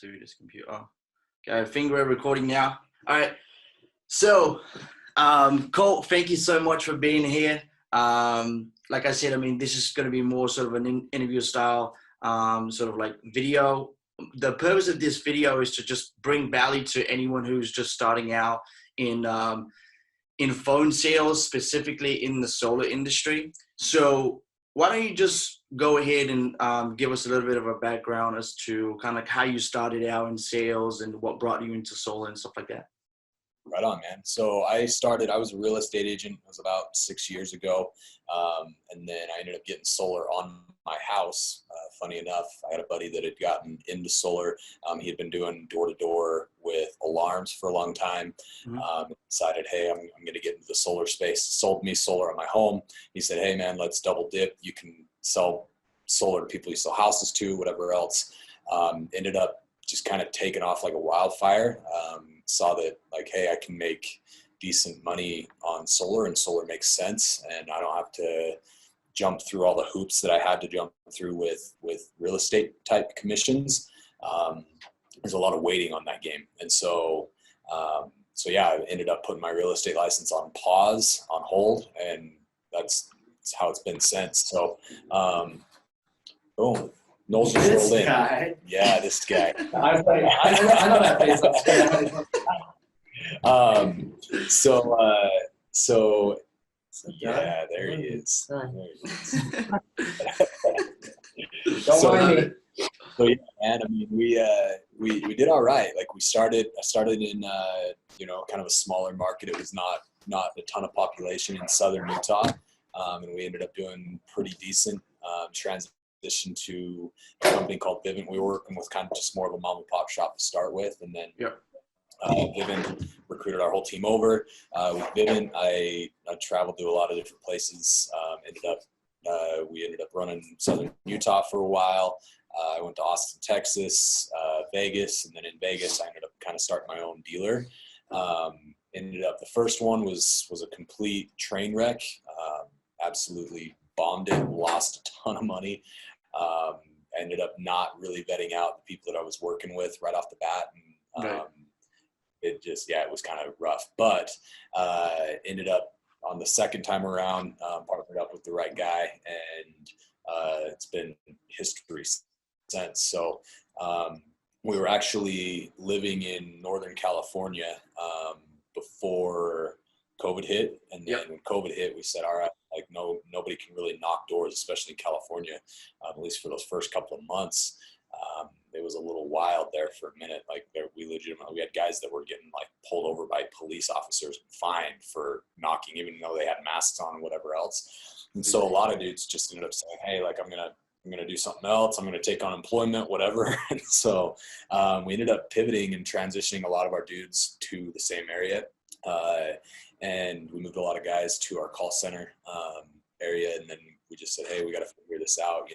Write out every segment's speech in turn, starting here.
to this computer. Okay, I think we're recording now. All right. So, Colt, thank you so much for being here. Like I said, I mean, this is going to be more sort of an interview style, sort of like video. The purpose of this video is to just bring value to anyone who's just starting out in phone sales, specifically in the solar industry. So why don't you just go ahead and give us a little bit of a background as to kind of like how you started out in sales and what brought you into solar and stuff like that. Right on, man. So I was a real estate agent. It was about 6 years ago. And then I ended up getting solar on my house. Funny enough, I had a buddy that had gotten into solar. He had been doing door-to-door with alarms for a long time. Decided, hey, I'm going to get into the solar space. Sold me solar on my home. He said, hey, man, let's double dip. You can sell solar to people you sell houses to, whatever else. Ended up just kind of taking off like a wildfire. Saw that like, hey, I can make decent money on solar and solar makes sense. And I don't have to jump through all the hoops that I had to jump through with real estate type commissions. There's a lot of waiting on that game. And so yeah, I ended up putting my real estate license on pause, on hold, and that's how it's been since. So, boom. Noel's just rolled in. Guy. Yeah, this guy. I know that face. Yeah, there he is. Don't mind me. So yeah, man. I mean, we did all right. Like I started in kind of a smaller market. It was not a ton of population in southern Utah, and we ended up doing pretty decent. Transition to a company called Vivint. We were working with kind of just more of a mom and pop shop to start with, and then Vivint recruited our whole team over. With Vivint, I traveled to a lot of different places. We ended up running southern Utah for a while. I went to Austin, Texas, Vegas, and then in Vegas, I ended up kind of starting my own dealer. The first one was a complete train wreck. Absolutely bombed it, lost a ton of money. Ended up not really vetting out the people that I was working with right off the bat. And it was kind of rough, but ended up on the second time around, partnered up with the right guy, and it's been history since. So we were actually living in Northern California before COVID hit. And then when COVID hit, we said, all right, like nobody can really knock doors, especially in California, at least for those first couple of months. It was a little wild there for a minute. Like we had guys that were getting like pulled over by police officers and fined for knocking, even though they had masks on and whatever else. And so a lot of dudes just ended up saying, hey, like I'm going to do something else. I'm going to take on employment, whatever. And so we ended up pivoting and transitioning a lot of our dudes to the same area. And we moved a lot of guys to our call center area, and then we just said, hey, we got to figure this out,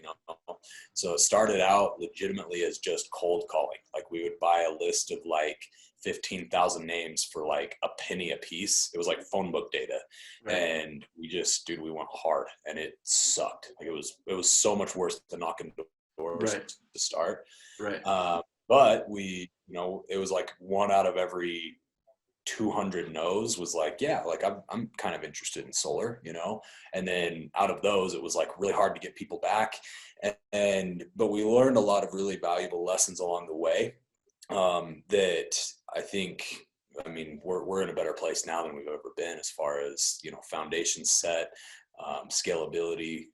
So it started out legitimately as just cold calling. Like we would buy a list of like 15,000 names for like a penny a piece. It was like phone book data. Right. And we went hard, and it sucked. Like it was so much worse than knocking doors to start. Right. But we, it was like one out of every 200 no's was like, yeah, like I'm kind of interested in solar, and then out of those, it was like really hard to get people back. But we learned a lot of really valuable lessons along the way, that I think, we're in a better place now than we've ever been as far as, foundation set, scalability.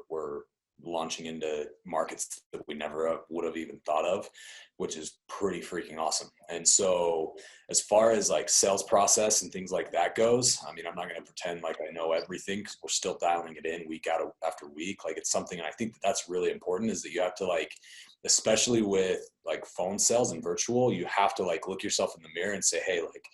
We're launching into markets that we never would have even thought of, which is pretty freaking awesome. And so as far as like sales process and things like that goes, I'm not going to pretend like I know everything, because we're still dialing it in week after week. Like it's something, and I think that's really important, is that you have to like, especially with like phone sales and virtual, you have to like look yourself in the mirror and say, hey, like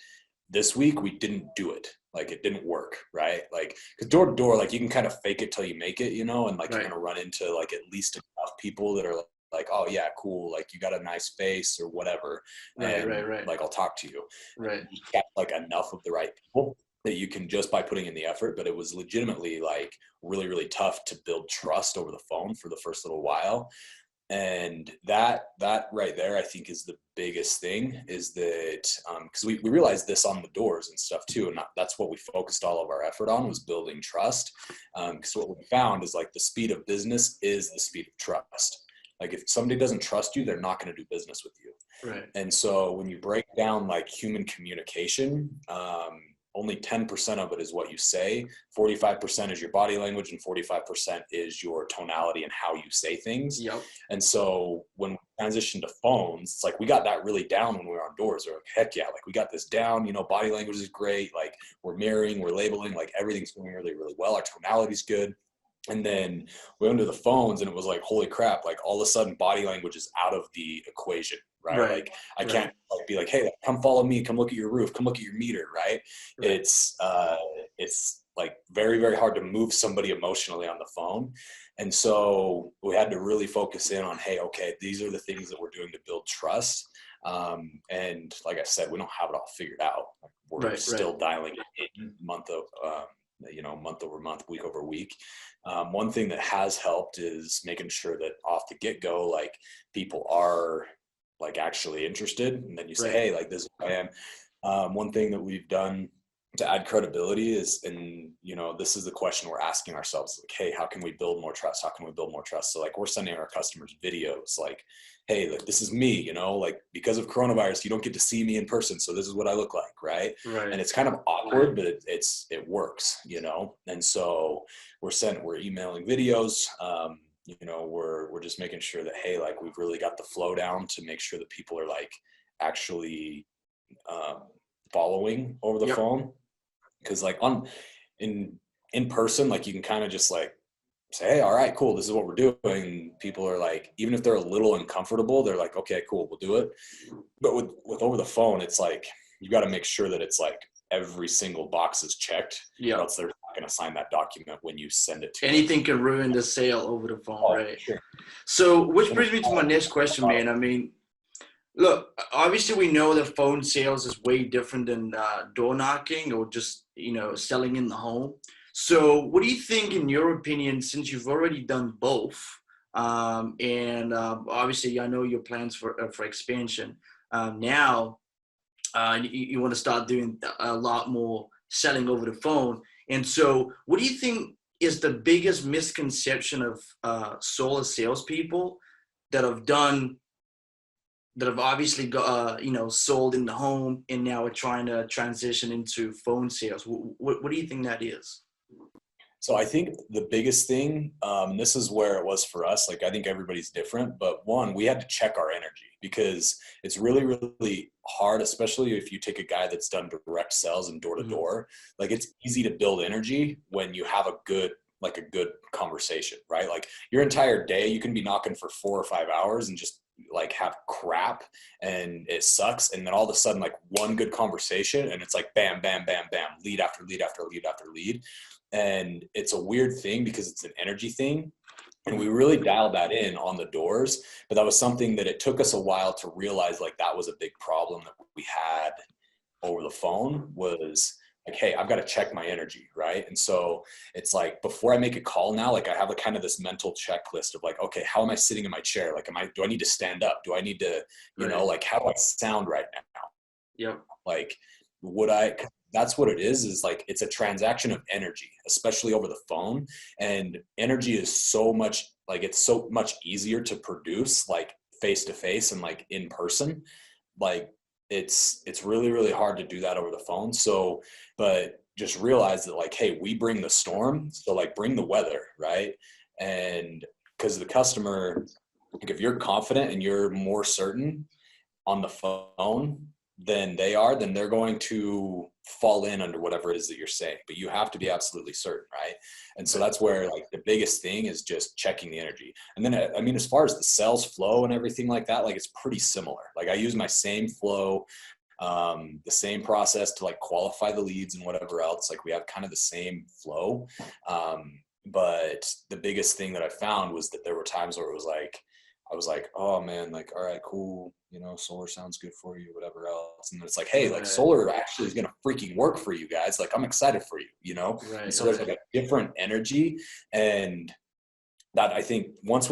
this week we didn't do it. Like it didn't work, right? Like, cause door to door, like you can kind of fake it till you make it, and like you're going to run into like at least enough people that are like, oh yeah, cool. Like you got a nice face or whatever. Right. Like I'll talk to you. Right. You got like enough of the right people that you can, just by putting in the effort. But it was legitimately like really, really tough to build trust over the phone for the first little while. And that right there, I think, is the biggest thing, is that because we realized this on the doors and stuff too, and that's what we focused all of our effort on, was building trust. Because what we found is like the speed of business is the speed of trust. Like if somebody doesn't trust you, they're not going to do business with you. Right. And so when you break down like human communication, only 10% of it is what you say, 45% is your body language, and 45% is your tonality and how you say things. Yep. And so when we transitioned to phones, it's like we got that really down when we were on doors. We're like, heck yeah, like we got this down, you know, body language is great, like we're mirroring, we're labeling, like everything's going really, really well. Our tonality's good. And then we went to the phones and it was like, holy crap, like all of a sudden body language is out of the equation, right? Right. Like I can't like be like, hey, come follow me, come look at your roof, come look at your meter, right? It's like very, very hard to move somebody emotionally on the phone. And so we had to really focus in on, hey, okay, these are the things that we're doing to build trust. And like I said, we don't have it all figured out. Like we're still dialing it in month over month, week over week. One thing that has helped is making sure that off the get-go, like people are like actually interested. And then you say, hey, like this is who I am. One thing that we've done to add credibility is, and you know, this is the question we're asking ourselves, like, hey, how can we build more trust? How can we build more trust? So like we're sending our customers videos like, hey, like this is me, you know, like because of coronavirus, you don't get to see me in person. So this is what I look like. Right. And it's kind of awkward, but it works, you know? And so we're emailing videos. You know, we're just making sure that, hey, like we've really got the flow down to make sure that people are like actually following over the phone. Because like in person, like you can kind of just like say, hey, all right, cool, this is what we're doing. And people are like, even if they're a little uncomfortable, they're like, okay, cool, we'll do it. But with over the phone, it's like you got to make sure that it's like every single box is checked. Or else they're not going to sign that document when you send it to anything can ruin the sale over the phone. Right. Sure. So which brings me to my next question, man. I mean, look, obviously we know that phone sales is way different than door knocking or just, you know, selling in the home. So what do you think, in your opinion, since you've already done both, and obviously I know your plans for expansion, now you want to start doing a lot more selling over the phone. And so what do you think is the biggest misconception of solar salespeople that have obviously got, you know, sold in the home and now are trying to transition into phone sales? What do you think that is? So I think the biggest thing, and this is where it was for us, like I think everybody's different, but one, we had to check our energy, because it's really, really hard, especially if you take a guy that's done direct sales and door to door. Like it's easy to build energy when you have a good conversation, right? Like your entire day, you can be knocking for 4 or 5 hours and just like have crap and it sucks. And then all of a sudden, like one good conversation and it's like bam, bam, bam, bam, lead after lead after lead after lead. And it's a weird thing because it's an energy thing. And we really dialed that in on the doors, but that was something that it took us a while to realize, like that was a big problem that we had over the phone, was like, hey, I've got to check my energy, right? And so it's like, before I make a call now, like I have a kind of this mental checklist of like, okay, how am I sitting in my chair? Like, do I need to stand up? Do I need to, you know, like how do I sound right now? Yep. Like, that's what it is like, it's a transaction of energy, especially over the phone. And energy is so much, like, it's so much easier to produce like face to face and like in person. Like it's really, really hard to do that over the phone. So, but just realize that like, hey, we bring the storm. So like bring the weather, right? And because the customer, like if you're confident and you're more certain on the phone than they are, then they're going to fall in under whatever it is that you're saying. But you have to be absolutely certain, right? And so that's where like the biggest thing is just checking the energy. And then, I mean, as far as the sales flow and everything like that, like it's pretty similar. Like I use my same flow, the same process to like qualify the leads and whatever else. Like we have kind of the same flow. But the biggest thing that I found was that there were times where it was like, I was like, oh man, like, all right, cool. You know, solar sounds good for you, whatever else. And then it's like, hey, like solar actually is going to freaking work for you guys. Like, I'm excited for you, you know? And so there's like a different energy. And that I think once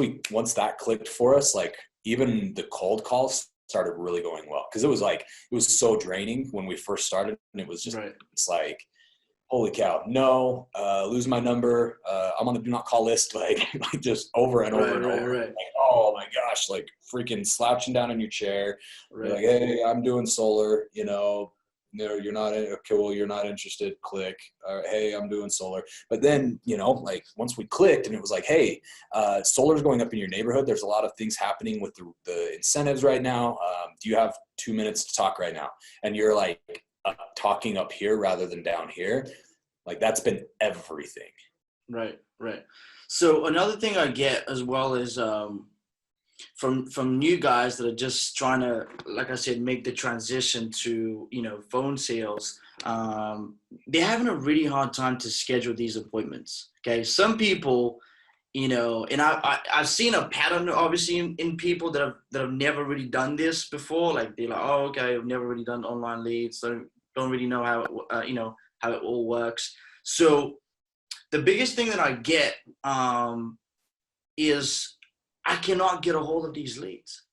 that clicked for us, like even the cold calls started really going well. Cause it was so draining when we first started, and it was just, it's like, holy cow, no, lose my number. I'm on the do not call list, like just over and over and over. Like, oh my gosh, like freaking slouching down in your chair. You're like, hey, I'm doing solar, you know, no, you're not, okay, well, you're not interested, click. Hey, I'm doing solar. But then, you know, like once we clicked and it was like, hey, solar's going up in your neighborhood. There's a lot of things happening with the incentives right now. Do you have 2 minutes to talk right now? And you're like talking up here rather than down here. Like that's been everything. Right. So another thing I get as well is from new guys that are just trying to, like I said, make the transition to, you know, phone sales. They're having a really hard time to schedule these appointments. Okay, some people, you know, and I've seen a pattern obviously in people that have never really done this before. Like they're like, oh, okay, I've never really done online leads, so don't really know how it, you know, how it all works. So the biggest thing that I get is I cannot get a hold of these leads.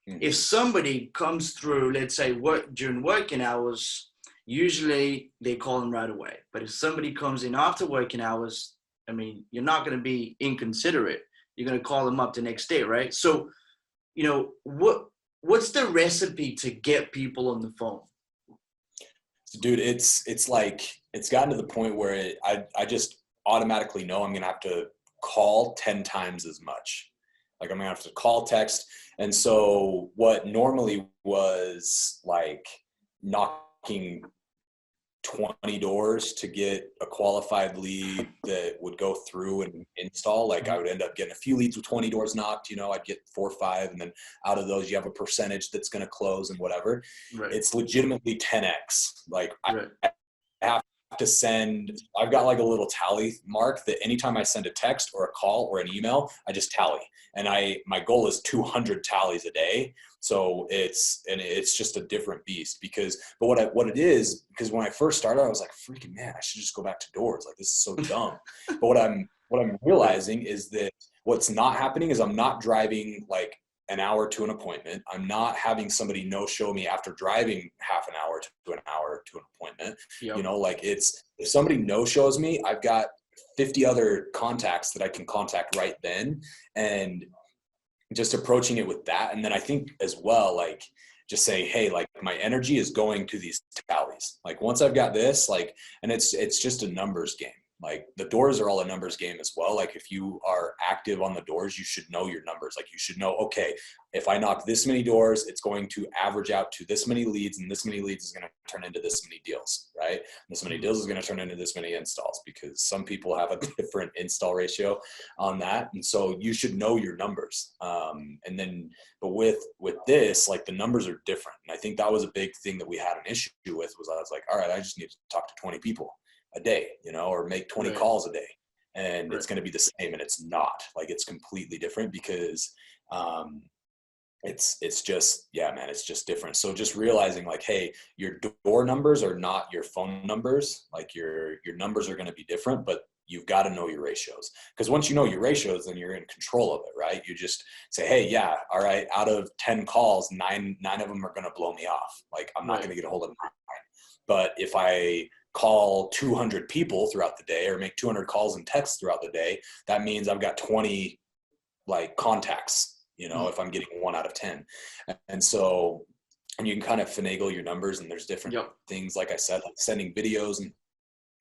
Mm-hmm. If somebody comes through, let's say during working hours, usually they call them right away. But if somebody comes in after working hours, I mean, you're not going to be inconsiderate. You're going to call them up the next day, right? So, you know, what's the recipe to get people on the phone? Dude, it's like, it's gotten to the point where I just automatically know I'm going to have to call 10 times as much. Like I'm going to have to call, text. And so what normally was like knocking 20 doors to get a qualified lead that would go through and install, like I would end up getting a few leads with 20 doors knocked, you know, I'd get 4 or 5, and then out of those you have a percentage that's going to close and whatever. It's legitimately 10x. Like I have to send, I've got like a little tally mark that anytime I send a text or a call or an email, I just tally. And my goal is 200 tallies a day. So it's just a different beast but what it is, because when I first started, I was like, freaking man, I should just go back to doors. Like this is so dumb. But what I'm realizing is that what's not happening is I'm not driving like an hour to an appointment. I'm not having somebody no-show me after driving half an hour to an hour to an appointment. Yep. You know, like if somebody no-shows me, I've got 50 other contacts that I can contact right then, and just approaching it with that. And then I think as well, like just saying, hey, like my energy is going to these tallies. Like once I've got this, like, and it's just a numbers game. Like the doors are all a numbers game as well. Like if you are active on the doors, you should know your numbers. Like you should know, okay, if I knock this many doors, it's going to average out to this many leads, and this many leads is going to turn into this many deals, right? And this many deals is going to turn into this many installs, because some people have a different install ratio on that. And so you should know your numbers. And then, but with this, like the numbers are different. And I think that was a big thing that we had an issue with, was I was like, all right, I just need to talk to 20 people a day, you know, or make 20 calls a day, and it's going to be the same. And it's not. Like it's completely different, because it's just, yeah, man, it's just different. So just realizing like, hey, your door numbers are not your phone numbers. Like your numbers are going to be different, but you've got to know your ratios, because once you know your ratios, then you're in control of it, right? You just say, hey, yeah, all right, out of 10 calls, nine of them are going to blow me off. Like I'm not going to get a hold of them. But if I call 200 people throughout the day, or make 200 calls and texts throughout the day, that means I've got 20 like contacts, you know, if I'm getting 1 out of 10. And so, and you can kind of finagle your numbers, and there's different things, like I said, like sending videos and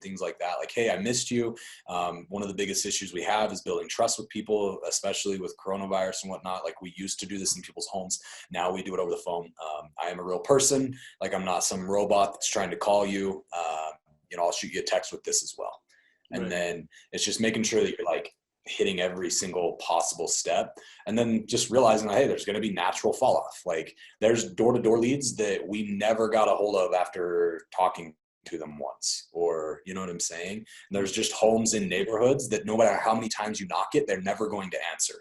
things like that. Like, hey, I missed you. One of the biggest issues we have is building trust with people, especially with coronavirus and whatnot. Like we used to do this in people's homes. Now we do it over the phone. I am a real person. Like I'm not some robot that's trying to call you. You know, I'll shoot you a text with this as well. And then it's just making sure that you're like hitting every single possible step, and then just realizing that, hey, there's going to be natural fall off. Like there's door-to-door leads that we never got a hold of after talking to them once, or you know what I'm saying? And there's just homes in neighborhoods that no matter how many times you knock it, they're never going to answer.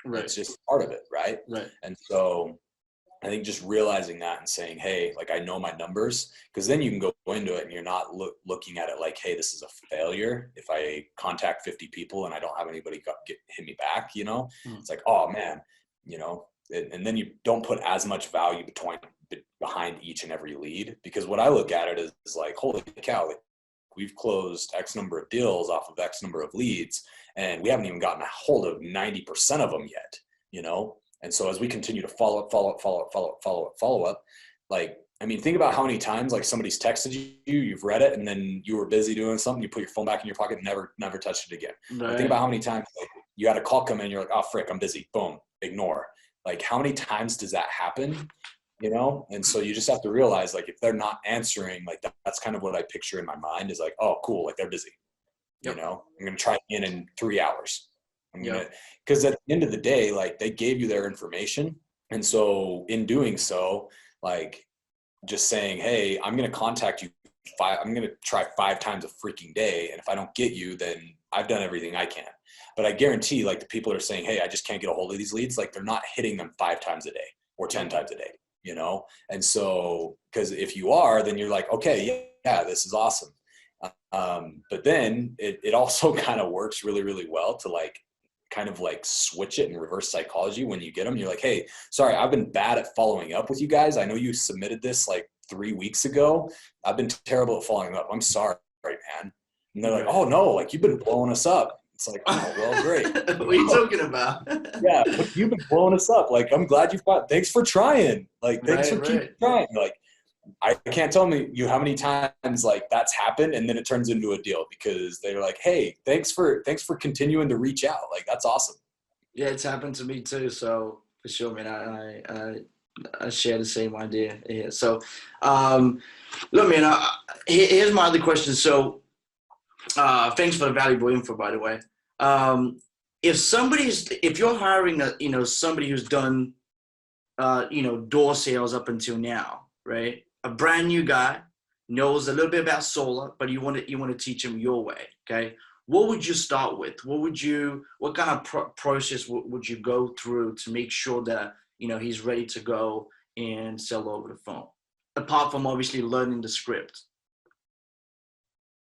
It's just part of it, right? And so I think just realizing that and saying, hey, like I know my numbers, because then you can go into it and you're not looking at it like, hey, this is a failure. If I contact 50 people and I don't have anybody hit me back, you know, it's like, oh man, you know, and then you don't put as much value behind each and every lead, because what I look at it is like, holy cow, like, we've closed X number of deals off of X number of leads, and we haven't even gotten a hold of 90% of them yet, you know? And so as we continue to follow up, like, I mean, think about how many times like somebody's texted you, you've read it, and then you were busy doing something, you put your phone back in your pocket, and never touched it again. Right. Like, think about how many times like, you had a call come in, you're like, oh frick, I'm busy, boom, ignore. Like, how many times does that happen? You know? And so you just have to realize, like, if they're not answering, like that's kind of what I picture in my mind is like, oh cool, like they're busy. Yep. You know, I'm going to try again in 3 hours. Because at the end of the day, like they gave you their information. And so in doing so, like just saying, hey, I'm going to contact you I'm going to try 5 times a freaking day. And if I don't get you, then I've done everything I can. But I guarantee like the people are saying, hey, I just can't get a hold of these leads. Like they're not hitting them 5 times a day or 10 times a day, you know? And so, because if you are, then you're like, okay, yeah, this is awesome. But then it also kind of works really, really well to like kind of like switch it and reverse psychology when you get them. You're like, hey, sorry, I've been bad at following up with you guys. I know you submitted this like 3 weeks ago. I've been terrible at following up. I'm sorry, man. And they're like, oh no, like you've been blowing us up. It's like, oh, well, great. What are you talking about? Yeah, you've been blowing us up. Like, I'm glad thanks for trying. Like, thanks for keeping trying. Like, I can't tell you how many times like that's happened, and then it turns into a deal because they're like, hey, thanks for continuing to reach out. Like, that's awesome. Yeah, it's happened to me too. So for sure, man, I share the same idea here. So, look, man, here's my other question. So, thanks for the valuable info, by the way. If you're hiring somebody who's done, door sales up until now, right? A brand new guy knows a little bit about solar, but you want to teach him your way. Okay. What would you start with? What kind of process would you go through to make sure that, he's ready to go and sell over the phone? Apart from obviously learning the script.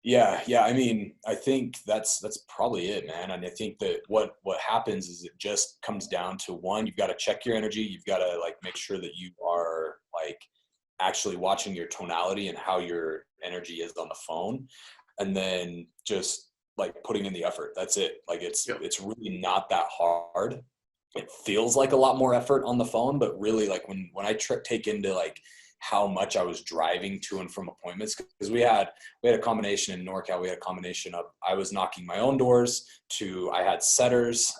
Yeah. I mean, I think that's probably it, man. And I think that what happens is it just comes down to one, you've got to check your energy. You've got to like make sure that you are like actually watching your tonality and how your energy is on the phone, and then just like putting in the effort. That's it. Like it's really not that hard. It feels like a lot more effort on the phone, but really like when I take into like how much I was driving to and from appointments, because we had a combination in NorCal. We had a combination of, I was knocking my own doors to, I had setters,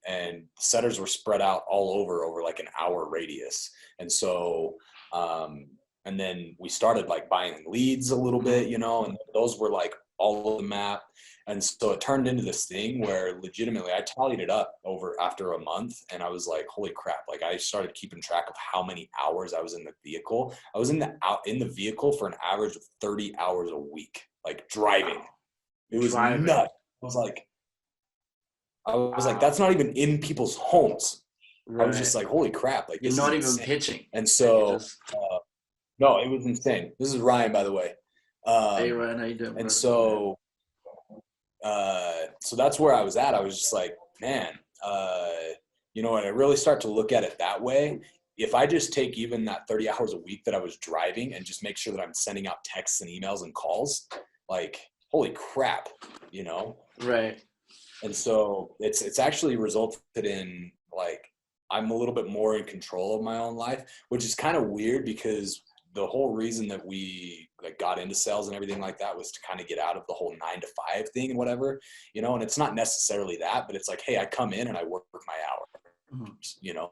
and setters were spread out all over like an hour radius. And so, and then we started like buying leads a little bit, and those were like all over the map. And so it turned into this thing where legitimately I tallied it up after a month, and I was like, holy crap. Like I started keeping track of how many hours I was in the vehicle. I was in the vehicle for an average of 30 hours a week, like driving. It was nuts. I was like, that's not even in people's homes. Right. I was just like, holy crap. Like, you're not even pitching. And so, no, it was insane. This is Ryan, by the way. Hey, Ryan, how you doing? And so that's where I was at. I was just like, man, when I really start to look at it that way, if I just take even that 30 hours a week that I was driving and just make sure that I'm sending out texts and emails and calls, like, holy crap, Right. And so it's actually resulted in like, I'm a little bit more in control of my own life, which is kind of weird because the whole reason that we like got into sales and everything like that was to kind of get out of the whole 9 to 5 thing and whatever, and it's not necessarily that, but it's like, hey, I come in and I work my hours,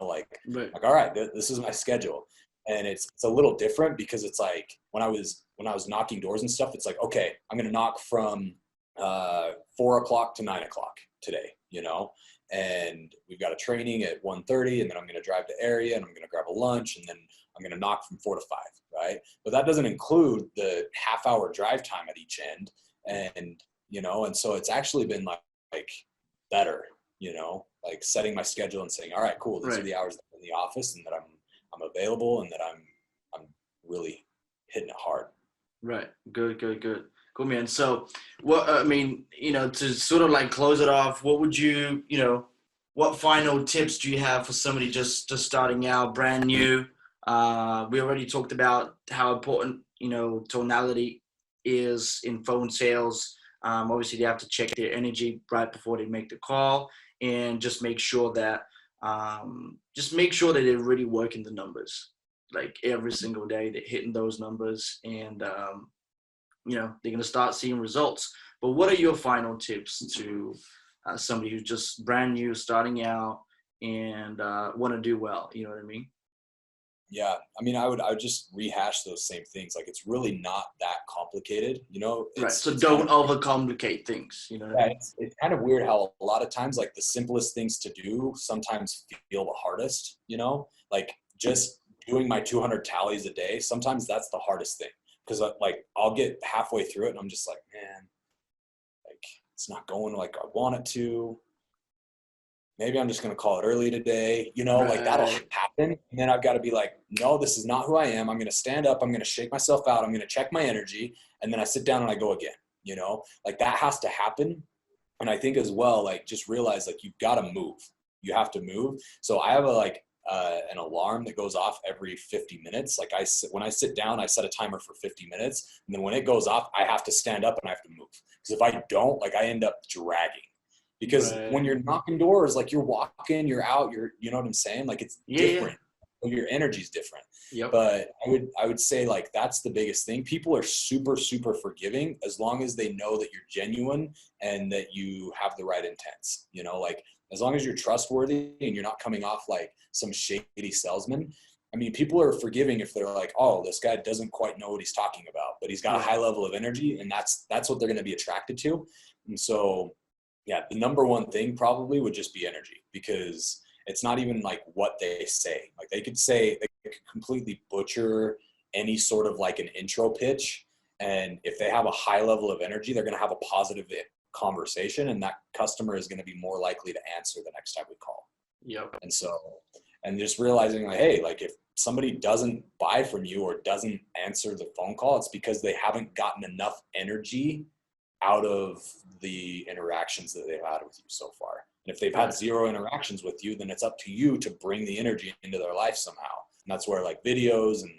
like, all right, this is my schedule. And it's a little different because it's like when I was knocking doors and stuff, it's like, okay, I'm going to knock from 4 o'clock to 9 o'clock today, and we've got a training at 1:30, and then I'm going to drive to area and I'm going to grab a lunch, and then I'm going to knock from 4 to 5. Right. But that doesn't include the half-hour drive time at each end. And, and so it's actually been like better, like setting my schedule and saying, all right, cool. These are the hours that I'm in the office and that I'm available and that I'm really hitting it hard. Right. Good. Cool, man. So what, I mean, to sort of like close it off, what would what final tips do you have for somebody just starting out, brand new? We already talked about how important, tonality is in phone sales. Obviously they have to check their energy right before they make the call, and just make sure that they're really working the numbers, like every single day they're hitting those numbers, and they're going to start seeing results. But what are your final tips to somebody who's just brand new, starting out, and want to do well? You know what I mean? Yeah. I mean, I would just rehash those same things. Like, it's really not that complicated, Right. So it's don't overcomplicate things. You know what I yeah, mean? it's kind of weird how a lot of times, like, the simplest things to do sometimes feel the hardest, like just doing my 200 tallies a day. Sometimes that's the hardest thing, because like I'll get halfway through it and I'm just like, man, like it's not going like I want it to. Maybe I'm just going to call it early today, like that'll Right. happen. And then I've got to be like, no, this is not who I am. I'm going to stand up. I'm going to shake myself out. I'm going to check my energy. And then I sit down and I go again, like that has to happen. And I think as well, like, just realize, like, you've got to move. You have to move. So I have an alarm that goes off every 50 minutes. Like, when I sit down, I set a timer for 50 minutes. And then when it goes off, I have to stand up and I have to move. Because if I don't, like, I end up dragging. Because when Right. you're knocking doors, like, you're walking, you're out, you know what I'm saying? Like, it's Yeah. different. Your energy's different. Yep. But I would say, like, that's the biggest thing. People are super, super forgiving as long as they know that you're genuine and that you have the right intents, like, as long as you're trustworthy and you're not coming off like some shady salesman. I mean, people are forgiving if they're like, oh, this guy doesn't quite know what he's talking about, but he's got a high level of energy, and that's what they're going to be attracted to. And so, yeah, the number one thing probably would just be energy, because it's not even like what they say. Like, they could completely butcher any sort of like an intro pitch. And if they have a high level of energy, they're going to have a positive conversation, and that customer is going to be more likely to answer the next time we call. Yep. And just realizing, like, hey, like, if somebody doesn't buy from you or doesn't answer the phone call, it's because they haven't gotten enough energy out of the interactions that they've had with you so far. And if they've had zero interactions with you, then it's up to you to bring the energy into their life somehow. And that's where, like, videos and,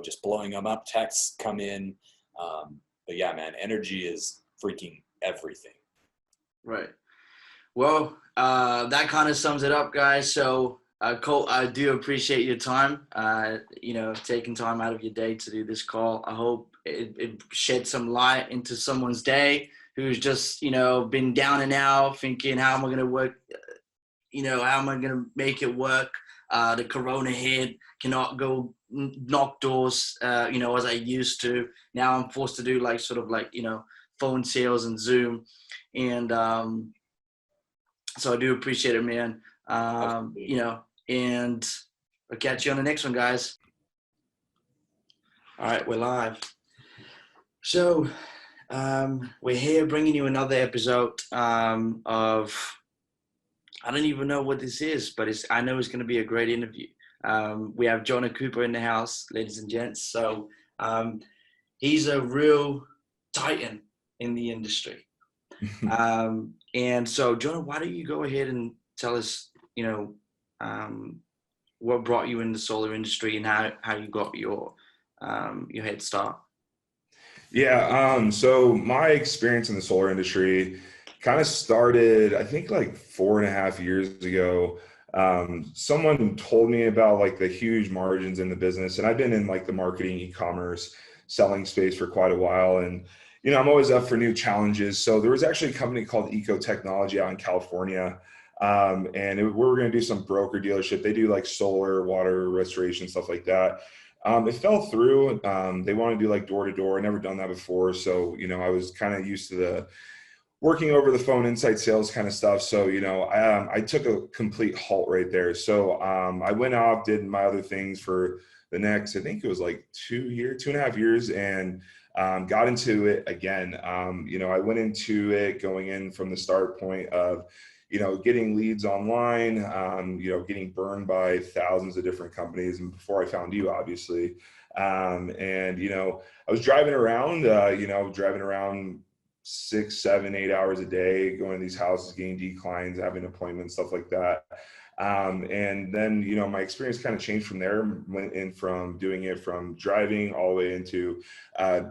just blowing them up texts come in. But yeah, man, energy is freaking everything. Right. Well, that kind of sums it up, guys. So, Colt, I do appreciate your time, taking time out of your day to do this call. I hope it shed some light into someone's day who's just, been down and out, thinking, how am I going to work? How am I going to make it work? The corona hit, cannot go knock doors, as I used to. Now I'm forced to do phone sales and Zoom. And so I do appreciate it, man. And I'll catch you on the next one, guys. All right, we're live. So we're here bringing you another episode of, I don't even know what this is, but I know it's going to be a great interview. We have Jonah Cooper in the house, ladies and gents. So he's a real titan in the industry. And so, Jonah, why don't you go ahead and tell us, what brought you in the solar industry and how you got your head start? Yeah, so my experience in the solar industry kind of started, I think, like 4.5 years ago. Someone told me about like the huge margins in the business, and I've been in like the marketing, e-commerce, selling space for quite a while, and I'm always up for new challenges. So there was actually a company called Eco Technology out in California, and we were going to do some broker dealership. They do like solar, water restoration, stuff like that. It fell through. They wanted to do like door to door. I never done that before. So, I was kind of used to the working over the phone, inside sales kind of stuff. So, I took a complete halt right there. So I went off, did my other things for the next, I think it was like 2.5 years, and got into it again. I went into it going in from the start point of, getting leads online, getting burned by thousands of different companies. And before I found you, obviously, and, I was driving around, driving around 6, 7, 8 hours a day, going to these houses, getting declines, having appointments, stuff like that. And then, my experience kind of changed from there, went in from doing it from driving all the way into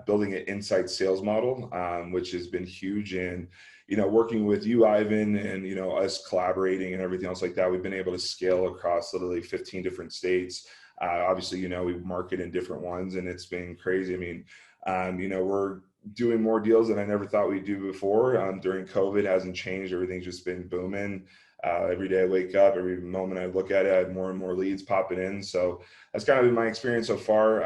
building an inside sales model, which has been huge. And, working with you, Ivan, and, us collaborating and everything else like that, we've been able to scale across literally 15 different states. Obviously, we market in different ones, and it's been crazy. I mean, we're doing more deals than I never thought we'd do before. During COVID, hasn't changed. Everything's just been booming. Every day I wake up, every moment I look at it, I have more and more leads popping in. So that's kind of been my experience so far.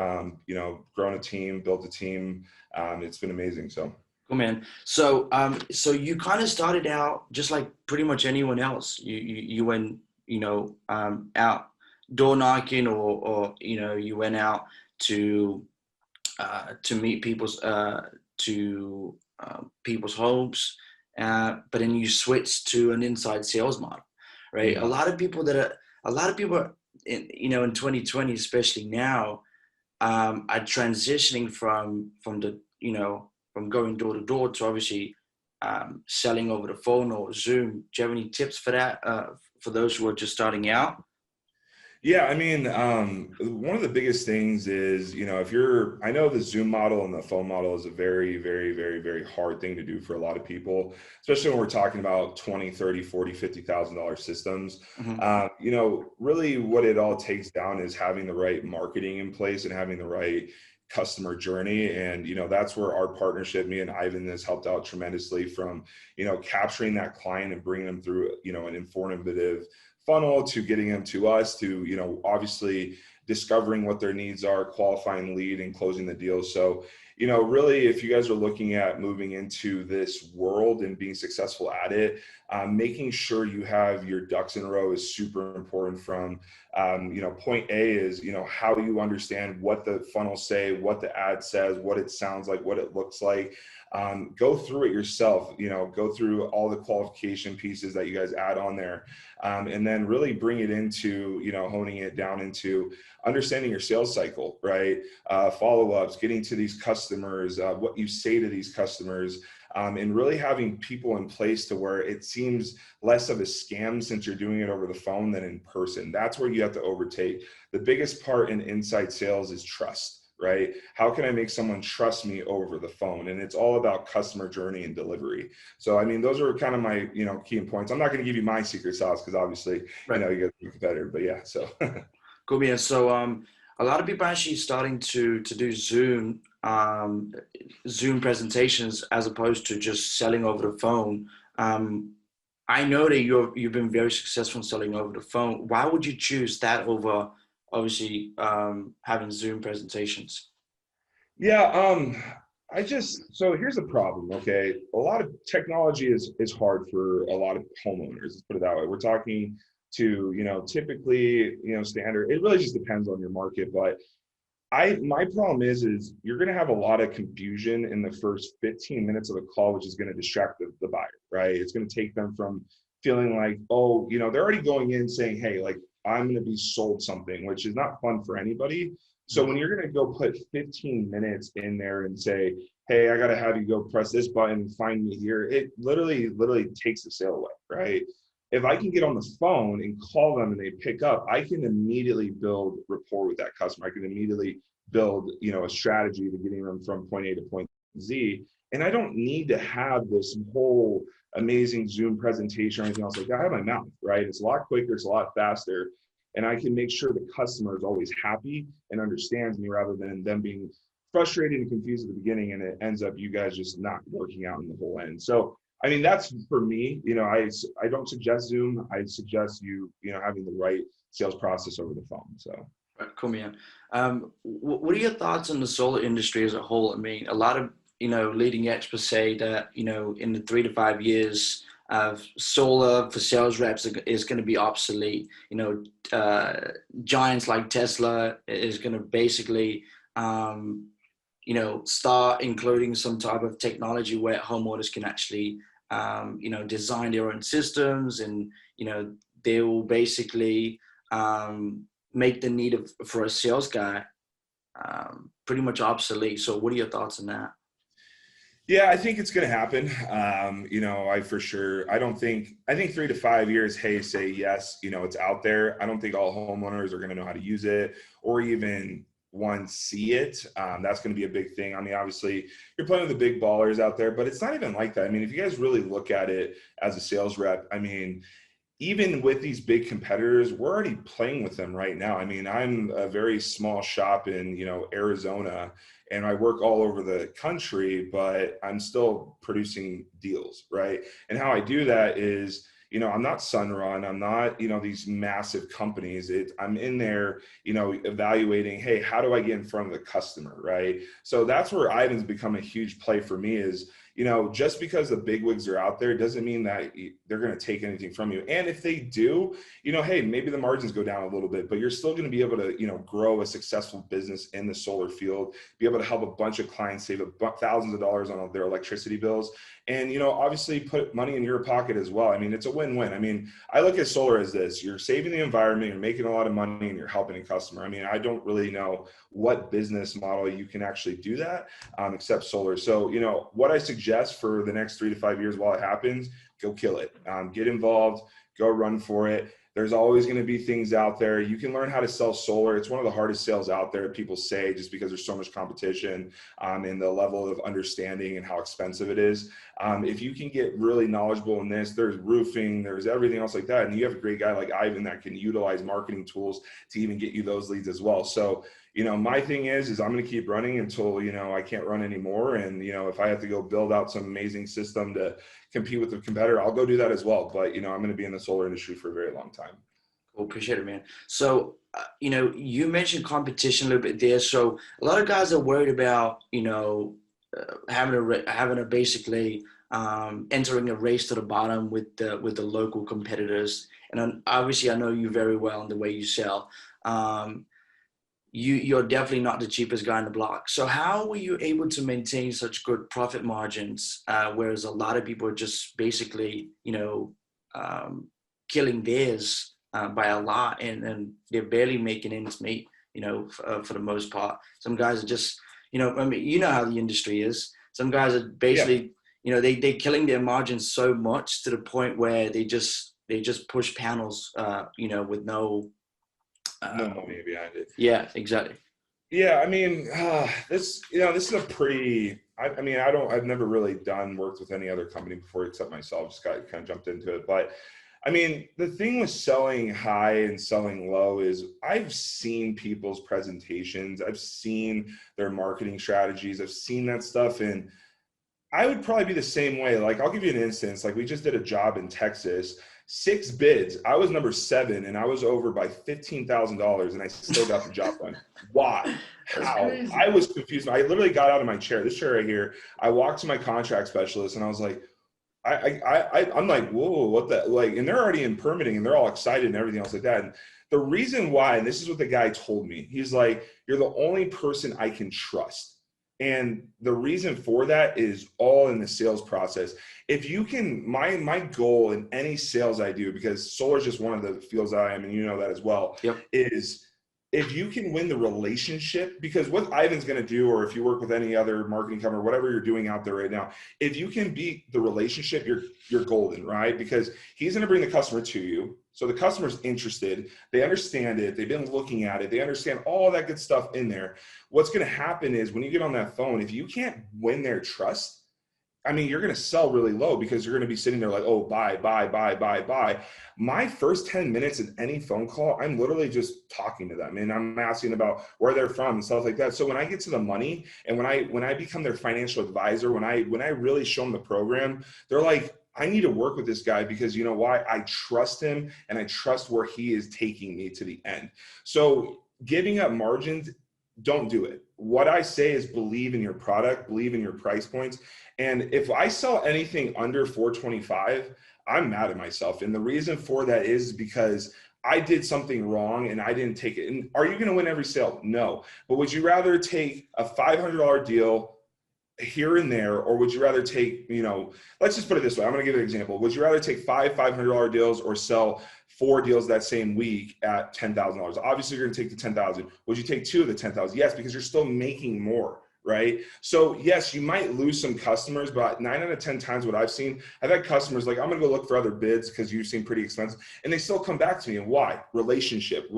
Grown a team, built a team. It's been amazing. So. Cool, man. So, so you kind of started out just like pretty much anyone else. You went, out door knocking, or you went out to meet people's homes, but then you switched to an inside sales model, right? Yeah. A lot of people in 2020, especially now, are transitioning from from going door to door to obviously selling over the phone or Zoom. Do you have any tips for that, for those who are just starting out? Yeah, I mean, one of the biggest things is, I know the Zoom model and the phone model is a very, very, very, very hard thing to do for a lot of people, especially when we're talking about 20, 30, 40, $50,000 systems. Really what it all takes down is having the right marketing in place and having the right customer journey. And, that's where our partnership, me and Ivan, has helped out tremendously from, capturing that client and bringing them through, an informative funnel to getting them to us, to, obviously discovering what their needs are, qualifying the lead and closing the deal. So, really, if you guys are looking at moving into this world and being successful at it, making sure you have your ducks in a row is super important. From, point A is, how you understand what the funnels say, what the ad says, what it sounds like, what it looks like. Go through it yourself, go through all the qualification pieces that you guys add on there. And then really bring it into, honing it down into understanding your sales cycle, right? Follow-ups, getting to these customers, what you say to these customers, and really having people in place to where it seems less of a scam since you're doing it over the phone than in person. That's where you have to overtake. The biggest part in inside sales is trust. Right? How can I make someone trust me over the phone? And it's all about customer journey and delivery. So, I mean, those are kind of my, key points. I'm not going to give you my secret sauce because obviously, Right. you guys are competitive, but yeah, so. Cool, man. So, a lot of people are actually starting to do Zoom presentations as opposed to just selling over the phone. I know that you've been very successful in selling over the phone. Why would you choose that over obviously having Zoom presentations? Yeah, so here's the problem, okay? A lot of technology is hard for a lot of homeowners, let's put it that way. We're talking to, typically, standard, it really just depends on your market, but my problem is you're going to have a lot of confusion in the first 15 minutes of the call, which is going to distract the buyer, right? It's going to take them from feeling like, oh, they're already going in saying, hey, like, I'm going to be sold something, which is not fun for anybody. So when you're going to go put 15 minutes in there and say, hey, I got to have you go press this button and find me here, it literally takes the sale away, right? If I can get on the phone and call them and they pick up, I can immediately build rapport with that customer. I can immediately build, a strategy to getting them from point A to point Z. And I don't need to have this whole amazing Zoom presentation or anything else like that. I have my mouth, right? It's a lot quicker, it's a lot faster. And I can make sure the customer is always happy and understands me rather than them being frustrated and confused at the beginning. And it ends up you guys just not working out in the whole end. So, I mean, that's for me, I don't suggest Zoom. I suggest having the right sales process over the phone. So. Right, cool, man. What are your thoughts on the solar industry as a whole? I mean, a lot of leading experts say that in the 3 to 5 years, solar for sales reps is going to be obsolete. Giants like Tesla is going to basically start including some type of technology where homeowners can actually design their own systems, and, they will basically make the need for a sales guy pretty much obsolete. So what are your thoughts on that? Yeah, I think it's going to happen. I think 3 to 5 years, hey, say yes, it's out there. I don't think all homeowners are going to know how to use it or even see it. That's going to be a big thing. I mean, obviously you're playing with the big ballers out there, but it's not even like that. I mean, if you guys really look at it as a sales rep, I mean, even with these big competitors, we're already playing with them right now. I mean, I'm a very small shop in, Arizona, and I work all over the country, but I'm still producing deals, right? And how I do that is, I'm not Sunrun, I'm not, these massive companies. I'm in there, evaluating, hey, how do I get in front of the customer, right? So that's where Ivan's become a huge play for me is, just because the bigwigs are out there doesn't mean that they're going to take anything from you. And if they do, hey, maybe the margins go down a little bit, but you're still going to be able to, grow a successful business in the solar field, be able to help a bunch of clients save thousands of dollars on their electricity bills. And, obviously put money in your pocket as well. I mean, it's a win-win. I mean, I look at solar as this: you're saving the environment, you're making a lot of money, and you're helping a customer. I mean, I don't really know what business model you can actually do that except solar. So, what I suggest for the next 3 to 5 years while it happens, go kill it. Get involved, go run for it. There's always going to be things out there. You can learn how to sell solar. It's one of the hardest sales out there, people say, just because there's so much competition and the level of understanding and how expensive it is. If you can get really knowledgeable in this, there's roofing, there's everything else like that. And you have a great guy like Ivan that can utilize marketing tools to even get you those leads as well. So, my thing is I'm going to keep running until, I can't run anymore. And, if I have to go build out some amazing system to compete with the competitor, I'll go do that as well. But, I'm going to be in the solar industry for a very long time. Cool. Appreciate it, man. So, you mentioned competition a little bit there. So a lot of guys are worried about, having to basically entering a race to the bottom with the local competitors. And obviously I know you very well in the way you sell. You're definitely not the cheapest guy in the block. So how were you able to maintain such good profit margins, whereas a lot of people are just basically, killing theirs by a lot, and they're barely making ends meet, for the most part. Some guys are just, I mean, you know how the industry is. Some guys are basically, they're killing their margins so much to the point where they just push panels, with no money behind it. Yeah, exactly. Yeah, I mean, this is a pretty. I've never really worked with any other company before except myself. Just kind of jumped into it, but I mean, the thing with selling high and selling low is I've seen people's presentations, I've seen their marketing strategies, I've seen that stuff, and I would probably be the same way. Like, I'll give you an instance. Like, we just did a job in Texas. 6 bids. I was number 7, and I was over by $15,000, and I still got the job done. Why? How? I was confused. I literally got out of my chair. This chair right here. I walked to my contract specialist, and I was like, I'm like, whoa, what the, like, and they're already in permitting, and they're all excited and everything else like that. And the reason why, and this is what the guy told me, he's like, you're the only person I can trust. And the reason for that is all in the sales process. If you can, my goal in any sales I do, because solar is just one of the fields I am, and you know that as well, yep, is if you can win the relationship, because what Ivan's going to do, or if you work with any other marketing company, or whatever you're doing out there right now, if you can beat the relationship, you're golden, right? Because he's going to bring the customer to you. So the customer's interested, they understand it, they've been looking at it, they understand all that good stuff in there. What's going to happen is when you get on that phone, if you can't win their trust, I mean, you're going to sell really low because you're going to be sitting there like, oh, buy. My first 10 minutes in any phone call, I'm literally just talking to them, and I'm asking about where they're from and stuff like that. So when I get to the money, and when I become their financial advisor, when I really show them the program, they're like, I need to work with this guy because you know why? I trust him, and I trust where he is taking me to the end. So giving up margins, don't do it. What I say is believe in your product, believe in your price points. And if I sell anything under 425, I'm mad at myself. And the reason for that is because I did something wrong and I didn't take it. And are you going to win every sale? No. But would you rather take a $500 deal here and there, or would you rather take, let's just put it this way. I'm going to give you an example. Would you rather take five $500 deals or sell 4 deals that same week at $10,000? Obviously, you're going to take the 10,000. Would you take 2 of the 10,000? Yes, because you're still making more, right? So yes, you might lose some customers, but 9 out of 10 times what I've seen, I've had customers like, I'm going to go look for other bids because you seem pretty expensive. And they still come back to me. And why? Relationship.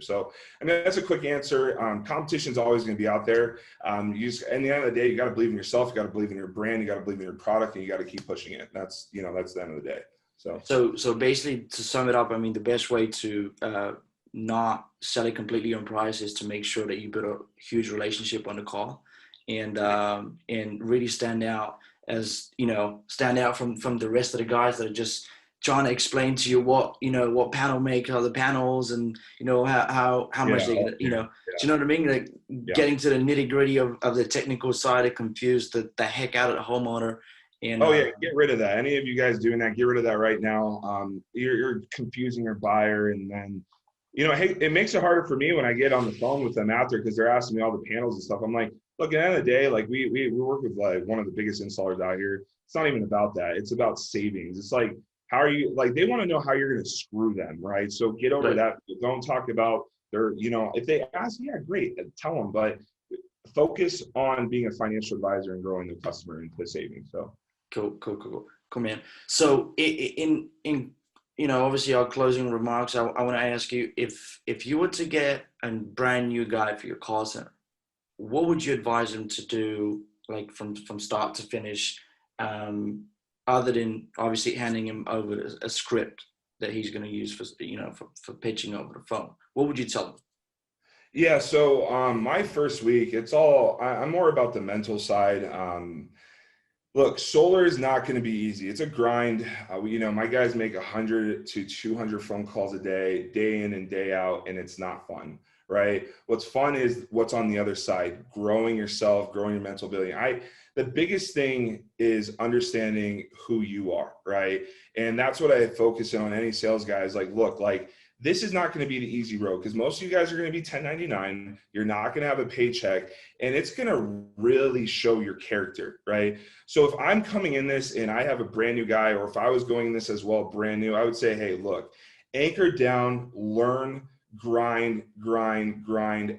So, I mean, that's a quick answer. Competition is always going to be out there. In the end of the day, you got to believe in yourself. You got to believe in your brand. You got to believe in your product, and you got to keep pushing it. That's the end of the day. So basically, to sum it up, I mean, the best way to not sell it completely on price is to make sure that you build a huge relationship on the call, and really stand out from the rest of the guys that are just trying to explain to you what panel make are the panels, and how much they do you know what I mean, like getting to the nitty gritty of the technical side. It confused the heck out of the homeowner. And, get rid of that. Any of you guys doing that, get rid of that right now. You're confusing your buyer, and then hey, it makes it harder for me when I get on the phone with them out there because they're asking me all the panels and stuff. I'm like, look, at the end of the day, like we work with like one of the biggest installers out here. It's not even about that. It's about savings. It's like, how are you, like, they want to know how you're going to screw them, right? So get over that. Don't talk about their, if they ask, yeah, great, tell them, but focus on being a financial advisor and growing the customer into savings. So cool, man. So in obviously our closing remarks, I want to ask you, if you were to get a brand new guy for your call center, what would you advise him to do, like from start to finish, other than obviously handing him over a script that he's going to use for pitching over the phone? What would you tell him? Yeah, so my first week, I'm more about the mental side. Look, solar is not going to be easy. It's a grind. My guys make 100 to 200 phone calls a day in and day out, and it's not fun, right? What's fun is what's on the other side, growing yourself, growing your mental ability. The biggest thing is understanding who you are, right? And that's what I focus on any sales guys. Like, look, like, this is not going to be the easy road because most of you guys are going to be 1099. You're not going to have a paycheck, and it's going to really show your character, right? So if I'm coming in this and I have a brand new guy, or if I was going in this as well, brand new, I would say, hey, look, anchor down, learn, grind,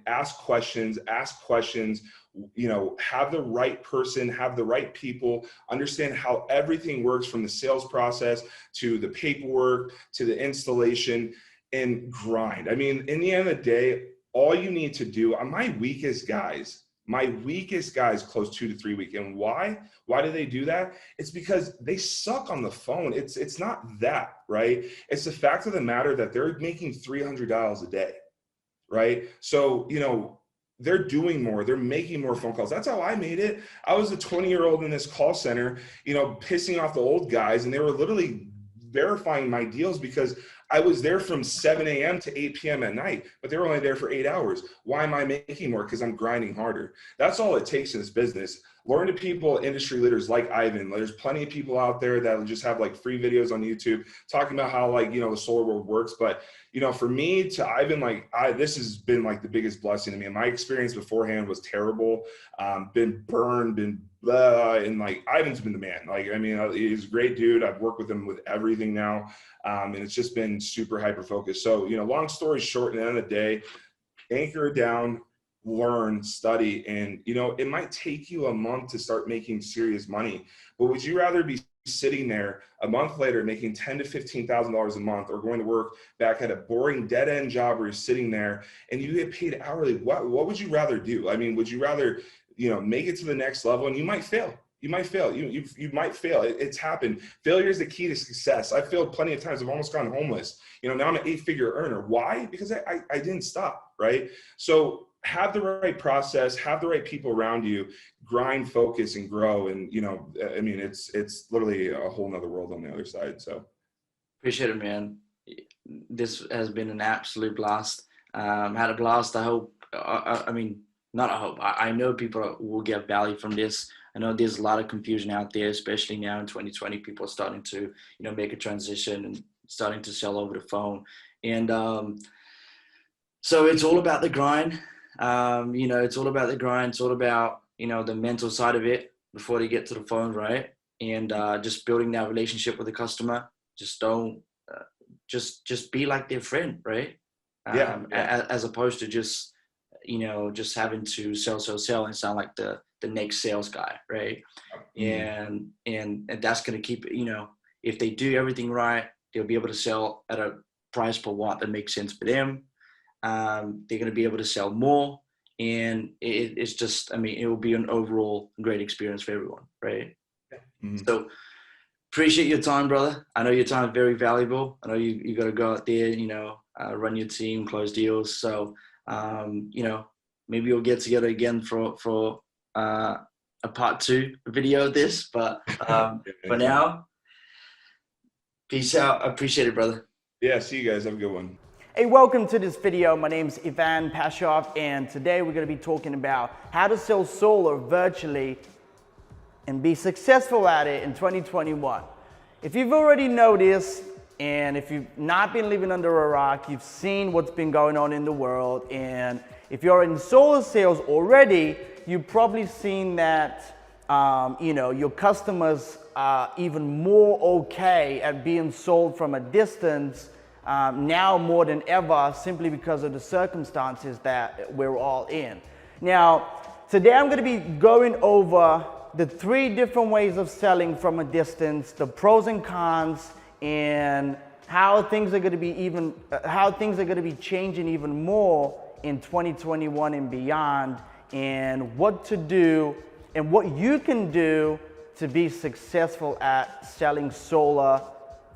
ask questions, have the right person, have the right people, understand how everything works from the sales process to the paperwork to the installation, and grind. I mean, in the end of the day, all you need to do, my weakest guys close 2 to 3 weeks. And why? Why do they do that? It's because they suck on the phone. It's not that, right? It's the fact of the matter that they're making $300 a day, right? So, they're doing more, they're making more phone calls. That's how I made it. I was a 20-year-old in this call center, pissing off the old guys, and they were literally verifying my deals because I was there from 7 a.m. to 8 p.m. at night, but they were only there for 8 hours. Why am I making more? Because I'm grinding harder. That's all it takes in this business. Learn to people, industry leaders like Ivan. There's plenty of people out there that will just have like free videos on YouTube talking about how the solar world works. But, for me to Ivan, this has been like the biggest blessing to me. And my experience beforehand was terrible. Been burned, and like Ivan's been the man. He's a great dude. I've worked with him with everything now. And it's just been super hyper focused. So, long story short, at the end of the day, anchor it down, learn, study, and it might take you a month to start making serious money, but would you rather be sitting there a month later making $10,000 to $15,000 a month, or going to work back at a boring dead-end job where you're sitting there and you get paid hourly? What would you rather do? I mean, would you rather make it to the next level? And you might fail. You might fail. You might fail. It's happened. Failure is the key to success. I've failed plenty of times. I've almost gone homeless. Now I'm an 8-figure earner. Why? Because I didn't stop, right? So have the right process, have the right people around you, grind, focus, and grow. And, it's literally a whole nother world on the other side. So appreciate it, man. This has been an absolute blast. Had a blast. I hope, not I hope, I know people will get value from this. I know there's a lot of confusion out there, especially now in 2020, people are starting to, make a transition and starting to sell over the phone. And so it's all about the grind. It's all about the grind. It's all about the mental side of it before they get to the phone, right? And just building that relationship with the customer. Just don't, just be like their friend, right? Yeah. As opposed to just, just having to sell and sound like the next sales guy, right? Mhm. And that's going to keep, if they do everything right, they'll be able to sell at a price per watt that makes sense for them. They're going to be able to sell more, and it's just, I mean, it will be an overall great experience for everyone, right? Mhm. So appreciate your time, brother. I know your time is very valuable. I know you got to go out there, run your team, close deals. So, maybe we'll get together again for a part 2 video of this. But Yeah, for anytime. now, peace out. I appreciate it, brother. Yeah, see you guys. Have a good one. Hey, welcome to this video. My name's Ivan Pashov, and today we're going to be talking about how to sell solar virtually and be successful at it in 2021. If you've already noticed, and if you've not been living under a rock, you've seen what's been going on in the world, and if you're in solar sales already, you've probably seen that your customers are even more okay at being sold from a distance now more than ever, simply because of the circumstances that we're all in. Now, today I'm going to be going over the 3 different ways of selling from a distance, the pros and cons, and how things are going to be changing even more in 2021 and beyond, and what to do and what you can do to be successful at selling solar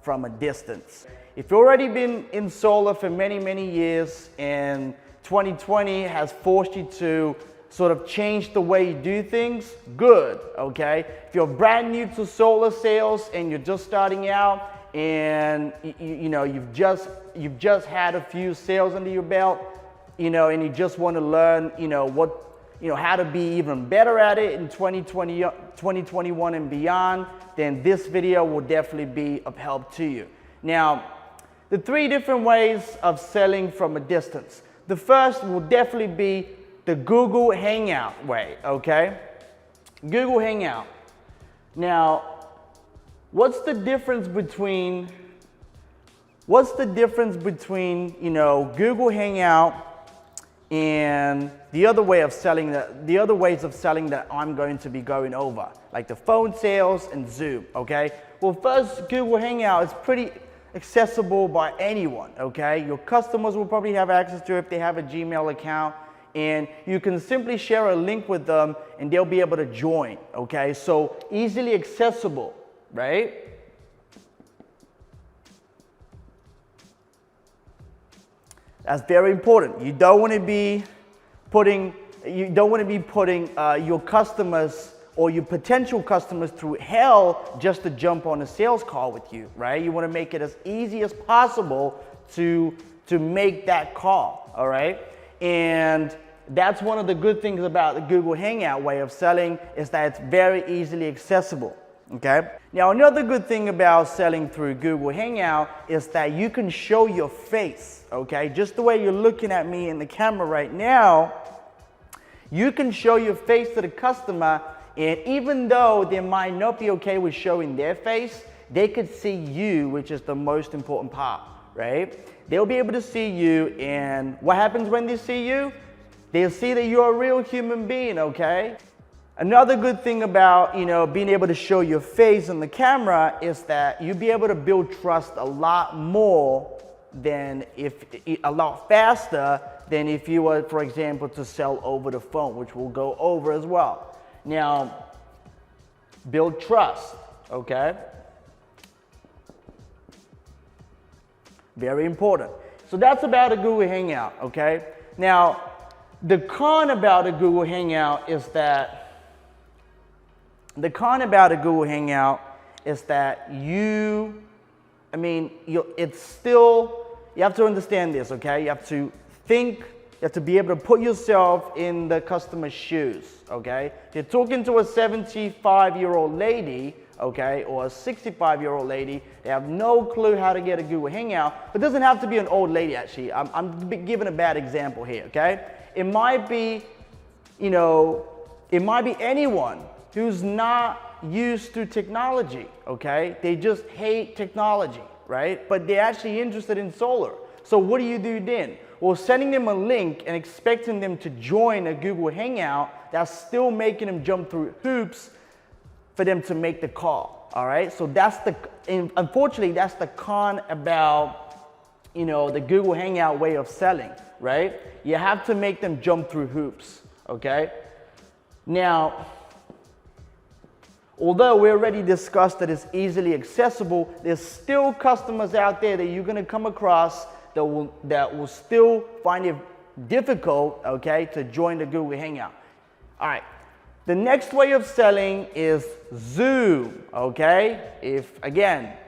from a distance. If you've already been in solar for many, many years and 2020 has forced you to sort of change the way you do things, good, okay? If you're brand new to solar sales and you're just starting out and you've just had a few sales under your belt, and you just want to learn, how to be even better at it in 2021 and beyond, then this video will definitely be of help to you. Now, the 3 different ways of selling from a distance. The first will definitely be the Google Hangout way, okay? Google Hangout. Now, what's the difference between Google Hangout and the other ways of selling that I'm going to be going over, like the phone sales and Zoom, okay? Well, first, Google Hangout is pretty accessible by anyone, okay? Your customers will probably have access to it if they have a Gmail account, and you can simply share a link with them and they'll be able to join, okay? So easily accessible, right? That's very important. You don't want to be putting your customers or your potential customers through hell just to jump on a sales call with you, right? You want to make it as easy as possible to make that call, all right? And that's one of the good things about the Google Hangout way of selling, is that it's very easily accessible, okay? Now, another good thing about selling through Google Hangout is that you can show your face, okay? Just the way you're looking at me in the camera right now, you can show your face to the customer, and even though they might not be okay with showing their face, they could see you, which is the most important part, right? They'll be able to see you, and what happens when they see you? They'll see that you're a real human being, okay? Another good thing about, being able to show your face on the camera is that you'll be able to build trust a lot faster than if you were, for example, to sell over the phone, which we'll go over as well. Now, build trust, okay? Very important. So that's about a Google Hangout, okay? Now, the con about a Google Hangout is that you have to understand this, okay? You have to think, you have to be able to put yourself in the customer's shoes, okay? If you're talking to a 75-year-old lady, okay, or a 65-year-old lady, they have no clue how to get a Google Hangout. It doesn't have to be an old lady, actually. I'm giving a bad example here, okay? It might be, it might be anyone who's not used to technology, okay? They just hate technology, right? But they're actually interested in solar. So what do you do then? Well, sending them a link and expecting them to join a Google Hangout, that's still making them jump through hoops for them to make the call, all right? So that's unfortunately, that's the con about, you know, the Google Hangout way of selling, right? You have to make them jump through hoops, okay? Now, although we already discussed that it's easily accessible, there's still customers out there that you're gonna come across that will still find it difficult, okay, to join the Google Hangout. All right, the next way of selling is Zoom, okay? If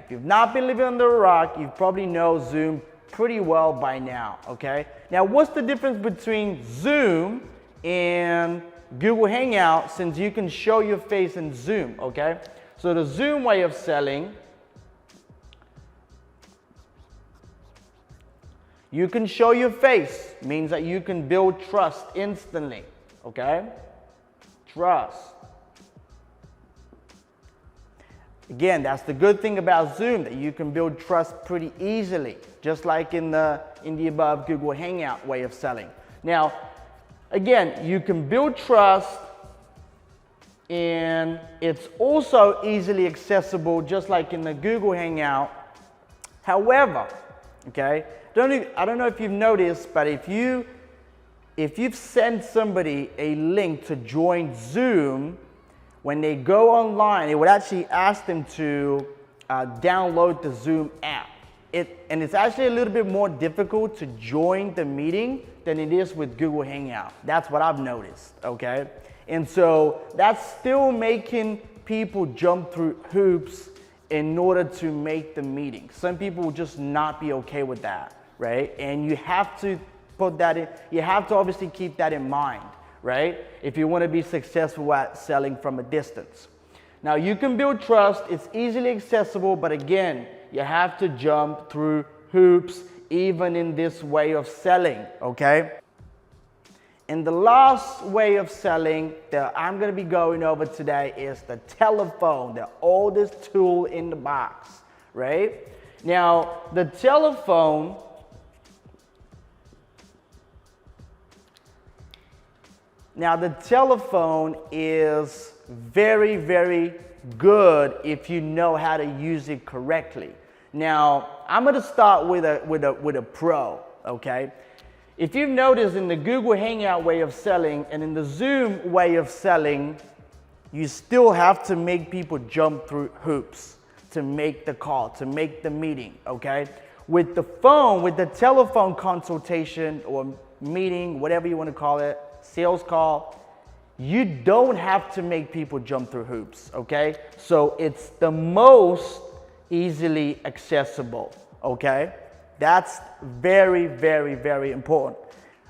you've not been living under a rock, you probably know Zoom pretty well by now, okay? Now, what's the difference between Zoom and Google Hangout, since you can show your face in Zoom, okay? So the Zoom way of selling, you can show your face, means that you can build trust instantly, okay? Trust. Again, that's the good thing about Zoom, that you can build trust pretty easily, just like in the above Google Hangout way of selling. Now, again, you can build trust, and it's also easily accessible, just like in the Google Hangout. However, okay, I don't know if you've noticed, but if you've sent somebody a link to join Zoom, when they go online, it would actually ask them to download the Zoom app. And it's actually a little bit more difficult to join the meeting than it is with Google Hangout. That's what I've noticed, okay? And so that's still making people jump through hoops in order to make the meeting. Some people will just not be okay with that, right? And you have to put that in, you have to obviously keep that in mind, right? If you want to be successful at selling from a distance. Now, you can build trust, it's easily accessible, but again, you have to jump through hoops even in this way of selling, okay? And the last way of selling that I'm going to be going over today is the telephone, the oldest tool in the box, right? Now, the telephone is very, very good if you know how to use it correctly. Now, I'm going to start with a pro, okay? If you've noticed in the Google Hangout way of selling and in the Zoom way of selling, you still have to make people jump through hoops to make the call, to make the meeting, okay? With the phone, with the telephone consultation or meeting, whatever you want to call it, sales call, you don't have to make people jump through hoops, okay? So it's the most easily accessible, okay? That's very, very, very important.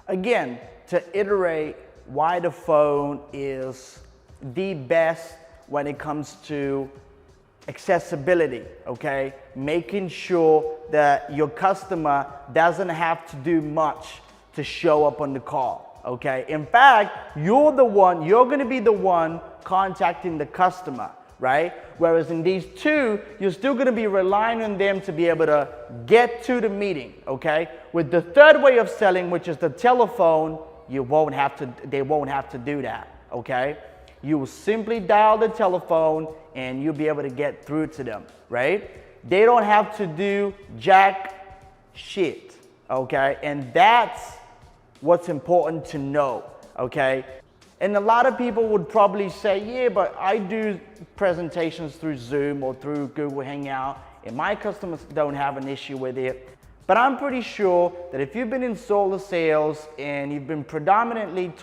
Again, to iterate why the phone is the best when it comes to accessibility, okay? Making sure that your customer doesn't have to do much to show up on the call, okay? In fact, you're gonna be the one contacting the customer, right? Whereas in these two, you're still gonna be relying on them to be able to get to the meeting, okay? With the third way of selling, which is the telephone, they won't have to do that, okay? You will simply dial the telephone and you'll be able to get through to them, right? They don't have to do jack shit, okay? And that's what's important to know, okay? And a lot of people would probably say, yeah, but I do presentations through Zoom or through Google Hangout, and my customers don't have an issue with it. But I'm pretty sure that if you've been in solar sales and you've been predominantly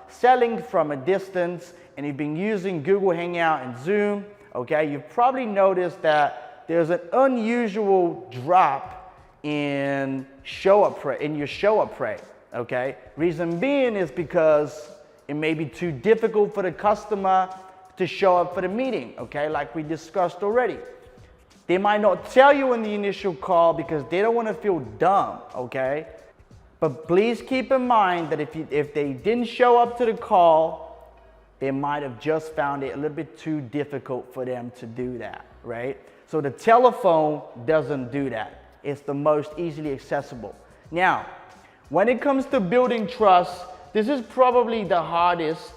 selling from a distance and you've been using Google Hangout and Zoom, okay, you've probably noticed that there's an unusual drop in your show-up rate, okay? Reason being is because it may be too difficult for the customer to show up for the meeting, okay, like we discussed already. They might not tell you in the initial call because they don't want to feel dumb, okay? But please keep in mind that if they didn't show up to the call, they might have just found it a little bit too difficult for them to do that, right? So the telephone doesn't do that. It's the most easily accessible. Now, when it comes to building trust, this is probably the hardest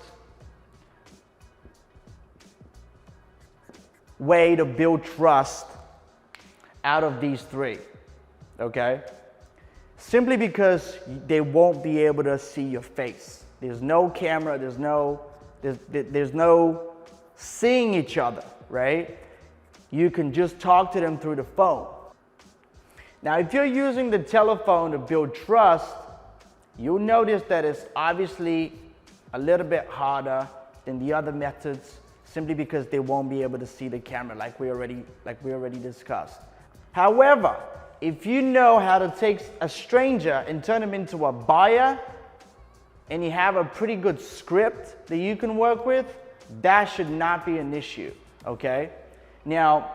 way to build trust out of these three, okay? Simply because they won't be able to see your face. There's no camera, there's no seeing each other, right? You can just talk to them through the phone. Now, if you're using the telephone to build trust, you'll notice that it's obviously a little bit harder than the other methods, simply because they won't be able to see the camera like we already discussed. However, if you know how to take a stranger and turn them into a buyer, and you have a pretty good script that you can work with, that should not be an issue, okay? Now,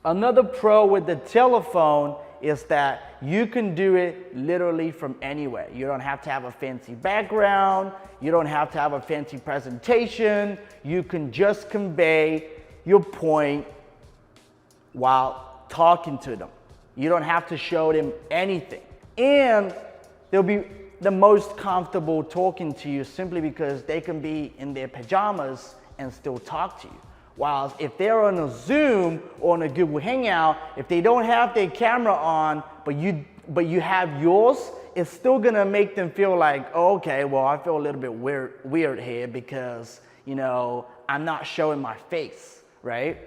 another pro with the telephone is that you can do it literally from anywhere. You don't have to have a fancy background. You don't have to have a fancy presentation. You can just convey your point while talking to them. You don't have to show them anything. And they'll be the most comfortable talking to you simply because they can be in their pajamas and still talk to you. While if they're on a Zoom or on a Google Hangout, if they don't have their camera on, but you have yours, it's still gonna make them feel like, oh, okay, well, I feel a little bit weird here because, you know, I'm not showing my face, right?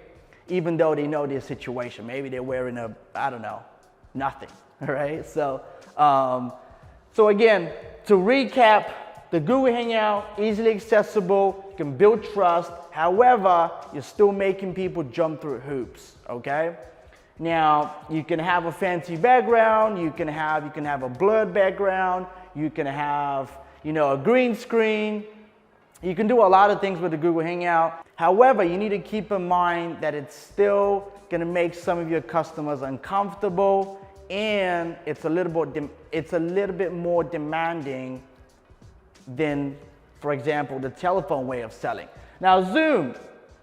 Even though they know their situation. Maybe they're wearing I don't know, nothing, right? So again, to recap, the Google Hangout, easily accessible, you can build trust. However, you're still making people jump through hoops, okay? Now, you can have a fancy background, you can have a blurred background, you can have, you know, a green screen. You can do a lot of things with the Google Hangout. However, you need to keep in mind that it's still gonna make some of your customers uncomfortable, and it's a little bit more demanding than, for example, the telephone way of selling. Now, Zoom,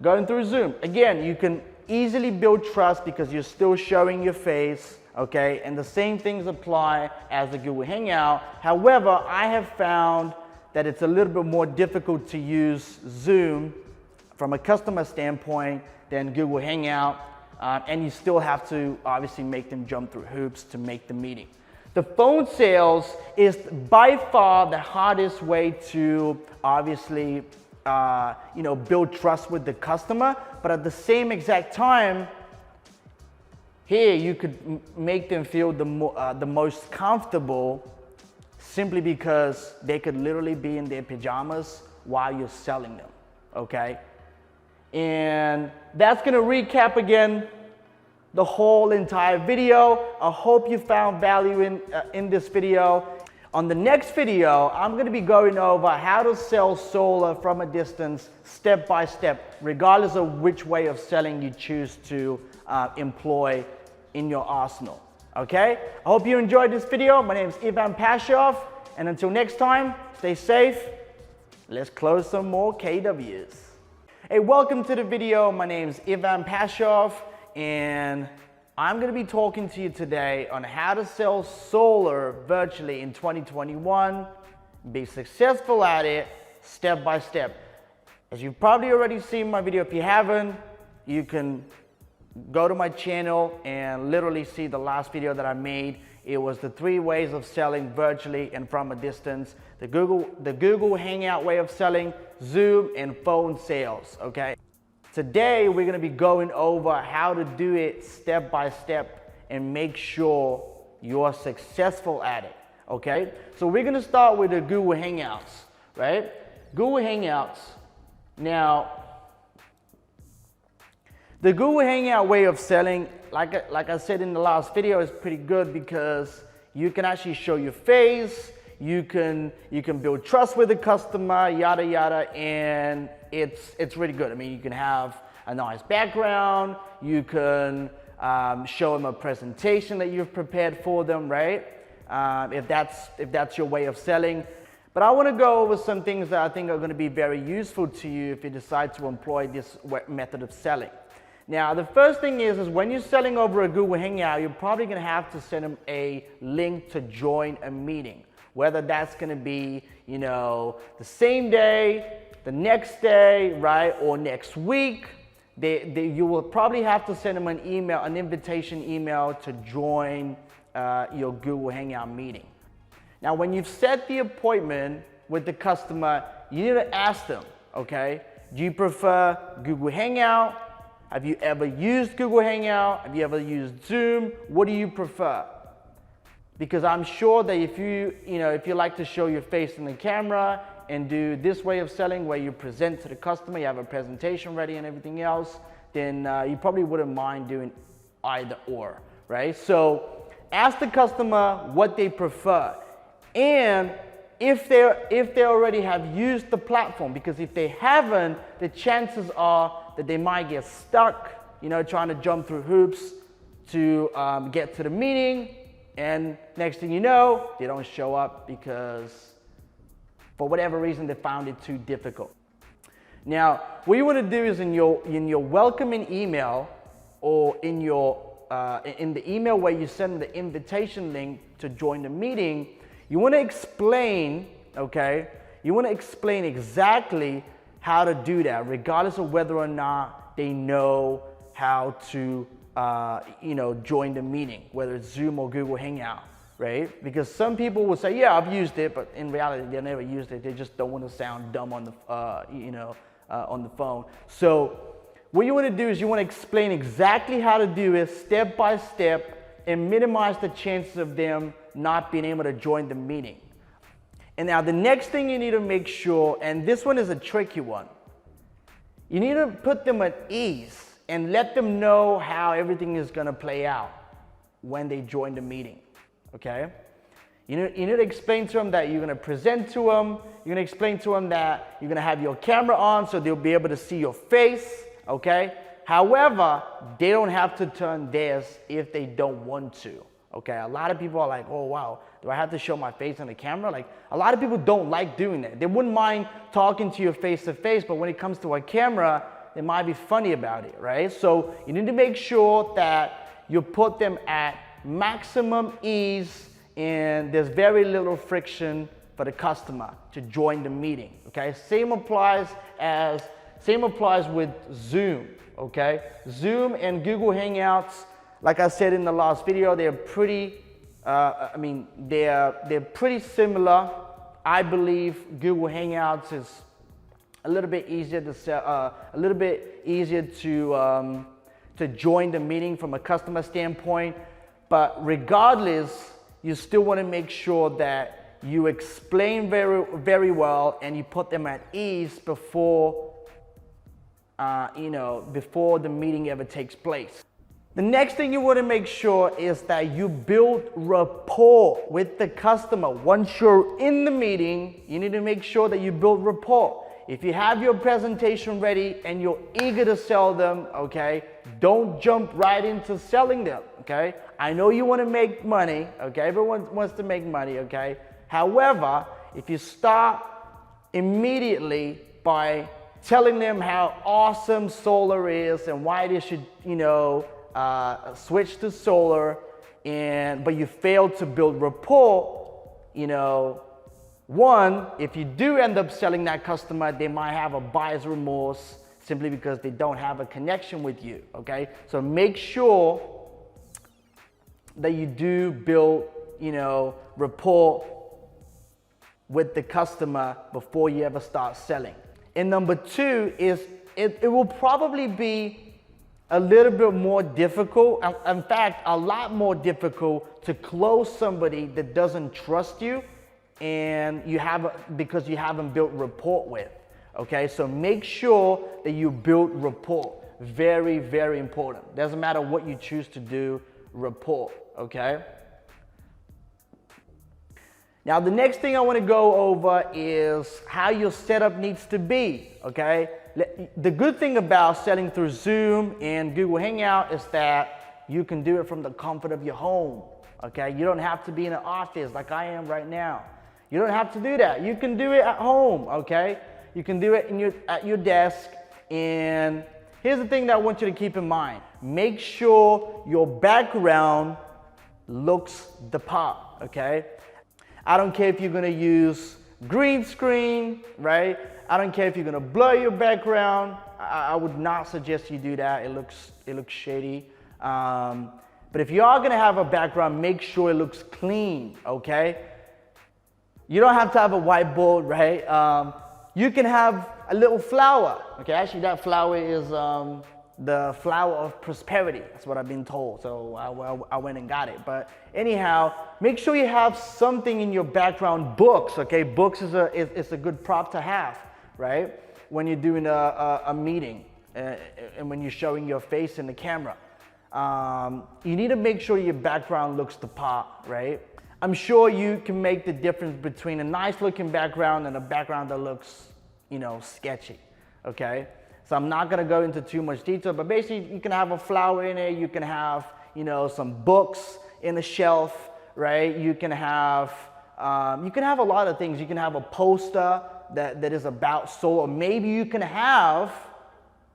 going through Zoom, again, you can easily build trust because you're still showing your face, okay? And the same things apply as the Google Hangout. However, I have found that it's a little bit more difficult to use Zoom from a customer standpoint than Google Hangout, and you still have to obviously make them jump through hoops to make the meeting. The phone sales is by far the hardest way to obviously build trust with the customer, but at the same exact time, here you could make them feel the most comfortable simply because they could literally be in their pajamas while you're selling them, okay? And that's gonna recap again the whole entire video. I hope you found value in this video. On the next video, I'm going to be going over how to sell solar from a distance, step by step, regardless of which way of selling you choose to employ in your arsenal. Okay? I hope you enjoyed this video. My name is Ivan Pashov, and until next time, stay safe. Let's close some more KWs. Hey, welcome to the video. My name is Ivan Pashov, and I'm going to be talking to you today on how to sell solar virtually in 2021, be successful at it step by step. As you've probably already seen my video, if you haven't, you can go to my channel and literally see the last video that I made. It was the 3 ways of selling virtually and from a distance, the Google Hangout way of selling, Zoom, and phone sales, okay? Today, we're gonna be going over how to do it step by step and make sure you're successful at it, okay? So we're gonna start with the Google Hangouts, right? Google Hangouts. Now, the Google Hangout way of selling, like I said in the last video, is pretty good because you can actually show your face, you can build trust with the customer, yada yada, and it's really good. I mean, you can have a nice background, you can show them a presentation that you've prepared for them, right? If that's your way of selling. But I want to go over some things that I think are going to be very useful to you if you decide to employ this method of selling. Now, the first thing is when you're selling over a Google Hangout, you're probably going to have to send them a link to join a meeting. Whether that's going to be, you know, the same day, the next day, right, or next week. You will probably have to send them an email, an invitation email to join your Google Hangout meeting. Now, when you've set the appointment with the customer, you need to ask them, okay, do you prefer Google Hangout? Have you ever used Google Hangout? Have you ever used Zoom? What do you prefer? Because I'm sure that if you like to show your face in the camera and do this way of selling where you present to the customer, you have a presentation ready and everything else, then you probably wouldn't mind doing either or, right? So ask the customer what they prefer. And if they already have used the platform, because if they haven't, the chances are that they might get stuck, you know, trying to jump through hoops to get to the meeting, and next thing you know, they don't show up because for whatever reason they found it too difficult. Now, what you want to do is in your welcoming email, or in the email where you send the invitation link to join the meeting, you want to explain, okay? You want to explain exactly how to do that, regardless of whether or not they know how to, join the meeting, whether it's Zoom or Google Hangout, right? Because some people will say, yeah, I've used it, but in reality, they never used it. They just don't want to sound dumb on the, on the phone. So what you want to do is you want to explain exactly how to do it step by step and minimize the chances of them not being able to join the meeting. And now the next thing you need to make sure, and this one is a tricky one, you need to put them at ease and let them know how everything is going to play out when they join the meeting, okay? You need to explain to them that you're going to present to them, you're going to explain to them that you're going to have your camera on so they'll be able to see your face, okay? However, they don't have to turn theirs if they don't want to. Okay, a lot of people are like, oh wow, do I have to show my face on the camera? Like, a lot of people don't like doing that. They wouldn't mind talking to you face to face, but when it comes to a camera, they might be funny about it, right? So you need to make sure that you put them at maximum ease and there's very little friction for the customer to join the meeting, okay? Same applies with Zoom, okay? Zoom and Google Hangouts, like I said in the last video, they're pretty, they're pretty similar. I believe Google Hangouts is a little bit easier to join the meeting from a customer standpoint. But regardless, you still want to make sure that you explain very, very well and you put them at ease before, before the meeting ever takes place. The next thing you want to make sure is that you build rapport with the customer. Once you're in the meeting, you need to make sure that you build rapport. If you have your presentation ready and you're eager to sell them, okay, don't jump right into selling them, okay? I know you want to make money, okay? Everyone wants to make money, okay? However, if you start immediately by telling them how awesome solar is and why they should, switch to solar, but you fail to build rapport, one, if you do end up selling that customer, they might have a buyer's remorse simply because they don't have a connection with you, okay? So make sure that you do build, rapport with the customer before you ever start selling. And number two is it will probably be a little bit more difficult, in fact, a lot more difficult to close somebody that doesn't trust you and because you haven't built rapport with, okay? So make sure that you build rapport. Very, very important. Doesn't matter what you choose to do, rapport, okay? Now, the next thing I want to go over is how your setup needs to be, okay? The good thing about selling through Zoom and Google Hangout is that you can do it from the comfort of your home, okay? You don't have to be in an office like I am right now. You don't have to do that. You can do it at home, okay? You can do it at your desk. And here's the thing that I want you to keep in mind. Make sure your background looks the part, okay? I don't care if you're gonna use green screen, right? I don't care if you're gonna blur your background. I would not suggest you do that. It looks shady. But if you are gonna have a background, make sure it looks clean, okay? You don't have to have a whiteboard, right? You can have a little flower, okay? Actually, that flower is the flower of prosperity. That's what I've been told, so I went and got it. But anyhow, make sure you have something in your background. Books, okay? Books is a good prop to have, right? When you're doing a meeting and when you're showing your face in the camera. You need to make sure your background looks the part, right? I'm sure you can make the difference between a nice looking background and a background that looks, you know, sketchy, okay? So I'm not gonna go into too much detail, but basically you can have a flower in it, you can have, you know, some books in a shelf, right? You can have a lot of things. You can have a poster that is about solar. Maybe you can have,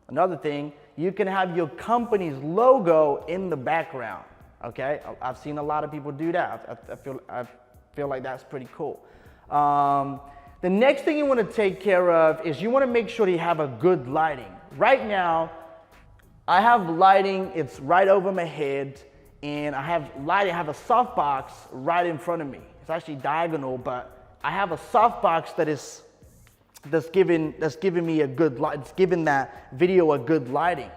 another thing, you can have your company's logo in the background, okay? I've seen a lot of people do that. I feel like that's pretty cool. The next thing you want to take care of is you want to make sure that you have a good lighting. Right now, I have lighting, it's right over my head, and I have lighting, I have a softbox right in front of me. It's actually diagonal, but I have a softbox that's giving me a good light, it's giving that video a good lighting,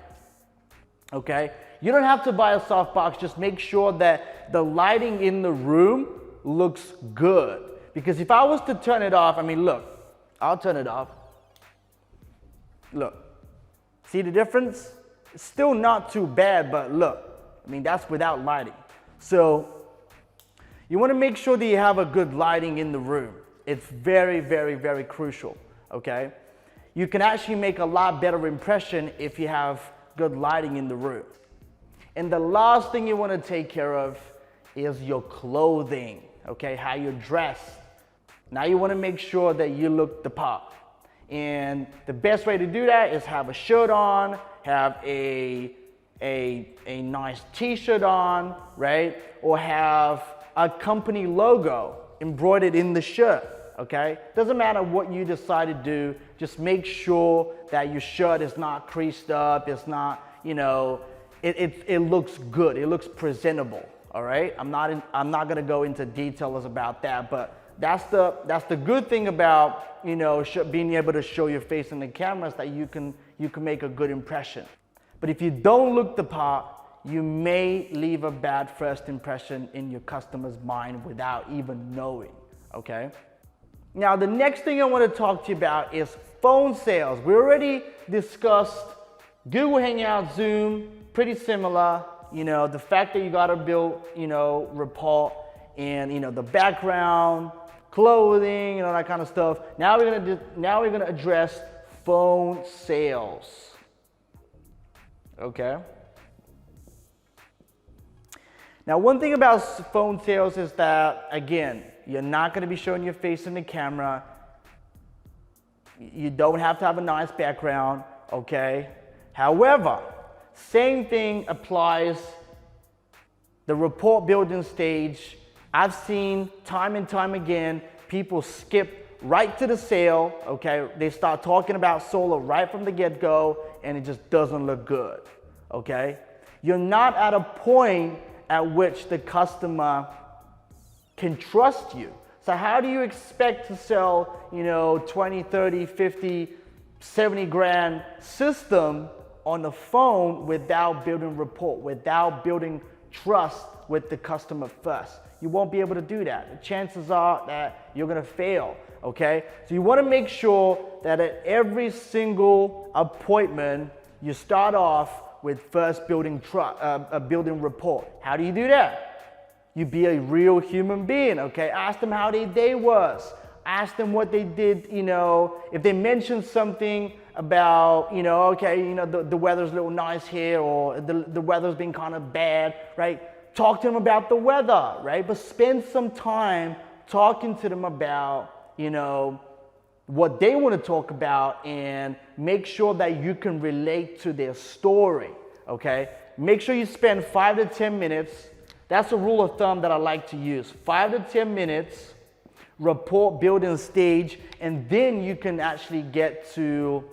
okay? You don't have to buy a softbox, just make sure that the lighting in the room looks good. Because if I was to turn it off, I mean, look, I'll turn it off. Look, see the difference? It's still not too bad, but look, I mean, that's without lighting. So you want to make sure that you have a good lighting in the room. It's very, very, very crucial, okay? You can actually make a lot better impression if you have good lighting in the room. And the last thing you want to take care of is your clothing, okay? How you're dressed. Now you want to make sure that you look the part. And the best way to do that is have a shirt on, have a nice t-shirt on, right? Or have a company logo embroidered in the shirt, okay? Doesn't matter what you decide to do, just make sure that your shirt is not creased up, it's not, you know, it looks good, it looks presentable, all right? I'm not gonna go into details about that, but that's the good thing about, you know, being able to show your face in the camera is that you can make a good impression. But if you don't look the part, you may leave a bad first impression in your customer's mind without even knowing, okay? Now, the next thing I want to talk to you about is phone sales. We already discussed Google Hangout, Zoom, pretty similar. You know, the fact that you got to build, you know, rapport and, you know, the background, clothing, you know, that kind of stuff. Now we're gonna address phone sales. Okay. Now, one thing about phone sales is that, again, you're not gonna be showing your face in the camera. You don't have to have a nice background, okay? However, same thing applies the rapport building stage. I've seen time and time again, people skip right to the sale, okay? They start talking about solar right from the get-go and it just doesn't look good, okay? You're not at a point at which the customer can trust you. So how do you expect to sell, you know, 20, 30, 50, 70 grand system on the phone without building rapport, without building trust with the customer first? You won't be able to do that. The chances are that you're gonna fail, okay? So you wanna make sure that at every single appointment, you start off with first building rapport. How do you do that? You be a real human being, okay? Ask them how their day was. Ask them what they did, you know, if they mentioned something about, you know, okay, you know, the weather's a little nice here, or the weather's been kind of bad, right? Talk to them about the weather, right? But spend some time talking to them about, you know, what they want to talk about, and make sure that you can relate to their story, okay? Make sure you spend 5 to 10 minutes. That's a rule of thumb that I like to use. 5 to 10 minutes, rapport building stage, and then you can actually get to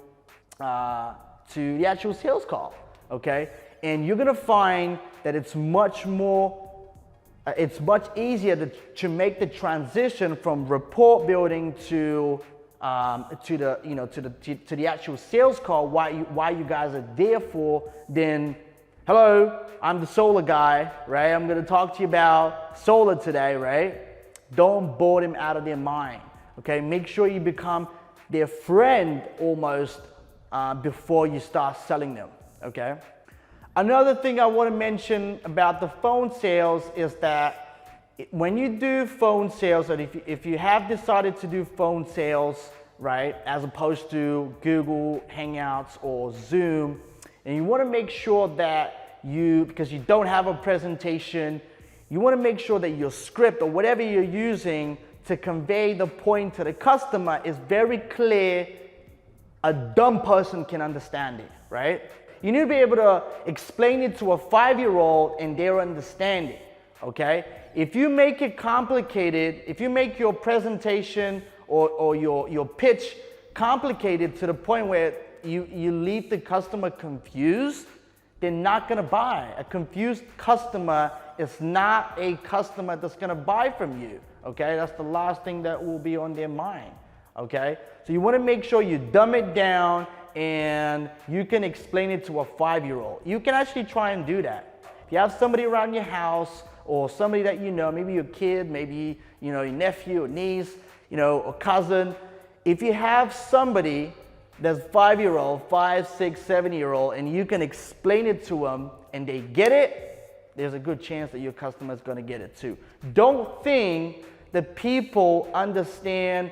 the actual sales call, okay? And you're gonna find that it's much easier to make the transition from rapport building to the actual sales call, why you guys are there for, than, hello, I'm the solar guy, right? I'm gonna talk to you about solar today, right? Don't bore them out of their mind, okay? Make sure you become their friend almost before you start selling them, okay? Another thing I want to mention about the phone sales is that when you do phone sales, and if you have decided to do phone sales, right, as opposed to Google Hangouts or Zoom, and you want to make sure that because you don't have a presentation, you want to make sure that your script or whatever you're using to convey the point to the customer is very clear. A dumb person can understand it, right? You need to be able to explain it to a 5-year-old and they'll understand it, okay? If you make it complicated, if you make your presentation or your pitch complicated to the point where you leave the customer confused, they're not gonna buy. A confused customer is not a customer that's gonna buy from you, okay? That's the last thing that will be on their mind, okay? So you wanna make sure you dumb it down and you can explain it to a 5-year-old. You can actually try and do that. If you have somebody around your house or somebody that you know, maybe your kid, maybe your nephew or niece, or cousin, if you have somebody that's 5-year-old, 5, 6, 7-year-old, and you can explain it to them and they get it, there's a good chance that your customer is gonna get it too. Don't think that people understand,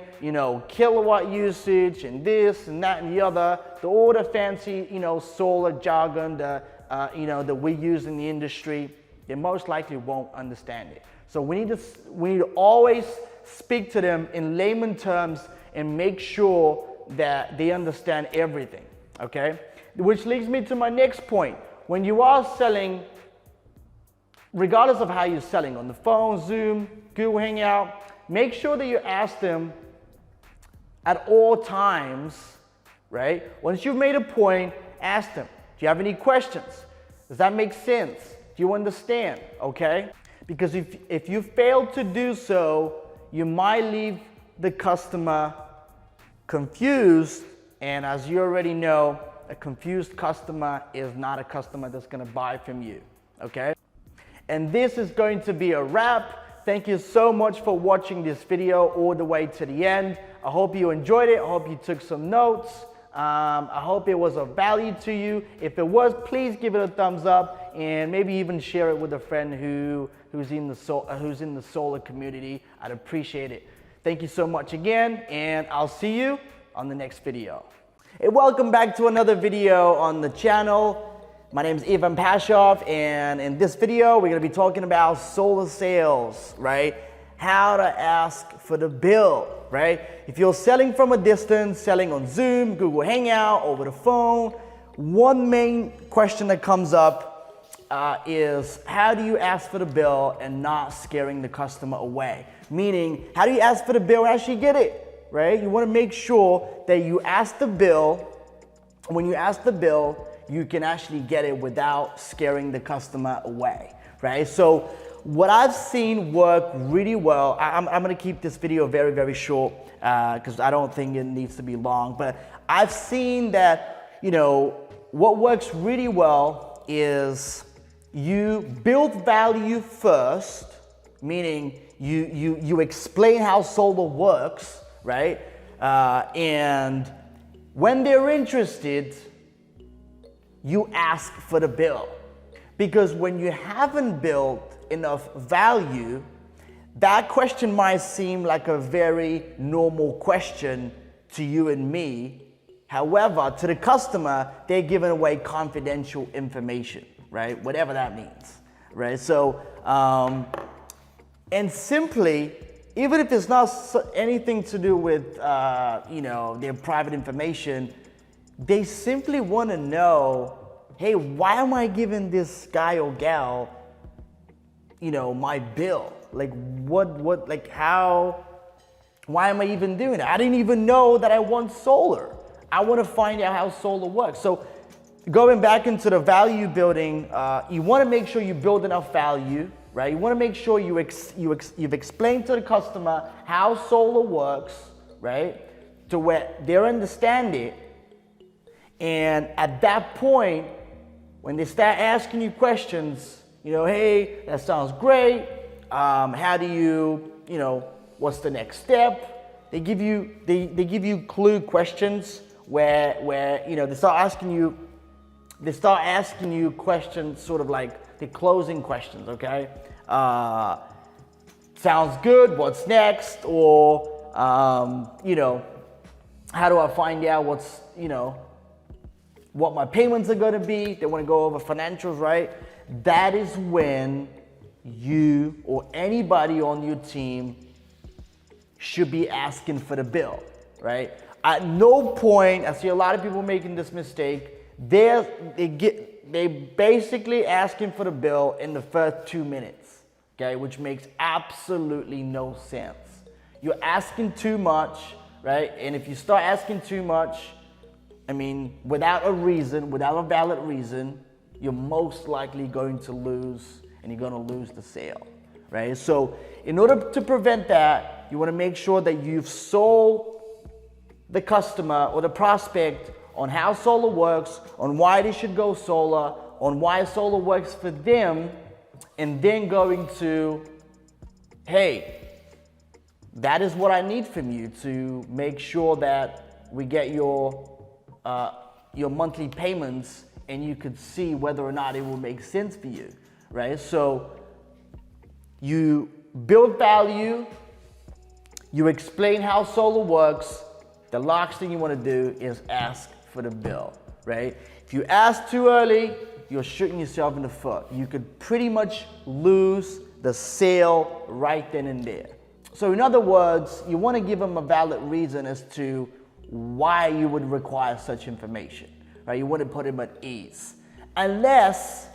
kilowatt usage and this and that and the other, all the fancy, solar jargon that we use in the industry. They most likely won't understand it. So we need to always speak to them in layman terms and make sure that they understand everything, okay? Which leads me to my next point. When you are selling, regardless of how you're selling, on the phone, Zoom, Google Hangout, make sure that you ask them at all times, right? Once you've made a point, ask them, do you have any questions? Does that make sense? Do you understand, okay? Because if you fail to do so, you might leave the customer confused, and as you already know, a confused customer is not a customer that's gonna buy from you, okay? And this is going to be a wrap. Thank you so much for watching this video all the way to the end. I hope you enjoyed it. I hope you took some notes. I hope it was of value to you. If it was, please give it a thumbs up and maybe even share it with a friend who's in the solar community. I'd appreciate it. Thank you so much again, and I'll see you on the next video. Hey, welcome back to another video on the channel. My name is Ivan Pashov, and in this video, we're gonna be talking about solar sales, right? How to ask for the bill, right? If you're selling from a distance, selling on Zoom, Google Hangout, over the phone, one main question that comes up is how do you ask for the bill and not scaring the customer away? Meaning, how do you ask for the bill and actually get it, right? You wanna make sure that you ask the bill, when you ask the bill, you can actually get it without scaring the customer away, right? So what I've seen work really well, I'm gonna keep this video very, very short because I don't think it needs to be long, but I've seen that, what works really well is you build value first, meaning you explain how solar works, right? And when they're interested, you ask for the bill. Because when you haven't built enough value, that question might seem like a very normal question to you and me. However, to the customer, they're giving away confidential information, right? Whatever that means, right? So, and simply, even if it's not anything to do with, their private information, they simply want to know, hey, why am I giving this guy or gal, my bill? Like why am I even doing it? I didn't even know that I want solar. I want to find out how solar works. So going back into the value building, you want to make sure you build enough value, right? You want to make sure you've explained to the customer how solar works, right? To where they understand it. And at that point, when they start asking you questions, hey, that sounds great. How do you, what's the next step? They give you clue questions where they start asking you questions, sort of like the closing questions, okay? Sounds good, what's next? Or, how do I find out what my payments are gonna be? They wanna go over financials, right? That is when you or anybody on your team should be asking for the bill, right? At no point, I see a lot of people making this mistake, they basically asking for the bill in the first 2 minutes, okay? Which makes absolutely no sense. You're asking too much, right? And if you start asking too much, without a reason, without a valid reason, you're most likely going to lose, and you're gonna lose the sale, right? So in order to prevent that, you wanna make sure that you've sold the customer or the prospect on how solar works, on why they should go solar, on why solar works for them, and then going to, hey, that is what I need from you to make sure that we get your monthly payments, and you could see whether or not it will make sense for you, right? So you build value, you explain how solar works. The last thing you want to do is ask for the bill, right? If you ask too early, you're shooting yourself in the foot. You could pretty much lose the sale right then and there. So in other words, you want to give them a valid reason as to why you would require such information, right? You want to put them at ease. Unless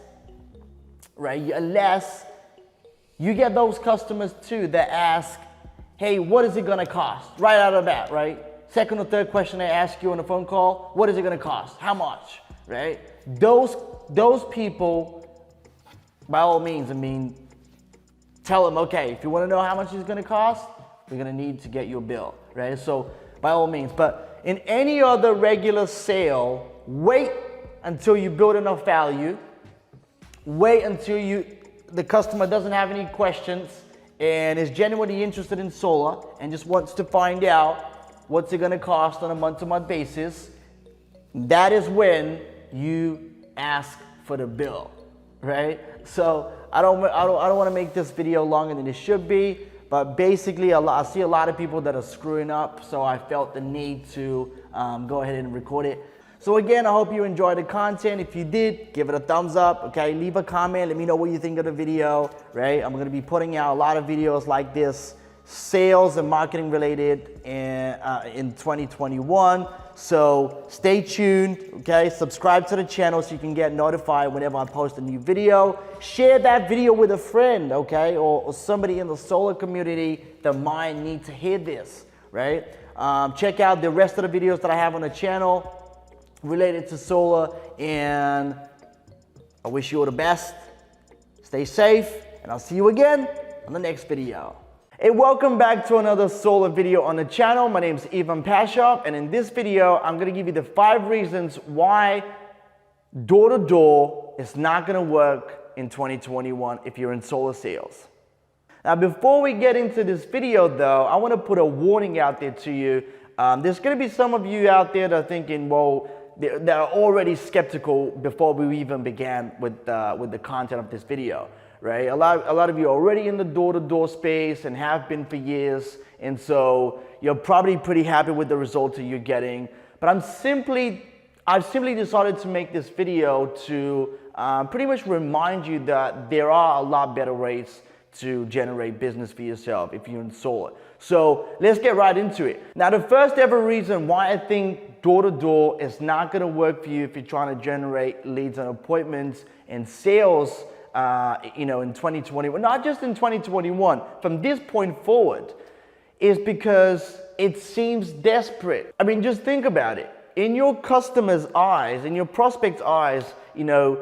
you get those customers too that ask, hey, what is it gonna cost? Right out of the bat, right? Second or third question they ask you on a phone call, what is it gonna cost? How much, right? Those people, by all means, tell them, okay, if you wanna know how much it's gonna cost, we're gonna need to get you a bill, right? So by all means, but in any other regular sale, wait until you build enough value, wait until the customer doesn't have any questions and is genuinely interested in solar and just wants to find out what's it gonna cost on a month-to-month basis. That is when you ask for the bill, right? So I don't want to make this video longer than it should be, but basically I see a lot of people that are screwing up, so I felt the need to go ahead and record it. So again, I hope you enjoyed the content. If you did, give it a thumbs up, okay? Leave a comment, let me know what you think of the video, right? I'm gonna be putting out a lot of videos like this, sales and marketing related in 2021. So stay tuned, okay? Subscribe to the channel so you can get notified whenever I post a new video. Share that video with a friend, okay? Or somebody in the solar community that might need to hear this, right? Check out the rest of the videos that I have on the channel related to solar, and I wish you all the best. Stay safe, and I'll see you again on the next video. Hey, welcome back to another solar video on the channel. My name is Ivan Pashov, and in this video, I'm gonna give you the 5 reasons why door-to-door is not gonna work in 2021 if you're in solar sales. Now, before we get into this video though, I wanna put a warning out there to you. There's gonna be some of you out there that are thinking, well, that are already skeptical before we even began with the content of this video, right? A lot of you are already in the door-to-door space and have been for years, and so you're probably pretty happy with the results that you're getting. But I've simply decided to make this video to pretty much remind you that there are a lot better ways to generate business for yourself if you install it. So let's get right into it. Now, the first ever reason why I think door-to-door is not going to work for you if you're trying to generate leads and appointments and sales, in 2021, not just in 2021, from this point forward, is because it seems desperate. I mean, just think about it. In your customer's eyes, in your prospect's eyes, you're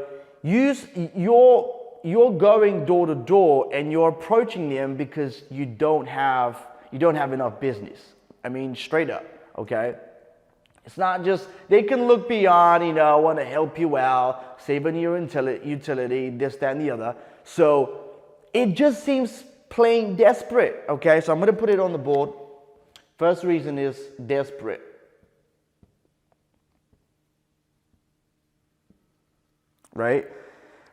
going door to door and you're approaching them because you don't have enough business. I mean, straight up, okay? It's not just, they can look beyond, I want to help you out, save on your utility, this, that, and the other. So it just seems plain desperate, okay? So I'm going to put it on the board. First reason is desperate. Right?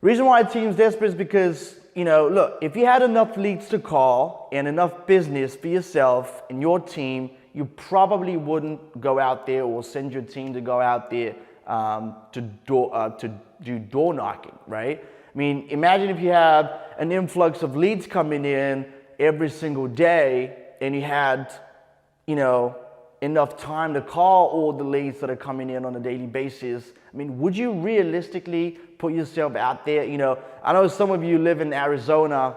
Reason why it seems desperate is because, look, if you had enough leads to call and enough business for yourself and your team, you probably wouldn't go out there or send your team to go out there to do door knocking, right? I mean, imagine if you had an influx of leads coming in every single day and you had, enough time to call all the leads that are coming in on a daily basis. I mean, would you realistically put yourself out there? I know some of you live in Arizona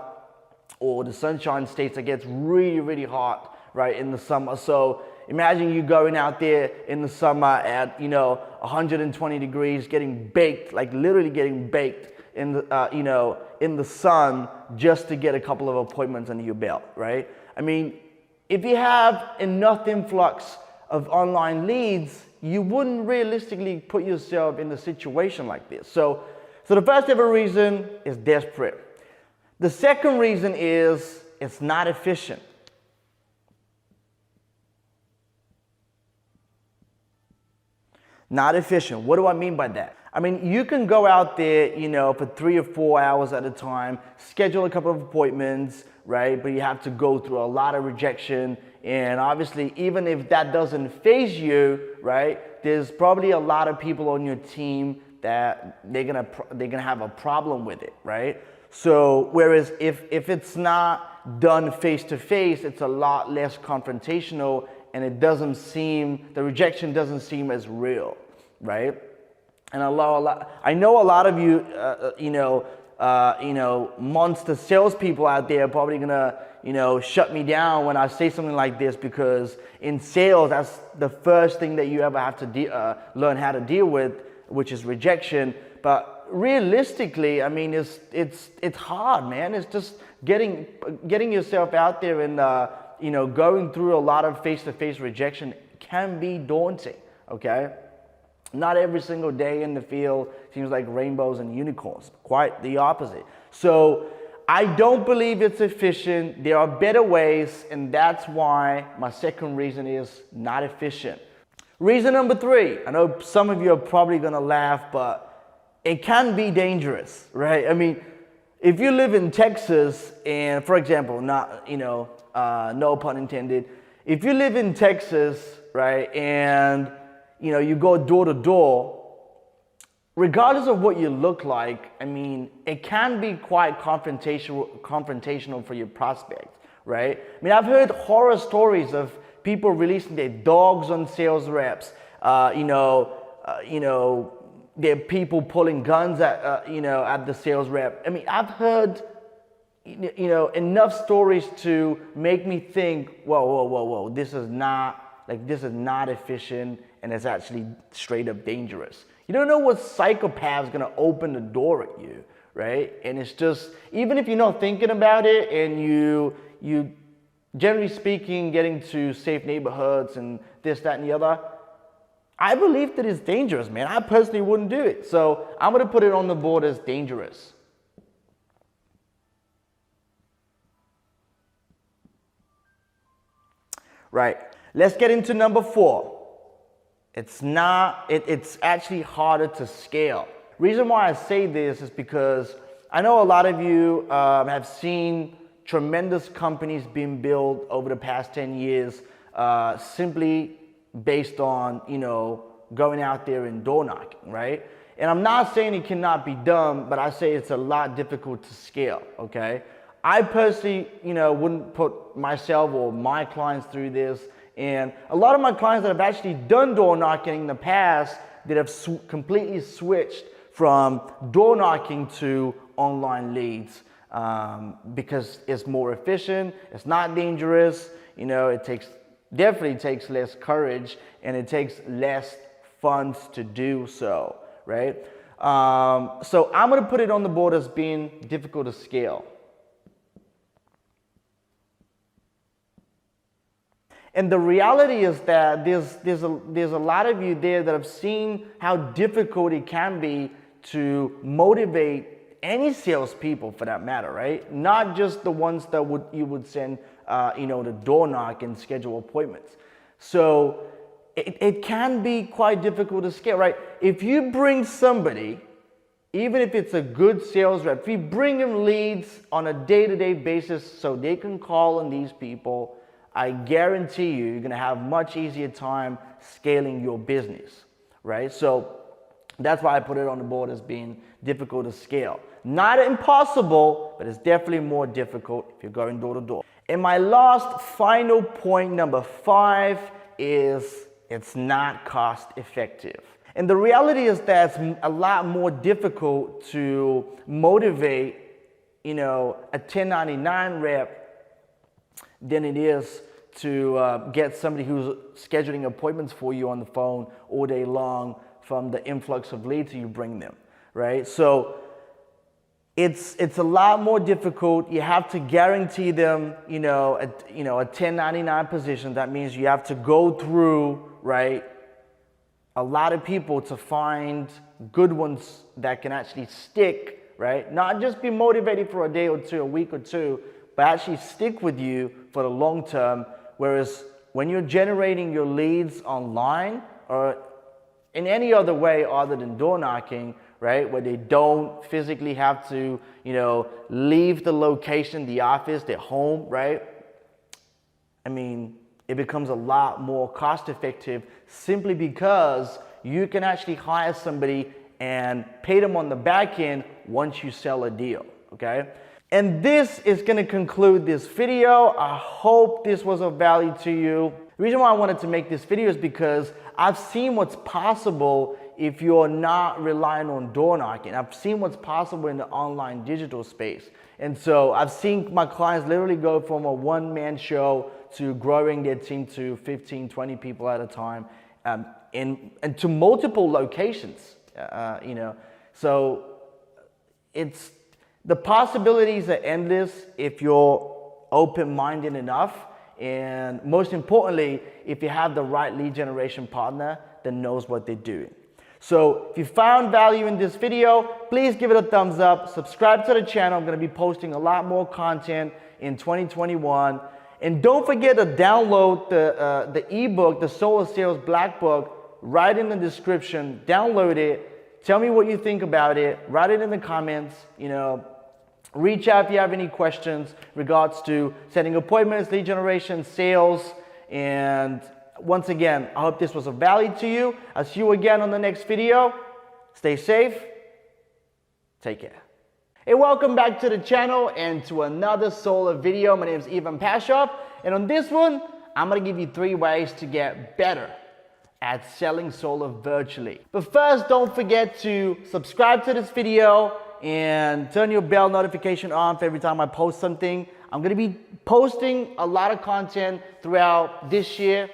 or the sunshine states that gets really, really hot, right, in the summer. So imagine you going out there in the summer at, 120 degrees, getting baked, like literally getting baked in the, in the sun just to get a couple of appointments under your belt, right? I mean, if you have enough influx of online leads, you wouldn't realistically put yourself in a situation like this. So the first ever reason is desperate. The second reason is it's not efficient. Not efficient. What do I mean by that? I mean, you can go out there, for 3 or 4 hours at a time, schedule a couple of appointments, right? But you have to go through a lot of rejection. And obviously, even if that doesn't faze you, right, there's probably a lot of people on your team that they're gonna have a problem with it, right? So whereas if it's not done face to face, it's a lot less confrontational, and the rejection doesn't seem as real, right? And I know a lot of you, monster salespeople out there are probably gonna, shut me down when I say something like this, because in sales, that's the first thing that you ever have to learn how to deal with, which is rejection. But realistically, I mean, it's hard, man. It's just getting yourself out there and going through a lot of face-to-face rejection can be daunting. Okay. Not every single day in the field seems like rainbows and unicorns. Quite the opposite. So I don't believe it's efficient. There are better ways, and that's why my second reason is not efficient. Reason number 3, I know some of you are probably gonna laugh, but it can be dangerous, right? I mean, if you live in Texas, and for example, no pun intended, if you live in Texas, right, and you go door to door, regardless of what you look like, I mean, it can be quite confrontational for your prospect, right? I mean, I've heard horror stories of people releasing their dogs on sales reps. There are people pulling guns at the sales rep. I mean, I've heard, enough stories to make me think, whoa, this is not efficient, and it's actually straight up dangerous. You don't know what psychopath's gonna open the door at you, right? And it's just, even if you're not thinking about it, and you generally speaking, getting to safe neighborhoods and this, that, and the other, I believe that it's dangerous, man. I personally wouldn't do it. So I'm gonna put it on the board as dangerous. Right, let's get into number 4. It's actually harder to scale. Reason why I say this is because I know a lot of you have seen tremendous companies being built over the past 10 years simply based on, going out there and door knocking, right? And I'm not saying it cannot be done, but I say it's a lot difficult to scale, okay? I personally, wouldn't put myself or my clients through this. And a lot of my clients that have actually done door knocking in the past that have completely switched from door knocking to online leads because it's more efficient, it's not dangerous, it definitely takes less courage and it takes less funds to do so, right? So I'm gonna put it on the board as being difficult to scale. And the reality is that there's a lot of you there that have seen how difficult it can be to motivate any salespeople for that matter, right? Not just the ones that you would send, to door knock and schedule appointments. So it can be quite difficult to scale, right? If you bring somebody, even if it's a good sales rep, if you bring them leads on a day-to-day basis so they can call on these people, I guarantee you're gonna have much easier time scaling your business, right? So that's why I put it on the board as being difficult to scale. Not impossible, but it's definitely more difficult if you're going door to door. And my last final point, number 5, is it's not cost effective. And the reality is that it's a lot more difficult to motivate, a 1099 rep than it is to get somebody who's scheduling appointments for you on the phone all day long from the influx of leads you bring them, right? So it's a lot more difficult. You have to guarantee them, a 1099 position. That means you have to go through, right, a lot of people to find good ones that can actually stick, right? Not just be motivated for a day or two, a week or two, but actually stick with you for the long term. Whereas when you're generating your leads online or in any other way other than door knocking, right, where they don't physically have to, leave the location, the office, their home, right? I mean, it becomes a lot more cost effective simply because you can actually hire somebody and pay them on the back end once you sell a deal, okay? And this is gonna conclude this video. I hope this was of value to you. The reason why I wanted to make this video is because I've seen what's possible if you're not relying on door knocking. I've seen what's possible in the online digital space. And so I've seen my clients literally go from a one-man show to growing their team to 15, 20 people at a time, and to multiple locations, So the possibilities are endless if you're open-minded enough, and most importantly, if you have the right lead generation partner that knows what they're doing. So if you found value in this video, please give it a thumbs up, subscribe to the channel. I'm gonna be posting a lot more content in 2021. And don't forget to download the ebook, the Solar Sales Black Book, right in the description. Download it, tell me what you think about it, write it in the comments, reach out if you have any questions regards to setting appointments, lead generation, sales. And once again, I hope this was of value to you. I'll see you again on the next video. Stay safe. Take care. Hey, welcome back to the channel and to another solar video. My name is Ivan Pashov, and on this one, I'm gonna give you 3 ways to get better at selling solar virtually. But first, don't forget to subscribe to this video and turn your bell notification on for every time I post something. I'm gonna be posting a lot of content throughout this year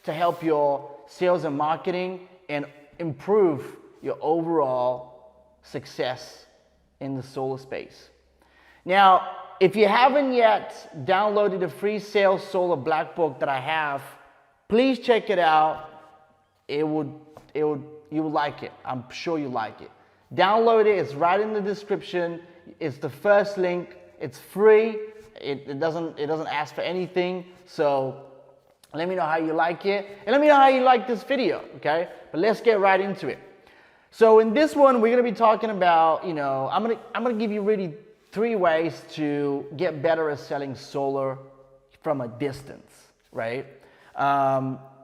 to help your sales and marketing and improve your overall success in the solar space. Now, if you haven't yet downloaded the free Sales Solar Black Book that I have, please check it out. You would like it. I'm sure you like it. Download it. It's right in the description. It's the first link. It's free. It doesn't ask for anything. So let me know how you like it, and let me know how you like this video. Okay, but let's get right into it. So in this one, we're gonna be talking about, I'm gonna give you really 3 ways to get better at selling solar from a distance, right?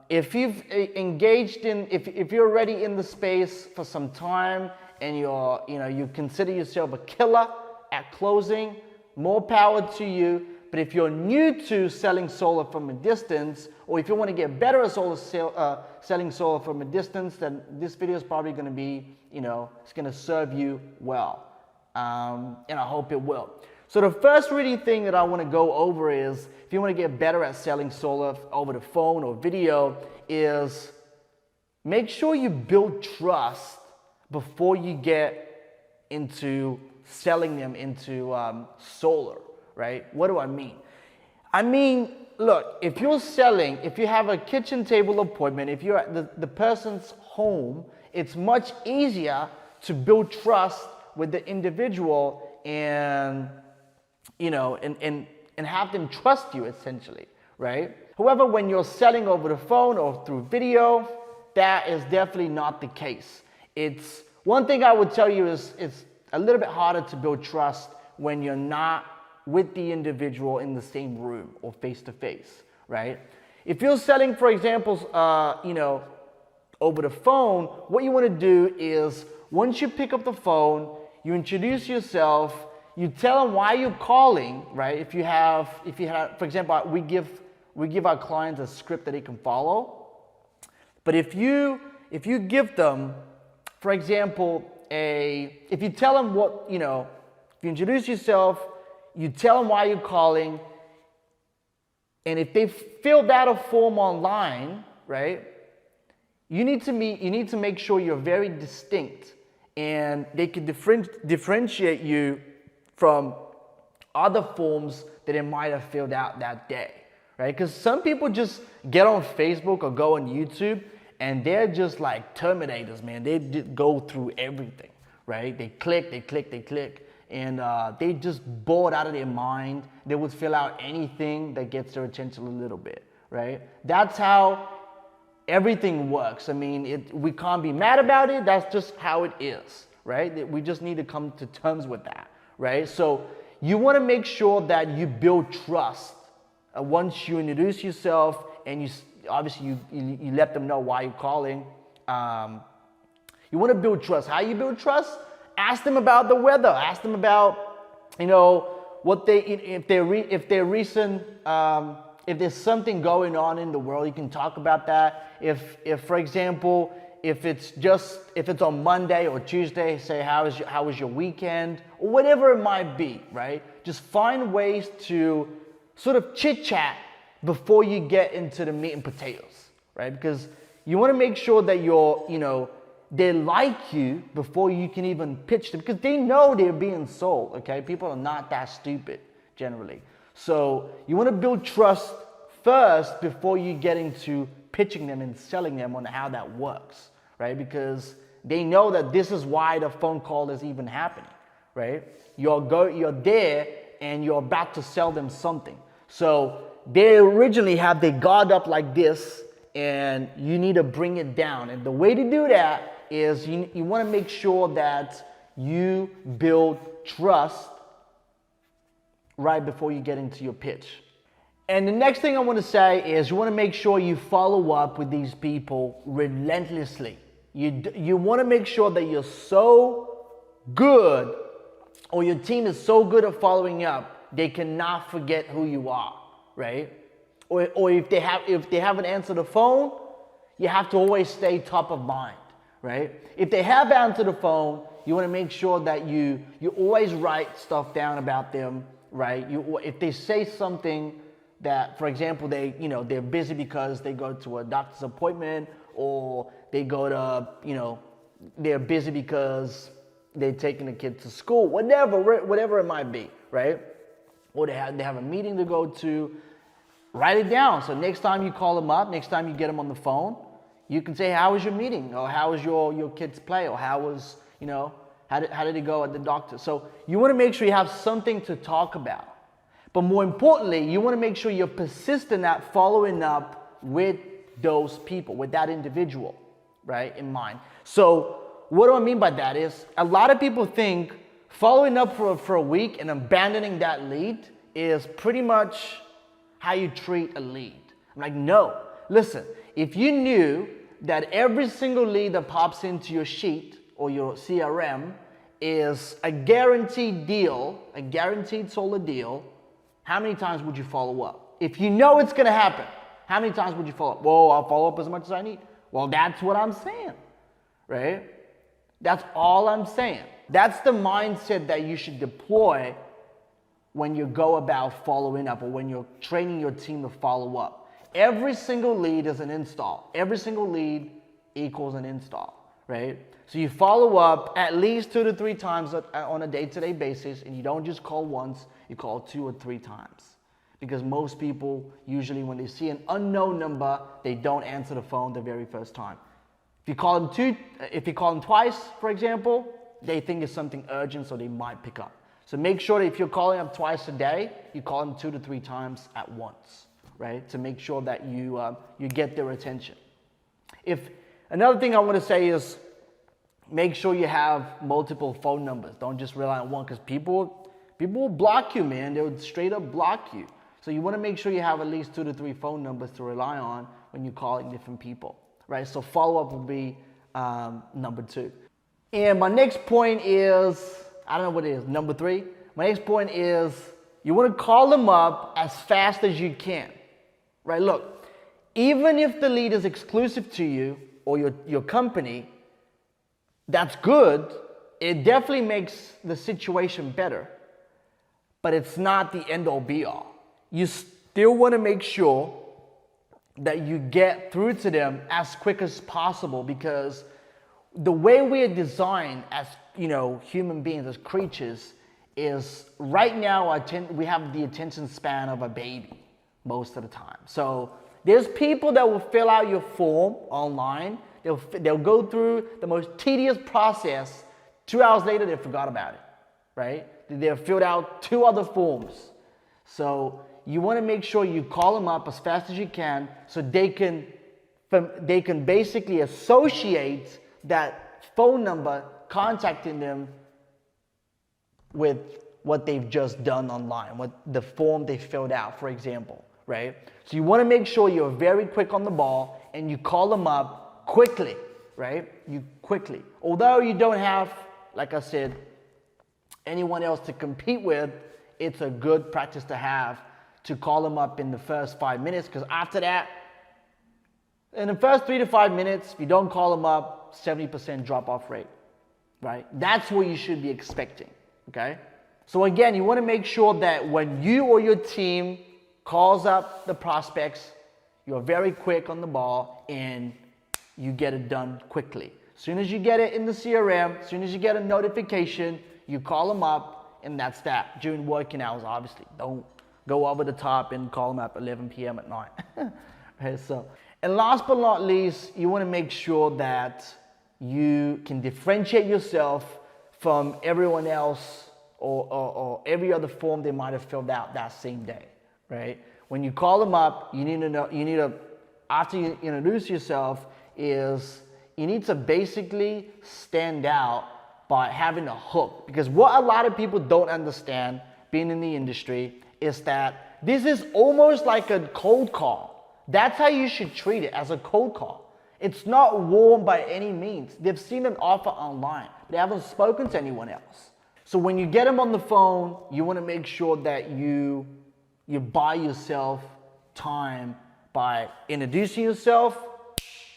If you've engaged in, if you're already in the space for some time and you consider yourself a killer at closing, more power to you. But if you're new to selling solar from a distance, or if you want to get better at selling solar from a distance, then this video is probably going to be, it's going to serve you well. And I hope it will. So the first really thing that I want to go over is, if you want to get better at selling solar over the phone or video, is make sure you build trust before you get into selling them into solar, right? What do I mean? I mean, look, if you have a kitchen table appointment, if you're at the person's home, it's much easier to build trust with the individual and have them trust you, essentially, right? However, when you're selling over the phone or through video, that is definitely not the case. It's one thing I would tell you is it's a little bit harder to build trust when you're not with the individual in the same room or face to face, right? If you're selling, for example, over the phone, what you want to do is, once you pick up the phone, you introduce yourself, you tell them why you're calling, right? If you have, for example, we give our clients a script that they can follow. But if you give them, for example, if you tell them if you introduce yourself, you tell them why you're calling, and if they filled out a form online, right? You need to make sure you're very distinct, and they can differentiate you from other forms that they might have filled out that day, right? Because some people just get on Facebook or go on YouTube and they're just like Terminators, man. They go through everything, right? They click, and they just bored out of their mind. They would fill out anything that gets their attention a little bit, right? That's how everything works. I mean, we can't be mad about it. That's just how it is, right? We just need to come to terms with that, right? So you want to make sure that you build trust. Once you introduce yourself and you let them know why you're calling, you want to build trust. How you build trust? Ask them about the weather. Ask them about, what if there's something going on in the world, you can talk about that. If for example, if it's on Monday or Tuesday, say how was your weekend, or whatever it might be, right? Just find ways to sort of chit chat before you get into the meat and potatoes, right? Because you want to make sure that they like you before you can even pitch them, because they know they're being sold, okay? People are not that stupid, generally. So you want to build trust first before you get into pitching them and selling them on how that works, right? Because they know that this is why the phone call is even happening, right? You're there and you're about to sell them something. So they originally have their guard up like this, and you need to bring it down. And the way to do that is you want to make sure that you build trust right before you get into your pitch. And the next thing I want to say is, you want to make sure you follow up with these people relentlessly. You want to make sure that you're so good, or your team is so good at following up, they cannot forget who you are, right? Or if they haven't answered the phone, you have to always stay top of mind, right? If they have answered the phone, you want to make sure that you always write stuff down about them, right? If they say something that, for example, they're busy because they go to a doctor's appointment, or they go to, they're busy because they're taking the kid to school, whatever it might be, right? Or they have a meeting to go to. Write it down. So next time you call them up, next time you get them on the phone, you can say, how was your meeting? Or how was your kid's play? Or how was, how did it go at the doctor? So you want to make sure you have something to talk about. But more importantly, you want to make sure you're persistent at following up with those people, with that individual, right, in mind. So what do I mean by that is, a lot of people think following up for a week and abandoning that lead is pretty much how you treat a lead. I'm like, no. Listen, if you knew that every single lead that pops into your sheet or your CRM is a guaranteed deal, a guaranteed solar deal, how many times would you follow up? If you know it's gonna happen, how many times would you follow up? Well, I'll follow up as much as I need. Well, that's what I'm saying, right? That's all I'm saying. That's the mindset that you should deploy when you go about following up or when you're training your team to follow up. Every single lead is an install. Every single lead equals an install, right? So you follow up at least 2 to 3 times on a day-to-day basis, and you don't just call once, you call 2 or 3 times. Because most people, usually when they see an unknown number, they don't answer the phone the very first time. If you call them twice, for example, they think it's something urgent, so they might pick up. So make sure that if you're calling up twice a day, you call them 2 to 3 times at once, right? To make sure that you get their attention. Another thing I want to say is make sure you have multiple phone numbers. Don't just rely on one, because people will block you, man. They would straight up block you. So you want to make sure you have at least 2 to 3 phone numbers to rely on when you're calling different people, right? So follow-up will be number 2. And my next point is, I don't know what it is, number 3. My next point is you want to call them up as fast as you can, right? Look, even if the lead is exclusive to you or your company, that's good. It definitely makes the situation better, but it's not the end-all be-all. You still want to make sure that you get through to them as quick as possible, because the way we are designed as human beings, as creatures, is right now we have the attention span of a baby most of the time. So there's people that will fill out your form online. They'll go through the most tedious process. 2 hours later, they forgot about it, right? They've filled out 2 other forms. So you want to make sure you call them up as fast as you can, so they can basically associate that phone number contacting them with what they've just done online, what the form they filled out, for example, right? So you want to make sure you're very quick on the ball and you call them up quickly, right? Quickly. Although you don't have, like I said, anyone else to compete with, it's a good practice to have to call them up in the first 5 minutes, because after that, in the first 3 to 5 minutes, if you don't call them up, 70% drop-off rate, right? That's what you should be expecting, okay? So again, you want to make sure that when you or your team calls up the prospects, you're very quick on the ball and you get it done quickly. As soon as you get it in the CRM, as soon as you get a notification, you call them up, and that's that. During working hours, obviously. Don't go over the top and call them up 11 p.m. at night. Okay, and last but not least, you want to make sure that you can differentiate yourself from everyone else or every other form they might have filled out that same day, right? When you call them up, you need to, after you introduce yourself, you need to basically stand out by having a hook. Because what a lot of people don't understand, being in the industry, is that this is almost like a cold call. That's how you should treat it, as a cold call. It's not warm by any means. They've seen an offer online. They haven't spoken to anyone else. So when you get them on the phone, you want to make sure that you buy yourself time by introducing yourself,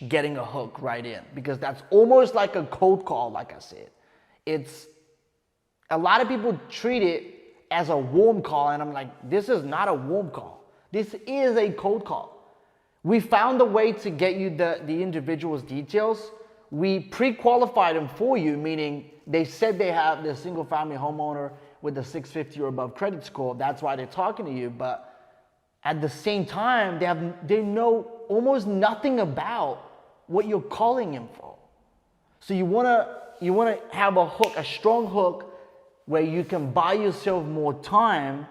getting a hook right in, because that's almost like a cold call, like I said. It's a lot of people treat it as a warm call, and I'm like, this is not a warm call. This is a cold call. We found a way to get you the individual's details. We pre-qualified them for you, meaning they said they're single-family homeowner with a 650 or above credit score. That's why they're talking to you. But at the same time, they know almost nothing about what you're calling him for. So you wanna have a hook, a strong hook, where you can buy yourself more time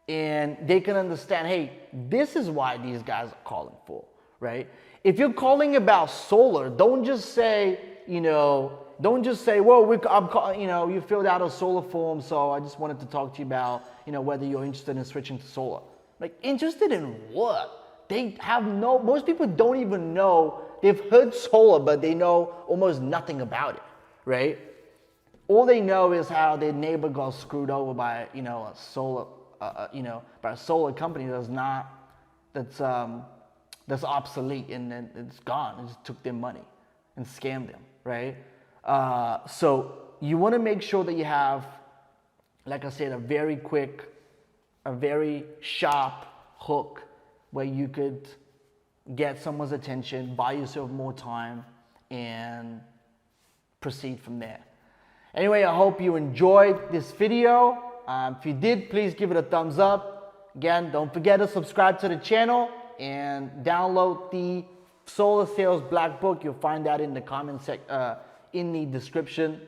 and they can understand, hey, this is why these guys are calling for, right? If you're calling about solar, don't just say, well, you filled out a solar form, so I just wanted to talk to you about, whether you're interested in switching to solar. Like, interested in what? Most people don't even know. They've heard solar, but they know almost nothing about it, right? all they know is how their neighbor got screwed over by, you know, a solar, by a solar company that's obsolete, and then it's gone. It just took their money and scammed them, right? So you want to make sure that you have, like I said, a very quick, a very sharp hook where you could get someone's attention, buy yourself more time, and proceed from there. Anyway, I hope you enjoyed this video. If you did, please give it a thumbs up. Again, don't forget to subscribe to the channel and download the Solar Sales Black Book. You'll find that in the in the description.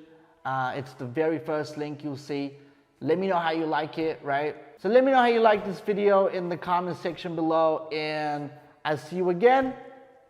It's the very first link you'll see. Let me know how you like it, right? So let me know how you like this video in the comment section below, and I'll see you again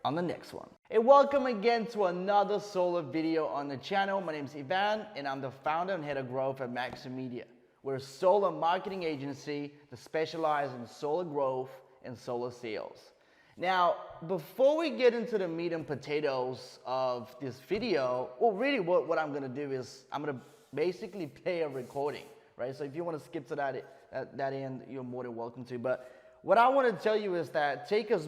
on the next one. Hey, welcome again to another solar video on the channel. My name is Ivan, and I'm the founder and head of growth at Maxim Media. We're a solar marketing agency that specializes in solar growth and solar sales. Now, before we get into the meat and potatoes of this video, well, really what I'm gonna do is I'm gonna basically play a recording, right? So if you wanna skip to that end, you're more than welcome to. But what I wanna tell you is that take as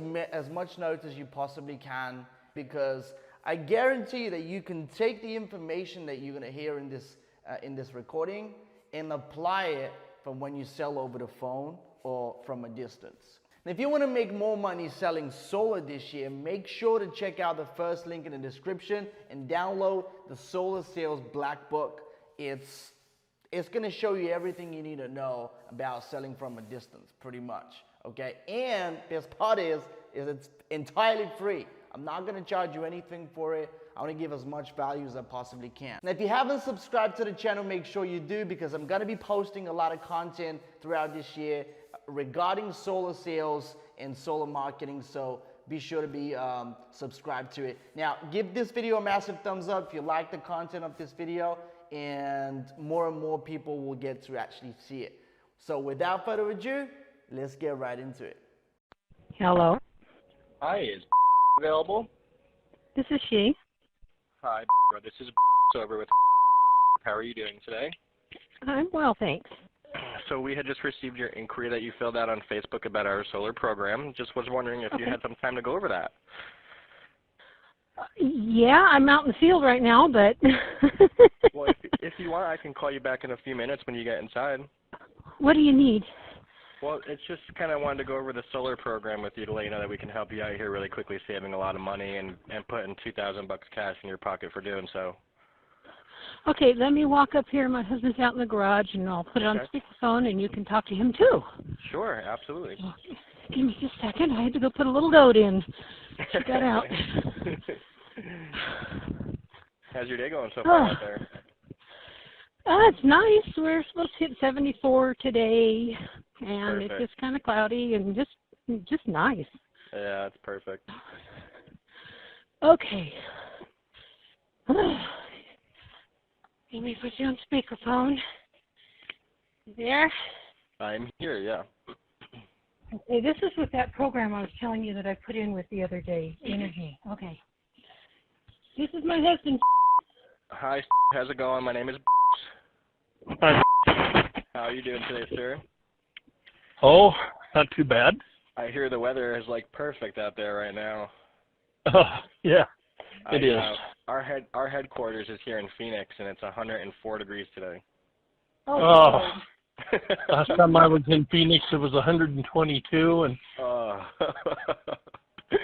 much notes as you possibly can, because I guarantee you that you can take the information that you're gonna hear in this recording and apply it from when you sell over the phone or from a distance. And if you want to make more money selling solar this year, make sure to check out the first link in the description and download the Solar Sales Black Book. It's going to show you everything you need to know about selling from a distance, pretty much. Okay, and best part is it's entirely free. I'm not going to charge you anything for it. I want to give as much value as I possibly can. Now, if you haven't subscribed to the channel, make sure you do, because I'm going to be posting a lot of content throughout this year regarding solar sales and solar marketing. So be sure to be subscribed to it. Now, give this video a massive thumbs up if you like the content of this video, and more people will get to actually see it. So without further ado, let's get right into it. Hello. Hi, is available? This is she. Hi, this is over with. How are you doing today? I'm well, thanks. So we had just received your inquiry that you filled out on Facebook about our solar program. Just was wondering if you had some time to go over that. Yeah, I'm out in the field right now, but... Well, if you want, I can call you back in a few minutes when you get inside. What do you need? Well, it's just kind of wanted to go over the solar program with you to let you know that we can help you out here really quickly, saving a lot of money and putting $2,000 cash in your pocket for doing so. Okay, let me walk up here. My husband's out in the garage, and I'll put it on speakerphone, and you can talk to him too. Sure, absolutely. Give me just a second. I had to go put a little goat in. She got out. How's your day going so far out there? It's nice. We're supposed to hit 74 today, and Perfect. It's just kind of cloudy and just nice. Yeah, that's perfect. Okay. Let me put you on speakerphone. You there? I'm here, yeah. Okay, this is with that program I was telling you that I put in with the other day, Energy. Okay. This is my husband. Hi, how's it going? My name is. Hi. How are you doing today, sir? Oh, not too bad. I hear the weather is like perfect out there right now. Oh, yeah, it is. Our headquarters is here in Phoenix, and it's 104 degrees today. Oh, last time I was in Phoenix, it was 122, and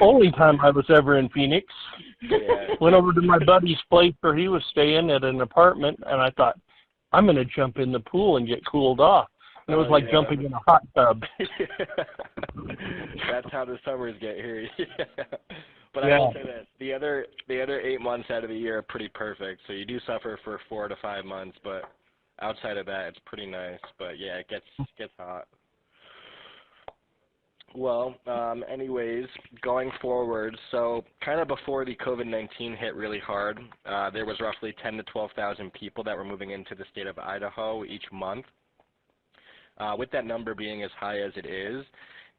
only time I was ever in Phoenix. Yeah. Went over to my buddy's place where he was staying at an apartment, and I thought, I'm going to jump in the pool and get cooled off. And it was like jumping in a hot tub. That's how the summers get here. But I will say that the other 8 months out of the year are pretty perfect. So you do suffer for 4 to 5 months, but outside of that, it's pretty nice. But yeah, it gets hot. Well, anyways, going forward, so kind of before the COVID-19 hit really hard, there was roughly 10 to 12,000 people that were moving into the state of Idaho each month. With that number being as high as it is,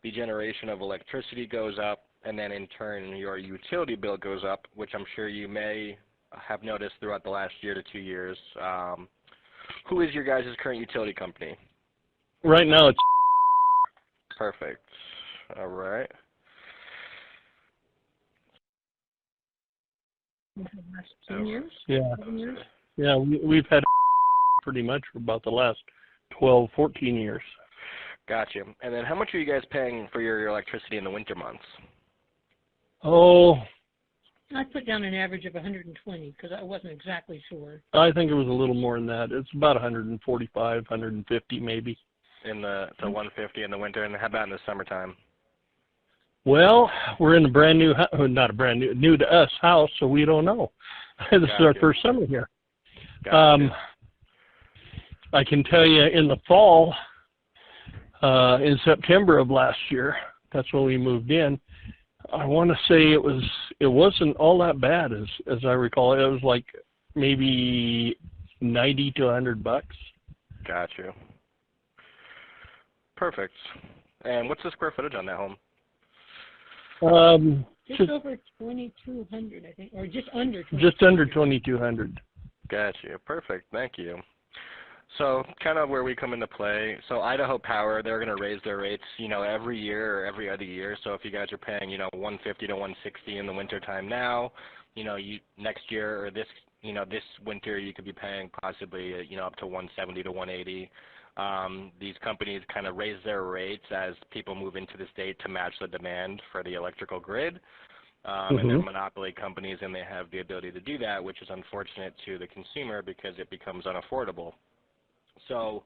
the generation of electricity goes up, and then in turn your utility bill goes up, which I'm sure you may have noticed throughout the last year to 2 years. Who is your guys' current utility company? Right now, it's Perfect. All right. The last 10 years? yeah, 7 years? yeah. We've had pretty much for about the last 12, 14 years. Gotcha. And then how much are you guys paying for your electricity in the winter months? Oh, I put down an average of 120 because I wasn't exactly sure. I think it was a little more than that. It's about 145, 150 maybe. In the 150 in the winter, and how about in the summertime? Well, we're in a brand new, not a brand new, new to us house, so we don't know. This is our Gotcha. first summer here. Gotcha. I can tell you in the fall, in September of last year, that's when we moved in. I want to say it wasn't all that bad as I recall. It was like maybe 90 to $100. Gotcha. Perfect. And what's the square footage on that home? Just over 2,200, I think, or just under 2,200. Just under 2,200. Gotcha. Perfect. Thank you. So kind of where we come into play. So Idaho Power, they're going to raise their rates, every year or every other year. So if you guys are paying, 150 to 160 in the wintertime now, you next year or this winter you could be paying possibly, up to 170 to 180. These companies kind of raise their rates as people move into the state to match the demand for the electrical grid. And they're monopoly companies, and they have the ability to do that, which is unfortunate to the consumer because it becomes unaffordable. So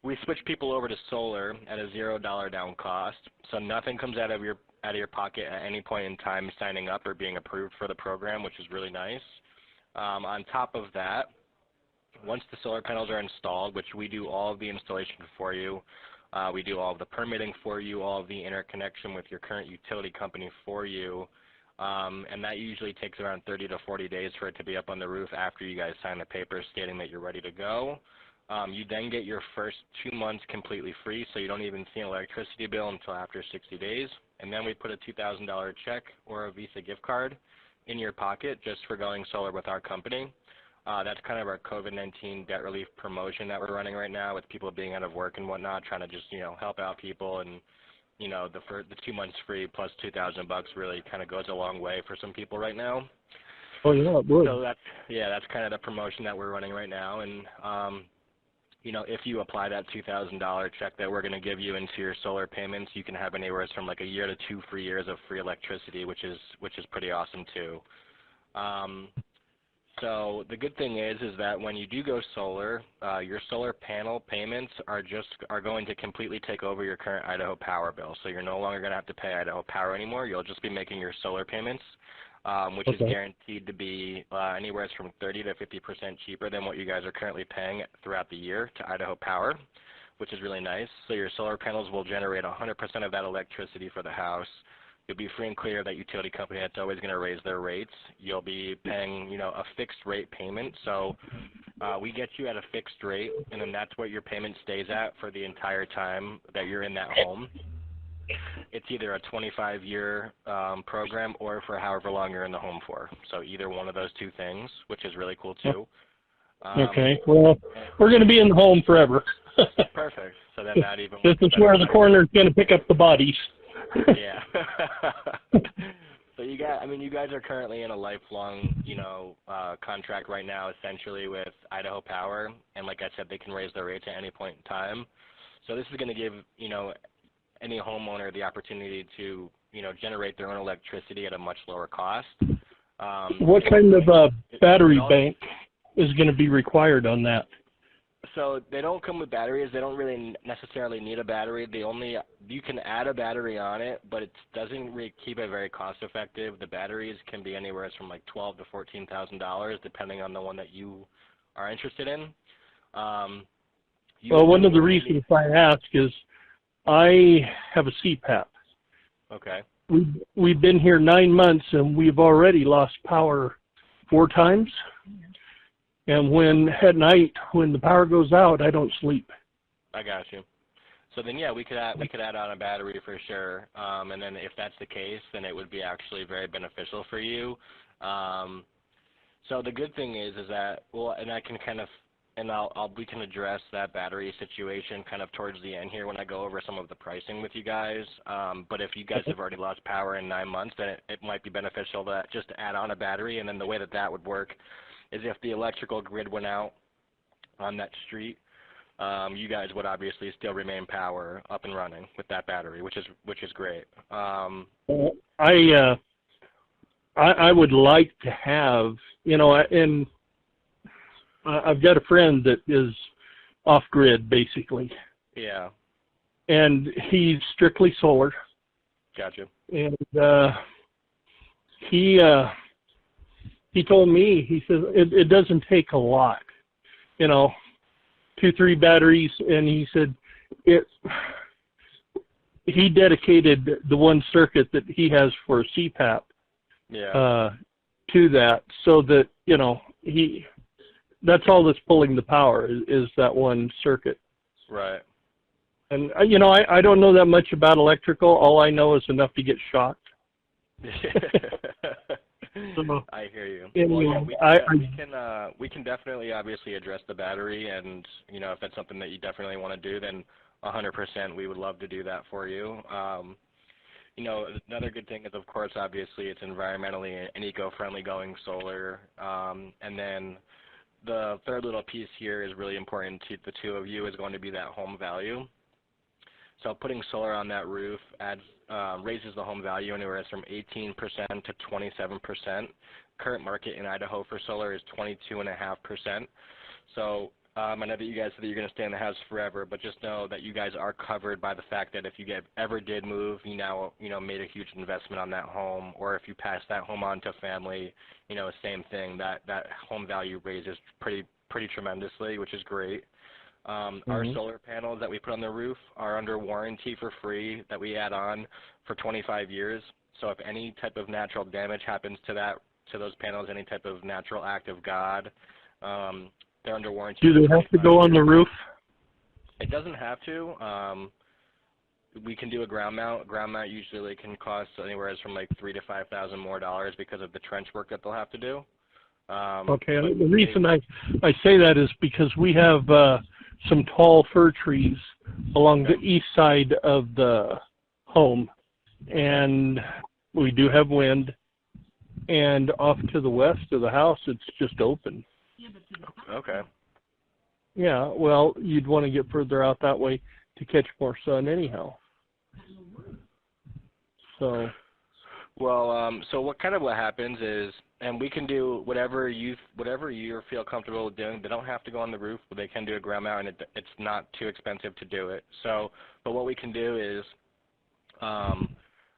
we switch people over to solar at a $0 down cost, so nothing comes out of your pocket at any point in time signing up or being approved for the program, which is really nice. On top of that, once the solar panels are installed, which we do all of the installation for you, we do all of the permitting for you, all of the interconnection with your current utility company for you, and that usually takes around 30 to 40 days for it to be up on the roof after you guys sign the papers stating that you're ready to go. You then get your first 2 months completely free, so you don't even see an electricity bill until after 60 days. And then we put a $2,000 check or a Visa gift card in your pocket just for going solar with our company. That's kind of our COVID-19 debt relief promotion that we're running right now with people being out of work and whatnot, trying to just, help out people. And, the 2 months free plus $2,000 really kind of goes a long way for some people right now. Oh, yeah, it would. So that's kind of the promotion that we're running right now. And, if you apply that $2,000 check that we're going to give you into your solar payments, you can have anywhere from like a year to 2 free years of free electricity, which is pretty awesome too. So the good thing is that when you do go solar, your solar panel payments are going to completely take over your current Idaho Power bill. So you're no longer going to have to pay Idaho Power anymore. You'll just be making your solar payments, which is guaranteed to be anywhere from 30 to 50% cheaper than what you guys are currently paying throughout the year to Idaho Power, which is really nice. So your solar panels will generate 100% of that electricity for the house. You'll be free and clear of that utility company that's always going to raise their rates. You'll be paying, a fixed rate payment. So we get you at a fixed rate, and then that's what your payment stays at for the entire time that you're in that home. It's either a 25-year program or for however long you're in the home for. So either one of those two things, which is really cool too. Okay. Well, we're going to be in the home forever. Perfect. So then that even. This is where the coroner's going to pick up the bodies. Yeah. So you guys are currently in a lifelong, contract right now, essentially with Idaho Power, and like I said, they can raise their rates at any point in time. So this is going to give, any homeowner the opportunity to, generate their own electricity at a much lower cost. What kind of battery bank is going to be required on that? So they don't come with batteries. They don't really necessarily need a battery. You can add a battery on it, but it doesn't really keep it very cost effective. The batteries can be anywhere from like $12,000 to $14,000, depending on the one that you are interested in. Well, one of the reasons I ask is I have a CPAP. Okay. We've been here 9 months, and we've already lost power 4 times. And at night, when the power goes out, I don't sleep. I got you. So then, yeah, we could add on a battery for sure. And then if that's the case, then it would be actually very beneficial for you. So the good thing is that, well, and I can kind of, and we can address that battery situation kind of towards the end here when I go over some of the pricing with you guys. But if you guys have already lost power in 9 months, then it might be beneficial to just to add on a battery. And then the way that would work is if the electrical grid went out on that street, you guys would obviously still remain power up and running with that battery, which is great. I would like to have, and I've got a friend that is off grid basically. Yeah. And he's strictly solar. Gotcha. And he told me, he says it doesn't take a lot, 2-3 batteries, and he said he dedicated the one circuit that he has for CPAP to that, so that that's all that's pulling the power is that one circuit. Right. And I don't know that much about electrical. All I know is enough to get shocked. So, I hear you. Anyway, we can definitely obviously address the battery, and if that's something that you definitely want to do, then 100% we would love to do that for you. Another good thing is, of course, obviously it's environmentally and eco-friendly going solar. And then the third little piece here is really important to the two of you is going to be that home value. So putting solar on that roof raises the home value anywhere from 18% to 27%. Current market in Idaho for solar is 22.5%. So I know that you guys said that you're going to stay in the house forever, but just know that you guys are covered by the fact that if you ever did move, you now made a huge investment on that home, or if you pass that home on to family, same thing. That home value raises pretty tremendously, which is great. Our solar panels that we put on the roof are under warranty for free that we add on for 25 years. So if any type of natural damage happens to those panels, any type of natural act of God, they're under warranty. Do they have to go on the roof? It doesn't have to. We can do a ground mount. Ground mount usually can cost anywhere from like $3,000 to $5,000 more because of the trench work that they'll have to do. Okay. The reason I say that is because we have some tall fir trees along the east side of the home, and we do have wind, and off to the west of the house it's just open. Okay. Yeah, well, you'd want to get further out that way to catch more sun anyhow. So so what happens is, and we can do whatever you feel comfortable with doing. They don't have to go on the roof, but they can do a ground mount, and it's not too expensive to do it. So, but what we can do is,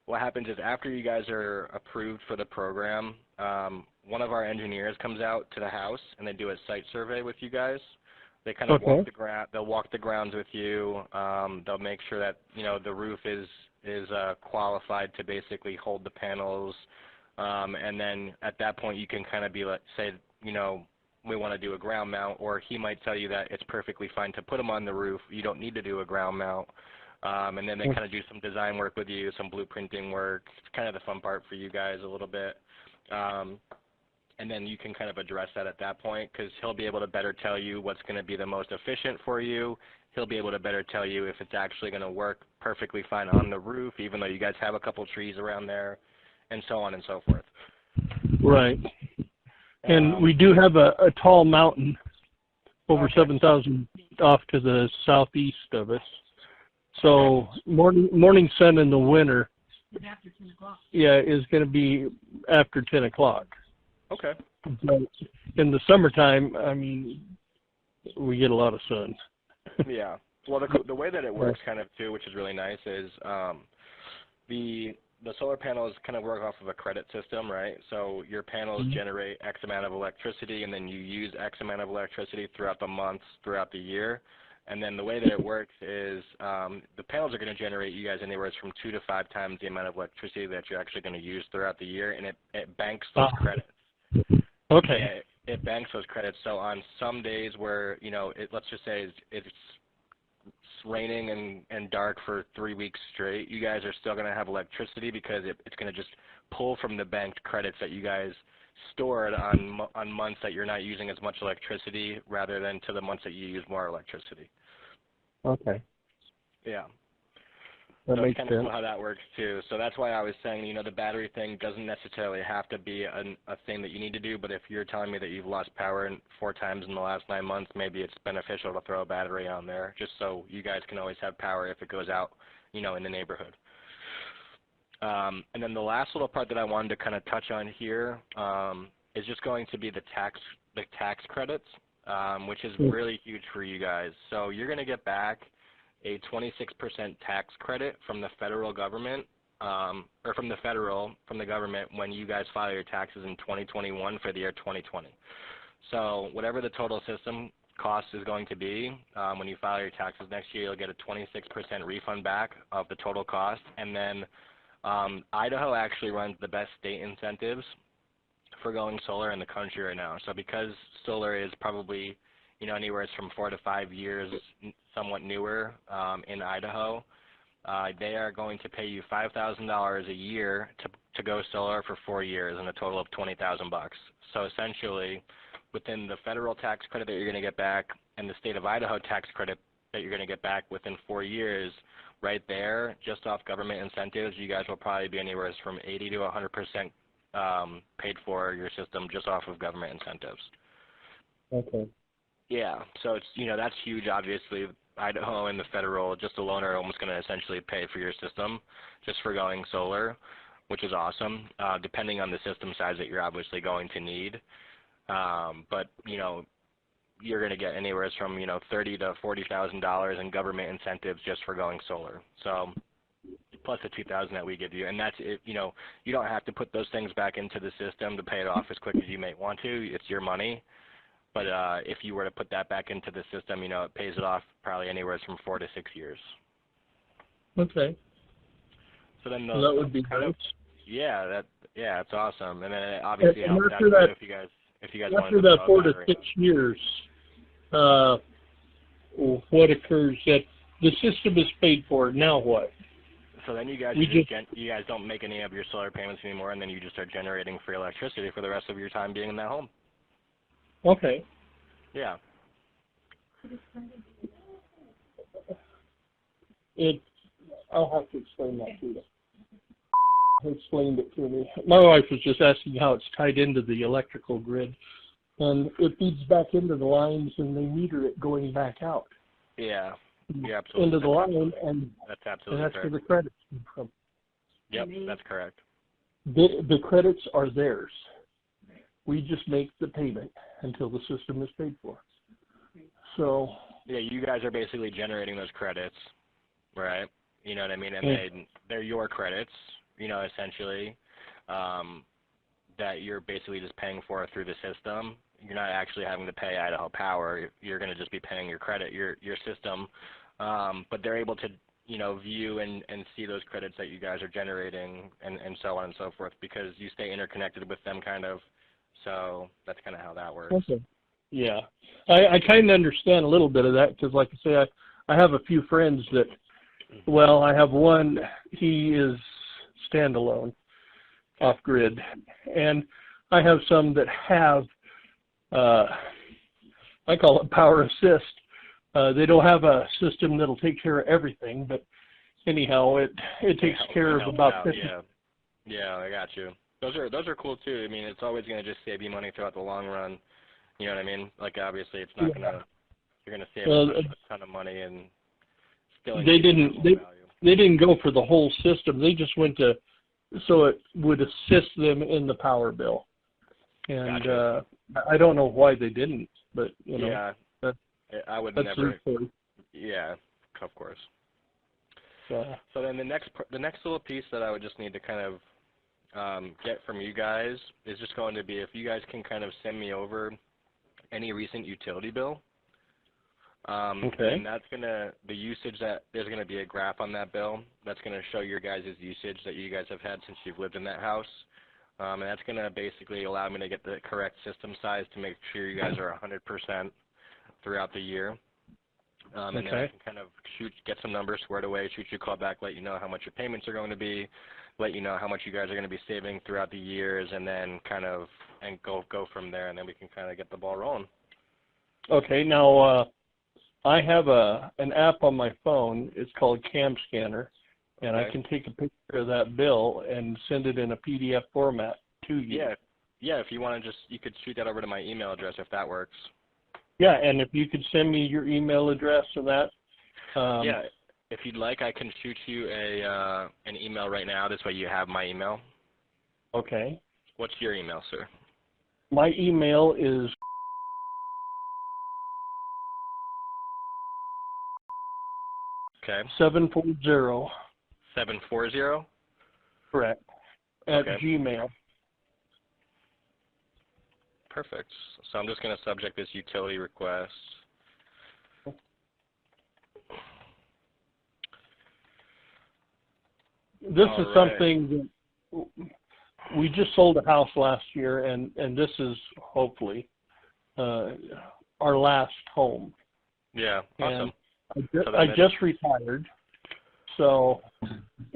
what happens is after you guys are approved for the program, one of our engineers comes out to the house and they do a site survey with you guys. They kind of walk the ground. They'll walk the grounds with you. They'll make sure that the roof is qualified to basically hold the panels. And then at that point, you can kind of be like, say, we want to do a ground mount, or he might tell you that it's perfectly fine to put them on the roof. You don't need to do a ground mount. And then they kind of do some design work with you, some blueprinting work. It's kind of the fun part for you guys a little bit. And then you can kind of address that at that point, because he'll be able to better tell you what's going to be the most efficient for you. He'll be able to better tell you if it's actually going to work perfectly fine on the roof, even though you guys have a couple trees around there, and so on and so forth. Right. And we do have a tall mountain over 7,000 off to the southeast of us. So morning sun in the winter After 10 o'clock. is going to be after 10 o'clock. Okay. But in the summertime, we get a lot of sun. Yeah. Well, the way that it works kind of too, which is really nice, is the solar panels kind of work off of a credit system, right? So your panels generate X amount of electricity, and then you use X amount of electricity throughout the months, throughout the year. And then the way that it works is the panels are going to generate you guys anywhere from 2 to 5 times the amount of electricity that you're actually going to use throughout the year, and it banks those credits. Okay. Yeah, it banks those credits. So on some days where, let's just say it's raining and dark for 3 weeks straight, you guys are still going to have electricity because it's going to just pull from the banked credits that you guys stored on months that you're not using as much electricity rather than to the months that you use more electricity. Okay. Yeah. That So makes it's kind sense. of how that works too. So that's why I was saying, the battery thing doesn't necessarily have to be a thing that you need to do, but if you're telling me that you've lost power 4 times in the last 9 months, maybe it's beneficial to throw a battery on there just so you guys can always have power if it goes out, in the neighborhood. And then the last little part that I wanted to kind of touch on here is just going to be the tax credits, which is really huge for you guys. So you're going to get back a 26% tax credit from the federal government, or from the government when you guys file your taxes in 2021 for the year 2020. So whatever the total system cost is going to be, when you file your taxes next year, you'll get a 26% refund back of the total cost. And then Idaho actually runs the best state incentives for going solar in the country right now. So because solar is probably, anywhere from 4 to 5 years, somewhat newer in Idaho, they are going to pay you $5,000 a year to go solar for 4 years and a total of $20,000 bucks. So essentially, within the federal tax credit that you're going to get back and the state of Idaho tax credit that you're going to get back within 4 years, right there, just off government incentives, you guys will probably be anywhere from 80 to 100% paid for your system just off of government incentives. Okay. Yeah, so it's, that's huge, obviously. Idaho and the federal just alone are almost going to essentially pay for your system just for going solar, which is awesome, depending on the system size that you're obviously going to need. But, you're going to get anywhere from, $30,000 to $40,000 in government incentives just for going solar. So plus the $2,000 that we give you, and that's it. You don't have to put those things back into the system to pay it off as quick as you may want to. It's your money. But if you were to put that back into the system, it pays it off probably anywhere from 4 to 6 years. Okay. So then that would be nice. Yeah, it's awesome. And then it obviously helps out that, if you guys after wanted to that throw 4 a to battery 6 years, what occurs that the system is paid for? Now what? So then you guys you guys don't make any of your solar payments anymore, and then you just start generating free electricity for the rest of your time being in that home. Okay. Yeah. I'll have to explain that to you. He explained it to me. My wife was just asking how it's tied into the electrical grid, and it feeds back into the lines, and they meter it going back out. Yeah. Yeah, absolutely. Into the line, and that's absolutely that's correct. where the credits come from. Yep, that's correct. The credits are theirs. We just make the payment until the system is paid for. So yeah, you guys are basically generating those credits, right? You know what I mean? And they're your credits, essentially, that you're basically just paying for through the system. You're not actually having to pay Idaho Power. You're going to just be paying your credit, your system. But they're able to, view and see those credits that you guys are generating and so on and so forth because you stay interconnected with them kind of. So that's kind of how that works. Okay. Yeah. I kind of understand a little bit of that because, like I say, I have a few friends that, well, I have one, he is standalone, off-grid, and I have some that have, I call it power assist. They don't have a system that'll take care of everything, but anyhow, it takes care of about 50. Yeah, I got you. Those are cool too. I mean, it's always going to just save you money throughout the long run. You know what I mean? Like obviously, it's not you're going to save a ton of money and still. They didn't go for the whole system. They just went to so it would assist them in the power bill. And gotcha. I don't know why they didn't, but yeah, I would never. Yeah, of course. So then the next little piece that I would just need to kind of get from you guys is just going to be if you guys can kind of send me over any recent utility bill. Okay. And that's the usage that there's gonna be a graph on that bill that's gonna show your guys' usage that you guys have had since you've lived in that house. And that's gonna basically allow me to get the correct system size to make sure you guys are 100% throughout the year. And then I can kind of get some numbers squared away, shoot you a call back, let you know how much your payments are going to be, let you know how much you guys are going to be saving throughout the years, and then kind of and go from there, and then we can kind of get the ball rolling. Okay, now I have an app on my phone. It's called Cam Scanner, and I can take a picture of that bill and send it in a PDF format to you. Yeah. If you want to you could shoot that over to my email address if that works. Yeah, and if you could send me your email address of that. Yeah, if you'd like, I can shoot you an email right now. This way you have my email. Okay. What's your email, sir? My email is Okay. 740. 740? Correct. At Gmail. Perfect. So I'm just going to subject this utility request. This is something that we just sold a house last year, and this is hopefully our last home. Yeah, awesome. And I just retired, so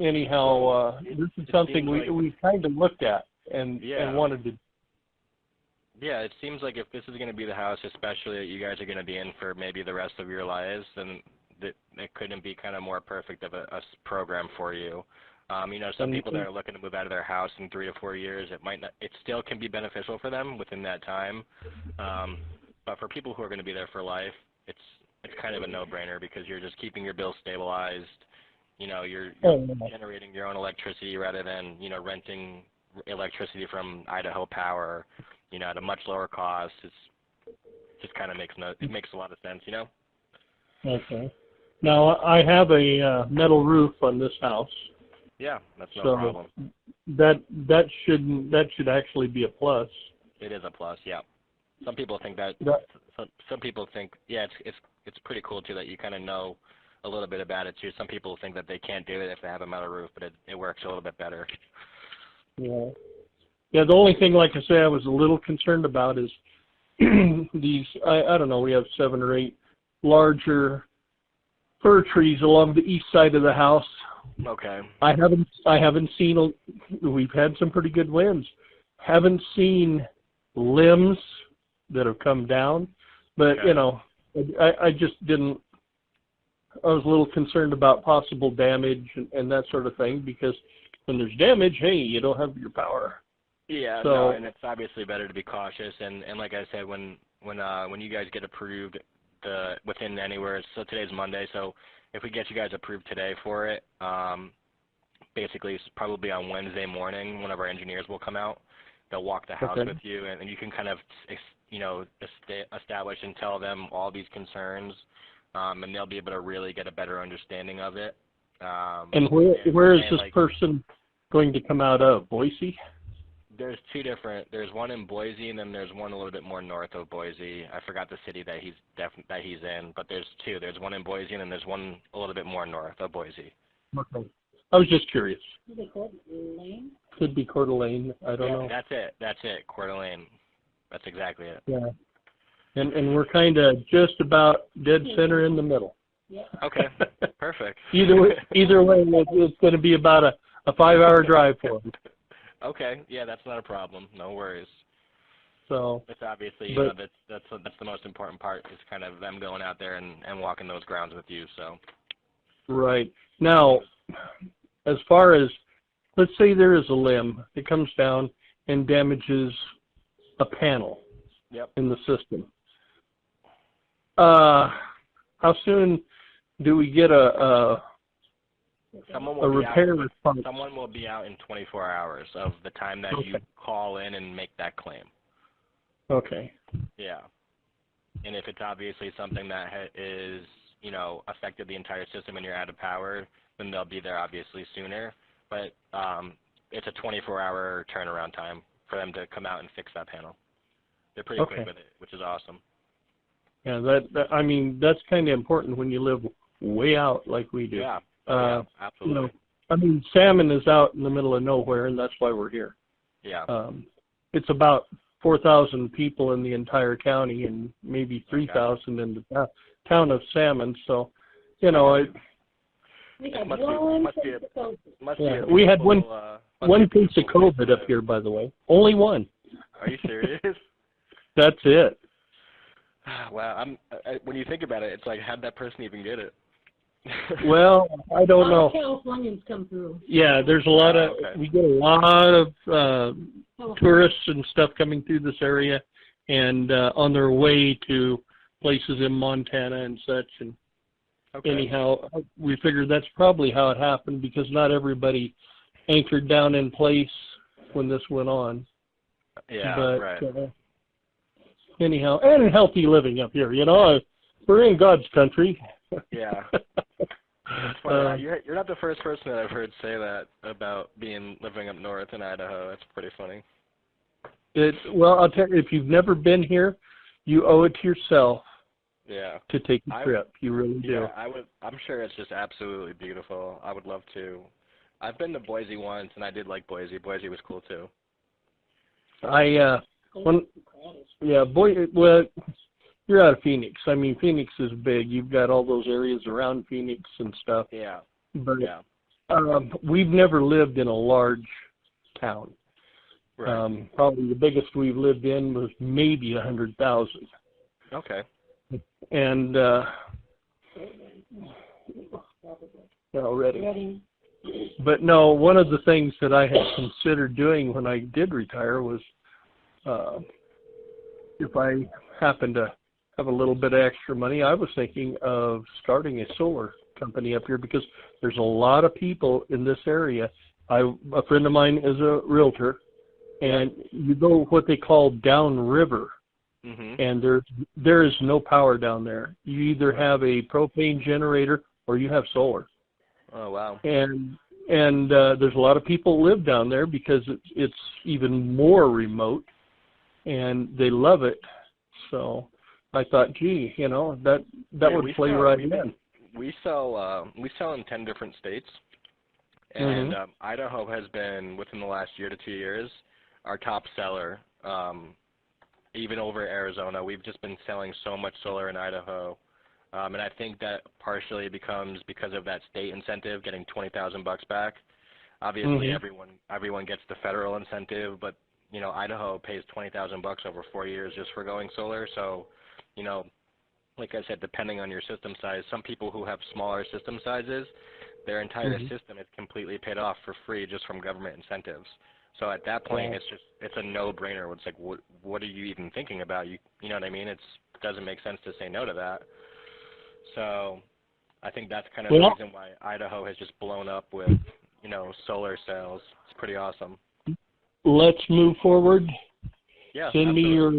anyhow, this is something we kind of looked at and wanted to. Yeah, it seems like if this is going to be the house, especially that you guys are going to be in for maybe the rest of your lives, then it couldn't be kind of more perfect of a program for you. Some people that are looking to move out of their house in 3 to 4 years, it still can be beneficial for them within that time. But for people who are going to be there for life, it's kind of a no-brainer because you're just keeping your bills stabilized. You're generating your own electricity rather than, renting electricity from Idaho Power, at a much lower cost. It just kind of makes a lot of sense, Okay. Now, I have a metal roof on this house. Yeah, that's no problem. That should actually be a plus. It is a plus, yeah. Some people think that. Some people think, it's pretty cool too that you kind of know a little bit about it too. Some people think that they can't do it if they have a metal roof, but it works a little bit better. Yeah. Yeah. The only thing, like I say, I was a little concerned about is these. I don't know. We have 7 or 8 larger fir trees along the east side of the house. Okay. I haven't seen. We've had some pretty good winds. Haven't seen limbs that have come down, but I just didn't. I was a little concerned about possible damage and that sort of thing because when there's damage, hey, you don't have your power. Yeah, so, and it's obviously better to be cautious. And like I said, when you guys get approved, within anywhere. So today's Monday, so if we get you guys approved today for it, basically it's probably on Wednesday morning, one of our engineers will come out. They'll walk the house with you, and you can kind of, establish and tell them all these concerns, and they'll be able to really get a better understanding of it. And where is this person going to come out of? Boise? There's 2 different. There's one in Boise, and then there's one a little bit more north of Boise. I forgot the city that he's in, but there's 2. There's one in Boise, and then there's one a little bit more north of Boise. Okay. I was just curious. Is it Coeur d'Alene? Could be Coeur d'Alene. I don't know. That's it. Coeur d'Alene. That's exactly it. Yeah. And we're kind of just about dead center in the middle. Yeah. Okay. Perfect. Either way, it's going to be about a 5-hour drive for them. Okay. Yeah, that's not a problem. No worries. So it's obviously that's the most important part is kind of them going out there and walking those grounds with you. So. Right. Now, as far as let's say there is a limb that comes down and damages a panel in the system. How soon do we get a repair response? Someone will be out in 24 hours of the time that you call in and make that claim. Okay. Yeah. And if it's obviously something that is, affected the entire system and you're out of power, then they'll be there obviously sooner. But it's a 24-hour turnaround time for them to come out and fix that panel. They're pretty quick with it, which is awesome. Yeah, that's kind of important when you live way out like we do. Yeah, absolutely. Salmon is out in the middle of nowhere, and that's why we're here. Yeah. It's about 4,000 people in the entire county and maybe 3,000 in the town of Salmon. So, we had we had one case of COVID up here, by the way. Only one. Are you serious? That's it. Wow. When you think about it, it's like, how'd that person even get it? Well, I don't know. Californians come through. Yeah, there's a lot of, okay. we get a lot of tourists and stuff coming through this area and on their way to places in Montana and such. And Okay. anyhow, we figured that's probably how it happened because not everybody anchored down in place when this went on. Yeah, But, right. Anyhow, and healthy living up here, you know, we're in God's country. Yeah. It's funny. You're not the first person that I've heard say that about living up north in Idaho. That's pretty funny. Well, I'll tell you, if you've never been here, you owe it to yourself Yeah. to take a trip. You really do. Yeah, I'm sure it's just absolutely beautiful. I would love to. I've been to Boise once, and I did like Boise. Boise was cool too. Well, you're out of Phoenix. I mean, Phoenix is big. You've got all those areas around Phoenix and stuff. Yeah. But Yeah. we've never lived in a large town. Right. Probably the biggest we've lived in was maybe 100,000. Okay. And ready. But no, one of the things that I had considered doing when I did retire was if I happened to have a little bit of extra money, I was thinking of starting a solar company up here because there's a lot of people in this area. A friend of mine is a realtor, and you go what they call downriver, and there is no power down there. You either have a propane generator or you have solar. Oh wow! And there's a lot of people live down there because it's even more remote, and they love it. So I thought, gee, you know, that would play right in. We sell in 10 different states, and Idaho has been, within the last year to 2 years, our top seller. Even over Arizona, we've just been selling so much solar in Idaho. And I think that partially becomes because of that state incentive, getting $20,000 back. Obviously, everyone gets the federal incentive, but you know, Idaho pays $20,000 over 4 years just for going solar. So, you know, like I said, depending on your system size, some people who have smaller system sizes, their entire system is completely paid off for free just from government incentives. So at that point, it's a no-brainer. It's like, what are you even thinking about? You know what I mean? It doesn't make sense to say no to that. So I think that's kind of the reason why Idaho has just blown up with, you know, solar sales. It's pretty awesome. Let's move forward. Yeah, Send me your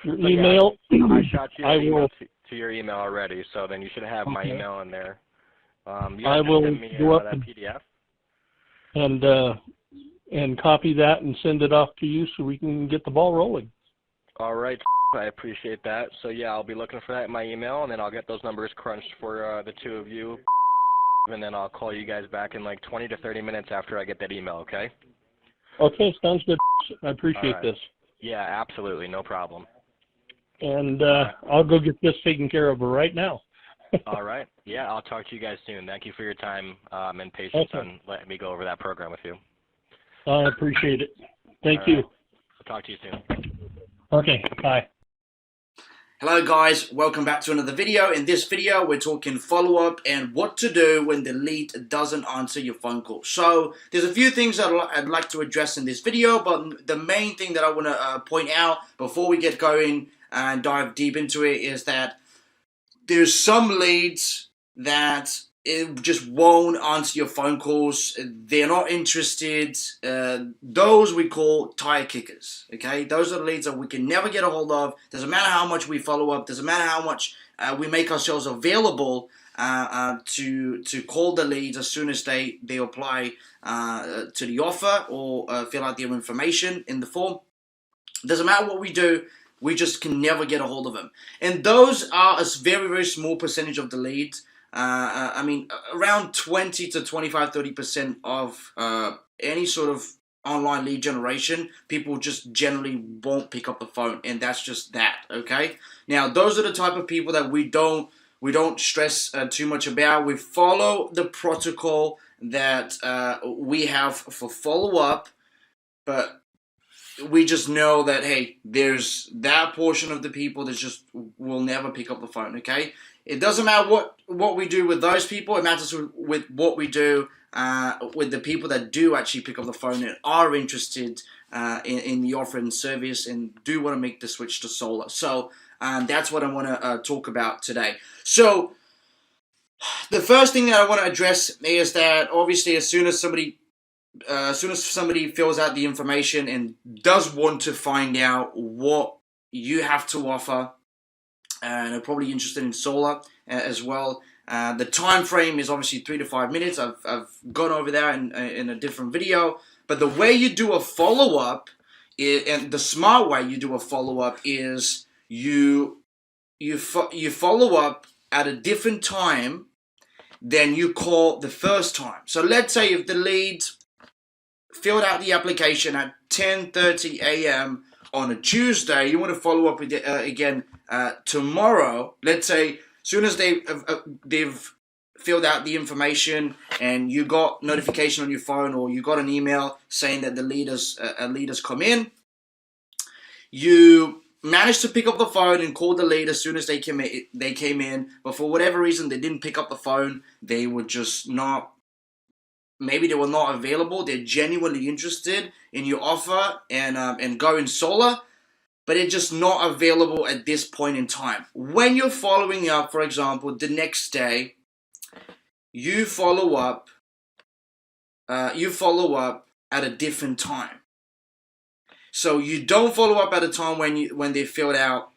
So, email. Yeah, I shot you an email to your email already, so then you should have my email in there. I will send me go up that PDF. And copy that and send it off to you so we can get the ball rolling. All right. I appreciate that. So, yeah, I'll be looking for that in my email, and then I'll get those numbers crunched for the two of you, and then I'll call you guys back in like 20 to 30 minutes after I get that email, okay? Okay, sounds good. I appreciate this. Yeah, absolutely. No problem. And I'll go get this taken care of right now. All right. Yeah, I'll talk to you guys soon. Thank you for your time and patience on letting me go over that program with you. I appreciate it. Thank you. I'll talk to you soon. Okay, bye. Hello guys, welcome back to another video. In this video, we're talking follow-up and what to do when the lead doesn't answer your phone call. So there's a few things that I'd like to address in this video, but the main thing that I want to point out before we get going and dive deep into it is that there's some leads that it just won't answer your phone calls. They're not interested. Those we call tire kickers. Okay, those are the leads that we can never get a hold of. Doesn't matter how much we follow up. Doesn't matter how much we make ourselves available to call the leads as soon as they apply to the offer or fill out their information in the form. Doesn't matter what we do. We just can never get a hold of them. And those are a very, very small percentage of the leads. I mean, around 20 to 25, 30% of any sort of online lead generation, people just generally won't pick up the phone, and that's just that, okay? Now, those are the type of people that we don't stress too much about. We follow the protocol that we have for follow-up, but we just know that, hey, there's that portion of the people that just will never pick up the phone, okay? It doesn't matter what we do with those people. It matters with what we do with the people that do actually pick up the phone and are interested in the offer and service and do want to make the switch to solar. So that's what I want to talk about today. So the first thing that I want to address is that obviously as soon as somebody fills out the information and does want to find out what you have to offer, and are probably interested in solar as well. The time frame is obviously 3 to 5 minutes. I've gone over that in a different video. But the way you do a follow-up, and the smart way you do a follow-up is you follow up at a different time than you call the first time. So let's say if the lead filled out the application at 10:30 a.m. on a Tuesday, you want to follow up with it again tomorrow. Let's say as soon as they've filled out the information and you got notification on your phone or you got an email saying that the leaders come in, you managed to pick up the phone and call the lead as soon as they came in. But for whatever reason, they didn't pick up the phone. They were just not. Maybe they were not available. They're genuinely interested in your offer and going solar, but it's just not available at this point in time. When you're following up, for example, the next day, you follow up at a different time. So you don't follow up at a time when they filled out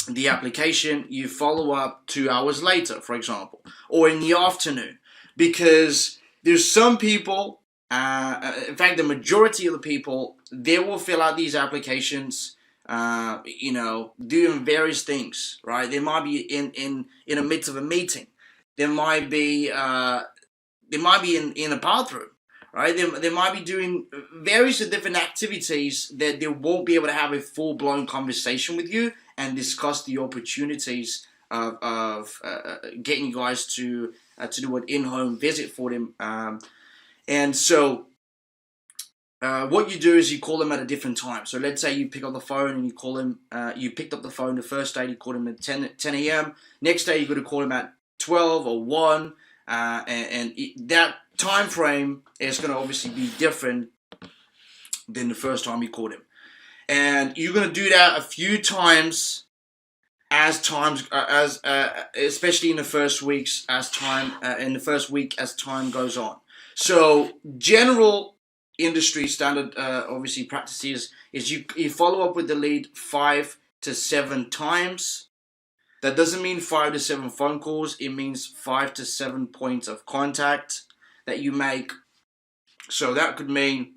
the application. You follow up 2 hours later, for example, or in the afternoon, because there's some people, in fact, the majority of the people, they will fill out these applications, doing various things, right? They might be in the midst of a meeting. They might be in a bathroom, right? They might be doing various different activities that they won't be able to have a full-blown conversation with you and discuss the opportunities of getting you guys to do an in-home visit for them. And so what you do is you call them at a different time. So let's say you pick up the phone and you call them, you picked up the phone the first day, you called them at 10 a.m. Next day, you're going to call them at 12 or 1. That time frame is going to obviously be different than the first time you called him. And you're going to do that a few times especially in the first week as time goes on. So general industry standard obviously practices is you follow up with the lead 5 to 7 times. That doesn't mean 5 to 7 phone calls. It means 5 to 7 points of contact that you make. So that could mean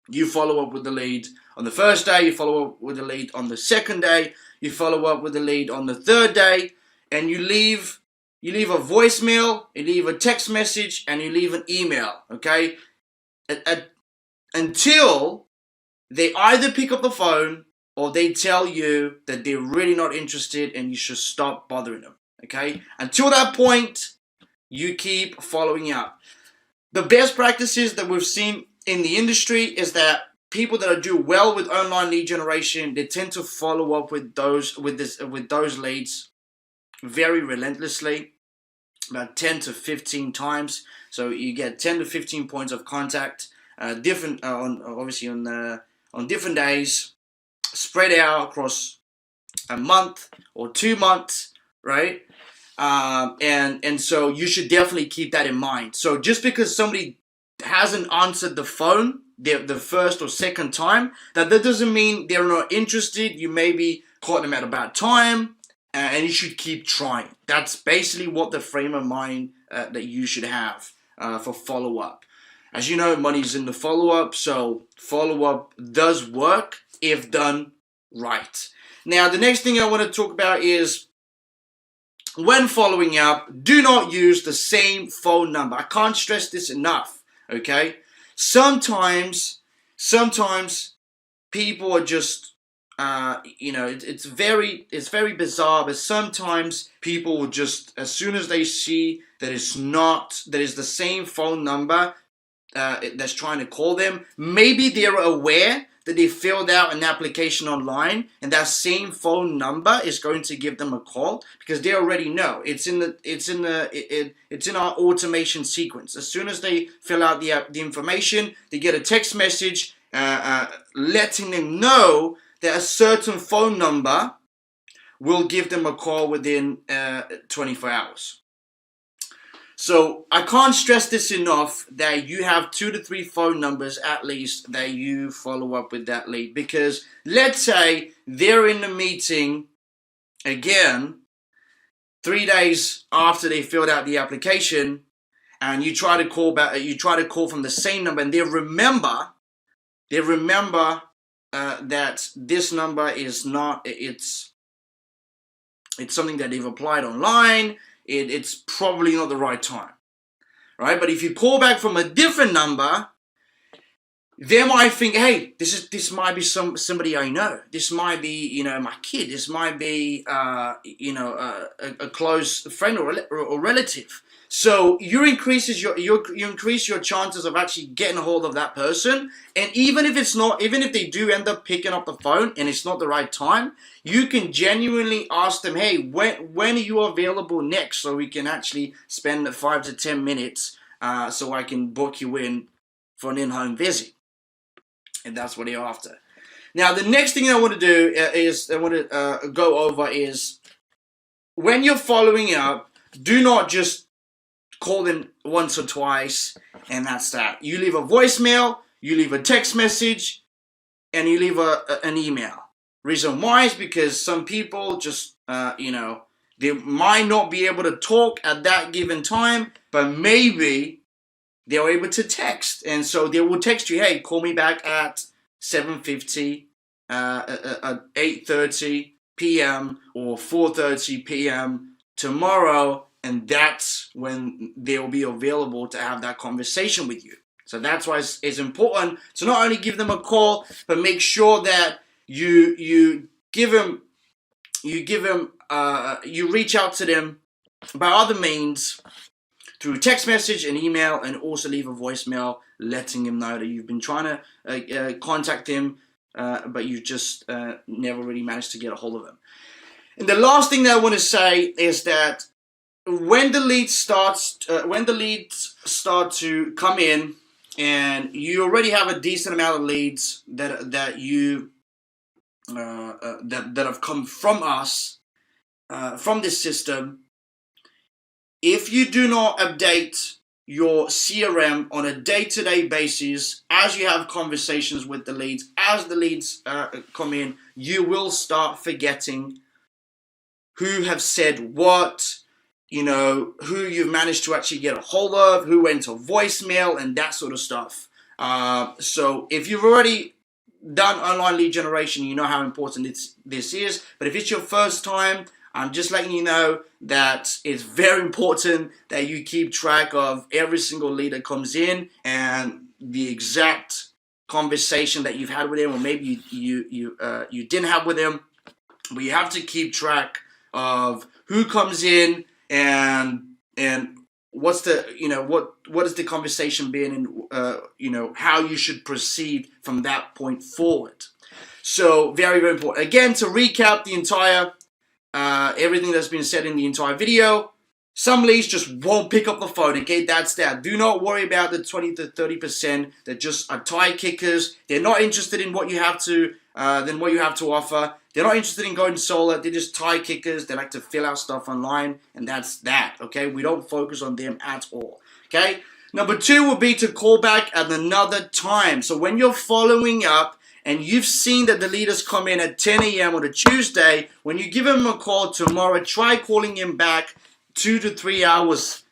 you follow up with the lead on the first day, you follow up with the lead on the second day, you follow up with the lead on the third day, and you leave a voicemail, you leave a text message, and you leave an email, okay? Until they either pick up the phone or they tell you that they're really not interested and you should stop bothering them, okay? Until that point, you keep following up. The best practices that we've seen in the industry is that people that do well with online lead generation, they tend to follow up with those leads very relentlessly, about 10 to 15 times. So you get 10 to 15 points of contact, on different days, spread out across a month or 2 months, right? And so you should definitely keep that in mind. So just because somebody hasn't answered the phone the first or second time, that doesn't mean they're not interested. You maybe caught them at a bad time, and you should keep trying. That's basically what the frame of mind that you should have for follow-up. As you know, money's in the follow-up, so follow-up does work if done right. Now, the next thing I want to talk about is when following up, do not use the same phone number. I can't stress this enough, okay? Sometimes people are just, it's very bizarre, but sometimes people will just, as soon as they see that it's the same phone number that's trying to call them, maybe they're aware that they filled out an application online, and that same phone number is going to give them a call, because they already know it's in our automation sequence. As soon as they fill out the information, they get a text message letting them know that a certain phone number will give them a call within 24 hours. So I can't stress this enough, that you have 2 to 3 phone numbers at least that you follow up with that lead. Because let's say they're in the meeting again 3 days after they filled out the application, and you try to call back, you try to call from the same number, and they remember that this number is not, it's something that they've applied online. It's probably not the right time, right? But if you call back from a different number, they might think, hey, this might be somebody I know. This might be, my kid. This might be, a close friend or relative. So you increase your chances of actually getting a hold of that person. And even if they do end up picking up the phone and it's not the right time, you can genuinely ask them, hey, when are you available next, so we can actually spend 5 to 10 minutes so I can book you in for an in-home visit. And that's what they're after. Now, the next thing I want to do go over is, when you're following up, do not just call them once or twice and that's that. You leave a voicemail, you leave a text message, and you leave an email. Reason why is because some people just, they might not be able to talk at that given time, but maybe they're able to text. And so they will text you, hey, call me back at 7:50, at 8:30 p.m. or 4:30 p.m. tomorrow. And that's when they'll be available to have that conversation with you. So that's why it's important to not only give them a call, but make sure that you reach out to them by other means, through text message and email, and also leave a voicemail letting them know that you've been trying to contact them, but you just never really managed to get a hold of them. And the last thing that I want to say is that when the leads start to come in, and you already have a decent amount of leads that have come from us, from this system, if you do not update your CRM on a day-to-day basis, as you have conversations with the leads, as the leads come in, you will start forgetting who have said what, who you've managed to actually get a hold of, who went to voicemail, and that sort of stuff. So if you've already done online lead generation, you know how important this is. But if it's your first time, I'm just letting you know that it's very important that you keep track of every single lead that comes in and the exact conversation that you've had with them, or maybe you didn't have with them. But you have to keep track of who comes in and what's the what has the conversation been, and how you should proceed from that point forward. So very, very important. Again, to recap the entire everything that's been said in the entire video, some leads just won't pick up the phone. Okay, that's that. Do not worry about the 20 to 30% that just are tire kickers. They're not interested in what you have to offer. They're not interested in going solar. They're just tire kickers. They like to fill out stuff online, and that's that. Okay, we don't focus on them at all. Okay, number 2 would be to call back at another time. So when you're following up and you've seen that the leaders come in at 10 a.m. on a Tuesday, when you give them a call tomorrow, try calling him back 2 to 3 hours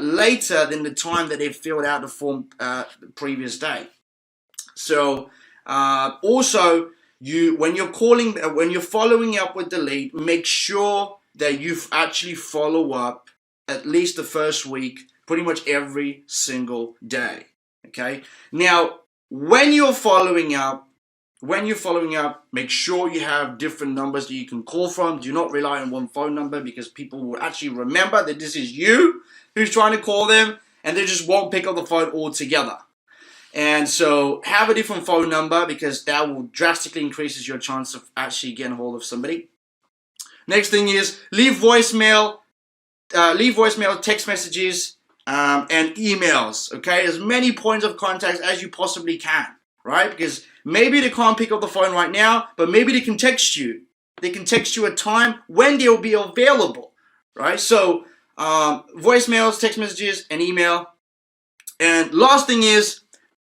later than the time that they filled out the form the previous day. So also, when you're following up with the lead, make sure that you actually follow up at least the first week, pretty much every single day. Okay. Now, when you're following up, make sure you have different numbers that you can call from. Do not rely on one phone number, because people will actually remember that this is you who's trying to call them, and they just won't pick up the phone altogether. And so have a different phone number, because that will drastically increases your chance of actually getting a hold of somebody. Next thing is leave voicemail, text messages, and emails. Okay, as many points of contact as you possibly can, right? Because maybe they can't pick up the phone right now, but maybe they can text you. They can text you a time when they'll be available, right? So voicemails, text messages, and email. And last thing is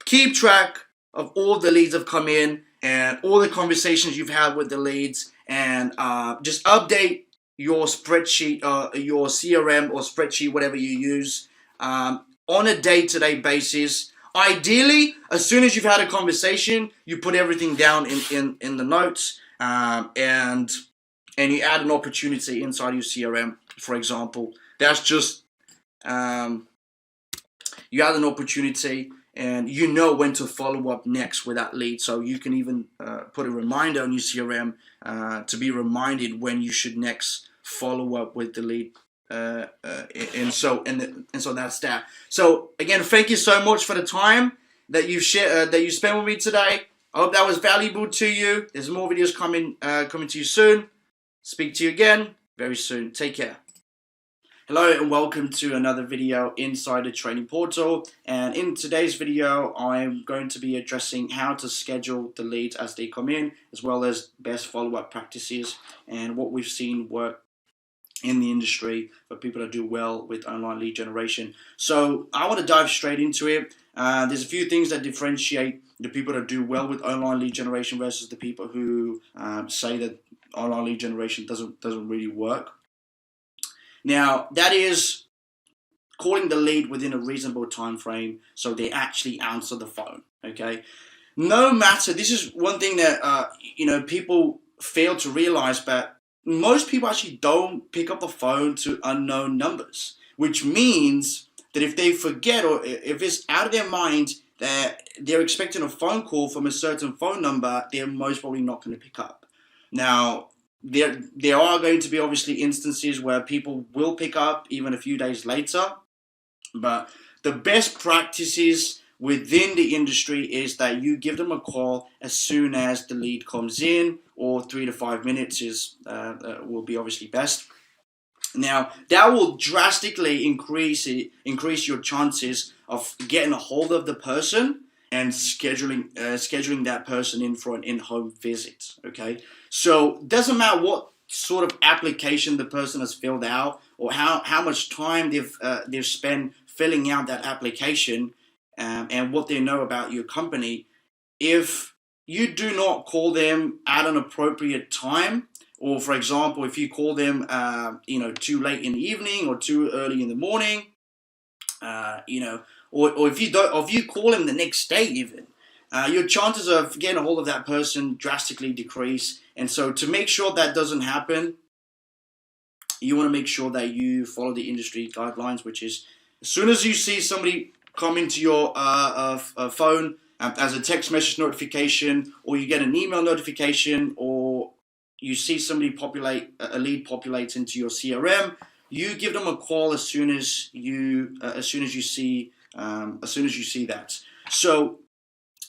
keep track of all the leads that have come in and all the conversations you've had with the leads, and just update your spreadsheet, your CRM or spreadsheet, whatever you use, on a day-to-day basis. Ideally, as soon as you've had a conversation, you put everything down in the notes, and you add an opportunity inside your CRM, for example. That's just, you add an opportunity, and you know when to follow up next with that lead. So you can even put a reminder on your CRM to be reminded when you should next follow up with the lead. And so that's that. So again, thank you so much for the time that you spent with me today. I hope that was valuable to you. There's more videos coming to you soon. Speak to you again very soon. Take care. Hello and welcome to another video inside the training portal. And in today's video, I'm going to be addressing how to schedule the leads as they come in, as well as best follow-up practices and what we've seen work in the industry for people that do well with online lead generation. So I want to dive straight into it. There's a few things that differentiate the people that do well with online lead generation versus the people who say that online lead generation doesn't really work. Now, that is calling the lead within a reasonable time frame so they actually answer the phone, okay? No matter, this is one thing that, people fail to realize, but most people actually don't pick up the phone to unknown numbers, which means that if they forget or if it's out of their mind that they're expecting a phone call from a certain phone number, they're most probably not going to pick up. Now, there are going to be obviously instances where people will pick up even a few days later, but the best practices within the industry is that you give them a call as soon as the lead comes in, or 3 to 5 minutes will be obviously best. Now, that will drastically increase your chances of getting a hold of the person and scheduling that person in for an in-home visit, okay? So it doesn't matter what sort of application the person has filled out or how much time they've spent filling out that application, and what they know about your company. If you do not call them at an appropriate time, or for example, if you call them too late in the evening or too early in the morning, or if you call them the next day even, your chances of getting a hold of that person drastically decrease. And so to make sure that doesn't happen, you want to make sure that you follow the industry guidelines, which is as soon as you see somebody come into your phone as a text message notification, or you get an email notification, or you see somebody a lead populate into your CRM, you give them a call as soon as you see that. So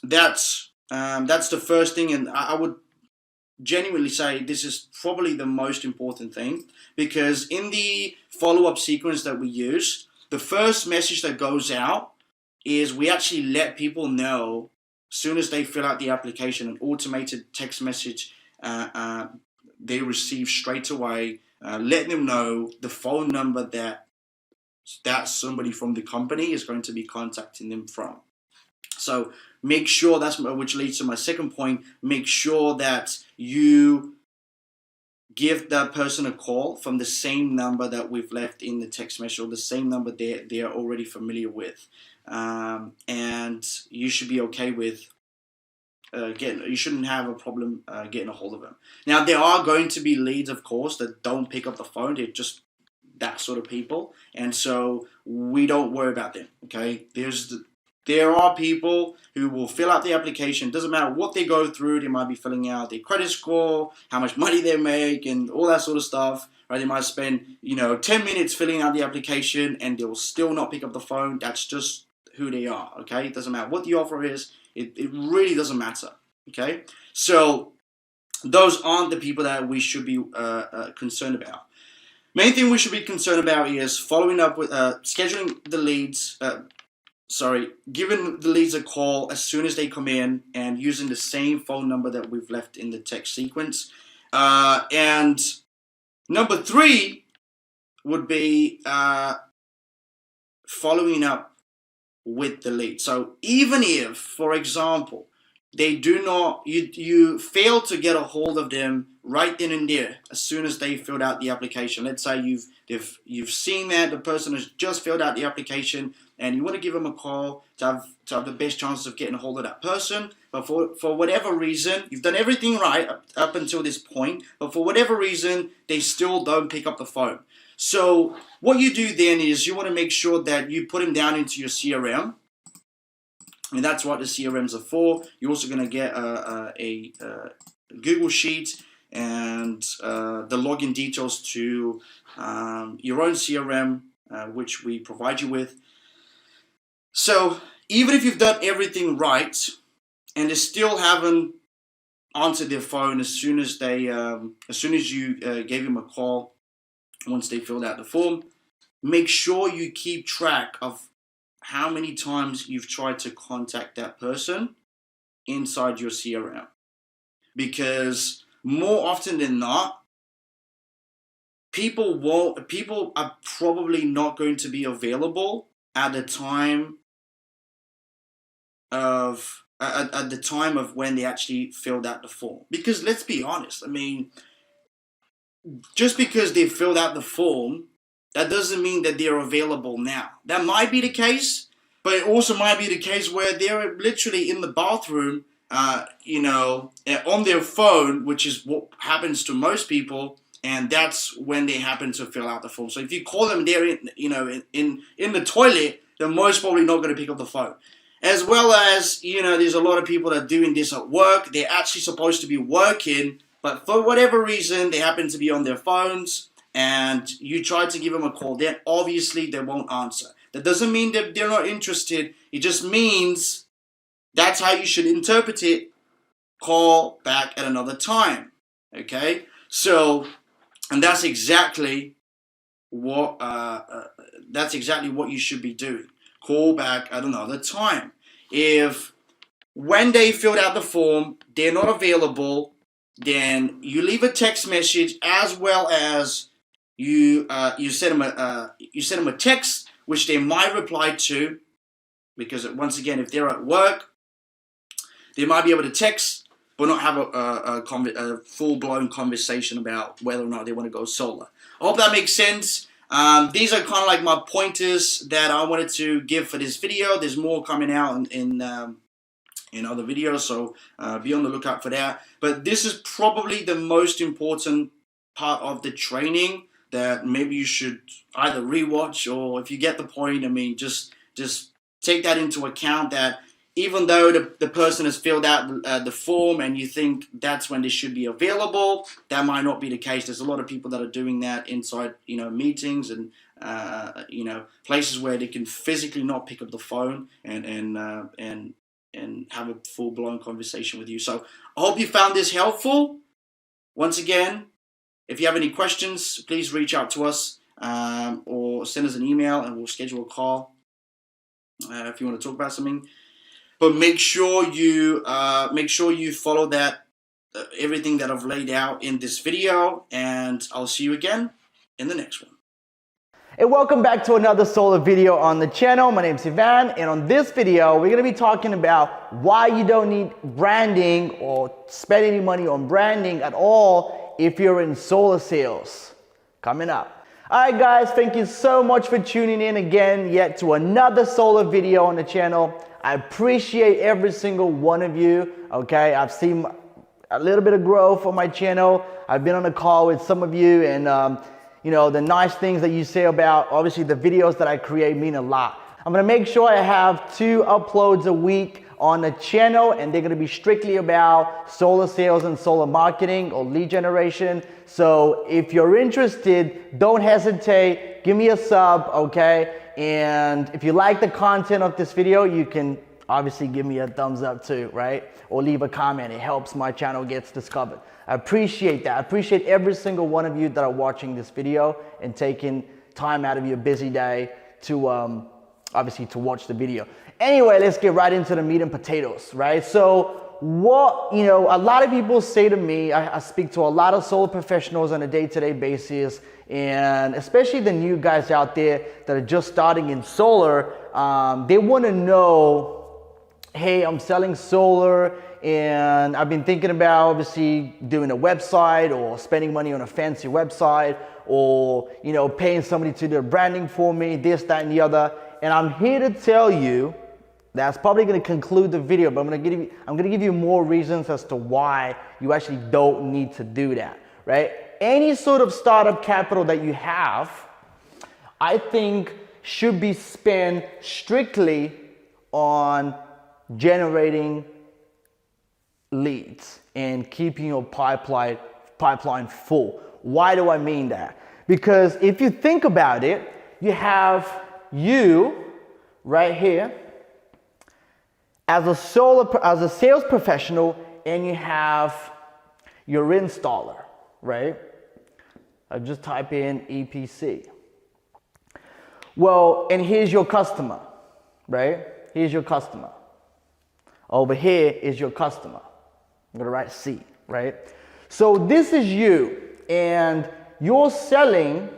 that's the first thing, and I would genuinely say this is probably the most important thing, because in the follow-up sequence that we use, the first message that goes out is we actually let people know as soon as they fill out the application, an automated text message they receive straight away, letting them know the phone number that somebody from the company is going to be contacting them from. So make sure which leads to my second point, make sure that you give that person a call from the same number that we've left in the text message, or the same number they are already familiar with. And you should be okay with you shouldn't have a problem getting a hold of them. Now, there are going to be leads, of course, that don't pick up the phone. They're just that sort of people. And so we don't worry about them, okay? There are people who will fill out the application. Doesn't matter what they go through. They might be filling out their credit score, how much money they make, and all that sort of stuff. Right? They might spend 10 minutes filling out the application, and they will still not pick up the phone. That's just who they are, okay? It doesn't matter what the offer is. It really doesn't matter, okay? So those aren't the people that we should be concerned about. Main thing we should be concerned about is following up with scheduling the leads, giving the leads a call as soon as they come in and using the same phone number that we've left in the text sequence. And number 3 would be following up with the lead. So even if, for example, they do not, you fail to get a hold of them right then and there as soon as they filled out the application. Let's say you've seen that the person has just filled out the application and you want to give them a call to have the best chances of getting a hold of that person, but for whatever reason, you've done everything right up until this point, but for whatever reason, they still don't pick up the phone. So what you do then is you want to make sure that you put them down into your CRM. And that's what the CRMs are for. You're also going to get a Google Sheet and the login details to your own CRM, which we provide you with. So even if you've done everything right and they still haven't answered their phone as soon as you gave them a call, once they filled out the form, make sure you keep track of how many times you've tried to contact that person inside your CRM. Because more often than not, people are probably not going to be available at the time of when they actually filled out the form. Because let's be honest, I mean, just because they filled out the form, that doesn't mean that they're available now. That might be the case, but it also might be the case where they're literally in the bathroom, on their phone, which is what happens to most people, and that's when they happen to fill out the form. So if you call them there, in the toilet, they're most probably not going to pick up the phone. As well as, there's a lot of people that are doing this at work. They're actually supposed to be working, but for whatever reason, they happen to be on their phones, and you try to give them a call. Then obviously they won't answer. That doesn't mean that they're not interested. It just means that's how you should interpret it. Call back at another time. Okay? So, and that's exactly what you should be doing. Call back at another time. If when they filled out the form, they're not available, then you leave a text message, as well as you send them a text which they might reply to, because once again, if they're at work, they might be able to text but not have a full-blown conversation about whether or not they want to go solar. I hope that makes sense. These are kind of like my pointers that I wanted to give for this video. There's more coming out in other videos, so be on the lookout for that. But this is probably the most important part of the training that maybe you should either rewatch, or if you get the point, I mean, just take that into account, that even though the person has filled out the form and you think that's when they should be available, that might not be the case. There's a lot of people that are doing that inside, meetings and, places where they can physically not pick up the phone and have a full-blown conversation with you. So I hope you found this helpful. Once again, if you have any questions, please reach out to us or send us an email and we'll schedule a call if you want to talk about something. But make sure you follow that everything that I've laid out in this video, and I'll see you again in the next one. Hey, welcome back to another solar video on the channel. My name is Ivan, and on this video, we're going to be talking about why you don't need branding or spend any money on branding at all if you're in solar sales. Coming up. Alright guys, thank you so much for tuning in again yet to another solar video on the channel. I appreciate every single one of you, okay? I've seen a little bit of growth on my channel. I've been on a call with some of you, and the nice things that you say about, obviously, the videos that I create mean a lot. I'm gonna make sure I have 2 uploads a week on the channel, and they're gonna be strictly about solar sales and solar marketing or lead generation. So if you're interested, don't hesitate, give me a sub, okay? And if you like the content of this video, you can obviously give me a thumbs up too, right? Or leave a comment. It helps my channel gets discovered. I appreciate that. I appreciate every single one of you that are watching this video and taking time out of your busy day to obviously to watch the video. Anyway, let's get right into the meat and potatoes, right? So what, you know, a lot of people say to me, I speak to a lot of solar professionals on a day-to-day basis, and especially the new guys out there that are just starting in solar, they want to know, hey, I'm selling solar and I've been thinking about obviously doing a website or spending money on a fancy website or, you know, paying somebody to do the branding for me, this, that, and the other. And I'm here to tell you, that's probably going to conclude the video, but I'm going to give you more reasons as to why you actually don't need to do that, right? Any sort of startup capital that you have, I think should be spent strictly on generating leads and keeping your pipeline full. Why do I mean that? Because if you think about it, you have you right here as a sales professional, and you have your installer, right? I just type in EPC. Well, and here's your customer, right? Here's your customer. Over here is your customer. I'm gonna write C, right? So this is you, and you're selling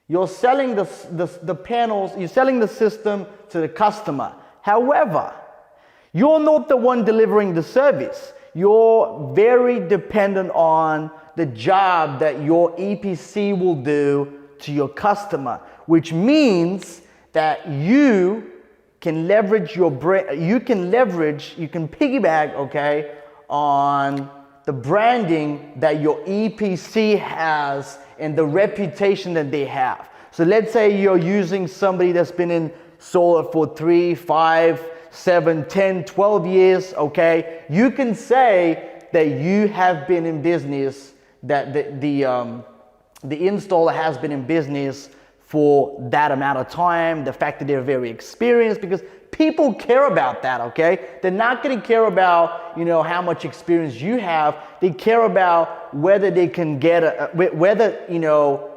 the panels, you're selling the system to the customer. However, you're not the one delivering the service. You're very dependent on the job that your EPC will do to your customer, which means that you can leverage your brand, you can piggyback, okay, on the branding that your EPC has and the reputation that they have. So let's say you're using somebody that's been in solar for 3, 5, 7, 10, 12 years, okay? You can say that you have been in business, that the installer has been in business for that amount of time, the fact that they're very experienced, because people care about that, okay? They're not gonna care about, you know, how much experience you have. They care about whether they can get, whether, you know,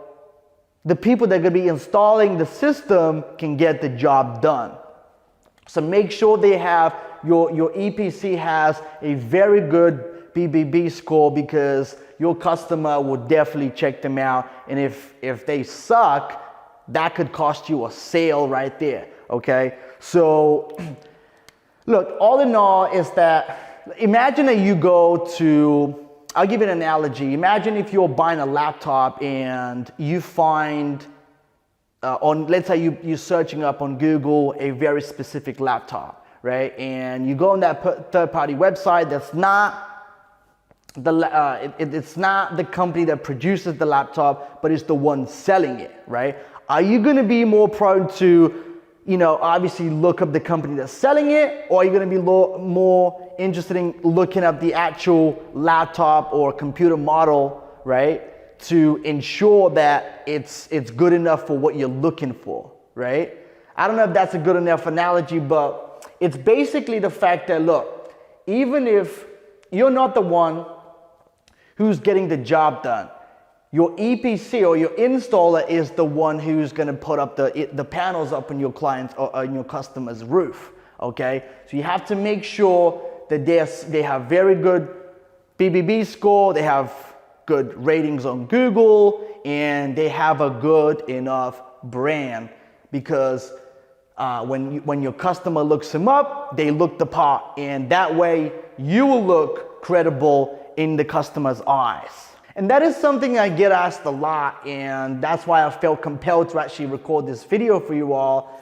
the people that are gonna be installing the system can get the job done. So make sure they have, your EPC has a very good BBB score, because your customer will definitely check them out. And if they suck, that could cost you a sale right there, okay? So look, all in all is that, imagine that you go to, I'll give you an analogy. Imagine if you're buying a laptop and you find, let's say you're searching up on Google a very specific laptop, right? And you go on that third-party website that's not it's not the company that produces the laptop, but it's the one selling it, right? Are you going to be more prone to, you know, obviously look up the company that's selling it, or are you going to be more interested in looking up the actual laptop or computer model, right, to ensure that it's good enough for what you're looking for, right? I don't know if that's a good enough analogy, but it's basically the fact that, look, even if you're not the one who's getting the job done, your EPC or your installer is the one who's going to put up the panels up on your client's or on your customer's roof, okay? So you have to make sure that they have very good BBB score, they have good ratings on Google, and they have a good enough brand, because when your customer looks them up, they look the part, and that way you will look credible in the customer's eyes. And that is something I get asked a lot, and that's why I felt compelled to actually record this video for you all,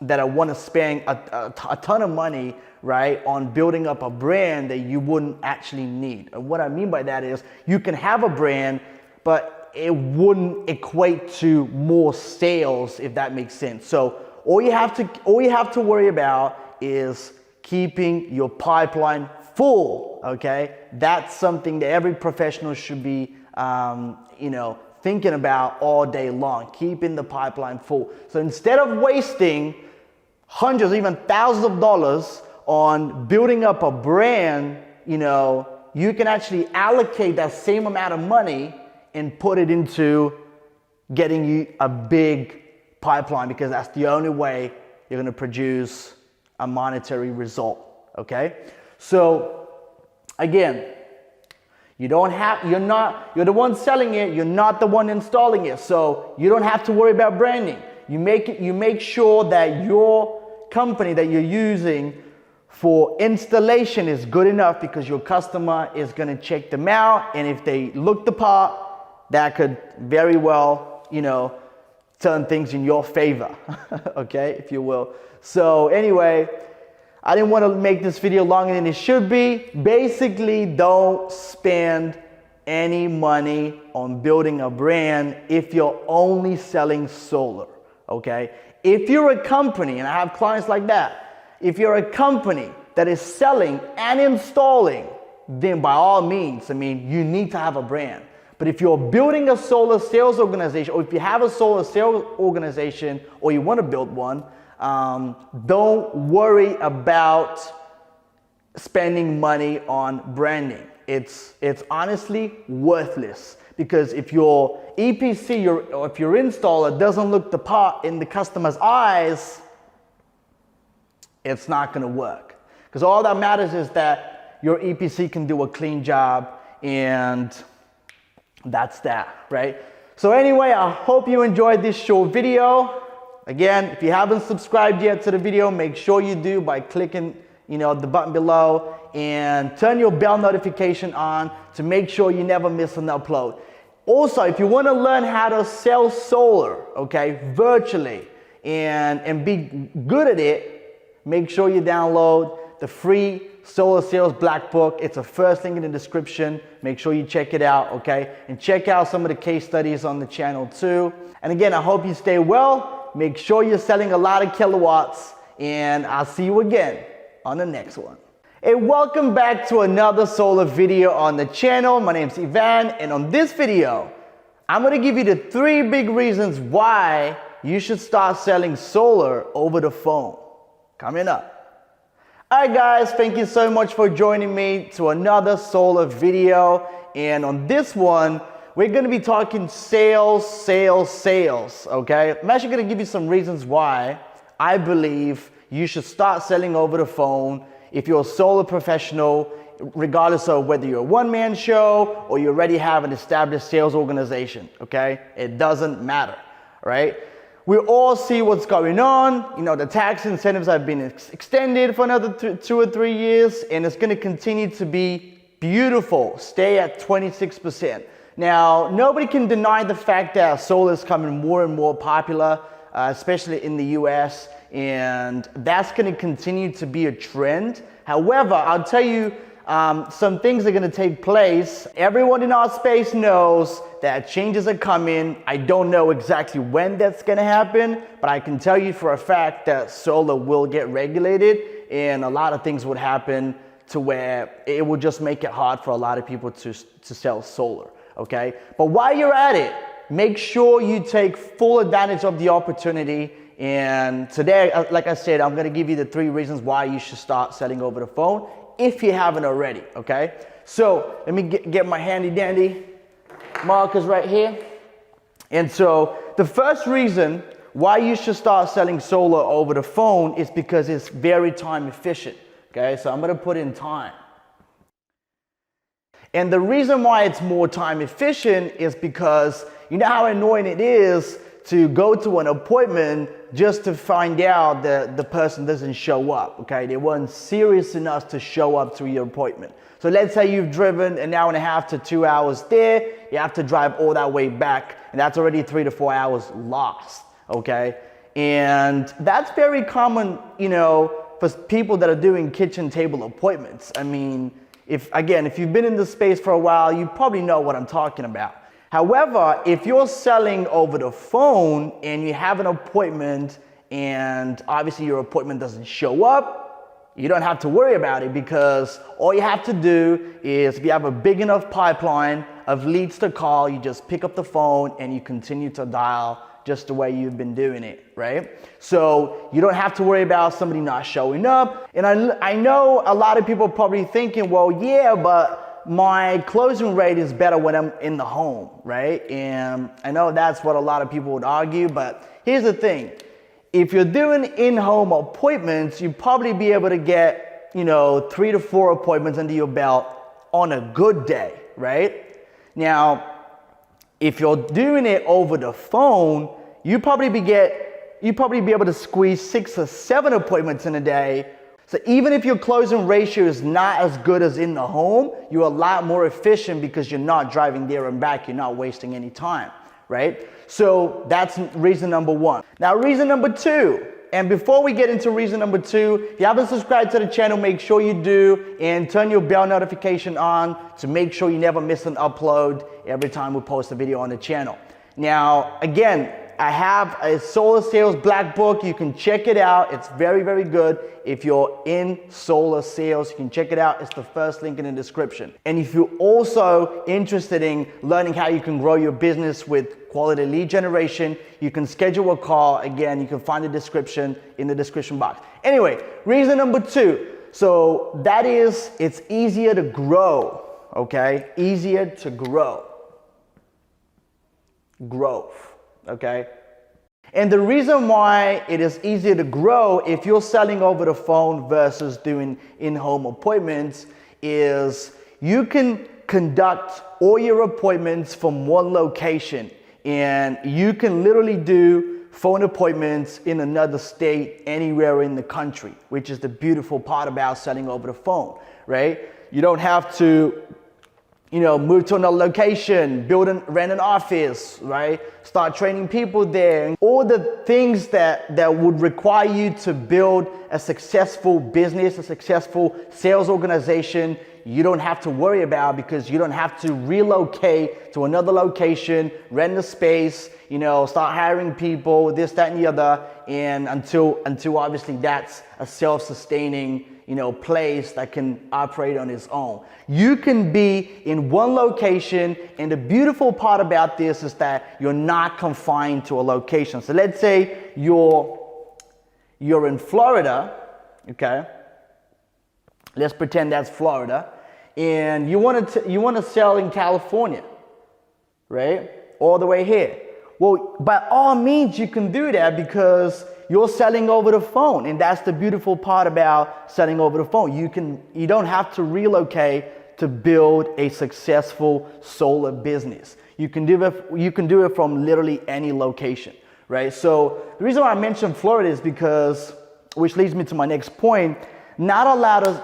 that I want to spend a ton of money, right, on building up a brand that you wouldn't actually need. And what I mean by that is, you can have a brand, but it wouldn't equate to more sales, if that makes sense. So all you have to worry about is keeping your pipeline full, okay? That's something that every professional should be, thinking about all day long, keeping the pipeline full. So instead of wasting hundreds, even thousands of dollars on building up a brand, you can actually allocate that same amount of money and put it into getting you a big pipeline, because that's the only way you're going to produce a monetary result. Okay? So again, you're the one selling it, you're not the one installing it. So you don't have to worry about branding. You make sure that your company that you're using for installation is good enough, because your customer is going to check them out, and if they look the part, that could very well, turn things in your favor, okay, if you will. So anyway, I didn't want to make this video longer than it should be. Basically, don't spend any money on building a brand if you're only selling solar, okay? If you're a company, and I have clients like that, if you're a company that is selling and installing, then by all means, you need to have a brand. But if you're building a solar sales organization, or if you have a solar sales organization, or you want to build one, don't worry about spending money on branding. It's honestly worthless, because if your EPC or if your installer doesn't look the part in the customer's eyes, it's not going to work. Because all that matters is that your EPC can do a clean job, and that's that, right? So anyway, I hope you enjoyed this short video. Again, if you haven't subscribed yet to the video, make sure you do by clicking, the button below, and turn your bell notification on to make sure you never miss an upload. Also, if you want to learn how to sell solar, okay, virtually, and be good at it, make sure you download the free Solar Sales Black Book. It's the first link in the description. Make sure you check it out, okay? And check out some of the case studies on the channel too. And again, I hope you stay well. Make sure you're selling a lot of kilowatts, and I'll see you again on the next one. Hey, welcome back to another solar video on the channel. My name's Ivan, and on this video, I'm gonna give you the 3 big reasons why you should start selling solar over the phone. Coming up. Alright guys, thank you so much for joining me to another solar video. And on this one, we're going to be talking sales, okay? I'm actually going to give you some reasons why I believe you should start selling over the phone if you're a solar professional, regardless of whether you're a one-man show or you already have an established sales organization, okay? It doesn't matter, right? We all see what's going on. The tax incentives have been extended for another 2 or 3 years, and it's going to continue to be beautiful. Stay at 26%. Now, nobody can deny the fact that solar is becoming more and more popular, especially in the US, and that's going to continue to be a trend. However, I'll tell you some things are going to take place. Everyone in our space knows that changes are coming. I don't know exactly when that's going to happen, but I can tell you for a fact that solar will get regulated, and a lot of things would happen to where it will just make it hard for a lot of people to sell solar, okay? But while you're at it, make sure you take full advantage of the opportunity. And today, like I said, I'm going to give you the 3 reasons why you should start selling over the phone if you haven't already, okay? So let me get my handy dandy markers right here. And so the first reason why you should start selling solar over the phone is because it's very time efficient, okay? So I'm going to put in time. And the reason why it's more time efficient is because you know how annoying it is to go to an appointment just to find out that the person doesn't show up, okay? They weren't serious enough to show up to your appointment. So let's say you've driven an hour and a half to 2 hours there, you have to drive all that way back, and that's already 3 to 4 hours lost, okay? And that's very common, for people that are doing kitchen table appointments. I mean, if you've been in this space for a while, you probably know what I'm talking about. However, if you're selling over the phone and you have an appointment and obviously your appointment doesn't show up, you don't have to worry about it, because all you have to do is, if you have a big enough pipeline, of leads to call. You just pick up the phone and you continue to dial just the way you've been doing it, right? So you don't have to worry about somebody not showing up. And I know a lot of people are probably thinking, well, yeah, but my closing rate is better when I'm in the home, right? And I know that's what a lot of people would argue, but here's the thing. If you're doing in-home appointments, you'll probably be able to get, 3 to 4 appointments under your belt on a good day, right? Now, if you're doing it over the phone, you probably be able to squeeze 6 or 7 appointments in a day. So even if your closing ratio is not as good as in the home, you're a lot more efficient because you're not driving there and back. You're not wasting any time, right? So that's reason number 1. Now, reason number 2, and before we get into reason number 2, if you haven't subscribed to the channel, make sure you do and turn your bell notification on to make sure you never miss an upload every time we post a video on the channel. Now, again, I have a solar sales black book. You can check it out. It's very, very good. If you're in solar sales, you can check it out. It's the first link in the description. And if you're also interested in learning how you can grow your business with quality lead generation, you can schedule a call. Again, you can find the description in the description box. Anyway, reason number 2. So that is, it's easier to grow, okay? Easier to grow. Growth. Okay? And the reason why it is easier to grow if you're selling over the phone versus doing in-home appointments is you can conduct all your appointments from one location, and you can literally do phone appointments in another state anywhere in the country, which is the beautiful part about selling over the phone, right? You don't have to move to another location, rent an office, right? Start training people there. All the things that would require you to build a successful business, a successful sales organization, you don't have to worry about because you don't have to relocate to another location, rent a space, start hiring people, this, that, and the other. And until obviously that's a self-sustaining place that can operate on its own. You can be in one location, and the beautiful part about this is that you're not confined to a location. So let's say you're in Florida, okay? Let's pretend that's Florida, and you want to sell in California, right? All the way here. Well, by all means, you can do that because you're selling over the phone, and that's the beautiful part about selling over the phone. You don't have to relocate to build a successful solar business. You can do it from literally any location, right? So the reason why I mentioned Florida is because, which leads me to my next point, there's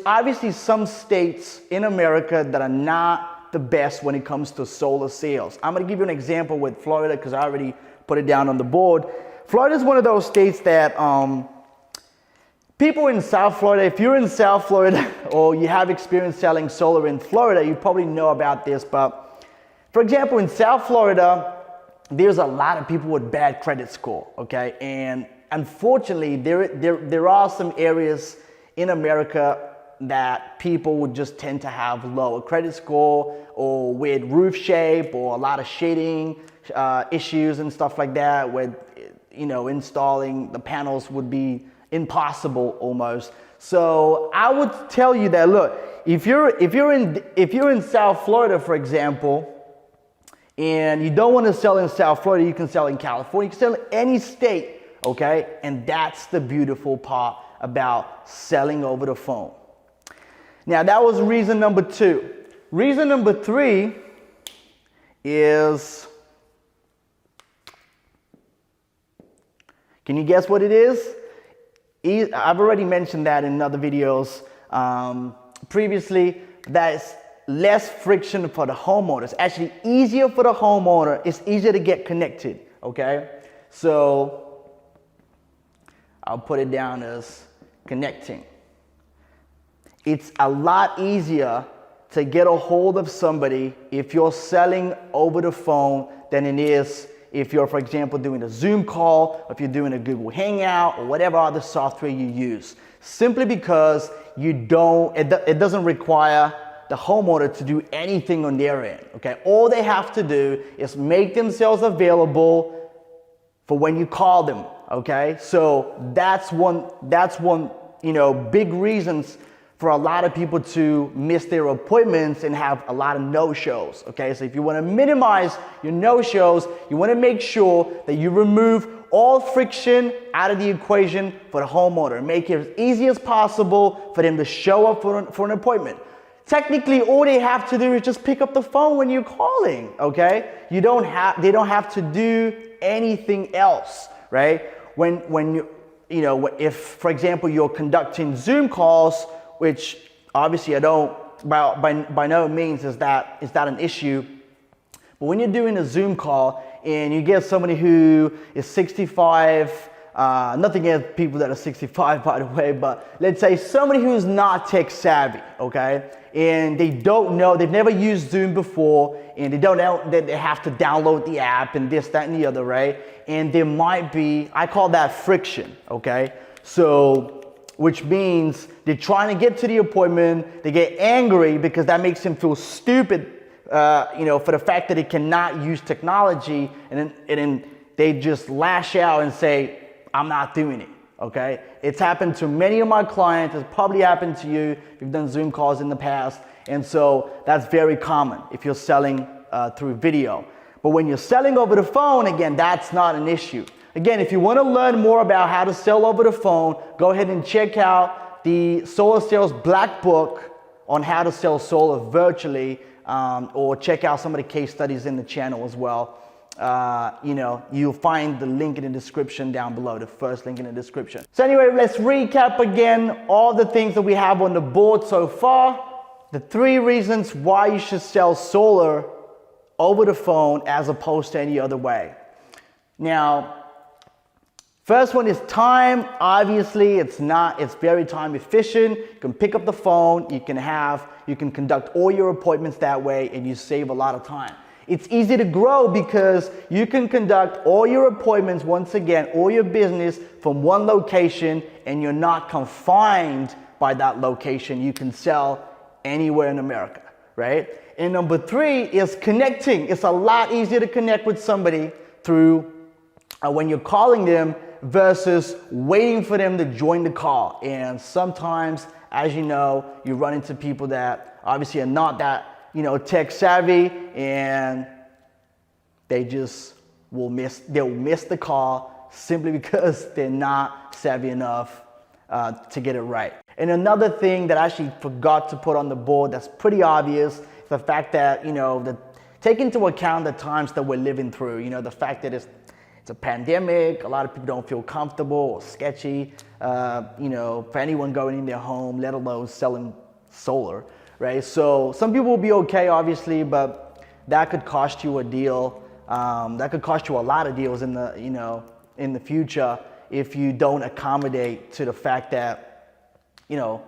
obviously some states in America that are not the best when it comes to solar sales. I'm gonna give you an example with Florida because I already put it down on the board. Florida is one of those states that people in South Florida, if you're in South Florida or you have experience selling solar in Florida, you probably know about this. But for example, in South Florida, there's a lot of people with bad credit score, okay? And unfortunately, there are some areas in America that people would just tend to have lower credit score or weird roof shape or a lot of shading issues and stuff like that, where installing the panels would be impossible almost. So I would tell you that, look, if you're in South Florida, for example, and you don't want to sell in South Florida, you can sell in California, you can sell in any state, okay? And that's the beautiful part about selling over the phone. Now, that was reason number 2. Reason number 3 is, can you guess what it is? I've already mentioned that in other videos previously. That is less friction for the homeowner. It's actually easier for the homeowner. It's easier to get connected, okay? So I'll put it down as connecting. It's a lot easier to get a hold of somebody if you're selling over the phone than it is if you're, for example, doing a Zoom call, or if you're doing a Google Hangout, or whatever other software you use. Simply because it doesn't require the homeowner to do anything on their end, okay? All they have to do is make themselves available for when you call them, okay? So that's one, you know, big reasons for a lot of people to miss their appointments and have a lot of no-shows, okay? So if you wanna minimize your no-shows, you wanna make sure that you remove all friction out of the equation for the homeowner. Make it as easy as possible for them to show up for an appointment. Technically, all they have to do is just pick up the phone when you're calling, okay? They don't have to do anything else, right? When you know, if, for example, you're conducting Zoom calls, which obviously I don't, by no means is that an issue. But when you're doing a Zoom call and you get somebody who is 65, nothing against people that are 65, by the way, but let's say somebody who's not tech savvy, okay? And they don't know, they've never used Zoom before, and they don't know that they have to download the app and this, that, and the other, right? And there might be, I call that friction, okay? So, which means they're trying to get to the appointment, they get angry because that makes them feel stupid, you know, for the fact that they cannot use technology, and then they just lash out and say, I'm not doing it, okay? It's happened to many of my clients, it's probably happened to you if you've done Zoom calls in the past, and so that's very common if you're selling through video. But when you're selling over the phone, again, that's not an issue. Again, if you want to learn more about how to sell over the phone, go ahead and check out the Solar Sales Black Book on how to sell solar virtually, or check out some of the case studies in the channel as well. You know, you'll find the link in the description down below, the first link in the description. So anyway, let's recap again all the things that we have on the board so far. The 3 reasons why you should sell solar over the phone as opposed to any other way. Now, first one is time. Obviously, it's very time efficient. You can pick up the phone, you can conduct all your appointments that way, and you save a lot of time. It's easy to grow because you can conduct all your appointments, once again, all your business from one location, and you're not confined by that location. You can sell anywhere in America, right? And number 3 is connecting. It's a lot easier to connect with somebody through when you're calling them versus waiting for them to join the call. And sometimes, as you know, you run into people that obviously are not that, you know, tech savvy, and they just they'll miss the call simply because they're not savvy enough to get it right. And another thing that I actually forgot to put on the board that's pretty obvious is the fact that, you know, take into account the times that we're living through. You know, the fact that it's a pandemic, a lot of people don't feel comfortable or sketchy, you know, for anyone going in their home, let alone selling solar, right? So some people will be okay, obviously, but that could cost you a deal. That could cost you a lot of deals in the future if you don't accommodate to the fact that, you know,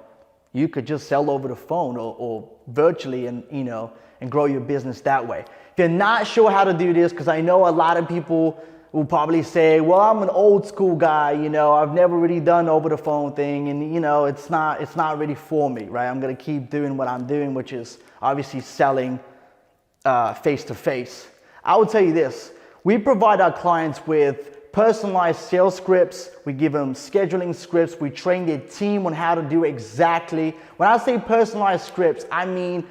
you could just sell over the phone or virtually and, you know, and grow your business that way. If you're not sure how to do this, because I know a lot of people will probably say, well, I'm an old school guy, you know, I've never really done over the phone thing, and you know, it's not really for me, right? I'm gonna keep doing what I'm doing, which is obviously selling face to face. I would tell you this, we provide our clients with personalized sales scripts, we give them scheduling scripts, we train their team on how to do exactly. When I say personalized scripts, I mean,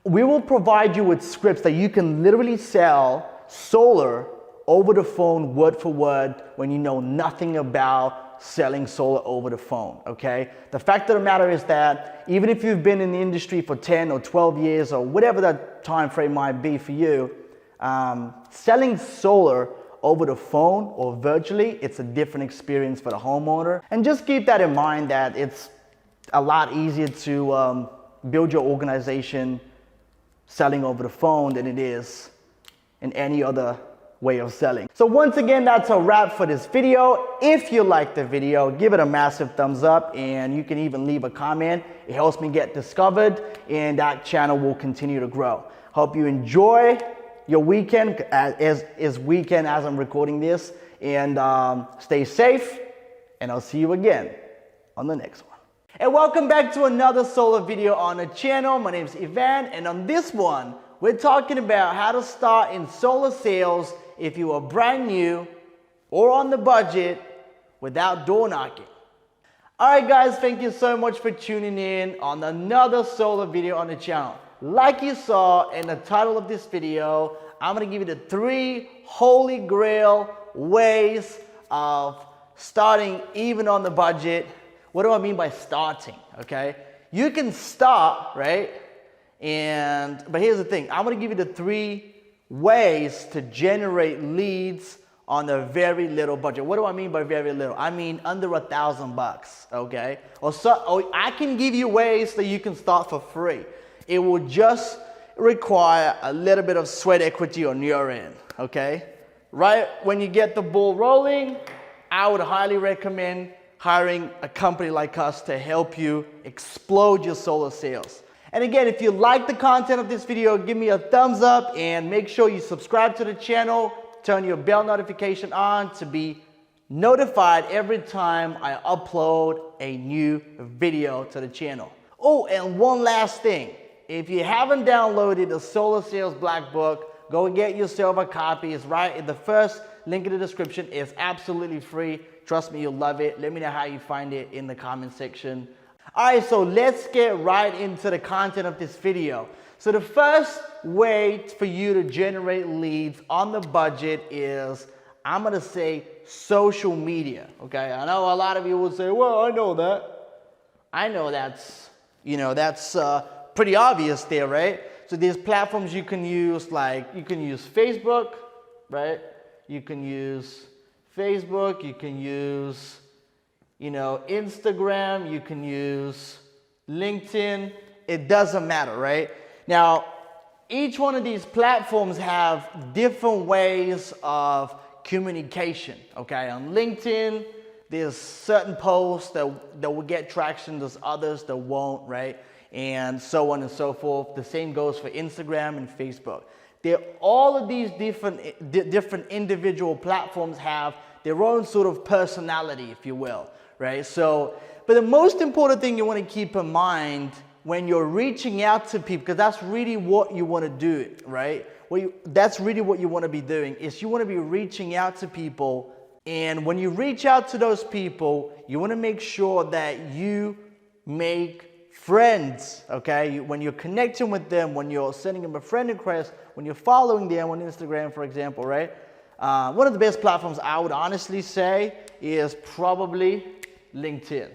we will provide you with scripts that you can literally sell solar over the phone, word for word, when you know nothing about selling solar over the phone, okay? The fact of the matter is that even if you've been in the industry for 10 or 12 years or whatever that time frame might be for you, selling solar over the phone or virtually, it's a different experience for the homeowner. And just keep that in mind that it's a lot easier to build your organization selling over the phone than it is in any other way of selling. So once again, that's a wrap for this video. If you liked the video, give it a massive thumbs up, and you can even leave a comment. It helps me get discovered, and that channel will continue to grow. Hope you enjoy your weekend as I'm recording this, and stay safe, and I'll see you again on the next one. And welcome back to another solar video on the channel. My name is Ivan, and on this one, we're talking about how to start in solar sales if you are brand new or on the budget without door knocking. Alright guys, thank you so much for tuning in on another solar video on the channel. Like you saw in the title of this video, I'm going to give you the 3 holy grail ways of starting even on the budget. What do I mean by starting? Okay, you can start, right? But here's the thing. I'm going to give you the 3 ways to generate leads on a very little budget. What do I mean by very little? I mean under $1,000, okay? Or I can give you ways that you can start for free. It will just require a little bit of sweat equity on your end, okay? Right when you get the ball rolling, I would highly recommend hiring a company like us to help you explode your solar sales. And again, if you like the content of this video, give me a thumbs up and make sure you subscribe to the channel, turn your bell notification on to be notified every time I upload a new video to the channel. Oh, and one last thing. If you haven't downloaded the Solar Sales Black Book, go get yourself a copy. It's right in the first link in the description. It's absolutely free. Trust me, you'll love it. Let me know how you find it in the comment section. Alright, so let's get right into the content of this video. So the first way for you to generate leads on the budget is, I'm going to say, social media. Okay, I know a lot of you will say, well, I know that. I know that's pretty obvious there, right? So there's platforms you can use, like you can use Facebook, right? You can use Facebook, you can use, Instagram, you can use LinkedIn. It doesn't matter, right? Now, each one of these platforms have different ways of communication, okay? On LinkedIn, there's certain posts that will get traction, there's others that won't, right? And so on and so forth. The same goes for Instagram and Facebook. All of these different individual platforms have their own sort of personality, if you will, right? But the most important thing you want to keep in mind when you're reaching out to people, because that's really what you want to do, right? That's really what you want to be doing, is you want to be reaching out to people. And when you reach out to those people, you want to make sure that you make friends, okay? When you're connecting with them, when you're sending them a friend request, when you're following them on Instagram, for example, right? One of the best platforms I would honestly say is probably LinkedIn,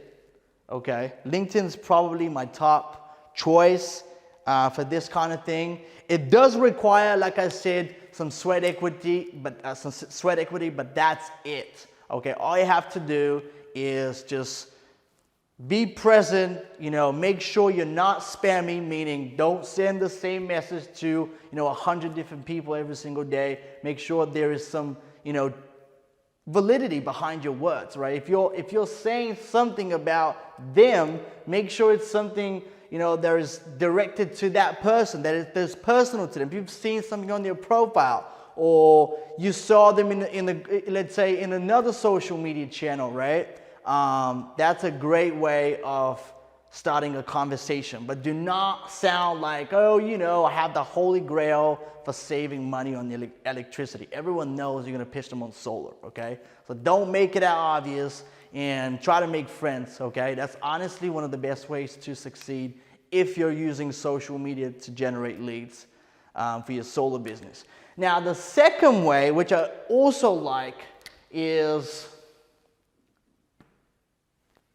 okay? LinkedIn is probably my top choice for this kind of thing. It does require, like I said, some sweat equity, but that's it, okay? All you have to do is just be present, make sure you're not spamming, meaning don't send the same message to, 100 different people every single day. Make sure there is some, validity behind your words, right? If you're saying something about them, make sure it's something, that is directed to that person, that's personal to them. If you've seen something on their profile, or you saw them let's say in another social media channel, right? That's a great way of starting a conversation. But do not sound like, I have the holy grail for saving money on the electricity. Everyone knows you're going to pitch them on solar, okay? So don't make it that obvious and try to make friends, okay? That's honestly one of the best ways to succeed if you're using social media to generate leads for your solar business. Now, the second way, which I also like, is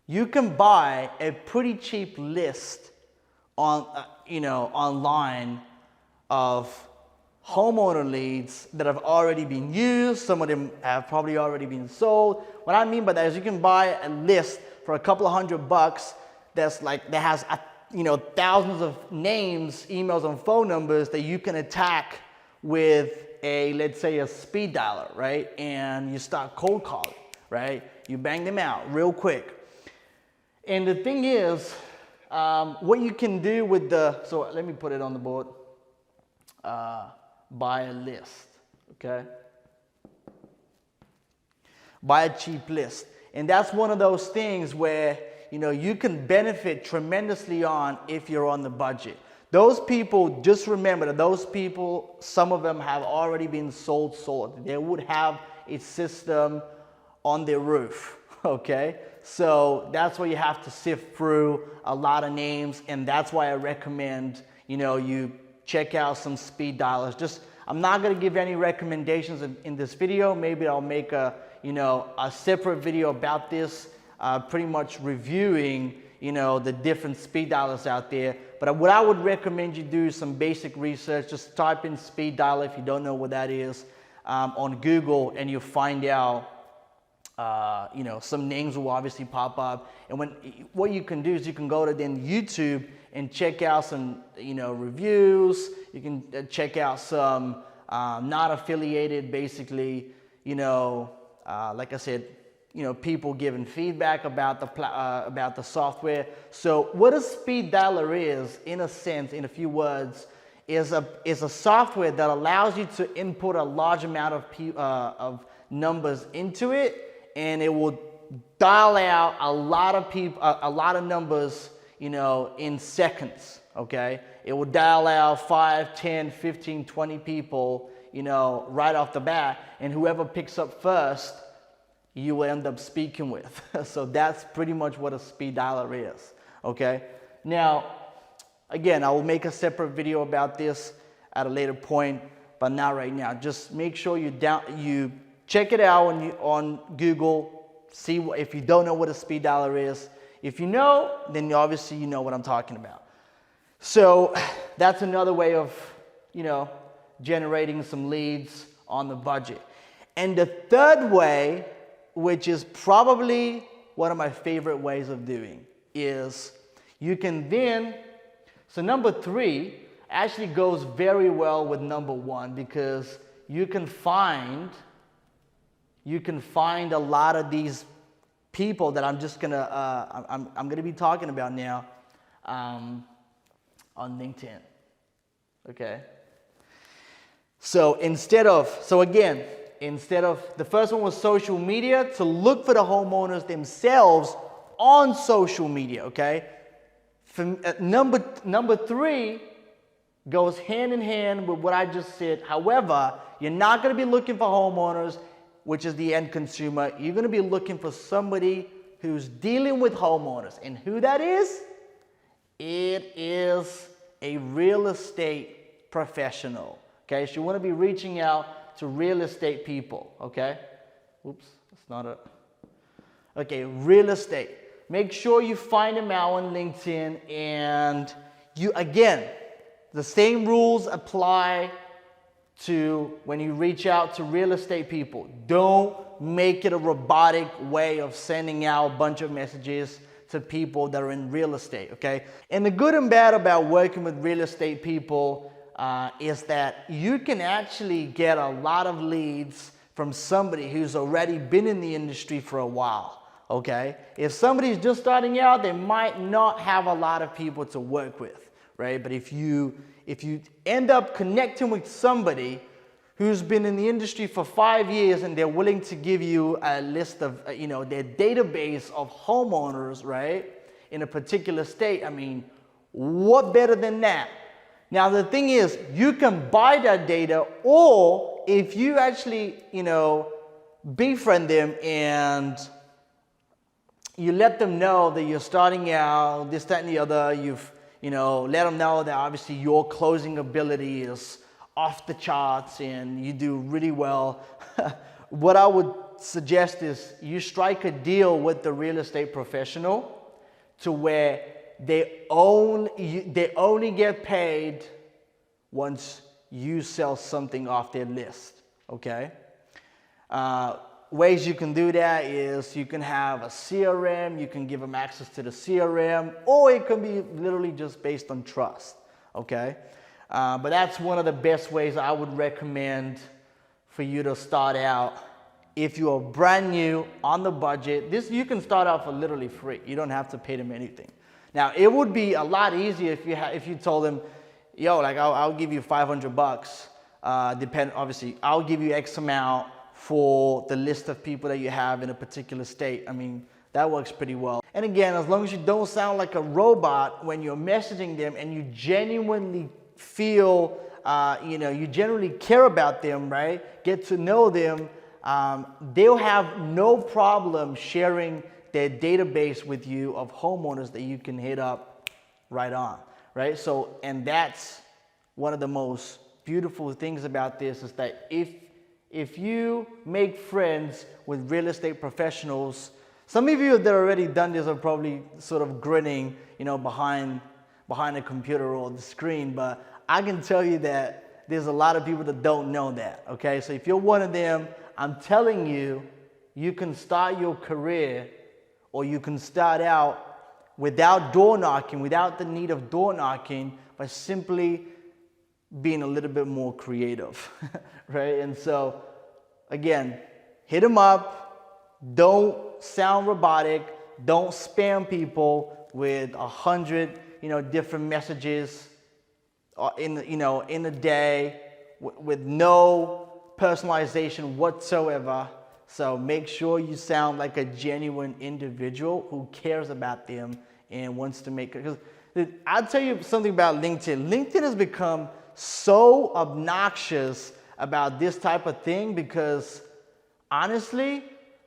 you can buy a pretty cheap list online of homeowner leads that have already been used. Some of them have probably already been sold. What I mean by that is you can buy a list for a couple of $100 that has thousands of names, emails, and phone numbers that you can attack with let's say a speed dialer, right? And you start cold calling, right? You bang them out real quick. And the thing is, what you can do with so let me put it on the board. Buy a list, okay? Buy a cheap list. And that's one of those things where you know, you can benefit tremendously on if you're on the budget. Those people, just remember that those people, some of them have already been sold solar. They would have a system on their roof, okay? So that's why you have to sift through a lot of names, and that's why I recommend, you know, you check out some speed dialers. Just, I'm not gonna give any recommendations in this video. Maybe I'll make a, you know, a separate video about this, pretty much reviewing, you know, the different speed dialers out there. But what I would recommend you do is some basic research. Just type in speed dialer if you don't know what that is on Google, and you'll find out, you know, some names will obviously pop up. And what you can do is you can go to then YouTube and check out some, you know, reviews. You can check out some not affiliated, basically, you know, like I said, you know, people giving feedback about the software. So what a speed dialer is, in a sense, in a few words, is a software that allows you to input a large amount of numbers into it, and it will dial out a lot of numbers, you know, in seconds. Okay, it will dial out 5, 10, 15, 20 people, you know, right off the bat, and whoever picks up first, you will end up speaking with. So that's pretty much what a speed dialer is, okay? Now, again, I will make a separate video about this at a later point, but not right now. Just make sure you check it out on Google, see if you don't know what a speed dialer is. If you know, then obviously you know what I'm talking about. So that's another way of, you know, generating some leads on the budget. And the third way, which is probably one of my favorite ways of doing, is you can then, so number 3 actually goes very well with number 1, because you can find a lot of these people that I'm just gonna, I'm gonna be talking about now on LinkedIn, okay? So instead of the first one was social media, to look for the homeowners themselves on social media, okay? Number 3 goes hand in hand with what I just said. However, you're not gonna be looking for homeowners, which is the end consumer. You're gonna be looking for somebody who's dealing with homeowners. And who that is? It is a real estate professional, okay? So you wanna be reaching out to real estate people, okay? Oops, that's not a, okay, real estate. Make sure you find them out on LinkedIn, and you, again, the same rules apply to when you reach out to real estate people. Don't make it a robotic way of sending out a bunch of messages to people that are in real estate, okay? And the good and bad about working with real estate people is that you can actually get a lot of leads from somebody who's already been in the industry for a while, okay? If somebody's just starting out, they might not have a lot of people to work with, right? But if you end up connecting with somebody who's been in the industry for 5 years, and they're willing to give you a list of, you know, their database of homeowners, right, in a particular state, I mean, what better than that? Now, the thing is, you can buy that data, or if you actually, you know, befriend them and you let them know that you're starting out, this, that, and the other, you know, let them know that obviously your closing ability is off the charts and you do really well. What I would suggest is you strike a deal with the real estate professional to where they only get paid once you sell something off their list, okay? Ways you can do that is you can have a CRM, you can give them access to the CRM, or it can be literally just based on trust, okay? But that's one of the best ways I would recommend for you to start out. If you are brand new on the budget, you can start out for literally free. You don't have to pay them anything. Now, it would be a lot easier if you told them, yo, like I'll give you $500, obviously, I'll give you X amount for the list of people that you have in a particular state. I mean, That works pretty well. And again, as long as you don't sound like a robot when you're messaging them and you genuinely feel, you genuinely care about them, right? Get to know them, they'll have no problem sharing their database with you of homeowners that you can hit up right on, right? So, and that's one of the most beautiful things about this is that if you make friends with real estate professionals, some of you that already done this are probably sort of grinning, behind a computer or the screen, but I can tell you that there's a lot of people that don't know that, okay? So if you're one of them, I'm telling you, you can start your career, or you can start out without door knocking, without the need of door knocking, by simply being a little bit more creative, right? And so, again, hit them up. Don't sound robotic. Don't spam people with 100, different messages in a day with no personalization whatsoever. So make sure you sound like a genuine individual who cares about them and wants to make it. Because I'll tell you something about LinkedIn. LinkedIn has become so obnoxious about this type of thing because honestly,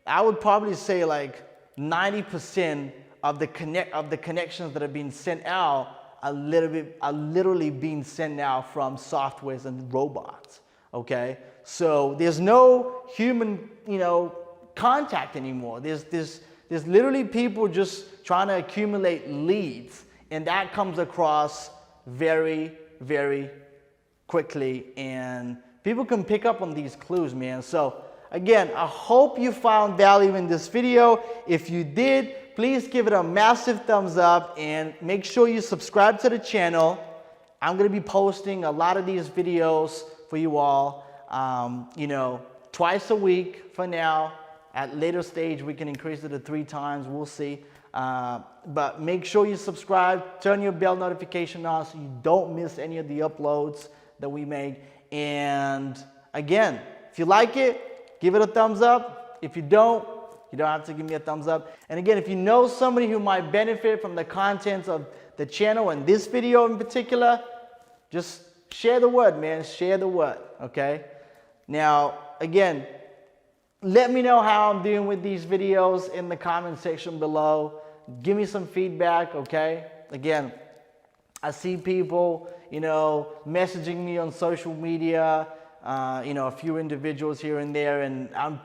I would probably say like 90% of the connections that are being sent out are literally being sent out from softwares and robots. Okay, so there's no human, contact anymore. There's literally people just trying to accumulate leads, and that comes across very, very quickly, and people can pick up on these clues, man. So again, I hope you found value in this video. If you did, please give it a massive thumbs up and make sure you subscribe to the channel. I'm going to be posting a lot of these videos for you all, twice a week for now. At later stage, we can increase it to 3 times. We'll see. But make sure you subscribe, turn your bell notification on so you don't miss any of the uploads that we make. And again, if you like it, give it a thumbs up. If you don't have to give me a thumbs up. And again, if you know somebody who might benefit from the contents of the channel and this video in particular, just share the word, man. Share the word, okay? Now, again, let me know how I'm doing with these videos in the comment section below. Give me some feedback, okay? Again, I see people, messaging me on social media, a few individuals here and there, and I'm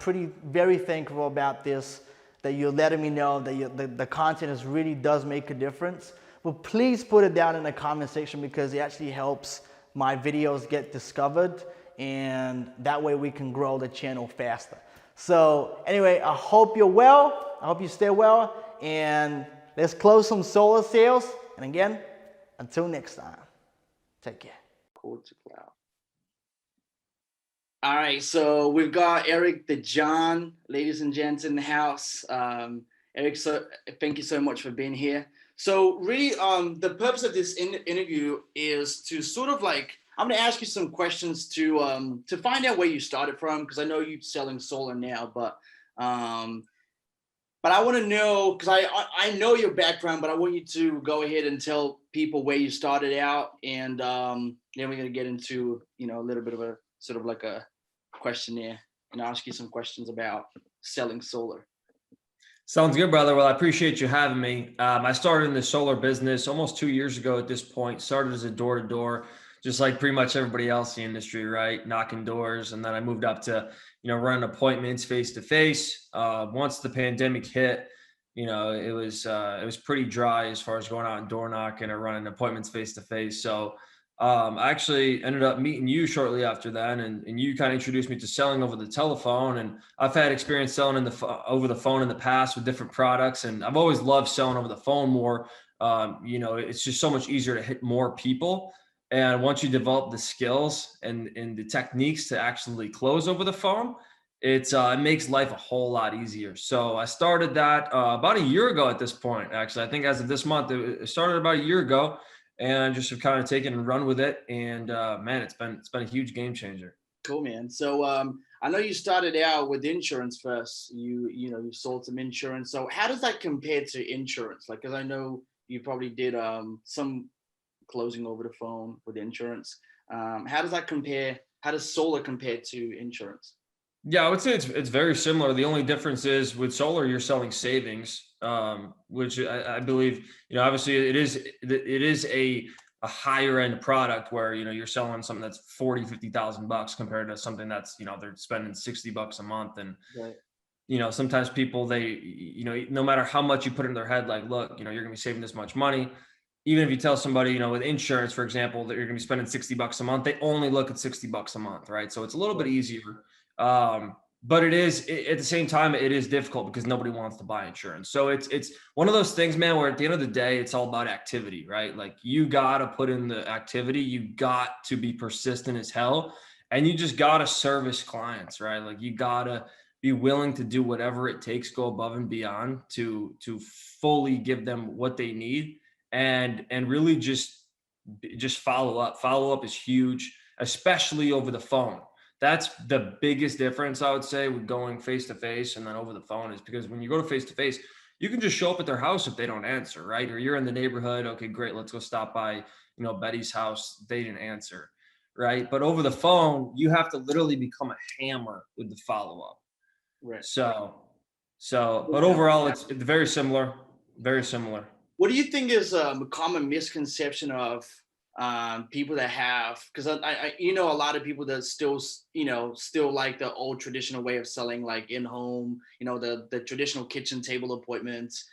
very thankful about this, that you're letting me know that the content really does make a difference. But please put it down in the comment section because it actually helps my videos get discovered, and that way we can grow the channel faster. So anyway, I hope you're well. I hope you stay well, and let's close some solar sales. And again, until next time, take care. Cool to cloud. All right, so we've got Eric the John, ladies and gents, in the house. Eric, so thank you so much for being here. So really, the purpose of this interview is to sort of like, I'm going to ask you some questions to find out where you started from, because I know you're selling solar now, but I want to know, because I know your background, but I want you to go ahead and tell people where you started out, and then we're going to get into a little bit of a sort of like a questionnaire and ask you some questions about selling solar. Sounds good, brother. Well, I appreciate you having me. I started in the solar business almost 2 years ago at this point. Started as a door-to-door, just like pretty much everybody else in the industry, right? Knocking doors. And then I moved up to, running appointments face-to-face. Once the pandemic hit, it was pretty dry as far as going out and door knocking or running appointments face-to-face. So I actually ended up meeting you shortly after that, and you kind of introduced me to selling over the telephone. And I've had experience selling over the phone in the past with different products, and I've always loved selling over the phone more. It's just so much easier to hit more people. And once you develop the skills and the techniques to actually close over the phone, it makes life a whole lot easier. So I started that about a year ago at this point. Actually, I think as of this month, it started about a year ago. And just have kind of taken and run with it. And man, it's been a huge game changer. Cool, man. So I know you started out with insurance first. You sold some insurance. So how does that compare to insurance? Like, because I know you probably did some closing over the phone with insurance. How does that compare? How does solar compare to insurance? Yeah, I would say it's very similar. The only difference is with solar, you're selling savings, which I believe, obviously it is a higher end product where, you're selling something that's 40, 50,000 bucks compared to something that's, they're spending 60 bucks a month. And, Right. sometimes people, no matter how much you put in their head, like, look, you're gonna be saving this much money. Even if you tell somebody, with insurance, for example, that you're gonna be spending 60 bucks a month, they only look at 60 bucks a month, right? So it's a little bit easier. But at the same time, it is difficult because nobody wants to buy insurance. So it's one of those things, man, where at the end of the day, it's all about activity, right? Like, you got to put in the activity, you got to be persistent as hell, and you just got to service clients, right? Like, you got to be willing to do whatever it takes, go above and beyond to fully give them what they need, and really just follow up. Follow up is huge, especially over the phone. That's the biggest difference, I would say, with going face to face and then over the phone, is because when you go to face to face, you can just show up at their house if they don't answer, right? Or you're in the neighborhood. Okay, great. Let's go stop by, Betty's house. They didn't answer, right? But over the phone, you have to literally become a hammer with the follow up. Right. But overall, it's very similar, very similar. What do you think is a common misconception of people that have, because I a lot of people that still like the old traditional way of selling, like in home, the traditional kitchen table appointments,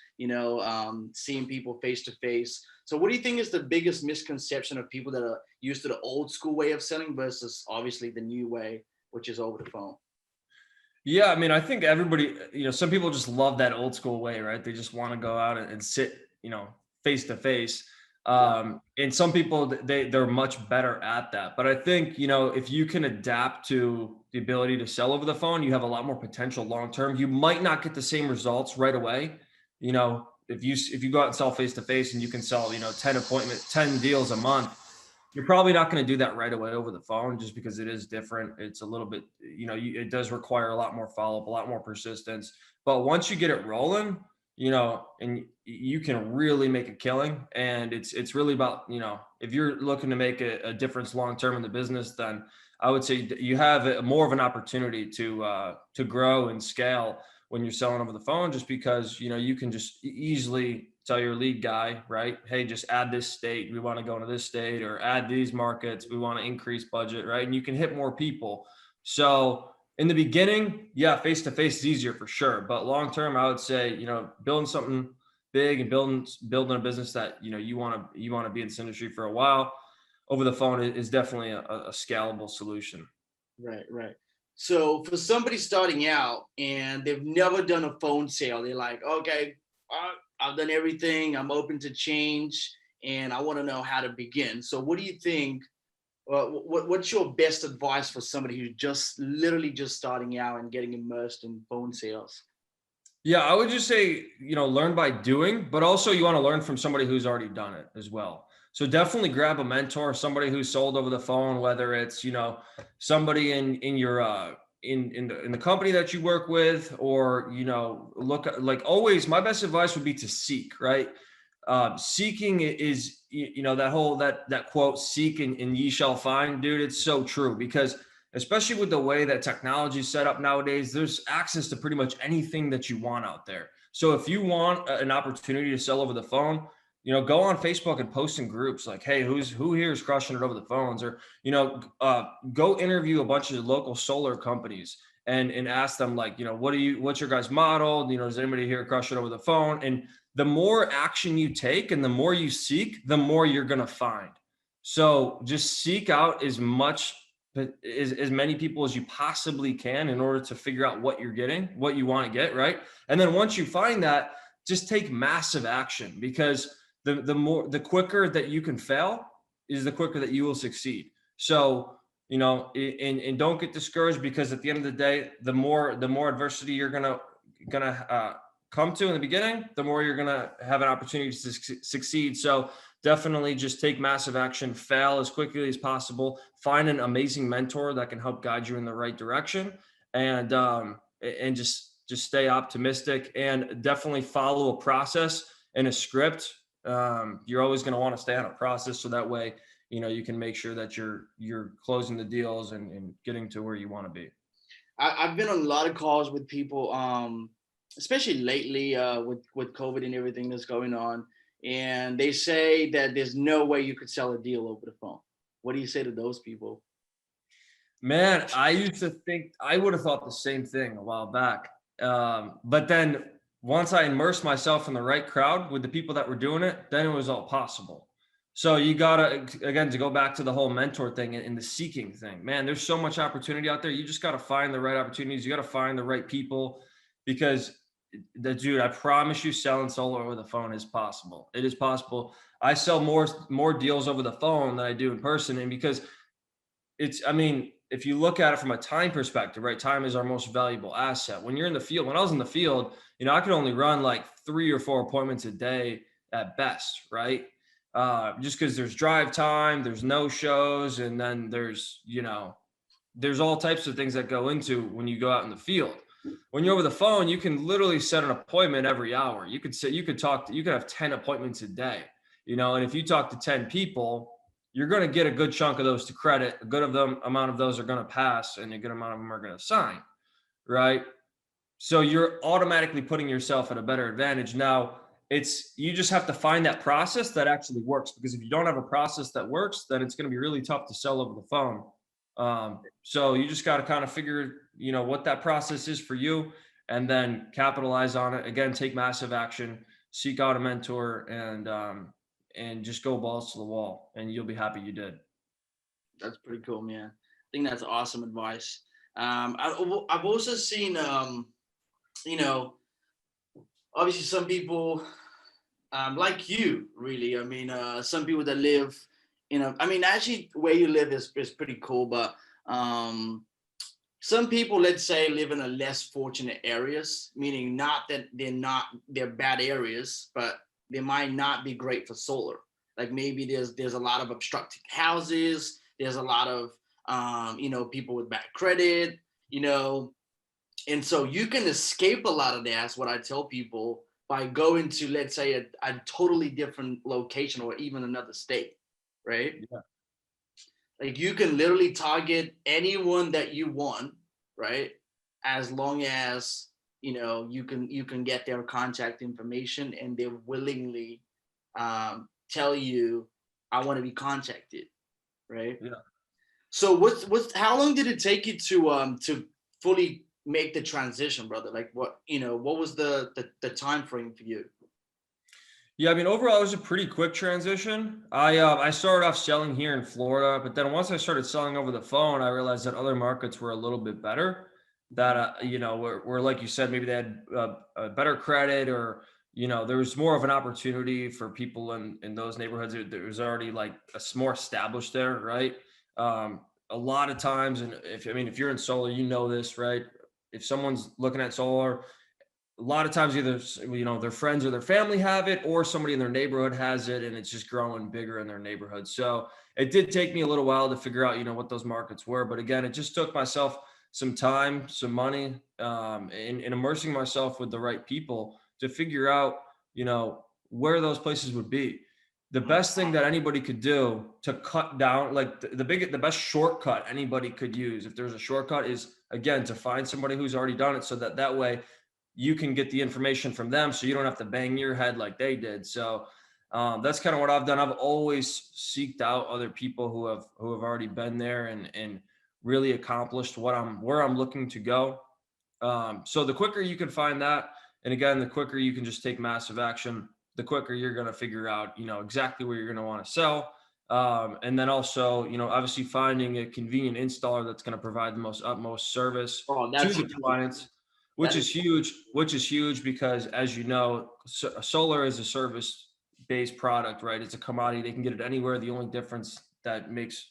seeing people face to face. So what do you think is the biggest misconception of people that are used to the old school way of selling versus obviously the new way, which is over the phone? Yeah, I mean, I think everybody, some people just love that old school way, right? They just want to go out and sit, face to face. And some people, they're much better at that. But I think, if you can adapt to the ability to sell over the phone, you have a lot more potential long term. You might not get the same results right away. If you go out and sell face to face and you can sell, 10 deals a month, you're probably not going to do that right away over the phone, just because it is different. It's a little bit, it does require a lot more follow-up, a lot more persistence. But once you get it rolling, and you can really make a killing. And it's really about, if you're looking to make a difference long-term in the business, then I would say you have more of an opportunity to grow and scale when you're selling over the phone, just because, you can just easily tell your lead guy, right? Hey, just add this state. We want to go into this state, or add these markets. We want to increase budget, right? And you can hit more people. So in the beginning, yeah, face-to-face is easier for sure. But long-term, I would say, building something big and building a business that, you want to be in this industry for a while, over the phone is definitely a scalable solution. Right. So for somebody starting out and they've never done a phone sale, they're like, okay, I've done everything. I'm open to change, and I want to know how to begin. So what do you think? What's your best advice for somebody who's just literally just starting out and getting immersed in phone sales? Yeah, I would just say, learn by doing, but also you want to learn from somebody who's already done it as well. So definitely grab a mentor, somebody who's sold over the phone, whether it's, somebody in your in the company that you work with, or, look, like always, my best advice would be to seek, right? Seeking is, that quote, seek and ye shall find, dude. It's so true, because especially with the way that technology is set up nowadays, there's access to pretty much anything that you want out there. So if you want an opportunity to sell over the phone, go on Facebook and post in groups like, hey, who here is crushing it over the phones? Or, go interview a bunch of local solar companies and ask them, like, what's your guys' model? Does anybody here crush it over the phone? And the more action you take and the more you seek, the more you're going to find. So just seek out as many people as you possibly can in order to figure out what you're getting, what you want to get, right? And then once you find that, just take massive action, because the quicker that you can fail is the quicker that you will succeed. So, and don't get discouraged, because at the end of the day, the more adversity you're gonna come to in the beginning, the more you're gonna have an opportunity to succeed. So definitely just take massive action, fail as quickly as possible, find an amazing mentor that can help guide you in the right direction, and just stay optimistic and definitely follow a process and a script. You're always going to want to stay on a process, so that way, you can make sure that you're closing the deals and getting to where you want to be. I've been on a lot of calls with people, especially lately with COVID and everything that's going on, and they say that there's no way you could sell a deal over the phone. What do you say to those people? Man, I used to think I would have thought the same thing a while back. But then once I immersed myself in the right crowd with the people that were doing it, then it was all possible. So you gotta, again, to go back to the whole mentor thing and the seeking thing, man, there's so much opportunity out there. You just got to find the right opportunities. You got to find the right people, because dude, I promise you, selling solar over the phone is possible. It is possible. I sell more deals over the phone than I do in person. And because I mean, if you look at it from a time perspective, right? Time is our most valuable asset. When you're in the field, when I was in the field, I could only run like 3 or 4 appointments a day at best, right? Just because there's drive time, there's no shows, and then there's all types of things that go into when you go out in the field. When you're over the phone, you can literally set an appointment every hour. You could have 10 appointments a day, and if you talk to 10 people, you're going to get a good chunk of those to credit. A good amount of those are going to pass, and a good amount of them are going to sign, right? So you're automatically putting yourself at a better advantage. Now, you just have to find that process that actually works, because if you don't have a process that works, then it's going to be really tough to sell over the phone. So you just got to kind of figure, what that process is for you, and then capitalize on it. Again, take massive action, seek out a mentor, and just go balls to the wall, and you'll be happy you did. That's pretty cool, man. I think that's awesome advice. I've also seen, obviously some people like you, really. I mean, some people that live, actually where you live is pretty cool, but some people, let's say, live in a less fortunate areas, meaning not that they're bad areas, but they might not be great for solar. Like maybe there's a lot of obstructed houses. There's a lot of people with bad credit, and so you can escape a lot of that. That's what I tell people, by going to, let's say, a totally different location or even another state, right? Yeah. Like you can literally target anyone that you want, right? As long as you can get their contact information, and they willingly tell you, I want to be contacted, right? Yeah. So how long did it take you to fully make the transition, brother? Like what was the time frame for you? Yeah, I mean, overall, it was a pretty quick transition. I started off selling here in Florida, but then once I started selling over the phone, I realized that other markets were a little bit better. That were like you said, maybe they had a better credit, or there was more of an opportunity for people in those neighborhoods. There was already like more established there, right? A lot of times, and if you're in solar, this, right? If someone's looking at solar, a lot of times either their friends or their family have it, or somebody in their neighborhood has it, and it's just growing bigger in their neighborhood. So it did take me a little while to figure out what those markets were, but again, it just took myself some time, some money, and immersing myself with the right people to figure out where those places would be. The best thing that anybody could do to cut down, like the best shortcut anybody could use, if there's a shortcut, is again to find somebody who's already done it, so that way you can get the information from them, so you don't have to bang your head like they did. So that's kind of what I've done. I've always seeked out other people who have already been there and really accomplished where I'm looking to go. So the quicker you can find that, and again, the quicker you can just take massive action, the quicker you're going to figure out, exactly where you're going to want to sell. And then also, obviously finding a convenient installer that's going to provide the utmost service to the clients. Which is huge because, as you know, solar is a service-based product, right? It's a commodity. They can get it anywhere. The only difference that makes,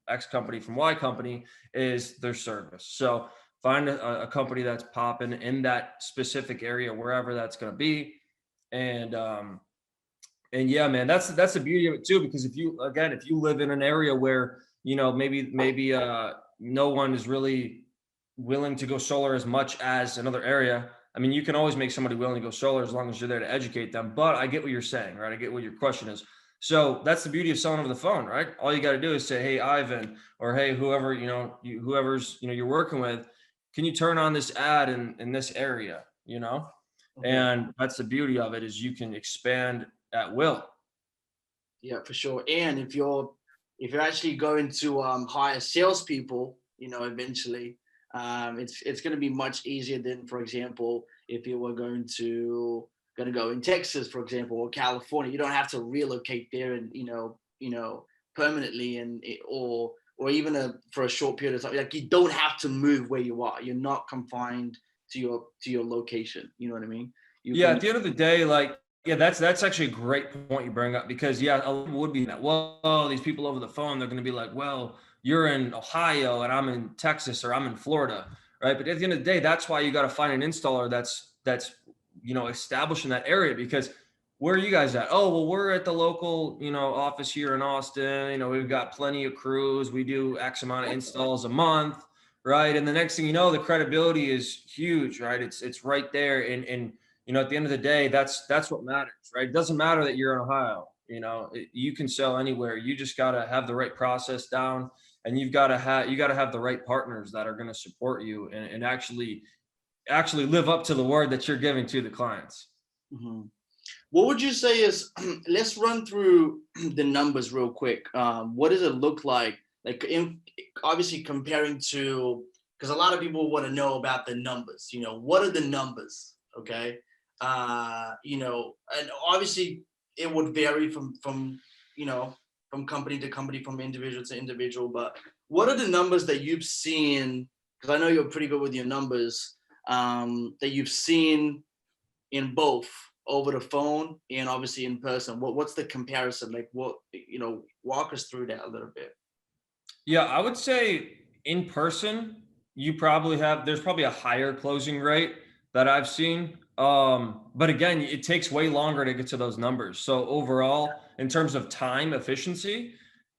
X company from Y company is their service. So find a company that's popping in that specific area, wherever that's going to be, and And yeah, man, that's the beauty of it too, because if you live in an area where, you know, maybe no one is really willing to go solar as much as another area. I mean, you can always make somebody willing to go solar as long as you're there to educate them. But I get what you're saying, right? I get what your question is. So that's the beauty of selling over the phone, right? All you got to do is say, "Hey, Ivan," or "Hey, whoever, whoever's, you're working with, can you turn on this ad in this area?" You know, and that's the beauty of it, is you can expand at will. Yeah, for sure. And if you're actually going to hire salespeople, eventually, it's going to be much easier than, for example, if you were going to go in Texas, for example, or California. You don't have to relocate there and permanently, or even for a short period of time. Like, you don't have to move where you are. You're not confined to your location. You know what I mean? At the end of the day, like, yeah, that's actually a great point you bring up, because a lot of people would be that, well, these people over the phone, they're going to be like, well, you're in Ohio and I'm in Texas, or I'm in Florida, right? But at the end of the day, that's why you got to find an installer that's established in that area. Because where are you guys at? Oh, well, we're at the local, office here in Austin. We've got plenty of crews. We do X amount of installs a month, right? And the next thing you know, the credibility is huge, right? It's right there. And at the end of the day, that's what matters, right? It doesn't matter that you're in Ohio. You can sell anywhere. You just got to have the right process down, and you got to have the right partners that are going to support you and actually live up to the word that you're giving to the clients. Mm-hmm. What would you say is, let's run through the numbers real quick. What does it look like? Like, obviously comparing to, because a lot of people want to know about the numbers. What are the numbers? Okay. And obviously it would vary from company to company, from individual to individual. But what are the numbers that you've seen? Because I know you're pretty good with your numbers, that you've seen in both over the phone and obviously in person. What's the comparison? Like, walk us through that a little bit. Yeah, I would say in person, there's probably a higher closing rate that I've seen. But again, it takes way longer to get to those numbers. So overall, in terms of time efficiency,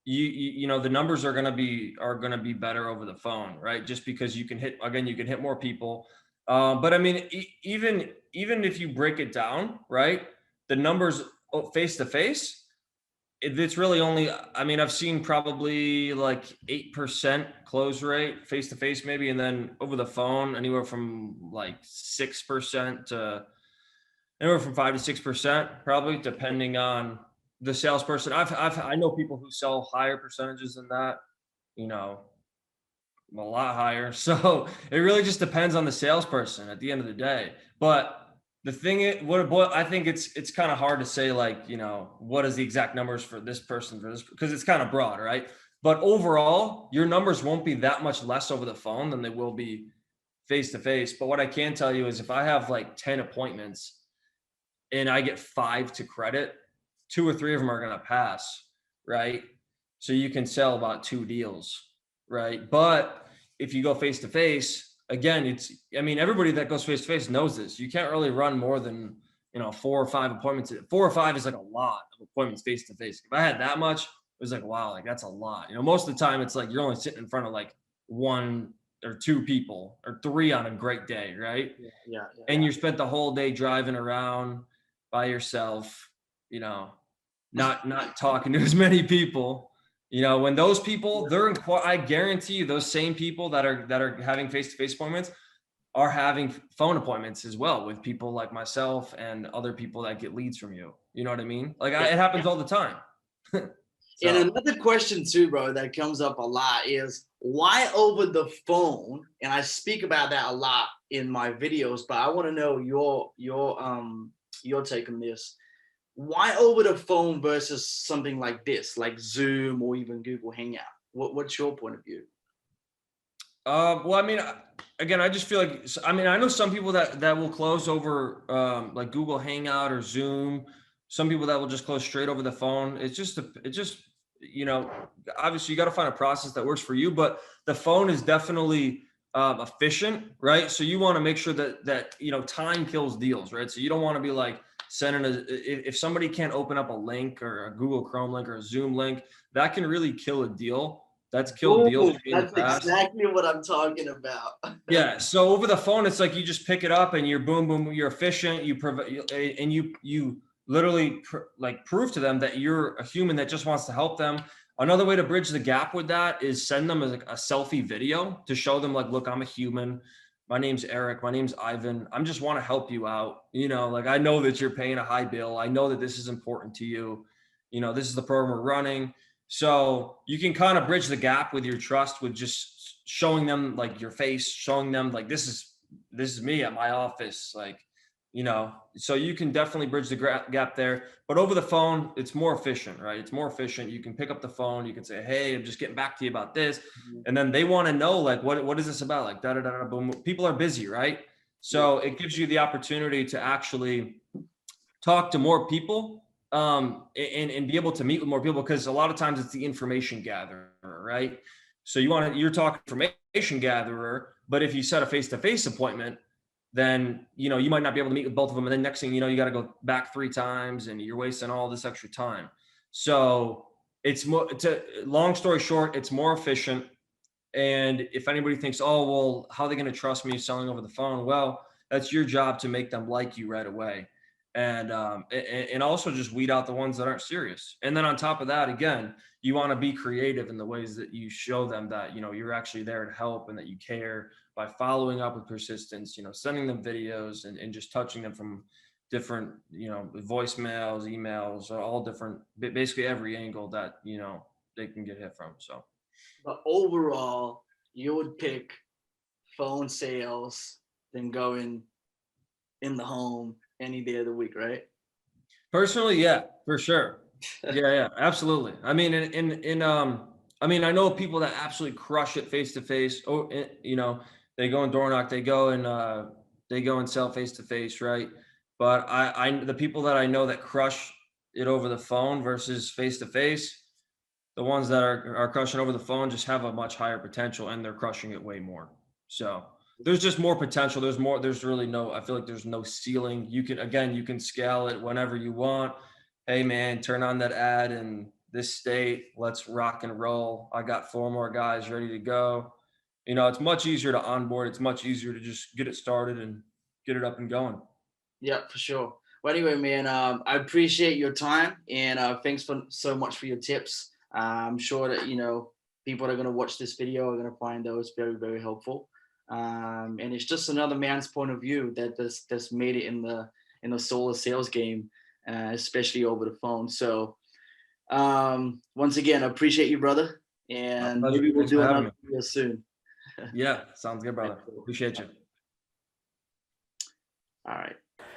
the numbers are going to be better over the phone, right? Just because you can hit more people. But I mean, even if you break it down, right, the numbers face to face, it's really only, I mean, I've seen probably like 8% close rate face to face, maybe, and then over the phone, anywhere from like 6% to anywhere from 5 to 6%, probably, depending on the salesperson. I know people who sell higher percentages than that, a lot higher. So it really just depends on the salesperson at the end of the day. But the thing is, what I think it's kind of hard to say, like, what is the exact numbers for this person, because it's kind of broad, right? But overall, your numbers won't be that much less over the phone than they will be face to face. But what I can tell you is, if I have like 10 appointments and I get 5 to credit, 2 or 3 of them are going to pass, right? So you can sell about 2 deals, right? But if you go face to face, again, everybody that goes face to face knows this. You can't really run more than 4 or 5 appointments. 4 or 5 is like a lot of appointments face to face. If I had that much, it was like, wow, like that's a lot. Most of the time it's like you're only sitting in front of like 1 or 2 people, or 3 on a great day, right? Yeah. And you spent the whole day driving around by yourself, not talking to as many people. When those people, I guarantee you, those same people that are having face-to-face appointments are having phone appointments as well with people like myself and other people that get leads from you. You know what I mean? Like, it happens all the time. So. And another question too, bro, that comes up a lot is, why over the phone? And I speak about that a lot in my videos, but I want to know your take on this. Why over the phone versus something like this, like Zoom or even Google Hangout? What's your point of view? Well, I mean, again, I just feel like, I know some people that will close over like Google Hangout or Zoom. Some people that will just close straight over the phone. It's just obviously you got to find a process that works for you, but the phone is definitely efficient, right? So you want to make sure that time kills deals, right? So you don't want to be like sending if somebody can't open up a link or a Google Chrome link or a Zoom link, that can really kill a deal. That's killed deals Ooh, for me in the that's past. exactly what I'm talking about. Yeah. So over the phone, it's like you just pick it up and you're boom, boom, you're efficient. You provide, and you literally like prove to them that you're a human that just wants to help them. Another way to bridge the gap with that is send them a selfie video to show them like, look, I'm a human. My name's Eric. My name's Ivan. I'm just want to help you out. You know, like I know that you're paying a high bill. I know that this is important to you. You know, this is the program we're running. So you can kind of bridge the gap with your trust with just showing them like your face, showing them like this is me at my office, like, you know. So you can definitely bridge the gap there. But over the phone, it's more efficient, right? It's more efficient. You can pick up the phone, you can say, hey, I'm just getting back to you about this, and then they want to know like what is this about, like da da da da boom. People are busy, right? So it gives you the opportunity to actually talk to more people, and be able to meet with more people, because a lot of times it's the information gatherer, right? So you're talking information gatherer, but if you set a face-to-face appointment, then, you know, you might not be able to meet with both of them. And then next thing you know, you got to go back 3 times and you're wasting all this extra time. So it's more, long story short, it's more efficient. And if anybody thinks, oh, well, how are they going to trust me selling over the phone? Well, that's your job to make them like you right away. And also just weed out the ones that aren't serious. And then on top of that, again, you want to be creative in the ways that you show them that, you know, you're actually there to help and that you care, by following up with persistence, you know, sending them videos and just touching them from different, you know, voicemails, emails, all different, basically every angle that, you know, they can get hit from. So. But overall, you would pick phone sales than going in the home any day of the week, right? Personally, yeah, for sure. Yeah, absolutely. I mean, I mean, I know people that absolutely crush it face to face. Oh, you know, they go and door knock, they go and sell face to face, right? But the people that I know that crush it over the phone versus face to face, the ones that are crushing over the phone just have a much higher potential, and they're crushing it way more. So there's just more potential. There's really I feel like there's no ceiling. You can scale it whenever you want. Hey man, turn on that ad in this state. Let's rock and roll. I got 4 more guys ready to go. You know, it's much easier to onboard. It's much easier to just get it started and get it up and going. Yeah, for sure. Well, anyway, man, I appreciate your time, and thanks so much for your tips. I'm sure that, you know, people that are going to watch this video are going to find those very, very helpful. And it's just another man's point of view that's made it in the solar sales game, especially over the phone. So once again, I appreciate you, brother, and maybe we'll do another video soon. Yeah, sounds good, brother. Appreciate you. All right.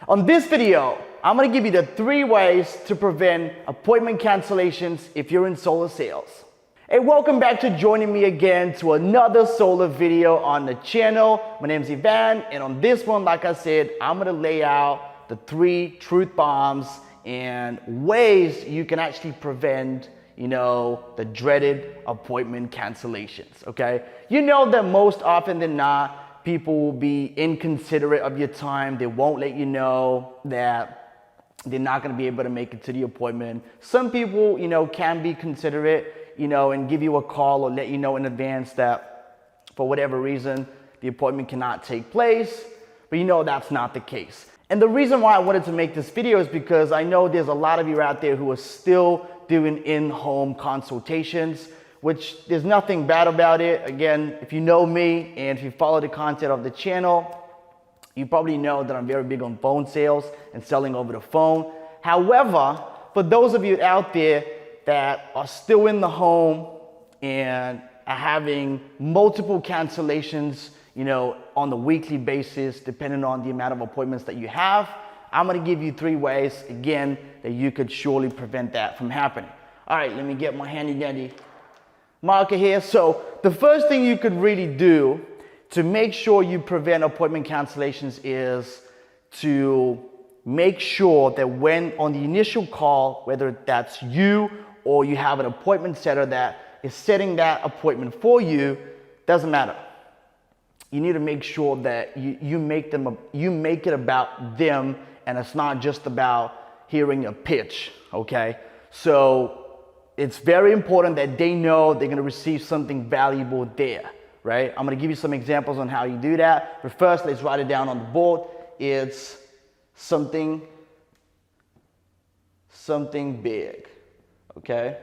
On this video, I'm going to give you the 3 ways to prevent appointment cancellations if you're in solar sales. Hey, welcome back to joining me again to another solar video on the channel. My name is Ivan, and on this one, like I said, I'm going to lay out the 3 truth bombs and ways you can actually prevent, you know, the dreaded appointment cancellations, okay? You know that most often than not, people will be inconsiderate of your time. They won't let you know that they're not going to be able to make it to the appointment. Some people, you know, can be considerate, you know, and give you a call or let you know in advance that for whatever reason, the appointment cannot take place. But you know that's not the case. And the reason why I wanted to make this video is because I know there's a lot of you out there who are still doing in-home consultations, which there's nothing bad about it. Again, if you know me and if you follow the content of the channel, you probably know that I'm very big on phone sales and selling over the phone. However, for those of you out there that are still in the home and are having multiple cancellations, you know, on the weekly basis, depending on the amount of appointments that you have, I'm gonna give you 3 ways, again, that you could surely prevent that from happening. All right, let me get my handy dandy marker here. So the first thing you could really do to make sure you prevent appointment cancellations is to make sure that when on the initial call, whether that's you or you have an appointment setter that is setting that appointment for you, doesn't matter. You need to make sure that you make it about them and it's not just about hearing a pitch, okay? So it's very important that they know they're gonna receive something valuable there, right? I'm gonna give you some examples on how you do that, but first let's write it down on the board. It's something big, okay?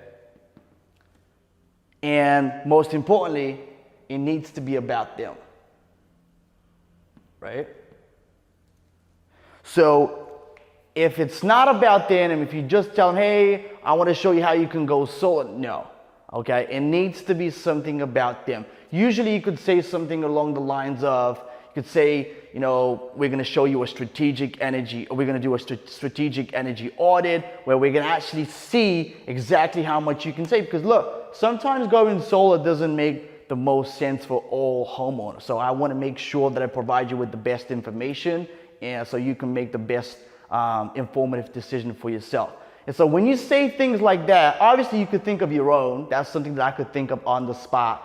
And most importantly, it needs to be about them, right? So if it's not about them, and if you just tell them, hey, I want to show you how you can go solar, no, okay? It needs to be something about them. Usually you could say something along the lines of, you could say, you know, we're going to show you a strategic energy, or we're going to do a strategic energy audit where we're going to actually see exactly how much you can save. Because look, sometimes going solar doesn't make the most sense for all homeowners. So I want to make sure that I provide you with the best information, and so you can make the best informative decision for yourself. And so when you say things like that, obviously you could think of your own. That's something that I could think of on the spot.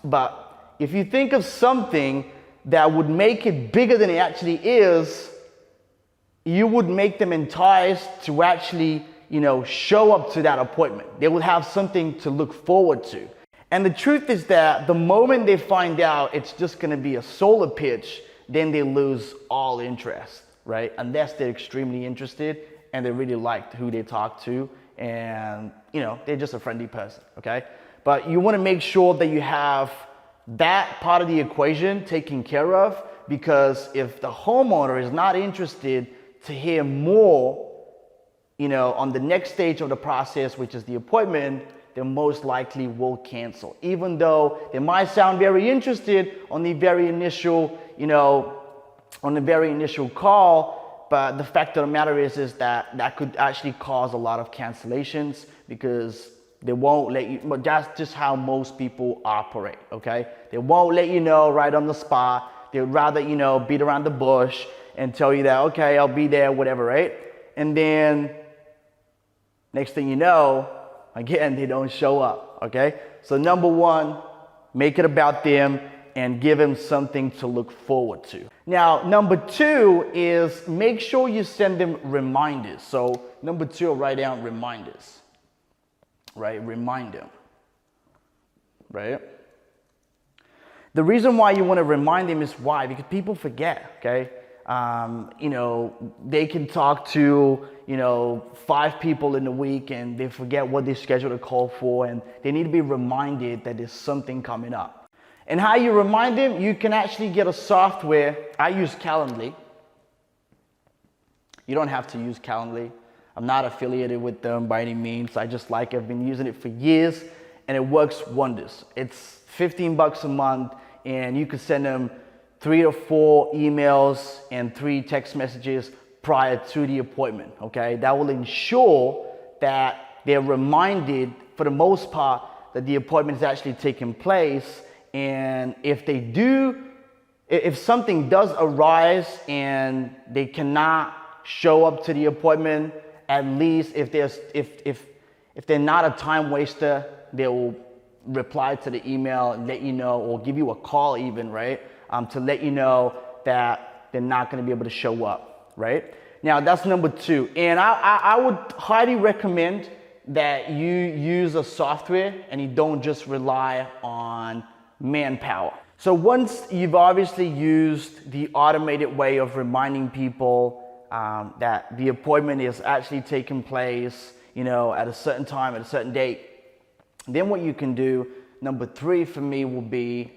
But if you think of something that would make it bigger than it actually is, you would make them enticed to actually, you know, show up to that appointment. They will have something to look forward to. And the truth is that the moment they find out it's just gonna be a solar pitch, then they lose all interest, right? Unless they're extremely interested and they really liked who they talked to, and, you know, they're just a friendly person, okay? But you wanna make sure that you have that part of the equation taken care of, because if the homeowner is not interested to hear more, you know, on the next stage of the process, which is the appointment, they most likely will cancel. Even though they might sound very interested on the very initial, you know, on the very initial call, but the fact of the matter is that that could actually cause a lot of cancellations, because they won't let you, but that's just how most people operate, okay? They won't let you know right on the spot. They'd rather, you know, beat around the bush and tell you that, okay, I'll be there, whatever, right? And then next thing you know, again, they don't show up, okay? So number one, make it about them and give them something to look forward to. Now, number two is make sure you send them reminders. So number two, write down reminders. Right? Remind them, right? The reason why you want to remind them is why? Because people forget, okay? You know, they can talk to, you know, 5 people in a week and they forget what they scheduled a call for, and they need to be reminded that there's something coming up. And how you remind them, you can actually get a software. I use Calendly. You don't have to use Calendly. I'm not affiliated with them by any means. I just like it. I've been using it for years and it works wonders. It's $15 a month, and you can send them 3 to 4 emails and 3 text messages prior to the appointment, okay? That will ensure that they're reminded, for the most part, that the appointment is actually taking place. And if they do, if something does arise and they cannot show up to the appointment, at least if they're not a time waster, they will reply to the email and let you know, or give you a call even, right? To let you know that they're not going to be able to show up, right? Now that's number two. And I would highly recommend that you use a software and you don't just rely on manpower. So once you've obviously used the automated way of reminding people that the appointment is actually taking place, you know, at a certain time, at a certain date, then what you can do, number 3 for me, will be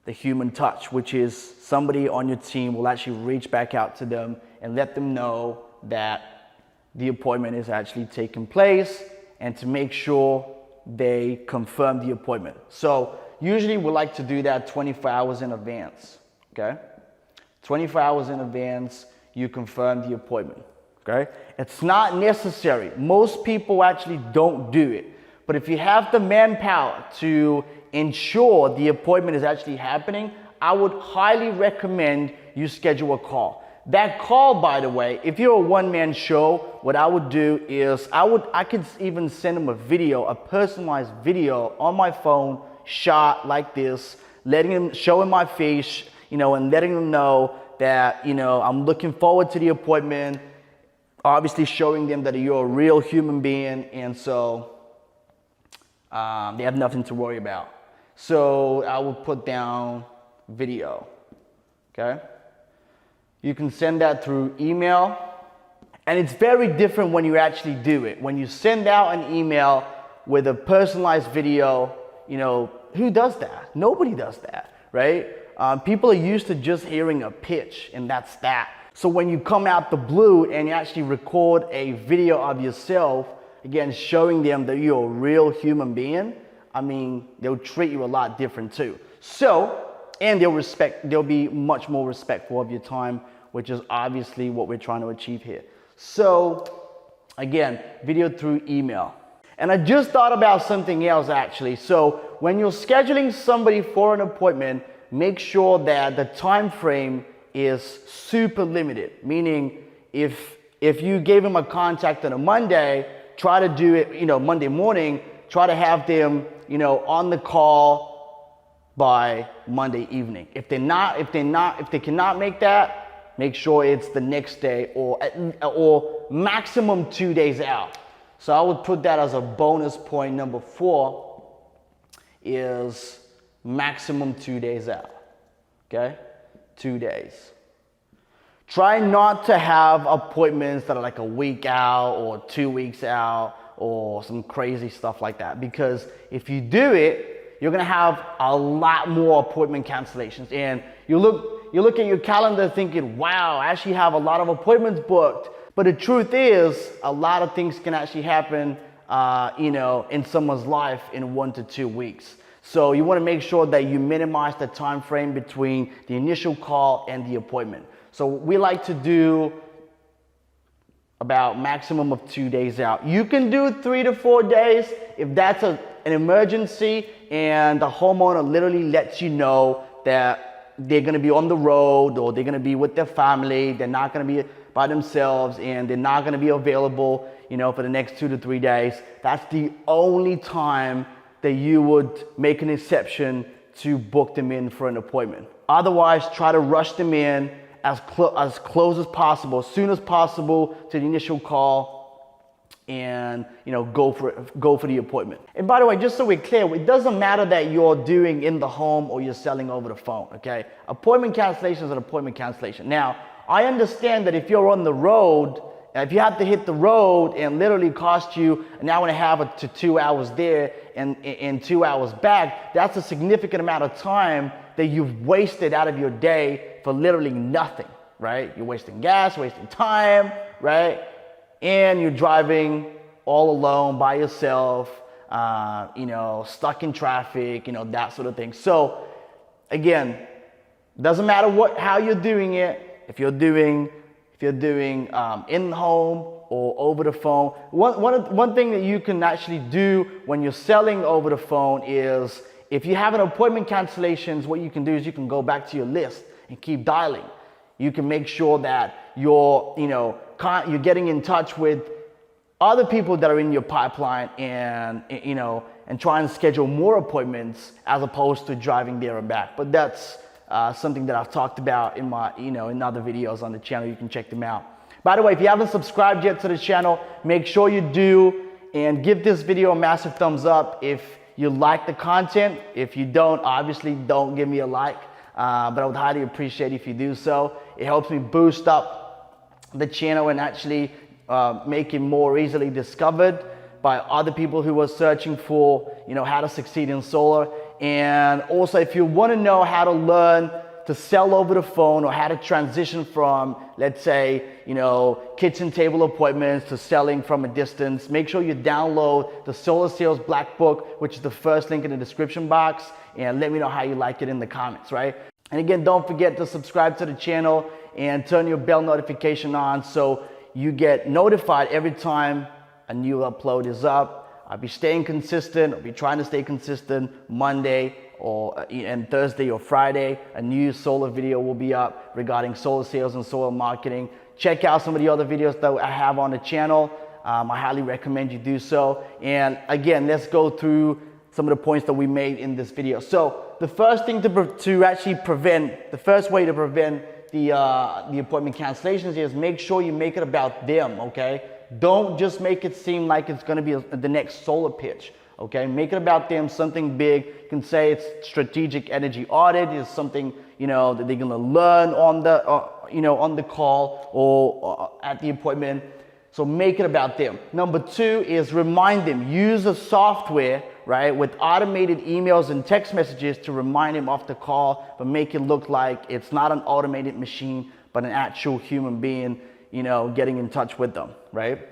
the human touch, which is somebody on your team will actually reach back out to them and let them know that the appointment is actually taking place, and to make sure they confirm the appointment. So usually we like to do that 24 hours in advance, okay? 24 hours in advance, you confirm the appointment, okay? It's not necessary. Most people actually don't do it. But if you have the manpower to ensure the appointment is actually happening, I would highly recommend you schedule a call. That call, by the way, if you're a one-man show, what I would do is I could even send them a video, a personalized video on my phone, shot like this, letting them, showing my face, you know, and letting them know that, I'm looking forward to the appointment, obviously showing them that you're a real human being, and so they have nothing to worry about. So I will put down video, okay? You can send that through email, and it's very different when you actually do it. When you send out an email with a personalized video, who does that? Nobody does that, right? People are used to just hearing a pitch, and that's that. So when you come out the blue and you actually record a video of yourself, again, showing them that you're a real human being, they'll treat you a lot different too. So, and they'll be much more respectful of your time, which is obviously what we're trying to achieve here. So, again, video through email. And I just thought about something else actually. So when you're scheduling somebody for an appointment, make sure that the time frame is super limited. Meaning if you gave them a contact on a Monday, try to do it, Monday morning, try to have them, on the call by Monday evening. If they cannot make that, make sure it's the next day or maximum 2 days out. So I would put that as a bonus point. Number 4 is maximum 2 days out, okay? 2 days. Try not to have appointments that are like a week out or 2 weeks out or some crazy stuff like that, because if you do it, you're gonna have a lot more appointment cancellations, and you look at your calendar thinking, wow, I actually have a lot of appointments booked. But the truth is, a lot of things can actually happen, in someone's life in 1 to 2 weeks. So you want to make sure that you minimize the time frame between the initial call and the appointment. So we like to do about maximum of 2 days out. You can do 3 to 4 days if that's an emergency and the homeowner literally lets you know that they're going to be on the road or they're going to be with their family. They're not going to be by themselves and they're not going to be available, for the next 2 to 3 days. That's the only time that you would make an exception to book them in for an appointment. Otherwise, try to rush them in as close as possible, as soon as possible to the initial call, and go for the appointment. And by the way, just so we're clear, it doesn't matter that you're doing in the home or you're selling over the phone, okay? Appointment cancellation is an appointment cancellation. Now, I understand that if you're on the road, if you have to hit the road and literally cost you an hour and a half to 2 hours there and 2 hours back, that's a significant amount of time that you've wasted out of your day for literally nothing, right? You're wasting gas, wasting time, right? And you're driving all alone by yourself, stuck in traffic, that sort of thing. So again, doesn't matter how you're doing it. If you're doing in the home or over the phone, one thing that you can actually do when you're selling over the phone is, if you have an appointment cancellations, what you can do is you can go back to your list and keep dialing. You can make sure that you're getting in touch with other people that are in your pipeline and try and schedule more appointments as opposed to driving there and back. But that's something that I've talked about in my, in other videos on the channel. You can check them out. By the way, if you haven't subscribed yet to the channel, make sure you do, and give this video a massive thumbs up if you like the content. If you don't, obviously don't give me a like, but I would highly appreciate if you do so. It helps me boost up the channel and actually make it more easily discovered by other people who are searching for, how to succeed in solar. And also, if you want to know how to learn to sell over the phone or how to transition from, let's say, kitchen table appointments to selling from a distance, make sure you download the Solar Sales Black Book, which is the first link in the description box, and let me know how you like it in the comments, right? And again, don't forget to subscribe to the channel and turn your bell notification on so you get notified every time a new upload is up. I'll be staying consistent. I'll be trying to stay consistent. Monday and Thursday or Friday, a new solar video will be up regarding solar sales and solar marketing. Check out some of the other videos that I have on the channel. I highly recommend you do so. And again, let's go through some of the points that we made in this video. So the first thing the first way to prevent the appointment cancellations is make sure you make it about them, okay? Don't just make it seem like it's gonna be the next solar pitch, okay? Make it about them, something big. You can say it's strategic energy audit, is something, you know, that they're gonna learn on the, you know, on the call or at the appointment. So make it about them. Number two is remind them. Use a software, right, with automated emails and text messages to remind them of the call, but make it look like it's not an automated machine, but an actual human being, you know, getting in touch with them, right?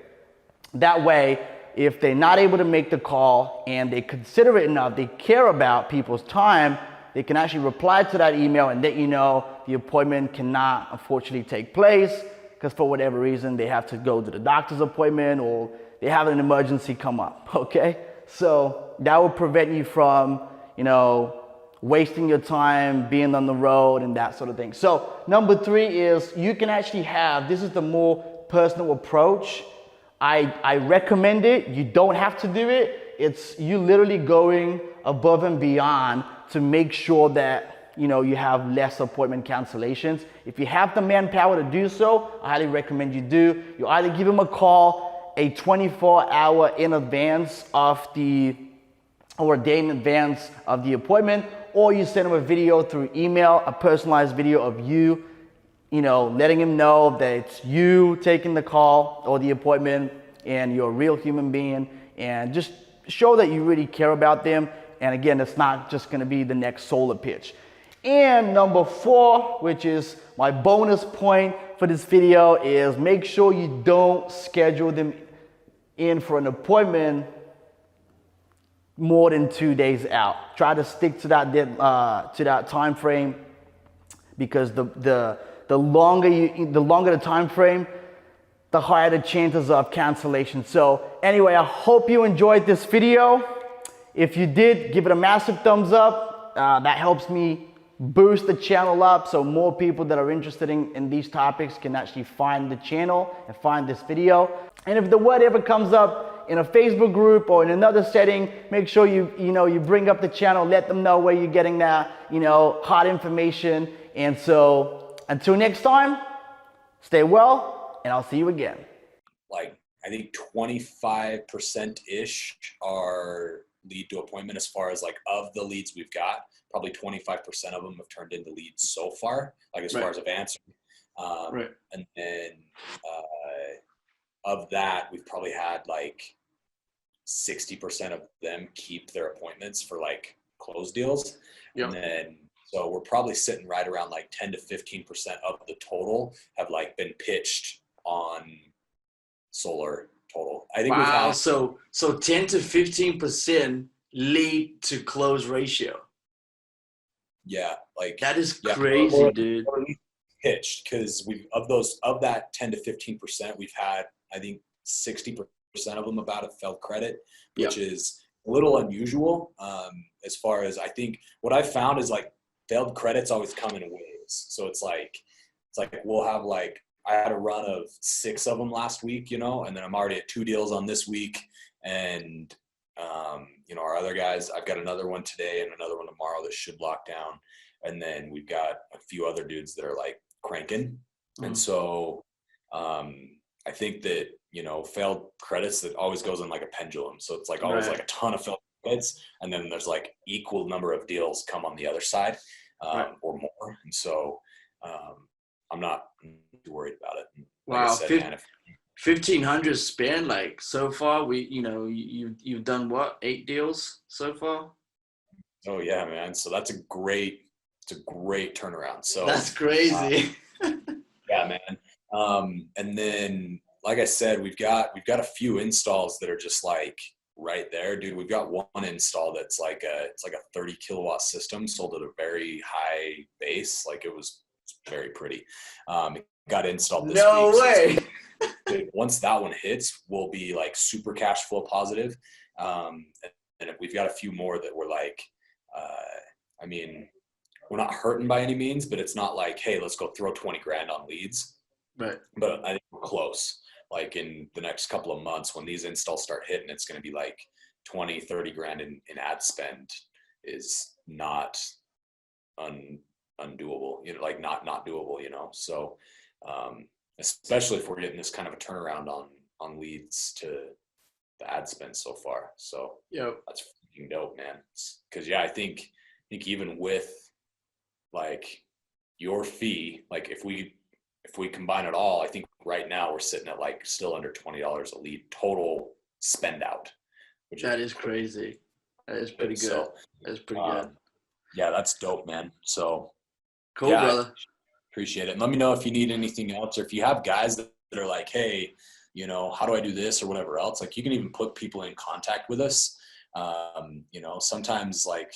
That way, if they're not able to make the call and they consider it enough, they care about people's time, they can actually reply to that email and let you know the appointment cannot unfortunately take place, because for whatever reason, they have to go to the doctor's appointment or they have an emergency come up, okay? So that will prevent you from, you know, wasting your time, being on the road and that sort of thing. So number three is you can actually have, this is the more personal approach. I recommend it. You don't have to do it. It's you literally going above and beyond to make sure that, you know, you have less appointment cancellations. If you have the manpower to do so, I highly recommend you do. You either give them a call a 24-hour in advance of the, or a day in advance of the appointment, or you send them a video through email, a personalized video of you, you know, letting them know that it's you taking the call or the appointment and you're a real human being, and just show that you really care about them. And again, it's not just gonna be the next solar pitch. And number four, which is my bonus point for this video, is make sure you don't schedule them in for an appointment more than 2 days out. Try to stick to that time frame, because the longer the time frame, the higher the chances of cancellation. So anyway, I hope you enjoyed this video. If you did, give it a massive thumbs up. That helps me boost the channel up so more people that are interested in these topics can actually find the channel and find this video. And if the word ever comes up in a Facebook group or in another setting, make sure you bring up the channel, let them know where you're getting that, hot information. And so until next time, stay well, and I'll see you again. Like, I think 25%-ish are lead to appointment, as far as like of the leads we've got. Probably 25% of them have turned into leads so far, like as far as I've answered. And then of that, we've probably had like 60% of them keep their appointments for like closed deals. And then, so we're probably sitting right around like 10 to 15% of the total have like been pitched on solar total. I think we've had, so 10 to 15% lead to close ratio. Yeah, like that is crazy, dude. Pitched, because of that 10 to 15%, we've had, I think 60% of them about have failed credit, which is a little unusual. As far as, I think what I've found is like failed credits always come in waves. So it's like we'll have like, I had a run of 6 of them last week, and then I'm already at 2 deals on this week. And, our other guys, I've got another one today and another one tomorrow that should lock down. And then we've got a few other dudes that are like cranking. Mm-hmm. And so I think that, failed credits, that always goes in like a pendulum. So it's like always like a ton of failed credits. And then there's like equal number of deals come on the other side or more. And so I'm not too worried about it. Like wow. I said, 1,500 spend, like so far you've done what, 8 deals so far? Oh yeah, man. So it's a great turnaround. So that's crazy. Yeah, man. And then, like I said, we've got a few installs that are just like right there, dude. We've got one install that's like it's like a 30 kilowatt system sold at a very high base. Like it's very pretty. It got installed this week. No way. So once that one hits, we'll be like super cash flow positive. And we've got a few more that we're like, I mean, we're not hurting by any means, but it's not like, hey, let's go throw 20 grand on leads. Right. But I think we're close. Like in the next couple of months, when these installs start hitting, it's going to be like 20, 30 grand in ad spend is not undoable, like not doable, So, especially if we're getting this kind of a turnaround on leads to the ad spend so far. So that's freaking dope, man. Because I think even with like your fee, like if we combine it all, I think right now we're sitting at like still under $20 a lead total spend out, which that is crazy. That is pretty good. So, that's pretty good. Yeah, that's dope, man. So cool, brother. Appreciate it. And let me know if you need anything else, or if you have guys that are like, hey, how do I do this or whatever else? Like, you can even put people in contact with us. Sometimes like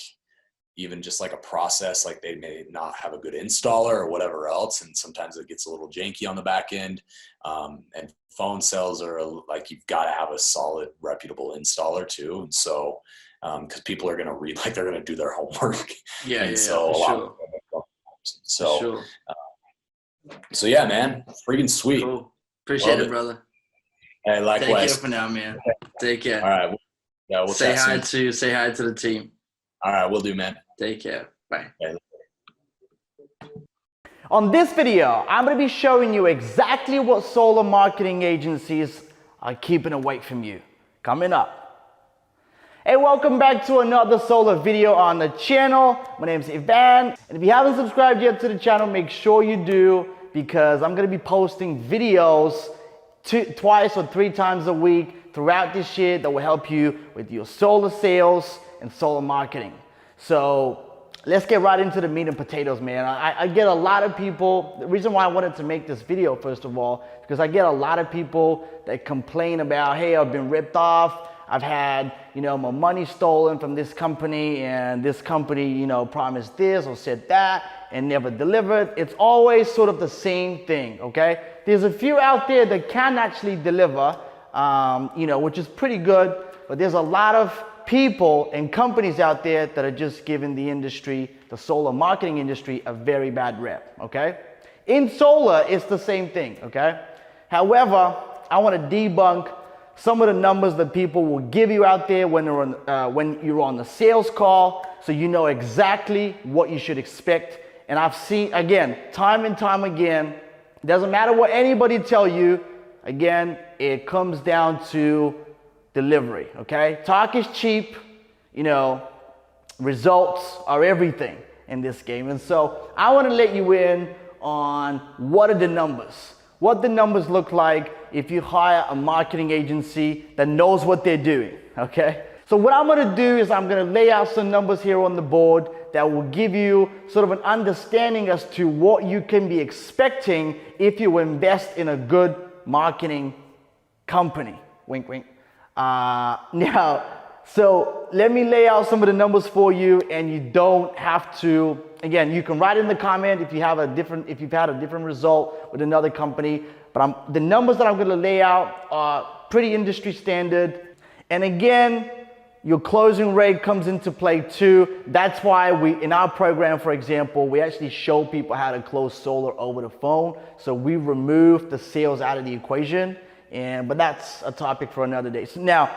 even just like a process, like they may not have a good installer or whatever else. And sometimes it gets a little janky on the back end. And phone sales are like, you've got to have a solid, reputable installer too. And so, cause people are going to read, like they're going to do their homework. So yeah, man, freaking sweet. Cool. Appreciate it, brother. Hey, likewise. Take care for now, man. Take care. All right. Yeah, we'll say hi to the team. All right, we'll do, man. Take care. Bye. On this video, I'm going to be showing you exactly what solar marketing agencies are keeping away from you. Coming up. Hey, welcome back to another solar video on the channel. My name is Ivan, and if you haven't subscribed yet to the channel, make sure you do, because I'm going to be posting videos twice or 3 times a week throughout this year that will help you with your solar sales and solar marketing. So let's get right into the meat and potatoes, man. I get a lot of people, the reason why I wanted to make this video, first of all, because I get a lot of people that complain about, hey, I've been ripped off. I've had, my money stolen from this company, and this company, promised this or said that and never delivered. It's always sort of the same thing, okay? There's a few out there that can actually deliver, which is pretty good, but there's a lot of people and companies out there that are just giving the industry, the solar marketing industry, a very bad rep, okay? In solar, it's the same thing, okay? However, I want to debunk some of the numbers that people will give you out there when you're on the sales call, so you know exactly what you should expect. And I've seen, again, time and time again, it doesn't matter what anybody tell you, again, it comes down to delivery, okay? Talk is cheap, results are everything in this game. And so I want to let you in on what are the numbers. What the numbers look like if you hire a marketing agency that knows what they're doing, okay? So what I'm gonna do is I'm gonna lay out some numbers here on the board that will give you sort of an understanding as to what you can be expecting if you invest in a good marketing company. Wink, wink. So let me lay out some of the numbers for you, and you don't have to, again, you can write in the comment if you've had a different result with another company, but the numbers that I'm gonna lay out are pretty industry standard. And again, your closing rate comes into play too. That's why in our program, for example, we actually show people how to close solar over the phone. So we remove the sales out of the equation, but that's a topic for another day. So now,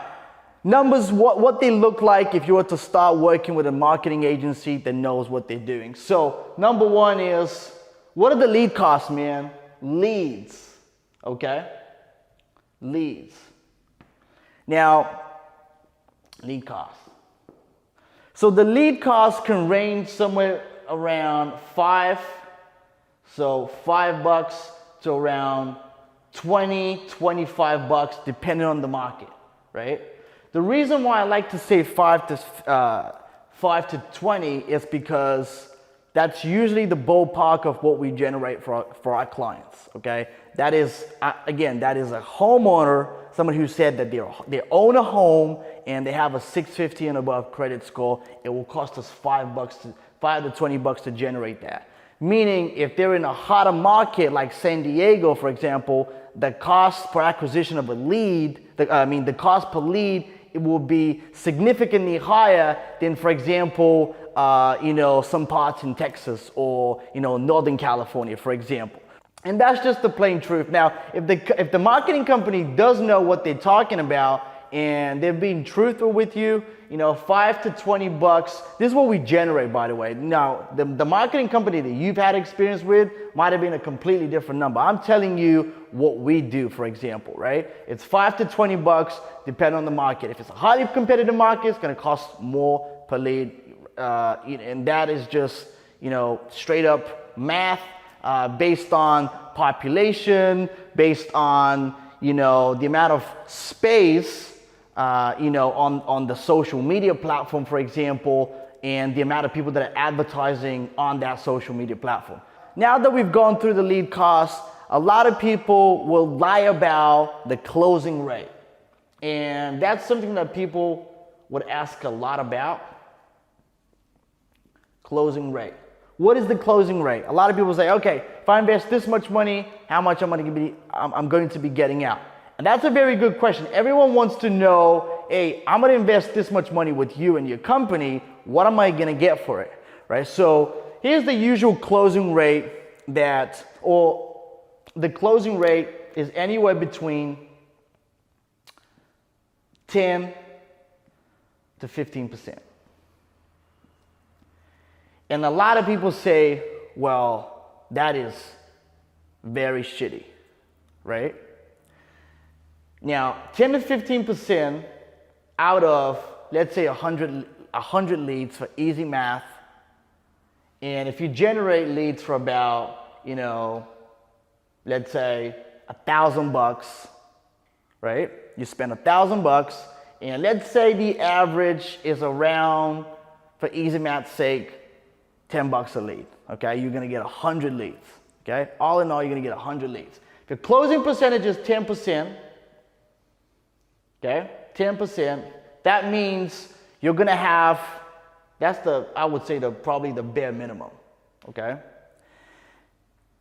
numbers, what they look like if you were to start working with a marketing agency that knows what they're doing. So number one is, what are the lead costs, man? Leads, okay? Leads. Now, lead costs. So the lead costs can range somewhere around $5 to around $20, $25, depending on the market, right? The reason why I like to say 5 to 20 is because that's usually the ballpark of what we generate for our clients, okay? That is, again, that is a homeowner, someone who said that they own a home and they have a 650 and above credit score. It will cost us $5 to $20 to generate that. Meaning if they're in a hotter market like San Diego, for example, the cost per acquisition of a lead, the cost per lead, it will be significantly higher than, for example, some parts in Texas or, Northern California, for example. And that's just the plain truth. Now, if the marketing company does know what they're talking about and they're being truthful with you, you know, 5 to 20 bucks. This is what we generate, by the way. Now, the marketing company that you've had experience with might have been a completely different number. I'm telling you what we do, for example, right? It's 5 to 20 bucks, depending on the market. If it's a highly competitive market, it's going to cost more per lead, and that is just, you know, straight up math, based on population, based on, you know, the amount of space, you know, on the social media platform, for example, and the amount of people that are advertising on that social media platform. Now that we've gone through the lead costs, a lot of people will lie about the closing rate. And that's something that people would ask a lot about. Closing rate. What is the closing rate? A lot of people say, okay, if I invest this much money, how much I'm going to be getting out? And that's a very good question. Everyone wants to know, hey, I'm going to invest this much money with you and your company. What am I going to get for it? Right? So here's the usual closing rate the closing rate is anywhere between 10 to 15%. And a lot of people say, well, that is very shitty, right? Now, 10 to 15% out of, let's say 100 leads for easy math. And if you generate leads for about, you know, let's say $1,000, right? You spend $1,000, and let's say the average is around, for easy math's sake, $10 a lead, okay? You're gonna get 100 leads, okay? All in all, you're gonna get 100 leads. If your closing percentage is 10%, okay, 10%, that means you're gonna have, I would say probably the bare minimum, okay?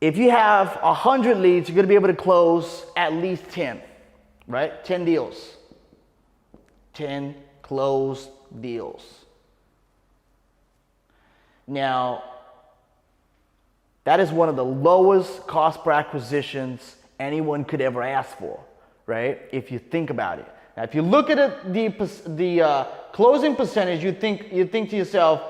If you have 100 leads, you're gonna be able to close at least 10, right? 10 deals. 10 closed deals. Now, that is one of the lowest cost per acquisitions anyone could ever ask for, right? If you think about it. Now, if you look at it, the closing percentage, you think to yourself,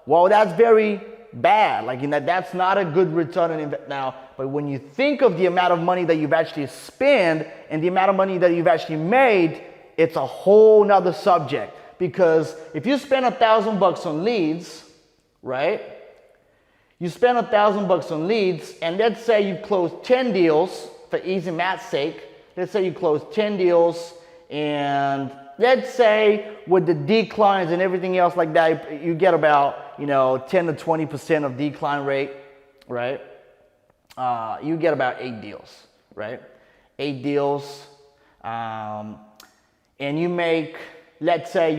well, that's very bad. Like, that's not a good return on investment now. But when you think of the amount of money that you've actually spent and the amount of money that you've actually made, it's a whole nother subject. Because if you spend $1,000 on leads, right? You spend $1,000 on leads, and let's say you close 10 deals, for easy math's sake. Let's say you close 10 deals, and let's say with the declines and everything else like that, you get about, you know, 10 to 20% of decline rate, right? You get about 8 deals, right? 8 deals, and you make, let's say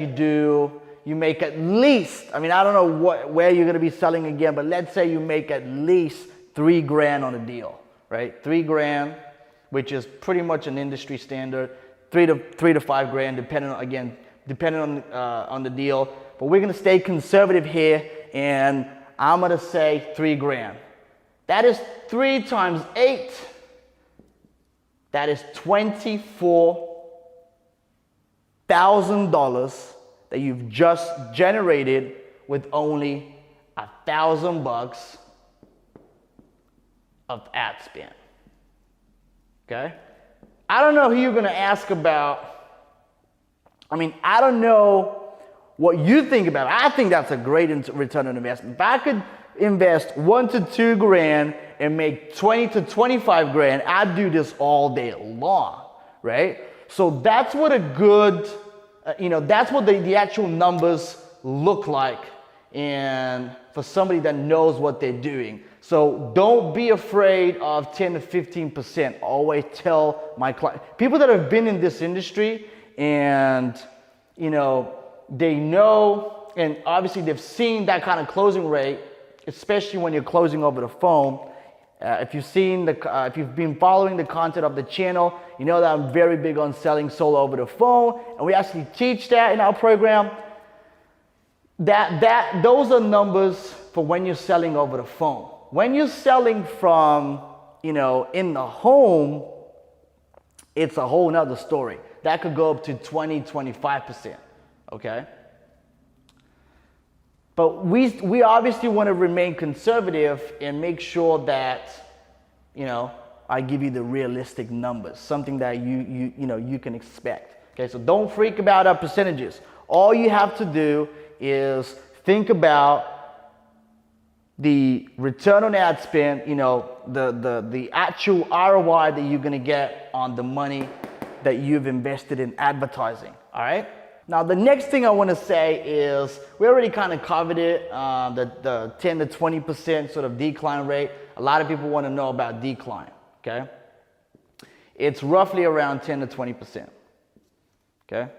you make at least, I mean, I don't know where you're gonna be selling again, but let's say you make at least $3,000 on a deal, right? $3,000, which is pretty much an industry standard. $3,000 to $5,000, depending on the deal. But we're gonna stay conservative here, and I'm gonna say $3,000. That is 3 times 8. That is $24,000 that you've just generated with only $1,000 of ad spend. Okay? I don't know who you're gonna ask about. I mean, I don't know what you think about it. I think that's a great return on investment. If I could invest $1,000 to $2,000 and make $20,000 to $25,000, I'd do this all day long, right? So that's what a good, that's what the actual numbers look like, and for somebody that knows what they're doing. So don't be afraid of 10 to 15%. Always tell my client, people that have been in this industry and, they know, and obviously they've seen that kind of closing rate, especially when you're closing over the phone. If you've been following the content of the channel, you know that I'm very big on selling solo over the phone, and we actually teach that in our program. Those are numbers for when you're selling over the phone. When you're selling from, in the home, it's a whole nother story. that could go up to 20, 25%, okay? But we obviously want to remain conservative and make sure that, you know, I give you the realistic numbers, something that you can expect. Okay, so don't freak about our percentages. All you have to do is think about the return on ad spend, you know, the actual ROI that you're gonna get on the money that you've invested in advertising, all right? Now, the next thing I wanna say is, we already kind of covered it, the 10 to 20% sort of decline rate. A lot of people wanna know about decline, okay? It's roughly around 10 to 20%, okay?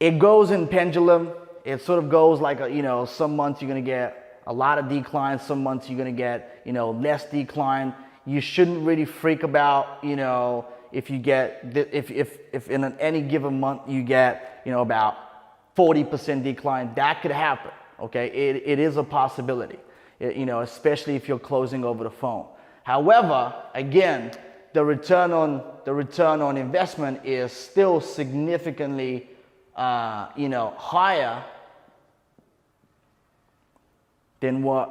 It goes in pendulum. It sort of goes like, you know, some months you're gonna get a lot of decline, some months you're gonna get, you know, less decline. You shouldn't really freak about, you know, if you get, if in any given month you get, you know, about 40% decline, that could happen, okay? It is a possibility, you know, especially if you're closing over the phone. However, again, the return on investment is still significantly, you know, higher than what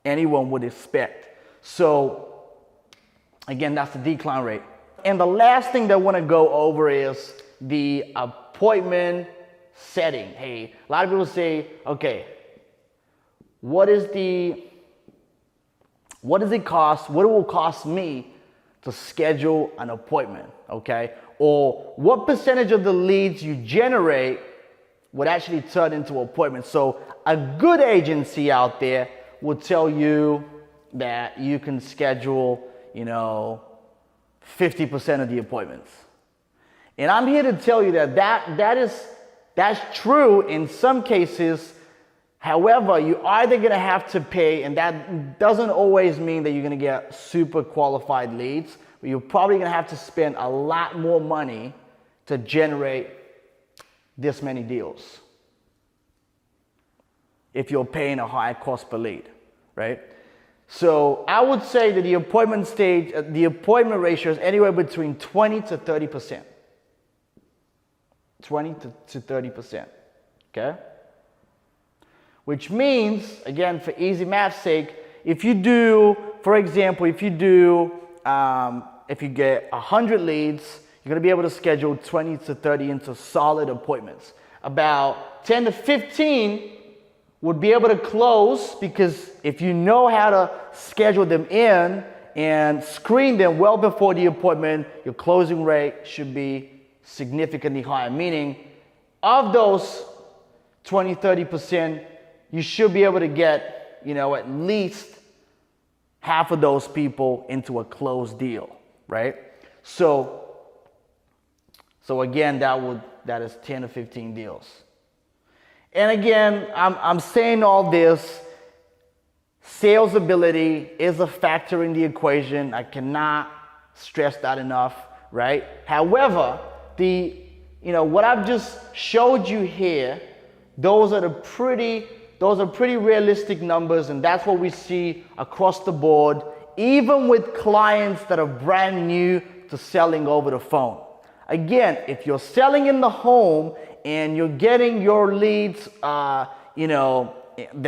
anyone would expect. So again, that's the decline rate. And the last thing that I want to go over is the appointment setting. Hey, a lot of people say, okay, what does it cost? What it will cost me to schedule an appointment, okay? Or what percentage of the leads you generate would actually turn into appointments. So a good agency out there will tell you that you can schedule, you know, 50% of the appointments. And I'm here to tell you that's true in some cases. However, you're either gonna have to pay, and that doesn't always mean that you're gonna get super qualified leads, but you're probably gonna have to spend a lot more money to generate this many deals if you're paying a high cost per lead, right? So I would say that the appointment ratio is anywhere between 20 to 30%. 20 to 30%, okay? Which means, again, for easy math's sake, if you do, for example, if you get 100 leads, you're gonna be able to schedule 20 to 30 into solid appointments. About 10 to 15 would be able to close, because if you know how to schedule them in and screen them well before the appointment, your closing rate should be significantly higher. Meaning, of those 20, 30%, you should be able to get, you know, at least half of those people into a closed deal, right? So again, that is 10 to 15 deals. And again, I'm saying all this, sales ability is a factor in the equation. I cannot stress that enough, right? However, what I've just showed you here, those are pretty realistic numbers, and that's what we see across the board, even with clients that are brand new to selling over the phone. Again, if you're selling in the home and you're getting your leads, that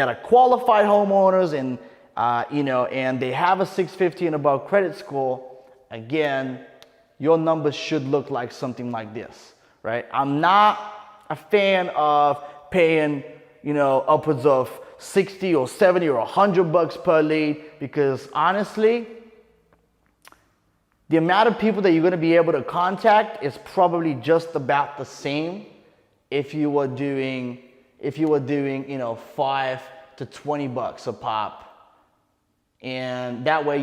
are qualified homeowners and, and they have a 650 and above credit score, again, your numbers should look like something like this, right? I'm not a fan of paying, upwards of 60 or 70 or $100 per lead, because honestly, the amount of people that you're going to be able to contact is probably just about the same if you were doing, 5 to 20 bucks a pop. And that way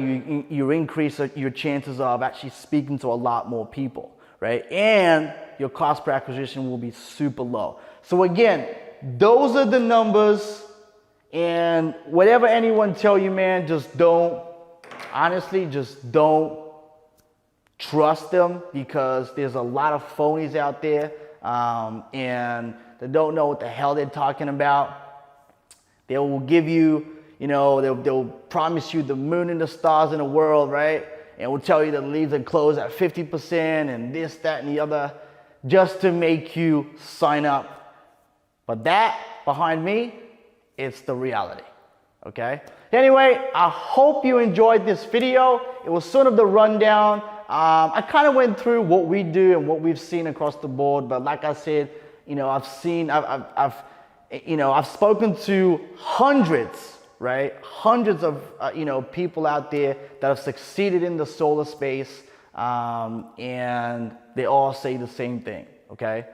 you increase your chances of actually speaking to a lot more people, right? And your cost per acquisition will be super low. So again, those are the numbers, and whatever anyone tell you, man, just don't trust them, because there's a lot of phonies out there, and they don't know what the hell they're talking about. They will give you, they'll promise you the moon and the stars in the world, right? and will tell you that the leads are closed at 50% and this, that, and the other, just to make you sign up. But that behind me, it's the reality, okay? Anyway, I hope you enjoyed this video. It was sort of the rundown. I kind of went through what we do and what we've seen across the board, but like I said, you know, I've spoken to hundreds, right? Hundreds of, people out there that have succeeded in the solar space, and they all say the same thing, okay?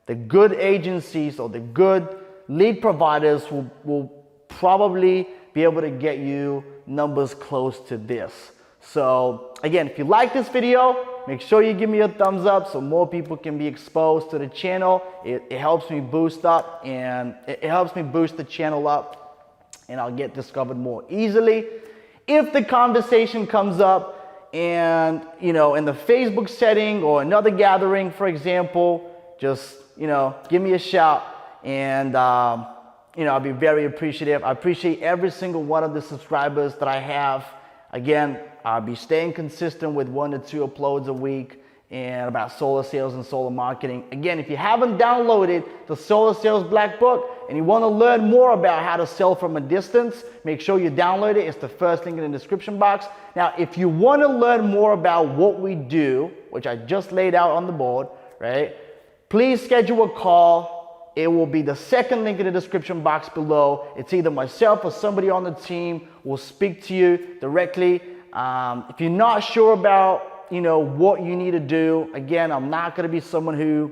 The good agencies or the good lead providers will probably be able to get you numbers close to this. So again, if you like this video, make sure you give me a thumbs up so more people can be exposed to the channel. It helps me boost up, and it helps me boost the channel up, and I'll get discovered more easily. If the conversation comes up and, in the Facebook setting or another gathering, for example, just, give me a shout, and, I'll be very appreciative. I appreciate every single one of the subscribers that I have. Again, I'll be staying consistent with 1 to 2 uploads a week and about solar sales and solar marketing. Again, if you haven't downloaded the Solar Sales Black Book and you want to learn more about how to sell from a distance, make sure you download it. It's the first link in the description box. Now, if you want to learn more about what we do, which I just laid out on the board, right? Please schedule a call. It will be the second link in the description box below. It's either myself or somebody on the team will speak to you directly. If you're not sure about, what you need to do, again, I'm not going to be someone who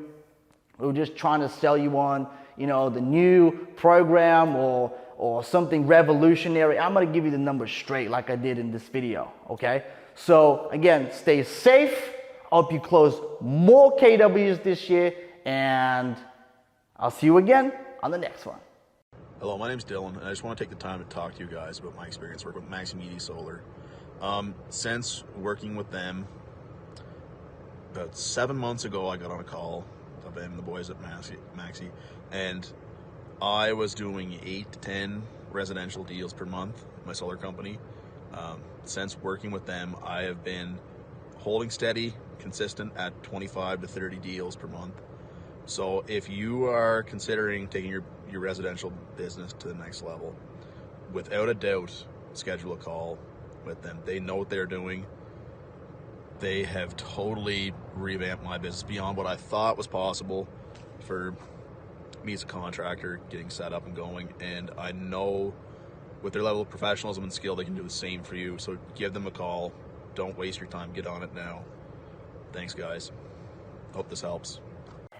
just trying to sell you on, the new program or something revolutionary. I'm going to give you the numbers straight like I did in this video, okay? So again, stay safe. I hope you close more KWs this year, and I'll see you again on the next one. Hello, my name's Dylan, and I just want to take the time to talk to you guys about my experience working with Maxi Solar. Since working with them, about 7 months ago, I got on a call of them and the boys at Maxi, and I was doing 8 to 10 residential deals per month with my solar company. Since working with them, I have been holding steady, consistent at 25 to 30 deals per month. So if you are considering taking your residential business to the next level, without a doubt, schedule a call with them. They know what they're doing. They have totally revamped my business beyond what I thought was possible for me as a contractor getting set up and going. And I know with their level of professionalism and skill, they can do the same for you. So give them a call. Don't waste your time. Get on it now. Thanks, guys. Hope this helps.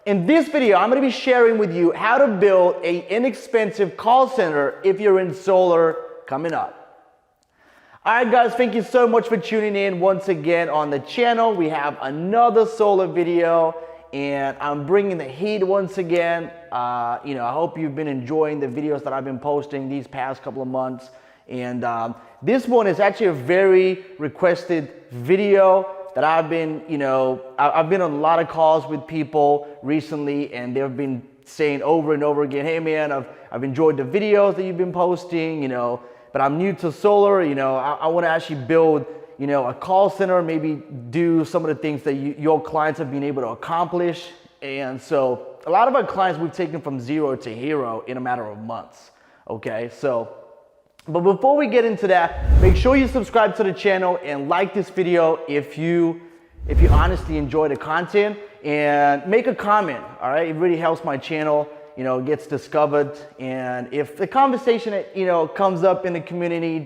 In this video, I'm going to be sharing with you how to build an inexpensive call center if you're in solar coming up. All right, guys, thank you so much for tuning in once again on the channel. We have another solar video, and I'm bringing the heat once again. I hope you've been enjoying the videos that I've been posting these past couple of months. And this one is actually a very requested video that I've been, I've been on a lot of calls with people recently, and they've been saying over and over again, hey man, I've enjoyed the videos that you've been posting, but I'm new to solar, I want to actually build, a call center, maybe do some of the things that your clients have been able to accomplish. And so a lot of our clients we've taken from 0 to hero in a matter of months, okay? But before we get into that, make sure you subscribe to the channel and like this video if you honestly enjoy the content, and make a comment, all right? It really helps my channel, gets discovered. And if the conversation, comes up in the community,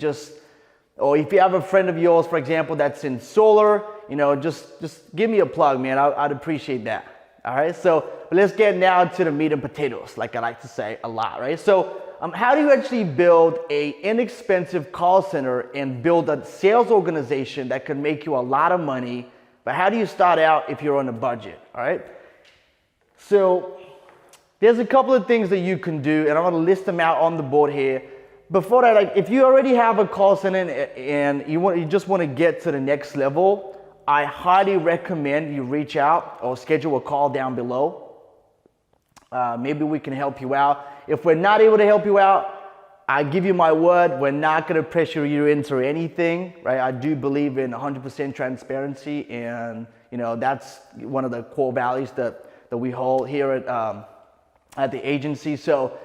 or if you have a friend of yours, for example, that's in solar, just give me a plug, man. I'd appreciate that, all right? But let's get now to the meat and potatoes, like I like to say a lot, right? So how do you actually build an inexpensive call center and build a sales organization that could make you a lot of money? But how do you start out if you're on a budget, all right? So there's a couple of things that you can do, and I'm gonna list them out on the board here. Before that, if you already have a call center and you just want to get to the next level, I highly recommend you reach out or schedule a call down below. Maybe we can help you out. If we're not able to help you out, I give you my word, we're not going to pressure you into anything, right? I do believe in 100% transparency, and that's one of the core values that we hold here at the agency. So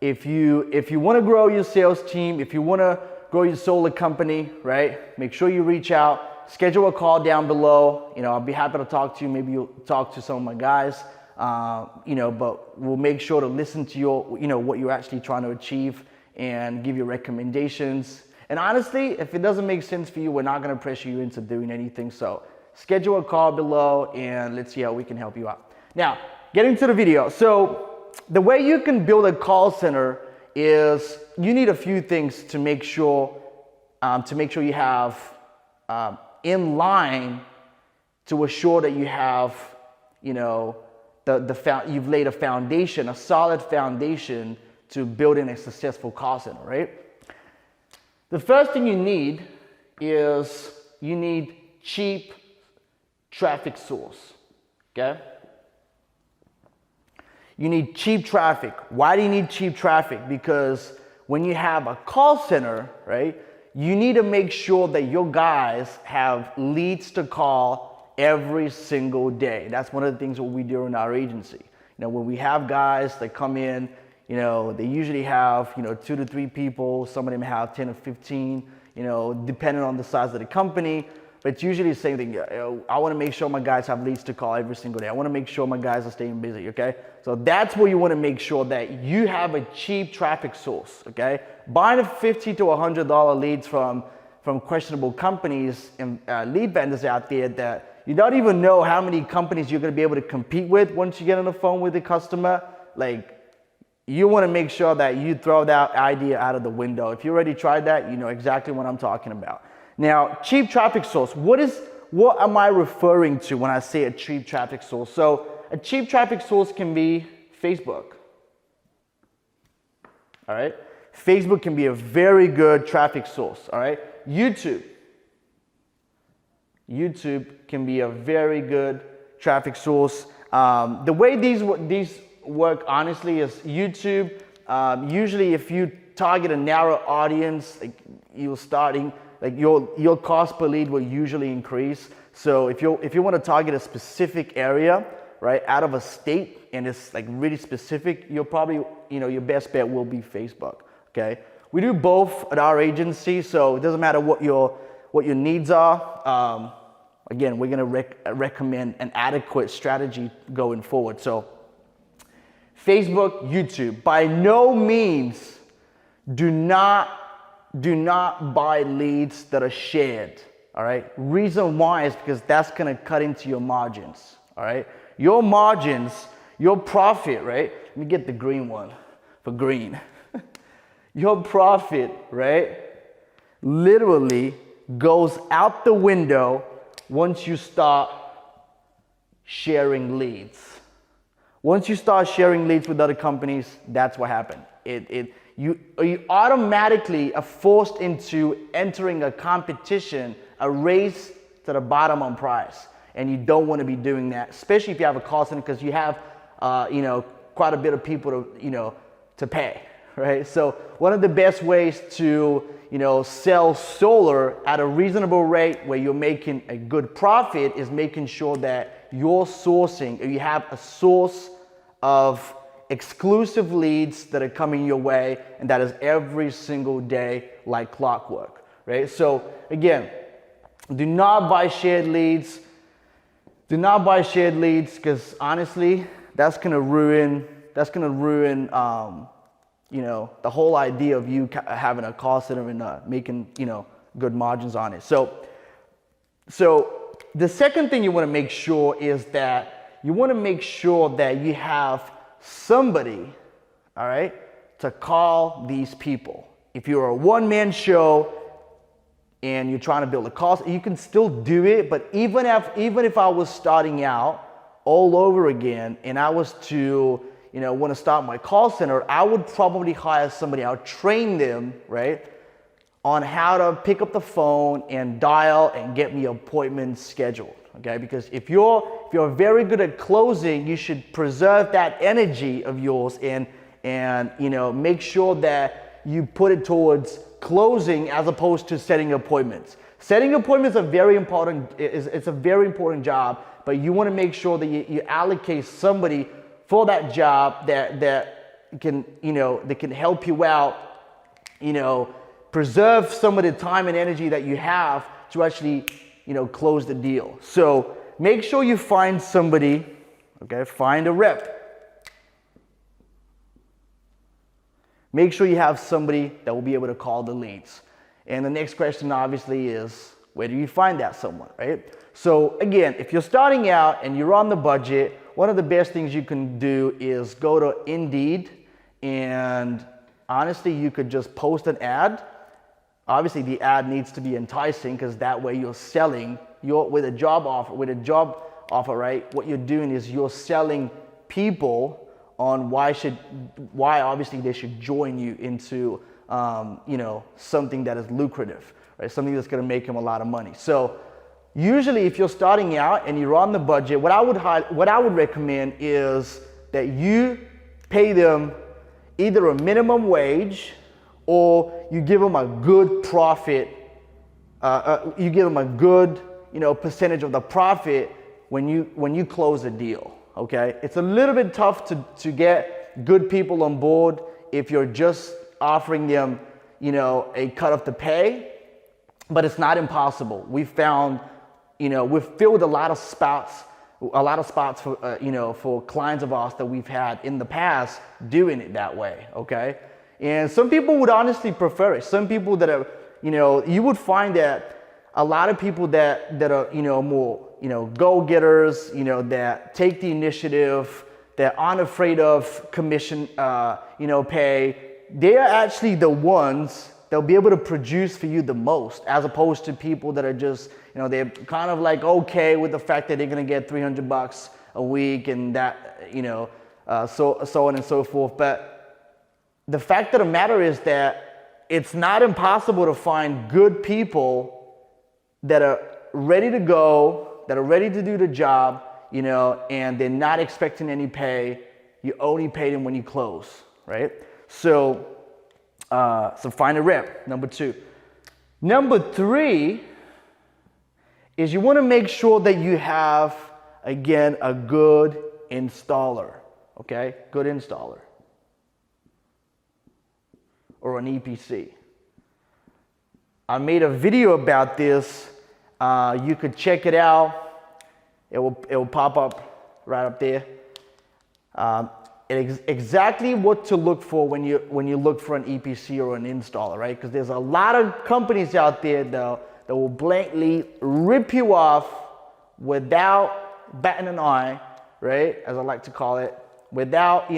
if you want to grow your sales team, if you want to grow your solar company, right? Make sure you reach out, schedule a call down below. I'll be happy to talk to you. Maybe you'll talk to some of my guys, but we'll make sure to listen to your, what you're actually trying to achieve and give you recommendations. And honestly, if it doesn't make sense for you, we're not going to pressure you into doing anything. So schedule a call below and let's see how we can help you out. Now, getting to the video. So the way you can build a call center is you need a few things to make sure you have in line to assure that you have, you've laid a foundation, a solid foundation to building a successful call center, right? The first thing you need is you need cheap traffic source, okay? You need cheap traffic. Why do you need cheap traffic? Because when you have a call center, right, you need to make sure that your guys have leads to call every single day. That's one of the things that we do in our agency. When we have guys that come in, they usually have, 2 to 3 people. Some of them have 10 or 15, depending on the size of the company. But it's usually the same thing. I want to make sure my guys have leads to call every single day. I want to make sure my guys are staying busy, okay? So that's where you want to make sure that you have a cheap traffic source, okay? Buying a $50 to $100 leads from questionable companies and lead vendors out there that you don't even know how many companies you're going to be able to compete with once you get on the phone with the customer. You want to make sure that you throw that idea out of the window. If you already tried that, you know exactly what I'm talking about. Now, cheap traffic source. What am I referring to when I say a cheap traffic source? So a cheap traffic source can be Facebook. All right? Facebook can be a very good traffic source. All right? YouTube can be a very good traffic source. The way these work honestly is YouTube. Usually if you target a narrow audience, your cost per lead will usually increase. So if you want to target a specific area, right, out of a state, and it's really specific, you'll probably, your best bet will be Facebook. Okay, we do both at our agency, so it doesn't matter what your needs are. Again, we're going to recommend an adequate strategy going forward. So Facebook, YouTube. By no means do not buy leads that are shared. All right. Reason why is because that's going to cut into your margins. All right. Your margins, your profit, right? Let me get the green one for green. Your profit, right, literally goes out the window once you start sharing leads. Once you start sharing leads with other companies, that's what happened. You automatically are forced into entering a competition, a race to the bottom on price. And you don't want to be doing that, especially if you have a call center, because you have, quite a bit of people to pay, right? So one of the best ways to, sell solar at a reasonable rate where you're making a good profit is making sure that you're sourcing, or you have a source of exclusive leads that are coming your way, and that is every single day like clockwork, right? So again, do not buy shared leads. Do not buy shared leads, because honestly, that's gonna ruin the whole idea of you having a call center and making good margins on it. So the second thing you want to make sure is that you want to make sure that you have somebody, all right, to call these people. If you're a one-man show and you're trying to build a call, you can still do it. But even if I was starting out all over again and I was to want to start my call center, I would probably hire somebody. I would train them, right, on how to pick up the phone and dial and get me appointments scheduled. Okay, because if you're very good at closing, you should preserve that energy of yours and make sure that you put it towards closing as opposed to setting appointments. Setting appointments are very important. It's a very important job, but you want to make sure that you allocate somebody for that job that can, that can help you out, preserve some of the time and energy that you have to actually, close the deal. So make sure you find somebody, okay, find a rep. Make sure you have somebody that will be able to call the leads. And the next question obviously is, where do you find that someone, right? So again, if you're starting out and you're on the budget, one of the best things you can do is go to Indeed, and honestly, you could just post an ad. Obviously, the ad needs to be enticing, because that way you're selling. With a job offer, right? What you're doing is you're selling people on why obviously they should join you into something that is lucrative, right? Something that's going to make them a lot of money. So usually, if you're starting out and you're on the budget, what I would recommend is that you pay them either a minimum wage, or you give them a good profit. You give them a good percentage of the profit when you close a deal. Okay, it's a little bit tough to get good people on board if you're just offering them, a cut of the pay, but it's not impossible. We found, we've filled a lot of spots for clients of ours that we've had in the past doing it that way. Okay, and some people would honestly prefer it. Some people that are, you would find that a lot of people that are, more, go-getters, that take the initiative, that aren't afraid of commission, pay, they are actually the ones that'll be able to produce for you the most, as opposed to people that are just, they're kind of like okay with the fact that they're gonna get $300 a week and that, so on and so forth. But the fact of the matter is that it's not impossible to find good people that are ready to go, that are ready to do the job, and they're not expecting any pay. You only pay them when you close, right? So find a rep, number 2. Number 3 is you want to make sure that you have, again, a good installer, okay? Good installer. Or an EPC. I made a video about this. You could check it out. It will pop up right up there. Exactly what to look for when you look for an EPC or an installer, right? Because there's a lot of companies out there that will blatantly rip you off without batting an eye, right? As I like to call it, without,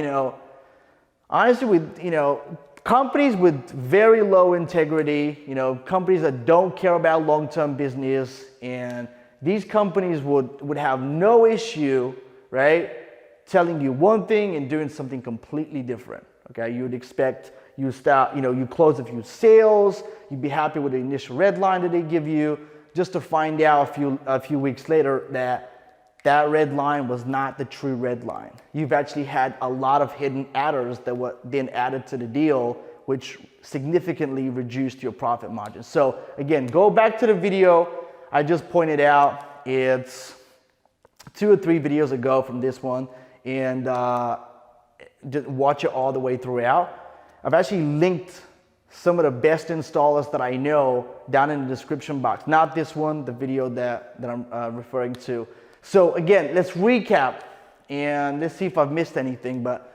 honestly, with, companies with very low integrity, companies that don't care about long-term business, and these companies would have no issue, right, telling you one thing and doing something completely different. Okay, you would expect you close a few sales, you'd be happy with the initial red line that they give you, just to find out a few weeks later that red line was not the true red line. You've actually had a lot of hidden adders that were then added to the deal, which significantly reduced your profit margin. So again, go back to the video I just pointed out. It's 2 or 3 videos ago from this one, and just watch it all the way throughout. I've actually linked some of the best installers that I know down in the description box. Not this one, the video that I'm referring to. So again, let's recap, and let's see if I've missed anything, but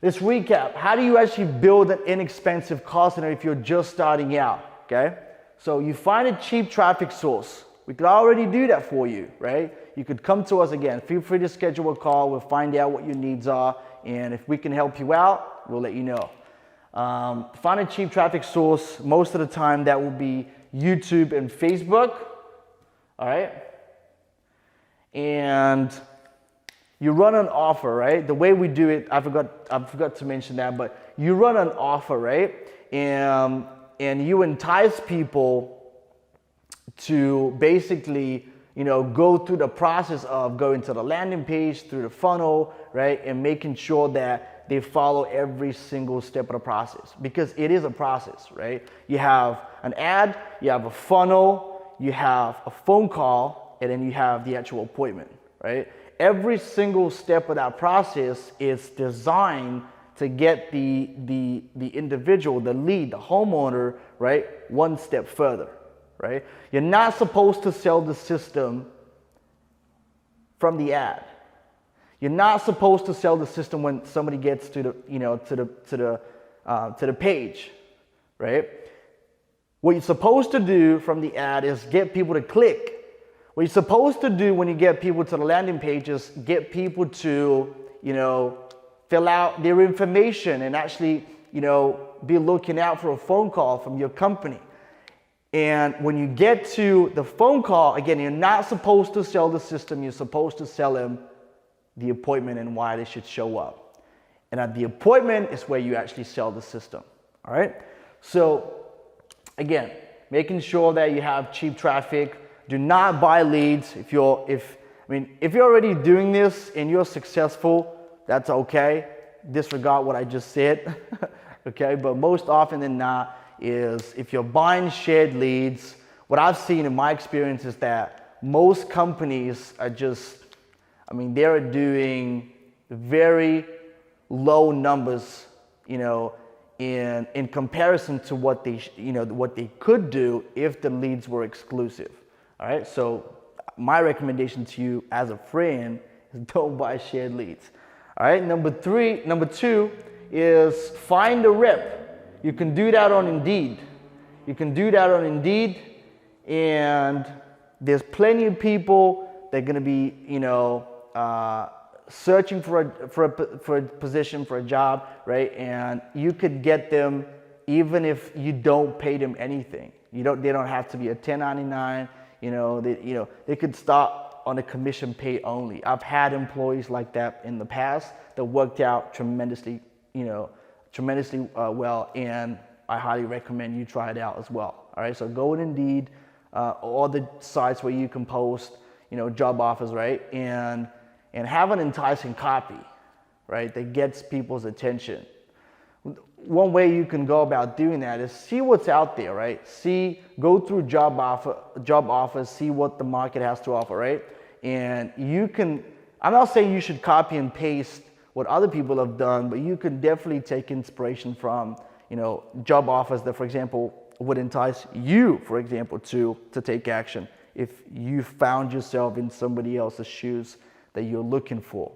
let's recap. How do you actually build an inexpensive call center if you're just starting out, okay? So you find a cheap traffic source. We could already do that for you, right? You could come to us again. Feel free to schedule a call. We'll find out what your needs are, and if we can help you out, we'll let you know. Find a cheap traffic source. Most of the time that will be YouTube and Facebook, all right? And you run an offer, right? The way we do it, I forgot to mention that, but you run an offer, right? And you entice people to basically, go through the process of going to the landing page, through the funnel, right? And making sure that they follow every single step of the process, because it is a process, right? You have an ad, you have a funnel, you have a phone call, and then you have the actual appointment, right? Every single step of that process is designed to get the individual, the lead, the homeowner, right, one step further, right? You're not supposed to sell the system from the ad. You're not supposed to sell the system when somebody gets to the, you know, to the page, right? What you're supposed to do from the ad is get people to click. What you're supposed to do when you get people to the landing page is get people to, you know, fill out their information and actually, you know, be looking out for a phone call from your company. And when you get to the phone call, again, you're not supposed to sell the system. You're supposed to sell them the appointment and why they should show up. And at the appointment is where you actually sell the system. All right. So again, making sure that you have cheap traffic. Do not buy leads. If you're already doing this and you're successful, that's okay. Disregard what I just said. Okay. But most often than not is if you're buying shared leads, what I've seen in my experience is that most companies are just, they're doing very low numbers, you know, in comparison to what they could do if the leads were exclusive. All right. So my recommendation to you as a friend is don't buy shared leads. All right. Number two is find a rep. You can do that on Indeed. And there's plenty of people that are going to be, you know, searching for a position, for a job, right? And you could get them even if you don't pay them anything. They don't have to be a 1099. They could start on a commission pay only. I've had employees like that in the past that worked out tremendously well, and I highly recommend you try it out as well. All right, so go with Indeed, all the sites where you can post, you know, job offers, right? And have an enticing copy, right, that gets people's attention. One way you can go about doing that is see what's out there, right? Go through job offers, see what the market has to offer, right? And I'm not saying you should copy and paste what other people have done, but you can definitely take inspiration from, you know, job offers that, for example, would entice you, for example, to take action if you found yourself in somebody else's shoes that you're looking for.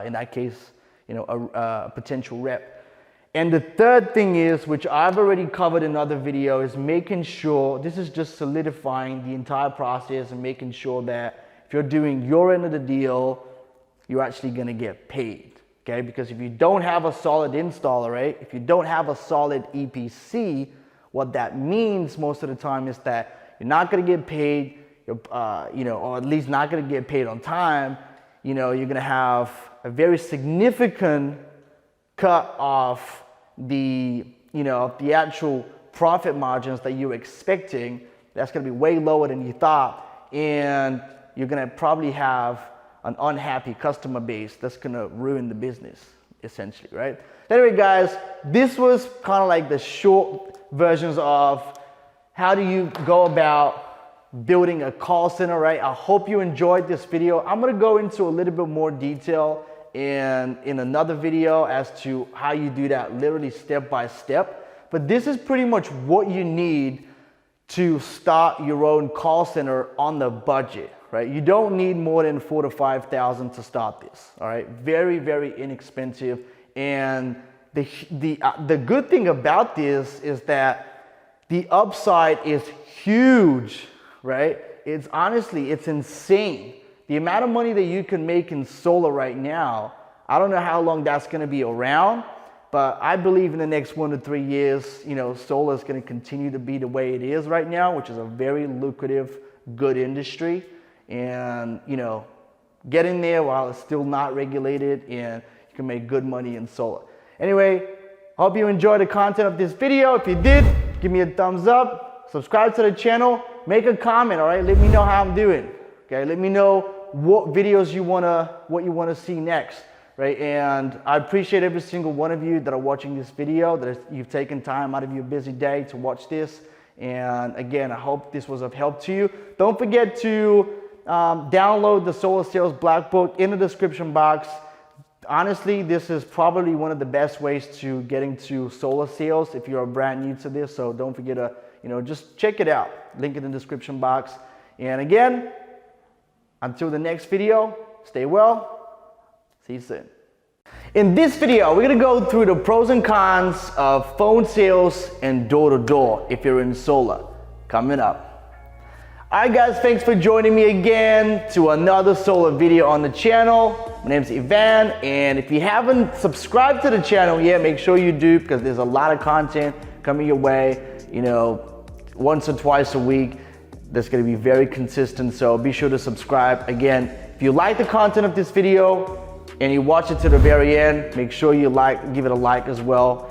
In that case, you know, a potential rep. And the third thing is, which I've already covered in another video, is making sure, this is just solidifying the entire process and making sure that if you're doing your end of the deal, you're actually going to get paid, okay? Because if you don't have a solid installer, right? If you don't have a solid EPC, what that means most of the time is that you're not going to get paid, or at least not going to get paid on time. You know, you're going to have a very significant cut off the actual profit margins that you're expecting. That's going to be way lower than you thought, and you're going to probably have an unhappy customer base that's going to ruin the business, essentially, right? Anyway, guys, this was kind of like the short versions of how do you go about building a call center, right? I hope you enjoyed this video. I'm going to go into a little bit more detail in another video as to how you do that literally step by step. But this is pretty much what you need to start your own call center on the budget, right? You don't need more than $4,000 to $5,000 to start this, all right? Very, very inexpensive. And the good thing about this is that the upside is huge, right? It's insane. The amount of money that you can make in solar right now, I don't know how long that's going to be around, but I believe in the next 1 to 3 years, you know, solar is going to continue to be the way it is right now, which is a very lucrative, good industry. And, you know, get in there while it's still not regulated, and you can make good money in solar. Anyway, hope you enjoyed the content of this video. If you did, give me a thumbs up, subscribe to the channel, make a comment, all right? Let me know how I'm doing, okay? Let me know what videos what you wanna see next, right? And I appreciate every single one of you that are watching this video, that you've taken time out of your busy day to watch this. And again, I hope this was of help to you. Don't forget to download the Solar Sales Black Book in the description box. Honestly, this is probably one of the best ways to get into solar sales if you're brand new to this. So don't forget to, just check it out. Link in the description box. And again, until the next video, stay well. See you soon. In this video, we're gonna go through the pros and cons of phone sales and door-to-door if you're in solar. Coming up. All right, guys, thanks for joining me again to another solar video on the channel. My name's Ivan, and if you haven't subscribed to the channel yet, make sure you do, because there's a lot of content coming your way, once or twice a week. That's gonna be very consistent, so be sure to subscribe. Again, if you like the content of this video and you watch it to the very end, make sure you give it a like as well,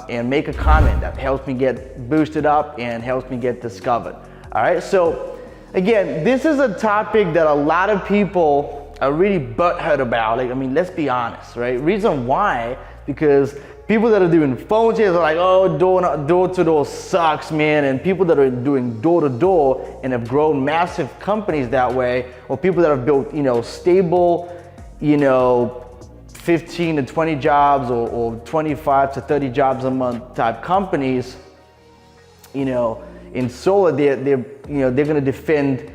and make a comment. That helps me get boosted up and helps me get discovered. All right, so again, this is a topic that a lot of people are really butthurt about. Let's be honest, right? Reason why, because people that are doing phone sales are like, oh, door-to-door sucks, man. And people that are doing door-to-door and have grown massive companies that way, or people that have built, stable, 15 to 20 jobs or 25 to 30 jobs a month type companies, in solar, they're going to defend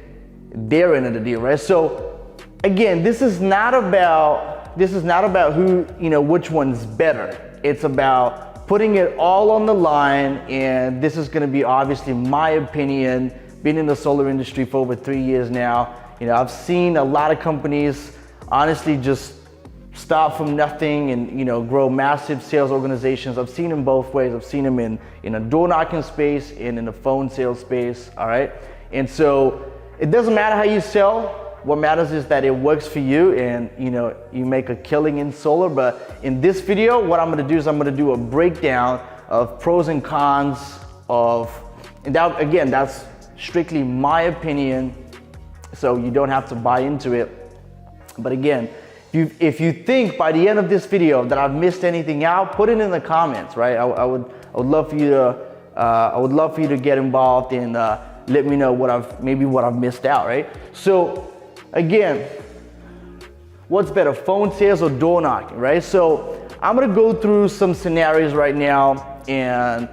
their end of the deal, right? So again, this is not about who, which one's better. It's about putting it all on the line, and this is going to be obviously my opinion. Been in the solar industry for over 3 years now. I've seen a lot of companies honestly just start from nothing and grow massive sales organizations. I've seen them both ways. I've seen them in a door knocking space and in the phone sales space. All right, and so it doesn't matter how you sell. What matters is that it works for you and you make a killing in solar. But in this video, what I'm going to do is I'm going to do a breakdown of pros and cons and that, again, that's strictly my opinion, so you don't have to buy into it. But again, if you think by the end of this video that I've missed anything out, put it in the comments, right? I would love for you to get involved and let me know what I've missed out, right? So again, what's better, phone sales or door knocking, right? So I'm gonna go through some scenarios right now, and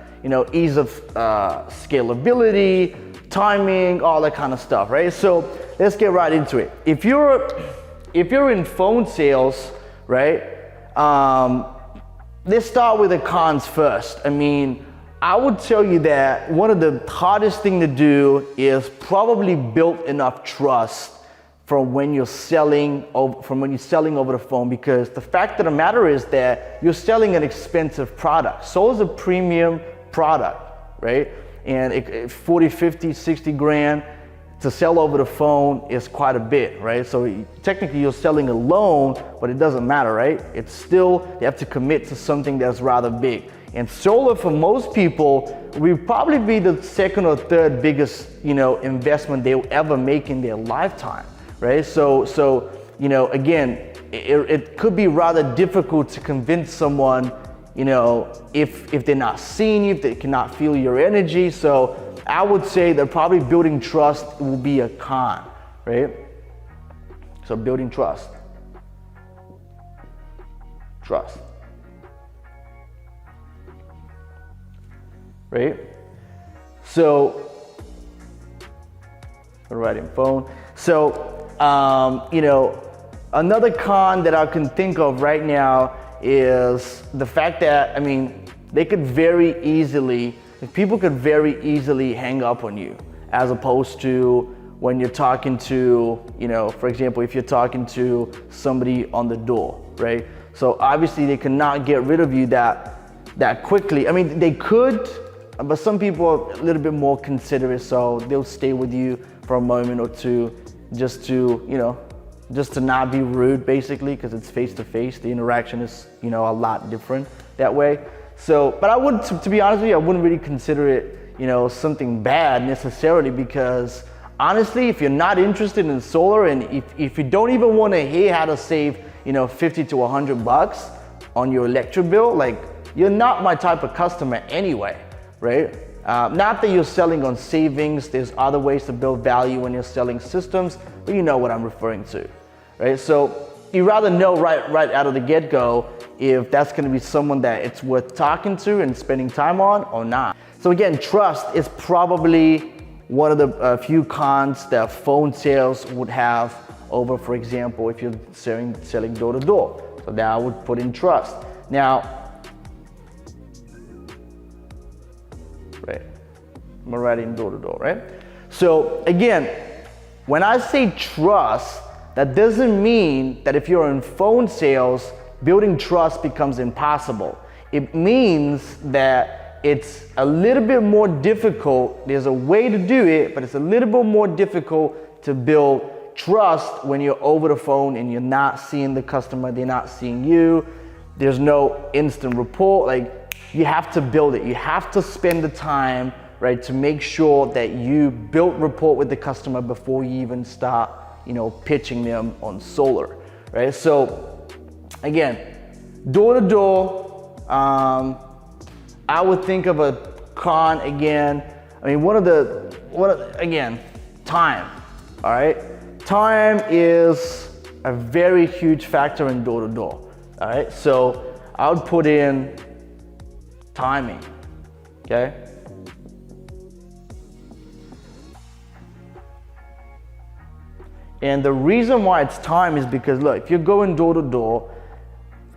ease of scalability, timing, all that kind of stuff, right? So let's get right into it. If you're in phone sales, right? Let's start with the cons first. I would tell you that one of the hardest thing to do is probably build enough trust from when you're selling over the phone, because the fact of the matter is that you're selling an expensive product. Solar's a premium product, right? And 40, 50, 60 grand to sell over the phone is quite a bit, right? So technically you're selling a loan, but it doesn't matter, right? It's still, you have to commit to something that's rather big. And solar, for most people, will probably be the second or third biggest, investment they'll ever make in their lifetime, right? So again, it could be rather difficult to convince someone, if they're not seeing you, if they cannot feel your energy. So I would say that probably building trust will be a con, right? So building trust. Right? So, writing phone. So, another con that I can think of right now is the fact that, they could very easily, people could very easily hang up on you, as opposed to when you're talking to, for example, if you're talking to somebody on the door, right? So obviously they cannot get rid of you that quickly. They could, but some people are a little bit more considerate, so they'll stay with you for a moment or two just to not be rude, basically, because it's face to face. The interaction is, a lot different that way. So, but I would, to be honest with you, I wouldn't really consider it, something bad necessarily, because honestly, if you're not interested in solar, and if you don't even want to hear how to save, $50 to $100 on your electric bill, like you're not my type of customer anyway, right? Not that you're selling on savings, there's other ways to build value when you're selling systems, but you know what I'm referring to, right? So you rather know right out of the get-go if that's gonna be someone that it's worth talking to and spending time on or not. So again, trust is probably one of the few cons that phone sales would have over, for example, if you're selling door to door. So that I would put in trust. Now, right, I'm already in door to door, right? So again, when I say trust, that doesn't mean that if you're in phone sales, building trust becomes impossible. It means that it's a little bit more difficult. There's a way to do it, but it's a little bit more difficult to build trust when you're over the phone and you're not seeing the customer, they're not seeing you. There's no instant rapport. Like, you have to build it. You have to spend the time, right, to make sure that you build rapport with the customer before you even start, pitching them on solar, right? So again, door to door, I would think of a con again. I mean, again, time, all right? Time is a very huge factor in door to door, all right? So I would put in timing, okay? And the reason why it's time is because, look, if you're going door to door,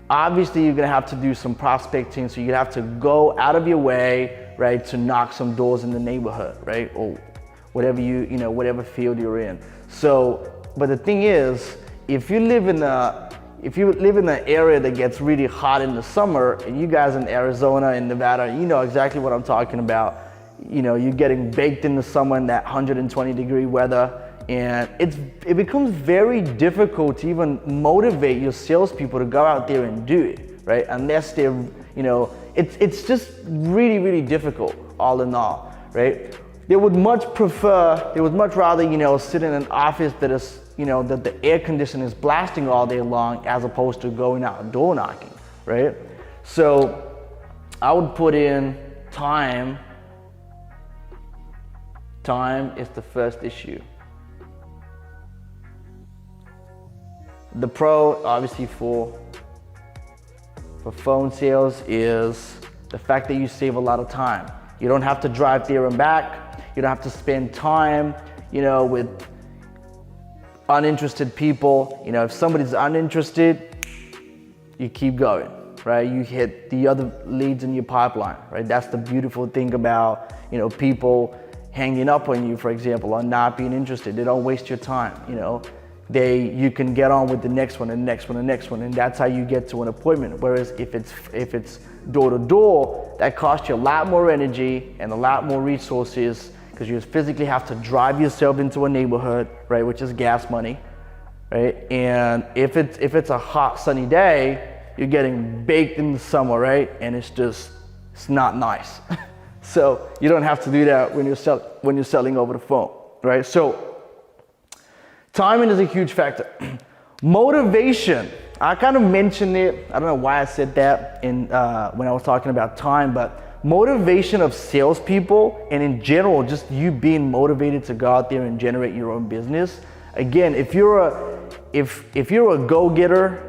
obviously you're gonna have to do some prospecting, so you're gonna have to go out of your way, right, to knock some doors in the neighborhood, right, or whatever whatever field you're in. So, but the thing is, if you live in an area that gets really hot in the summer, and you guys in Arizona and Nevada, you know exactly what I'm talking about. You're getting baked in the summer in that 120-degree weather. And it becomes very difficult to even motivate your salespeople to go out there and do it, right? Unless they're, it's just really, really difficult all in all, right? They would much rather, sit in an office that is, that the air conditioner is blasting all day long as opposed to going out door knocking, right? So I would put in time. Time is the first issue. The pro, obviously, for phone sales is the fact that you save a lot of time. You don't have to drive there and back. You don't have to spend time, with uninterested people. If somebody's uninterested, you keep going, right? You hit the other leads in your pipeline, right? That's the beautiful thing about, people hanging up on you, for example, or not being interested. They don't waste your time, you can get on with the next one and next one and next one, and that's how you get to an appointment. Whereas if it's door to door, that costs you a lot more energy and a lot more resources, because you physically have to drive yourself into a neighborhood, right, which is gas money, right? And if it's a hot sunny day, you're getting baked in the summer, right? And it's not nice. So you don't have to do that when you're selling over the phone, right? So timing is a huge factor. Motivation, I kind of mentioned it. I don't know why I said that when I was talking about time, but motivation of salespeople, and in general, just you being motivated to go out there and generate your own business. Again, if you're a go-getter,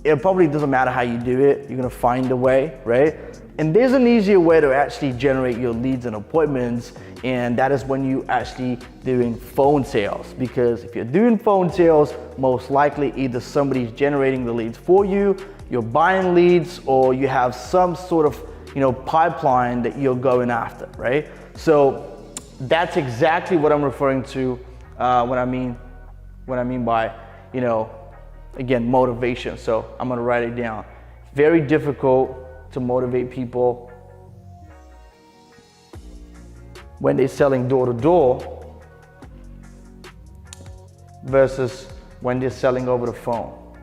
it probably doesn't matter how you do it. You're gonna find a way, right? And there's an easier way to actually generate your leads and appointments, and that is when you actually doing phone sales. Because if you're doing phone sales, most likely either somebody's generating the leads for you, you're buying leads, or you have some sort of pipeline that you're going after, right? So that's exactly what I'm referring to when I mean by again, motivation. So I'm gonna write it down. Very difficult to motivate people when they're selling door to door versus when they're selling over the phone.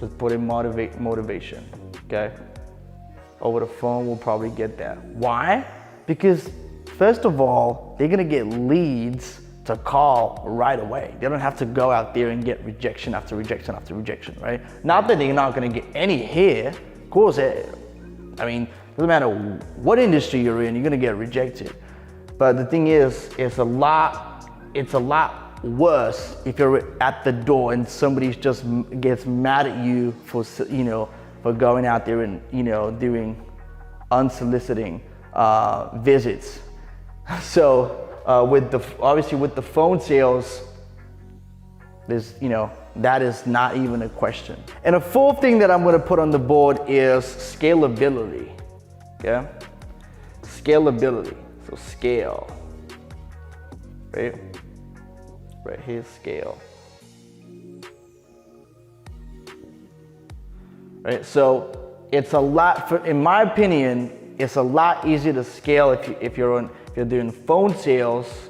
Just put in motivation, okay? Over the phone, we'll probably get that. Why? Because first of all, they're gonna get leads to call right away. They don't have to go out there and get rejection after rejection after rejection, right? Not that they're not going to get any here. Of course, I mean, doesn't matter what industry you're in, you're going to get rejected. But the thing is, it's a lot worse if you're at the door and somebody just gets mad at you for, for going out there and, doing unsoliciting visits. So obviously with the phone sales, there's, that is not even a question. And a fourth thing that I'm going to put on the board is scalability. Okay, scalability. So scale, right? Right here's scale. Right. So it's a lot. In my opinion, it's a lot easier to scale if you're doing phone sales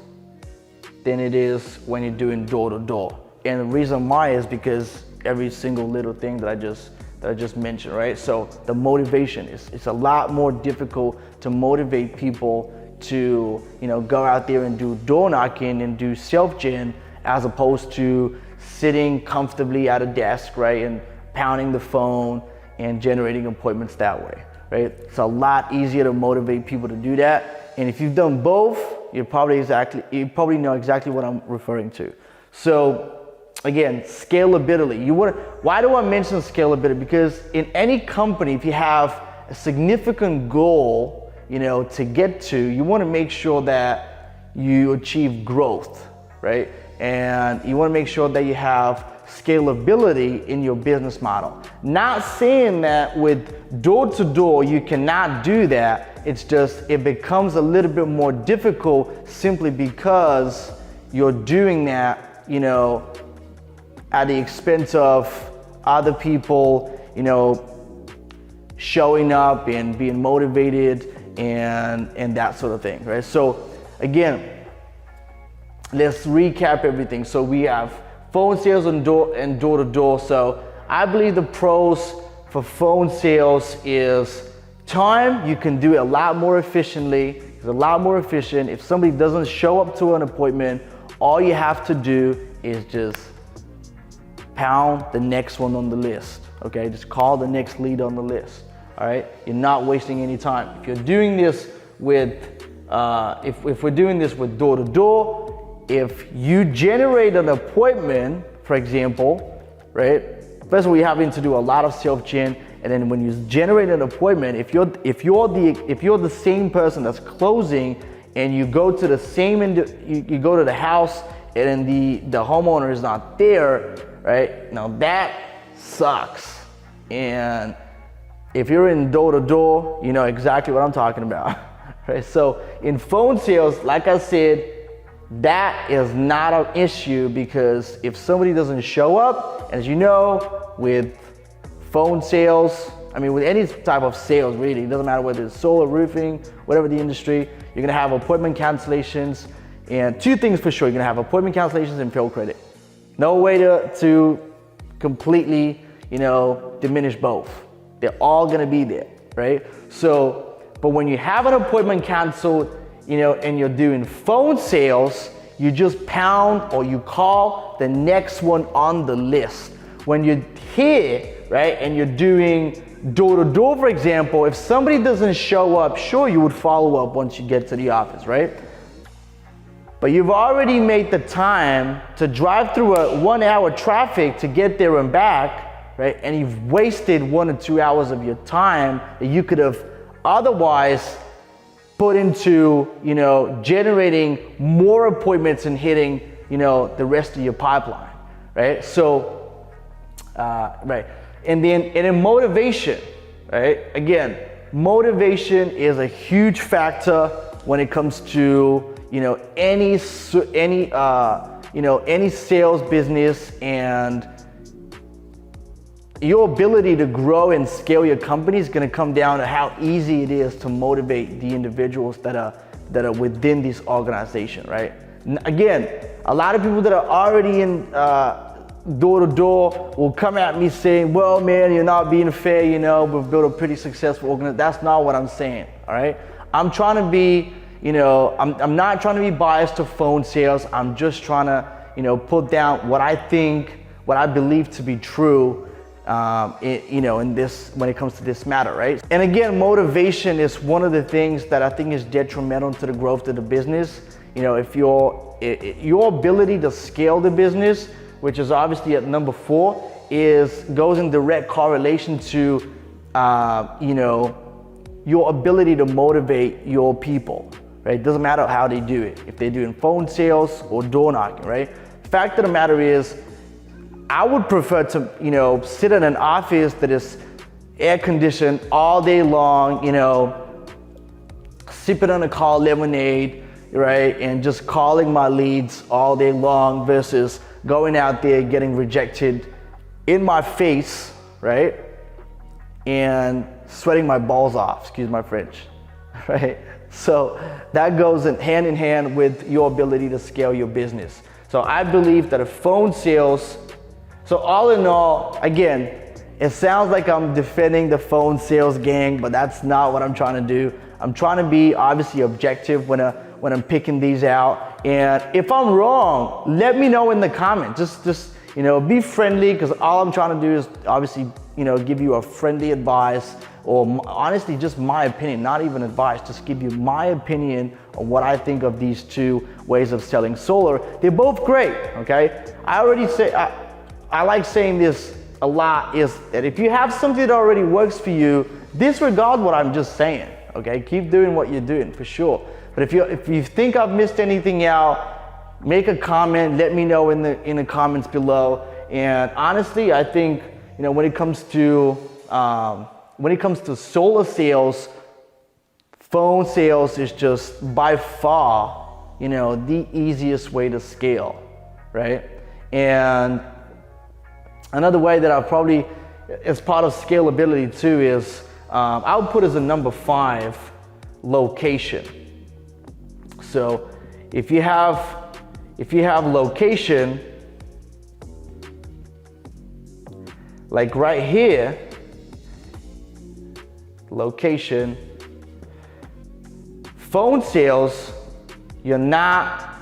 than it is when you're doing door to door. And the reason why is because every single little thing that I just mentioned, right? So the motivation it's a lot more difficult to motivate people to, go out there and do door knocking and do self-gen as opposed to sitting comfortably at a desk, right? And pounding the phone and generating appointments that way, right? It's a lot easier to motivate people to do that. And if you've done both, you probably know exactly what I'm referring to. So again, scalability. Why do I mention scalability? Because in any company, if you have a significant goal, to get to, you want to make sure that you achieve growth, right? And you want to make sure that you have scalability in your business model. Not saying that with door to door you cannot do that. It's just it becomes a little bit more difficult simply because you're doing that, at the expense of other people, showing up and being motivated and that sort of thing, right? So again, let's recap everything. So we have phone sales and door to door. So I believe the pros for phone sales is time. You can do it a lot more efficiently. It's a lot more efficient. If somebody doesn't show up to an appointment, all you have to do is just pound the next one on the list. Okay, just call the next lead on the list. All right, you're not wasting any time. If you're doing this with, if we're doing this with door to door, if you generate an appointment, for example, right? First of all, you're having to do a lot of self-gen, and then when you generate an appointment, if you're the same person that's closing, and you go to the same you go to the house, and then the homeowner is not there, right? Now that sucks. And if you're in door to door, you know exactly what I'm talking about, right? So in phone sales, like I said, that is not an issue because if somebody doesn't show up, as you know, with phone sales, I mean, with any type of sales, really, it doesn't matter whether it's solar, roofing, whatever the industry, you're gonna have appointment cancellations. And two things for sure, you're gonna have appointment cancellations and failed credit. No way to completely, diminish both. They're all gonna be there, right? So, but when you have an appointment canceled, and you're doing phone sales, you just pound or you call the next one on the list. When you're here, right, and you're doing door to door, for example, if somebody doesn't show up, sure, you would follow up once you get to the office, right? But you've already made the time to drive through a 1 hour traffic to get there and back, right? And you've wasted 1 or 2 hours of your time that you could have otherwise put into, generating more appointments and hitting, the rest of your pipeline, right? So, right. And then in motivation, right? Again, motivation is a huge factor when it comes to, any sales business, and your ability to grow and scale your company is going to come down to how easy it is to motivate the individuals that are within this organization, right? Again, a lot of people that are already in door to door will come at me saying, well, man, you're not being fair, we've built a pretty successful organization. That's not what I'm saying, all right? I'm trying to be, I'm not trying to be biased to phone sales. I'm just trying to, put down what I think, what I believe to be true, in this, when it comes to this matter, right? And again, motivation is one of the things that I think is detrimental to the growth of the business. If your ability to scale the business, which is obviously at number 4, goes in direct correlation to, your ability to motivate your people, right? It doesn't matter how they do it, if they're doing phone sales or door knocking, right? The fact of the matter is, I would prefer to, sit in an office that is air conditioned all day long, sipping on a cold lemonade, right? And just calling my leads all day long versus going out there, getting rejected in my face, right? And sweating my balls off, excuse my French, right? So that goes hand in hand with your ability to scale your business. So I believe that a phone sales, so all in all, again, it sounds like I'm defending the phone sales gang, but that's not what I'm trying to do. I'm trying to be obviously objective when I'm picking these out. And if I'm wrong, let me know in the comments. Just be friendly, because all I'm trying to do is obviously, give you a friendly advice, or honestly, just my opinion, not even advice, just give you my opinion on what I think of these two ways of selling solar. They're both great, okay? I already say, I like saying this a lot, is that if you have something that already works for you, disregard what I'm just saying, okay? Keep doing what you're doing, for sure. But if you think I've missed anything out, make a comment, let me know in the comments below. And honestly, I think, when it comes to solar sales, phone sales is just by far, the easiest way to scale, right? And another way that I probably, as part of scalability too, is I would put as a number 5, location. So if you have location, like right here, location, phone sales, you're not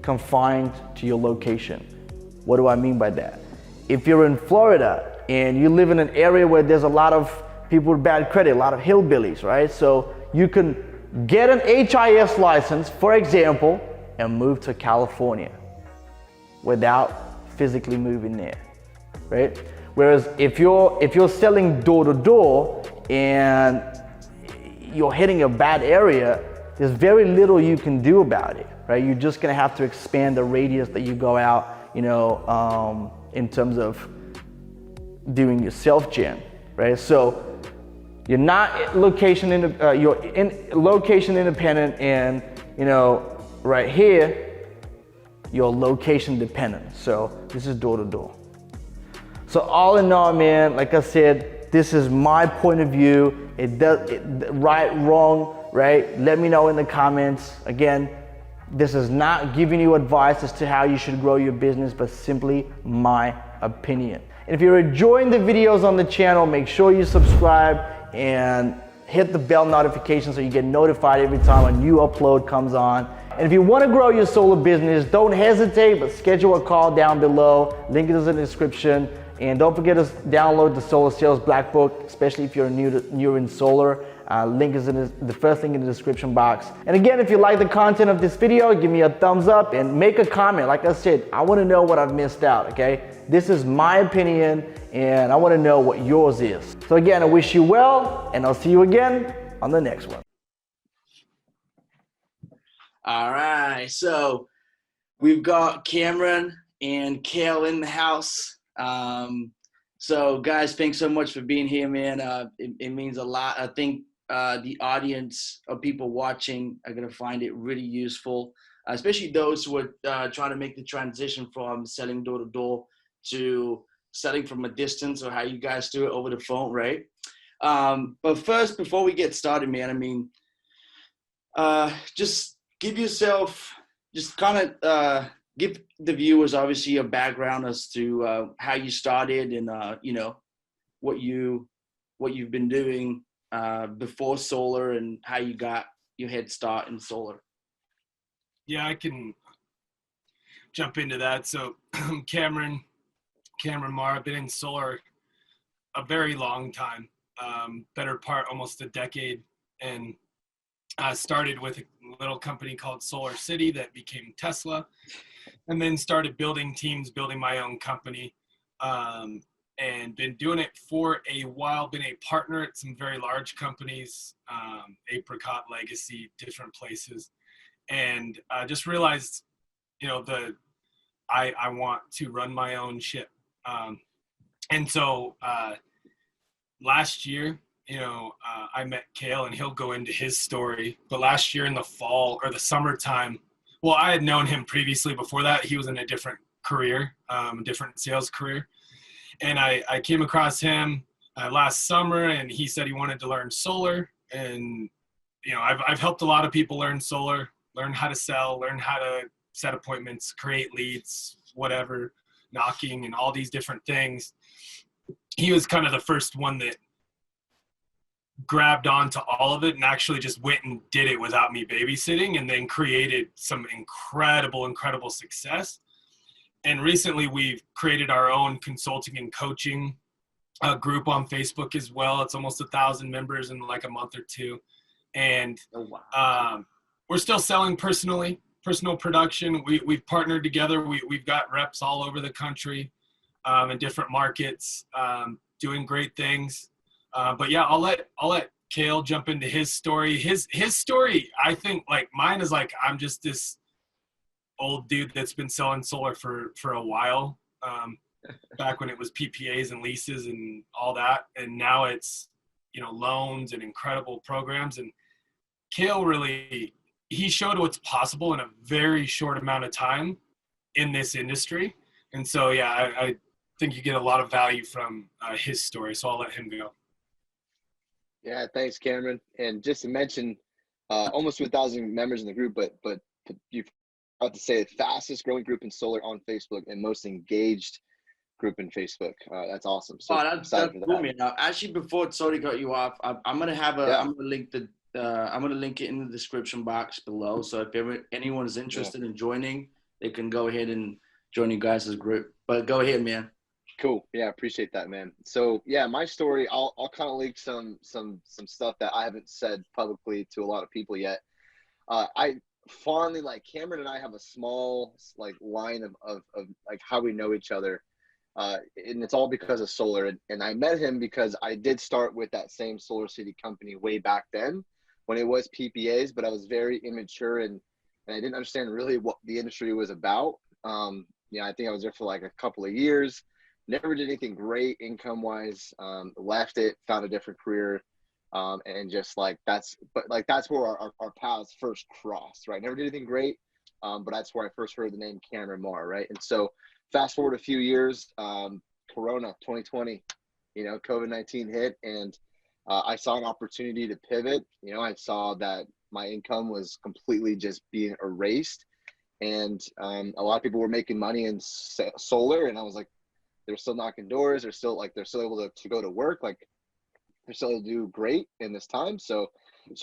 confined to your location. What do I mean by that? If you're in Florida and you live in an area where there's a lot of people with bad credit, a lot of hillbillies, right? So you can get an HIS license, for example, and move to California without physically moving there, right? Whereas if you're selling door to door and you're hitting a bad area, there's very little you can do about it, right? You're just gonna have to expand the radius that you go out, in terms of doing your self-gen, right? So you're not location location independent, and right here you're location dependent. So this is door to door. So all in all, man, like I said, this is my point of view. Right, wrong, right? Let me know in the comments. Again, this is not giving you advice as to how you should grow your business, but simply my opinion. And if you're enjoying the videos on the channel, make sure you subscribe and hit the bell notification so you get notified every time a new upload comes on. And if you want to grow your solar business, don't hesitate, but schedule a call down below. Link is in the description. And don't forget to download the Solar Sales Black Book, especially if you're new in solar. Link is in the first link in the description box. And again, if you like the content of this video, give me a thumbs up and make a comment. Like I said, I want to know what I've missed out, okay? This is my opinion, and I want to know what yours is. So again, I wish you well, and I'll see you again on the next one. All right, so we've got Cameron and Kale in the house. So guys, thanks so much for being here, man. It means a lot. I think the audience of people watching are going to find it really useful, especially those who are trying to make the transition from selling door to door to selling from a distance, or how you guys do it over the phone, right? But first, before we get started, man, I mean, just give yourself, just kind of give the viewers obviously a background as to how you started, and what you've been doing before solar and how you got your head start in solar. Yeah, I can jump into that. So Cameron Marr, I've been in solar a very long time, better part almost a decade, and I started with a little company called Solar City that became Tesla, and then started building teams, building my own company, and been doing it for a while. Been a partner at some very large companies, Apricot, Legacy, different places, and just realized, I want to run my own ship. And so last year, I met Cale, and he'll go into his story. But last year in the fall or the summertime, well, I had known him previously before that. He was in a different career, different sales career. And I came across him last summer, and he said he wanted to learn solar. And, I've helped a lot of people learn solar, learn how to sell, learn how to set appointments, create leads, whatever, knocking, and all these different things. He was kind of the first one that grabbed onto all of it and actually just went and did it without me babysitting, and then created some incredible success. And recently we've created our own consulting and coaching group on Facebook as well. It's almost 1,000 members in like a month or two. And we're still selling personal production. We've partnered together. We've got reps all over the country in different markets, doing great things. But yeah, I'll let Cale jump into his story. His story, I think, like mine is like, I'm just this old dude that's been selling solar for a while, back when it was PPAs and leases and all that. And now it's, loans and incredible programs. And Cale really, he showed what's possible in a very short amount of time in this industry. And so, yeah, I think you get a lot of value from his story. So I'll let him go. Yeah, thanks, Cameron. And just to mention, almost 1,000 members in the group, but you've got to say the fastest growing group in solar on Facebook and most engaged group in Facebook. That's awesome. So that's cool, man. Now, actually, before Sody got you off, I'm gonna have I'm gonna link it in the description box below. So if anyone is interested in joining, they can go ahead and join you guys' group. But go ahead, man. Cool. Yeah, appreciate that, man. So yeah, my story, I'll kind of leak some stuff that I haven't said publicly to a lot of people yet. I fondly, like, Cameron and I have a small like line of like how we know each other. And it's all because of solar. And I met him because I did start with that same Solar City company way back then when it was PPAs, but I was very immature and I didn't understand really what the industry was about. I think I was there for like a couple of years. Never did anything great income wise. Left it, found a different career, and just like that's where our paths first crossed, right? Never did anything great, but that's where I first heard the name Cameron Marr, right? And so fast forward a few years, Corona 2020, COVID-19 hit, and I saw an opportunity to pivot. I saw that my income was completely just being erased, and a lot of people were making money in solar, and I was like, they're still knocking doors. They're still able to go to work. Like, they're still able to do great in this time. So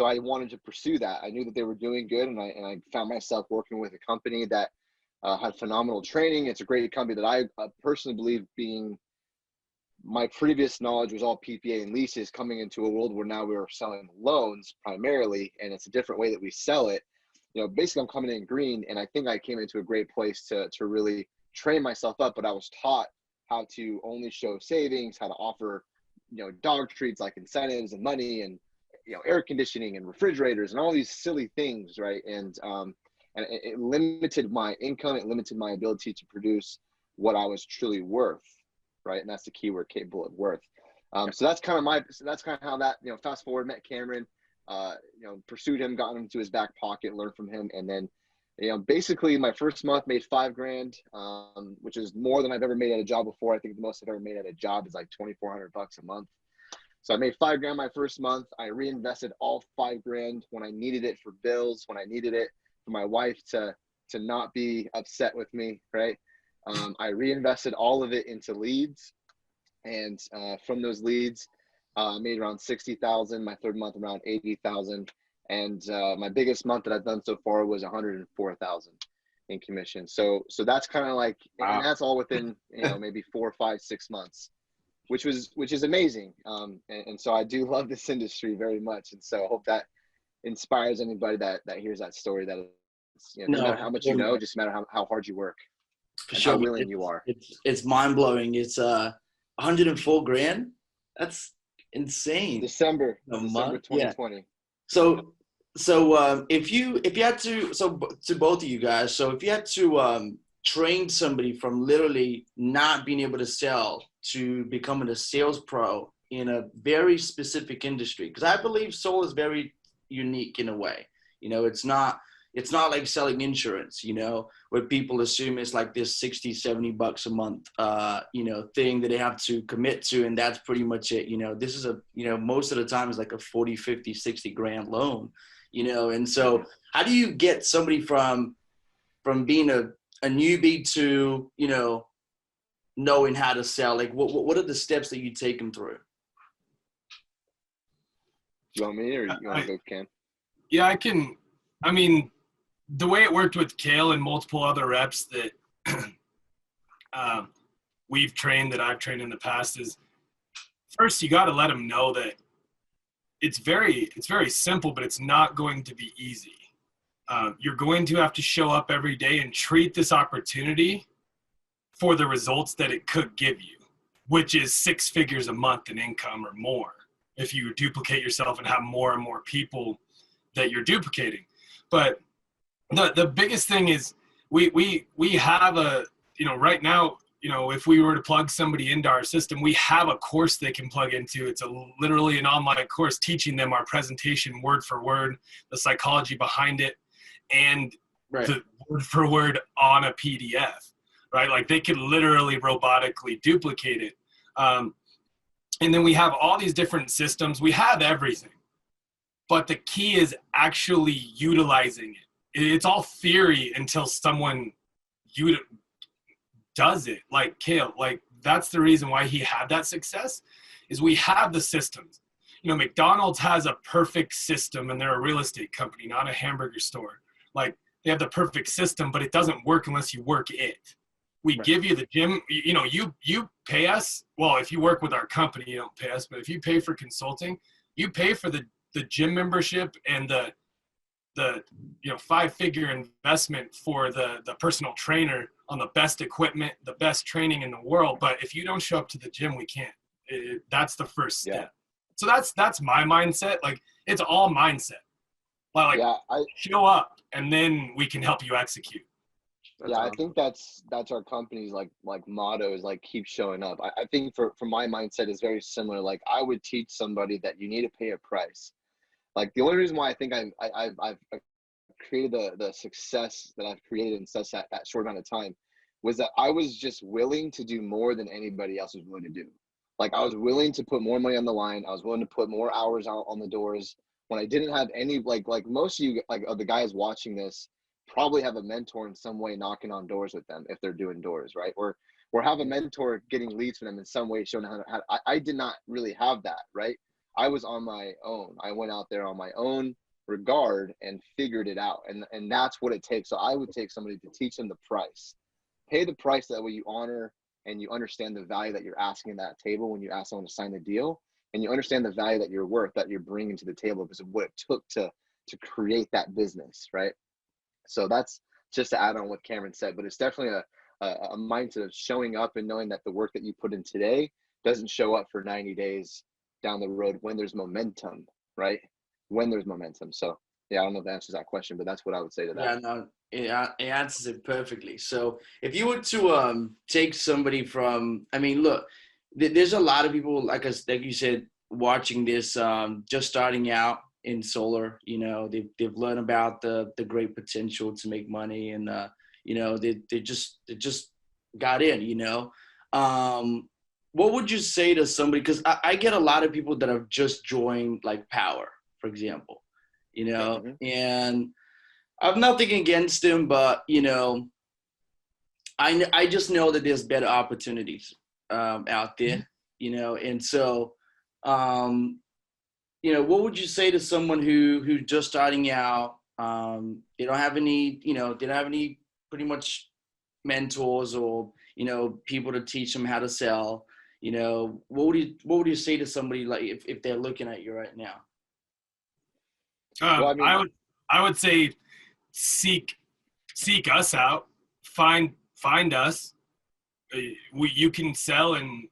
I wanted to pursue that. I knew that they were doing good. And I found myself working with a company that had phenomenal training. It's a great company that I personally believe, being my previous knowledge was all PPA and leases, coming into a world where now we are selling loans primarily. And it's a different way that we sell it. Basically I'm coming in green, and I think I came into a great place to really train myself up, but I was taught how to only show savings, how to offer, dog treats like incentives and money and, air conditioning and refrigerators and all these silly things, right? And it limited my income. It limited my ability to produce what I was truly worth, right? And that's the keyword, capable of worth. So that's kind of how that, fast forward, met Cameron, pursued him, got him to his back pocket, learned from him, and then basically my first month made $5,000, which is more than I've ever made at a job before. I think the most I've ever made at a job is like $2,400 a month. So I made $5,000 my first month. I reinvested all $5,000 when I needed it for bills, when I needed it for my wife to not be upset with me, right? I reinvested all of it into leads. And from those leads, I made around 60,000. My third month around 80,000, and my biggest month that I've done so far was 104,000 in commission. So that's kind of like, and that's all within maybe 4, 5, 6 months, which is amazing. And so I do love this industry very much, and so I hope that inspires anybody that hears that story, that it's, no matter how much you know, just no matter how hard you work and how willing you are. It's mind blowing. It's 104 grand. That's insane. December 2020. Yeah. So if you had to, to both of you guys, so if you had to train somebody from literally not being able to sell to becoming a sales pro in a very specific industry, because I believe solar is very unique in a way. It's not like selling insurance, where people assume it's like this $60-$70 a month, thing that they have to commit to. And that's pretty much it. This is most of the time it's like a 40, 50, 60 grand loan, and so how do you get somebody from being a newbie to, knowing how to sell? Like what are the steps that you take them through? You want me, or you want to go, Cam? Yeah, I can. I mean, the way it worked with Kale and multiple other reps that we've trained, that I've trained in the past, is first you got to let them know that it's very simple, but it's not going to be easy. You're going to have to show up every day and treat this opportunity for the results that it could give you, which is 6 figures a month in income or more, if you duplicate yourself and have more and more people that you're duplicating. But the biggest thing is we have a, right now, if we were to plug somebody into our system, we have a course they can plug into. It's literally an online course teaching them our presentation word for word, the psychology behind it, and the word for word on a PDF, right? Like they could literally robotically duplicate it. And then we have all these different systems. We have everything, but the key is actually utilizing it. It's all theory until someone does it. Like Kale, like that's the reason why he had that success, is we have the systems. McDonald's has a perfect system, and they're a real estate company, not a hamburger store. Like they have the perfect system, but it doesn't work unless you work it. We give you the gym, you pay us. Well, if you work with our company, you don't pay us, but if you pay for consulting, you pay for the gym membership and the 5-figure investment for the personal trainer on the best equipment, the best training in the world. But if you don't show up to the gym, we can't. That's the first step. So that's my mindset. Like it's all mindset. Like show up, and then we can help you execute. I think that's our company's like motto is like keep showing up. I think for my mindset is very similar. Like I would teach somebody that you need to pay a price. Like the only reason why I think I've created the success that I've created in such that short amount of time was that I was just willing to do more than anybody else was willing to do. Like I was willing to put more money on the line. I was willing to put more hours out on the doors when I didn't have any, like most of you, like of the guys watching this probably have a mentor in some way knocking on doors with them if they're doing doors, right? Or have a mentor getting leads for them in some way, showing how I did not really have that, right? I was on my own. I went out there on my own regard and figured it out. And that's what it takes. So I would take somebody to teach them the price. Pay the price, that way you honor and you understand the value that you're asking at that table when you ask someone to sign the deal, and you understand the value that you're worth, that you're bringing to the table because of what it took to create that business, right? So that's just to add on what Cameron said, but it's definitely a mindset of showing up and knowing that the work that you put in today doesn't show up for 90 days down the road when there's momentum, right? When there's momentum. So yeah, I don't know if that answers that question, but that's what I would say to that. Yeah, no, it answers it perfectly. So if you were to take somebody from, I mean, look, there's a lot of people, like you said, watching this, just starting out in solar. They've learned about the great potential to make money, and they just got in. What would you say to somebody? Because I get a lot of people that have just joined, like Power, for example, and I have nothing against them, but I just know that there's better opportunities out there, and so what would you say to someone who's just starting out? They don't have any, they don't have any pretty much mentors or people to teach them how to sell. What would you say to somebody like if they're looking at you right now? Well, I mean, I would say seek us out. Find us. You can sell in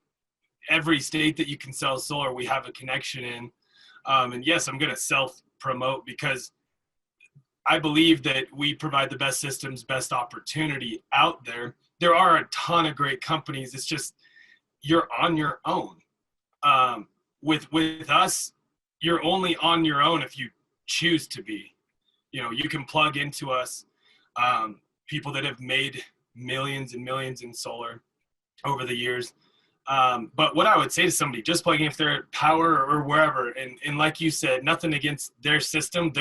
every state that you can sell solar. We have a connection in. And yes, I'm going to self-promote because I believe that we provide the best systems, best opportunity out there. There are a ton of great companies. It's just you're on your own. With us, you're only on your own if you choose to be. You can plug into us. People that have made millions and millions in solar over the years. But what I would say to somebody just plugging if they're at Power or wherever, and like you said, nothing against their system.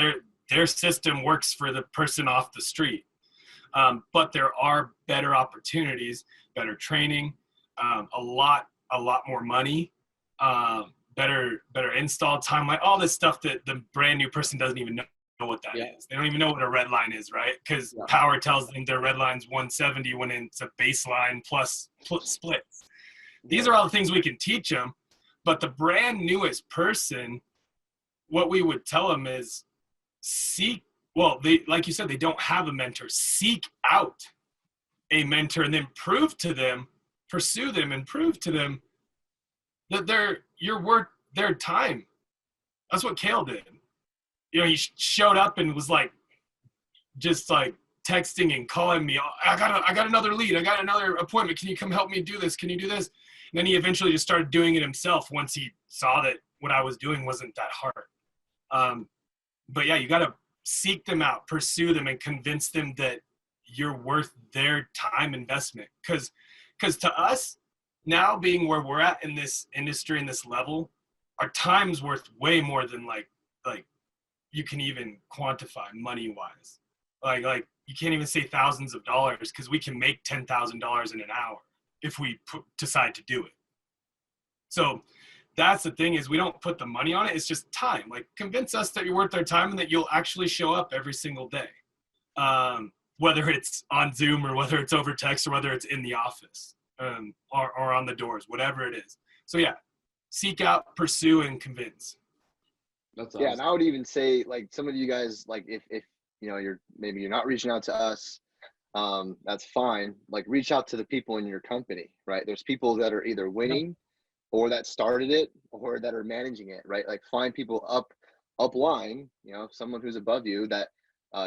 Their system works for the person off the street. But there are better opportunities, better training, a lot more money, better install time, like all this stuff that the brand new person doesn't even know what that is. They don't even know what a red line is, right? Because Power tells them their red line's 170 when it's a baseline plus splits. These are all the things we can teach them, but the brand newest person, what we would tell them is like you said, they don't have a mentor. Seek out a mentor and then pursue them and prove to them that you're worth their time. That's what Kale did. He showed up and was just texting and calling me. I got another lead. I got another appointment. Can you come help me do this? Can you do this? And then he eventually just started doing it himself once he saw that what I was doing wasn't that hard. But yeah, you got to seek them out, pursue them, and convince them that you're worth their time investment. Because to us, now being where we're at in this industry and this level, our time's worth way more than like you can even quantify money wise. Like you can't even say thousands of dollars because we can make $10,000 in an hour if we decide to do it. So that's the thing, is we don't put the money on it. It's just time. Convince us that you're worth our time and that you'll actually show up every single day. Whether it's on Zoom or whether it's over text or whether it's in the office or on the doors, whatever it is. So yeah, seek out, pursue, and convince. That's awesome. Yeah, and I would even say some of you guys, if you're not reaching out to us, that's fine. Reach out to the people in your company, right? There's people that are either winning or that started it or that are managing it, right? Find people upline, someone who's above you that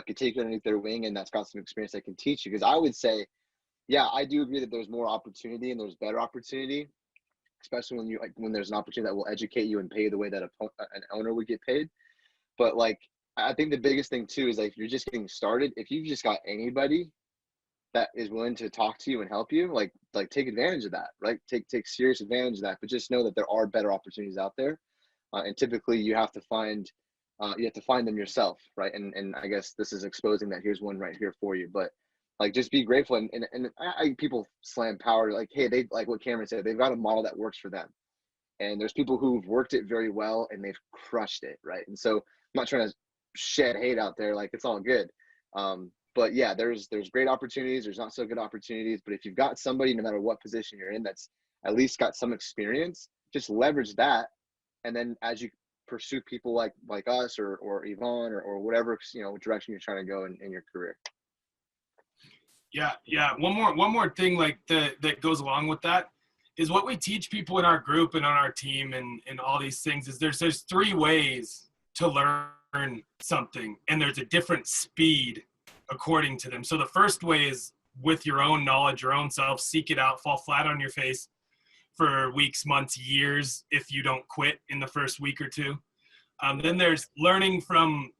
could take you underneath their wing and that's got some experience that can teach you. Because I would say, yeah, I do agree that there's more opportunity and there's better opportunity, especially when there's an opportunity that will educate you and pay the way that an owner would get paid. But I think the biggest thing too is if you're just getting started, if you've just got anybody that is willing to talk to you and help you, take advantage of that, right? Take serious advantage of that. But just know that there are better opportunities out there, and typically you have to find them yourself, right? And I guess this is exposing that here's one right here for you. But just be grateful. And people slam Power, hey, they what Cameron said, they've got a model that works for them. And there's people who've worked it very well and they've crushed it, right? And so I'm not trying to shed hate out there, it's all good. But yeah, there's great opportunities, there's not so good opportunities. But if you've got somebody, no matter what position you're in, that's at least got some experience, just leverage that. And then as you pursue people like us or Yvonne or whatever direction you're trying to go in your career. Yeah. One more thing that goes along with that is what we teach people in our group and on our team and all these things is there's 3 ways to learn something, and there's a different speed according to them. So the first way is with your own knowledge, your own self, seek it out, fall flat on your face for weeks, months, years if you don't quit in the first week or 2. Then there's learning from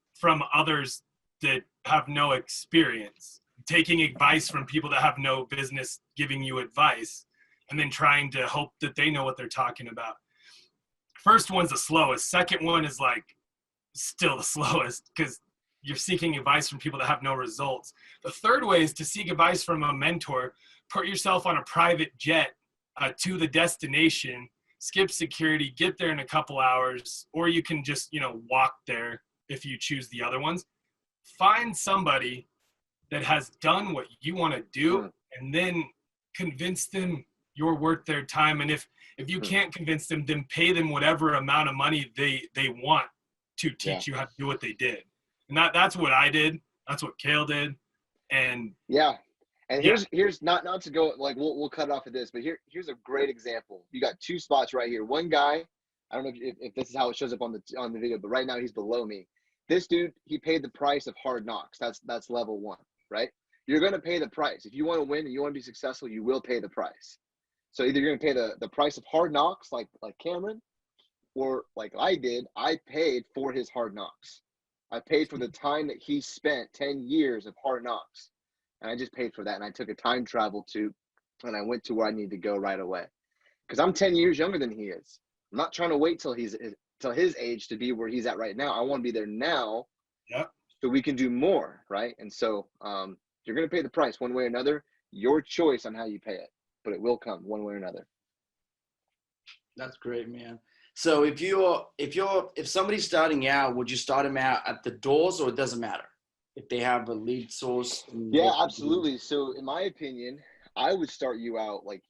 others that have no experience, taking advice from people that have no business giving you advice, and then trying to hope that they know what they're talking about. First one's the slowest. Second one is still the slowest because you're seeking advice from people that have no results. The third way is to seek advice from a mentor. Put yourself on a private jet to the destination, skip security, get there in a couple hours, or you can just, walk there if you choose the other ones. Find somebody that has done what you want to do, and then convince them you're worth their time. And if you can't convince them, then pay them whatever amount of money they want to teach you how to do what they did. And that's what I did. That's what Kale did. And and here's not to go, like, we'll cut off of this, but here's a great example. You got two spots right here. One guy, I don't know if this is how it shows up on the video, but right now he's below me. This dude, he paid the price of hard knocks. That's level 1, right? You're going to pay the price. If you want to win and you want to be successful, you will pay the price. So either you're going to pay the price of hard knocks, like Cameron, or like I did, I paid for his hard knocks. I paid for the time that he spent 10 years of hard knocks. And I just paid for that. And I took a time travel and I went to where I need to go right away. Because I'm 10 years younger than he is. I'm not trying to wait till his age to be where he's at right now. I want to be there now. So we can do more, right? And so you're going to pay the price one way or another. Your choice on how you pay it, but it will come one way or another. That's great, man. So if somebody's starting out, would you start them out at the doors, or it doesn't matter if they have a lead source? Yeah, absolutely. So in my opinion, I would start you out like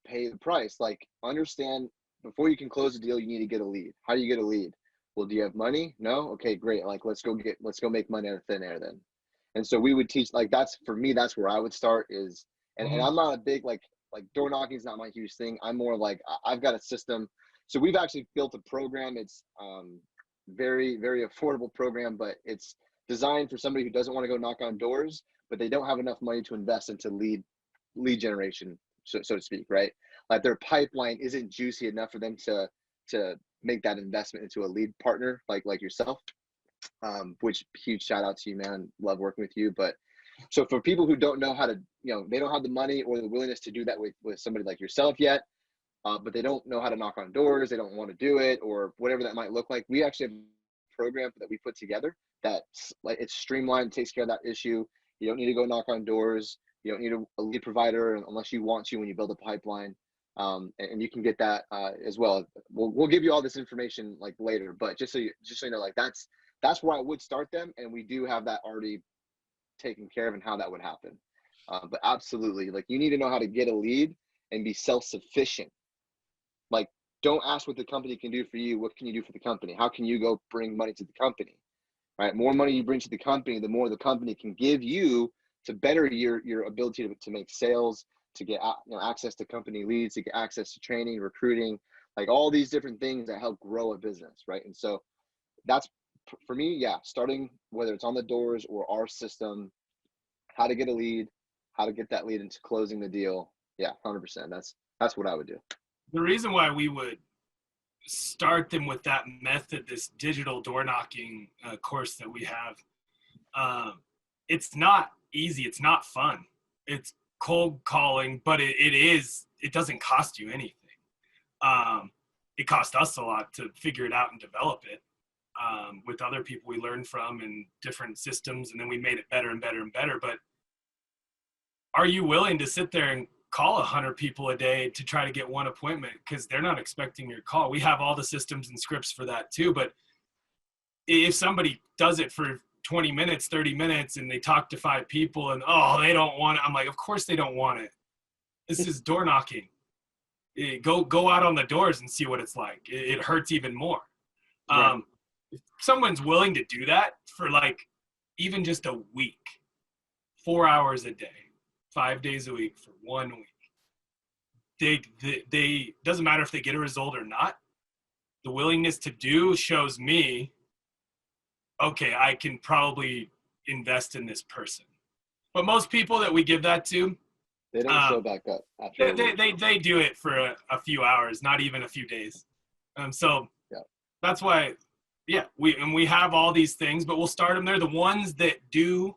pay the price. Like, understand, before you can close a deal, you need to get a lead. How do you get a lead? Well, do you have money? No? Okay, great. Like, let's go make money out of thin air then. And so we would teach, like, that's where I would start is, and I'm not a big, like door knocking is not my huge thing. I'm more like, I've got a system. So we've actually built a program. It's very, very affordable program, but it's designed for somebody who doesn't want to go knock on doors, but they don't have enough money to invest into lead generation, so to speak, right? Like, their pipeline isn't juicy enough for them to make that investment into a lead partner like yourself. Which, huge shout out to you, man. Love working with you. But so for people who don't know how to, they don't have the money or the willingness to do that with somebody like yourself yet, but they don't know how to knock on doors, they don't want to do it, or whatever that might look like, we actually have a program that we put together that's like, it's streamlined, takes care of that issue. You don't need to go knock on doors. You don't need a lead provider unless you want to when you build a pipeline. And you can get that as well. We'll give you all this information like later, but just so you know, like, that's where I would start them, and we do have that already taken care of and how that would happen. But absolutely, like, you need to know how to get a lead and be self-sufficient. Like, don't ask what the company can do for you. What can you do for the company? How can you go bring money to the company? Right? More money you bring to the company, the more the company can give you to better your ability to make sales, to get access to company leads, to get access to training, recruiting, like all these different things that help grow a business, right? And so that's, for me, starting, whether it's on the doors or our system, how to get a lead, how to get that lead into closing the deal. 100%. That's what I would do. The reason why we would start them with that method, this digital door knocking course that we have, it's not easy. It's not fun. It's cold calling, but it doesn't cost you anything. It cost us a lot to figure it out and develop it. With other people we learned from and different systems, and then we made it better and better and better. But are you willing to sit there and call 100 people a day to try to get one appointment? Because they're not expecting your call. We have all the systems and scripts for that too. But if somebody does it for 20 minutes, 30 minutes, and they talk to 5 people and, they don't want it, I'm like, of course they don't want it. This is door knocking. Go out on the doors and see what it's like. It hurts even more. Right. If someone's willing to do that for like even just a week, 4 hours a day, 5 days a week for 1 week, they doesn't matter if they get a result or not. The willingness to do shows me, okay, I can probably invest in this person. But most people that we give that to, they don't show back up after they do it for a few hours, not even a few days. So that's why, we have all these things, but we'll start them there. The ones that do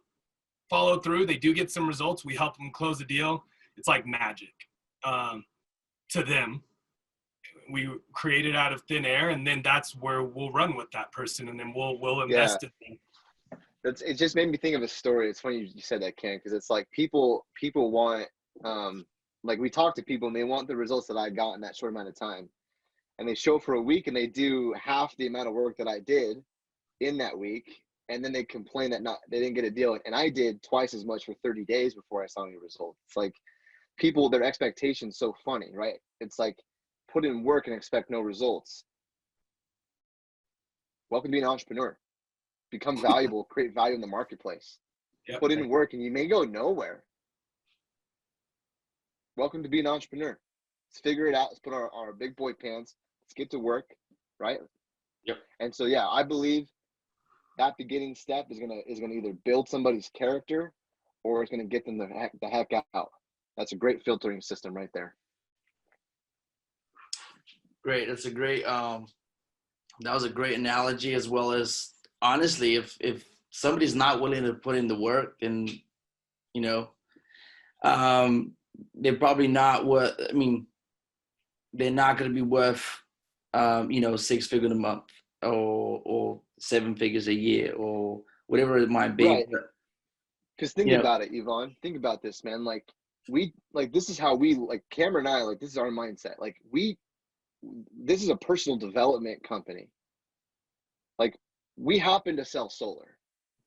follow through, they do get some results, we help them close the deal. It's like magic to them. We create it out of thin air, and then that's where we'll run with that person, and then we'll invest in them. It just made me think of a story. It's funny you said that, Ken, because it's like people want, like, we talk to people and they want the results that I got in that short amount of time. and they show for a week and they do half the amount of work that I did in that week, and then they complain that they didn't get a deal, and I did twice as much for 30 days before I saw any results. It's like people, their expectations so funny, right? It's like put in work and expect no results. Welcome to being an entrepreneur. Become valuable, create value in the marketplace. Yep. Put in work and you may go nowhere. Welcome to being an entrepreneur. Let's figure it out. Let's put our big boy pants. Let's get to work, right? Yep. And so, yeah, I believe that beginning step is gonna either build somebody's character or it's gonna get them the heck out. That's a great filtering system right there. Great. That's a great that was a great analogy, as well as, honestly, if somebody's not willing to put in the work, then, you know, they're probably not they're not going to be worth, you know, 6 figures a month or 7 figures a year or whatever it might be. Right. Because think about it, Yvonne. Think about this, man. Like, this is how we, like, Cameron and I, like, this is our mindset. Like, this is a personal development company. Like, we happen to sell solar.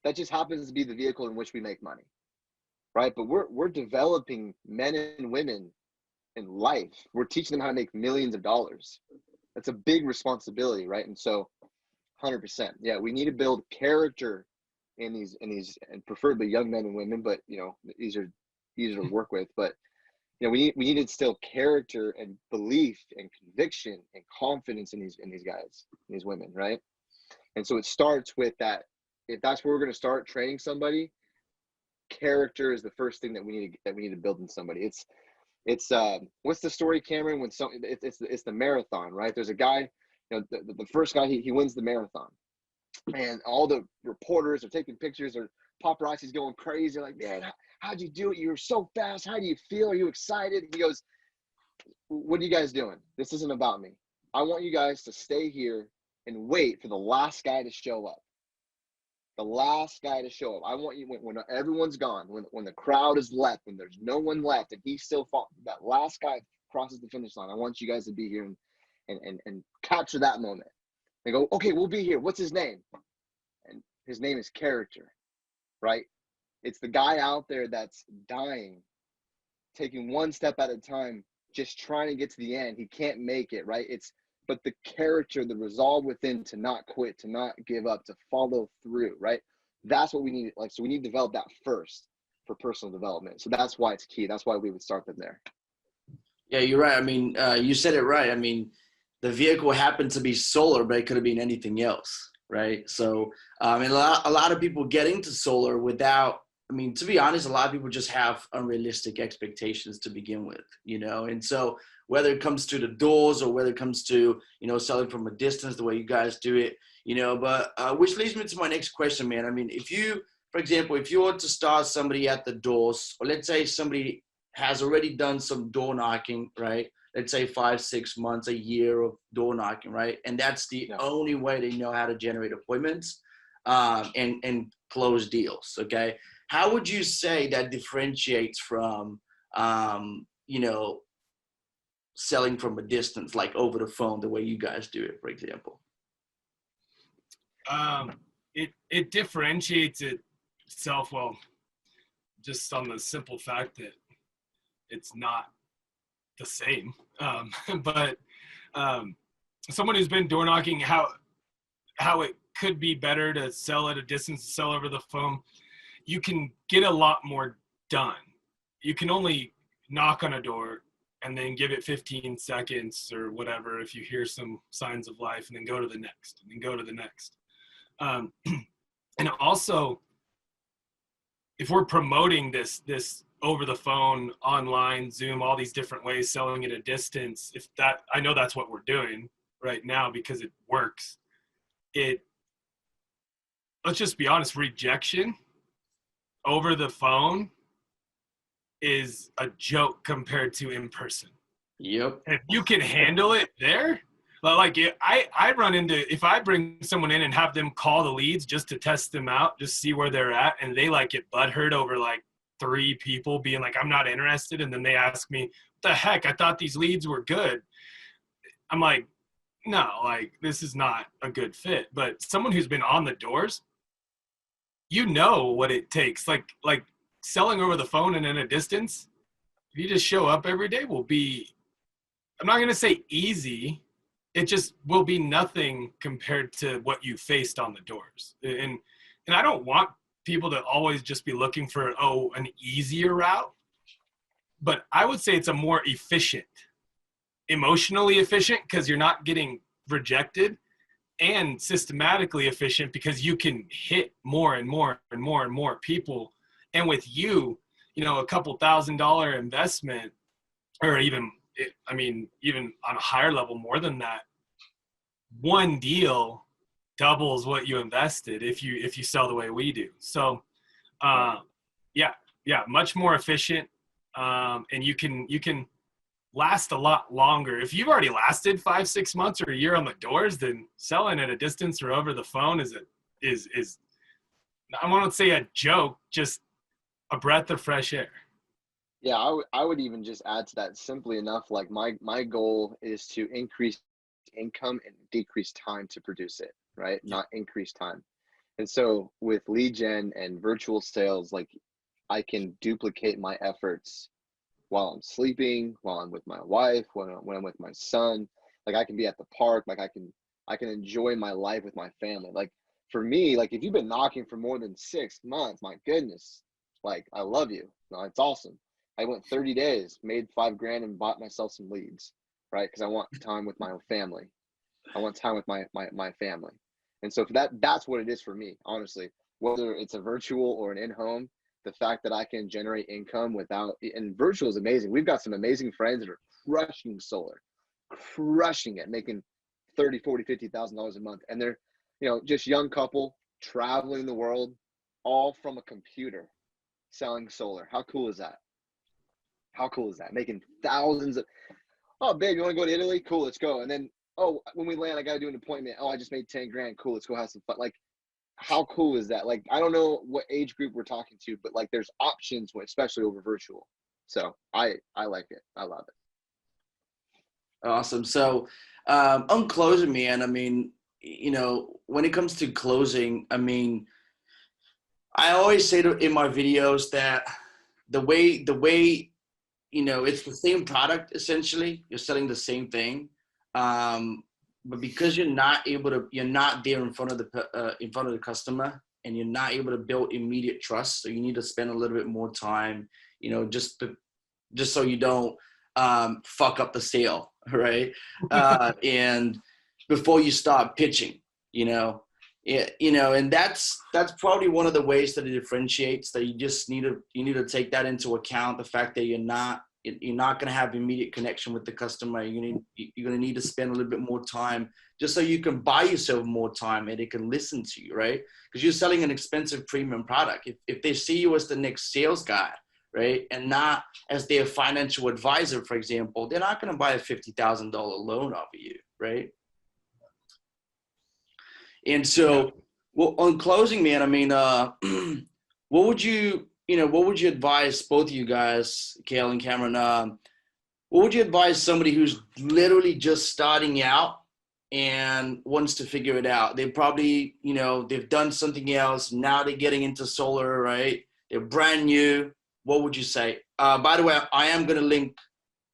That just happens to be the vehicle in which we make money, right? But we're developing men and women in life. We're teaching them how to make millions of dollars. That's a big responsibility, right? And so 100%. Yeah, we need to build character in these and preferably young men and women, but, you know, these are easier to work with. But, you know, we need to instill character and belief and conviction and confidence in these guys, these women, right? And so it starts with that. If that's where we're going to start training somebody, character is the first thing that we need to build in somebody. It's what's the story, Cameron? When it's the marathon, right? There's a guy, you know, the first guy, he wins the marathon, and all the reporters are taking pictures, or paparazzi's going crazy. They're like, man, how'd you do it? You were so fast. How do you feel? Are you excited? He goes, what are you guys doing? This isn't about me. I want you guys to stay here and wait for the last guy to show up. The last guy to show up. I want you, when everyone's gone, when the crowd is left, when there's no one left, and he still that last guy crosses the finish line. I want you guys to be here and capture that moment. They go, okay, we'll be here. What's his name? And his name is character, right? It's the guy out there that's dying, taking one step at a time, just trying to get to the end. He can't make it, right? But the character, the resolve within to not quit, to not give up, to follow through, right? That's what we need. Like, so we need to develop that first for personal development. So that's why it's key. That's why we would start them there. Yeah, you're right. I mean, you said it right. I mean, the vehicle happened to be solar, but it could have been anything else, right? So, and a lot of people get into solar without, I mean, to be honest, a lot of people just have unrealistic expectations to begin with, you know? And so whether it comes to the doors or whether it comes to, you know, selling from a distance, the way you guys do it, you know, but which leads me to my next question, man. I mean, if you, for example, if you were to start somebody at the doors, or let's say somebody has already done some door knocking, right? Let's say 5, 6 months, a year of door knocking, right? And that's the only way they know how to generate appointments and close deals, okay? How would you say that differentiates from, you know, selling from a distance, like over the phone, the way you guys do it, for example? It differentiates itself, well, just on the simple fact that it's not the same. But someone who's been door knocking, how it could be better to sell at a distance, to sell over the phone, you can get a lot more done. You can only knock on a door and then give it 15 seconds or whatever if you hear some signs of life, and then go to the next, and then go to the next. And also, if we're promoting this over the phone, online, Zoom, all these different ways, selling at a distance, I know that's what we're doing right now because it works. Let's just be honest, rejection over the phone is a joke compared to in person. Yep. If you can handle it there, like I run into, if I bring someone in and have them call the leads just to test them out, just see where they're at, and they like get butthurt over like 3 people being like, I'm not interested. And then they ask me, what the heck? I thought these leads were good. I'm like, no, like this is not a good fit. But someone who's been on the doors, you know what it takes. Like selling over the phone and in a distance, if you just show up every day will be, I'm not going to say easy. It just will be nothing compared to what you faced on the doors. And I don't want people to always just be looking for, an easier route. But I would say it's a more efficient, emotionally efficient, because you're not getting rejected, and systematically efficient because you can hit more and more and more and more people. And with a couple $1,000 investment, or even on a higher level, more than that, one deal doubles what you invested if you sell the way we do. So much more efficient, and you can last a lot longer. If you've already lasted 5-6 months or a year on the doors, then selling at a distance or over the phone is I won't say a joke, just a breath of fresh air. Yeah, I would even just add to that simply enough. Like my goal is to increase income and decrease time to produce it, right? Not increase time. And so with lead gen and virtual sales, like I can duplicate my efforts while I'm sleeping, while I'm with my wife, when I'm with my son. Like I can be at the park, like I can enjoy my life with my family. Like for me, like if you've been knocking for more than 6 months, my goodness, like I love you. No, it's awesome. I went 30 days, made $5,000 and bought myself some leads, right? Because I want time with my family. I want time with my family. And so that's what it is for me, honestly. Whether it's a virtual or an in-home, the fact that I can generate income without, and virtual is amazing. We've got some amazing friends that are crushing solar, crushing it, making $30,000, $40,000, $50,000 a month. And they're, just young couple traveling the world, all from a computer selling solar. How cool is that? How cool is that? Making thousands of, oh, babe, you want to go to Italy? Cool, let's go. And then, oh, when we land, I got to do an appointment. Oh, I just made $10,000. Cool, let's go have some fun. Like, how cool is that? Like, I don't know what age group we're talking to, but like there's options, especially over virtual. So I like it. I love it. Awesome. So on closing, man, I mean, when it comes to closing, I mean, I always say in my videos that the way it's the same product essentially. You're selling the same thing, but because you're not there in front of the customer, and you're not able to build immediate trust. So you need to spend a little bit more time, just so you don't fuck up the sale, right? And before you start pitching, and that's probably one of the ways that it differentiates. That you just need to take that into account. The fact that you're not going to have immediate connection with the customer. You're going to need to spend a little bit more time just so you can buy yourself more time and they can listen to you, right? Because you're selling an expensive premium product. If they see you as the next sales guy, right, and not as their financial advisor, for example, they're not going to buy a $50,000 loan off of you, right? And so, well, on closing, man, I mean, what would you advise both of you guys, Kale and Cameron? What would you advise somebody who's literally just starting out and wants to figure it out? They probably, they've done something else. Now they're getting into solar, right? They're brand new. What would you say? By the way, I am going to link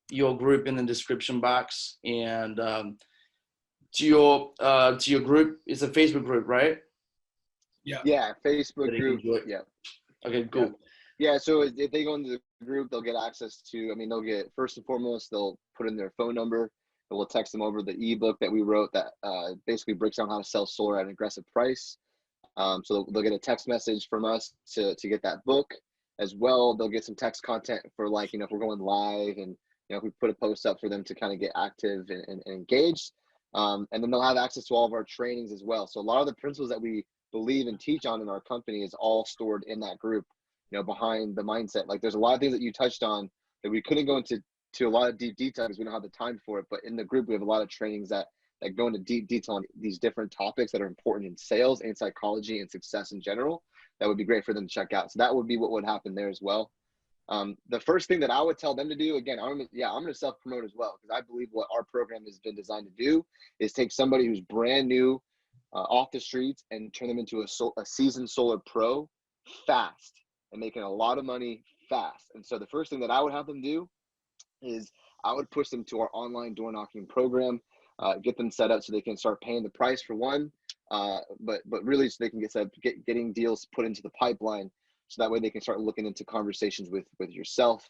your group in the description box, and to your group. It's a Facebook group, right? Yeah, Facebook group. Yeah. Okay, cool. Yeah, so if they go into the group, they'll get access to, they'll get, first and foremost, they'll put in their phone number, and we'll text them over the ebook that we wrote that basically breaks down how to sell solar at an aggressive price. So they'll get a text message from us to get that book as well. They'll get some text content for if we're going live, and if we put a post up for them to kind of get active and engaged. And then they'll have access to all of our trainings as well. So a lot of the principles that we believe and teach on in our company is all stored in that group, behind the mindset. Like there's a lot of things that you touched on that we couldn't go into a lot of deep detail because we don't have the time for it. But in the group, we have a lot of trainings that go into deep detail on these different topics that are important in sales and psychology and success in general. That would be great for them to check out. So that would be what would happen there as well. The first thing that I would tell them to do, again, I'm going to self-promote as well, because I believe what our program has been designed to do is take somebody who's brand new off the streets and turn them into a seasoned solar pro fast and making a lot of money fast. And so the first thing that I would have them do is I would push them to our online door knocking program, get them set up so they can start paying the price for one, but really so they can getting deals put into the pipeline, so that way they can start looking into conversations with yourself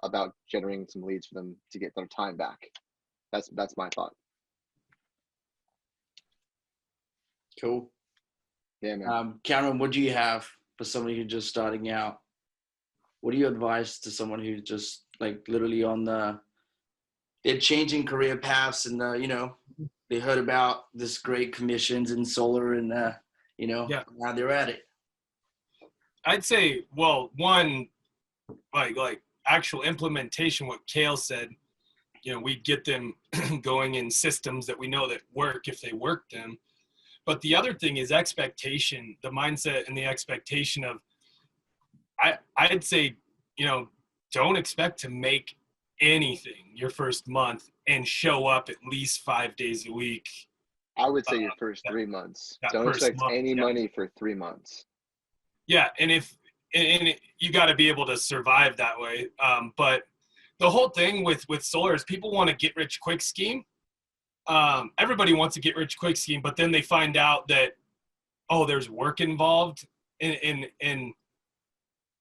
about generating some leads for them to get their time back. That's my thought. Cool. Yeah, man. Cameron, what do you have for somebody who's just starting out? What do you advise to someone who's just like literally they're changing career paths, and they heard about this great commissions in solar, and now they're at it. I'd say, well, one, like actual implementation, what Kale said, we get them going in systems that we know that work if they work them. But the other thing is expectation, the mindset and the expectation of, I'd say, don't expect to make anything your first month and show up at least 5 days a week. I would say your first 3 months. Don't expect any money for 3 months. Yeah, and you got to be able to survive that way. But the whole thing with solar is people want a get rich quick scheme. Everybody wants a get rich quick scheme, but then they find out that, there's work involved, and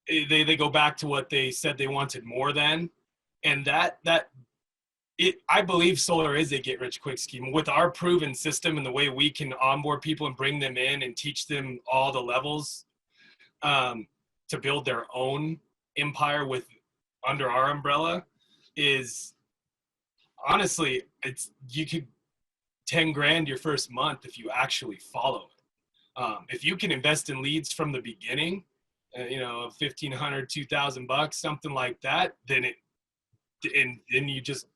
they go back to what they said they wanted more than. And I believe solar is a get rich quick scheme. With our proven system and the way we can onboard people and bring them in and teach them all the levels to build their own empire under our umbrella, is honestly, you could 10 grand your first month if you actually follow it. If you can invest in leads from the beginning, $1,500, $2,000, something like that, then you just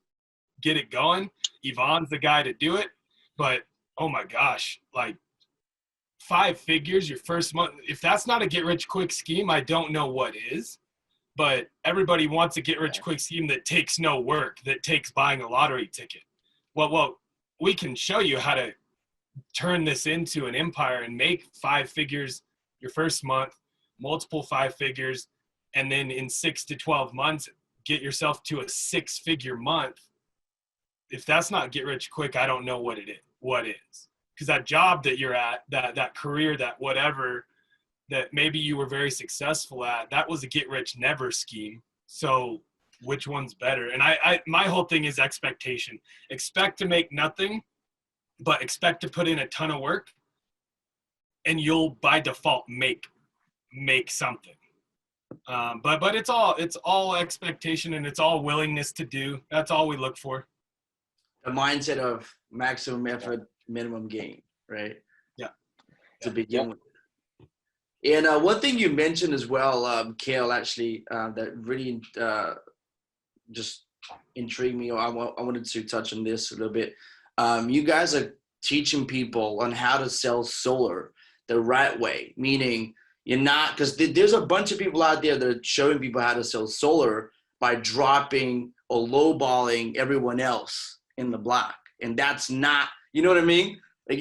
get it going. Yvonne's the guy to do it. But oh my gosh, like 5 figures your first month, if that's not a get rich quick scheme, I don't know what is. But everybody wants a get rich quick scheme that takes no work, that takes buying a lottery ticket. Well, we can show you how to turn this into an empire and make 5 figures your first month, multiple 5 figures, and then in 6 to 12 months, get yourself to a 6-figure month. If that's not get rich quick, I don't know what it is. What is? Because that job that you're at, that career, that whatever, that maybe you were very successful at, that was a get rich never scheme. So which one's better? And my whole thing is expectation. Expect to make nothing, but expect to put in a ton of work, and you'll by default make something. But it's all expectation, and it's all willingness to do. That's all we look for. The mindset of maximum effort, minimum gain, right? Yeah. To begin with. And one thing you mentioned as well, Kale, actually, that really just intrigued me. I wanted to touch on this a little bit. You guys are teaching people on how to sell solar the right way, meaning you're not, because there's a bunch of people out there that are showing people how to sell solar by dropping or lowballing everyone else in the block. And that's not, you know what I mean? Like,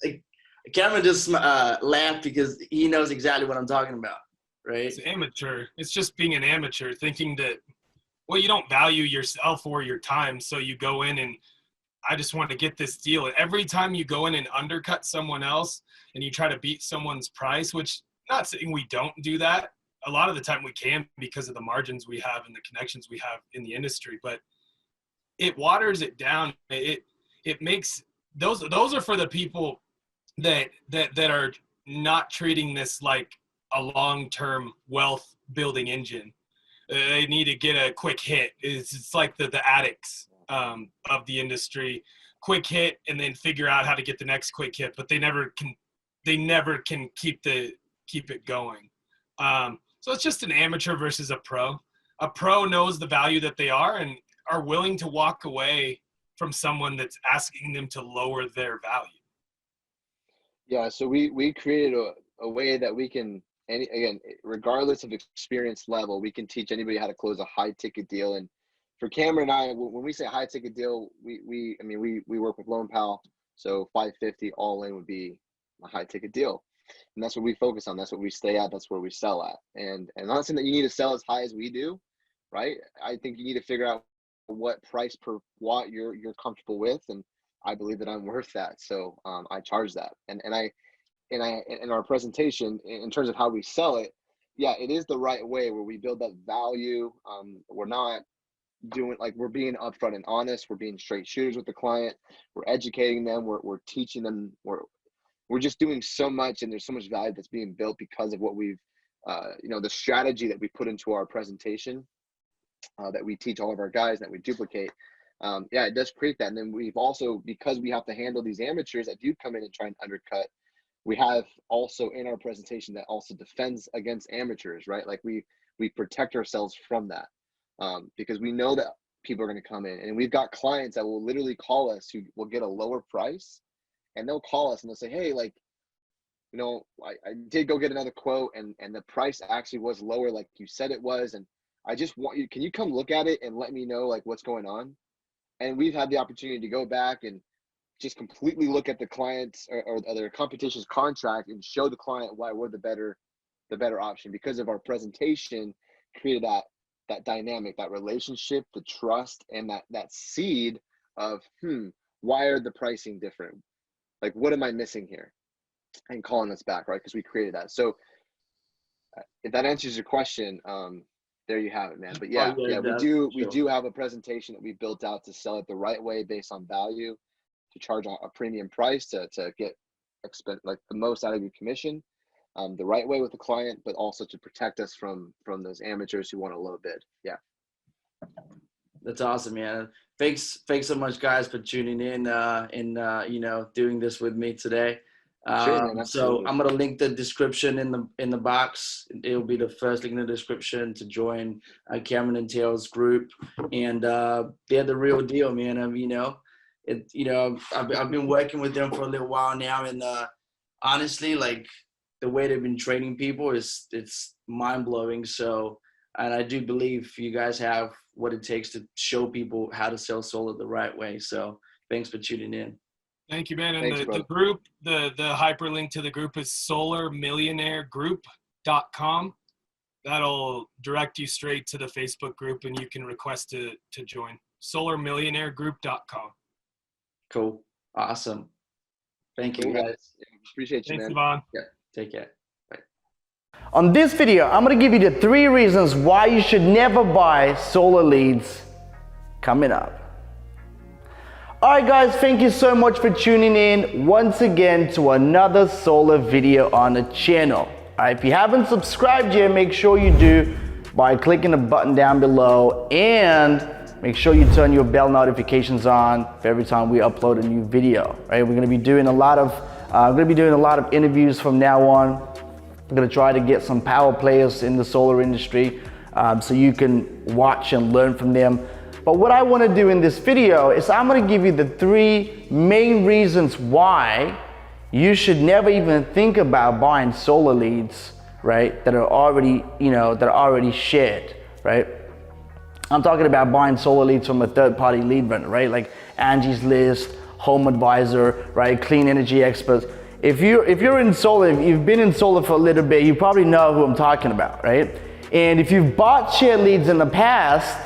like Cameron just laughed because he knows exactly what I'm talking about, right? It's amateur. It's just being an amateur, thinking that, well, you don't value yourself or your time, so you go in and I just want to get this deal. And every time you go in and undercut someone else and you try to beat someone's price, which not saying we don't do that. A lot of the time we can because of the margins we have and the connections we have in the industry, but it waters it down. It makes those are for the people that are not treating this like a long-term wealth building engine. They need to get a quick hit. It's like the addicts of the industry, quick hit and then figure out how to get the next quick hit, but they never can keep it going. So it's just an amateur versus a pro. A pro knows the value that they are and are willing to walk away from someone that's asking them to lower their value. Yeah, so we created a way that we can again, regardless of experience level, we can teach anybody how to close a high ticket deal. And for Cameron and I, when we say high ticket deal, we work with Loan Pal, so 550 all in would be a high ticket deal, and that's what we focus on. That's what we stay at. That's where we sell at. And I'm not saying that you need to sell as high as we do, right? I think you need to figure out what price per watt you're comfortable with, and I believe that I'm worth that, so I charge that. And in our presentation, in terms of how we sell it, yeah, it is the right way where we build that value. We're not doing, like, we're being upfront and honest. We're being straight shooters with the client. We're educating them. We're teaching them. We're just doing so much, and there's so much value that's being built because of what we've, the strategy that we put into our presentation, that we teach all of our guys, that we duplicate. Yeah, it does create that. And then we've also, because we have to handle these amateurs that do come in and try and undercut, we have also in our presentation that also defends against amateurs, right? Like we protect ourselves from that, because we know that people are going to come in, and we've got clients that will literally call us who will get a lower price, and they'll call us and they'll say, hey, like, I did go get another quote, and the price actually was lower like you said it was, and I just want you, can you come look at it and let me know like what's going on? And we've had the opportunity to go back and just completely look at the client's or their competition's contract and show the client why we're the better option, because of our presentation created that dynamic, that relationship, the trust, and that seed of, why are the pricing different? Like, what am I missing here? And calling us back, right? Because we created that. So if that answers your question, there you have it, man. But yeah, we do have a presentation that we built out to sell it the right way based on value, to charge a premium price, to get the most out of your commission, the right way with the client, but also to protect us from those amateurs who want a low bid. Yeah. That's awesome, man. Thanks so much, guys, for tuning in and doing this with me today. Sure, man, so I'm gonna link the description in the box. It'll be the first link in the description to join Cameron and Taylor's group, and they're the real deal, man. I've been working with them for a little while now, and honestly, like, the way they've been training people it's mind blowing. So, and I do believe you guys have what it takes to show people how to sell solar the right way. So, thanks for tuning in. Thank you, man. And Thanks, the group, the hyperlink to the group is solarmillionairegroup.com. That'll direct you straight to the Facebook group, and you can request to join. solarmillionairegroup.com. Cool. Awesome. Thank you, guys. Appreciate you, Thanks, man. Yvonne. Yeah. Take care. Bye. On this video, I'm going to give you the 3 reasons why you should never buy solar leads coming up. All right, guys, thank you so much for tuning in once again to another solar video on the channel. All right, if you haven't subscribed yet, make sure you do by clicking the button down below, and make sure you turn your bell notifications on for every time we upload a new video. Right, we're going to be doing a lot of interviews from now on. We're going to try to get some power players in the solar industry, so you can watch and learn from them. But what I want to do in this video is I'm going to give you the 3 main reasons why you should never even think about buying solar leads, right? That are already, shared, right? I'm talking about buying solar leads from a third-party lead vendor, right? Like Angie's List, Home Advisor, right? Clean Energy Experts. If you're in solar, if you've been in solar for a little bit, you probably know who I'm talking about, right? And if you've bought shared leads in the past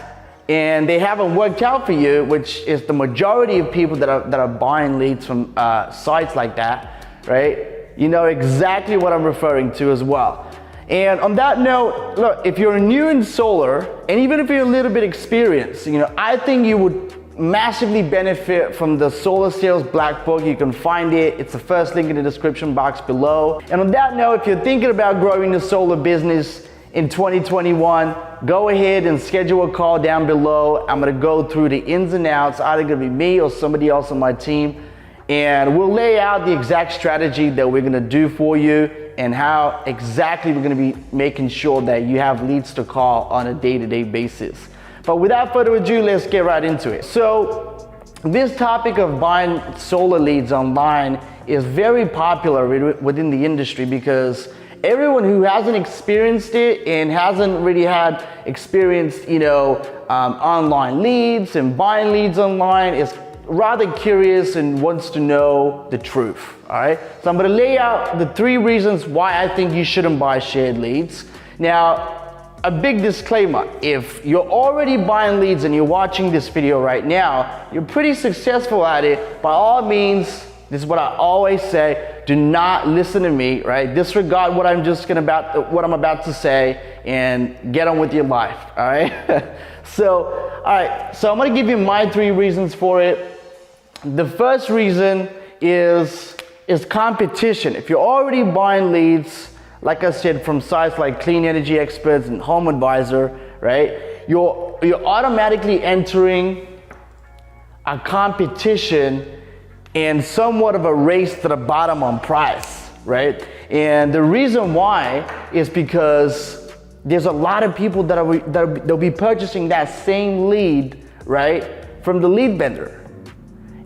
and they haven't worked out for you, which is the majority of people that are buying leads from sites like that, right? You know exactly what I'm referring to as well. And on that note, look, if you're new in solar, and even if you're a little bit experienced, I think you would massively benefit from the Solar Sales Black Book. You can find it. It's the first link in the description box below. And on that note, if you're thinking about growing the solar business in 2021, go ahead and schedule a call down below. I'm gonna go through the ins and outs, either gonna be me or somebody else on my team, and we'll lay out the exact strategy that we're gonna do for you and how exactly we're gonna be making sure that you have leads to call on a day-to-day basis. But without further ado, let's get right into it. So this topic of buying solar leads online is very popular within the industry because everyone who hasn't experienced it and hasn't really had experienced, online leads and buying leads online is rather curious and wants to know the truth, all right? So I'm gonna lay out the 3 reasons why I think you shouldn't buy shared leads. Now, a big disclaimer, if you're already buying leads and you're watching this video right now, you're pretty successful at it, by all means, this is what I always say, do not listen to me, right? Disregard what I'm about to say and get on with your life, all right? So I'm gonna give you my 3 reasons for it. The first reason is competition. If you're already buying leads, like I said, from sites like Clean Energy Experts and Home Advisor, right? You're automatically entering a competition and somewhat of a race to the bottom on price, right? And the reason why is because there's a lot of people that'll be purchasing that same lead, right, from the lead vendor.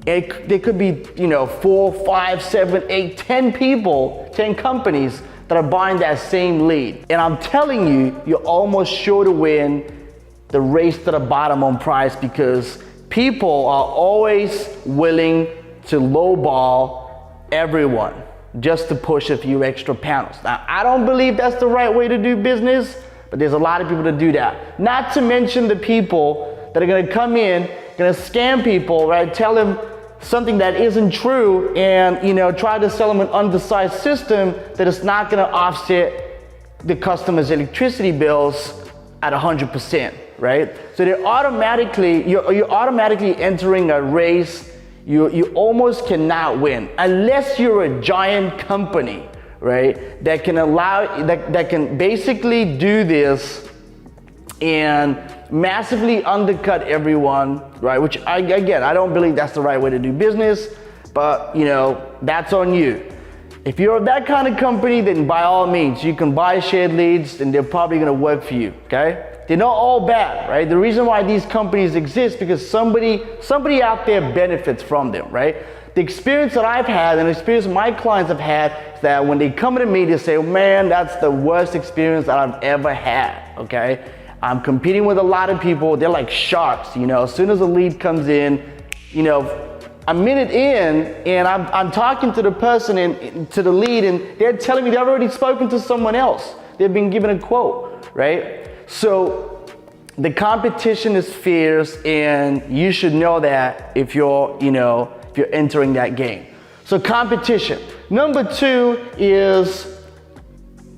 There could be, 4, 5, 7, 8, 10 people, 10 companies that are buying that same lead. And I'm telling you, you're almost sure to win the race to the bottom on price because people are always willing to lowball everyone just to push a few extra panels. Now, I don't believe that's the right way to do business, but there's a lot of people that do that. Not to mention the people that are gonna come in, gonna scam people, right? Tell them something that isn't true and try to sell them an undersized system that is not going to offset the customer's electricity bills at 100%, right? So you're automatically entering a race you almost cannot win unless you're a giant company, right? That can basically do this and massively undercut everyone, right? Which I don't believe that's the right way to do business, but that's on you. If you're that kind of company, then by all means, you can buy shared leads and they're probably gonna work for you, okay? They're not all bad, right? The reason why these companies exist because somebody out there benefits from them, right? The experience that I've had and the experience my clients have had is that when they come to me, they say, man, that's the worst experience that I've ever had, okay? I'm competing with a lot of people. They're like sharks, as soon as a lead comes in, a minute in and I'm talking to the person and to the lead and they're telling me they've already spoken to someone else. They've been given a quote, right? So the competition is fierce and you should know that if you're entering that game. So competition. Number 2 is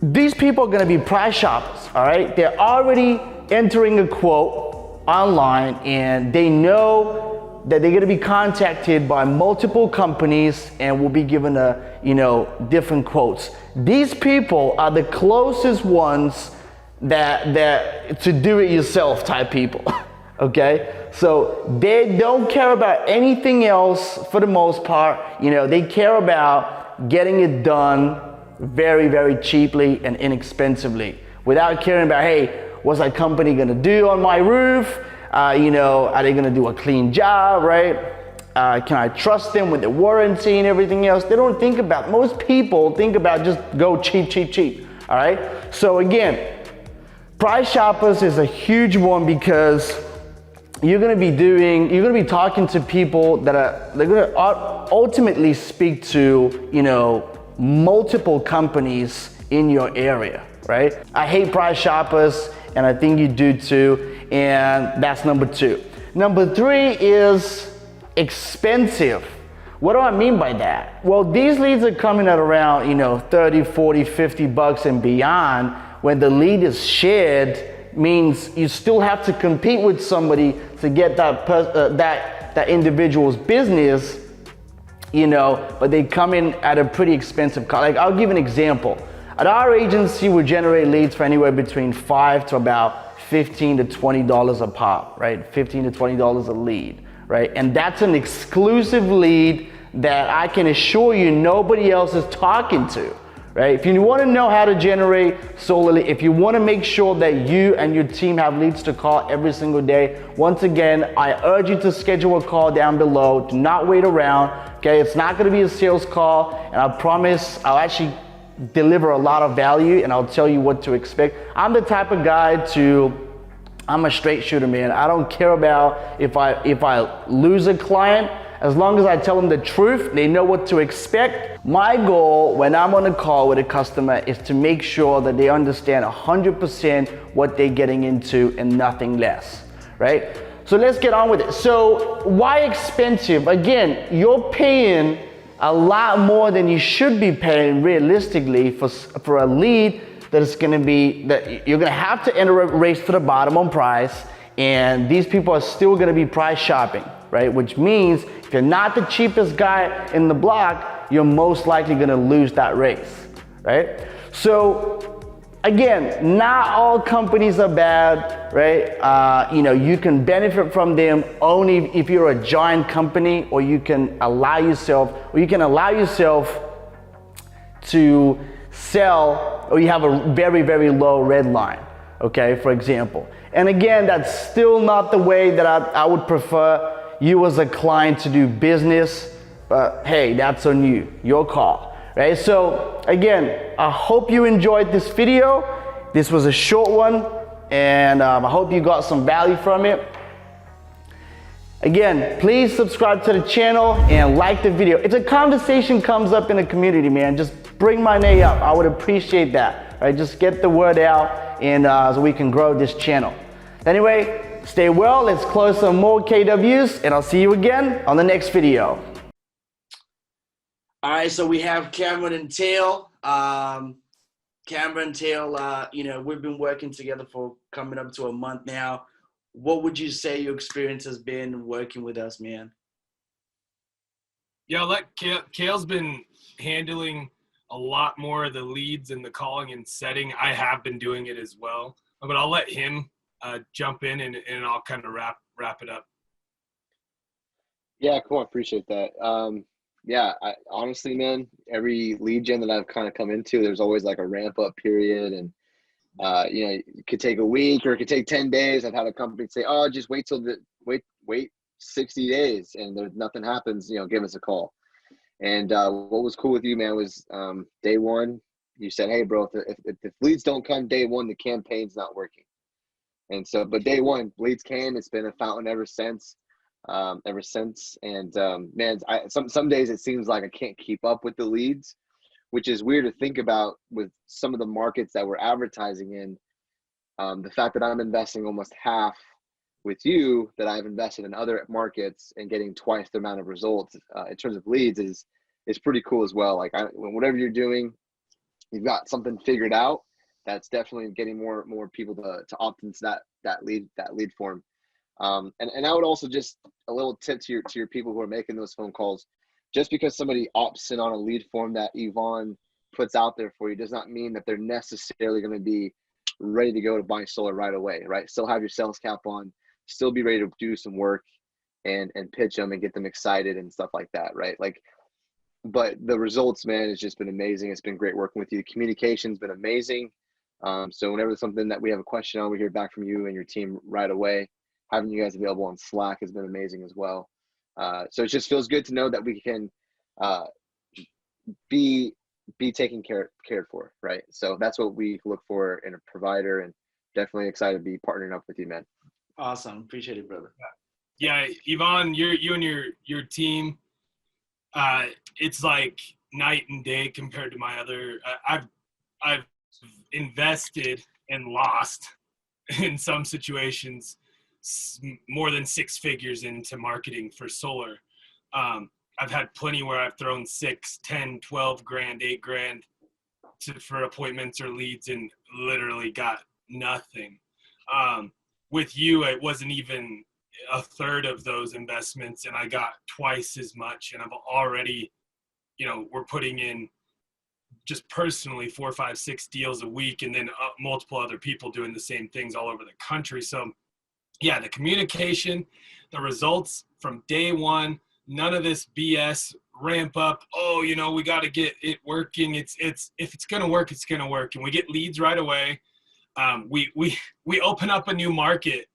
these people are going to be price shoppers, all right? They're already entering a quote online and they know that they're going to be contacted by multiple companies and will be given different quotes. These people are the closest ones that to do it yourself type people, okay? So they don't care about anything else for the most part. They care about getting it done very, very cheaply and inexpensively without caring about, hey, what's that company gonna do on my roof? Are they gonna do a clean job, right? Can I trust them with the warranty and everything else? They don't think about, most people think about just go cheap, cheap, cheap, all right? So again, price shoppers is a huge one because you're gonna be talking to people they're gonna ultimately speak to, multiple companies in your area, right? I hate price shoppers and I think you do too, and that's number 2. Number 3 is expensive. What do I mean by that? Well, these leads are coming at around, 30, 40, 50 bucks and beyond. When the lead is shared, means you still have to compete with somebody to get that individual's business, but they come in at a pretty expensive cost. Like I'll give an example. At our agency, we generate leads for anywhere between $5 to about $15 to $20 a pop, right? $15 to $20 a lead, right? And that's an exclusive lead that I can assure you nobody else is talking to, right? If you want to know how to generate solar leads, if you want to make sure that you and your team have leads to call every single day, once again, I urge you to schedule a call down below. Do not wait around, okay? It's not going to be a sales call, and I promise I'll actually deliver a lot of value, and I'll tell you what to expect. I'm the type of guy I'm a straight shooter, man. I don't care about if I lose a client. As long as I tell them the truth, they know what to expect. My goal when I'm on a call with a customer is to make sure that they understand 100% what they're getting into and nothing less, right? So let's get on with it. So why expensive? Again, you're paying a lot more than you should be paying realistically for a lead that you're gonna have to enter a race to the bottom on price, and these people are still gonna be price shopping, right? Which means if you're not the cheapest guy in the block, you're most likely gonna lose that race, right? So again, not all companies are bad, right? You can benefit from them only if you're a giant company, or you can allow yourself to sell, or you have a very, very low red line, okay, for example. And again, that's still not the way that I would prefer you as a client to do business, but hey, that's on you, your call, right? So again, I hope you enjoyed this video. This was a short one, and I hope you got some value from it. Again, please subscribe to the channel and like the video. If a conversation comes up in the community, man, just bring my name up. I would appreciate that, right? Just get the word out, and so we can grow this channel. Anyway, stay well. Let's close some more KWs, and I'll see you again on the next video. All right, so we have Cameron and Teal. Cameron and Teal, we've been working together for coming up to a month now. What would you say your experience has been working with us, man? Yeah, Kale's been handling a lot more of the leads and the calling and setting. I have been doing it as well, but I'll let him jump in, and I'll kind of wrap it up. Yeah, cool. I appreciate that. Honestly, man, every lead gen that I've kind of come into, there's always like a ramp up period, and it could take a week or it could take 10 days. I've had a company say, "Oh, just wait 60 days, and there's nothing happens. Give us a call." And what was cool with you, man, was day one, you said, "Hey, bro, if leads don't come day one, the campaign's not working." And so, but day one, leads came. It's been a fountain ever since. And man, some days it seems like I can't keep up with the leads, which is weird to think about with some of the markets that we're advertising in. The fact that I'm investing almost half with you that I've invested in other markets and getting twice the amount of results in terms of leads is pretty cool as well. Like whatever you're doing, you've got something figured out. That's definitely getting more people to opt into that lead form. And I would also just a little tip to your people who are making those phone calls. Just because somebody opts in on a lead form that Yvonne puts out there for you does not mean that they're necessarily going to be ready to go to buy solar right away, right? Still have your sales cap on, still be ready to do some work and pitch them and get them excited and stuff like that, right? But the results, man, has just been amazing. It's been great working with you. The communication's been amazing. So whenever there's something that we have a question on, we hear back from you and your team right away. Having you guys available on Slack has been amazing as well. So it just feels good to know that we can be taken cared for, right? So that's what we look for in a provider, and definitely excited to be partnering up with you, man. Awesome. Appreciate it, brother. Yeah, Yvonne, you and your team, it's like night and day compared to my other. I've invested and lost in some situations more than 6 figures into marketing for solar. I've had plenty where I've thrown 6, 10, 12 grand, 8 grand for appointments or leads and literally got nothing. With you, it wasn't even a third of those investments, and I got twice as much. And I've already, we're putting in just personally 4, 5, 6 deals a week, and then multiple other people doing the same things all over the country. So yeah, the communication, the results from day one, none of this BS ramp up. Oh, we got to get it working. If it's going to work, it's going to work. And we get leads right away. We open up a new market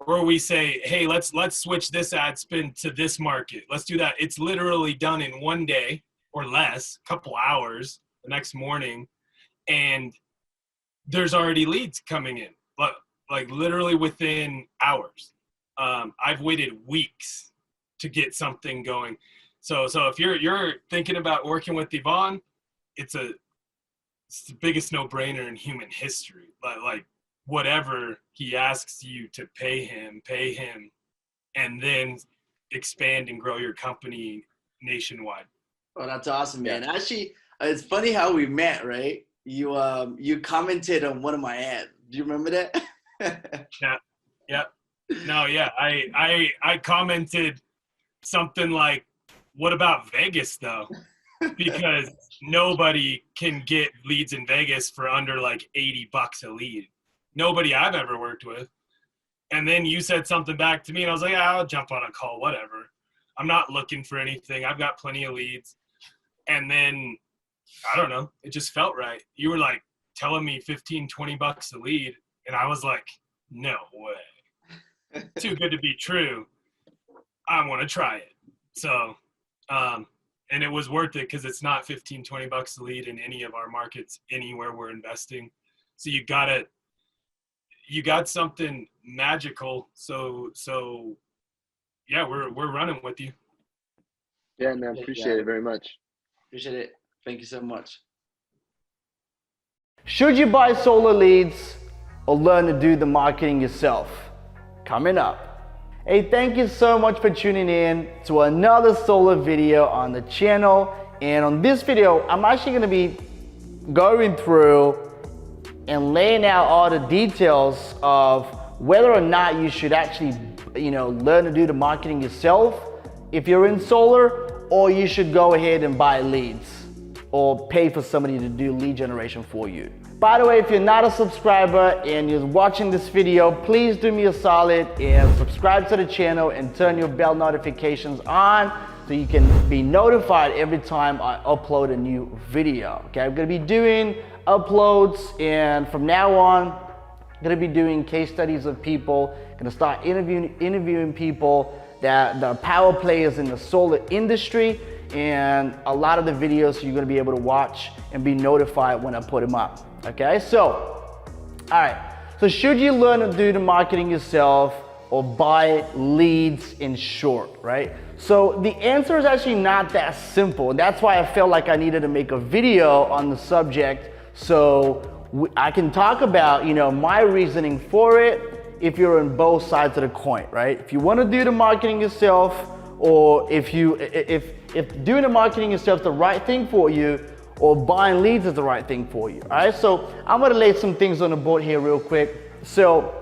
where we say, hey, let's switch this ad spin to this market. Let's do that. It's literally done in one day or less, couple hours. the next morning, and there's already leads coming in, but like literally within hours. I've waited weeks to get something going. So if you're thinking about working with Yvonne, it's the biggest no-brainer in human history. Like whatever he asks you to pay him, and then expand and grow your company nationwide. Oh, that's awesome, man. Actually, it's funny how we met, right? You commented on one of my ads. Do you remember that? Yeah. No, yeah. I commented something like, "What about Vegas, though?" Because nobody can get leads in Vegas for under like $80 a lead. Nobody I've ever worked with. And then you said something back to me, and I was like, I'll jump on a call, whatever. I'm not looking for anything. I've got plenty of leads. And then, I don't know, it just felt right. You were like telling me $15-20 a lead, and I was like, no way. Too good to be true. I want to try it. So, and it was worth it because it's not $15-20 a lead in any of our markets, anywhere we're investing. So you got something magical. So yeah, we're running with you. Yeah, man, appreciate it very much. Appreciate it. Thank you so much. Should you buy solar leads or learn to do the marketing yourself? Coming up. Hey, thank you so much for tuning in to another solar video on the channel. And on this video, I'm actually going to be going through and laying out all the details of whether or not you should actually, learn to do the marketing yourself if you're in solar, or you should go ahead and buy leads or pay for somebody to do lead generation for you. By the way, if you're not a subscriber and you're watching this video, please do me a solid and subscribe to the channel and turn your bell notifications on so you can be notified every time I upload a new video. Okay, I'm gonna be doing uploads, and from now on, I'm gonna be doing case studies of people, gonna start interviewing people that are power players in the solar industry, and a lot of the videos you're gonna be able to watch and be notified when I put them up. Okay, so, all right. So should you learn to do the marketing yourself or buy leads in short, right? So the answer is actually not that simple. And that's why I felt like I needed to make a video on the subject so I can talk about, my reasoning for it if you're on both sides of the coin, right? If you want to do the marketing yourself, or if doing the marketing yourself is the right thing for you, or buying leads is the right thing for you. All right, so I'm gonna lay some things on the board here real quick. So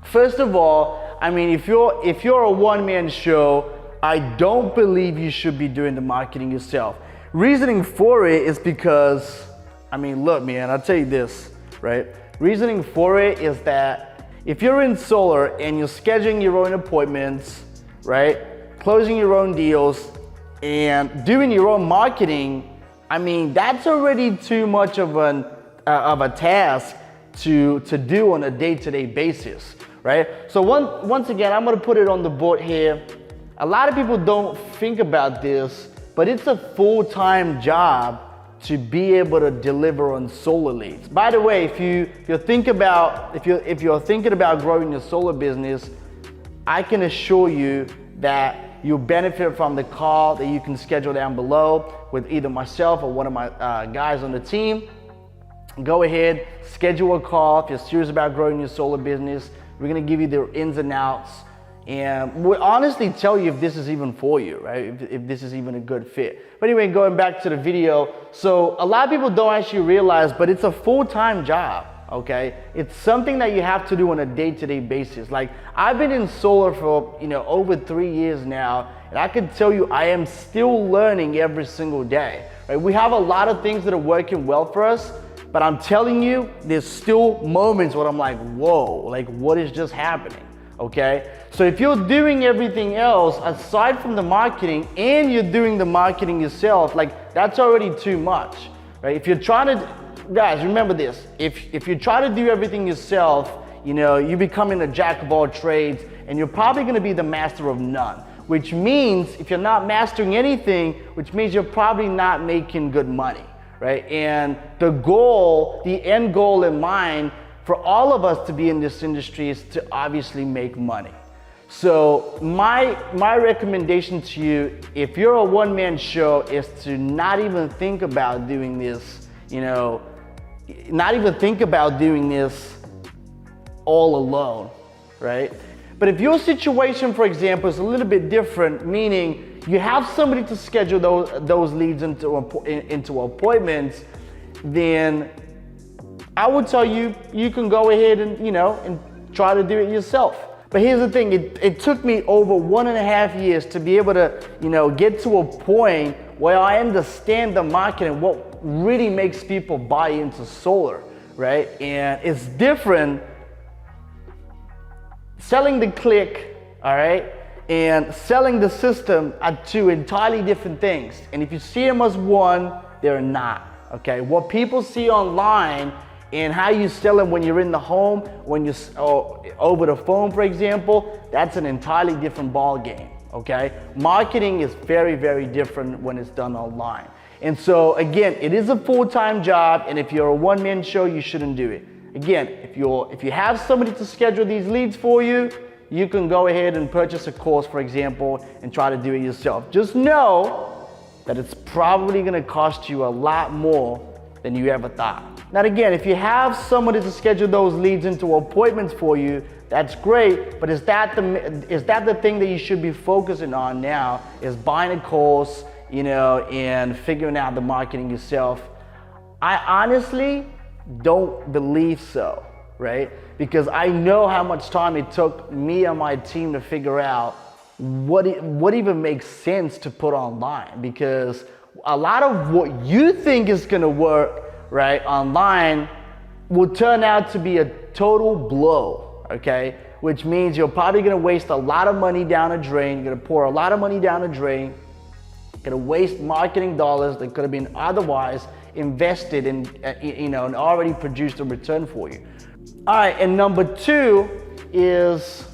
first of all, I mean, if you're a one-man show, I don't believe you should be doing the marketing yourself. Reasoning for it is because, I mean, look, man, I'll tell you this, right? Reasoning for it is that if you're in solar and you're scheduling your own appointments, right? Closing your own deals and doing your own marketing, I mean, that's already too much of a task to do on a day-to-day basis, right? So once again, I'm gonna put it on the board here. A lot of people don't think about this, but it's a full-time job to be able to deliver on solar leads. By the way, if you're thinking about growing your solar business, I can assure you that you'll benefit from the call that you can schedule down below with either myself or one of my guys on the team. Go ahead, schedule a call if you're serious about growing your solar business. We're gonna give you the ins and outs, and we'll honestly tell you if this is even for you, right? If this is even a good fit. But anyway, going back to the video, so a lot of people don't actually realize, but it's a full-time job. Okay, it's something that you have to do on a day-to-day basis. Like, I've been in solar for over 3 years now, and I can tell you I am still learning every single day. Right? We have a lot of things that are working well for us, but I'm telling you, there's still moments where I'm like, whoa, like what is just happening? Okay, so if you're doing everything else aside from the marketing and you're doing the marketing yourself, like that's already too much, right? If you're trying to guys, remember this, if you try to do everything yourself, you're becoming a jack of all trades, and you're probably going to be the master of none, which means if you're not mastering anything, which means you're probably not making good money, right? And the end goal in mind for all of us to be in this industry is to obviously make money. So my recommendation to you, if you're a one-man show, is to not even think about doing this, not even think about doing this all alone, right? But if your situation, for example, is a little bit different, meaning you have somebody to schedule those leads into appointments, then I would tell you, you can go ahead and try to do it yourself. But here's the thing, it took me over 1.5 years to be able to, get to a point where I understand the market and what really makes people buy into solar, right? And it's different selling the click, all right, and selling the system are two entirely different things. And if you see them as one, they're not, okay? What people see online and how you sell them when you're in the home, when you're over the phone, for example, that's an entirely different ball game, okay? Marketing is very, very different when it's done online. And so again, it is a full-time job, and if you're a one-man show, you shouldn't do it. Again, if you have somebody to schedule these leads for you, you can go ahead and purchase a course, for example, and try to do it yourself. Just know that it's probably gonna cost you a lot more than you ever thought. Now again, if you have somebody to schedule those leads into appointments for you, that's great, but is that the thing that you should be focusing on now, is buying a course, and figuring out the marketing yourself? I honestly don't believe so, right? Because I know how much time it took me and my team to figure out what even makes sense to put online, because a lot of what you think is gonna work, right, online will turn out to be a total blow, okay? Which means you're probably gonna waste a lot of money down the drain, you're gonna pour a lot of money down the drain, you're gonna waste marketing dollars that could have been otherwise invested in, and already produced a return for you. All right, and number two is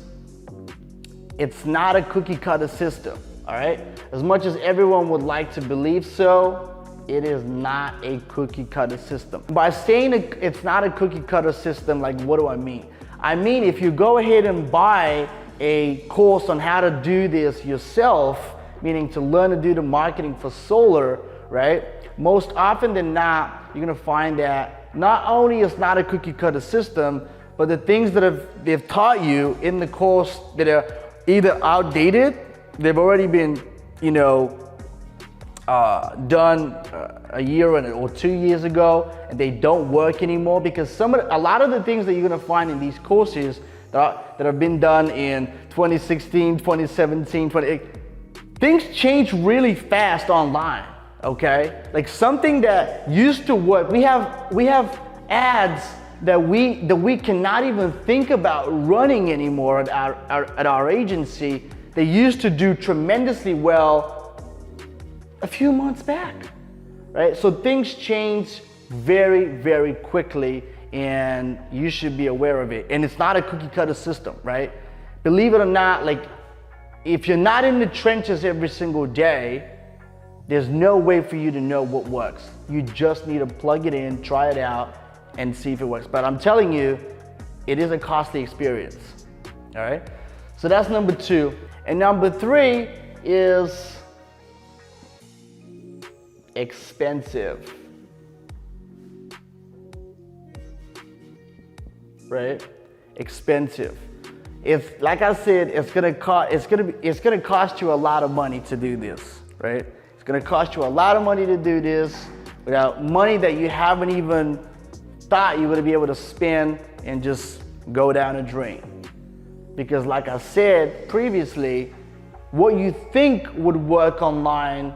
it's not a cookie cutter system, all right? As much as everyone would like to believe so, it is not a cookie cutter system. By saying it's not a cookie cutter system, like, what do I mean? I mean, if you go ahead and buy a course on how to do this yourself, meaning to learn to do the marketing for solar, right? Most often than not, you're gonna find that not only is not a cookie cutter system, but the things that they've taught you in the course that are either outdated, they've already been, done a year or 2 years ago, and they don't work anymore, because a lot of the things that you're gonna find in these courses that have been done in 2016, 2017, things change really fast online, okay? Like something that used to work, we have ads that we cannot even think about running anymore at our agency. They used to do tremendously well a few months back, right? So things change very, very quickly, and you should be aware of it. And it's not a cookie cutter system, right? Believe it or not, like, if you're not in the trenches every single day, there's no way for you to know what works. You just need to plug it in, try it out, and see if it works. But I'm telling you, it is a costly experience, all right? So that's number two. And number three is expensive, right? Expensive. It's like I said, it's gonna cost you a lot of money to do this, right? It's gonna cost you a lot of money to do this without money that you haven't even thought you would be able to spend and just go down a drain. Because like I said previously, what you think would work online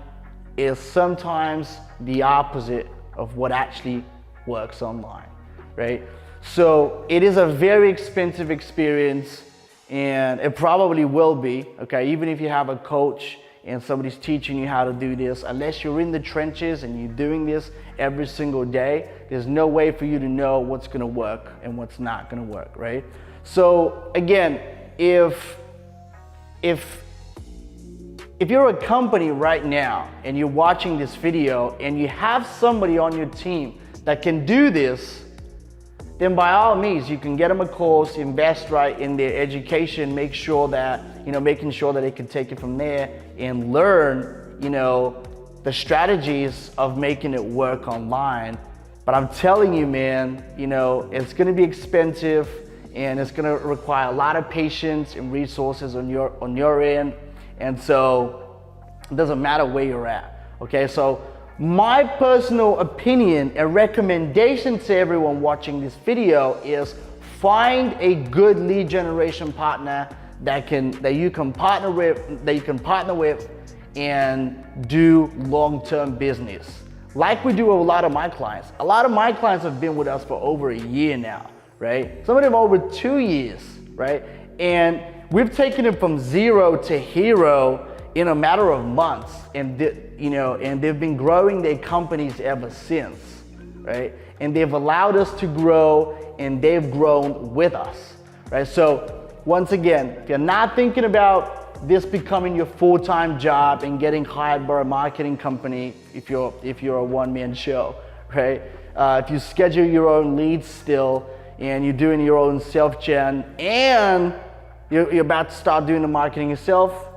is sometimes the opposite of what actually works online, right? So it is a very expensive experience, and it probably will be, okay? Even if you have a coach and somebody's teaching you how to do this, unless you're in the trenches and you're doing this every single day, there's no way for you to know what's gonna work and what's not gonna work, right? if you're a company right now and you're watching this video and you have somebody on your team that can do this, then by all means, you can get them a course, invest right in their education, make sure that, making sure that they can take it from there and learn, the strategies of making it work online. But I'm telling you, man, it's gonna be expensive and it's gonna require a lot of patience and resources on your end. And so it doesn't matter where you're at, okay? So my personal opinion and recommendation to everyone watching this video is find a good lead generation partner that you can partner with and do long-term business. Like we do with a lot of my clients. A lot of my clients have been with us for over a year now, right? Some of them over 2 years, right? And we've taken it from zero to hero in a matter of months, and they've been growing their companies ever since, right? And they've allowed us to grow, and they've grown with us, right? So once again, if you're not thinking about this becoming your full-time job and getting hired by a marketing company, if you're a one-man show, right? If you schedule your own leads still, and you're doing your own self-gen, and you're about to start doing the marketing yourself,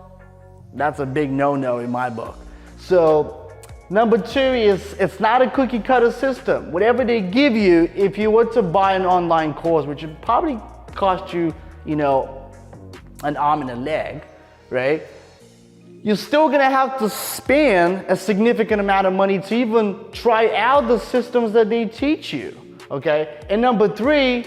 that's a big no-no in my book. So number two is, it's not a cookie cutter system. Whatever they give you, if you were to buy an online course, which would probably cost you, an arm and a leg, right? You're still gonna have to spend a significant amount of money to even try out the systems that they teach you, okay? And number three,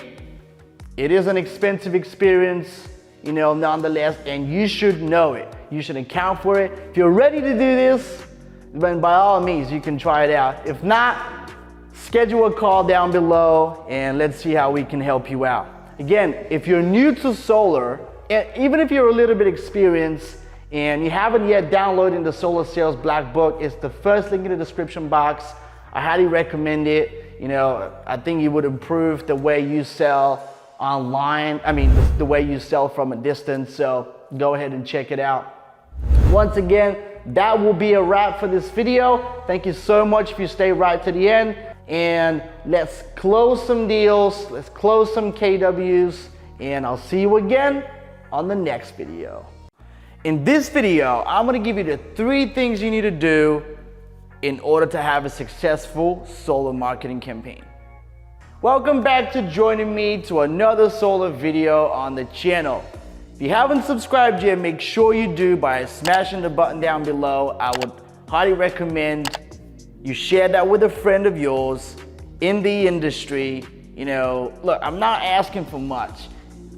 it is an expensive experience, nonetheless, and you should know it. You should account for it. If you're ready to do this, then by all means, you can try it out. If not, schedule a call down below and let's see how we can help you out. Again, if you're new to solar, and even if you're a little bit experienced and you haven't yet downloaded the Solar Sales Black Book, it's the first link in the description box. I highly recommend it. I think you would improve the way you sell online. The way you sell from a distance. So go ahead and check it out. Once again, that will be a wrap for this video. Thank you so much if you stay right to the end. And let's close some deals. Let's close some KWs. And I'll see you again on the next video. In this video, I'm gonna give you the 3 things you need to do in order to have a successful solar marketing campaign. Welcome back to joining me to another solar video on the channel. If you haven't subscribed yet, make sure you do by smashing the button down below. I would highly recommend you share that with a friend of yours in the industry. Look, I'm not asking for much.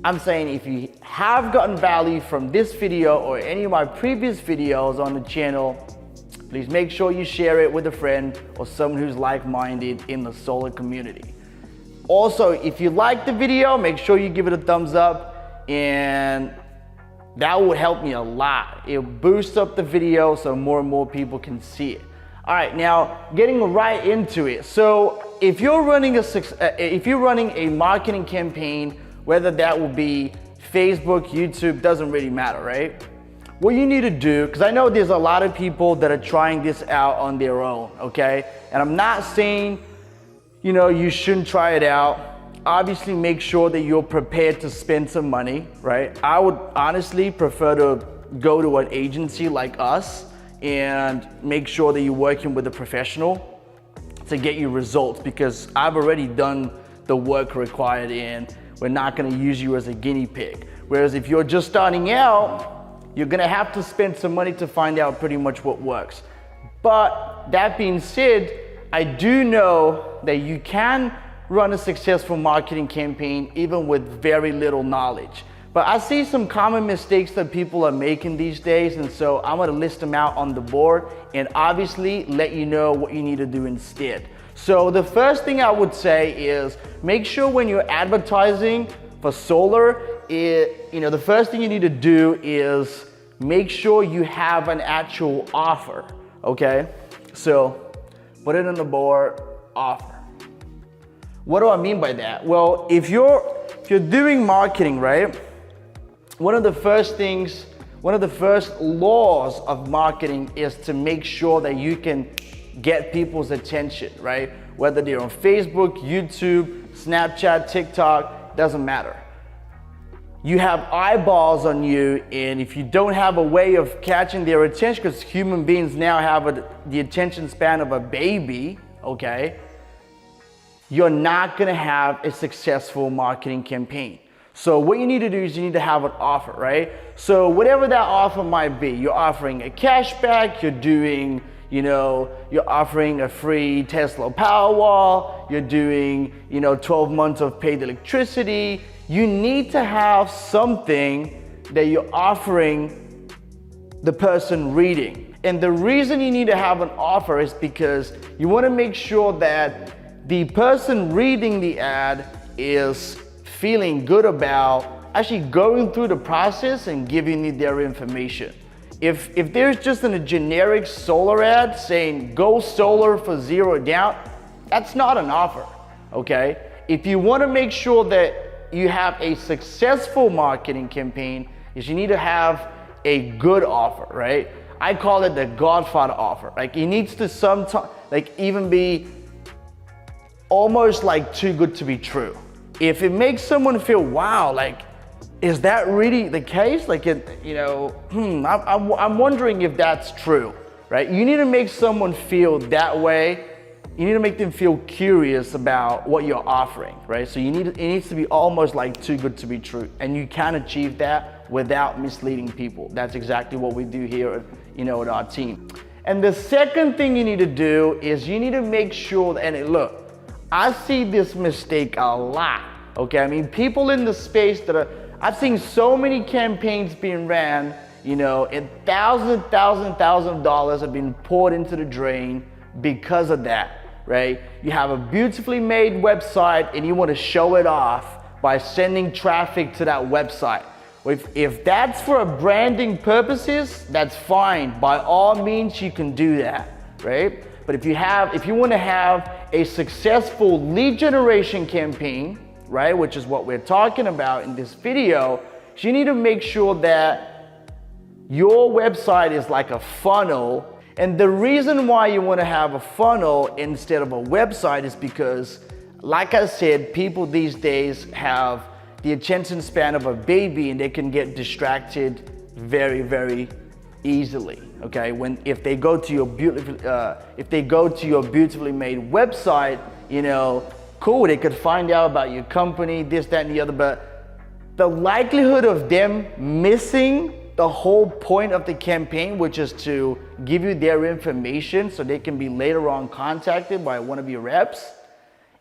I'm saying if you have gotten value from this video or any of my previous videos on the channel, please make sure you share it with a friend or someone who's like-minded in the solar community. Also, if you like the video, make sure you give it a thumbs up, and that will help me a lot. It'll boost up the video so more and more people can see it. All right, now getting right into it. So if you're running a marketing campaign, whether that will be Facebook, YouTube, doesn't really matter, right? What you need to do, because I know there's a lot of people that are trying this out on their own, okay? And I'm not saying, you shouldn't try it out. Obviously, make sure that you're prepared to spend some money, right? I would honestly prefer to go to an agency like us and make sure that you're working with a professional to get you results, because I've already done the work required and we're not gonna use you as a guinea pig. Whereas if you're just starting out, you're gonna have to spend some money to find out pretty much what works. But that being said, I do know that you can run a successful marketing campaign even with very little knowledge. But I see some common mistakes that people are making these days, and so I'm gonna list them out on the board and obviously let you know what you need to do instead. So the first thing I would say is make sure when you're advertising for solar, the first thing you need to do is make sure you have an actual offer, okay? So put it on the board, offer. What do I mean by that? Well, if you're doing marketing, right? One of the first things one of the first laws of marketing is to make sure that you can get people's attention, right? Whether they're on Facebook, YouTube, Snapchat, TikTok, doesn't matter. You have eyeballs on you, and if you don't have a way of catching their attention, because human beings now have the attention span of a baby, okay, you're not gonna have a successful marketing campaign. So what you need to do is you need to have an offer, right? So whatever that offer might be, you're offering a cashback, you're doing, you're offering a free Tesla Powerwall, you're doing, 12 months of paid electricity. You need to have something that you're offering the person reading. And the reason you need to have an offer is because you want to make sure that the person reading the ad is feeling good about actually going through the process and giving you their information. If there's just a generic solar ad saying go solar for $0 down, that's not an offer, okay? If you want to make sure that you have a successful marketing campaign, is you need to have a good offer, right? I call it the Godfather offer. Like it needs to sometimes, like even be almost like too good to be true. If it makes someone feel, wow, like, is that really the case? Like, I'm wondering if that's true, right? You need to make someone feel that way. You need to make them feel curious about what you're offering, right? So it needs to be almost like too good to be true. And you can achieve that without misleading people. That's exactly what we do here, at our team. And the second thing you need to do is you need to make sure, look, I see this mistake a lot, okay? I mean, people in the space I've seen so many campaigns being ran, and thousands of dollars have been poured into the drain because of that. Right? You have a beautifully made website and you want to show it off by sending traffic to that website. If that's for branding purposes, that's fine. By all means, you can do that, right? But if you want to have a successful lead generation campaign, right, which is what we're talking about in this video, you need to make sure that your website is like a funnel. And the reason why you want to have a funnel instead of a website is because, like I said, people these days have the attention span of a baby and they can get distracted very, very easily. Okay, if they go to your beautifully made website, cool, they could find out about your company, this, that, and the other. But the likelihood of them missing the whole point of the campaign, which is to give you their information so they can be later on contacted by one of your reps,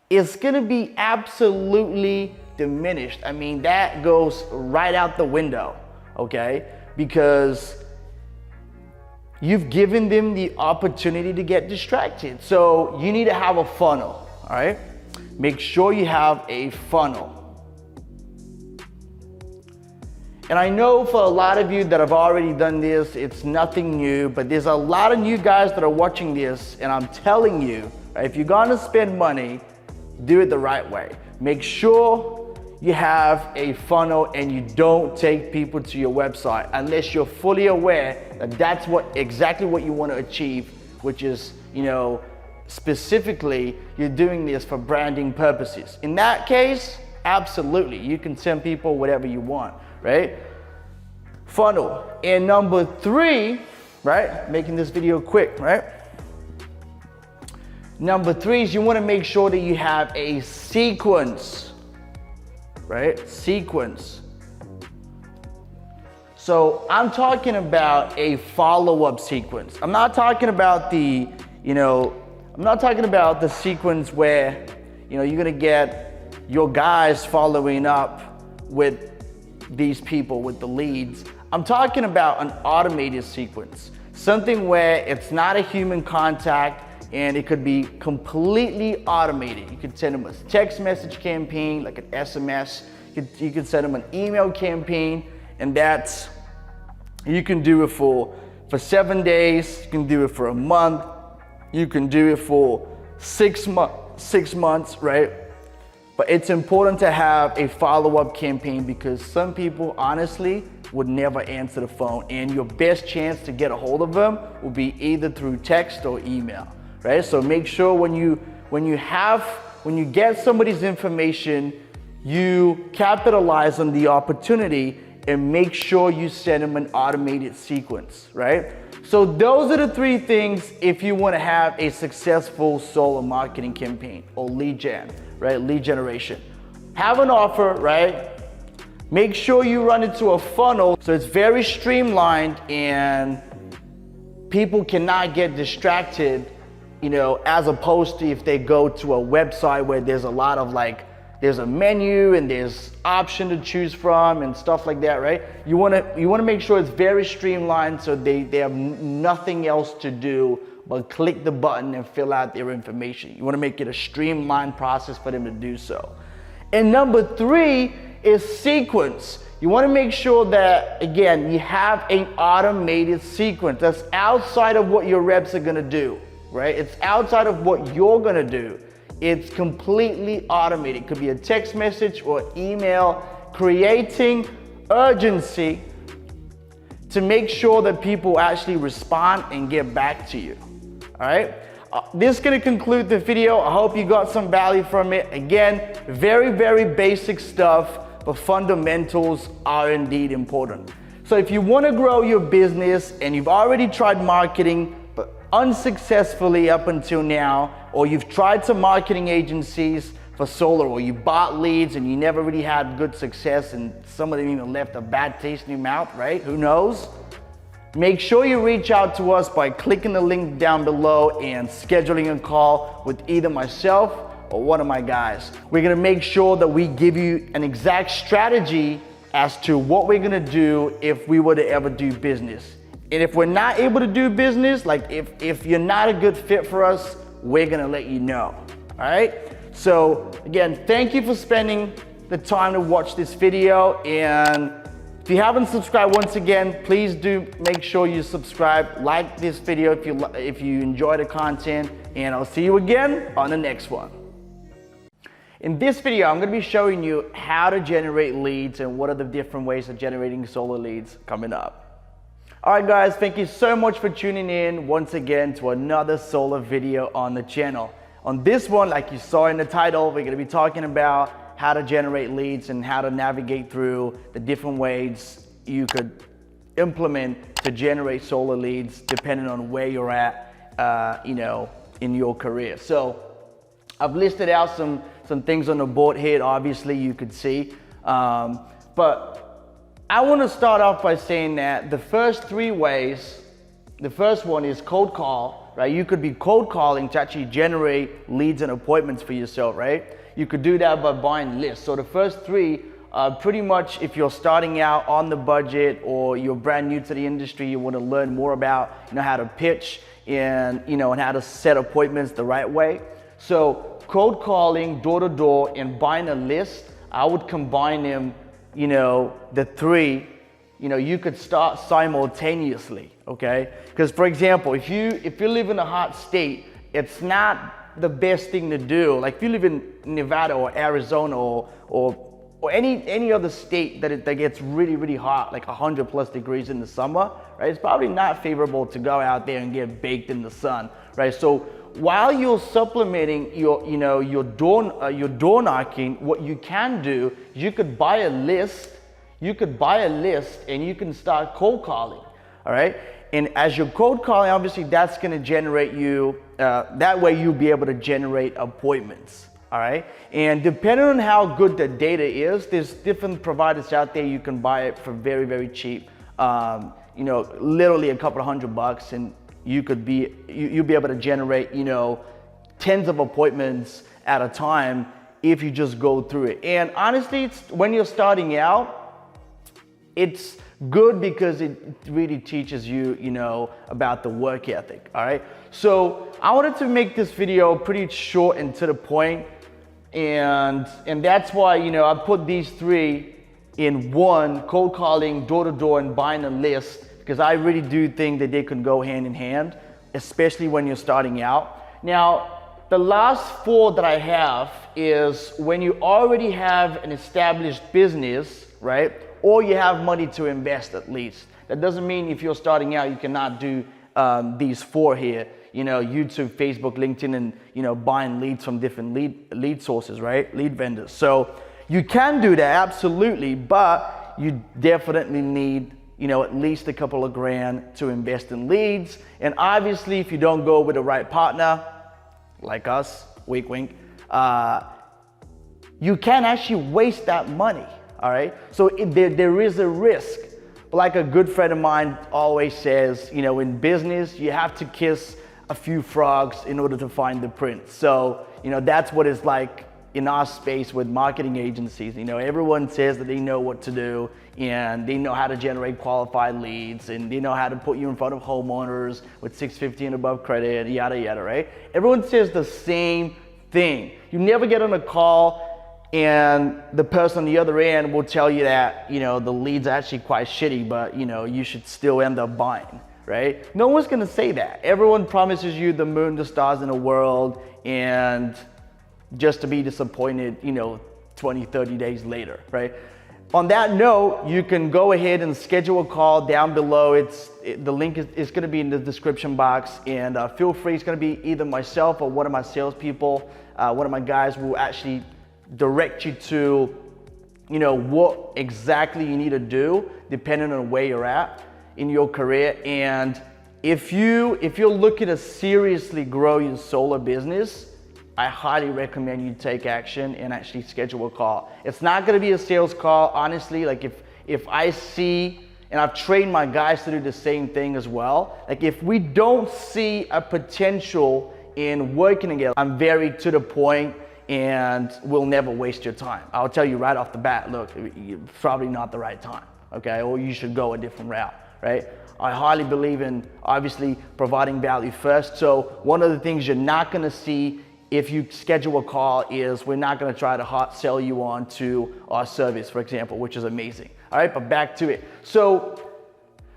is gonna be absolutely diminished. I mean, that goes right out the window, okay? Because you've given them the opportunity to get distracted. So you need to have a funnel, all right? Make sure you have a funnel. And I know for a lot of you that have already done this, it's nothing new, but there's a lot of new guys that are watching this, and I'm telling you, if you're gonna spend money, do it the right way. Make sure you have a funnel and you don't take people to your website unless you're fully aware that that's exactly what you want to achieve, which is, specifically, you're doing this for branding purposes. In that case, absolutely, you can send people whatever you want, right? Funnel. And number 3, right? Making this video quick, right? Number 3 is you want to make sure that you have a sequence, right? Sequence. So I'm talking about a follow-up sequence. I'm not talking about the sequence where, you're gonna get your guys following up with these people, with the leads. I'm talking about an automated sequence, something where it's not a human contact and it could be completely automated. You could send them a text message campaign, like an SMS. You could send them an email campaign, and you can do it for 7 days. You can do it for a month. You can do it for 6 months, right? But it's important to have a follow-up campaign because some people honestly would never answer the phone, and your best chance to get a hold of them will be either through text or email, right? So make sure when you get somebody's information, you capitalize on the opportunity and make sure you send them an automated sequence, right? So those are the 3 things if you want to have a successful solar marketing campaign or lead gen, right? Lead generation. Have an offer, right? Make sure you run into a funnel so it's very streamlined and people cannot get distracted, as opposed to if they go to a website where there's a lot of there's a menu and there's option to choose from and stuff like that, right? You wanna make sure it's very streamlined so they have nothing else to do but click the button and fill out their information. You wanna make it a streamlined process for them to do so. And number 3 is sequence. You wanna make sure that, again, you have an automated sequence that's outside of what your reps are gonna do, right? It's outside of what you're gonna do. It's completely automated. It could be a text message or email, creating urgency to make sure that people actually respond and get back to you, all right? This is gonna conclude the video. I hope you got some value from it. Again, very, very basic stuff, but fundamentals are indeed important. So if you wanna grow your business and you've already tried marketing, but unsuccessfully up until now, or you've tried some marketing agencies for solar, or you bought leads and you never really had good success and some of them even left a bad taste in your mouth, right? Who knows? Make sure you reach out to us by clicking the link down below and scheduling a call with either myself or one of my guys. We're gonna make sure that we give you an exact strategy as to what we're gonna do if we were to ever do business. And if we're not able to do business, if you're not a good fit for us, we're gonna let you know, all right? So again, thank you for spending the time to watch this video. And if you haven't subscribed, once again, please do make sure you subscribe, like this video if you enjoy the content, and I'll see you again on the next one. In this video, I'm gonna be showing you how to generate leads and what are the different ways of generating solar leads coming up. All right, guys, thank you so much for tuning in once again to another solar video on the channel. On this one, like you saw in the title, we're gonna be talking about how to generate leads and how to navigate through the different ways you could implement to generate solar leads depending on where you're at, in your career. So I've listed out some things on the board here, obviously you could see, but I want to start off by saying that the first 3 ways, the first one is cold call, right? You could be cold calling to actually generate leads and appointments for yourself, right? You could do that by buying lists. So the first 3 are pretty much if you're starting out on the budget or you're brand new to the industry, you want to learn more about how to pitch and and how to set appointments the right way. So cold calling, door to door, and buying a list, I would combine them. The 3, you could start simultaneously, okay? Because for example, if you live in a hot state, it's not the best thing to do. Like if you live in Nevada or Arizona or any other state that gets really, really hot, like 100+ degrees in the summer, right? It's probably not favorable to go out there and get baked in the sun, right? So while you're supplementing your door knocking, what you can do is you could buy a list. And you can start cold calling, all right? And as you're cold calling, obviously that's going to generate you. That way you'll be able to generate appointments, all right? And depending on how good the data is, there's different providers out there. You can buy it for very, very cheap. Literally a couple of $100, and you'll be able to generate, tens of appointments at a time if you just go through it. And honestly, when you're starting out, it's good because it really teaches you, about the work ethic, all right? So I wanted to make this video pretty short and to the point, and that's why, I put these 3 in one: cold calling, door to door, and buying a list, because I really do think that they can go hand in hand, especially when you're starting out. Now, the last 4 that I have is when you already have an established business, right? or you have money to invest at least. That doesn't mean if you're starting out, you cannot do these 4 here, you know, YouTube, Facebook, LinkedIn, and, you know, buying leads from different lead sources, right? Lead vendors. So you can do that, absolutely, but you definitely need, you know, at least a couple of grand to invest in leads. And obviously, if you don't go with the right partner, like us, wink, wink, you can actually waste that money, all right? So there is a risk. Like a good friend of mine always says, you know, in business, you have to kiss a few frogs in order to find the prince. So, you know, that's what it's like in our space with marketing agencies. You know, everyone says that they know what to do and they know how to generate qualified leads and they know how to put you in front of homeowners with 650 and above credit, yada, yada, right? Everyone says the same thing. You never get on a call and the person on the other end will tell you that, you know, the lead's actually quite shitty, but, you know, you should still end up buying, right? No one's gonna say that. Everyone promises you the moon, the stars, and the world, and just to be disappointed, you know, 20, 30 days later, right? On that note, you can go ahead and schedule a call down below. The link is gonna be in the description box, and feel free, it's gonna be either myself or one of my salespeople, one of my guys will actually direct you to, you know, what exactly you need to do depending on where you're at in your career. And if you're looking to seriously grow your solar business, I highly recommend you take action and actually schedule a call. It's not gonna be a sales call, honestly. Like if I see, and I've trained my guys to do the same thing as well, like if we don't see a potential in working together, I'm very to the point and we'll never waste your time. I'll tell you right off the bat, look, it's probably not the right time, okay? Or you should go a different route, right? I highly believe in obviously providing value first. So one of the things you're not gonna see if you schedule a call is we're not gonna try to hot sell you on to our service, for example, which is amazing. All right, but back to it. So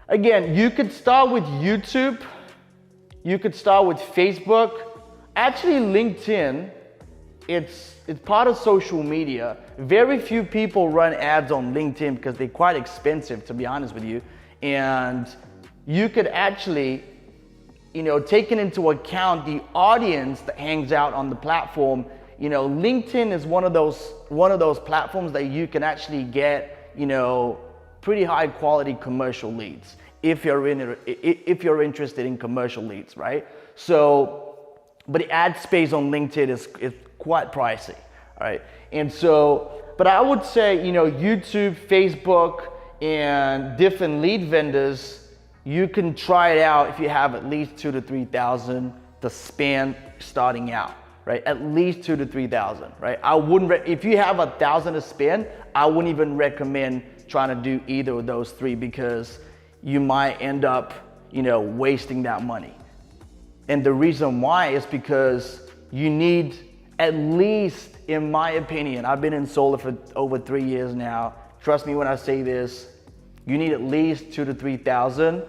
again, you could start with YouTube, you could start with Facebook, actually LinkedIn. It's part of social media. Very few people run ads on LinkedIn because they're quite expensive, to be honest with you. And you could actually, you know, taking into account the audience that hangs out on the platform, you know, LinkedIn is one of those platforms that you can actually get, you know, pretty high quality commercial leads if you're interested in commercial leads, right? So, but the ad space on LinkedIn is quite pricey, all right? And so, but I would say, you know, YouTube, Facebook, and different lead vendors, you can try it out if you have at least 2,000 to 3,000 to spend starting out, right? At least 2,000 to 3,000, right? I wouldn't, if you have 1,000 to spend, I wouldn't even recommend trying to do either of those 3 because you might end up, you know, wasting that money. And the reason why is because you need at least, in my opinion, I've been in solar for over 3 years now. Trust me when I say this, you need at least 2,000 to 3,000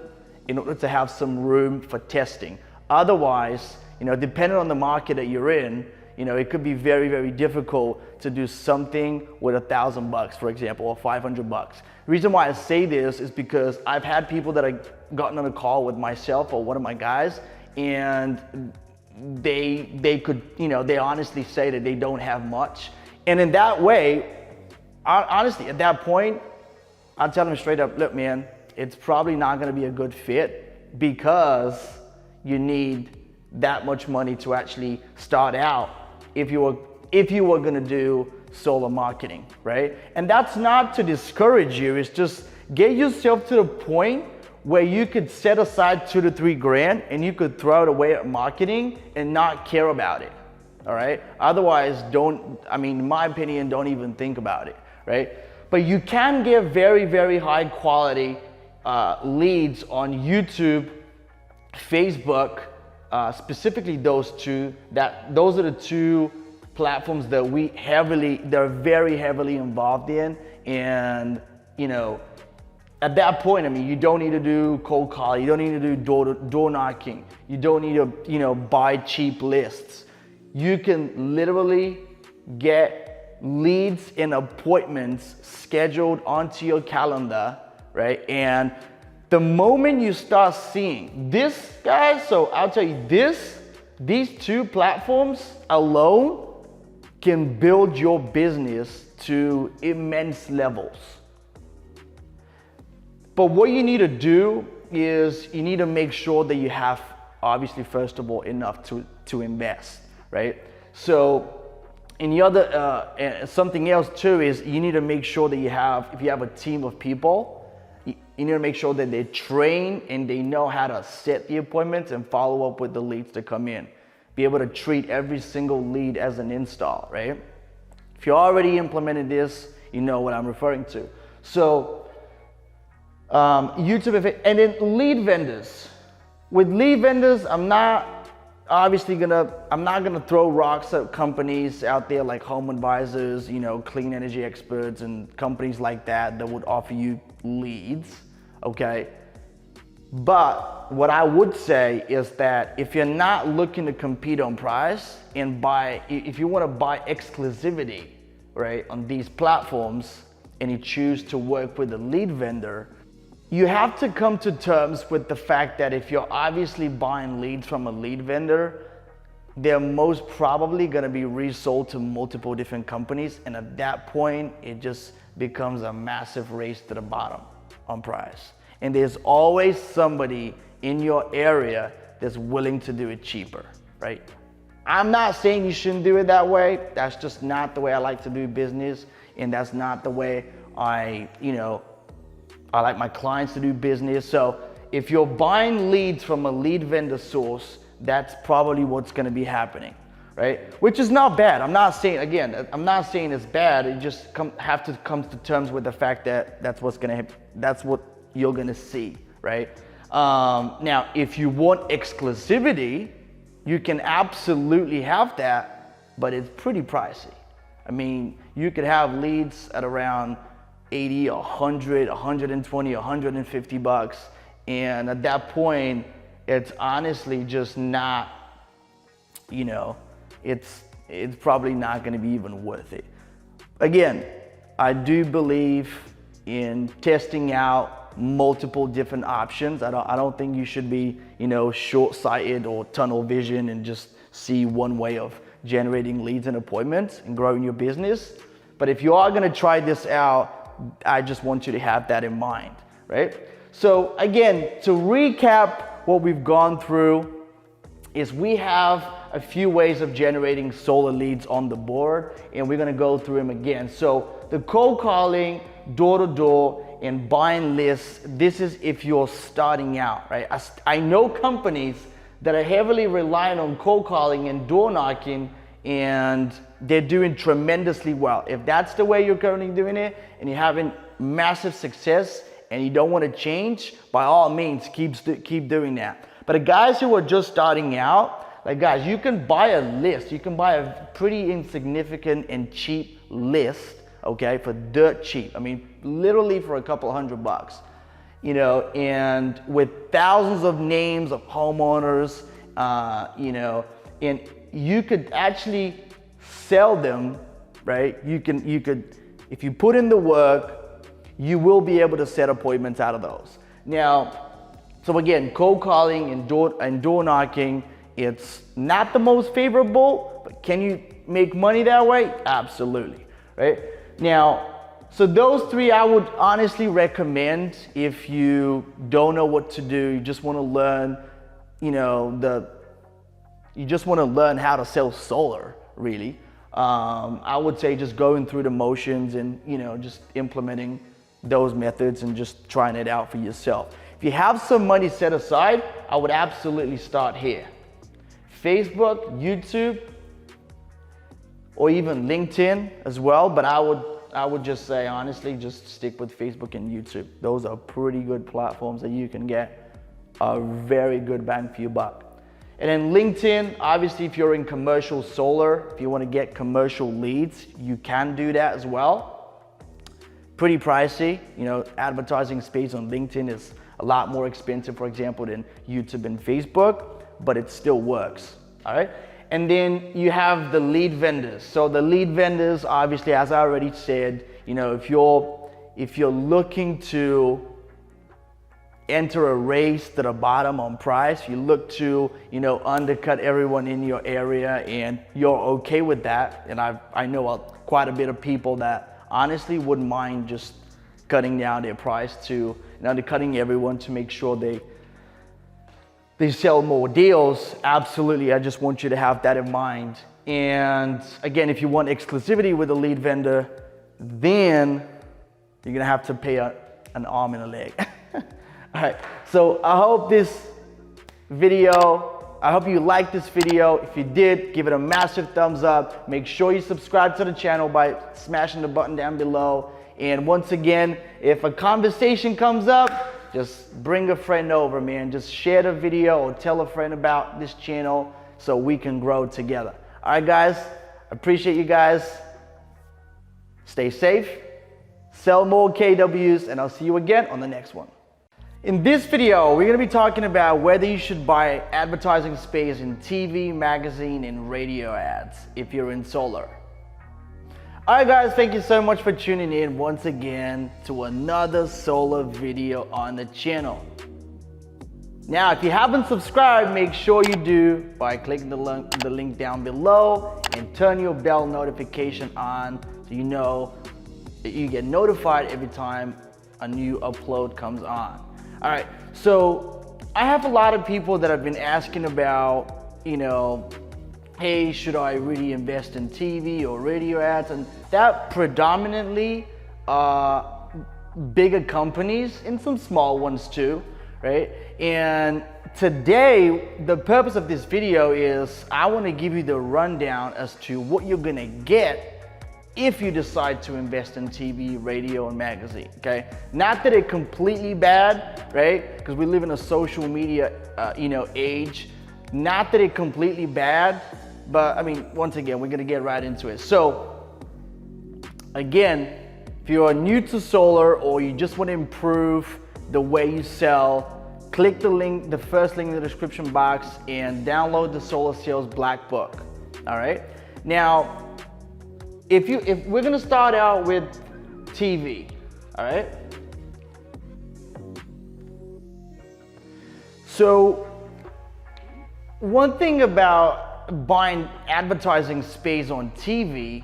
in order to have some room for testing. Otherwise, you know, depending on the market that you're in, you know, it could be very, very difficult to do something with $1,000, for example, or $500. The reason why I say this is because I've had people that have gotten on a call with myself or one of my guys, and they could, you know, they honestly say that they don't have much. And in that way, honestly, at that point, I'll tell them straight up, look, man, it's probably not gonna be a good fit because you need that much money to actually start out if you were gonna do solar marketing, right? And that's not to discourage you, it's just get yourself to the point where you could set aside 2 to 3 grand and you could throw it away at marketing and not care about it, all right? Otherwise, in my opinion, don't even think about it, right? But you can get very, very high quality leads on YouTube, Facebook, specifically those 2. Those are the 2 platforms that they're very heavily involved in. And, you know, at that point, I mean, you don't need to do cold call, you don't need to do door knocking, you don't need to, you know, buy cheap lists. You can literally get leads and appointments scheduled onto your calendar, right? And the moment you start seeing this, guys, so I'll tell you these two platforms alone can build your business to immense levels. But what you need to do is you need to make sure that you have, obviously, first of all, enough to invest, right? So, and the other, something else too is you need to make sure that if you have a team of people, you need to make sure that they train and they know how to set the appointments and follow up with the leads that come in. Be able to treat every single lead as an install, right? If you already implemented this, you know what I'm referring to. So, YouTube, and then lead vendors. With lead vendors, I'm not gonna throw rocks at companies out there like Home Advisors, clean energy experts and companies like that would offer you leads, okay? But what I would say is that if you're not looking to compete on price and if you wanna buy exclusivity, right, on these platforms and you choose to work with a lead vendor, you have to come to terms with the fact that if you're obviously buying leads from a lead vendor, they're most probably gonna be resold to multiple different companies. And at that point, it just becomes a massive race to the bottom on price. And there's always somebody in your area that's willing to do it cheaper, right? I'm not saying you shouldn't do it that way. That's just not the way I like to do business. And that's not the way I like my clients to do business. So if you're buying leads from a lead vendor source, that's probably what's gonna be happening, right? Which is not bad. I'm not saying it's bad. You just have to come to terms with the fact that that's what you're gonna see, right? Now, if you want exclusivity, you can absolutely have that, but it's pretty pricey. I mean, you could have leads at around 80, 100, 120, 150 bucks. And at that point, it's honestly just not, it's probably not gonna be even worth it. Again, I do believe in testing out multiple different options. I don't think you should be, short-sighted or tunnel vision and just see one way of generating leads and appointments and growing your business. But if you are gonna try this out, I just want you to have that in mind, right? So again, to recap what we've gone through is we have a few ways of generating solar leads on the board, and we're gonna go through them again. So the cold calling, door-to-door, and buying lists, this is if you're starting out, right? I know companies that are heavily reliant on cold calling and door knocking, and they're doing tremendously well. If that's the way you're currently doing it and you're having massive success and you don't want to change, by all means, keep doing that. But the guys who are just starting out, like guys, you can buy a list. You can buy a pretty insignificant and cheap list, okay, for dirt cheap. I mean, literally for a couple $100, and with thousands of names of homeowners, and you could actually sell them, right? You could, if you put in the work, you will be able to set appointments out of those. Now, so again, cold calling and door knocking, it's not the most favorable, but can you make money that way? Absolutely, right? Now, so those three I would honestly recommend if you don't know what to do, you just want to learn, you just want to learn how to sell solar, really. I would say just going through the motions and, just implementing those methods and just trying it out for yourself. If you have some money set aside, I would absolutely start here. Facebook, YouTube, or even LinkedIn as well, but I would just say, honestly, just stick with Facebook and YouTube. Those are pretty good platforms that you can get a very good bang for your buck. And then LinkedIn, obviously, if you're in commercial solar, if you want to get commercial leads, you can do that as well. Pretty pricey, advertising space on LinkedIn is a lot more expensive, for example, than YouTube and Facebook, but it still works, all right? And then you have the lead vendors. So the lead vendors, obviously, as I already said, you know, if you're looking to enter a race to the bottom on price, you look to, you know, undercut everyone in your area, and you're okay with that. And I know quite a bit of people that honestly wouldn't mind just cutting down their price to, and undercutting everyone to make sure they sell more deals. Absolutely, I just want you to have that in mind. And again, if you want exclusivity with a lead vendor, then you're gonna have to pay an arm and a leg. All right, so I hope you liked this video. If you did, give it a massive thumbs up. Make sure you subscribe to the channel by smashing the button down below. And once again, if a conversation comes up, just bring a friend over, man. Just share the video or tell a friend about this channel so we can grow together. All right, guys, appreciate you guys. Stay safe, sell more KWs, and I'll see you again on the next one. In this video, we're gonna be talking about whether you should buy advertising space in TV, magazine, and radio ads if you're in solar. All right, guys, thank you so much for tuning in once again to another solar video on the channel. Now, if you haven't subscribed, make sure you do by clicking the link down below and turn your bell notification on so you know that you get notified every time a new upload comes on. All right, so I have a lot of people that have been asking about, you know, hey, should I really invest in TV or radio ads? And that predominantly bigger companies and some small ones too, right? And today, the purpose of this video is I want to give you the rundown as to what you're gonna get if you decide to invest in TV, radio, and magazine, okay? Not that it's completely bad, right? Because we live in a social media, age. Not that it's completely bad, but I mean, once again, we're gonna get right into it. So, again, if you are new to solar or you just want to improve the way you sell, click the link, the first link in the description box, and download the Solar Sales Black Book. All right. Now, if we're gonna start out with TV, all right. So, one thing about buying advertising space on TV,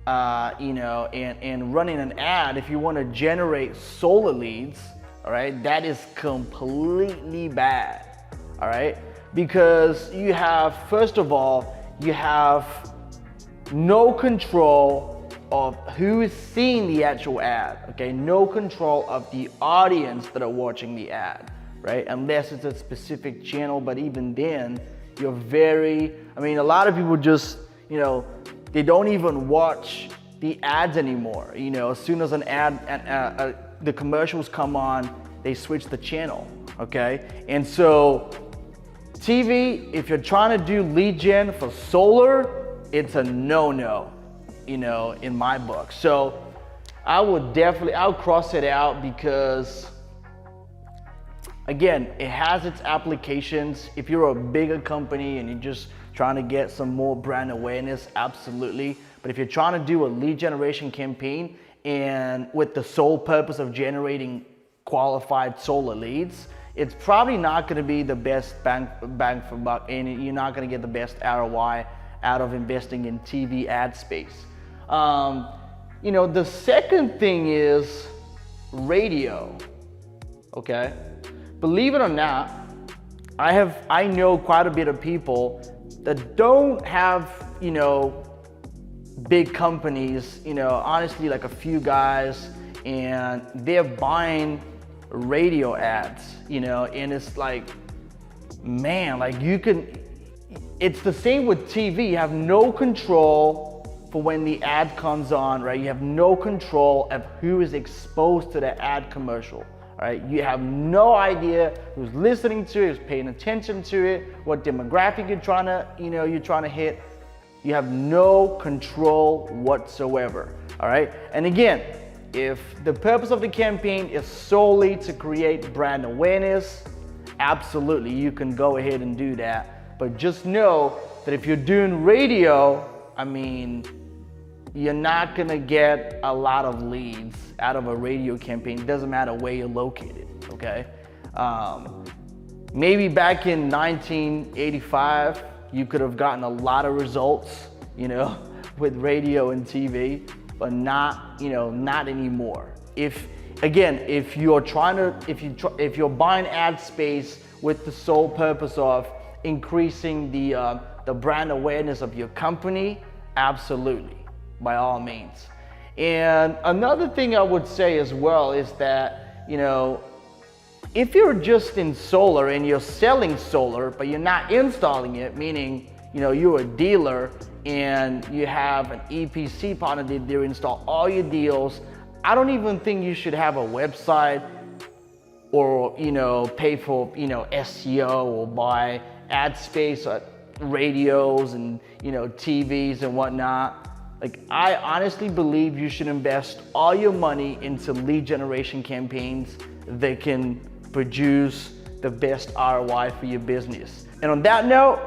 and running an ad, if you want to generate solar leads, all right, that is completely bad, all right, because you have, first of all, you have no control of who is seeing the actual ad, okay, no control of the audience that are watching the ad, right, unless it's a specific channel, but even then, you're a lot of people just, they don't even watch the ads anymore. As soon as an ad, the commercials come on, they switch the channel, okay? And so TV, if you're trying to do lead gen for solar, it's a no-no, in my book. So I'll cross it out because, again, it has its applications. If you're a bigger company and you're just trying to get some more brand awareness, absolutely. But if you're trying to do a lead generation campaign and with the sole purpose of generating qualified solar leads, it's probably not going to be the best bang for buck, and you're not going to get the best ROI out of investing in TV ad space. The second thing is radio, okay? Believe it or not, I know quite a bit of people that don't have, big companies, honestly, like a few guys, and they're buying radio ads, and it's like, man, like it's the same with TV. You have no control for when the ad comes on, right? You have no control of who is exposed to the ad commercial. Right? You have no idea who's listening to it, who's paying attention to it, what demographic you're trying to hit. You have no control whatsoever. All right. And again, if the purpose of the campaign is solely to create brand awareness, absolutely, you can go ahead and do that. But just know that if you're doing radio, I mean, you're not gonna get a lot of leads out of a radio campaign. It doesn't matter where you're located, okay? Maybe back in 1985, you could have gotten a lot of results, you know, with radio and TV, but not, you know, not anymore. If you're buying ad space with the sole purpose of increasing the brand awareness of your company, absolutely, by all means. And another thing I would say as well is that, you know, if you're just in solar and you're selling solar, but you're not installing it, meaning, you know, you're a dealer and you have an EPC partner that they install all your deals, I don't even think you should have a website or, you know, pay for, you know, SEO or buy ad space at radios and, you know, TVs and whatnot. Like, I honestly believe you should invest all your money into lead generation campaigns that can produce the best ROI for your business. And on that note,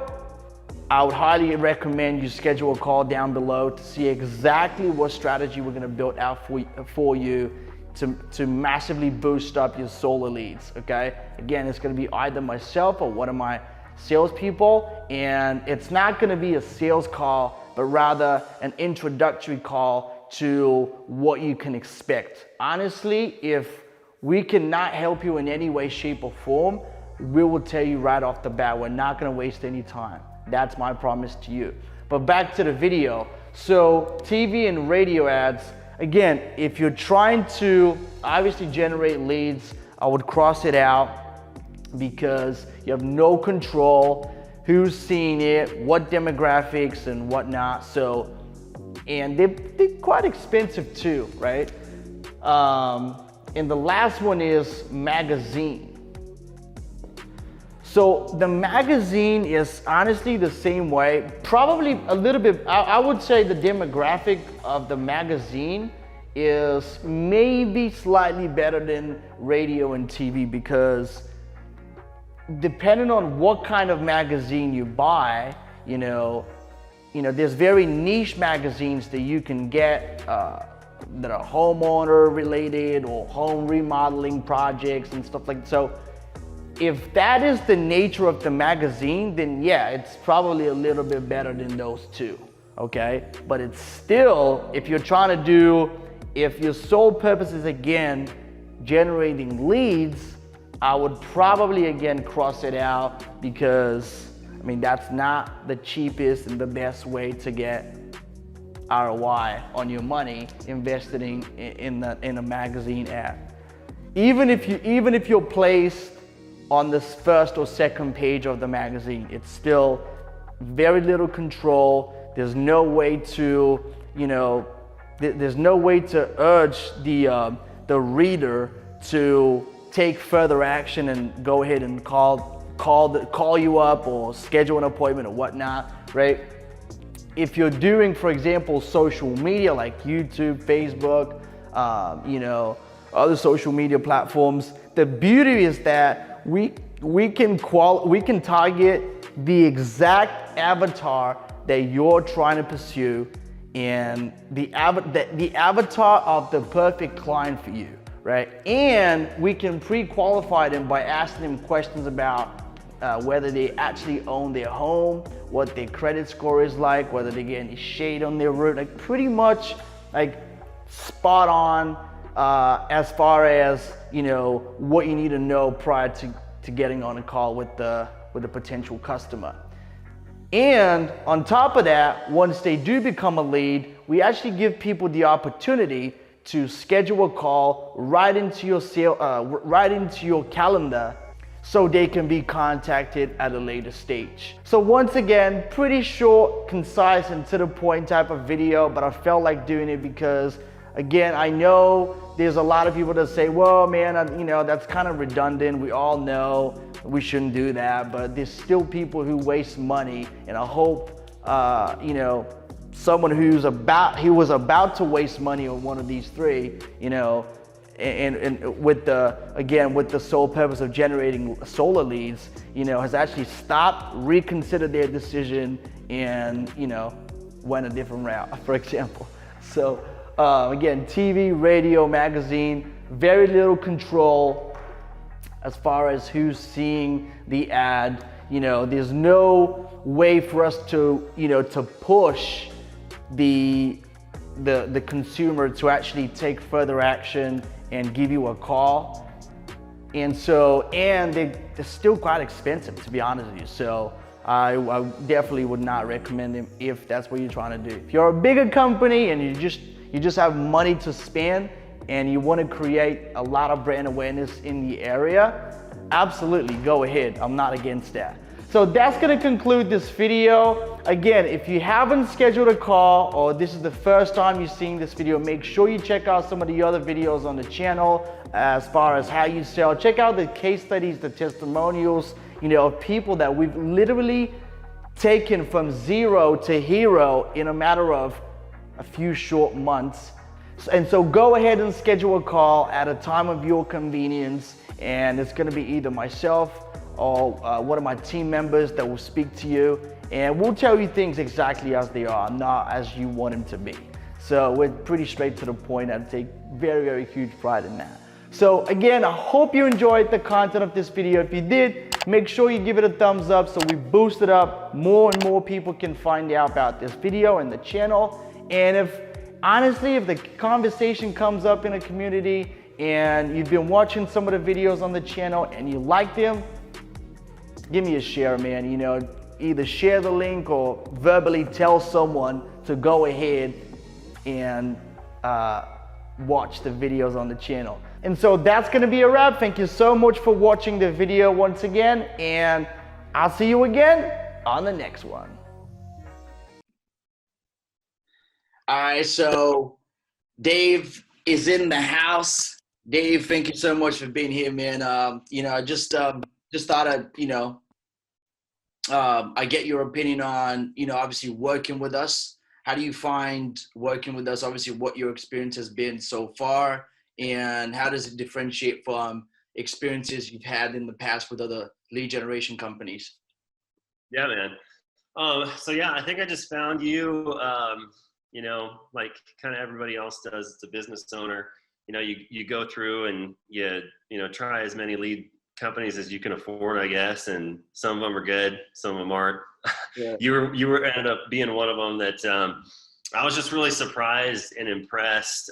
I would highly recommend you schedule a call down below to see exactly what strategy we're gonna build out for you to massively boost up your solar leads, okay? Again, it's gonna be either myself or one of my salespeople, and it's not gonna be a sales call, but rather an introductory call to what you can expect. Honestly, if we cannot help you in any way, shape, or form, we will tell you right off the bat, we're not gonna waste any time. That's my promise to you. But back to the video. So TV and radio ads, again, if you're trying to obviously generate leads, I would cross it out because you have no control who's seeing it, what demographics and whatnot. So, and they're quite expensive too, right? And the last one is magazine. So the magazine is honestly the same way, probably a little bit, I would say the demographic of the magazine is maybe slightly better than radio and TV, because depending on what kind of magazine you buy, you know, there's very niche magazines that you can get that are homeowner related or home remodeling projects and stuff like that. So if that is the nature of the magazine, then yeah, it's probably a little bit better than those two, okay? But it's still, if you're trying to do, if your sole purpose is again generating leads, I would probably again cross it out, because I mean, that's not the cheapest and the best way to get ROI on your money invested in a magazine ad. Even if you're placed on the first or second page of the magazine, it's still very little control. There's no way to, you know, there's no way to urge the reader to take further action and go ahead and call you up or schedule an appointment or whatnot, right? If you're doing, for example, social media like YouTube, Facebook, you know, other social media platforms, the beauty is that we can target the exact avatar that you're trying to pursue, and the avatar of the perfect client for you, right? And we can pre-qualify them by asking them questions about whether they actually own their home, what their credit score is like, whether they get any shade on their roof, like pretty much like spot on as far as, you know, what you need to know prior to getting on a call with the potential customer. And on top of that, once they do become a lead, we actually give people the opportunity to schedule a call right into your calendar, so they can be contacted at a later stage. So once again, pretty short, concise, and to the point type of video, but I felt like doing it because, again, I know there's a lot of people that say, well, man, you know, that's kind of redundant. We all know we shouldn't do that, but there's still people who waste money, and I hope, you know, someone who was about to waste money on one of these three, you know, and with the sole purpose of generating solar leads, has actually stopped, reconsidered their decision, and went a different route, for example. So again, TV, radio, magazine, very little control as far as who's seeing the ad. There's no way for us to to push the consumer to actually take further action and give you a call. And they're still quite expensive, to be honest with you. So I definitely would not recommend them if that's what you're trying to do. If you're a bigger company and you just have money to spend and you want to create a lot of brand awareness in the area, absolutely go ahead. I'm not against that. So that's going to conclude this video. Again, if you haven't scheduled a call or this is the first time you're seeing this video, make sure you check out some of the other videos on the channel as far as how you sell. Check out the case studies, the testimonials, of people that we've literally taken from zero to hero in a matter of a few short months. And so go ahead and schedule a call at a time of your convenience, and it's going to be either myself or one of my team members that will speak to you, and we'll tell you things exactly as they are, not as you want them to be. So we're pretty straight to the point. I take very, very huge pride in that. So again, I hope you enjoyed the content of this video. If you did, make sure you give it a thumbs up so we boost it up. More and more people can find out about this video and the channel. And honestly, if the conversation comes up in a community and you've been watching some of the videos on the channel and you like them, give me a share, man. Either share the link or verbally tell someone to go ahead and watch the videos on the channel. And so that's going to be a wrap. Thank you so much for watching the video once again, and I'll see you again on the next one. All right, so Dave is in the house. Dave, thank you so much for being here, man. I just thought I get your opinion on, obviously working with us. How do you find working with us? Obviously, what your experience has been so far, and how does it differentiate from experiences you've had in the past with other lead generation companies? Yeah, man. So yeah, I think I just found you, like kind of everybody else does. It's a business owner. You go through and you try as many lead companies as you can afford, I guess, and some of them are good, some of them aren't. Yeah. You were ended up being one of them that I was just really surprised and impressed.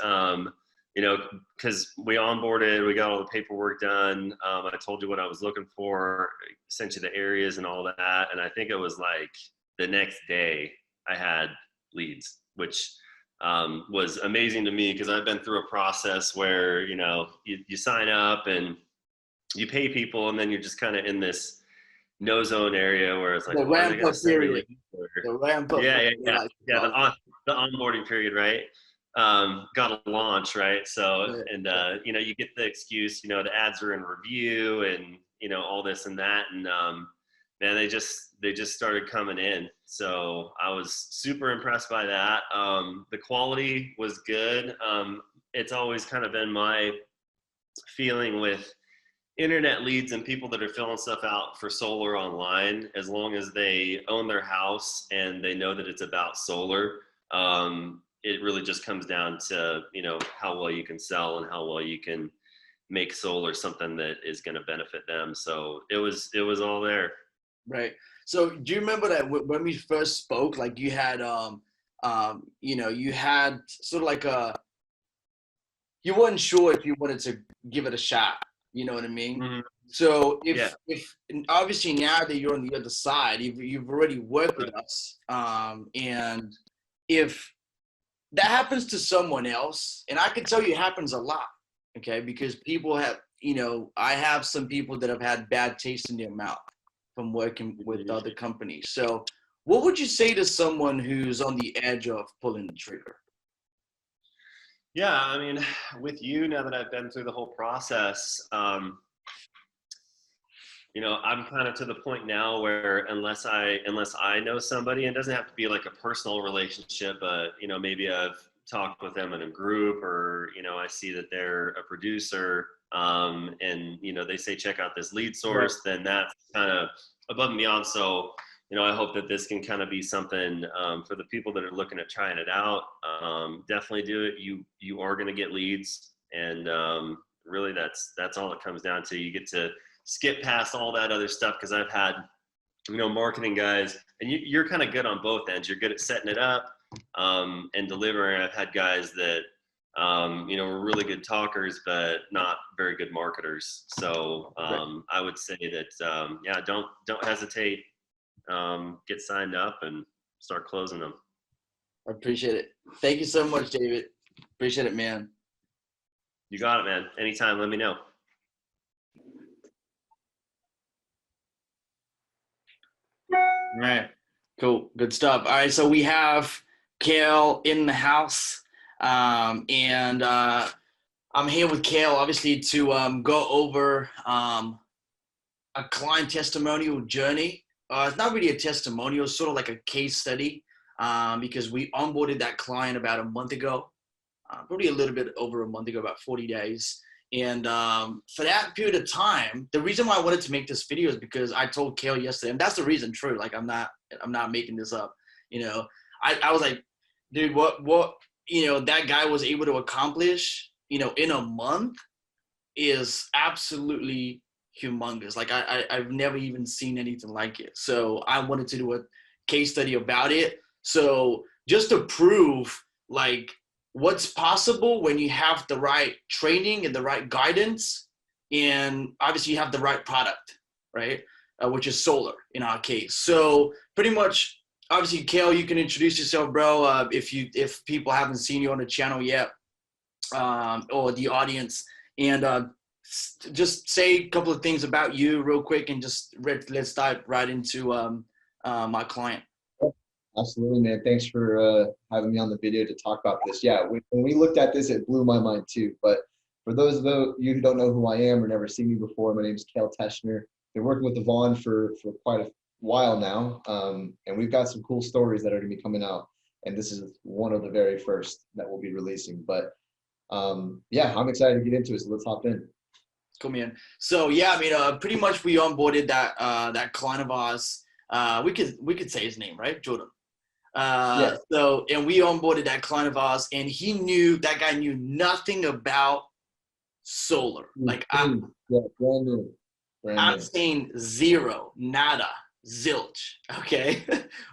Because we onboarded, we got all the paperwork done. I told you what I was looking for, sent you the areas and all that, and I think it was like the next day I had leads, which was amazing to me because I've been through a process where you sign up and you pay people, and then you're just kind of in this no zone area where it's like, the ramp up period. The ramp up. Yeah. The onboarding period, right? Got to launch, right? So, and you get the excuse, the ads are in review, and all this and that, and man, they just started coming in. So I was super impressed by that. The quality was good. It's always kind of been my feeling with internet leads and people that are filling stuff out for solar online, as long as they own their house and they know that it's about solar, it really just comes down to, how well you can sell and how well you can make solar something that is going to benefit them. So it was all there. Right. So do you remember that when we first spoke, like you had, you had sort of like you weren't sure if you wanted to give it a shot. You know what I mean? Mm-hmm. So if obviously now that you're on the other side, you've already worked with us, and if that happens to someone else, and I can tell you it happens a lot, okay? Because people have, I have some people that have had bad taste in their mouth from working with other companies. So what would you say to someone who's on the edge of pulling the trigger? Yeah, I mean, with you, now that I've been through the whole process, I'm kind of to the point now where unless I know somebody, and it doesn't have to be like a personal relationship, but maybe I've talk with them in a group, or, you know, I see that they're a producer, and, you know, they say, check out this lead source, then that's kind of above and beyond. So, you know, I hope that this can kind of be something for the people that are looking at trying it out. Definitely do it. You are going to get leads, and really that's all it comes down to. You get to skip past all that other stuff, because I've had, you know, marketing guys, and you're kind of good on both ends. You're good at setting it up and delivering. I've had guys that you know, were really good talkers, but not very good marketers. So I would say that yeah, don't hesitate. Get signed up and start closing them. I appreciate it. Thank you so much, David. Appreciate it, man. You got it, man. Anytime, let me know. All right, cool, good stuff. All right, so we have Kale in the house, and I'm here with Kale, obviously, to go over a client testimonial journey. It's not really a testimonial, it's sort of like a case study, because we onboarded that client about a month ago, probably a little bit over a month ago, about 40 days. And for that period of time, the reason why I wanted to make this video is because I told Kale yesterday, and that's the reason, true, like I'm not making this up. You know, I was like, dude, what, you know, that guy was able to accomplish, you know, in a month is absolutely humongous. Like I've never even seen anything like it. So I wanted to do a case study about it. So just to prove like what's possible when you have the right training and the right guidance, and obviously you have the right product, right? Which is solar in our case. So pretty much, obviously, Kale, you can introduce yourself, bro. If people haven't seen you on the channel yet, or the audience, and just say a couple of things about you real quick, and just let's dive right into my client. Absolutely, man. Thanks for having me on the video to talk about this. Yeah, when we looked at this, it blew my mind too. But for those of you who don't know who I am or never seen me before, my name is Kale Teschner. Been working with Yvonne for quite a while now, and we've got some cool stories that are going to be coming out. And this is one of the very first that we'll be releasing. But yeah, I'm excited to get into it. So let's hop in. Cool, man. So yeah, I mean, pretty much we onboarded that client of ours. We could say his name, right? Jordan. Yeah. So, and we onboarded that client of ours, and that guy knew nothing about solar. Like yeah, brand new. I'm saying zero, nada, zilch. Okay.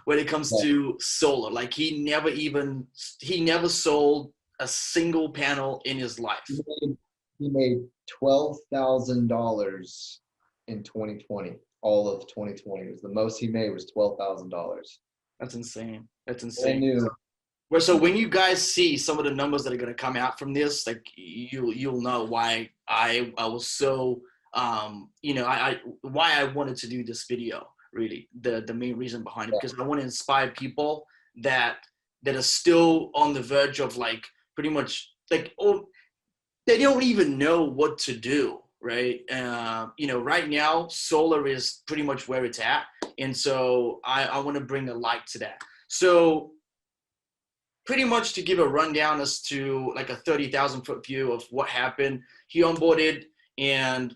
When it comes to solar, like he never sold a single panel in his life. He made $12,000 in 2020. All of 2020 was the most he made was $12,000. That's insane. That's insane. So when you guys see some of the numbers that are going to come out from this, like you'll know why I was so you know, why I wanted to do this video. Really, the main reason behind it, because I want to inspire people that are still on the verge of like pretty much like, oh, they don't even know what to do, right? You know, right now solar is pretty much where it's at, and so I want to bring a light to that. So pretty much to give a rundown as to like a 30,000 foot view of what happened. He onboarded and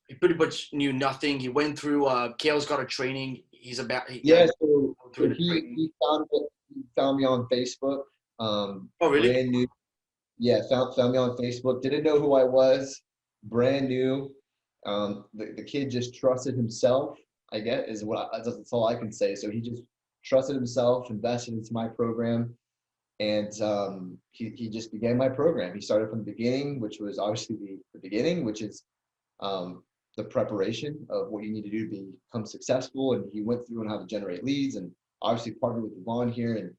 he pretty much knew nothing. He went through Kale's got a training. So he found me on Facebook. Oh really? Brand new. Yeah, found me on Facebook. Didn't know who I was. Brand new. The kid just trusted himself, I guess, that's all I can say. So he just trusted himself, invested into my program, and he just began my program. He started from the beginning, which was obviously the beginning, which is the preparation of what you need to do to become successful. And he went through on how to generate leads, and obviously partnered with Yvonne here.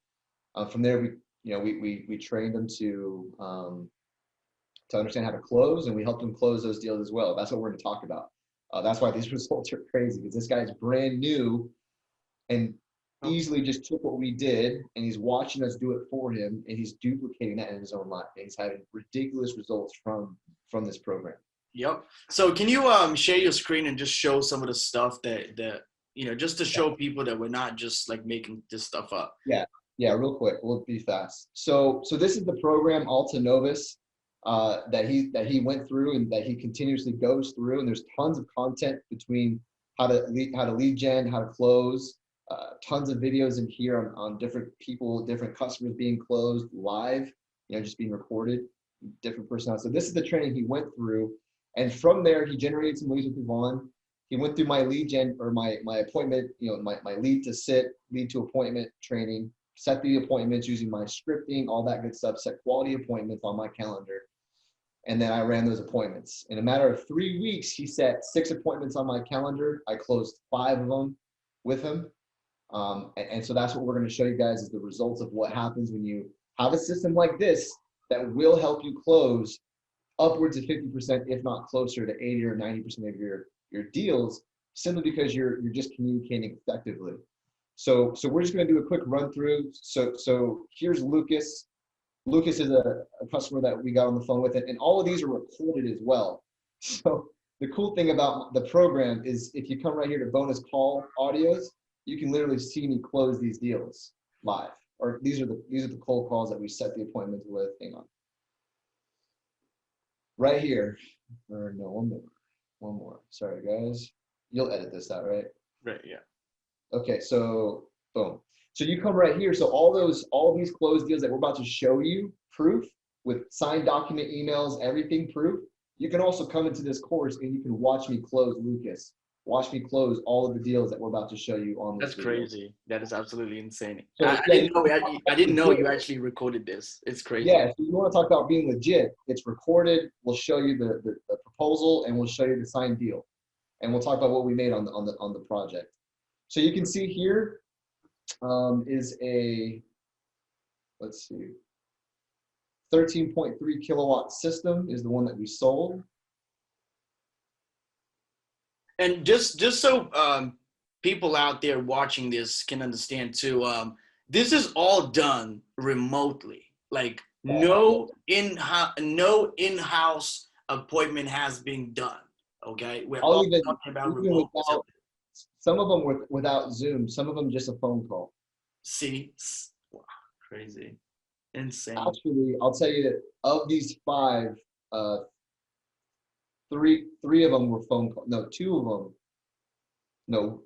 And from there, we trained them to understand how to close, and we helped them close those deals as well. That's what we're going to talk about. That's why these results are crazy, because this guy's brand new and easily just took what we did, and he's watching us do it for him, and he's duplicating that in his own life. And he's having ridiculous results from this program. Yep. So can you share your screen and just show some of the stuff that you know, just to show people that we're not just like making this stuff up. Yeah. Yeah, real quick. We'll be fast. So this is the program Alta Novus that he went through and that he continuously goes through. And there's tons of content between how to lead gen, how to close. Tons of videos in here on different people, different customers being closed live. Just being recorded, different personalities. So this is the training he went through, and from there he generated some leads with Yvonne. He went through my lead gen or my appointment, my lead to appointment training, set the appointments using my scripting, all that good stuff, set quality appointments on my calendar. And then I ran those appointments. In a matter of 3 weeks, he set 6 appointments on my calendar. I closed 5 of them with him. And so that's what we're going to show you guys is the results of what happens when you have a system like this that will help you close upwards of 50%, if not closer to 80 or 90% of your deals, simply because you're just communicating effectively. So we're just going to do a quick run through. So here's Lucas. Lucas is a customer that we got on the phone with, and all of these are recorded as well. So the cool thing about the program is if you come right here to bonus call audios, you can literally see me close these deals live. Or these are the cold calls that we set the appointments with. Hang on. Right here. Or no, one more. Sorry guys. You'll edit this out, right? Right, yeah. Okay, so boom. So you come right here. So all these closed deals that we're about to show you, proof with signed document emails, everything proof. You can also come into this course and you can watch me close Lucas. Watch me close all of the deals that we're about to show you on this That's video. crazy. That is absolutely insane. So, I didn't know you actually recorded this. It's crazy. Yeah, if you want to talk about being legit, it's recorded. We'll show you the proposal and we'll show you the signed deal. And we'll talk about what we made on the project. So you can see here is a, let's see, 13.3 kilowatt system is the one that we sold. And just so people out there watching this can understand too, this is all done remotely. Like no in-house appointment has been done. Okay, we're all talking about remote. Some of them without Zoom. Some of them just a phone call. See, wow, crazy, insane. Actually, I'll tell you that of these 5, three of them were phone call. No, 2 of them. No,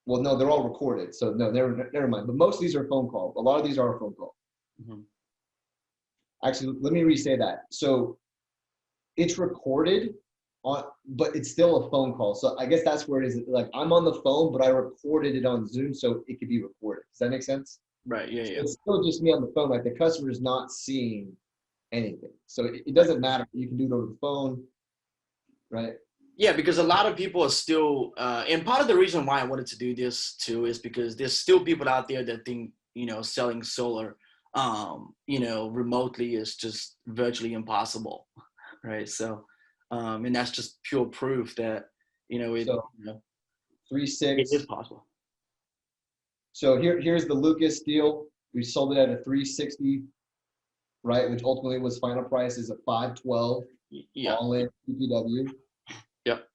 well, no, they're all recorded. So no, never mind. But most of these are phone call. A lot of these are a phone call. Mm-hmm. Actually, let me re-say that. So it's recorded but it's still a phone call. So I guess that's where it is. Like I'm on the phone, but I recorded it on Zoom so it could be recorded. Does that make sense? Right. Yeah. So yeah. it's still just me on the phone. Like the customer is not seeing anything. So it doesn't matter. You can do it over the phone, right? Yeah, because a lot of people are still, and part of the reason why I wanted to do this too is because there's still people out there that think, selling solar, remotely is just virtually impossible, right? So, and that's just pure proof that, it 3.6. It is possible. So here's the Lucas deal. We sold it at a 360, right? Which ultimately was final price is a 512, all in PPW. Yep.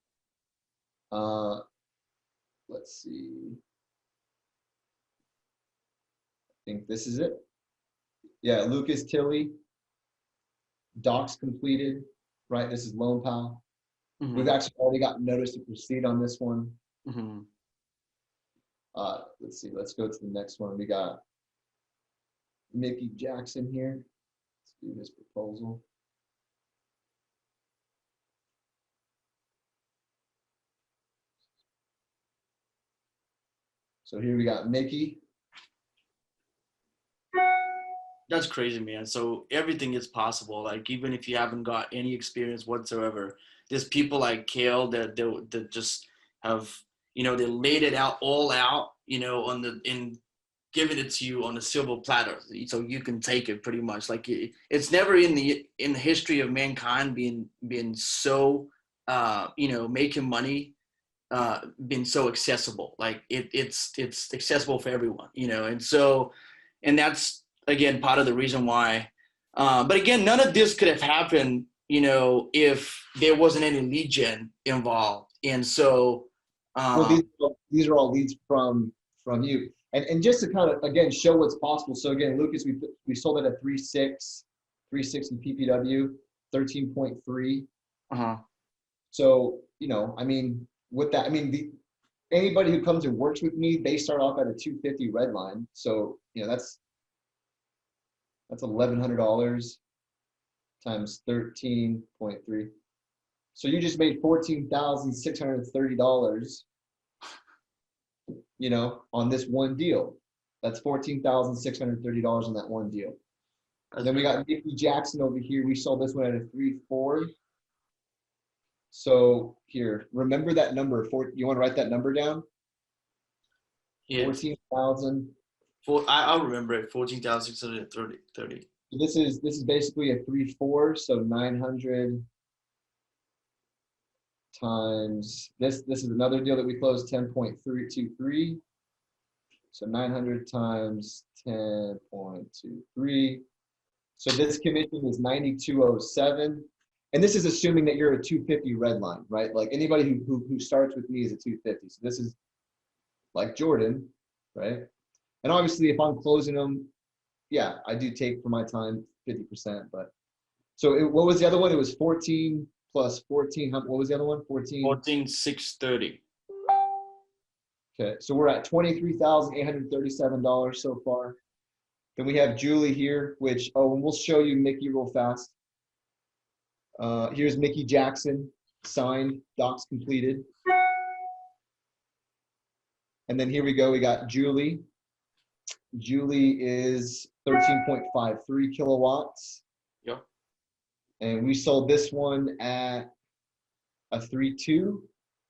Let's see. I think this is it. Yeah, Lucas Tilley. Docs completed, right? This is Loan Pal. Mm-hmm. We've actually already got notice to proceed on this one. Mm-hmm. Let's see. Let's go to the next one. We got Mickey Jackson here. Let's do this proposal. So here we got Mickey. That's crazy, man. So everything is possible. Like even if you haven't got any experience whatsoever, there's people like Kale that just have, they laid it out all out, in giving it to you on a silver platter, so you can take it pretty much. Like it's never in the history of mankind being so, making money, been so accessible. Like it's accessible for everyone, and that's again part of the reason why. But again, none of this could have happened, if there wasn't any lead gen involved. And so, well, these are all leads from from you. And just to kind of, again, show what's possible. So again, Lucas, we sold it at 3.6, 360 PPW, 13.3. Uh-huh. So, you know, I mean, with that, I mean, anybody who comes and works with me, they start off at a 250 red line. So, you know, that's $1,100 times 13.3. So you just made $14,630, you know, on this one deal. That's $14,630 on that one deal. And then we got Nikki Jackson over here. We sold this one at a 3.4. So here, remember that number. You want to write that number down? Yeah. 14,000. I'll remember it. 14,630. This is basically a 3.4. So 900 times this is another deal that we closed, 10.323. So 900 times 10.23. So this commission is 9207. And this is assuming that you're a 250 red line, right? Like anybody who starts with me is a 250. So this is like Jordan, right? And obviously if I'm closing them, yeah, I do take for my time 50%. But so what was the other one? It was 14 plus 14. What was the other one? 14,630. Okay, so we're at $23,837 so far. Then we have Julie here, which, and we'll show you Mickey real fast. Here's Mickey Jackson, signed, docs completed. And then here we go, we got Julie. Julie is 13.53 kilowatts. Yep. And we sold this one at a 3.2.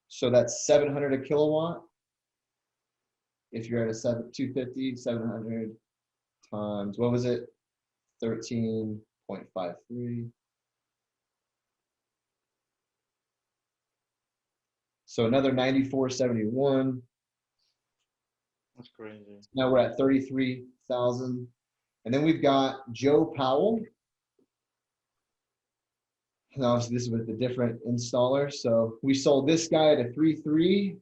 So that's 700 a kilowatt. If you're at a 250, 700 times, what was it? 13.53. So another 94.71. That's crazy. Now we're at 33,000. And then we've got Joe Powell. And obviously this is with a different installer. So we sold this guy at a 3.3.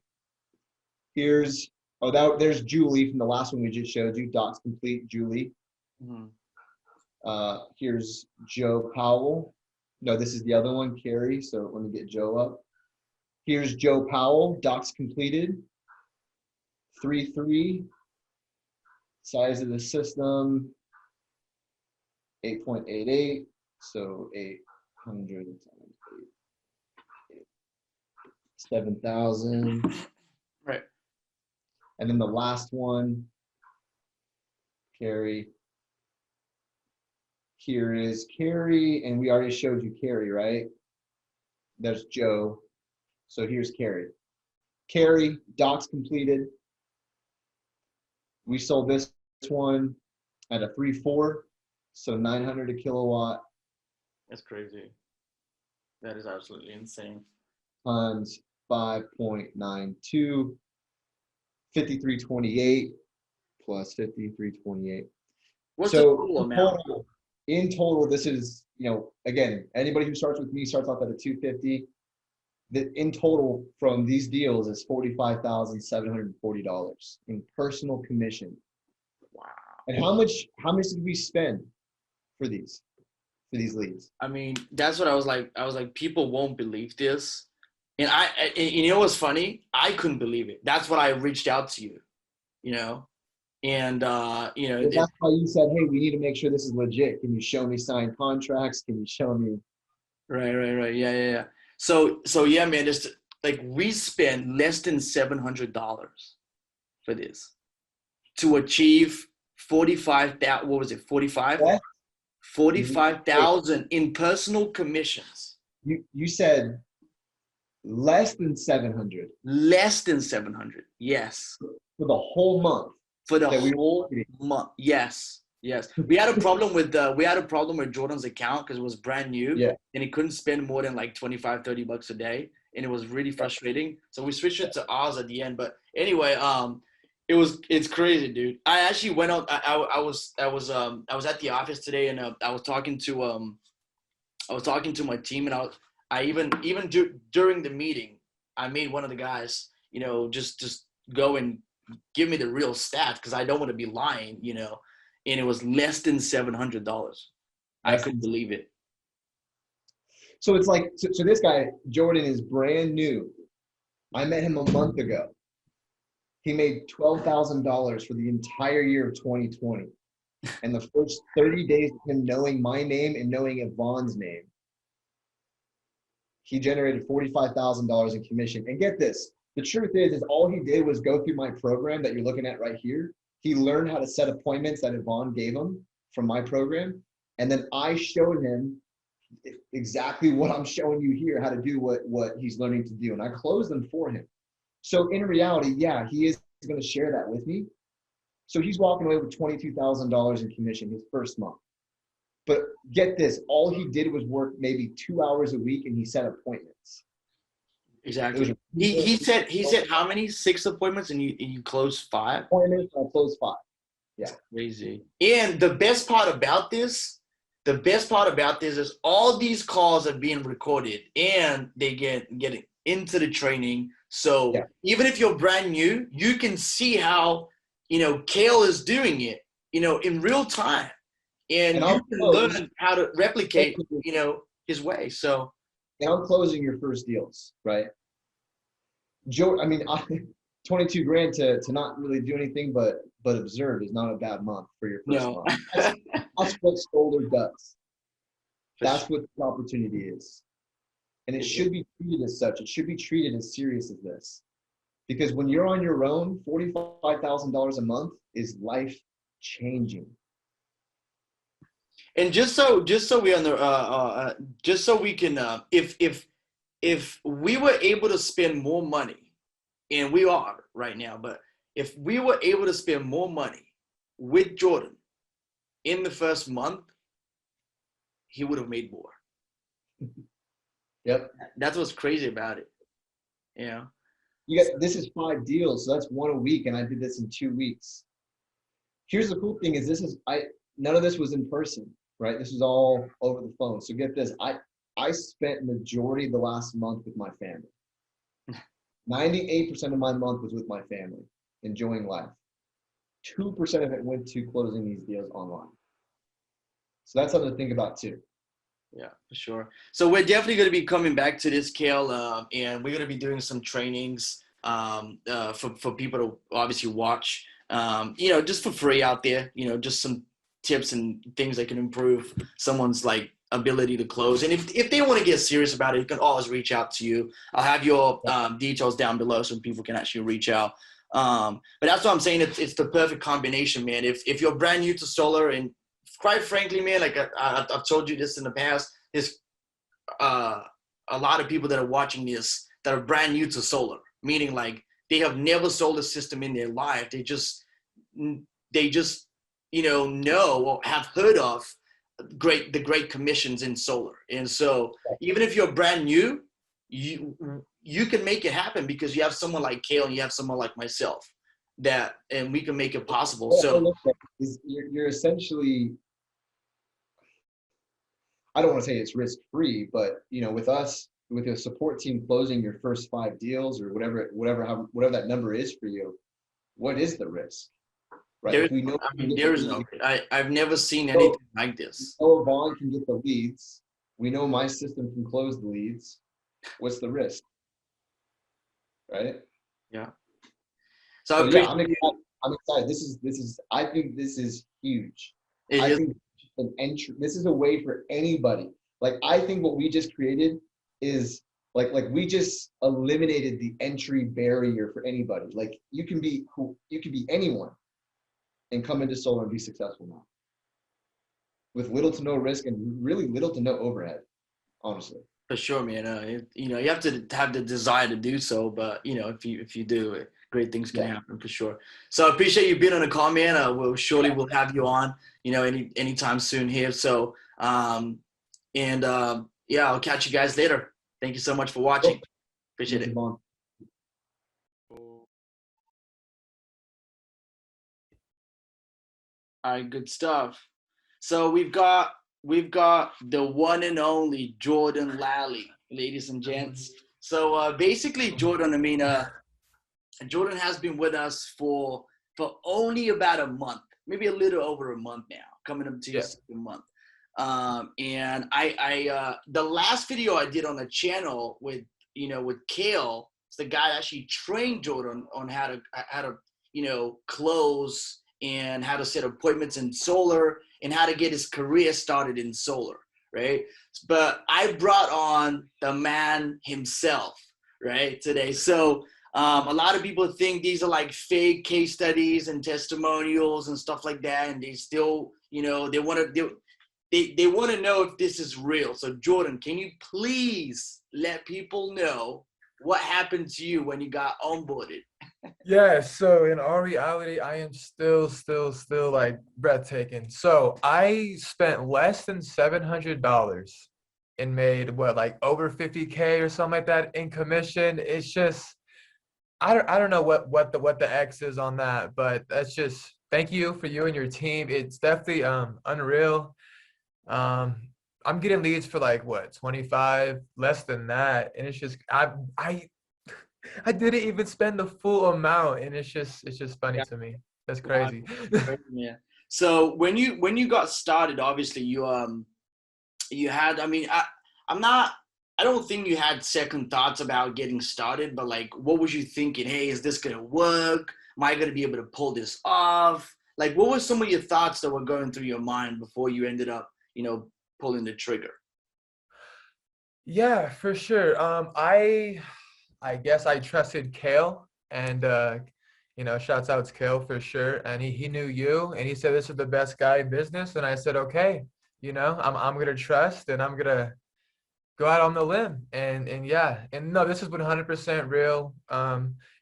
There's Julie from the last one we just showed you. Docs complete, Julie. Mm-hmm. Here's Joe Powell. No, this is the other one, Carrie. So let me get Joe up. Here's Joe Powell, docs completed. 3.3. Size of the system, 8.88. So 800 times 8. 7,000. Right. And then the last one, Carrie. Here is Carrie, and we already showed you Carrie, right? There's Joe. So here's Carrie. Carrie, docs completed. We sold this one at a 3.4, so 900 a kilowatt. That's crazy. That is absolutely insane. Times 5.92, 53.28 plus 53.28. What's so the total amount? In total, this is, you know, again, anybody who starts with me starts off at a 250. In total from these deals is $45,740 in personal commission. Wow. And how much did we spend for these leads? I mean, that's what I was like, people won't believe this. And you know what's funny? I couldn't believe it. That's why I reached out to you, you know? And, you know. That's why you said, hey, we need to make sure this is legit. Can you show me signed contracts? Can you show me? Right. Yeah. So yeah, man, just like we spent less than $700 for this to achieve 45,000. What was it? 45? What? 45,000 in personal commissions. You said less than 700. Less than 700. Yes. For the whole month. For the whole month. Yes. We had a problem with Jordan's account because it was brand new. Yeah. And he couldn't spend more than like $25-$30 a day. And it was really frustrating. So we switched it to ours at the end. But anyway, it's crazy, dude. I actually went out. I was at the office today, and I was talking to my team, and I even during the meeting, I made one of the guys, you know, just go and give me the real stats because I don't want to be lying, you know. And it was less than $700. I couldn't believe it. So it's like, so this guy, Jordan, is brand new. I met him a month ago. He made $12,000 for the entire year of 2020. And the first 30 days of him knowing my name and knowing Yvonne's name, he generated $45,000 in commission. And get this, the truth is all he did was go through my program that you're looking at right here. He learned how to set appointments that Yvonne gave him from my program. And then I showed him exactly what I'm showing you here, how to do what he's learning to do. And I closed them for him. So in reality, yeah, he is going to share that with me. So he's walking away with $22,000 in commission his first month. But get this, all he did was work maybe 2 hours a week and he set appointments. Exactly. He said how many? 6 appointments and you closed 5? Appointments, I closed 5. Yeah. Crazy. And the best part about this is all these calls are being recorded and they get into the training. So even if you're brand new, you can see how, you know, Kale is doing it, you know, in real time. And you can learn how to replicate, you know, his way. So, and I'm closing your first deals, right? Joe, I mean, 22 grand to not really do anything but observe is not a bad month for your first month. That's what solar does. That's what the opportunity is. And it should be treated as such. It should be treated as serious as this. Because when you're on your own, $45,000 a month is life changing. And just so we just so we can, if we were able to spend more money, and we are right now, but if we were able to spend more money with Jordan in the first month, he would have made more. Yep. That's what's crazy about it. Yeah. This is 5 deals, so that's 1 a week, and I did this in 2 weeks. Here's the cool thing is none of this was in person, right? This is all over the phone. So get this, I spent majority of the last month with my family. 98% of my month was with my family, enjoying life. 2% of it went to closing these deals online. So that's something to think about too. Yeah, for sure. So we're definitely going to be coming back to this, Kale, and we're going to be doing some trainings for people to obviously watch, you know, just for free out there, you know, just some tips and things that can improve someone's like ability to close. And if they want to get serious about it, you can always reach out to you. I'll have your details down below so people can actually reach out. But that's what I'm saying. It's the perfect combination, man. If you're brand new to solar, and quite frankly, man, like I've told you this in the past, there's a lot of people that are watching this that are brand new to solar, meaning like they have never sold a system in their life. They just you know or have heard of the great commissions in solar. And so even if you're brand new, you can make it happen because you have someone like Kale and you have someone like myself and we can make it possible. So you're essentially, I don't want to say it's risk free, but you know, with us, with your support team closing your first 5 deals or whatever that number is for you, what is the risk? Right? I've never seen anything like this. We know Vaughn can get the leads. We know my system can close the leads. What's the risk? Right? Yeah. So yeah, I'm excited. This is I think this is huge. I think an entry, this is a way for anybody. Like I think what we just created is like we just eliminated the entry barrier for anybody. Like you can be anyone and come into solar and be successful now with little to no risk and really little to no overhead, honestly. For sure, man. You know, you have to have the desire to do so, but you know, if you do, great things can happen for sure. So I appreciate you being on the call, man. We'll have you on, you know, anytime soon here. So I'll catch you guys later. Thank you so much for watching. Appreciate it. All right, good stuff. So we've got the one and only Jordan Lally, ladies and gents. So basically, Jordan, I mean, Jordan has been with us for only about a month, maybe a little over a month now, coming up to his second month. And the last video I did on the channel with Kale, it's the guy that actually trained Jordan on how to close and how to set appointments in solar and how to get his career started in solar, right? But I brought on the man himself, right, today. So a lot of people think these are like fake case studies and testimonials and stuff like that, and they still, they want to know if this is real. So Jordan, can you please let people know what happened to you when you got onboarded? Yeah, so in all reality, I am still like breathtaking. So I spent less than $700 and made like over 50K or something like that in commission. It's just I don't know what the X is on that, but that's just thank you for you and your team. It's definitely unreal. I'm getting leads for like what 25, less than that, and it's just I didn't even spend the full amount, and it's just funny to me. That's crazy. Yeah. So when you got started, obviously you had, I don't think you had second thoughts about getting started, but like, what was you thinking? Hey, is this gonna work? Am I gonna be able to pull this off? Like, what were some of your thoughts that were going through your mind before you ended up, pulling the trigger? Yeah, for sure. I guess I trusted Kale, and shouts out to Kale for sure. And he knew you, and he said this is the best guy in business. And I said, okay, I'm gonna trust, and I'm gonna go out on the limb. And yeah, and no, this is 100% real.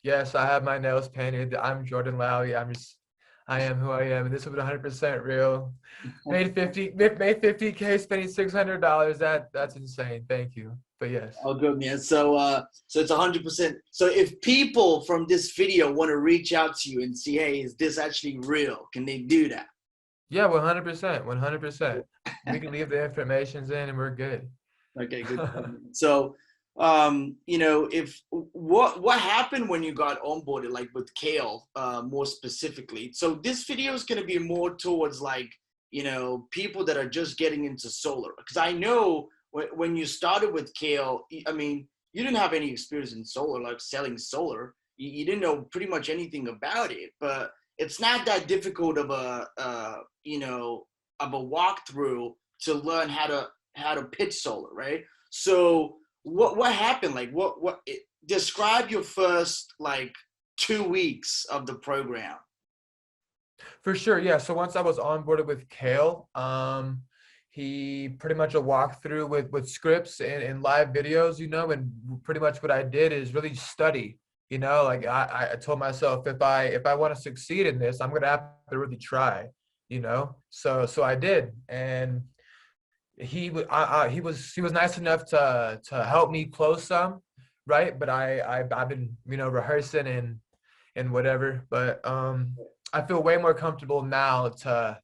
Yes, I have my nails painted. I'm Jordan Lowry. I am who I am, and this is 100% real. Made 50K, spending $600. That's insane. Thank you. But yes. Oh, good, man. So it's 100%. So if people from this video want to reach out to you and see, hey, is this actually real? Can they do that? Yeah, 100%. 100%. We can leave the informations in, and we're good. Okay, good. So, if what happened when you got onboarded, like with Kale, more specifically. So this video is going to be more towards like, people that are just getting into solar. Because I know when you started with Kale, I mean, you didn't have any experience in solar, like selling solar. You didn't know pretty much anything about it, but it's not that difficult of a walkthrough to learn how to pitch solar, right? So what happened? Like describe your first like 2 weeks of the program. For sure, yeah. So once I was onboarded with Kale, he pretty much a walkthrough with scripts and live videos, and pretty much what I did is really study. Like I told myself if I want to succeed in this, I'm gonna have to really try. So I did, and he was nice enough to help me close some, right? But I've been rehearsing and whatever. But I feel way more comfortable now to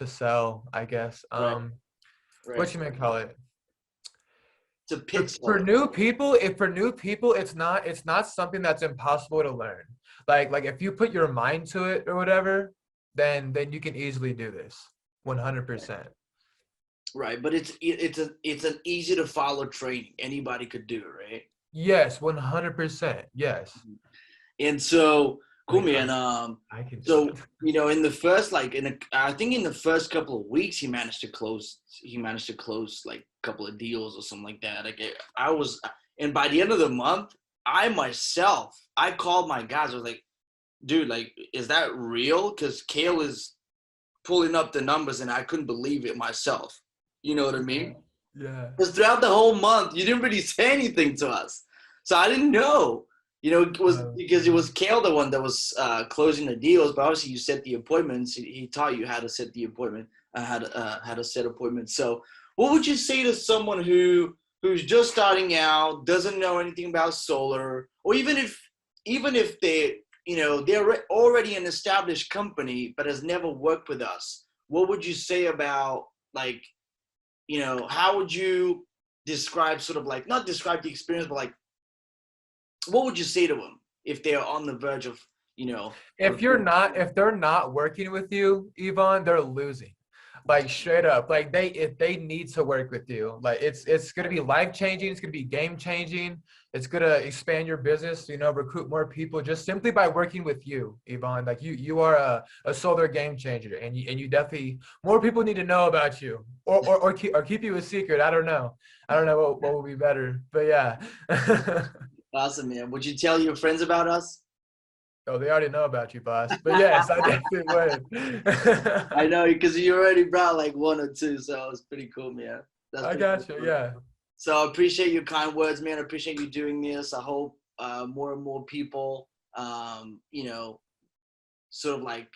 sell, I guess. Right. What you may call it. To pitch for new people, it's not something that's impossible to learn. Like if you put your mind to it or whatever, then you can easily do this. 100%. Right, but it's an easy to follow training. Anybody could do it, right? Yes, 100%. Yes. And so cool, man. I can. So in the first I think in the first couple of weeks he managed to close like a couple of deals or something like that. Like and by the end of the month, I called my guys. I was like, dude, like, is that real? Because Kale is pulling up the numbers and I couldn't believe it myself. You know what I mean? Yeah. Because throughout the whole month, you didn't really say anything to us. So I didn't know. It was because it was Kale the one that was closing the deals, but obviously you set the appointments. He taught you how to set the appointment, how to set appointments. So what would you say to someone who's just starting out, doesn't know anything about solar, or even if they're already an established company but has never worked with us? What would you say about like, how would you describe sort of like, not describe the experience, but like what would you say to them if they're on the verge of, if they're not working with you, Yvonne, they're losing. Like straight up, like if they need to work with you, like it's gonna be life changing, it's gonna be game changing, it's gonna expand your business, recruit more people just simply by working with you, Yvonne. Like you are a solar game changer, and you definitely, more people need to know about you, or keep you a secret. I don't know what will be better, but yeah. Awesome, man. Would you tell your friends about us? Oh, they already know about you, boss. But yes, I definitely would. I know, because you already brought like one or two, so it's pretty cool, man. I got you, yeah. So I appreciate your kind words, man. I appreciate you doing this. I hope more and more people, sort of like,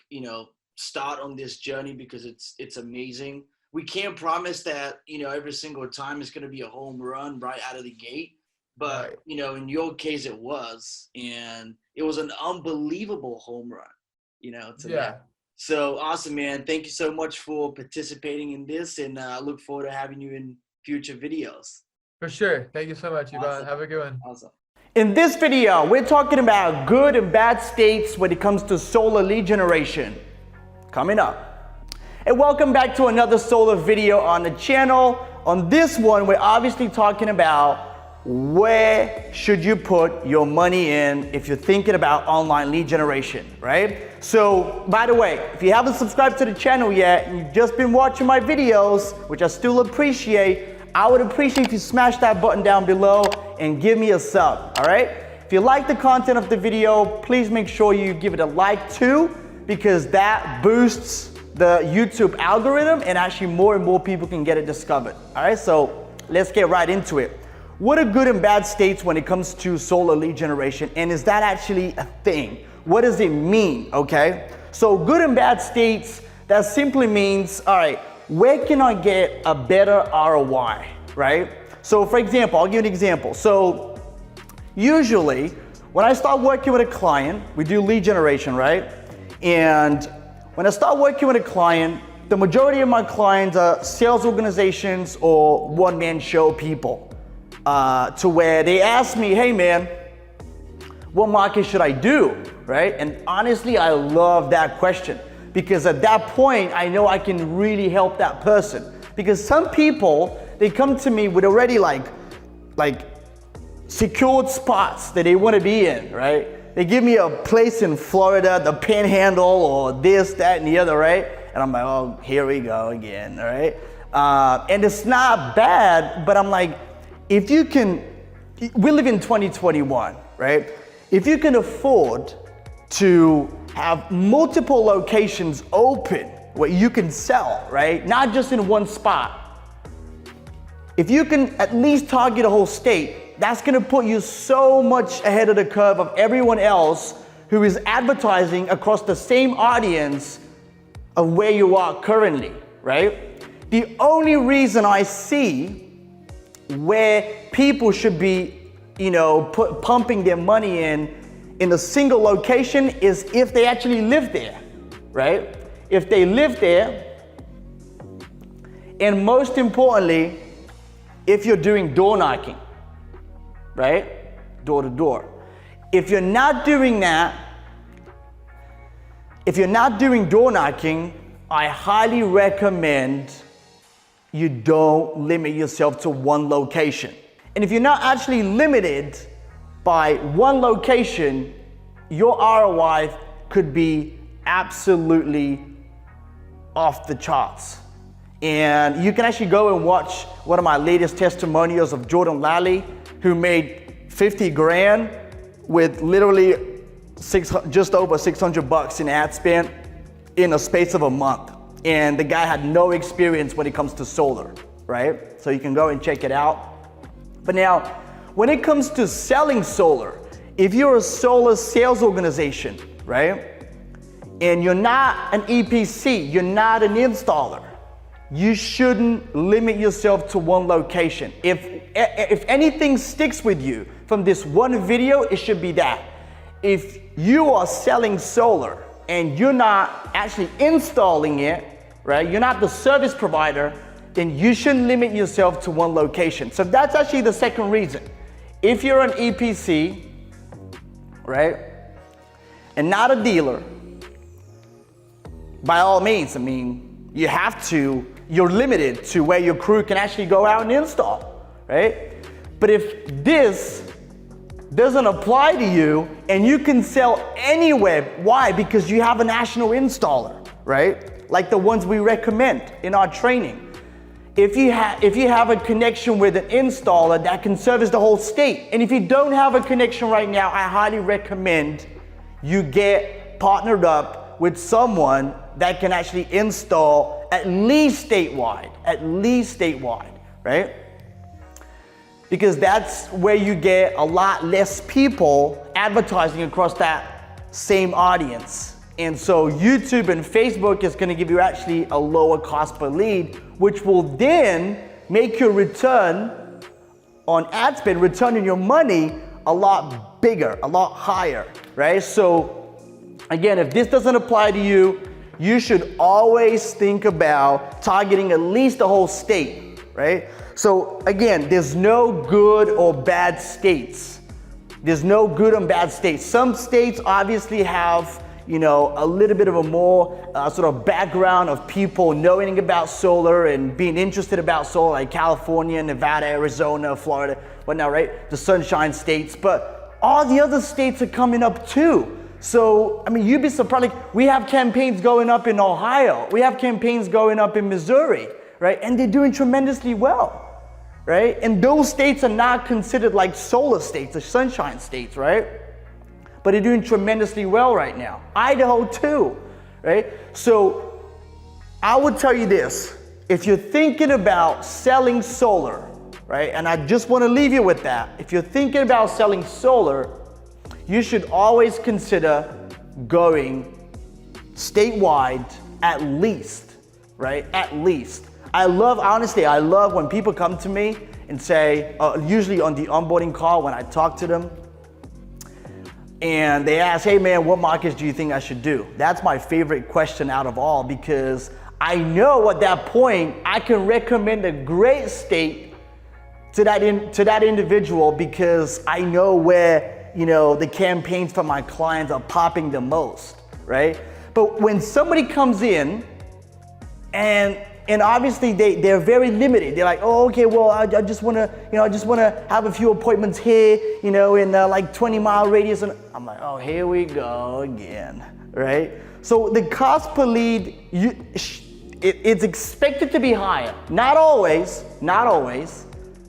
start on this journey, because it's amazing. We can't promise that, every single time it's going to be a home run right out of the gate. But, in your case, it was. And it was an unbelievable home run, Yeah. So awesome, man. Thank you so much for participating in this. And I look forward to having you in future videos. For sure. Thank you so much, Yvonne. Awesome. Have a good one. Awesome. In this video, we're talking about good and bad states when it comes to solar lead generation. Coming up. And welcome back to another solar video on the channel. On this one, we're obviously talking about where should you put your money in if you're thinking about online lead generation, right? So, by the way, if you haven't subscribed to the channel yet and you've just been watching my videos, which I still appreciate, I would appreciate if you smash that button down below and give me a sub, all right? If you like the content of the video, please make sure you give it a like too, because that boosts the YouTube algorithm and actually more and more people can get it discovered, all right? So let's get right into it. What are good and bad states when it comes to solar lead generation? And is that actually a thing? What does it mean, okay? So good and bad states, that simply means, all right, where can I get a better ROI, right? So for example, I'll give you an example. So usually when I start working with a client, we do lead generation, right? And when I start working with a client, the majority of my clients are sales organizations or one-man show people. To where they ask me, hey man, what market should I do, right? And honestly, I love that question, because at that point, I know I can really help that person. Because some people, they come to me with already like secured spots that they want to be in, right? They give me a place in Florida, the Panhandle, or this, that, and the other, right? And I'm like, oh, here we go again, all right? And it's not bad, but I'm like, if you can, we live in 2021, right? If you can afford to have multiple locations open where you can sell, right? Not just in one spot. If you can at least target a whole state, that's gonna put you so much ahead of the curve of everyone else who is advertising across the same audience of where you are currently, right? The only reason I see where people should be, pumping their money in a single location is if they actually live there, right? If they live there, and most importantly, if you're doing door knocking, right? Door to door. If you're not doing that, if you're not doing door knocking, I highly recommend you don't limit yourself to one location. And if you're not actually limited by one location, your ROI could be absolutely off the charts. And you can actually go and watch one of my latest testimonials of Jordan Lally, who made 50 grand with literally just over $600 in ad spend in a space of a month. And the guy had no experience when it comes to solar, right? So you can go and check it out. But now, when it comes to selling solar, if you're a solar sales organization, right? And you're not an EPC, you're not an installer, you shouldn't limit yourself to one location. If anything sticks with you from this one video, it should be that. If you are selling solar and you're not actually installing it, right? You're not the service provider, then you shouldn't limit yourself to one location. So that's actually the second reason. If you're an EPC right? And not a dealer, by all means, I mean, you're limited to where your crew can actually go out and install, right? But if this doesn't apply to you and you can sell anywhere, why? Because you have a national installer, right? Like the ones we recommend in our training. If you have a connection with an installer that can service the whole state, and if you don't have a connection right now, I highly recommend you get partnered up with someone that can actually install at least statewide, right? Because that's where you get a lot less people advertising across that same audience. And so YouTube and Facebook is gonna give you actually a lower cost per lead, which will then make your return on ad spend, return on your money a lot bigger, a lot higher, right? So again, if this doesn't apply to you, you should always think about targeting at least the whole state, right? So again, there's no good or bad states. There's no good and bad states. Some states obviously have, you know, a little bit of a more sort of background of people knowing about solar and being interested about solar, like California, Nevada, Arizona, Florida, whatnot, right? The sunshine states, but all the other states are coming up too. So, I mean, you'd be surprised, like we have campaigns going up in Ohio, we have campaigns going up in Missouri, right? And they're doing tremendously well, right? And those states are not considered like solar states or sunshine states, right? But they're doing tremendously well right now. Idaho too, right? So I would tell you this, if you're thinking about selling solar, right? And I just want to leave you with that. If you're thinking about selling solar, you should always consider going statewide at least, right? At least. Honestly, I love when people come to me and say, usually on the onboarding call when I talk to them, and they ask, hey man, what markets do you think I should do? That's my favorite question out of all, because I know at that point, I can recommend a great state to that individual because I know where, you know, the campaigns for my clients are popping the most, right? But when somebody comes in and obviously they're very limited. They're like, oh, okay, well, I just wanna have a few appointments here, you know, in like 20-mile radius. And I'm like, oh, here we go again, right? So the cost per lead, it's expected to be higher. Not always,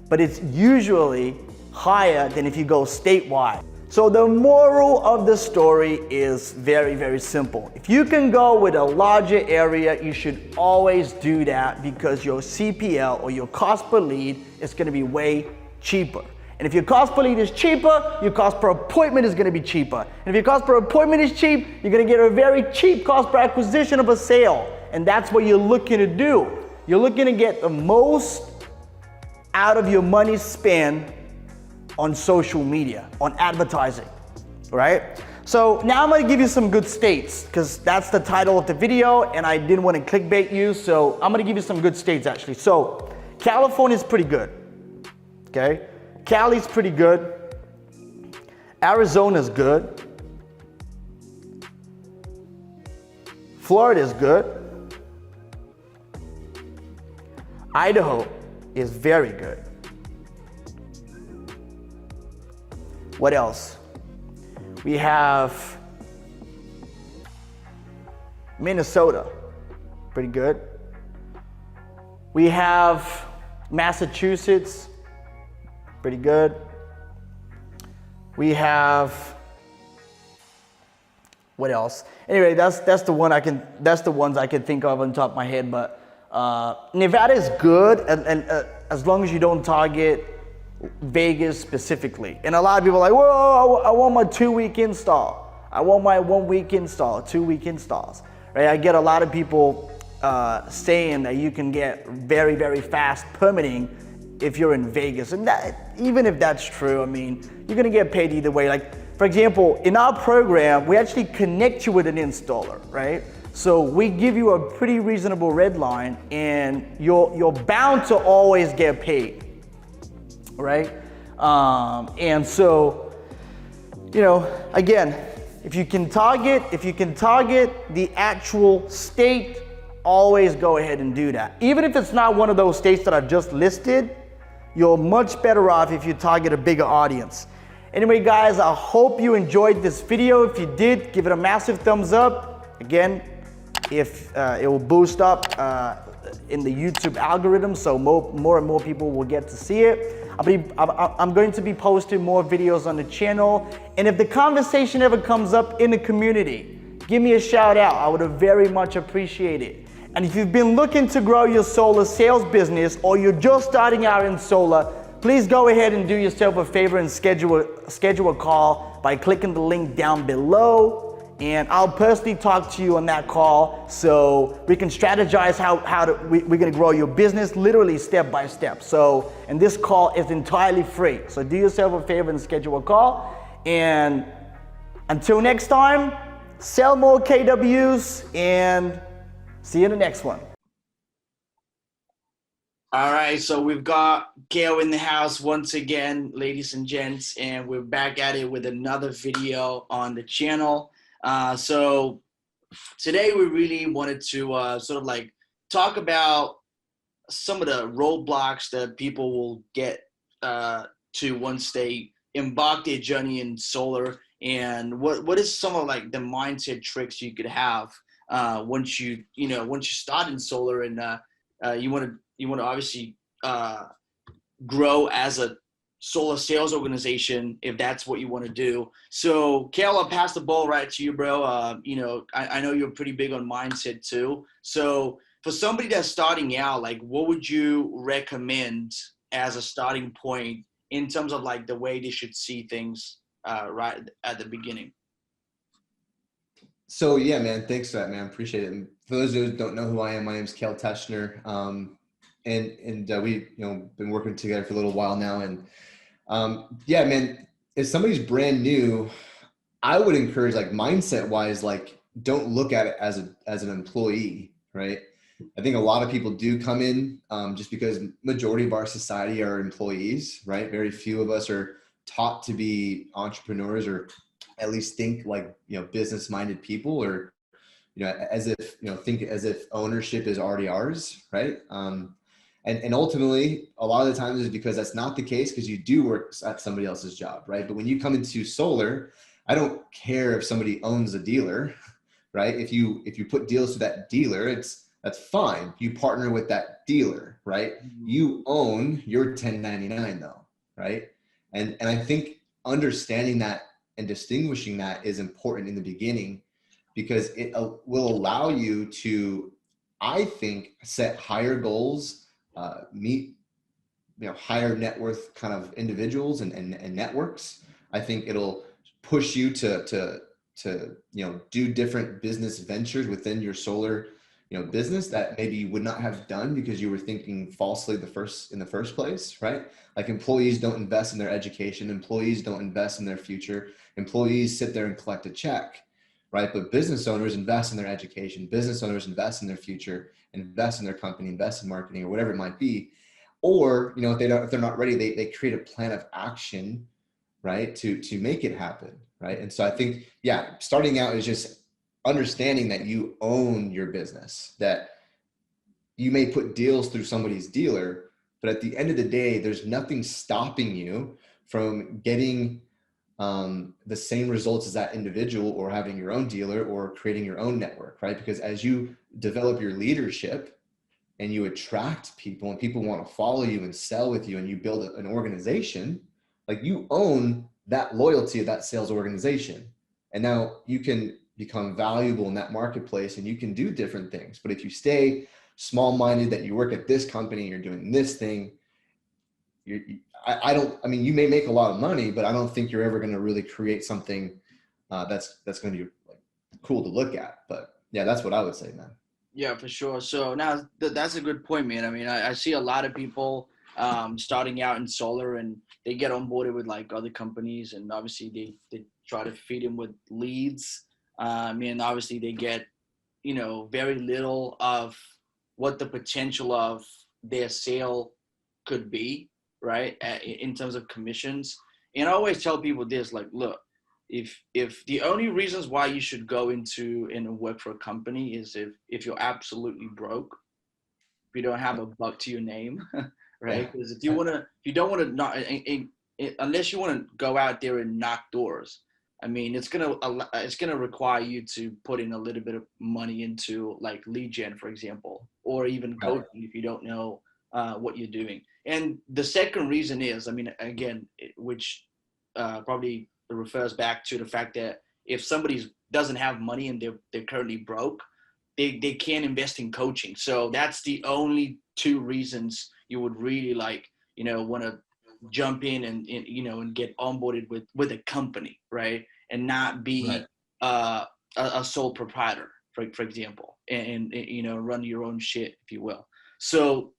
but it's usually higher than if you go statewide. So the moral of the story is very, very simple. If you can go with a larger area, you should always do that because your CPL or your cost per lead is gonna be way cheaper. And if your cost per lead is cheaper, your cost per appointment is gonna be cheaper. And if your cost per appointment is cheap, you're gonna get a very cheap cost per acquisition of a sale. And that's what you're looking to do. You're looking to get the most out of your money spent on social media, on advertising, right? So now I'm gonna give you some good states because that's the title of the video and I didn't want to clickbait you, so I'm gonna give you some good states actually. So California's pretty good, okay? Cali's pretty good. Arizona's good. Florida's good. Idaho is very good. What else? We have Minnesota, pretty good. We have Massachusetts, pretty good. We have, what else? Anyway, that's the ones I can think of on top of my head, but Nevada is good, and as long as you don't target Vegas specifically. And a lot of people are like, whoa, I want my 2-week install. I want my 1-week install, 2-week installs, right? I get a lot of people saying that you can get very, very fast permitting if you're in Vegas. And that, even if that's true, I mean, you're gonna get paid either way. Like, for example, in our program, we actually connect you with an installer, right? So we give you a pretty reasonable red line and you're bound to always get paid, right? And so you know, again, if you can target the actual state, always go ahead and do that. Even if it's not one of those states that I've just listed, you're much better off if you target a bigger audience. Anyway, guys, I hope you enjoyed this video. If you did, give it a massive thumbs up. Again, if it will boost up in the YouTube algorithm, so more and more people will get to see it. I'm going to be posting more videos on the channel. And if the conversation ever comes up in the community, give me a shout out. I would very much appreciate it. And if you've been looking to grow your solar sales business, or you're just starting out in solar, please go ahead and do yourself a favor and schedule a call by clicking the link down below. And I'll personally talk to you on that call so we can strategize we're gonna grow your business literally step by step. So, and this call is entirely free. So do yourself a favor and schedule a call. And until next time, sell more KWs and see you in the next one. All right, so we've got Gail in the house once again, ladies and gents, and we're back at it with another video on the channel. So today we really wanted to sort of like talk about some of the roadblocks that people will get to once they embark their journey in solar, and what is some of like the mindset tricks you could have once you start in solar, and you want to obviously grow as a solar sales organization, if that's what you want to do. So Kel, I'll pass the ball right to you, bro. I know you're pretty big on mindset too. So for somebody that's starting out, like what would you recommend as a starting point in terms of like the way they should see things right at the beginning? So yeah, man, thanks for that, man. Appreciate it. And for those who don't know who I am, my name is Kel Teschner. And we, been working together for a little while now. And yeah, man, if somebody's brand new, I would encourage, like, mindset wise, like, don't look at it as an employee, right? I think a lot of people do come in just because majority of our society are employees, right? Very few of us are taught to be entrepreneurs, or at least think like, business-minded people, or, as if, think as if ownership is already ours, right? And ultimately, a lot of the times is because that's not the case, because you do work at somebody else's job, right? But when you come into solar, I don't care if somebody owns a dealer, right? If you put deals to that dealer, that's fine. You partner with that dealer, right? You own your 1099 though, right? And I think understanding that and distinguishing that is important in the beginning, because it will allow you to, I think, set higher goals, meet higher net worth kind of individuals and networks. I think it'll push you to do different business ventures within your solar business that maybe you would not have done because you were thinking falsely in the first place, right? Like, employees don't invest in their education, employees don't invest in their future, employees sit there and collect a check, right? But business owners invest in their education, business owners invest in their future, invest in their company, invest in marketing, or whatever it might be. Or, if they're not ready, they create a plan of action, right, to make it happen, right? And so I think, yeah, starting out is just understanding that you own your business, that you may put deals through somebody's dealer, but at the end of the day, there's nothing stopping you from getting the same results as that individual, or having your own dealer, or creating your own network, right? Because as you develop your leadership and you attract people, and people want to follow you and sell with you, and you build an organization, like, you own that loyalty of that sales organization. And now you can become valuable in that marketplace, and you can do different things. But if you stay small-minded, that you work at this company, you're doing this thing, you may make a lot of money, but I don't think you're ever going to really create something that's going to be like cool to look at. But yeah, that's what I would say, man. Yeah, for sure. So now that's a good point, man. I mean, I see a lot of people starting out in solar, and they get onboarded with like other companies, and obviously they try to feed them with leads. And obviously they get, very little of what the potential of their sale could be, right? In terms of commissions. And I always tell people this, like, look, if the only reasons why you should go into and work for a company is if you're absolutely broke, if you don't have a buck to your name, right? Because if you don't want to not, unless you want to go out there and knock doors, I mean, it's gonna require you to put in a little bit of money into like lead gen, for example, or even coaching if you don't know what you're doing. And the second reason is, I mean, again, which probably refers back to the fact that if somebody doesn't have money and they're currently broke, they can't invest in coaching. So that's the only two reasons you would really want to jump in and get onboarded with a company, right? And not be a sole proprietor, for example, and run your own shit, if you will. So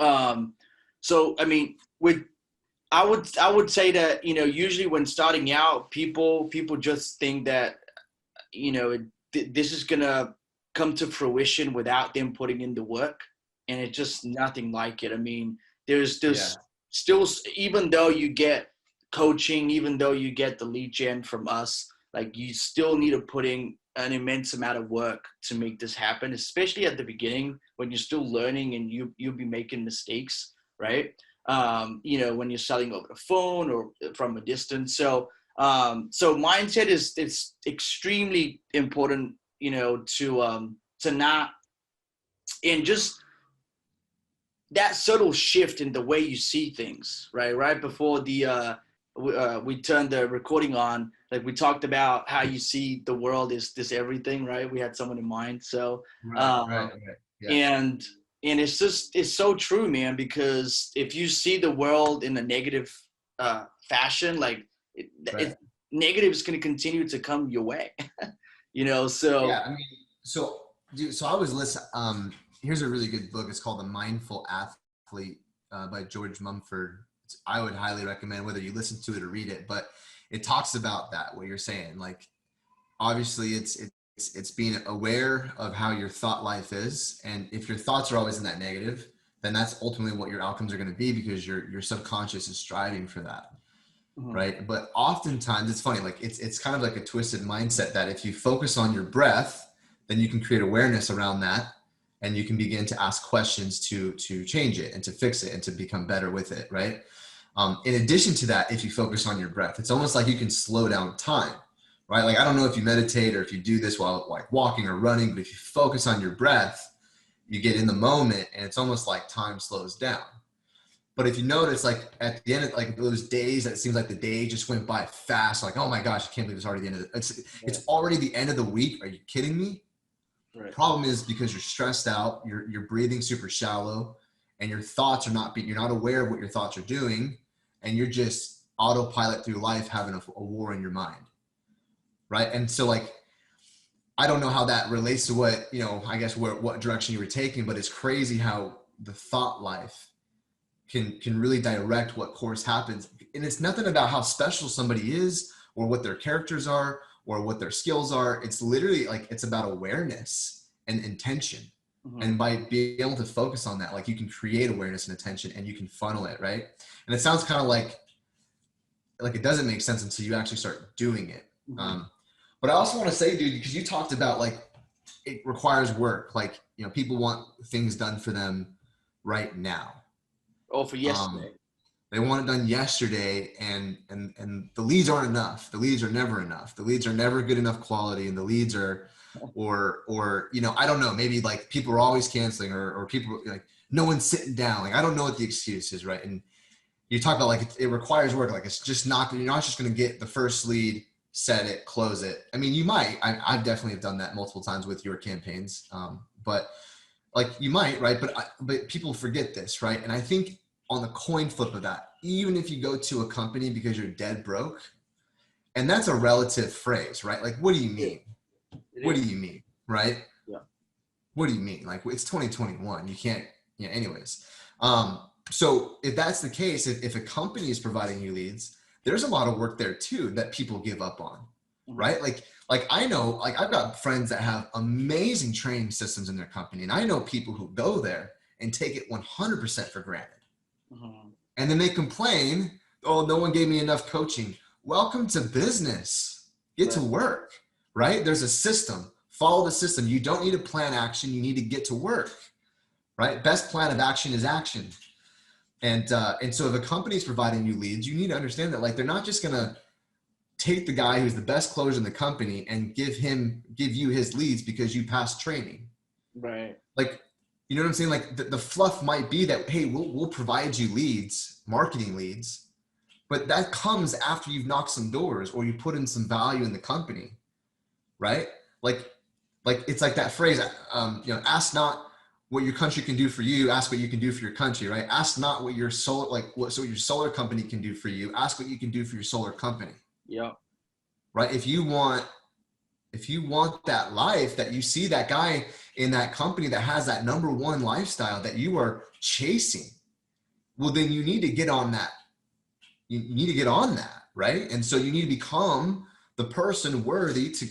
I mean, I would say that usually when starting out, people just think that this is gonna come to fruition without them putting in the work, and it's just nothing like it. I mean, there's still, even though you get coaching, even though you get the lead gen from us, like you still need to put in an immense amount of work to make this happen, especially at the beginning when you're still learning and you'll be making mistakes, right? When you're selling over the phone or from a distance. So mindset it's extremely important, to not, and just that subtle shift in the way you see things, right? Right before we turned the recording on, like we talked about how you see the world is this everything, right? We had someone in mind. So, Yeah. and it's so true, man, because if you see the world in a negative fashion, like negative is going to continue to come your way, so. Yeah, I mean, so I was listening. Here's a really good book. It's called The Mindful Athlete by George Mumford. I would highly recommend whether you listen to it or read it, but it talks about that, what you're saying. Like, obviously it's being aware of how your thought life is. And if your thoughts are always in that negative, then that's ultimately what your outcomes are going to be, because your subconscious is striving for that. Mm-hmm. Right. But oftentimes it's funny, like it's kind of like a twisted mindset that if you focus on your breath, then you can create awareness around that. And you can begin to ask questions to change it and to fix it and to become better with it, right? In addition to that, if you focus on your breath, it's almost like you can slow down time, right? Like, I don't know if you meditate or if you do this while like walking or running, but if you focus on your breath, you get in the moment and it's almost like time slows down. But if you notice, like at the end of like those days that it seems like the day just went by fast, like, oh my gosh, I can't believe it's already the end of it's already the end of the week. Are you kidding me? Right. Problem is because you're stressed out, you're breathing super shallow, and your thoughts are you're not aware of what your thoughts are doing, and you're just autopilot through life having a war in your mind, right? And so, like, I don't know how that relates to what I guess what direction you were taking, but it's crazy how the thought life can really direct what course happens. And it's nothing about how special somebody is or what their characters are or what their skills are. It's literally like, it's about awareness and intention. Mm-hmm. And by being able to focus on that, like, you can create awareness and attention and you can funnel it, right? And it sounds kind of like it doesn't make sense until you actually start doing it. Mm-hmm. But I also want to say, dude, because you talked about like, it requires work. Like, people want things done for them right now. Oh, for yesterday. They want it done yesterday, and the leads aren't enough. The leads are never enough. The leads are never good enough quality, and the leads are, or I don't know, maybe like people are always canceling, or people like no one's sitting down. Like, I don't know what the excuse is, right? And you talk about like it requires work. Like, it's just not, you're not just going to get the first lead, set it, close it. I mean, you might. I definitely have done that multiple times with your campaigns, but like you might, right? But people forget this, right? And I think on the coin flip of that, even if you go to a company because you're dead broke, and that's a relative phrase, right? Like, what do you mean? What do you mean, right? Yeah. What do you mean? Like, it's 2021. You can't, anyways. So if that's the case, if a company is providing you leads, there's a lot of work there too that people give up on, right? Like I know, like I've got friends that have amazing training systems in their company, and I know people who go there and take it 100% for granted. And then they complain, oh, no one gave me enough coaching. Welcome to business. Get to work, right? There's a system. Follow the system. You don't need a plan action. You need to get to work, right? Best plan of action is action. And so if a company is providing you leads, you need to understand that like they're not just gonna take the guy who's the best closer in the company and give you his leads because you passed training. Right. Like, you know what I'm saying? Like the fluff might be that, hey, we'll provide you leads, marketing leads, but that comes after you've knocked some doors or you put in some value in the company, right? Like it's like that phrase, ask not what your country can do for you, ask what you can do for your country, right? Ask not what your what your solar company can do for you, ask what you can do for your solar company. Yeah. Right? If you want that life, that you see that guy in that company that has that number one lifestyle that you are chasing, well, then you need to get on that. You need to get on that, right? And so you need to become the person worthy to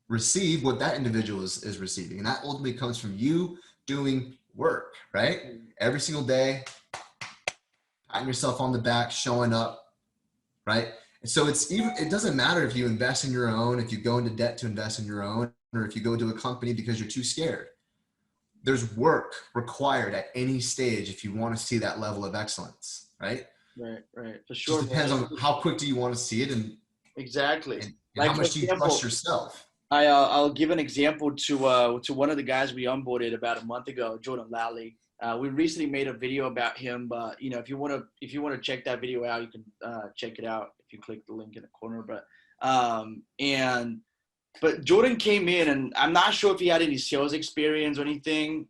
receive what that individual is receiving. And that ultimately comes from you doing work, right? Every single day, patting yourself on the back, showing up, right? And so it doesn't matter if you invest in your own, if you go into debt to invest in your own, or if you go to a company because you're too scared. There's work required at any stage if you want to see that level of excellence, right? Right, for sure. Just depends on how quick do you want to see it, and exactly. and Like, how much do you trust yourself? I'll give an example to one of the guys we onboarded about a month ago, Jordan Lally. We recently made a video about him, but if you want to check that video out, you can check it out if you click the link in the corner. But Jordan came in, and I'm not sure if he had any sales experience or anything.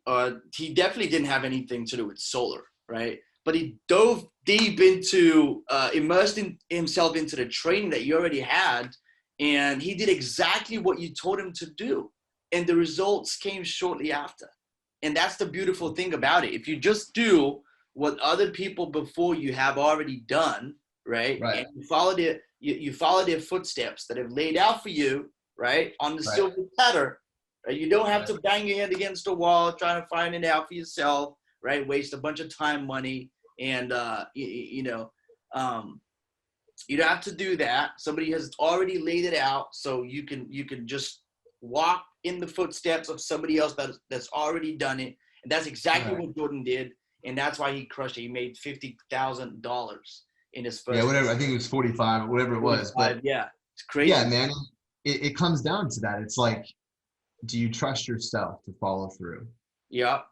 He definitely didn't have anything to do with solar, right? But he dove deep into immersed himself into the training that you already had. And he did exactly what you told him to do. And the results came shortly after. And that's the beautiful thing about it. If you just do what other people before you have already done, right? And you follow their footsteps that have laid out for you, right? On the silver platter, right? You don't have to bang your head against the wall trying to find it out for yourself, right? Waste a bunch of time, money, and you don't have to do that. Somebody has already laid it out, so you can just walk in the footsteps of somebody else that's already done it. And that's exactly what Jordan did, and that's why he crushed it. He made $50,000 in his first. Yeah, whatever. I think it was 45, whatever it was. But yeah, it's crazy. Yeah, man. It comes down to that. It's like, do you trust yourself to follow through? Yeah.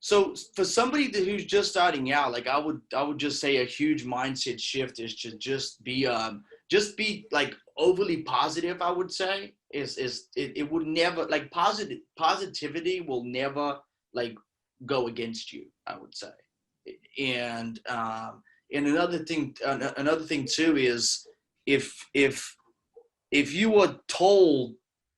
So for somebody who's just starting out, like I would just say a huge mindset shift is to just be like overly positive. I would say it would never, like, positivity will never like go against you, I would say. And another thing too is if you were told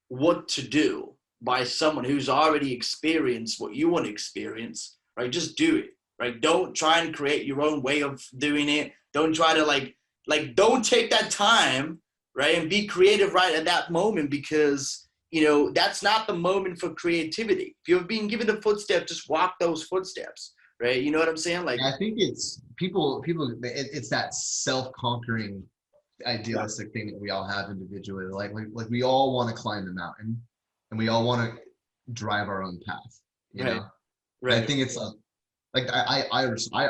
what to do by someone who's already experienced what you want to experience, right? Just do it, right? Don't try and create your own way of doing it. Don't try to like don't take that time, right? And be creative right at that moment, because that's not the moment for creativity. If you're being given the footsteps, just walk those footsteps, right? You know what I'm saying? Like, I think it's people it's that self-conquering idealistic thing that we all have individually. Like we all want to climb the mountain, and we all want to drive our own path, you know? Right. I think it's like I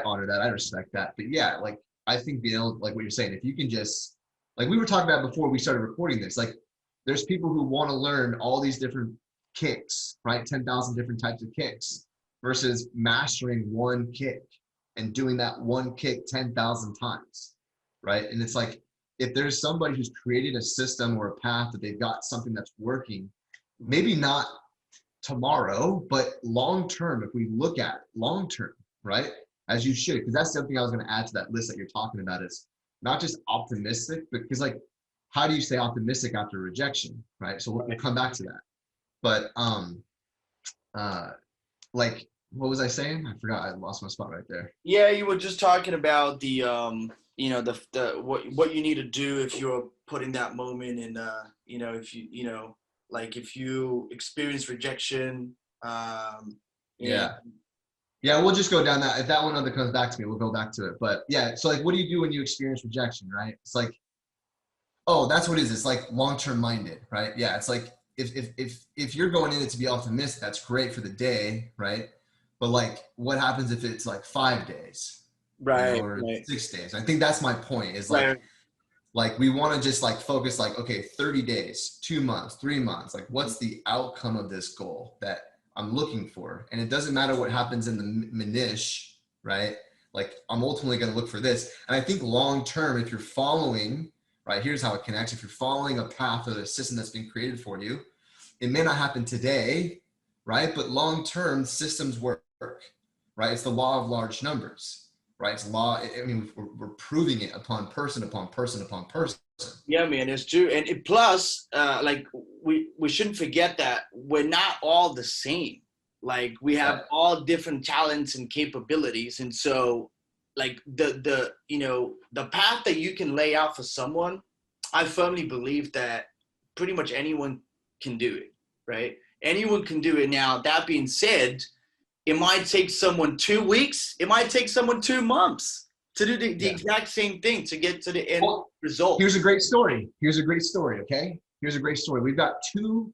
honor that. I respect that. But yeah, like I think being able, like what you're saying, if you can just, like we were talking about before we started recording this, like there's people who want to learn all these different kicks, right? 10,000 different types of kicks versus mastering one kick and doing that one kick 10,000 times, right? And it's like, if there's somebody who's created a system or a path that they've got something that's working, maybe not tomorrow, but long term, if we look at it, long term, right? As you should, because that's something I was going to add to that list that you're talking about, is not just optimistic, because like, how do you stay optimistic after rejection, right? So we'll come back to that. But like, what was I saying? I forgot. I lost my spot right there. Yeah, you were just talking about the what you need to do if you're put in that moment, and if you like if you experience rejection. Yeah, we'll just go down that. If that one other comes back to me, we'll go back to it. But yeah, so like, what do you do when you experience rejection, right? It's like, Oh, that's what it is. It's like long-term minded, right? Yeah. It's like if you're going in it to be optimistic, that's great for the day, right? But like, what happens if it's like 5 days, Right. or Right. 6 days? I think that's my point. Is Right. like we want to just like focus, like, okay, 30 days, 2 months, 3 months. Like, what's the outcome of this goal that I'm looking for? And it doesn't matter what happens in the minutiae, right? Like, I'm ultimately going to look for this. And I think long term, if you're following, right, here's how it connects. If you're following a path or a system that's been created for you, it may not happen today, right? But long term, systems work, right? It's the law of large numbers, right? It's law. I mean, we're proving it upon person, upon person, upon person. Yeah, man, it's true. And plus, like, we shouldn't forget that we're not all the same. Like, we have all different talents and capabilities. And so, like, the path that you can lay out for someone, I firmly believe that pretty much anyone can do it, right? Anyone can do it. Now, that being said, it might take someone 2 weeks. It might take someone 2 months to do the exact same thing to get to the end result. Here's a great story. Okay. Here's a great story. We've got two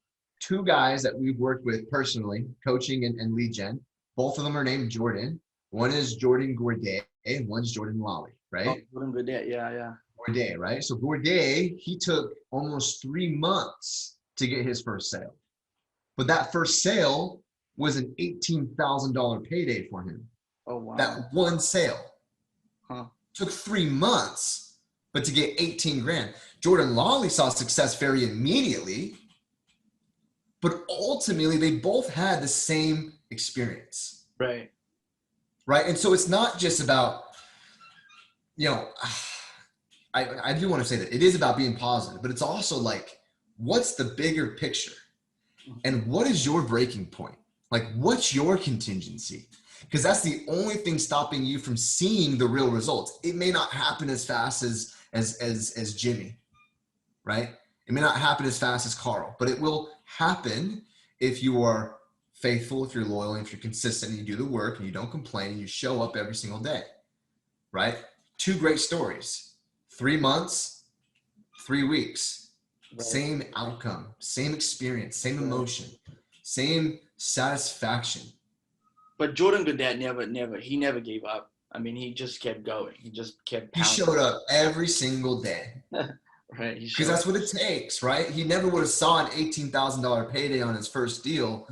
guys that we've worked with personally, coaching and lead gen. Both of them are named Jordan. One is Jordan Gourdet, and one's Jordan Lally, right? Oh, Jordan Gourdet, yeah. Gourdet, right? So Gourdet, he took almost 3 months to get his first sale. But that first sale was an $18,000 payday for him. Oh, wow. That one sale. Huh. Took 3 months, but to get 18 grand. Jordan Lawley saw success very immediately, but ultimately they both had the same experience. Right. Right. And so it's not just about, I do want to say that it is about being positive, but it's also like, what's the bigger picture? And what is your breaking point? Like, what's your contingency? Because that's the only thing stopping you from seeing the real results. It may not happen as fast as Jimmy, right? It may not happen as fast as Carl, but it will happen if you are faithful, if you're loyal, if you're consistent, and you do the work, and you don't complain, and you show up every single day, right? 2 great stories. 3 months, 3 weeks, right. Same outcome, same experience, same emotion, same satisfaction. But Jordan Gourdet never gave up. I mean, he just kept going. He just kept pounding. He showed up every single day. Right. Because that's what it takes, right? He never would have saw an $18,000 payday on his first deal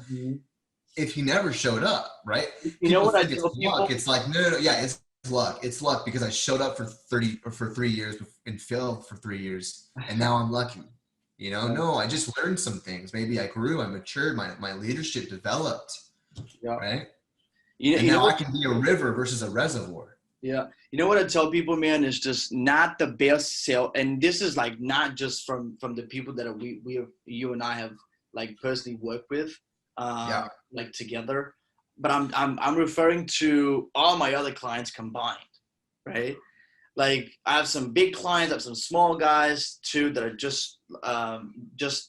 if he never showed up, right? You know what I tell people? It's like, no, yeah, it's luck. It's luck because I showed up for 3 years and failed for 3 years, and now I'm lucky. No, I just learned some things. Maybe I grew, I matured, my leadership developed, right? And now I can be a river versus a reservoir. Yeah. You know what I tell people, man, is just not the best sale. And this is like not just from the people that you and I have like personally worked with, like together, but I'm referring to all my other clients combined, right? Like I have some big clients, I have some small guys too that are just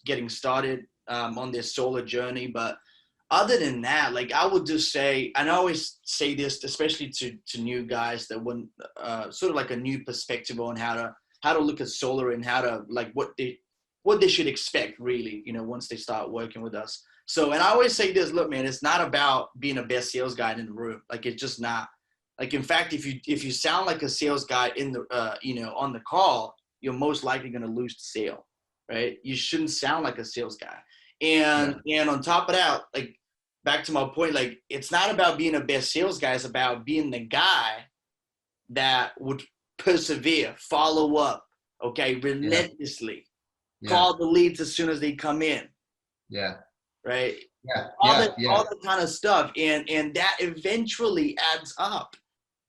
getting started on their solar journey. But other than that, like I would just say, and I always say this, especially to new guys that want sort of like a new perspective on how to look at solar and how to like what they should expect really, once they start working with us. So, and I always say this, look, man, it's not about being the best sales guy in the room. Like it's just not. Like in fact, if you sound like a sales guy in the on the call, you're most likely going to lose the sale, right? You shouldn't sound like a sales guy. And on top of that, like back to my point, like it's not about being a best sales guy. It's about being the guy that would persevere, follow up, okay, relentlessly, call the leads as soon as they come in. Yeah. Right. Yeah. All the kind of stuff, and that eventually adds up.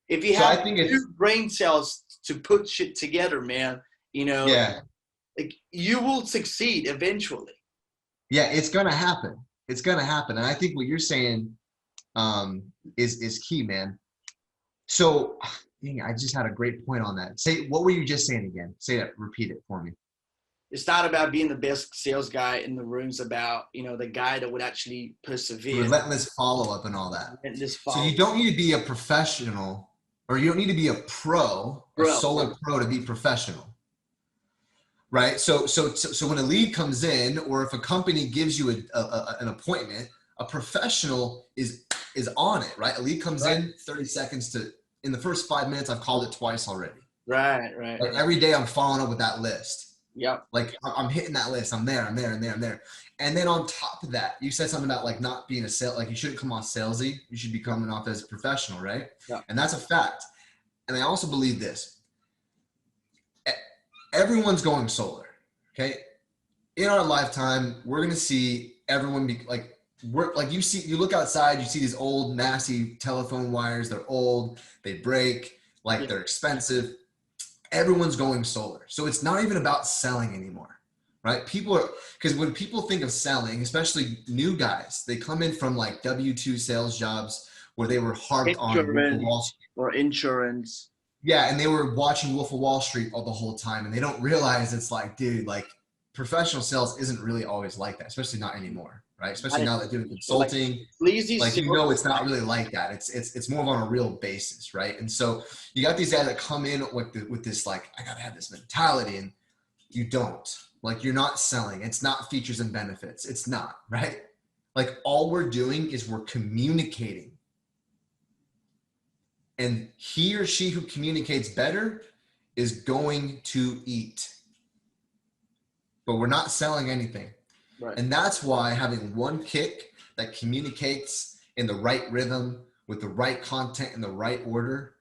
If you have 2 brain cells to put shit together, man, like you will succeed eventually. Yeah, it's gonna happen. It's gonna happen, and I think what you're saying is key, man. So, I just had a great point on that. What were you just saying again? Say that. Repeat it for me. It's not about being the best sales guy in the room. It's about, the guy that would actually persevere. Relentless follow-up and all that. So you don't need to be a professional, or you don't need to be a solar pro to be professional. right? So when a lead comes in, or if a company gives you an appointment, a professional is on it, right? A lead comes in 30 seconds to, in the first 5 minutes, I've called it twice already. Right. Like every day I'm following up with that list. Yep. Like I'm hitting that list. I'm there. And then on top of that, you said something about like not being a sale, like you shouldn't come off salesy. You should be coming off as a professional, right? Yeah. And that's a fact. And I also believe this. Everyone's going solar. Okay. In our lifetime, we're gonna see everyone be like, you look outside, you see these old nasty telephone wires. They're old, they break, like they're expensive. Everyone's going solar. So it's not even about selling anymore, right? Because when people think of selling, especially new guys, they come in from like W-2 sales jobs where they were harped on Wolf of Wall Street. Or insurance. Yeah, and they were watching Wolf of Wall Street all the whole time, and they don't realize it's like, dude, like professional sales isn't really always like that, especially not anymore, right? Especially now that doing consulting, like you know, it's not really like that. It's more on a real basis, right? And so you got these guys that come in with this like, I gotta have this mentality, and you don't. Like you're not selling. It's not features and benefits. It's not, right? Like all we're doing is we're communicating. And he or she who communicates better is going to eat. But we're not selling anything. Right. And that's why having one kick that communicates in the right rhythm with the right content in the right order,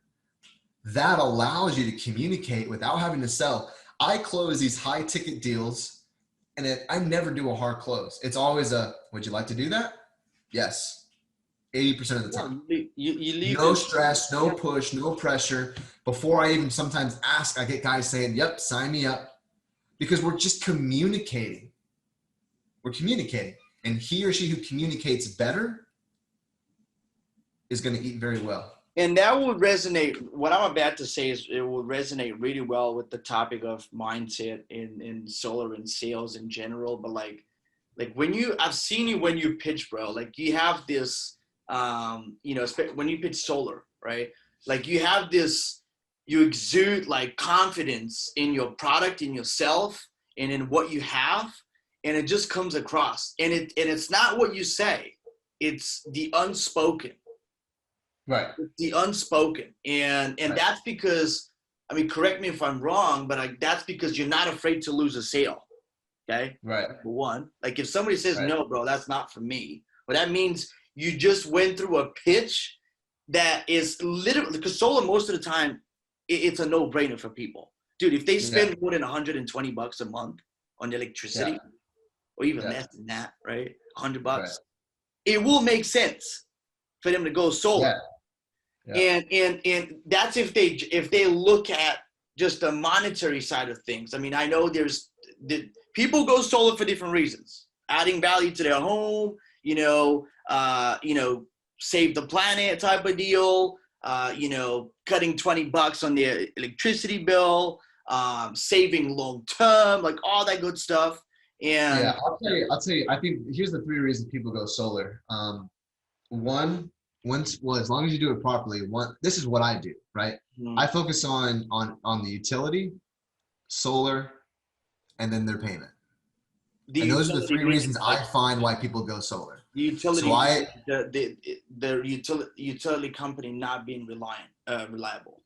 that allows you to communicate without having to sell. I close these high ticket deals and I never do a hard close. It's always would you like to do that? Yes. 80% of the time. You leave no stress, no push, no pressure. Before I even sometimes ask, I get guys saying, yep, sign me up. Because we're just communicating. We're communicating. And he or she who communicates better is going to eat very well. And that would resonate. What I'm about to say is it will resonate really well with the topic of mindset in solar and sales in general. But like I've seen you when you pitch, bro, like you have this, when you pitch solar, right? Like you have this, you exude like confidence in your product, in yourself, and in what you have, and it just comes across. And it's not what you say, it's the unspoken. Right. It's the unspoken, and right. That's because, I mean, correct me if I'm wrong, but that's because you're not afraid to lose a sale. Okay. Right. Number one, like if somebody says no, bro, that's not for me. Well, that means you just went through a pitch that is literally, because solar most of the time, it's a no-brainer for people. Dude, if they spend more than $120 a month on electricity, or even less than that, right? $100, it will make sense for them to go solar. Yeah. And that's if they look at just the monetary side of things. I mean, I know people go solar for different reasons. Adding value to their home, save the planet type of deal, cutting $20 on their electricity bill, saving long term, like all that good stuff. And yeah, I'll tell you, I think here's the 3 reasons people go solar. As long as you do it properly, this is what I do, right? Mm-hmm. I focus on the utility, solar, and then their payment. And those are the 3 reasons I find why people go solar. The utility, the utility company not being reliable.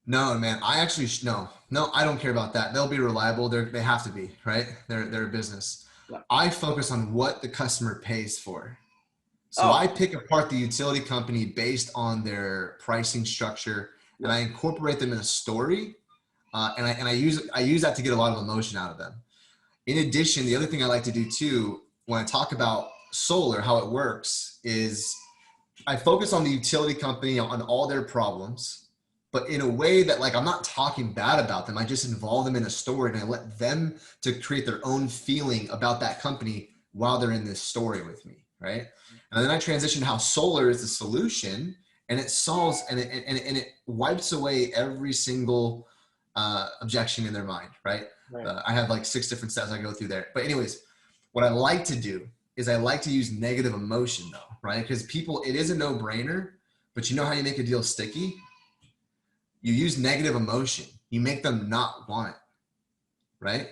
No, man. I actually no. I don't care about that. They'll be reliable. They have to be, right? They're a business. Yeah. I focus on what the customer pays for. So I pick apart the utility company based on their pricing structure, and I incorporate them in a story, and I use that to get a lot of emotion out of them. In addition, the other thing I like to do too, when I talk about solar, how it works is I focus on the utility company on all their problems, but in a way that like I'm not talking bad about them. I just involve them in a story and I let them to create their own feeling about that company while they're in this story with me, right? And then I transition to how solar is the solution, and it solves and it wipes away every single objection in their mind, right? I have like 6 different steps I go through there. But anyways, what I like to do is I like to use negative emotion though, right? Because it is a no-brainer, but you know how you make a deal sticky? You use negative emotion. You make them not want it, right?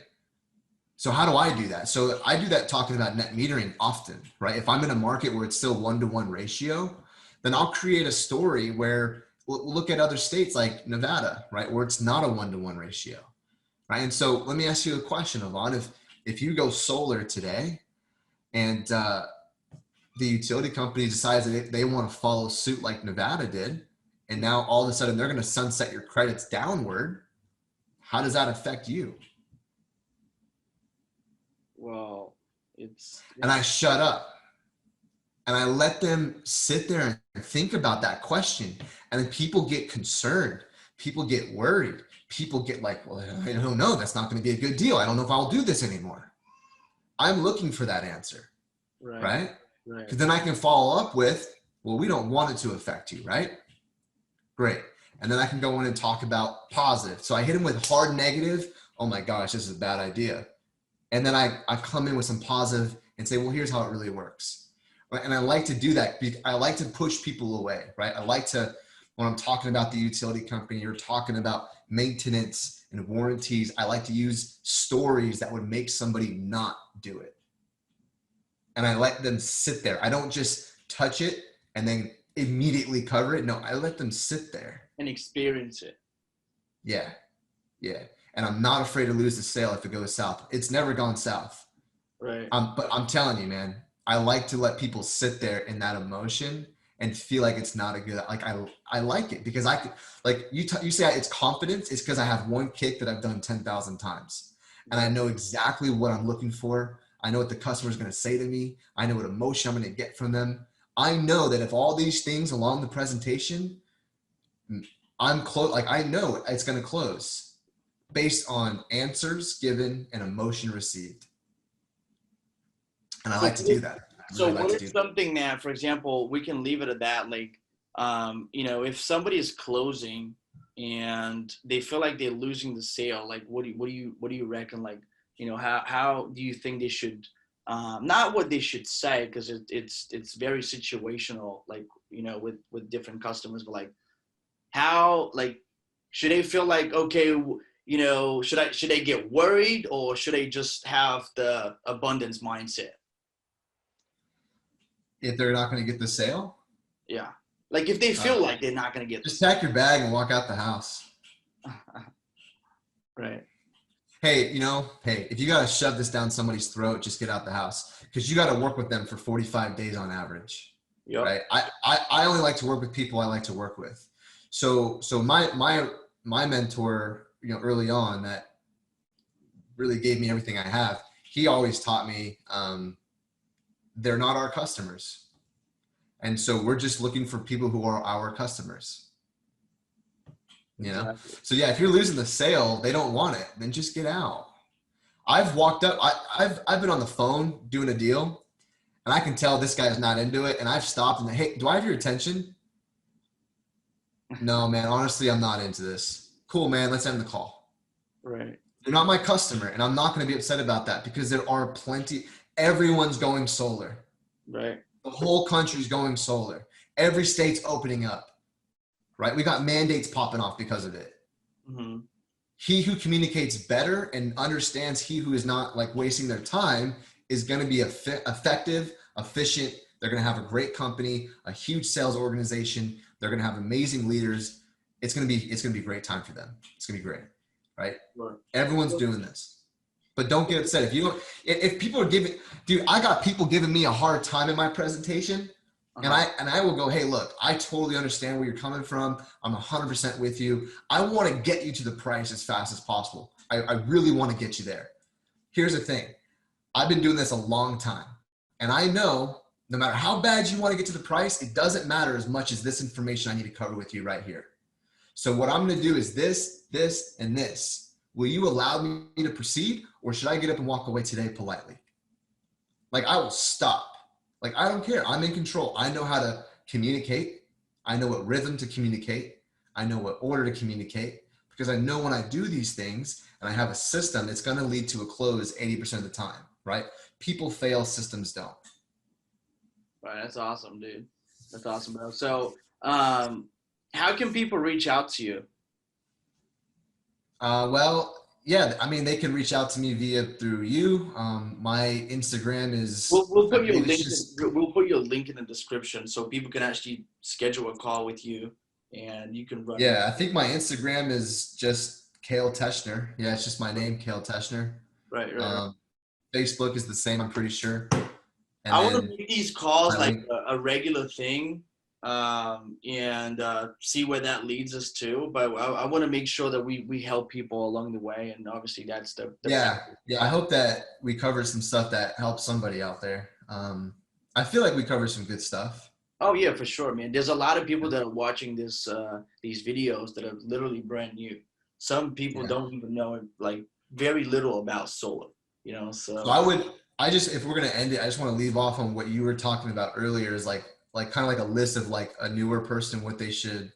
So how do I do that? So I do that talking about net metering often, right? If I'm in a market where it's still 1-to-1 ratio, then I'll create a story where we'll look at other states like Nevada, right? Where it's not a 1-to-1 ratio, right? And so let me ask you a question, Yvonne. If you go solar today and the utility company decides that they want to follow suit like Nevada did, and now all of a sudden they're going to sunset your credits downward, how does that affect you? Well, it's And I shut up and I let them sit there and think about that question. And then people get concerned. People get worried. People get like, well, I don't know. That's not going to be a good deal. I don't know if I'll do this anymore. I'm looking for that answer, right? Because then I can follow up with, well, we don't want it to affect you, right? Great. And then I can go in and talk about positive. So I hit them with hard negative. Oh my gosh, this is a bad idea. And then I come in with some positive and say, well, here's how it really works. Right? And I like to do that. I like to push people away, right? I like to, when I'm talking about the utility company or talking about maintenance and warranties, I like to use stories that would make somebody not do it. And I let them sit there. I don't just touch it and then immediately cover it. No, I let them sit there and experience it. Yeah. Yeah. And I'm not afraid to lose the sale if it goes south. It's never gone south. Right. But I'm telling you, man, I like to let people sit there in that emotion and feel like it's not a good, like, I like it because I could, like you say it's confidence. It's because I have one kick that I've done 10,000 times and I know exactly what I'm looking for. I know what the customer is going to say to me. I know what emotion I'm going to get from them. I know that if all these things along the presentation, I'm close, like I know it's going to close based on answers given and emotion received. And I like to do that. So what is something that, for example, we can leave it at that, like, you know, if somebody is closing and they feel like they're losing the sale, like what do you reckon? Like, you know, how do you think they should, not what they should say, because it's very situational, like, you know, with different customers, but like how, like, should they feel like, okay, you know, should they get worried or should they just have the abundance mindset? If they're not going to get the sale? Yeah. Like if they feel like they're not going to get just pack your bag and walk out the house. Right. Hey, you know, hey, if you got to shove this down somebody's throat, just get out the house because you got to work with them for 45 days on average. Yep. Right. I only like to work with people I like to work with. So my mentor, you know, early on that really gave me everything I have. He always taught me, they're not our customers. And so we're just looking for people who are our customers. You know? Exactly. So yeah, if you're losing the sale, they don't want it, then just get out. I've walked up, I've been on the phone doing a deal and I can tell this guy's not into it. And I've stopped and hey, do I have your attention? No, man, honestly, I'm not into this. Cool, man, let's end the call. Right. They're not my customer and I'm not going to be upset about that because there are plenty, everyone's going solar. Right. The whole country's going solar. Every state's opening up, right? We got mandates popping off because of it. Mm-hmm. He who communicates better and understands he who is not like wasting their time is going to be effective, efficient. They're going to have a great company, a huge sales organization. They're going to have amazing leaders. It's going to be a great time for them. It's going to be great, right? Right. Everyone's doing this. But don't get upset if people are giving, dude, I got people giving me a hard time in my presentation and I will go, hey, look, I totally understand where you're coming from. I'm 100% with you. I want to get you to the price as fast as possible. I really want to get you there. Here's the thing. I've been doing this a long time and I know no matter how bad you want to get to the price, it doesn't matter as much as this information I need to cover with you right here. So what I'm going to do is this, this, and this. Will you allow me to proceed or should I get up and walk away today politely? Like I will stop. Like I don't care. I'm in control. I know how to communicate. I know what rhythm to communicate. I know what order to communicate because I know when I do these things and I have a system, it's going to lead to a close 80% of the time, right? People fail, systems don't. Right. That's awesome, dude. That's awesome, bro. So how can people reach out to you? Well, yeah, I mean, they can reach out to me through you. My Instagram is. We'll I put your believe it's link. just. We'll put your link in the description so people can actually schedule a call with you, and you can run. Yeah, I think my Instagram is just Kale Teschner. Yeah, it's just my name, Kale Teschner. Right. Facebook is the same, I'm pretty sure. And I want to then make these calls my like link- a regular thing, and see where that leads us to. But I want to make sure that we help people along the way, and obviously that's the yeah. I hope that we covered some stuff that helps somebody out there. I feel like we covered some good stuff. Oh yeah, for sure, man. There's a lot of people that are watching these videos that are literally brand new. Some people don't even know like very little about solar, you know. So if we're gonna end it, I just want to leave off on what you were talking about earlier, is like kind of like a list of like a newer person, what they should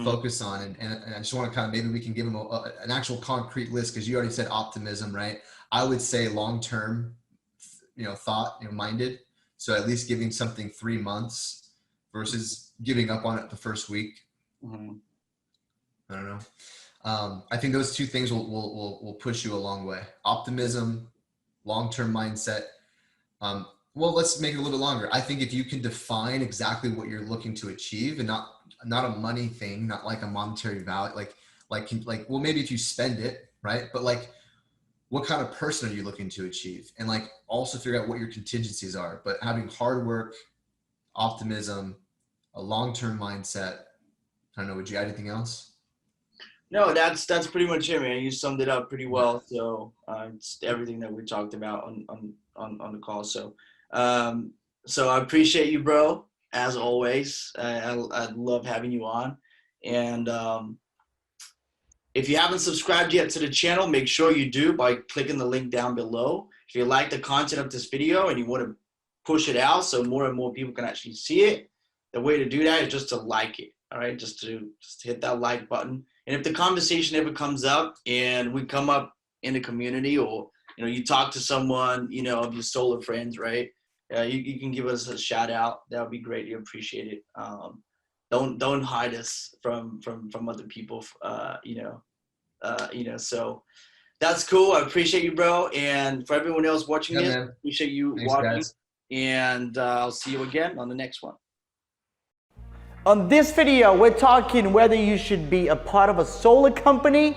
focus on, and I just want to kind of, maybe we can give them an actual concrete list, because you already said optimism, right? I would say long term, thought, minded. So at least giving something 3 months versus giving up on it the first week. I don't know. I think those two things will push you a long way. Optimism, long-term mindset. Well, let's make it a little bit longer. I think if you can define exactly what you're looking to achieve, and not a money thing, not like a monetary value, like well, maybe if you spend it, right? But like, what kind of person are you looking to achieve? And like, also figure out what your contingencies are. But having hard work, optimism, a long-term mindset. I don't know. Would you add anything else? no, that's pretty much it, man. You summed it up pretty well. So it's everything that we talked about on the call. So so I appreciate you, bro. As always, I love having you on. And if you haven't subscribed yet to the channel, make sure you do by clicking the link down below. If you like the content of this video and you want to push it out so more and more people can actually see it, the way to do that is just to like it. All right, just hit that like button. And if the conversation ever comes up and we come up in the community, or you talk to someone of your solar friends, right? You can give us a shout out. That would be greatly appreciated. Don't hide us from other people. So that's cool. I appreciate you, bro. And for everyone else watching this, man. appreciate you Thanks, watching. guys. And I'll see you again on the next one. On this video, we're talking whether you should be a part of a solar company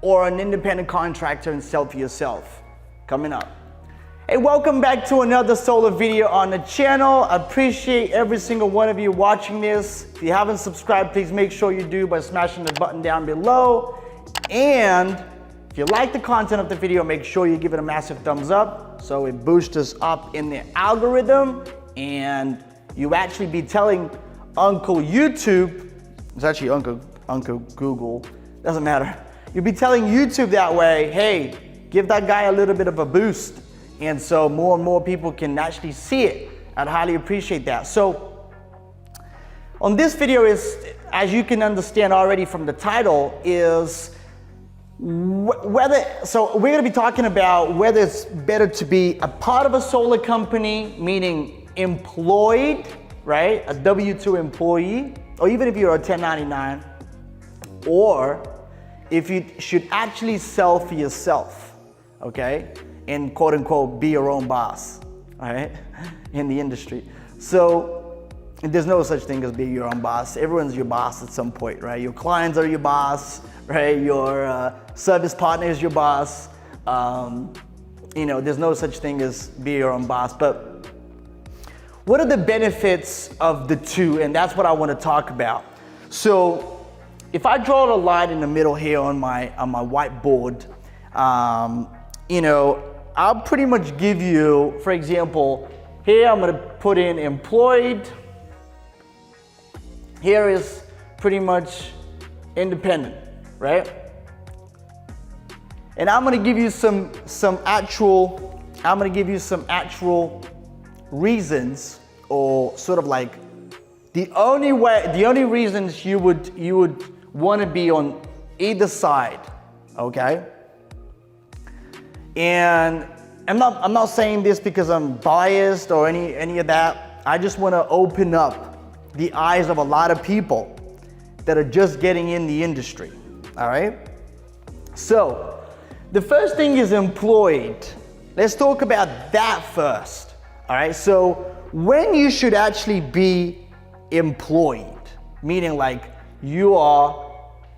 or an independent contractor and sell for yourself. Coming up. Hey, welcome back to another solar video on the channel. I appreciate every single one of you watching this. If you haven't subscribed, please make sure you do by smashing the button down below. And if you like the content of the video, make sure you give it a massive thumbs up so it boosts us up in the algorithm, and you actually be telling Uncle YouTube, it's actually Uncle Google, doesn't matter. You'll be telling YouTube that way, hey, give that guy a little bit of a boost. And so more and more people can actually see it. I'd highly appreciate that. So on this video is, as you can understand already from the title, is so we're gonna be talking about whether it's better to be a part of a solar company, meaning employed, right? A W-2 employee, or even if you're a 1099, or if you should actually sell for yourself, okay? And quote unquote, be your own boss, all right? In the industry. So there's no such thing as being your own boss. Everyone's your boss at some point, right? Your clients are your boss, right? Your service partner is your boss. There's no such thing as be your own boss. But what are the benefits of the two? And that's what I want to talk about. So if I draw the line in the middle here on my whiteboard, I'll pretty much give you, for example, here I'm going to put in employed. Here is pretty much independent, right? And I'm going to give you some actual reasons, or sort of like the only reasons you would want to be on either side, okay? And I'm not saying this because I'm biased or any of that. I just want to open up the eyes of a lot of people that are just getting in the industry, all right? So The first thing is employed. Let's talk about that first. All right, so when you should actually be employed, meaning like you are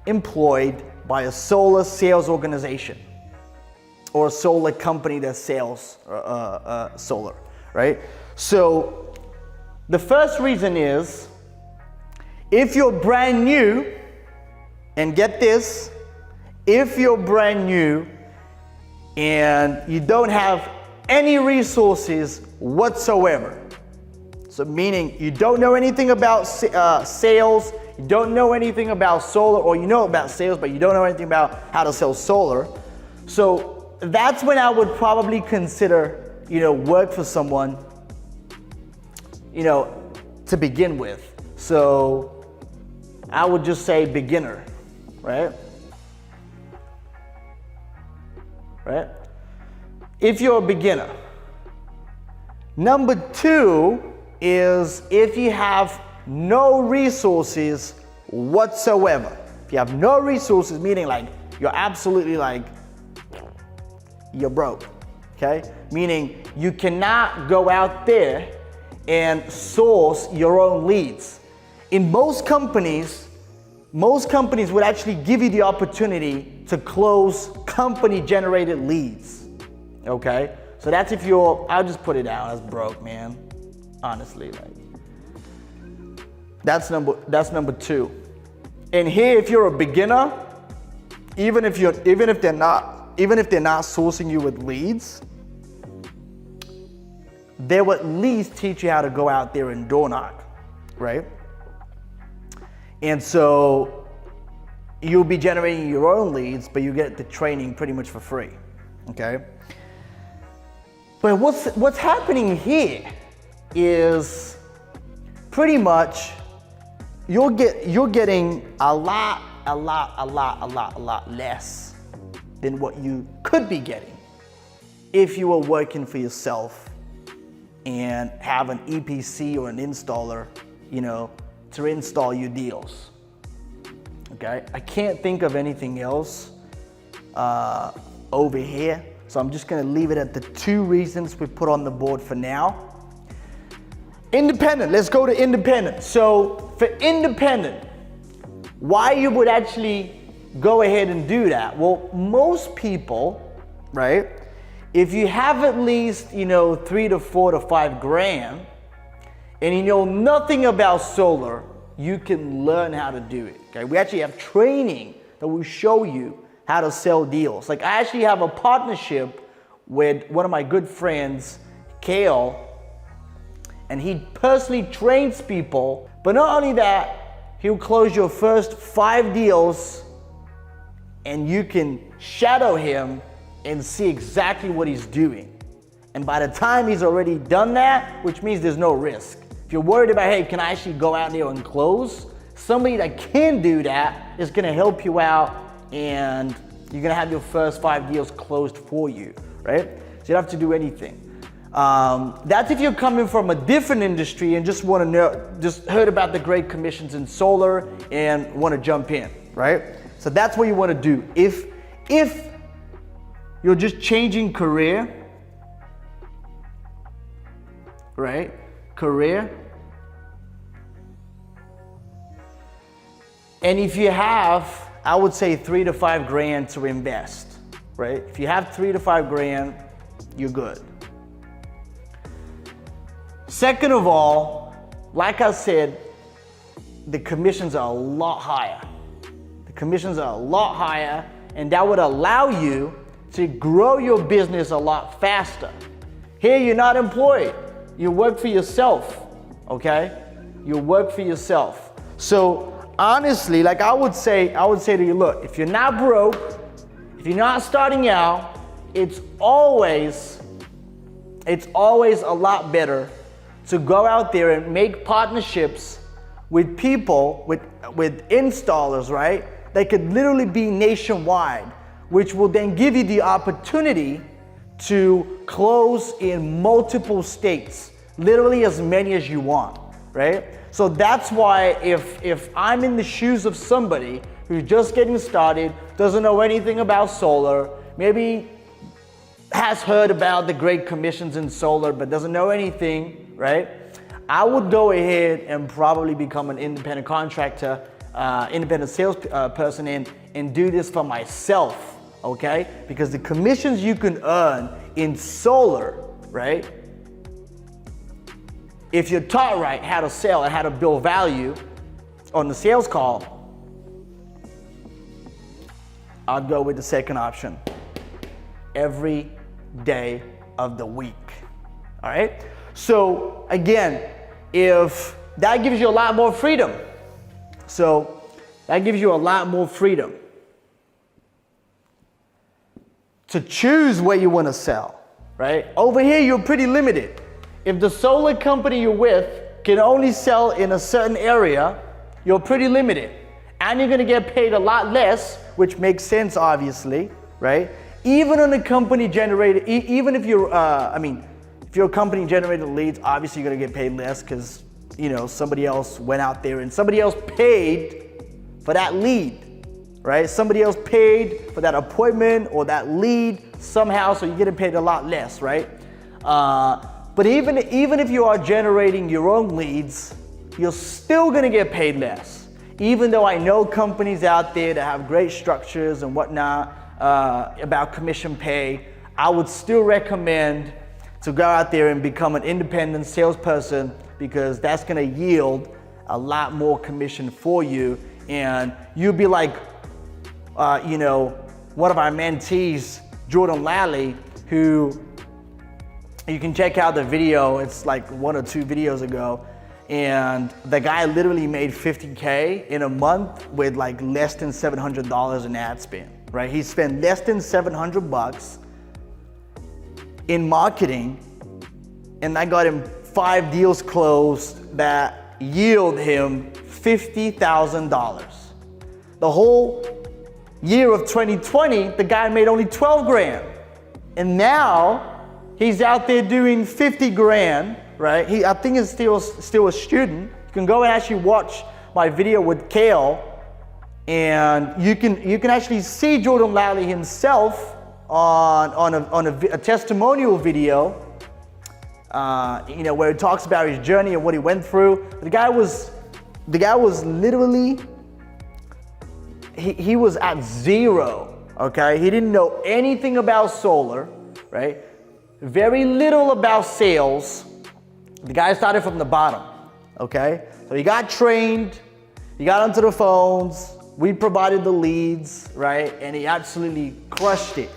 employed by a solar sales organization or a solar company that sells solar, right? So the first reason is if you're brand new, and get this, if you're brand new and you don't have any resources whatsoever, so meaning you don't know anything about sales, you don't know anything about solar, or you know about sales, but you don't know anything about how to sell solar. So that's when I would probably consider, work for someone, to begin with. So I would just say beginner, right? Right? If you're a beginner. Number two is if you have no resources whatsoever. If you have no resources, meaning like you're absolutely like, you're broke, okay? Meaning you cannot go out there and source your own leads. In most companies would actually give you the opportunity to close company-generated leads, okay? So that's if you're, I'll just put it down as broke, man. Honestly, like that's number two. And here, if you're a beginner, even if they're not sourcing you with leads, they will at least teach you how to go out there and door knock, right? And so you'll be generating your own leads, but you get the training pretty much for free, okay? But what's happening here is pretty much you're getting a lot less than what you could be getting if you were working for yourself and have an EPC or an installer, to install your deals. Okay, I can't think of anything else over here, so I'm just gonna leave it at the two reasons we put on the board for now. Independent, let's go to independent. So for independent, why you would actually go ahead and do that? Well, most people, right, if you have at least, 3 to 4 to 5 grand, and you know nothing about solar, you can learn how to do it, okay? We actually have training that will show you how to sell deals. Like I actually have a partnership with one of my good friends, Kale, and he personally trains people, but not only that, he'll close your first 5 deals and you can shadow him and see exactly what he's doing. And by the time he's already done that, which means there's no risk. If you're worried about, hey, can I actually go out there and close? Somebody that can do that is gonna help you out and you're gonna have your first 5 deals closed for you, right? So you don't have to do anything. That's if you're coming from a different industry and just wanna know, just heard about the great commissions in solar and wanna jump in, right? So that's what you wanna do. If you're just changing career, right? Career. And if you have, I would say 3 to 5 grand to invest, right? If you have 3 to 5 grand, you're good. Second of all, like I said, the commissions are a lot higher. The commissions are a lot higher, and that would allow you to grow your business a lot faster. Here, you're not employed. You work for yourself, okay? You work for yourself. So honestly, like I would say to you, look, if you're not broke, if you're not starting out, it's always a lot better to go out there and make partnerships with people, with installers, right? That could literally be nationwide, which will then give you the opportunity to close in multiple states, literally as many as you want, right? So that's why if I'm in the shoes of somebody who's just getting started, doesn't know anything about solar, maybe has heard about the great commissions in solar but doesn't know anything, right? I would go ahead and probably become an independent contractor, independent sales person, and do this for myself, okay? Because the commissions you can earn in solar, right? If you're taught right how to sell and how to build value on the sales call, I'd go with the second option every day of the week, all right? So again, if that gives you a lot more freedom, so that gives you a lot more freedom to choose where you want to sell, right? Over here, you're pretty limited. If the solar company you're with can only sell in a certain area, you're pretty limited. And you're gonna get paid a lot less, which makes sense, obviously, right? Even on a company generated, even if you're, if you're a company generated leads, obviously you're gonna get paid less because, somebody else went out there and somebody else paid for that lead, right? Somebody else paid for that appointment or that lead somehow, so you're getting paid a lot less, right? But even if you are generating your own leads, you're still gonna get paid less. Even though I know companies out there that have great structures and whatnot about commission pay, I would still recommend to go out there and become an independent salesperson because that's gonna yield a lot more commission for you. And you'll be like, one of our mentees, Jordan Lally, who you can check out the video, it's like 1 or 2 videos ago. And the guy literally made $50K in a month with like less than $700 in ad spend, right? He spent less than $700 in marketing, and I got him 5 deals closed that yield him $50,000. The whole year of 2020, the guy made only 12 grand. And now he's out there doing 50 grand, right? I think he's still a student. You can go and actually watch my video with Kale, and you can actually see Jordan Lally himself on a testimonial video, where he talks about his journey and what he went through. The guy was literally, he was at zero, okay? He didn't know anything about solar, right? Very little about sales. The guy started from the bottom, okay? So he got trained, he got onto the phones, we provided the leads, right? And he absolutely crushed it,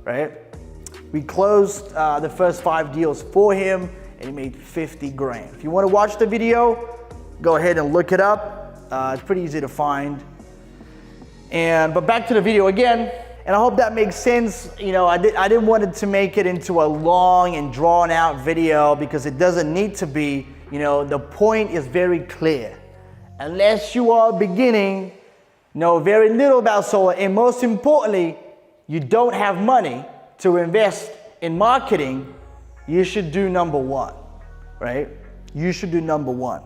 right? We closed the first 5 deals for him, and he made 50 grand. If you want to watch the video, go ahead and look it up. It's pretty easy to find. But back to the video again, and I hope that makes sense. I didn't want it to make it into a long and drawn out video because it doesn't need to be. The point is very clear. Unless you are beginning, know very little about solar, and most importantly, you don't have money to invest in marketing, you should do number 1, right? You should do number 1.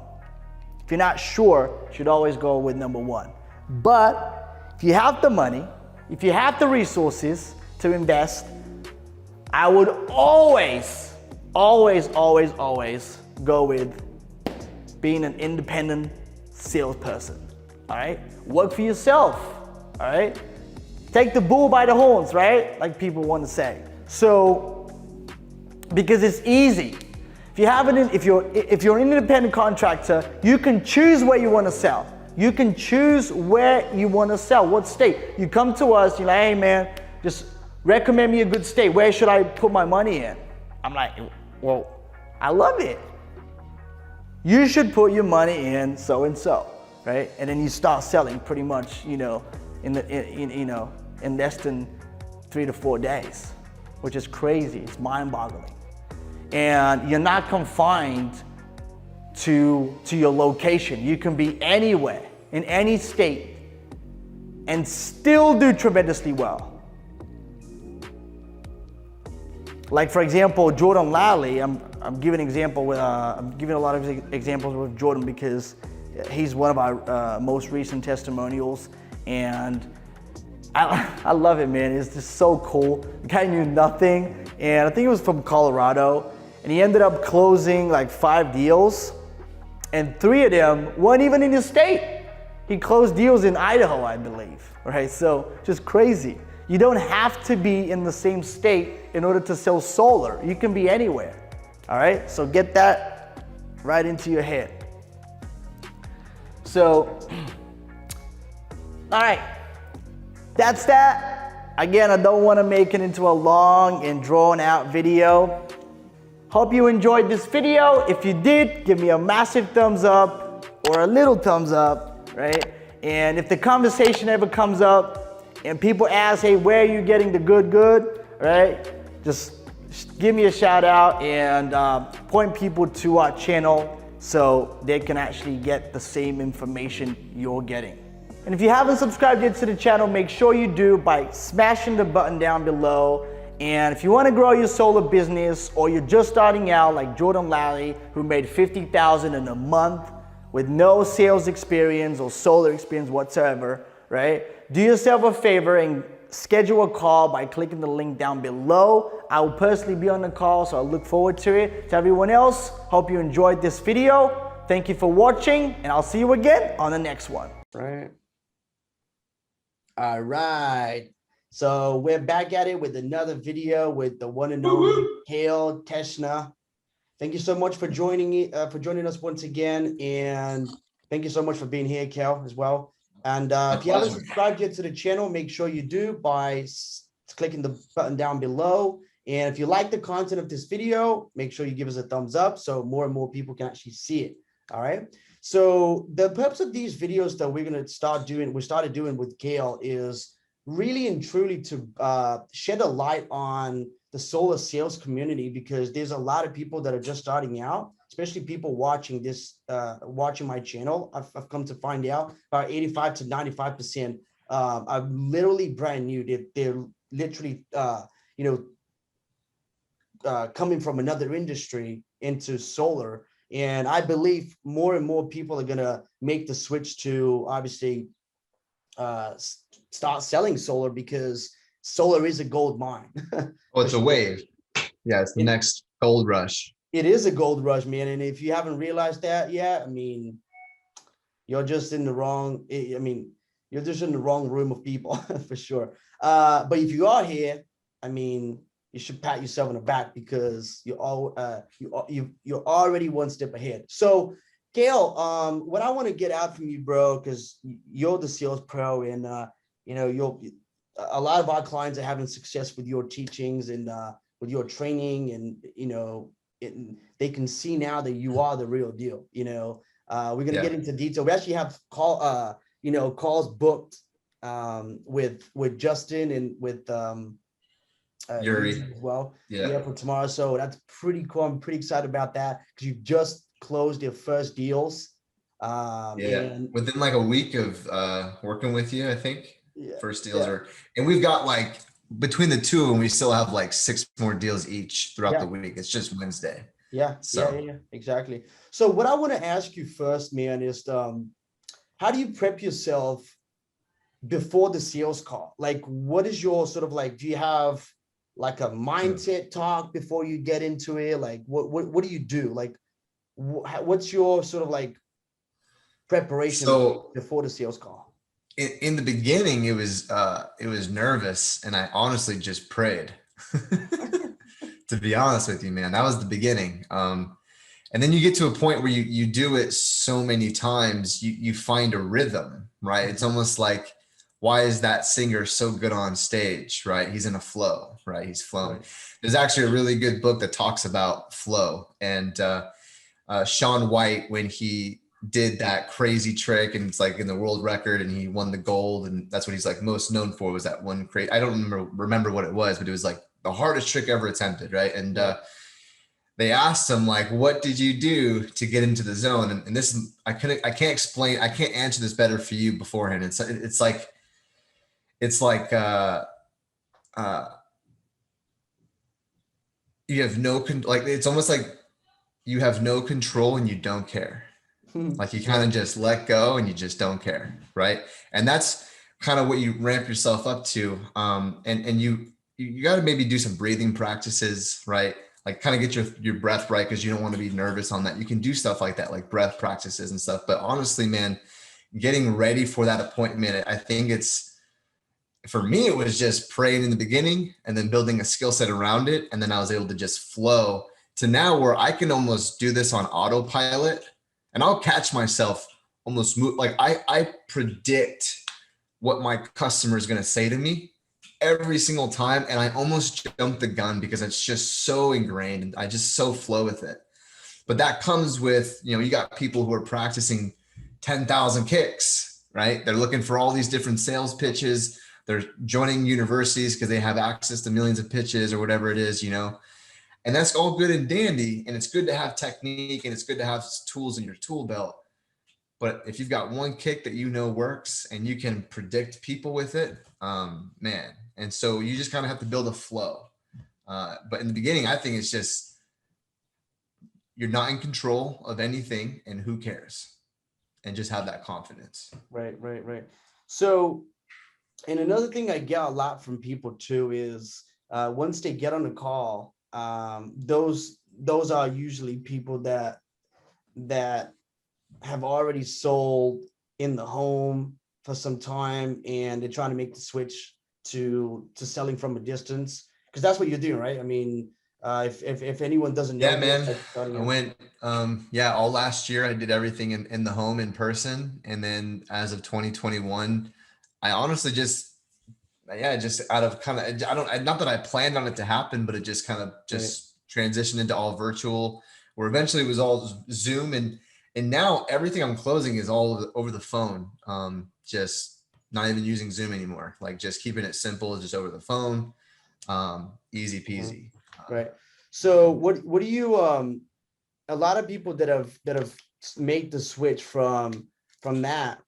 If you're not sure, you should always go with number 1. But if you have the money, if you have the resources to invest, I would always go with being an independent salesperson, all right? Work for yourself, all right? Take the bull by the horns, right? Like people want to say. So, because it's easy. If you're an independent contractor, you can choose where you want to sell. You can choose where you want to sell, what state. You come to us, you're like, hey man, just recommend me a good state. Where should I put my money in? I'm like, well, I love it. You should put your money in so and so, right? And then you start selling pretty much, in less than 3 to 4 days, which is crazy. It's mind-boggling. And you're not confined to your location. You can be anywhere, in any state, and still do tremendously well. Like for example, Jordan Lally, I'm giving an example with, I'm giving a lot of examples with Jordan because he's one of our most recent testimonials, and I love it, man. It's just so cool. The guy knew nothing, and I think he was from Colorado, and he ended up closing like 5 deals, and 3 of them weren't even in his state. He closed deals in Idaho, I believe, right? So just crazy. You don't have to be in the same state in order to sell solar. You can be anywhere, all right? So get that right into your head. So, all right. That's that. Again, I don't want to make it into a long and drawn out video. Hope you enjoyed this video. If you did, give me a massive thumbs up or a little thumbs up, right? And if the conversation ever comes up and people ask, hey, where are you getting the good, right? Just give me a shout out and point people to our channel so they can actually get the same information you're getting. And if you haven't subscribed yet to the channel, make sure you do by smashing the button down below. And if you want to grow your solar business, or you're just starting out like Jordan Lally, who made $50,000 in a month with no sales experience or solar experience whatsoever, right? Do yourself a favor and schedule a call by clicking the link down below. I will personally be on the call, so I look forward to it. To everyone else, hope you enjoyed this video. Thank you for watching, and I'll see you again on the next one. Right. All right. So we're back at it with another video with the one and only Kale Teschner. Thank you so much for joining us once again, and thank you so much for being here, Kale, as well. And if you haven't subscribed yet to the channel, make sure you do by clicking the button down below. And if you like the content of this video, make sure you give us a thumbs up so more and more people can actually see it. All right. So the purpose of these videos that we're going to started doing with Gail is really and truly to shed a light on the solar sales community, because there's a lot of people that are just starting out, especially people watching this, watching my channel. I've come to find out about 85 to 95% are literally brand new. They're literally, coming from another industry into solar. And I believe more and more people are going to make the switch to obviously start selling solar, because solar is a gold mine. Well, it's a wave. Yeah, it's the next gold rush. It is a gold rush, man. And if you haven't realized that yet, I mean, you're just in the wrong, you're just in the wrong room of people for sure. But if you are here, I mean, you should pat yourself on the back, because you're already one step ahead. So, Gail, what I want to get out from you, bro, because you're the sales pro, and a lot of our clients are having success with your teachings and with your training, and they can see now that you are the real deal. We're gonna get into detail. We actually have calls booked with Justin and with Yuri as well. Yeah, for tomorrow. So that's pretty cool. I'm pretty excited about that, because you just closed your first deals. And within like a week of working with you, I think. First deals are, and we've got like between the two, and we still have like 6 more deals each throughout the week. It's just Wednesday. Yeah, exactly. So what I want to ask you first, man, is how do you prep yourself before the sales call? Like, what is your sort of like, do you have like a mindset talk before you get into it? Like, what do you do? Like, what's your sort of like preparation before the sales call? In the beginning, it was nervous, and I honestly just prayed. To be honest with you, man, that was the beginning. And then you get to a point where you do it so many times, you find a rhythm, right? It's almost like, why is that singer so good on stage, right? He's in a flow, right? He's flowing. Right. There's actually a really good book that talks about flow, and Shaun White, when he did that crazy trick, and it's like in the world record, and he won the gold, and that's what he's like most known for, was that one crazy, I don't remember what it was, but it was like the hardest trick ever attempted, right? And they asked him, like, what did you do to get into the zone? And this, I can't answer this better for you beforehand. It's like you have no it's almost like you have no control and you don't care. Like, you kind of just let go and you just don't care, right? And that's kind of what you ramp yourself up to. And you got to maybe do some breathing practices, right? Like kind of get your breath right, because you don't want to be nervous on that. You can do stuff like that, like breath practices and stuff. But honestly, man, getting ready for that appointment, I think for me, it was just praying in the beginning and then building a skill set around it. And then I was able to just flow to now where I can almost do this on autopilot, and I'll catch myself almost like I predict what my customer is going to say to me every single time. And I almost jump the gun because it's just so ingrained and I just so flow with it. But that comes with, you got people who are practicing 10,000 kicks, right? They're looking for all these different sales pitches. They're joining universities because they have access to millions of pitches or whatever it is, and that's all good and dandy. And it's good to have technique and it's good to have tools in your tool belt. But if you've got one kick that works and you can predict people with it, man. And so you just kind of have to build a flow. But in the beginning, I think it's just, you're not in control of anything and who cares, and just have that confidence. Right. So, and another thing I get a lot from people too is once they get on the call, those are usually people that have already sold in the home for some time, and they're trying to make the switch to selling from a distance, because that's what you're doing, right? I mean, if anyone doesn't know, yeah, man, I went, all last year I did everything in the home in person, and then as of 2021, I honestly just out of kind of, not that I planned on it to happen, but it just kind of transitioned into all virtual, where eventually it was all Zoom, and now everything I'm closing is all over the phone. Just not even using Zoom anymore, like just keeping it simple, just over the phone. Easy peasy. Right. So what do you, a lot of people that have made the switch from that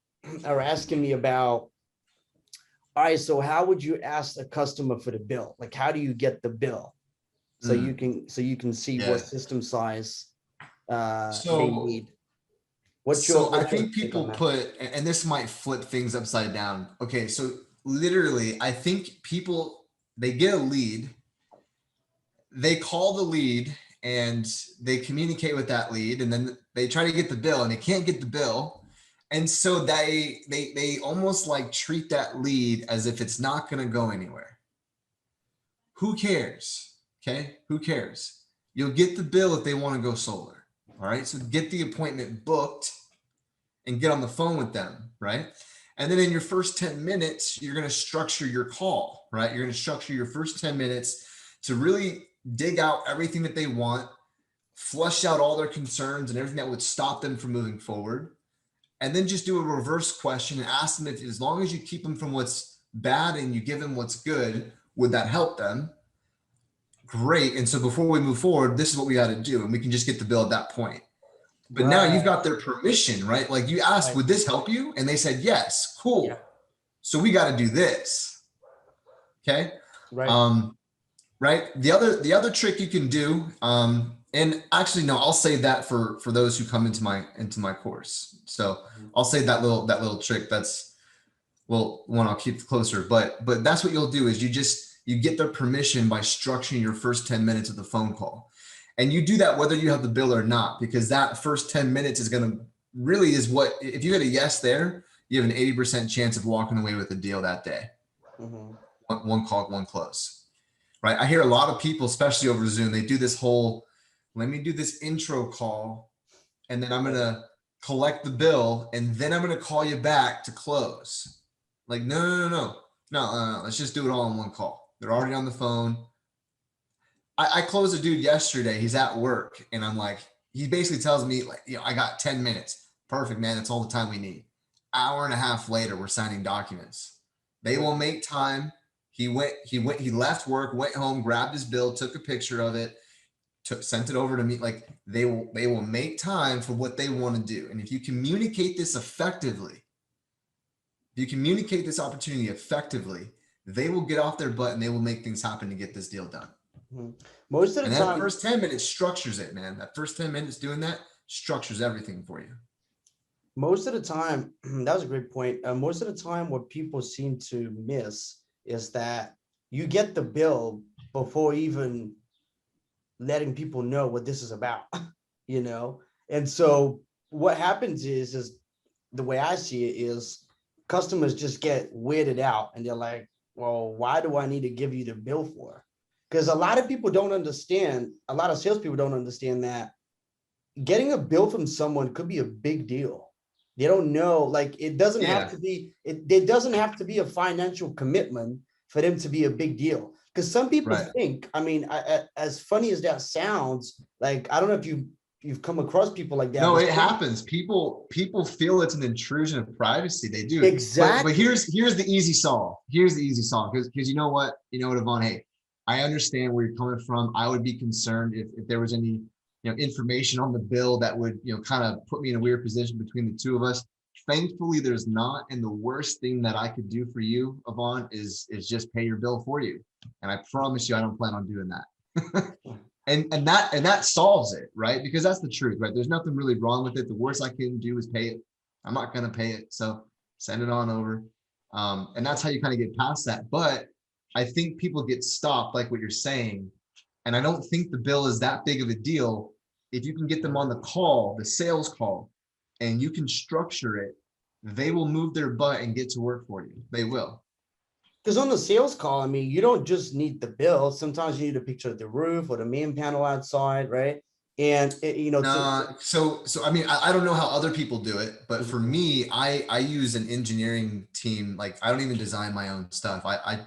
are asking me about, all right, so how would you ask a customer for the bill? Like, how do you get the bill? So you can see what system size they need. I think people put, and this might flip things upside down. Okay, so literally, I think people, they get a lead, they call the lead, and they communicate with that lead, and then they try to get the bill, and they can't get the bill. And so they almost like treat that lead as if it's not going to go anywhere. Who cares? Okay, who cares? You'll get the bill if they want to go solar. All right, so get the appointment booked and get on the phone with them, right? And then in your first 10 minutes, you're going to structure your call, right? You're going to structure your first 10 minutes to really dig out everything that they want, flush out all their concerns and everything that would stop them from moving forward. And then just do a reverse question and ask them if, as long as you keep them from what's bad and you give them what's good, would that help them? Great. And so before we move forward, this is what we got to do. And we can just get the bill at that point. But now you've got their permission, right? Like you asked, would this help you? And they said, yes, cool. Yeah. So we got to do this. Okay. Right. Right. The other trick you can do, and actually, no, I'll save that for those who come into my course. So I'll save that little trick. That's, well, one I'll keep closer, but that's what you'll do is you get their permission by structuring your first 10 minutes of the phone call. And you do that whether you have the bill or not, because that first 10 minutes is going to really is what, if you get a yes there, you have an 80% chance of walking away with a deal that day. Mm-hmm. One call, one close, right? I hear a lot of people, especially over Zoom, they do this whole, let me do this intro call, and then I'm going to collect the bill, and then I'm going to call you back to close. Like, no. Let's just do it all in one call. They're already on the phone. I closed a dude yesterday. He's at work, and I'm like, he basically tells me, like, I got 10 minutes. Perfect, man. That's all the time we need. Hour and a half later, we're signing documents. They will make time. He left work, went home, grabbed his bill, took a picture of it, sent it over to me. Like they will make time for what they want to do. And if you communicate this effectively, if you communicate this opportunity effectively, they will get off their butt and they will make things happen to get this deal done. Most of the time, that first 10 minutes structures it, man. That first 10 minutes doing that structures everything for you. most of the time, that was a great point. Most of the time, what people seem to miss is that you get the bill before even letting people know what this is about, you know? And so what happens is the way I see it is customers just get weirded out and they're like, well, why do I need to give you the bill for? Because a lot of people don't understand, a lot of salespeople don't understand that getting a bill from someone could be a big deal. They don't know, like it doesn't have Yeah. to be, it doesn't have to be a financial commitment for them to be a big deal. Because some people Right. think, I mean, as funny as that sounds, like I don't know if you've come across people like that. No, but it happens. People feel it's an intrusion of privacy. They do. Exactly. But here's the easy solve. Here's the easy solve. Because you know what? Yvonne, hey, I understand where you're coming from. I would be concerned if there was any, information on the bill that would, kind of put me in a weird position between the two of us. Thankfully, there's not. And the worst thing that I could do for you, Yvonne, is just pay your bill for you. And I promise you, I don't plan on doing that. And that solves it, right? Because that's the truth, right? There's nothing really wrong with it. The worst I can do is pay it. I'm not going to pay it. So send it on over. And that's how you kind of get past that. But I think people get stopped, like what you're saying. And I don't think the bill is that big of a deal. If you can get them on the call, the sales call, and you can structure it, they will move their butt and get to work for you. They will. Because on the sales call, I mean, you don't just need the bill. Sometimes you need a picture of the roof or the main panel outside, right? And so I mean, I don't know how other people do it, but for me, I use an engineering team. Like I don't even design my own stuff. I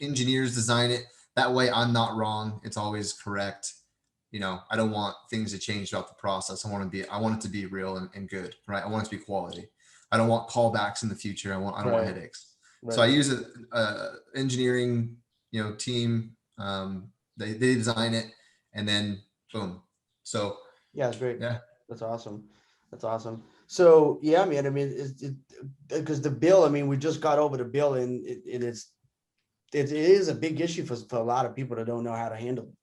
engineers design it. That way I'm not wrong. It's always correct. I don't want things to change throughout the process. I want it to be real and good, right? I want it to be quality. I don't want callbacks in the future. I don't want headaches. So I use a engineering, team. They design it, and then boom. So yeah, it's great. Yeah, that's awesome. That's awesome. So yeah, man. I mean, because the bill. I mean, we just got over the bill, and it is a big issue for a lot of people that don't know how to handle it.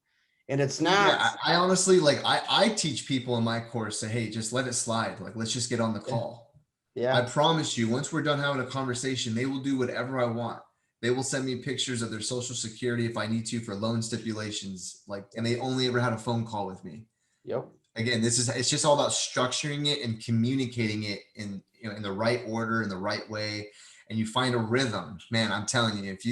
And it's not. Yeah, I honestly I teach people in my course, say, hey, just let it slide. Like, let's just get on the call. Yeah. I promise you, once we're done having a conversation, they will do whatever I want. They will send me pictures of their social security if I need to for loan stipulations. And they only ever had a phone call with me. Yep. Again, it's just all about structuring it and communicating it in the right order, in the right way. And you find a rhythm, man. I'm telling you, if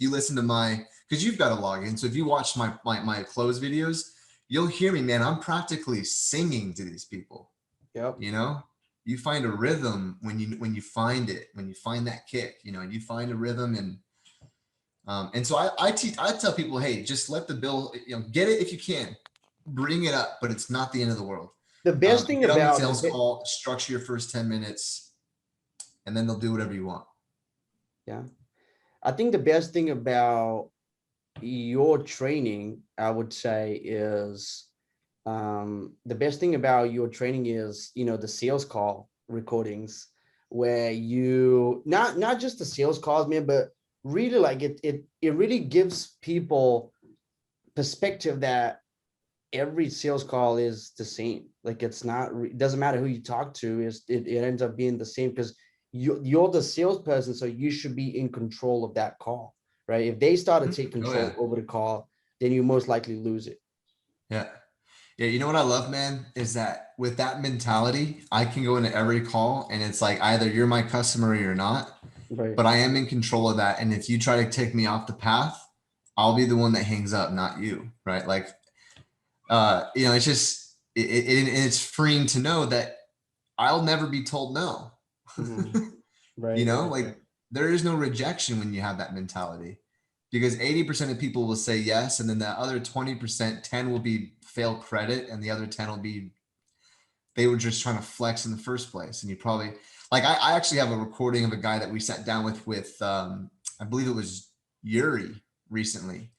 you listen to because you've got to log in. So if you watch my close videos, you'll hear me, man. I'm practically singing to these people. Yep. You find a rhythm when you find it, when you find that kick, and you find a rhythm. And so I tell people, hey, just let the bill, get it if you can, bring it up, but it's not the end of the world. The best thing get on the about sales call, structure your first 10 minutes, and then they'll do whatever you want. Yeah. I think the best thing about your training, I would say, is the best thing about your training is, the sales call recordings, where you not just the sales calls, man, but really like it really gives people perspective that every sales call is the same. Like it doesn't matter who you talk to, it ends up being the same, because you're the salesperson, so you should be in control of that call, right? If they start to take control over the call, then you most likely lose it. Yeah. You know what I love, man, is that with that mentality, I can go into every call and it's like either you're my customer or you're not, right? But I am in control of that. And if you try to take me off the path, I'll be the one that hangs up, not you, right? Like, it's just, it's freeing to know that I'll never be told no. Mm-hmm. Right. There is no rejection when you have that mentality, because 80% of people will say yes. And then the other 20%, 10 will be fail credit. And the other 10 will be, they were just trying to flex in the first place. And you probably, I actually have a recording of a guy that we sat down with I believe it was Yuri recently.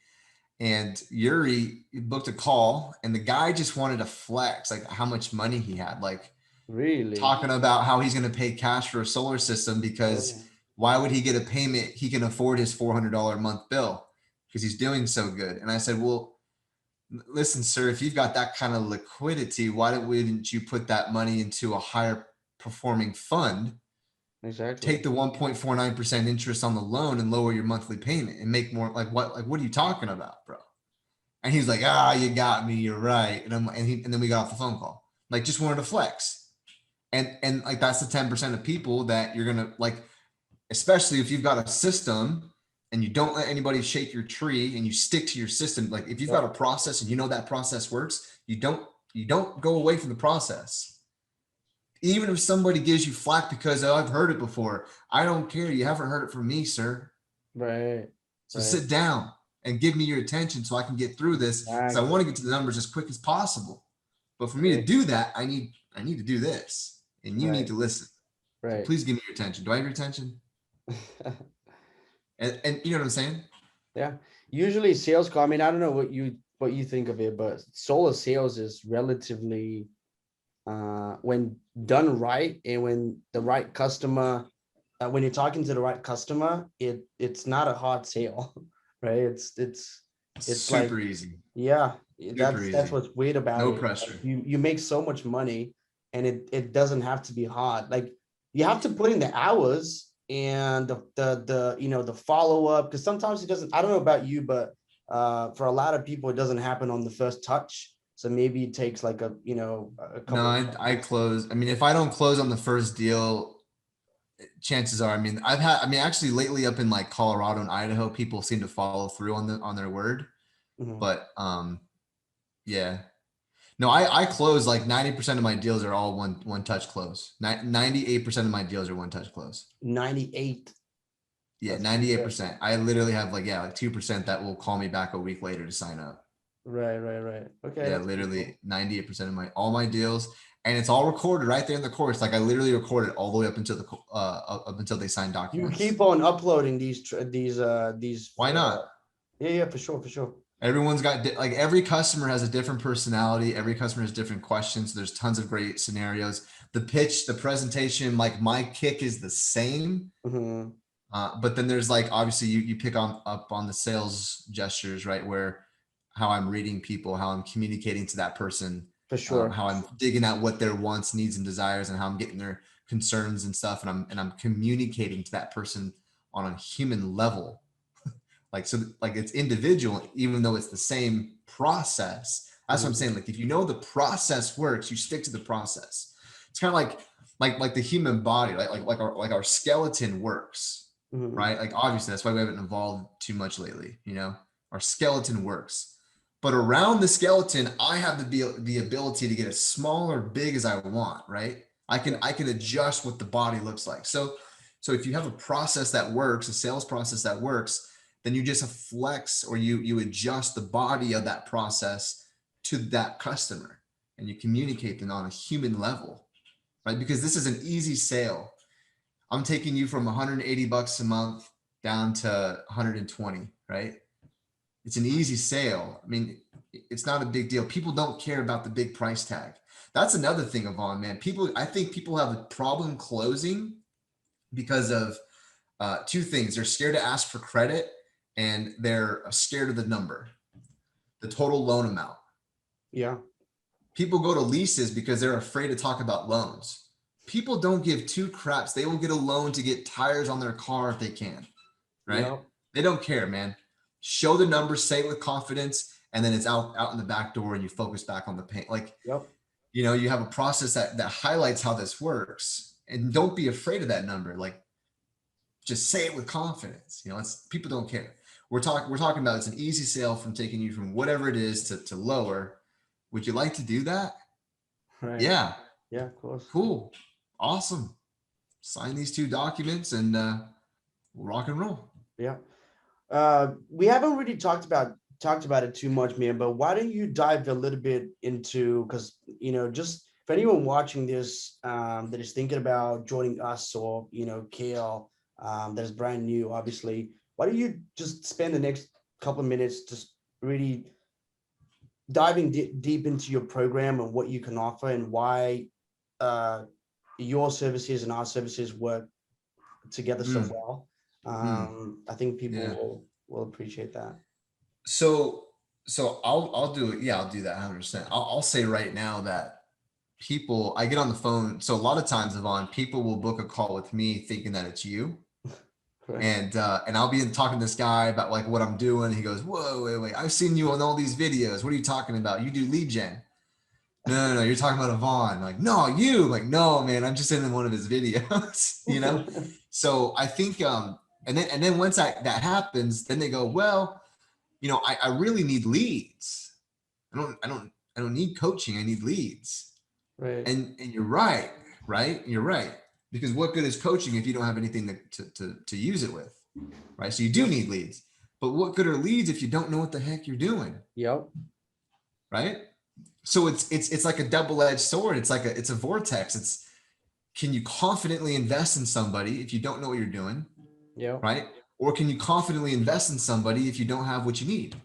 And Yuri booked a call and the guy just wanted to flex, like how much money he had, like really talking about how he's going to pay cash for a solar system, because why would he get a payment? He can afford his $400 a month bill because he's doing so good. And I said, well, listen, sir, if you've got that kind of liquidity, why wouldn't you put that money into a higher performing fund, Exactly. take the 1.49% interest on the loan and lower your monthly payment and make more. Like what are you talking about, bro? And he's like, you got me. You're right. And then we got off the phone call. Like, just wanted to flex. And like, that's the 10% of people that you're going to like, especially if you've got a system and you don't let anybody shake your tree and you stick to your system. Like if you've got a process and you know that process works, you don't go away from the process. Even if somebody gives you flack because I've heard it before, I don't care. You haven't heard it from me, sir. Right. So sit down and give me your attention so I can get through this. Because I want to get to the numbers as quick as possible. But for me to do that, I need to do this. And you need to listen. Right. So please give me your attention. Do I have your attention? and you know what I'm saying? Yeah. Usually sales call, I mean, I don't know what you think of it, but solar sales is relatively when done right and when the right customer, when you're talking to the right customer, it's not a hard sale, right? It's super like, easy. Yeah, Super that's easy. what's weird about No it. pressure. You make so much money and it doesn't have to be hard. Like you have to put in the hours and the follow-up, because sometimes it doesn't. I don't know about you, but for a lot of people it doesn't happen on the first touch. So maybe it takes like a couple. No, I close. I mean, if I don't close on the first deal, chances are, I mean, actually lately up in like Colorado and Idaho, people seem to follow through on their word. But yeah. No, I close like 90% of my deals are all one touch close. 98% of my deals are one touch close. 98. Yeah, 98%. I literally have like 2% that will call me back a week later to sign up. Right. Okay. Yeah, literally 98% of all my deals, and it's all recorded right there in the course. Like I literally recorded all the way up until they sign You documents. keep on uploading these. Why not? Yeah, for sure. Everyone's got like every customer has a different personality. Every customer has different questions. There's tons of great scenarios. The pitch, the presentation, like my kick is the same. But then there's like, obviously you pick up on the sales gestures, right? Where how I'm reading people, how I'm communicating to that person, for sure, how I'm digging at what their wants, needs, and desires, and how I'm getting their concerns and stuff. And I'm communicating to that person on a human level. Like, so like it's individual, even though it's the same process. That's what I'm saying. Like, if you know the process works, you stick to the process. It's kind of like the human body, like our skeleton works, right? Like, obviously that's why we haven't evolved too much lately. Our skeleton works, but around the skeleton, I have the ability to get as small or big as I want, right? I can adjust what the body looks like. So if you have a process that works, a sales process that works, then you just flex or you adjust the body of that process to that customer and you communicate them on a human level, right? Because this is an easy sale. I'm taking you from $180 a month down to 120, right? It's an easy sale. I mean, it's not a big deal. People don't care about the big price tag. That's another thing, Yvonne, man. I think people have a problem closing because of two things. They're scared to ask for credit, and they're scared of the number, the total loan amount. Yeah. People go to leases because they're afraid to talk about loans. People don't give two craps. They will get a loan to get tires on their car if they can, right? Yep. They don't care, man. Show the numbers, say it with confidence, and then it's out in the back door and you focus back on the paint. Like, you have a process that highlights how this works, and don't be afraid of that number. Like, just say it with confidence. People don't care. We're talking about it's an easy sale from taking you from whatever it is to lower. Would you like to do that? Right. Yeah. Yeah, of course. Cool. Awesome. Sign these two documents and we'll rock and roll. Yeah. We haven't really talked about it too much, man, but why don't you dive a little bit into, because just for anyone watching this that is thinking about joining us or Kale, that is brand new, obviously, why don't you just spend the next couple of minutes just really diving deep into your program and what you can offer and why your services and our services work together so well. I think people will appreciate that. So I'll do it. Yeah, I'll do that 100%. I'll say right now that people, I get on the phone. So a lot of times, Yvonne, people will book a call with me thinking that it's you. Right. And I'll be talking to this guy about like what I'm doing. He goes, whoa, wait, I've seen you on all these videos. What are you talking about? You do lead gen. No, you're talking about Yvonne. Like, no, you. Like, no, man, I'm just in one of his videos, you know? So I think, and then once that happens, then they go, well, you know, I really need leads. I don't need coaching. I need leads. Right. And you're right. You're right. Because what good is coaching if you don't have anything to use it with, right? So you do need leads, but what good are leads if you don't know what the heck you're doing? Yep. Right. So it's like a double-edged sword. It's a vortex. Can you confidently invest in somebody if you don't know what you're doing? Yeah. Right. Or can you confidently invest in somebody if you don't have what you need?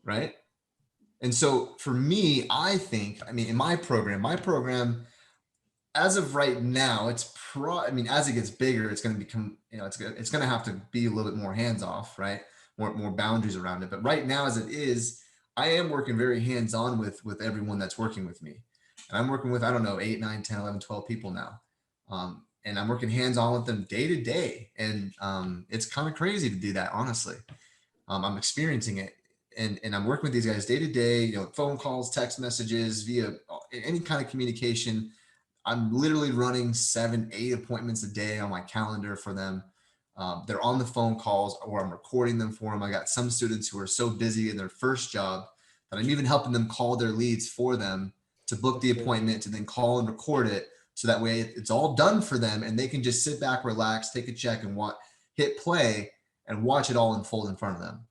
Right. And so for me, I mean, in my program, as of right now, I mean, as it gets bigger, it's going to become, you know, it's going to have to be a little bit more hands off, right? More boundaries around it. But right now, as it is, I am working very hands on with everyone that's working with me. And I'm working with, I don't know, 8, 9, 10, 11, 12 people now. And I'm working hands on with them day to day. And it's kind of crazy to do that, honestly. I'm experiencing it. And I'm working with these guys day to day, you know, phone calls, text messages, via any kind of communication. I'm literally running 7, 8 appointments a day on my calendar for them. They're on the phone calls or I'm recording them for them. I got some students who are so busy in their first job that I'm even helping them call their leads for them to book the appointment, to then call and record it. So that way it's all done for them and they can just sit back, relax, take a check and hit play and watch it all unfold in front of them.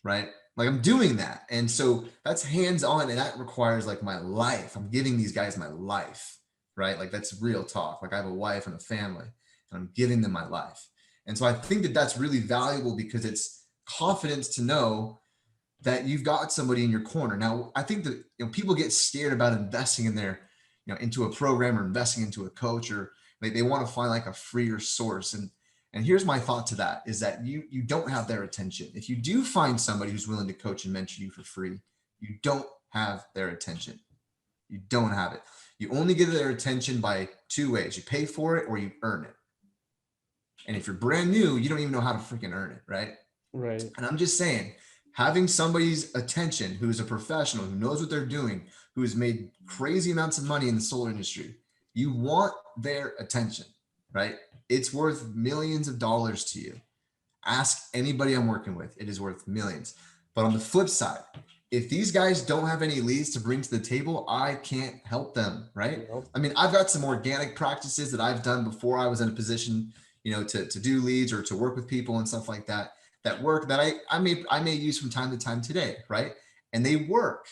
Right? Like I'm doing that. And so that's hands on and that requires like my life. I'm giving these guys my life. Right? Like that's real talk. Like I have a wife and a family and I'm giving them my life. And so I think that that's really valuable because it's confidence to know that you've got somebody in your corner. Now, I think that, you know, people get scared about investing in their, you know, into a program or investing into a coach, or they want to find like a freer source. And here's my thought to that is that you don't have their attention. If you do find somebody who's willing to coach and mentor you for free, you don't have their attention. You don't have it. You only get their attention by 2 ways. You pay for it or you earn it. And if you're brand new, you don't even know how to freaking earn it, right? Right. And I'm just saying, having somebody's attention who is a professional, who knows what they're doing, who has made crazy amounts of money in the solar industry, you want their attention, right? It's worth millions of dollars to you. Ask anybody I'm working with. It is worth millions. But on the flip side, if these guys don't have any leads to bring to the table, I can't help them, right? Yep. I mean, I've got some organic practices that I've done before I was in a position, you know, to do leads or to work with people and stuff like that, that work that I may use from time to time today, right? And they work,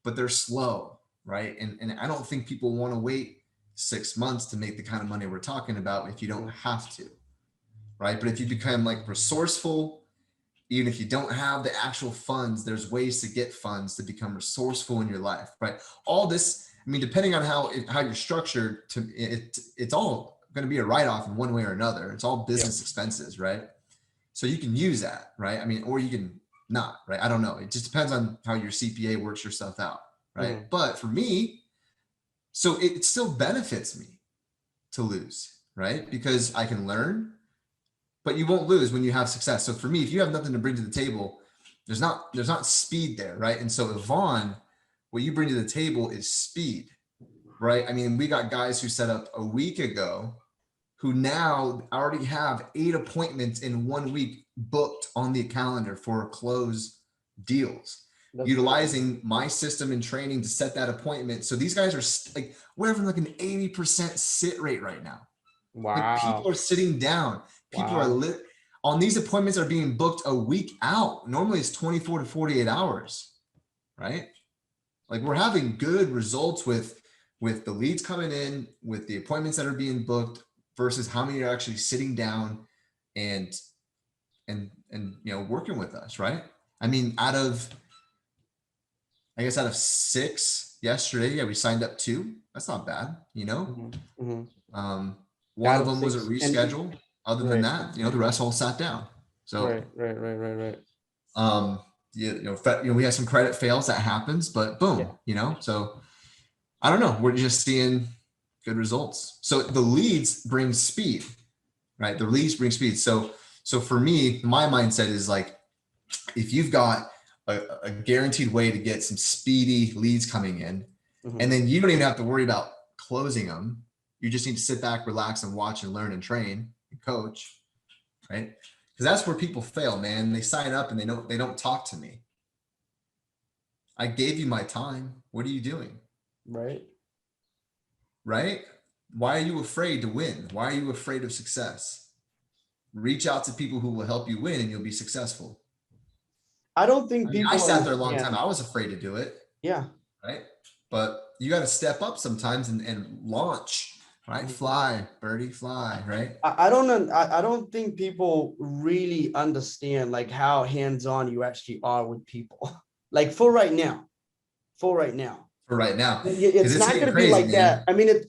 but they're slow, right? And I don't think people want to wait 6 months to make the kind of money we're talking about if you don't have to, right? But if you become like resourceful, even if you don't have the actual funds, there's ways to get funds to become resourceful in your life, right? All this, I mean, depending on how you're structured, it's all going to be a write-off in one way or another. It's all business expenses, right? So you can use that, right? I mean, or you can not, right? I don't know. It just depends on how your CPA works your stuff out, right? But for me, so it still benefits me to lose, right? Because I can learn, but you won't lose when you have success. So for me, if you have nothing to bring to the table, there's not speed there, right? And so Yvonne, what you bring to the table is speed, right? I mean, we got guys who set up a week ago who now already have 8 appointments in 1 week booked on the calendar for close deals. That's utilizing my system and training to set that appointment. So these guys are like, we're having like an 80% sit rate right now. Wow. Like people are sitting down. People are lit on these appointments are being booked a week out. Normally it's 24 to 48 hours, right? Like we're having good results with the leads coming in, with the appointments that are being booked versus how many are actually sitting down and you know, working with us, right? I mean, out of 6 yesterday, yeah, we signed up 2. That's not bad, you know. One of them was a reschedule. Other than that, you know, the rest all sat down. So right. You know, we had some credit fails, that happens, but boom, you know. So I don't know. We're just seeing good results. So the leads bring speed, right? The leads bring speed. So for me, my mindset is like, if you've got a guaranteed way to get some speedy leads coming in, and then you don't even have to worry about closing them. You just need to sit back, relax, and watch and learn and train and coach, right? Because that's where people fail, man. They sign up and they don't talk to me. I gave you my time. What are you doing? Right. Right? Why are you afraid to win? Why are you afraid of success? Reach out to people who will help you win and you'll be successful. I don't think I mean, I people sat there a long understand. time. I was afraid to do it. Yeah. Right. But you got to step up sometimes and launch, right? Fly, birdie, fly, right? I don't think people really understand like how hands-on you actually are with people. Like for right now. For right now. For right now. It's Because it's not getting going to be crazy, like that. man. I mean,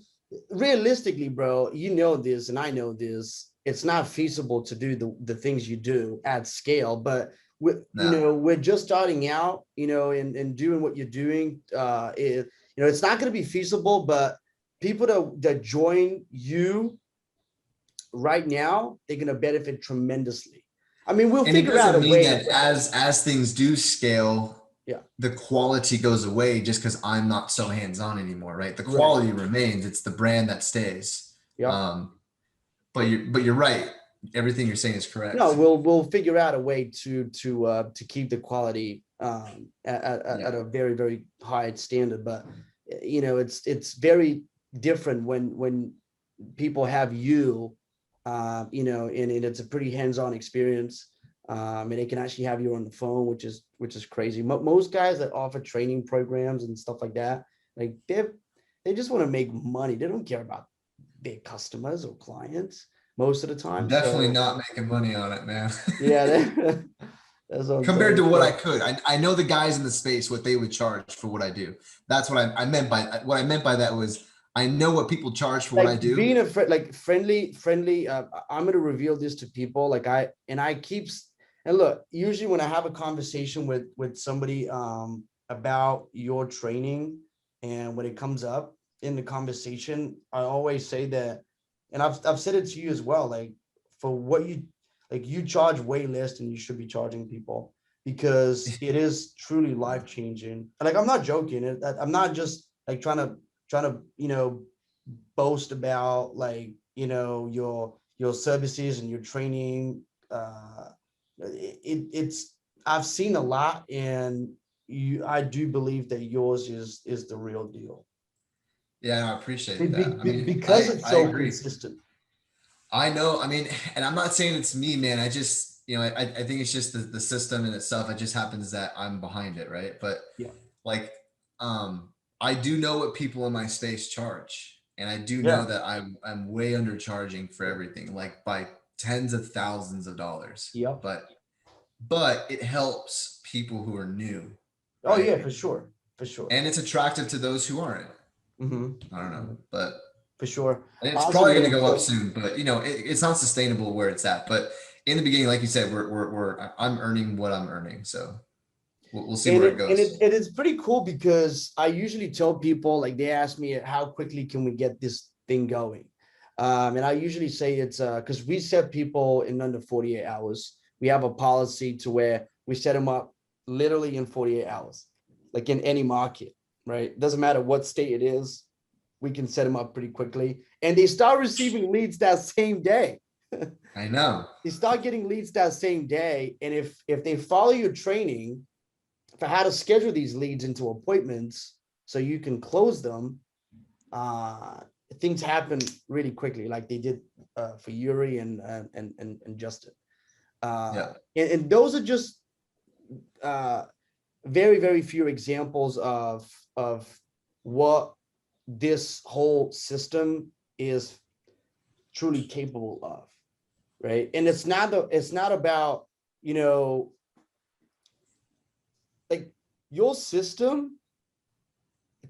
realistically, bro, you know this and I know this. It's not feasible to do the things you do at scale, but we're just starting out, and doing what you're doing. It's not going to be feasible, but people that join you right now, they're going to benefit tremendously. I mean, we'll And it figure out doesn't a mean way. that as things do scale, yeah, the quality goes away just because I'm not so hands-on anymore, right? The Right. quality remains. It's the brand that stays. Yeah. But you're right. Everything you're saying is correct. No, we'll figure out a way to keep the quality at a very, very high standard. But it's very different when people have and it's a pretty hands-on experience. And they can actually have you on the phone, which is crazy. Most guys that offer training programs and stuff like that, like they just want to make money. They don't care about their customers or clients most of the time. I'm definitely So not making money on it, man. yeah, that's what I'm Compared to saying. what So, I could. I know the guys in the space, what they would charge for what I do. That's what I meant by what I meant by that was I know what people charge for what I do. being a friendly. I'm going to reveal this to people. Like and look, usually when I have a conversation with somebody about your training, and when it comes up in the conversation, I always say that, and I've said it to you as well. Like for what you charge way less than you should be charging people, because it is truly life changing. Like I'm not joking. I'm not just like trying to boast about like your services and your training. It's I've seen a lot, and I do believe that yours is the real deal. Yeah, I appreciate that. I mean, Because it's I so agree. consistent. I know. I mean, and I'm not saying it's me, man. I just, I think it's just the system in itself. It just happens that I'm behind it, right? But Yeah. like, I do know what people in my space charge, and I do Yeah. know that I'm way undercharging for everything, like by tens of thousands of dollars. Yeah. But it helps people who are new. Oh right? yeah, for sure. And it's attractive to those who aren't. I don't know, but for sure. it's Awesome, probably going to man. go up So- soon. But it's not sustainable where it's at. But in the beginning, like you said, I'm earning what I'm earning, so we'll see where it goes. And it's pretty cool because I usually tell people, like they ask me how quickly can we get this thing going, and I usually say it's because we set people in under 48 hours. We have a policy to where we set them up literally in 48 hours, like in any market, right? Doesn't matter what state it is, we can set them up pretty quickly, and they start receiving leads that same day. I know. They start getting leads that same day, and if they follow your training for how to schedule these leads into appointments so you can close them, things happen really quickly, like they did for Yuri and Justin. And those are just very, very few examples of what this whole system is truly capable of, right? And it's not about, like your system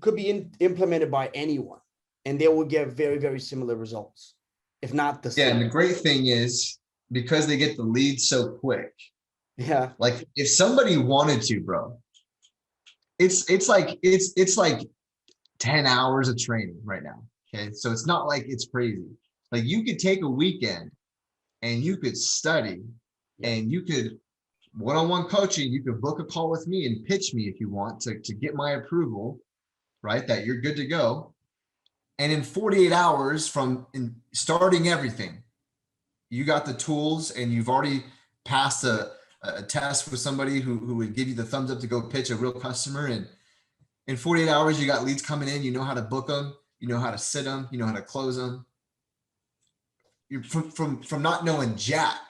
could be implemented by anyone and they will get very, very similar results, if not the same. Yeah, and the great thing is because they get the lead so quick. Yeah. Like if somebody wanted to, bro, it's like 10 hours of training right now. Okay. So it's not like it's crazy. Like you could take a weekend and you could study and you could one-on-one coaching, you could book a call with me and pitch me if you want to get my approval, right? That you're good to go. And in 48 hours from starting everything, you got the tools and you've already passed a test with somebody who would give you the thumbs up to go pitch a real customer. And in 48 hours, you got leads coming in, you know how to book them, you know how to sit them, you know how to close them. You're from not knowing jack,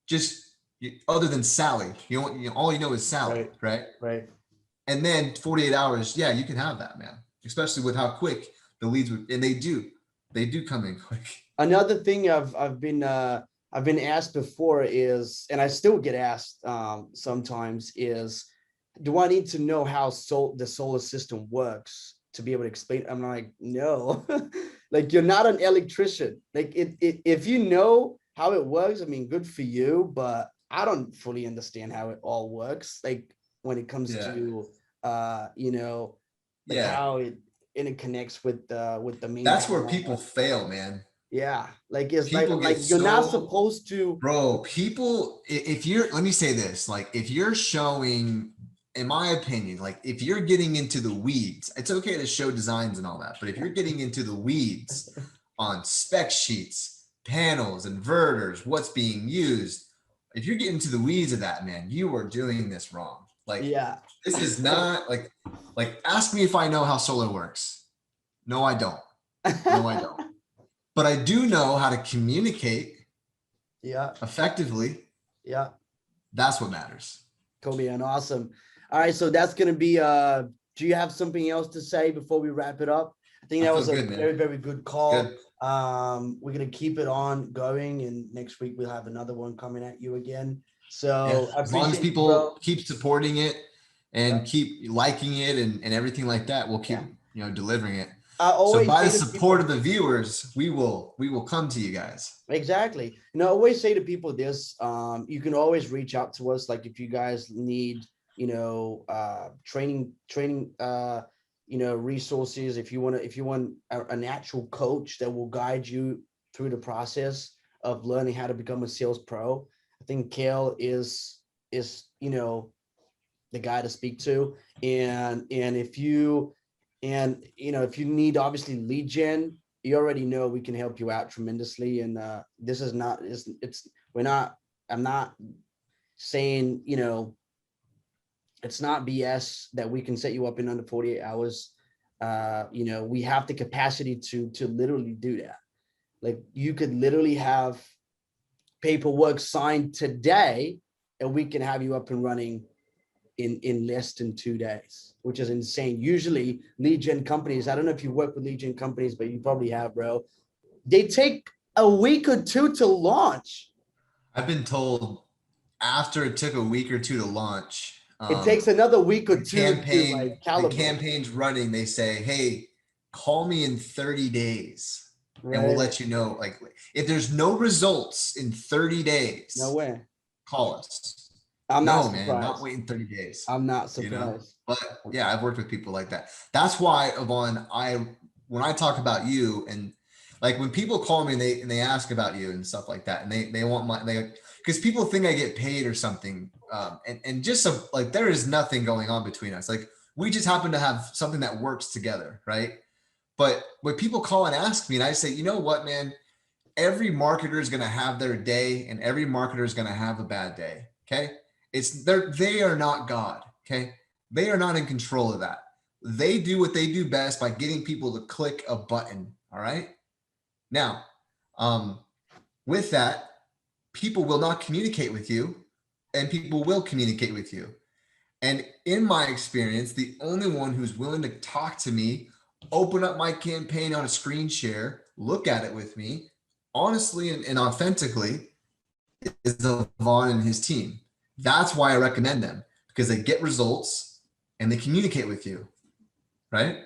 just other than Sally, all you know is Sally, right? Right. And then 48 hours, yeah, you can have that, man. Especially with how quick the leads and they do come in quick. Another thing I've been asked before is, and I still get asked sometimes, is, do I need to know how the solar system works to be able to explain? I'm like, no. Like, you're not an electrician. Like, if you know how it works, I mean, good for you, but I don't fully understand how it all works. Like, when it comes to how it interconnects with the main. That's where people fail, man. Yeah, like it's people like you're not supposed to. Bro, if you're, let me say this, like if you're showing, in my opinion, like if you're getting into the weeds, it's okay to show designs and all that, but if you're getting into the weeds on spec sheets, panels, inverters, what's being used, if you're getting into the weeds of that, man, you are doing this wrong. Like, this is not like ask me if I know how solar works. No, I don't. No, I don't. But I do know how to communicate effectively. Yeah. That's what matters. Cool, man. Awesome. All right. So that's going to be, do you have something else to say before we wrap it up? I think that was a very, very good call. Good. We're going to keep it on going, and next week we'll have another one coming at you again. So as long as people keep supporting it and keep liking it and everything like that, we'll keep, delivering it. So by the support of the viewers, we will come to you guys. Exactly. I always say to people this, you can always reach out to us. Like if you guys need, training, resources, if you want an actual coach that will guide you through the process of learning how to become a sales pro, I think Kale is the guy to speak to. And if you need obviously lead gen, you already know we can help you out tremendously. And this is not, I'm not saying, it's not BS that we can set you up in under 48 hours. We have the capacity to literally do that. Like you could literally have paperwork signed today and we can have you up and running in less than 2 days, which is insane. Usually lead gen companies, I don't know if you work with lead gen companies, but you probably have, bro. They take a week or two to launch. I've been told after it took a week or two to launch, it takes another week or two to calibrate. The campaign's running. They say, hey, call me in 30 days and we'll let you know. Like if there's no results in 30 days, no way, call us. I'm not surprised. Man, not waiting 30 days. I'm not surprised. But yeah, I've worked with people like that. That's why, Yvonne, when I talk about you and like when people call me and they ask about you and stuff like that, and they want because people think I get paid or something. And just like there is nothing going on between us. Like we just happen to have something that works together, right? But when people call and ask me, and I say, you know what, man, every marketer is going to have their day, and every marketer is going to have a bad day. Okay. They are not God. Okay. They are not in control of that. They do what they do best by getting people to click a button. All right. Now, with that, people will not communicate with you and people will communicate with you. And in my experience, the only one who's willing to talk to me, open up my campaign on a screen share, look at it with me, honestly and authentically, is Vaughn and his team. That's why I recommend them, because they get results and they communicate with you, right?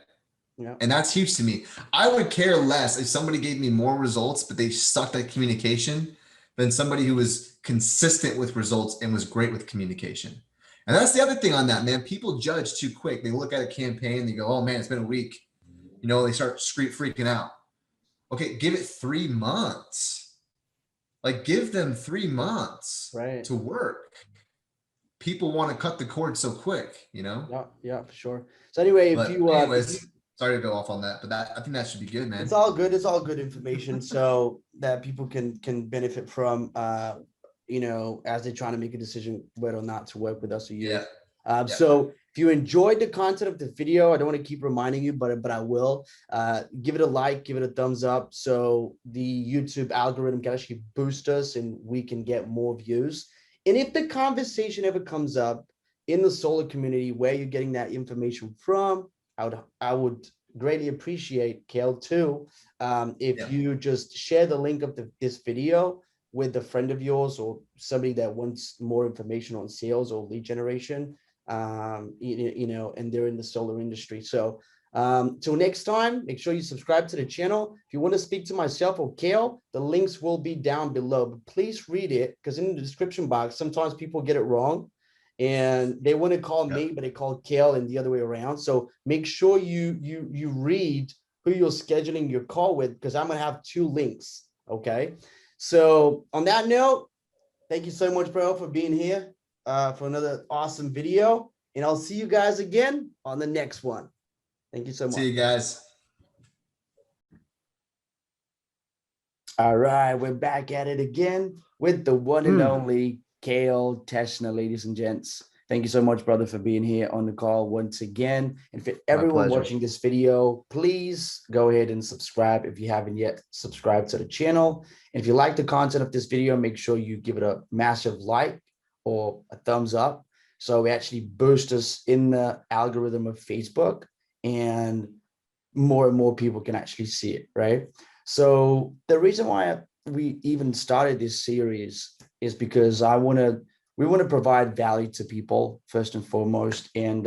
Yeah. And that's huge to me. I would care less if somebody gave me more results, but they sucked at communication, than somebody who was consistent with results and was great with communication. And that's the other thing on that, man. People judge too quick. They look at a campaign, they go, "Oh man, it's been a week." You know, they start freaking out. Okay, give it 3 months. Like, give them 3 months to work. People want to cut the cord so quick, you know? Yeah, for sure. So anyway, But anyways, sorry to go off on that, but I think that should be good, man. It's all good. It's all good information so that people can benefit from, you know, as they're trying to make a decision whether or not to work with us or you. So if you enjoyed the content of the video, I don't want to keep reminding you, but I will. Give it a like, give it a thumbs up, so the YouTube algorithm can actually boost us and we can get more views. And if the conversation ever comes up in the solar community where you're getting that information from, I would greatly appreciate, Kale, too, if you just share the link of this video with a friend of yours or somebody that wants more information on sales or lead generation, you know, and they're in the solar industry. So till next time, make sure you subscribe to the channel. If you want to speak to myself or Kale, the links will be down below, but please read it, because in the description box, sometimes people get it wrong and they want to call me, but they call Kale and the other way around. So make sure you read who you're scheduling your call with, because I'm going to have 2 links. Okay. So on that note, thank you so much, bro, for being here for another awesome video. And I'll see you guys again on the next one. Thank you so much. See you guys. All right, we're back at it again with the one and only Kale Teschner, ladies and gents. Thank you so much, brother, for being here on the call once again. And for everyone watching this video, please go ahead and subscribe if you haven't yet subscribed to the channel. And if you like the content of this video, make sure you give it a massive like or a thumbs up, so it actually boosts us in the algorithm of Facebook and more people can actually see it, right? So the reason why we even started this series is because we want to provide value to people first and foremost. And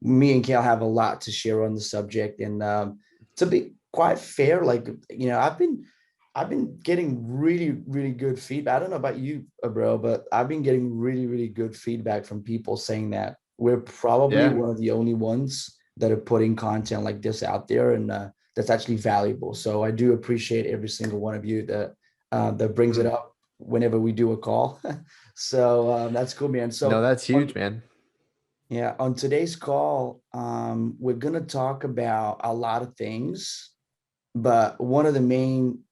me and Kale have a lot to share on the subject. And to be quite fair, like, you know, I've been getting really good feedback. I don't know about you, bro, but I've been getting really good feedback from people saying that we're probably one of the only ones that are putting content like this out there, and that's actually valuable. So I do appreciate every single one of you that brings it up whenever we do a call. So that's cool, man. So no, that's huge, man. Yeah, on today's call, we're gonna talk about a lot of things, but one of the main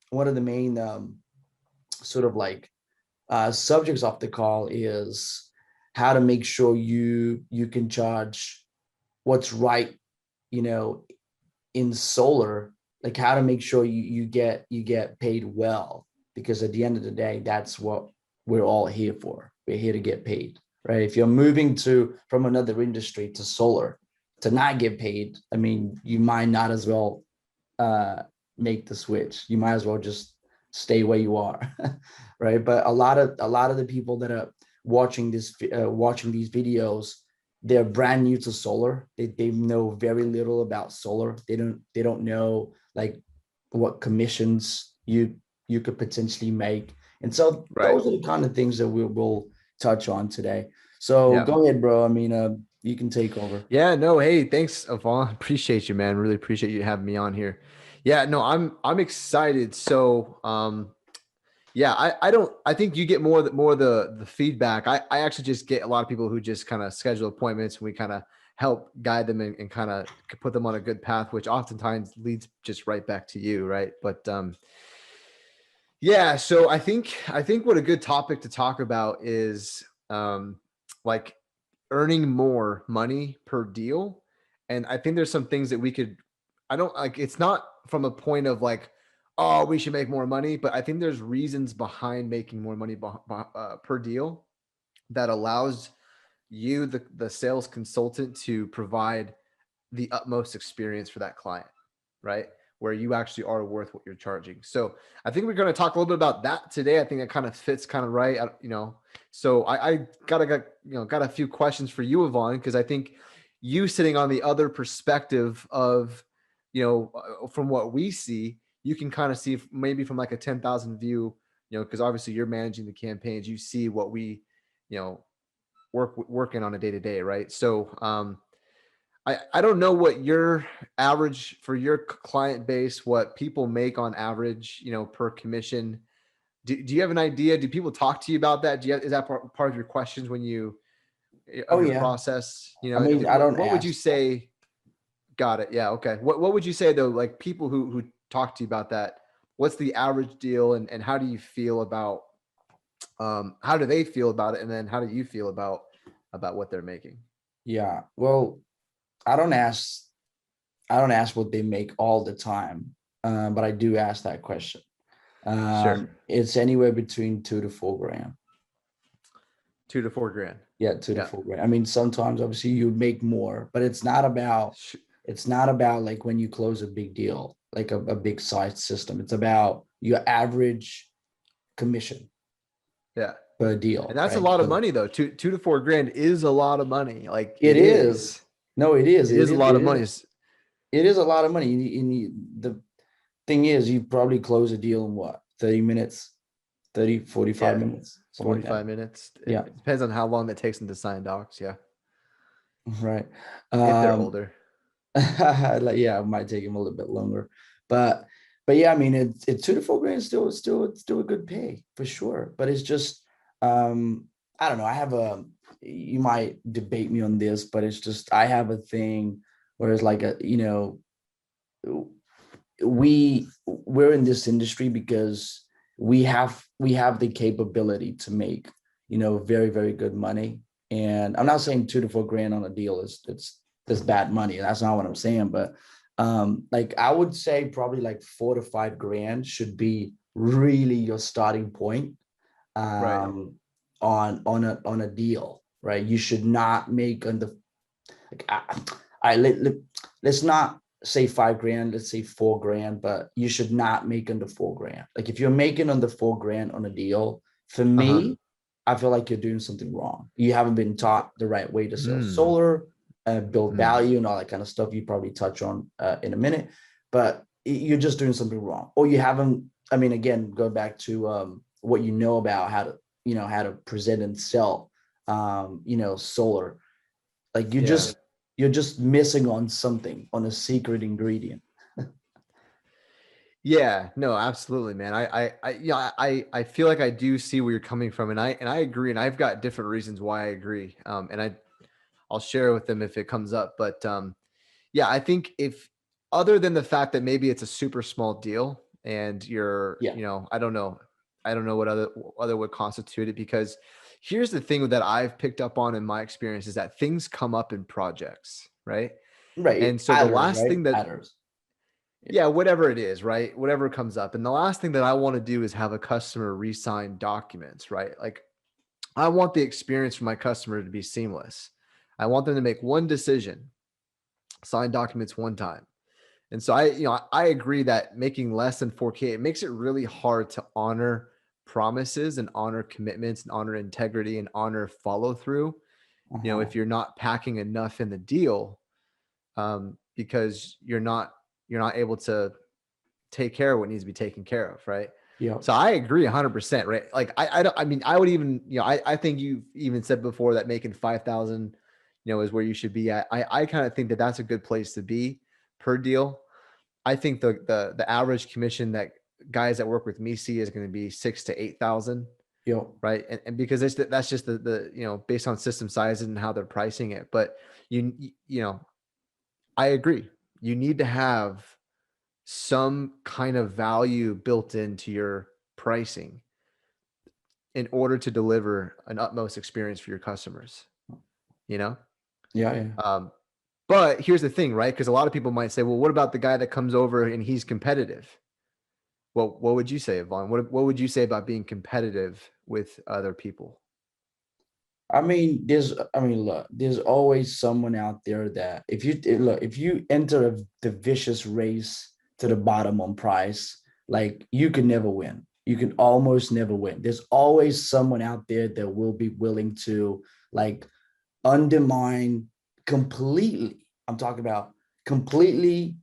sort of like subjects of the call is how to make sure you can charge what's right, you know, in solar, like how to make sure you get paid well, because at the end of the day, that's what we're all here for. We're here to get paid, right? If you're moving from another industry to solar to not get paid, I mean, you might not as well make the switch. You might as well just stay where you are, right? But a lot of the people that are watching these videos, they're brand new to solar. They know very little about solar. They don't know like what commissions you could potentially make. And so those are the kind of things that we'll touch on today. So go ahead, bro. I mean, you can take over. Yeah, no, hey, thanks, Yvonne. Appreciate you, man. Really appreciate you having me on here. Yeah, no, I'm excited. So yeah, I think you get more the feedback. I actually just get a lot of people who just kind of schedule appointments, and we kind of help guide them and kind of put them on a good path, which oftentimes leads just right back to you, right? But yeah, so I think what a good topic to talk about is like earning more money per deal. And I think there's some things that we could, I don't like, it's not from a point of like, oh, we should make more money, but I think there's reasons behind making more money per deal that allows you, the sales consultant, to provide the utmost experience for that client, right? Where you actually are worth what you're charging. So I think we're going to talk a little bit about that today. I think that kind of fits kind of right, you know. So I got a few questions for you, Yvonne, because I think you sitting on the other perspective of, you know, from what we see, you can kind of see maybe from like a 10,000 view, you know, because obviously you're managing the campaigns. You see what we, you know, working on a day to day, right? So I don't know what your average for your client base, what people make on average, per commission. Do you have an idea? Do people talk to you about that? Is that part of your questions when you Oh of your yeah. process? I mean, I don't what would you ask. say? Got it. Yeah. Okay. What would you say though? Like people who talk to you about that, what's the average deal and how do you feel about, how do they feel about it? And then how do you feel about what they're making? Yeah. Well, I don't ask. I don't ask what they make all the time, but I do ask that question. Sure. It's anywhere between 2 to 4 grand. 2 to 4 grand. Yeah, two to Yeah. four grand. I mean, sometimes obviously you make more, but it's not about like when you close a big deal, like a big size system. It's about your average commission Yeah. per deal, And that's a right? lot of So money though. Two to 4 grand is a lot of money. Like it it is. is. No, it is. It is a lot of money. It is a lot of money. The thing is, you probably close a deal in what, 30 minutes, 30, 45 Yeah. minutes, something like 45 that. minutes. Yeah. It depends on how long that takes them to sign docs. Yeah. Right. If they're older. Like, yeah, it might take him a little bit longer, but yeah, I mean, it's 2 to 4 grand is still a good pay for sure. But it's just, I don't know. You might debate me on this, but it's just, I have a thing where it's like we're in this industry because we have the capability to make, very, very good money. And I'm not saying 2 to 4 grand on a deal it's bad money. That's not what I'm saying. But like I would say probably like 4 to 5 grand should be really your starting point Right. on a deal, right? You should not make on the like let's not say 5 grand, let's say 4 grand, but you should not make under 4 grand. Like if you're making under 4 grand on a deal, for me, I feel like you're doing something wrong. You haven't been taught the right way to sell solar, build value, and all that kind of stuff. You probably touch on in a minute, but you're just doing something wrong, or you haven't. I mean, again, go back to what you know about how to present and sell, solar. Like you're just missing on something, on a secret ingredient. Yeah, no, absolutely, man. I feel like I do see where you're coming from, and I agree, and I've got different reasons why I agree. And I'll share with them if it comes up. But yeah, I think if other than the fact that maybe it's a super small deal and you're, I don't know what other would constitute it, because here's the thing that I've picked up on in my experience is that things come up in projects, right? Right. And so the last thing that Adders. yeah, whatever it is, right? Whatever comes up. And the last thing that I want to do is have a customer re-sign documents, right? Like I want the experience for my customer to be seamless. I want them to make one decision, sign documents one time. And so I agree that making less than 4K, it makes it really hard to honor promises and honor commitments and honor integrity and honor follow through. If you're not packing enough in the deal, because you're not able to take care of what needs to be taken care of. Right. Yeah. So I agree 100%. Right. Like I mean, I would even, I think you even said before that making 5,000, is where you should be at. I kind of think that that's a good place to be per deal. I think the average commission that guys that work with me see is going to be 6,000 to 8,000. Yeah. Right. And because that's just the based on system sizes and how they're pricing it. But I agree. You need to have some kind of value built into your pricing in order to deliver an utmost experience for your customers, Yeah. But here's the thing, right? Because a lot of people might say, well, what about the guy that comes over and he's competitive? Well, what would you say, Yvonne? What would you say about being competitive with other people? I mean, look, there's always someone out there that if you enter the vicious race to the bottom on price, like you could never win. You can almost never win. There's always someone out there that will be willing to like undermine completely. I'm talking about completely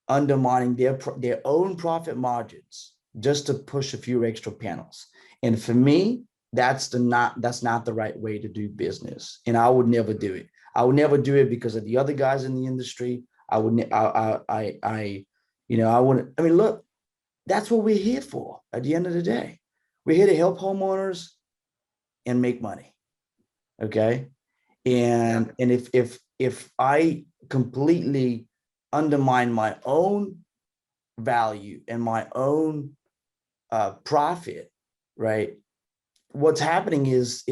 undermining their own profit margins just to push a few extra panels. And for me, that's not the right way to do business. And I would never do it. I would never do it because of the other guys in the industry. I would, I wouldn't, I mean, look, that's what we're here for at the end of the day. We're here to help homeowners and make money. Okay. And if I completely undermine my own value and my own profit, right? What's happening is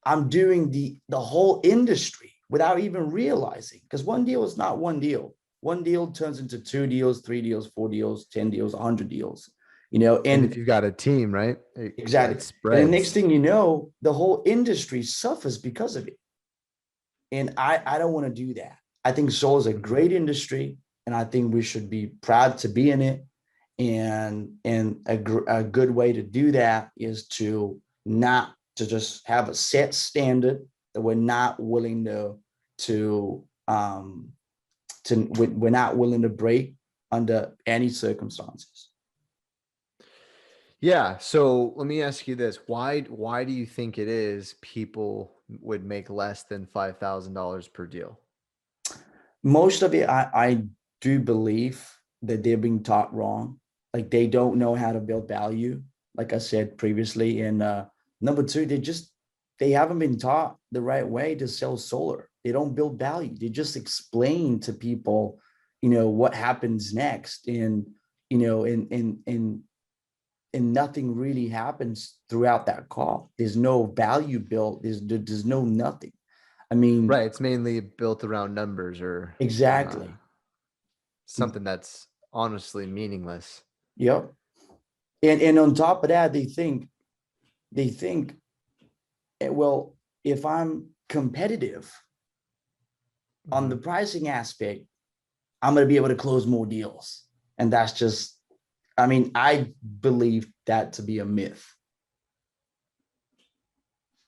I'm doing the whole industry without even realizing, because one deal is not one deal. One deal turns into 2 deals, 3 deals, 4 deals, 10 deals, 100 deals, And if you've got a team, right? Exactly. It And the next spreads. thing you know, the whole industry suffers because of it. And I don't want to do that. I think solar is a great industry, and I think we should be proud to be in it. And a good way to do that is to not to just have a set standard that we're not willing we're not willing to break under any circumstances. Yeah. So let me ask you this. Why do you think it is people would make less than $5,000 per deal? Most of it, I do believe that they're being taught wrong. Like they don't know how to build value, like I said previously. And number two, they haven't been taught the right way to sell solar. They don't build value. They just explain to people, what happens next. And, and nothing really happens throughout that call. There's no value built. There's no nothing. I mean, Right. It's mainly built around numbers or exactly. Something that's honestly meaningless. Yep. And on top of that, they think, well, if I'm competitive on the pricing aspect, I'm going to be able to close more deals. And that's just, I believe that to be a myth.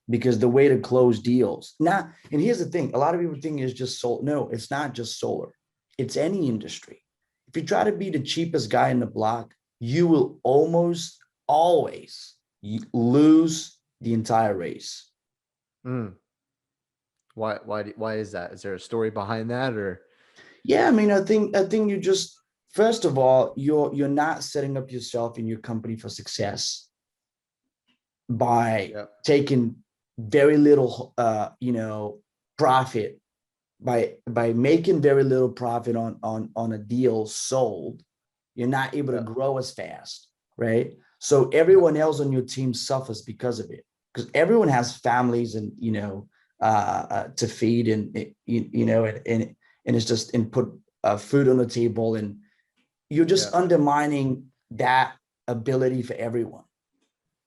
Because the way to close deals now, and here's the thing, a lot of people think it's just solar. No, it's not just solar. It's any industry. If you try to be the cheapest guy in the block, you will almost always lose the entire race. Why is that? Is there a story behind that, or? Yeah, I think you just, first of all, you're not setting up yourself and your company for success by taking very little profit, by making very little profit on a deal sold. You're not able to grow as fast, right? So everyone else on your team suffers because of it, because everyone has families and to feed, and and it's just, and put food on the table, and you're just undermining that ability for everyone.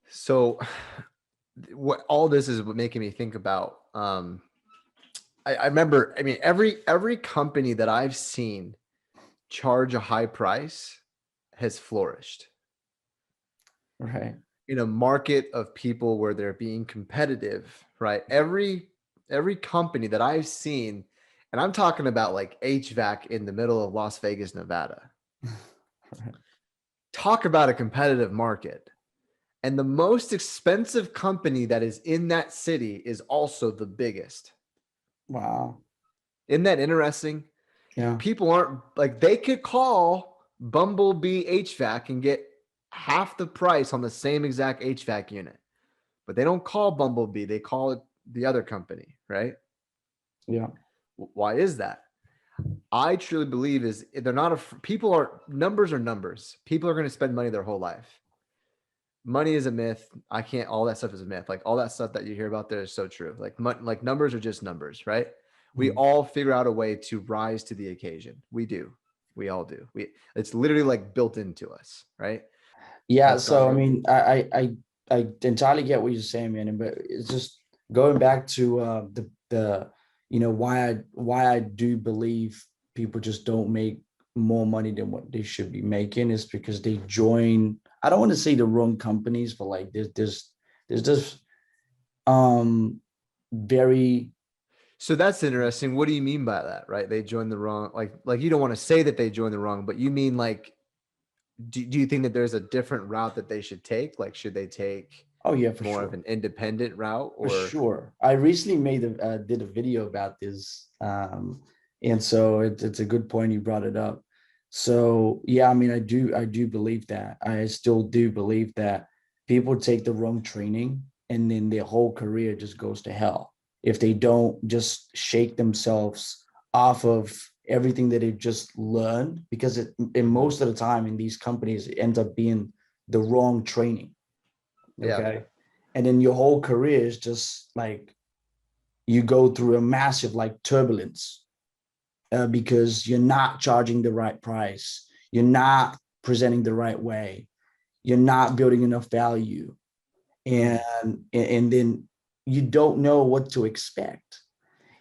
So what all this is making me think about, I remember, every company that I've seen charge a high price has flourished. Right. In a market of people where they're being competitive, right? Every company that I've seen, and I'm talking about like HVAC in the middle of Las Vegas, Nevada. Right. Talk about a competitive market. And the most expensive company that is in that city is also the biggest. Wow. Isn't that interesting? Yeah. People aren't like, they could call Bumblebee HVAC and get half the price on the same exact HVAC unit, but they don't call Bumblebee. They call it the other company, right? Yeah. Why is that? I truly believe is they're not numbers are numbers. People are going to spend money their whole life. Money is a myth. All that stuff is a myth. Like all that stuff that you hear about there is so true. Like numbers are just numbers, right? We all figure out a way to rise to the occasion. We do. We all do. It's literally like built into us, right? Yeah. So, I entirely get what you're saying, man. But it's just going back to the why I do believe people just don't make more money than what they should be making is because they join, I don't want to say the wrong companies, but like there's just very. So that's interesting. What do you mean by that, right? They join the wrong, like you don't want to say that they join the wrong, but you mean like, do you think that there's a different route that they should take? Like, should they take Oh yeah, for more sure. of an independent route, For or? sure. I recently did a video about this. And so it's a good point you brought it up. So yeah, I mean, I do believe that. I still do believe that people take the wrong training and then their whole career just goes to hell if they don't just shake themselves off of everything that they've just learned, because in most of the time in these companies, it ends up being the wrong training. Yeah. Okay. And then your whole career is just like you go through a massive like turbulence, because you're not charging the right price, you're not presenting the right way, you're not building enough value, and then you don't know what to expect.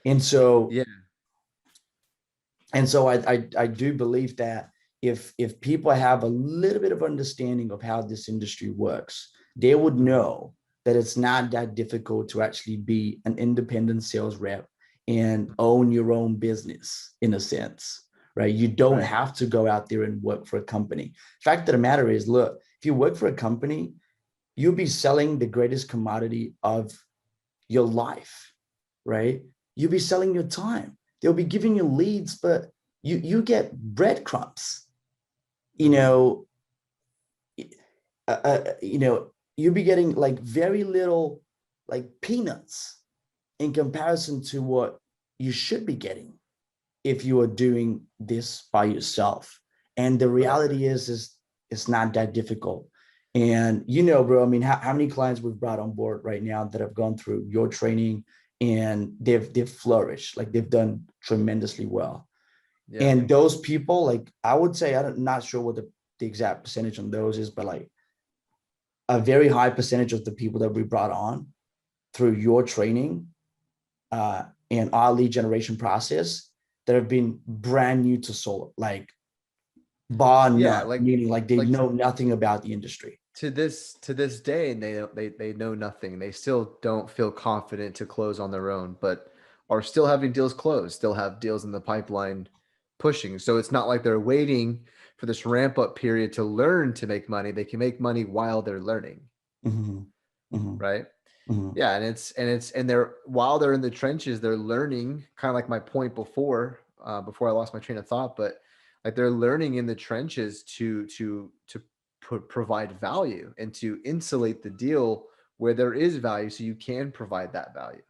And so Yeah. I do believe that if people have a little bit of understanding of how this industry works, they would know that it's not that difficult to actually be an independent sales rep and own your own business in a sense, right? You don't Right. have to go out there and work for a company. Fact of the matter is, look, if you work for a company, you'll be selling the greatest commodity of your life, right? You'll be selling your time. They'll be giving you leads, but you get breadcrumbs. You know, you'll be getting like very little, like peanuts in comparison to what you should be getting if you are doing this by yourself. And the reality is it's not that difficult. And bro, I mean, how many clients we've brought on board right now that have gone through your training and they've flourished, like they've done tremendously well. Yeah. And those people, like I would say, I'm not sure what the exact percentage on those is, but like a very high percentage of the people that we brought on through your training and our lead generation process that have been brand new to solar, like bar Yeah, none, meaning like they like know nothing about the industry. to this day, and they know nothing. They still don't feel confident to close on their own, but are still having deals closed, still have deals in the pipeline pushing. So it's not like they're waiting for this ramp up period to learn to make money. They can make money while they're learning. Mm-hmm. Mm-hmm. Right. Mm-hmm. Yeah. And they're, while they're in the trenches, they're learning, kind of like my point before I lost my train of thought, but like they're learning in the trenches to provide value and to insulate the deal where there is value, so you can provide that value,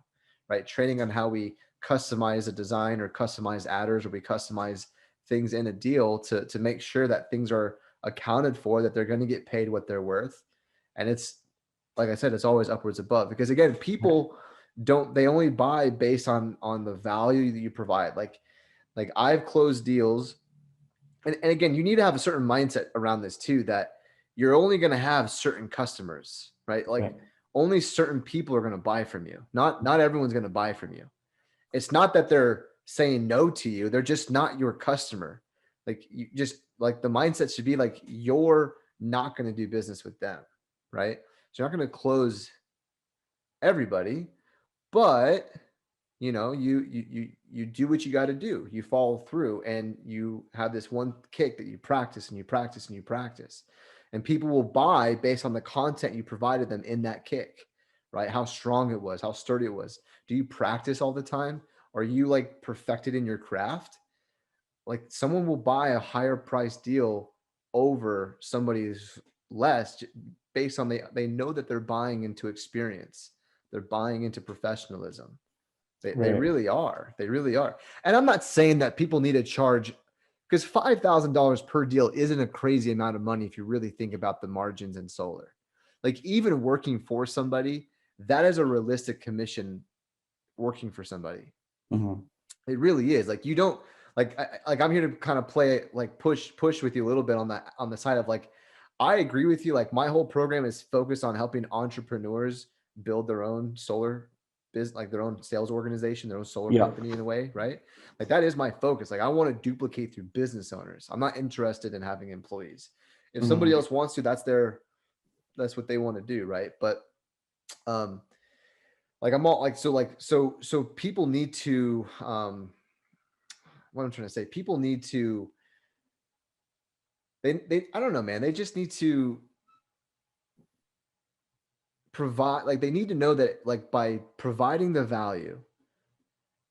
right? Training on how we customize a design or customize adders, or we customize things in a deal to make sure that things are accounted for, that they're going to get paid what they're worth. And it's, like I said, it's always upwards above, because again, people they only buy based on the value that you provide. Like I've closed deals, and again, you need to have a certain mindset around this too, that you're only going to have certain customers, right? Like only certain people are going to buy from you. Not everyone's going to buy from you. It's not that they're saying no to you. They're just not your customer. Like you just, like the mindset should be like, you're not going to do business with them, right? So you're not going to close everybody, but you do what you got to do. You follow through, and you have this one kick that you practice and you practice and you practice, and people will buy based on the content you provided them in that kick, right? How strong it was, how sturdy it was. Do you practice all the time? Are you like perfected in your craft? Like someone will buy a higher price deal over somebody's less, based on they know that they're buying into experience. They're buying into professionalism. They Right. really are. They really are. And I'm not saying that people need to charge, because $5,000 per deal isn't a crazy amount of money if you really think about the margins in solar. Like even working for somebody, that is a realistic commission working for somebody. Mm-hmm. It really is. Like you don't like I'm here to kind of play like push with you a little bit on that, on the side of like, I agree with you. Like my whole program is focused on helping entrepreneurs build their own solar business, like their own sales organization, their own solar Yeah. company in a way, right? Like that is my focus. Like I want to duplicate through business owners. I'm not interested in having employees. If somebody else wants to, that's what they want to do, right? But like I'm all like, so people need to what I'm trying to say, people need to, they I don't know, man, they just need to provide, like they need to know that like by providing the value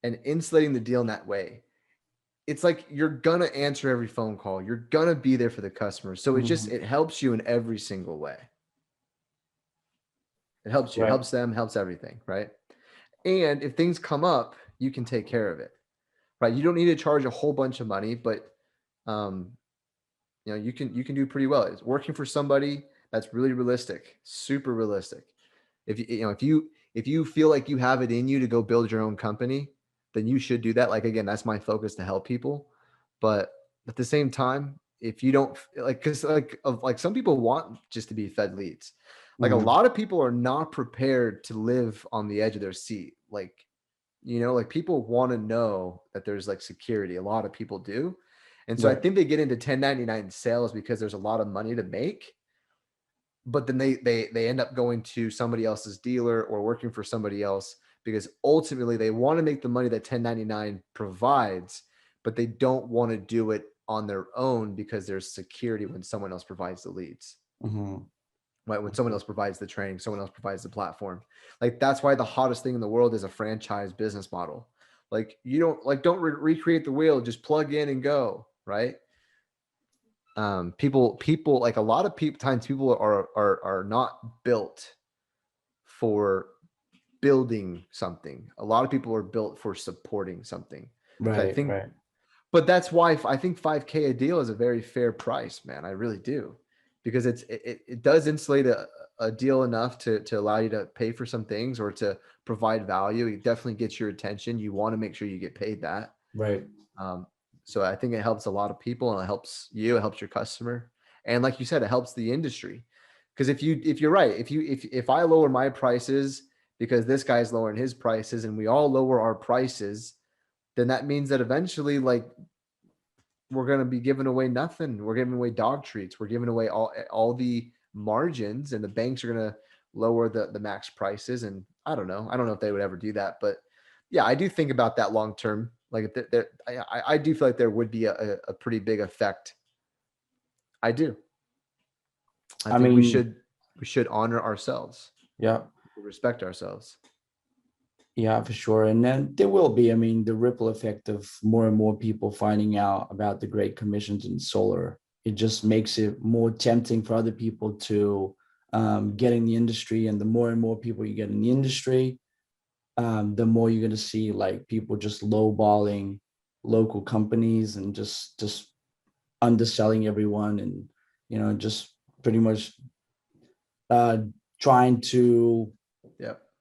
and insulating the deal in that way, it's like you're gonna answer every phone call. You're gonna be there for the customer. So it helps you in every single way. It helps you, Right. helps them, helps everything, right? And if things come up, you can take care of it, right? You don't need to charge a whole bunch of money, but um, you can do pretty well. It's working for somebody that's really realistic, super realistic. If you feel like you have it in you to go build your own company, then you should do that. Like again, that's my focus, to help people. But at the same time, if you don't like, because like some people want just to be fed leads. Like a lot of people are not prepared to live on the edge of their seat. Like, like people want to know that there's like security. A lot of people do. And so I Right. think they get into 1099 sales because there's a lot of money to make, but then they end up going to somebody else's dealer or working for somebody else because ultimately they want to make the money that 1099 provides, but they don't want to do it on their own because there's security when someone else provides the leads. Right? When someone else provides the training, someone else provides the platform. Like that's why the hottest thing in the world is a franchise business model. Like you don't recreate the wheel, just plug in and go, right? People like a lot of times people are not built for building something. A lot of people are built for supporting something. So I Right. think, Right. but that's why I think 5K a deal is a very fair price, man. I really do, because it does insulate a deal enough to allow you to pay for some things or to provide value. It definitely gets your attention. You want to make sure you get paid that. Right. So I think it helps a lot of people, and it helps you, it helps your customer. And like you said, it helps the industry. Because if you're right, if I lower my prices because this guy's lowering his prices and we all lower our prices, then that means that eventually like we're going to be giving away nothing. We're giving away dog treats. We're giving away all the margins, and the banks are going to lower the max prices. And I don't know if they would ever do that, but yeah, I do think about that long term. Like I do feel like there would be a pretty big effect. I do. I think we should honor ourselves. Yeah. Respect ourselves. Yeah, for sure. And then there will be, the ripple effect of more and more people finding out about the great commissions in solar. It just makes it more tempting for other people to get in the industry. And the more and more people you get in the industry, the more you're going to see like people just lowballing local companies and just underselling everyone, and just pretty much trying to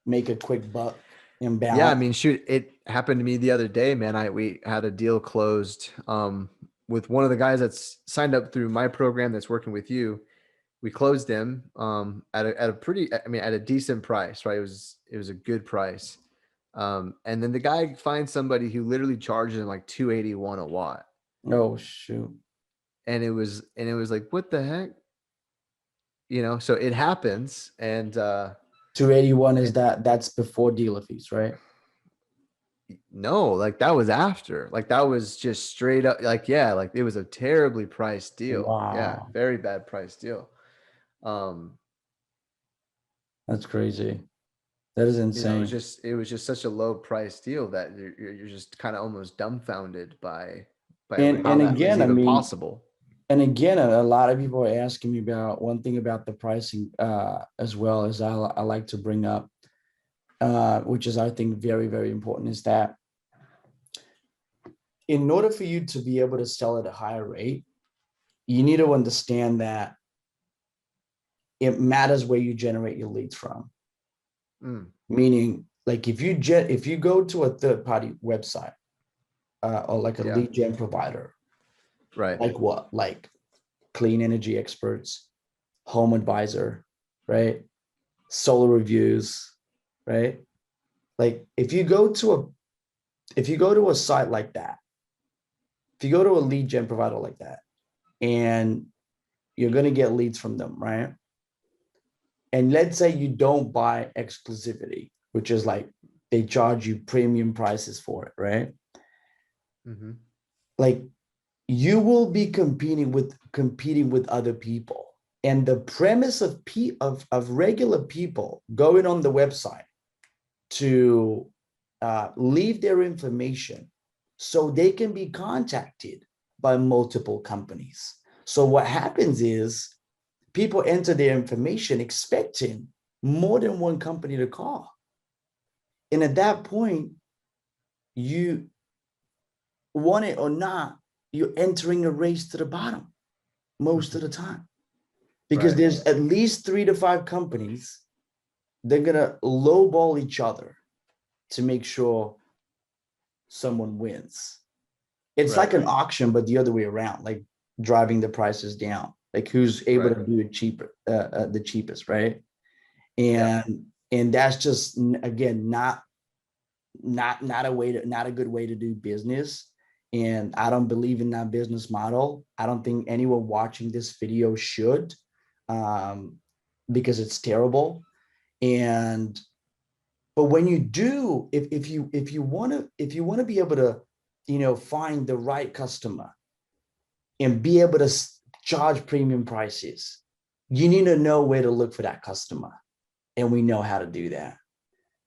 make a quick buck. Yeah, shoot, it happened to me the other day, man. We had a deal closed with one of the guys that's signed up through my program that's working with you. We closed him at a pretty, at a decent price, right? It was a good price. And then the guy finds somebody who literally charges him like 281 a watt. Oh shoot. And it was like, what the heck? So it happens. And 281 is that's before dealer fees, right? No, like that was after. Like that was just straight up. Like like it was a terribly priced deal. Wow. Yeah, very bad price deal. That's crazy. That is insane. It was just such a low price deal that you're just kind of almost dumbfounded by and how that again, was even possible. And again, a lot of people are asking me about one thing about the pricing as well, as I like to bring up, which is I think very, very important, is that in order for you to be able to sell at a higher rate, you need to understand that it matters where you generate your leads from. Meaning, like if you go to a third-party website or like a lead gen provider, right? Like what? Like Clean Energy Experts, Home Advisor, right? Solar Reviews, right? Like if you go to a site like that, if you go to a lead gen provider like that, and you're going to get leads from them, right? And let's say you don't buy exclusivity, which is like they charge you premium prices for it, right? Like you will be competing with other people. And the premise of regular people going on the website to leave their information so they can be contacted by multiple companies. So what happens is people enter their information expecting more than one company to call. And at that point, you want it or not, you're entering a race to the bottom most of the time. Because Right. there's at least 3 to 5 companies, they're gonna lowball each other to make sure someone wins. It's like Right. an auction, but the other way around, like driving the prices down, like who's able Right. to do it cheaper, the cheapest, right? Yeah. And that's just again not a way to not a good way to do business. And I don't believe in that business model. I don't think anyone watching this video should, because it's terrible. And but when you do, if you want to be able to, find the right customer and be able to charge premium prices, you need to know where to look for that customer. And we know how to do that.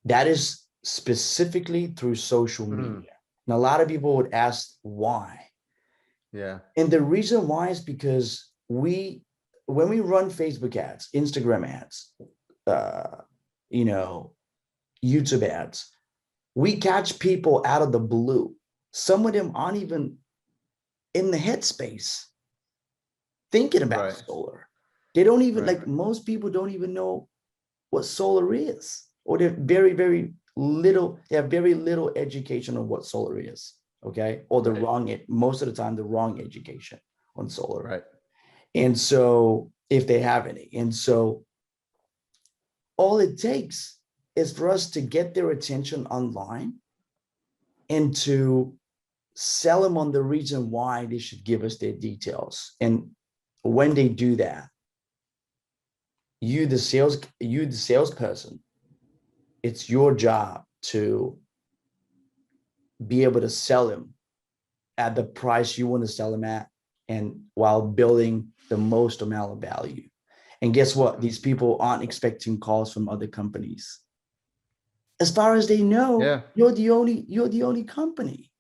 That is specifically through social media. And a lot of people would ask why. Yeah. And the reason why is because when we run Facebook ads, Instagram ads, you know, YouTube ads, we catch people out of the blue. Some of them aren't even in the headspace thinking about Right. solar. They don't even, Right. like, most people don't even know what solar is, or they're very, very little, they have very little education on what solar is. Okay. Or the Right. wrong, most of the time, the wrong education on solar. Right. And so, if they have any, and so all it takes is for us to get their attention online and to sell them on the reason why they should give us their details. And when they do that, you the salesperson, it's your job to be able to sell them at the price you want to sell them at, and while building the most amount of value. And guess what? These people aren't expecting calls from other companies. As far as they know, Yeah. you're the only company,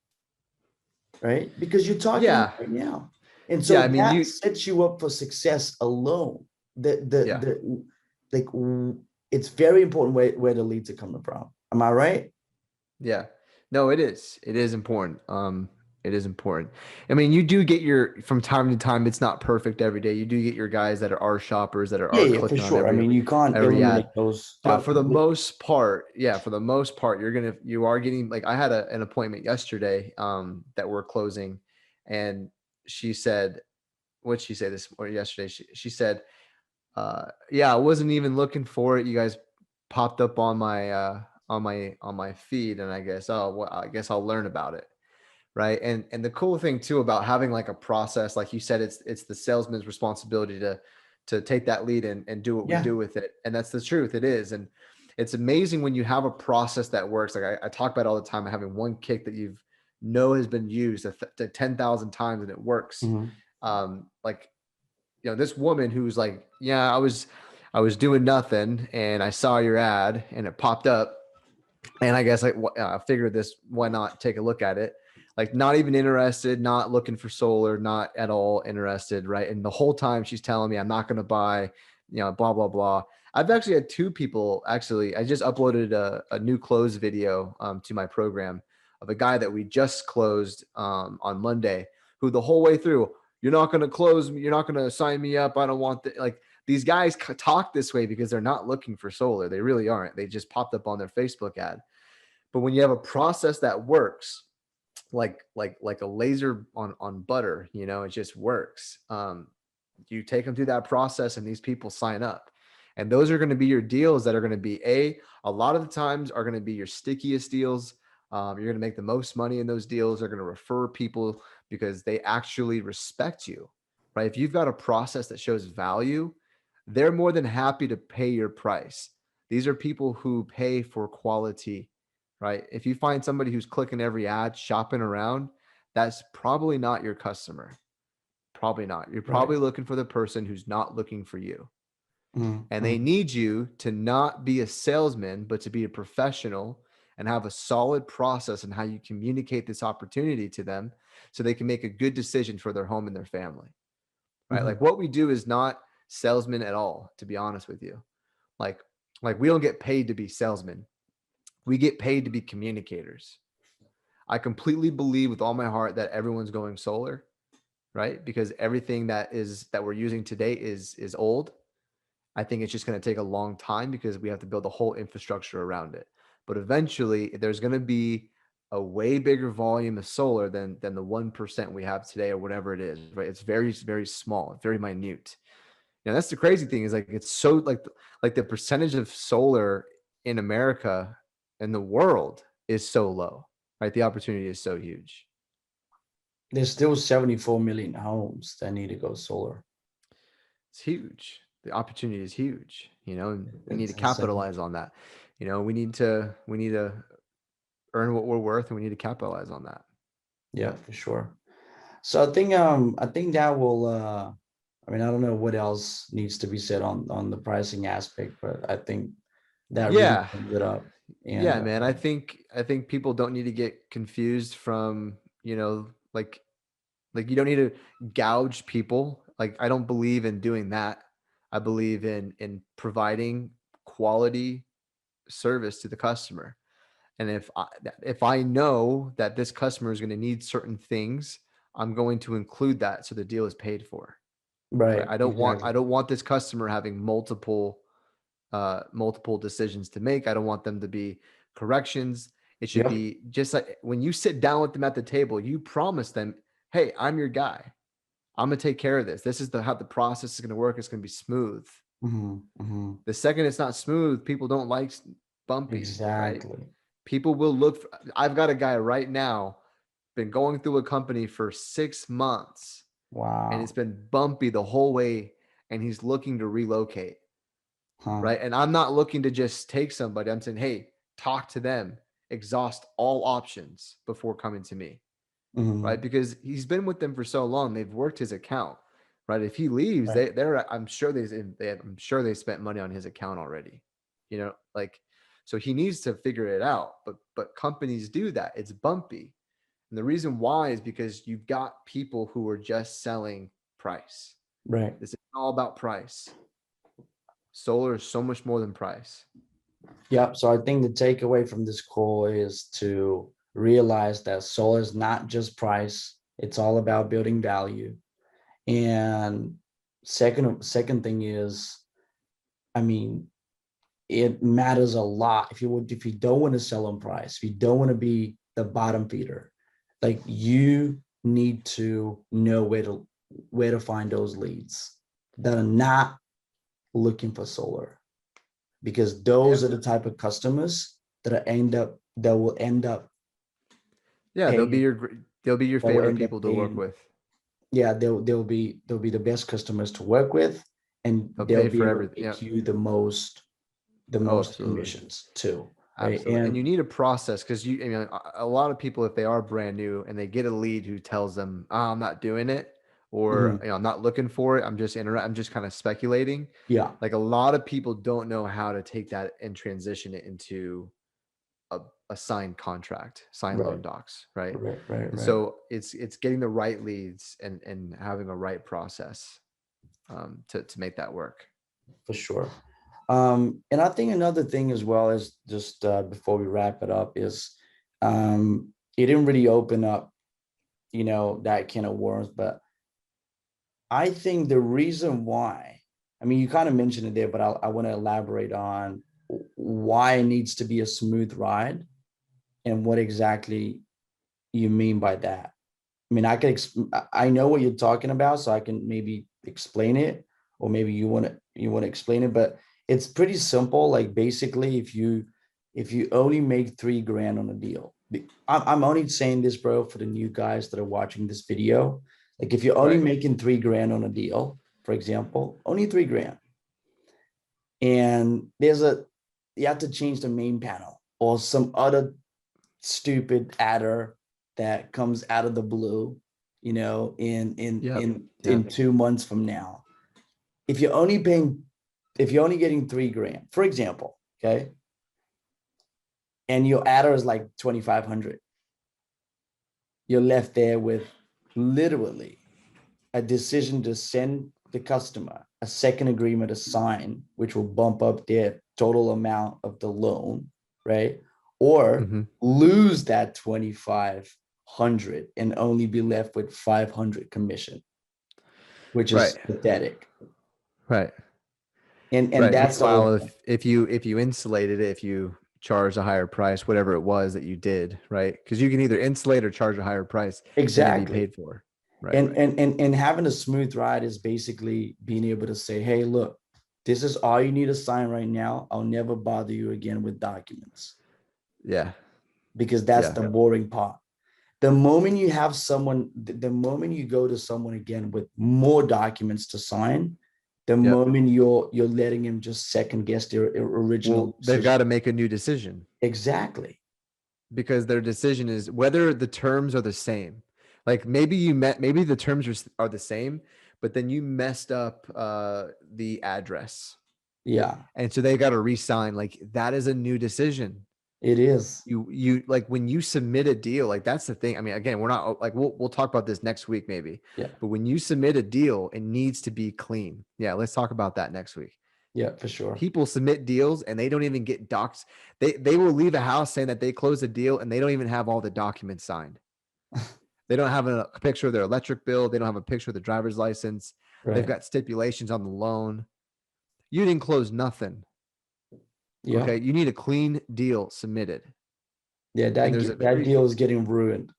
right? Because you're talking Yeah. right now. And so Yeah. I mean, that you, sets you up for success alone. yeah. Like, it's very important where the leads are coming from. Am I right? Yeah. No, it is. It is important. It is important. I mean, you do get from time to time, it's not perfect every day. You do get your guys that are shoppers that Yeah, are yeah, for clicking on sure. I mean, you can't every eliminate ad. those. But for the most part, you are getting, like, I had an appointment yesterday, that we're closing, and she said, what'd she say this or yesterday? She said, yeah, I wasn't even looking for it. You guys popped up on my feed, and I guess, oh, well, I guess I'll learn about it. Right. And the cool thing too about having like a process, like you said, it's the salesman's responsibility to take that lead and do what we Yeah. do with it. And that's the truth. It is. And it's amazing when you have a process that works. Like I talk about all the time, having one kick that has been used 10,000 times and it works. Like, this woman who's like, yeah, I was doing nothing and I saw your ad and it popped up, and I guess I figured this, why not take a look at it? Like, not even interested, not looking for solar, not at all interested. Right. And the whole time she's telling me I'm not going to buy, blah, blah, blah. I've actually had 2 people, I just uploaded a new close video to my program of a guy that we just closed on Monday, who the whole way through, you're not going to close me. You're not going to sign me up. I don't want like, these guys talk this way because they're not looking for solar. They really aren't. They just popped up on their Facebook ad. But when you have a process that works, like a laser on butter, it just works. You take them through that process and these people sign up. And those are going to be your deals that are going to be a lot of the times are going to be your stickiest deals. You're going to make the most money in those deals. They're going to refer people because they actually respect you, right? If you've got a process that shows value, they're more than happy to pay your price. These are people who pay for quality, right? If you find somebody who's clicking every ad, shopping around, that's probably not your customer. Probably not. You're probably looking for the person who's not looking for you. And they need you to not be a salesman, but to be a professional and have a solid process in how you communicate this opportunity to them so they can make a good decision for their home and their family. Right? Like what we do is not salesmen at all, to be honest with you. Like we don't get paid to be salesmen. We get paid to be communicators. I completely believe with all my heart that everyone's going solar, right? Because everything that we're using today is old. I think it's just going to take a long time because we have to build a whole infrastructure around it. But eventually there's going to be a way bigger volume of solar than the 1% we have today or whatever it is, right? It's very, very small, very minute. You know, that's the crazy thing is like, it's so like the percentage of solar in America and the world is so low, right? The opportunity is so huge. There's still 74 million homes that need to go solar. It's huge. The opportunity is huge, you know, and we need to It's insane. capitalize on that. You know, we need to earn what we're worth and we need to capitalize on that. Yeah, for sure. So I think that will I mean, I don't know what else needs to be said on the pricing aspect, but I think that really sums it up. And Yeah, man. I think people don't need to get confused from, you know, like you don't need to gouge people. Like I don't believe in doing that. I believe in providing quality service to the customer. And if I know that this customer is going to need certain things, I'm going to include that so the deal is paid for. right. I don't want this customer having multiple decisions to make. I don't want them to be corrections. It should be just like when you sit down with them at the table, you promise them, hey, I'm your guy. I'm gonna take care of this. This is how the process is gonna work. It's gonna be smooth. The second it's not smooth, people don't like bumpy. Exactly. Right? People will look. I've got a guy right now, been going through a company for 6 months. Wow. And it's been bumpy the whole way, and he's looking to relocate. Right. And I'm not looking to just take somebody. I'm saying, hey, talk to them, exhaust all options before coming to me. Right. Because he's been with them for so long, they've worked his account. Right. If he leaves, I'm sure they spent money on his account already. You know, like, so he needs to figure it out. But companies do that. It's bumpy. And the reason why is because you've got people who are just selling price. Right. This is all about price. Solar is so much more than price. Yeah. So I think the takeaway from this call is to realize that solar is not just price. It's all about building value. And second thing is, I mean, it matters a lot if you don't want to sell on price, if you don't want to be the bottom feeder, like you need to know where to find those leads that are not looking for solar, because those are the type of customers that will end up they'll be your favorite people to work with. Yeah, they'll be the best customers to work with, and they'll be able to make you the most commissions too. Right? Absolutely. And you need a process because a lot of people, if they are brand new and they get a lead who tells them, oh, I'm not doing it, or I'm not looking for it, I'm just kind of speculating. Yeah. Like a lot of people don't know how to take that and transition it into a signed contract, signed loan docs, right? Right. So it's getting the right leads and having a right process to make that work. For sure. And I think another thing as well is just before we wrap it up is it didn't really open up, that can of worms, but I think the reason why, I mean, you kind of mentioned it there, but I want to elaborate on why it needs to be a smooth ride and what exactly you mean by that. I mean, I know what you're talking about, so I can maybe explain it, or maybe you want to explain it, but it's pretty simple. Like basically, if you only make $3,000 on a deal, I'm only saying this, bro, for the new guys that are watching this video. Like if you're only making $3,000 on a deal, for example, only $3,000, and you have to change the main panel or some other stupid adder that comes out of the blue you know, Yep. in 2 months from now, if you're only getting $3,000, for example, okay, and your adder is like 2,500, you're left there with literally a decision to send the customer a second agreement to sign, which will bump up their total amount of the loan, right? Or lose that 2,500 and only be left with 500 commission, which is pathetic. Right. And Right. that's the whole Meanwhile, thing. if you insulated it, if you charge a higher price, whatever it was that you did, right? Because you can either insulate or charge a higher price than to be Exactly. paid for. Right. And having a smooth ride is basically being able to say, hey, look, this is all you need to sign right now. I'll never bother you again with documents. Yeah. Because that's the boring part. The moment you have someone, the moment you go to someone again with more documents to sign, the moment you're letting him just second guess their original Well, they've got to make a new decision. Exactly. Because their decision is whether the terms are the same. Like maybe the terms are the same, but then you messed up the address. Yeah. And so they got to re-sign. Like that is a new decision. It is. You like when you submit a deal, like that's the thing. I mean, again, we're not like we'll talk about this next week maybe. Yeah. But when you submit a deal, it needs to be clean. Yeah, let's talk about that next week. Yeah, for sure. People submit deals and they don't even get docs. They will leave a house saying that they closed a deal and they don't even have all the documents signed. They don't have a picture of their electric bill. They don't have a picture of the driver's license. Right. They've got stipulations on the loan. You didn't close nothing. Yeah. Okay. You need a clean deal submitted. Yeah, that deal is getting ruined.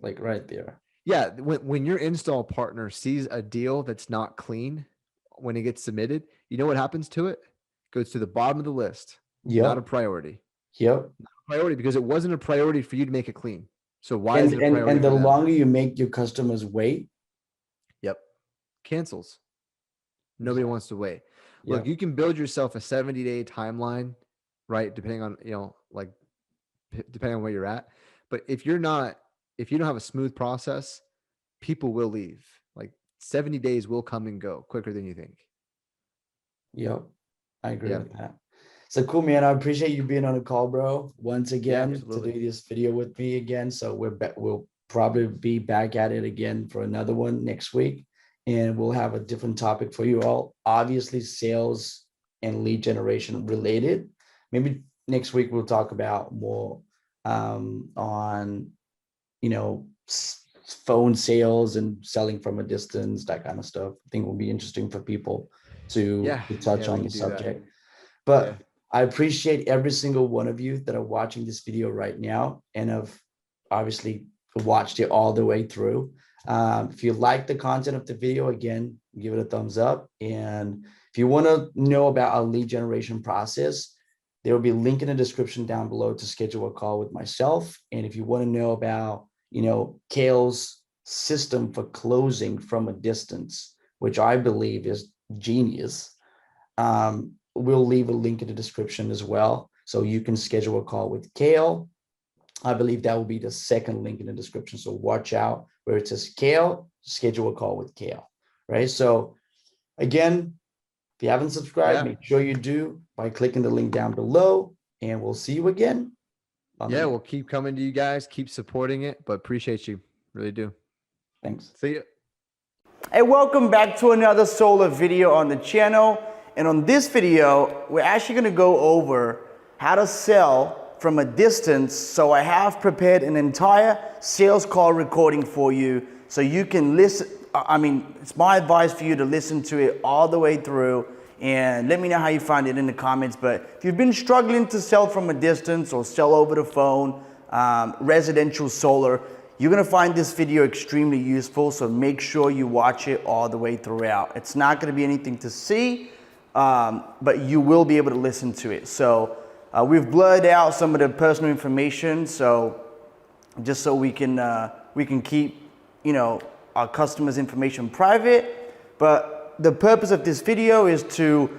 Like right there. Yeah. When your install partner sees a deal that's not clean, when it gets submitted, you know what happens to it? It goes to the bottom of the list. Yep. Not a priority. Yep. Not a priority because it wasn't a priority for you to make it clean. So why is it a priority? And the longer you make your customers wait. Yep. Cancels. Nobody wants to wait. Look, Yep. you can build yourself a 70-day timeline, right? Depending on, depending on where you're at. But if you don't have a smooth process, people will leave. Like 70 days will come and go quicker than you think. Yep. I agree with that. So cool, man. I appreciate you being on the call, bro. Once again, to do this video with me again. So we'll probably be back at it again for another one next week. And we'll have a different topic for you all. Obviously, sales and lead generation related. Maybe next week we'll talk about more on, phone sales and selling from a distance, that kind of stuff. I think will be interesting for people to touch on the subject. But I appreciate every single one of you that are watching this video right now and have obviously watched it all the way through. If you like the content of the video, again, give it a thumbs up. And if you want to know about our lead generation process, there will be a link in the description down below to schedule a call with myself. And if you want to know about, Kale's system for closing from a distance, which I believe is genius, we'll leave a link in the description as well. So you can schedule a call with Kale. I believe that will be the second link in the description. So watch out where it says Kale, schedule a call with Kale, right? So again, if you haven't subscribed, make sure you do by clicking the link down below, and we'll see you again. We'll keep coming to you guys, keep supporting it, but appreciate you. Really do. Thanks. See you. Hey, welcome back to another solar video on the channel. And on this video, we're actually going to go over how to sell from a distance. So I have prepared an entire sales call recording for you so you can listen. It's my advice for you to listen to it all the way through and let me know how you find it in the comments. But if you've been struggling to sell from a distance or sell over the phone, residential solar, you're going to find this video extremely useful. So make sure you watch it all the way throughout. It's not going to be anything to see, but you will be able to listen to it. So we've blurred out some of the personal information, so just so we can keep our customers' information private. But the purpose of this video is to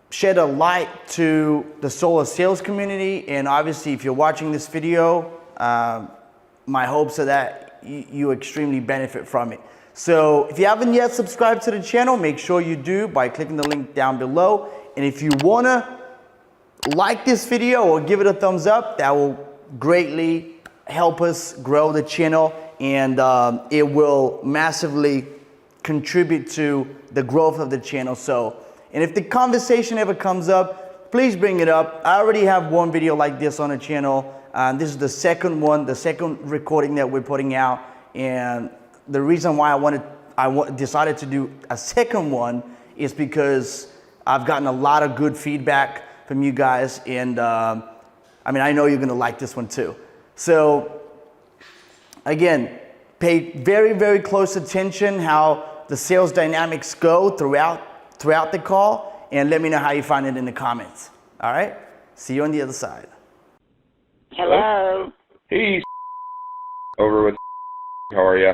shed a light to the solar sales community. And obviously, if you're watching this video, my hopes are that you extremely benefit from it. So if you haven't yet subscribed to the channel, make sure you do by clicking the link down below. And if you wanna like this video or give it a thumbs up, that will greatly help us grow the channel, and it will massively contribute to the growth of the channel. So, and if the conversation ever comes up, please bring it up. I already have one video like this on the channel. This is the second one, the second recording that we're putting out. And the reason why I decided to do a second one is because I've gotten a lot of good feedback from you guys. And I mean, I know you're gonna like this one too. So again, pay very, very close attention how the sales dynamics go throughout the call, and let me know how you find it in the comments. All right? See you on the other side. Hello. Hey, over with. How are ya?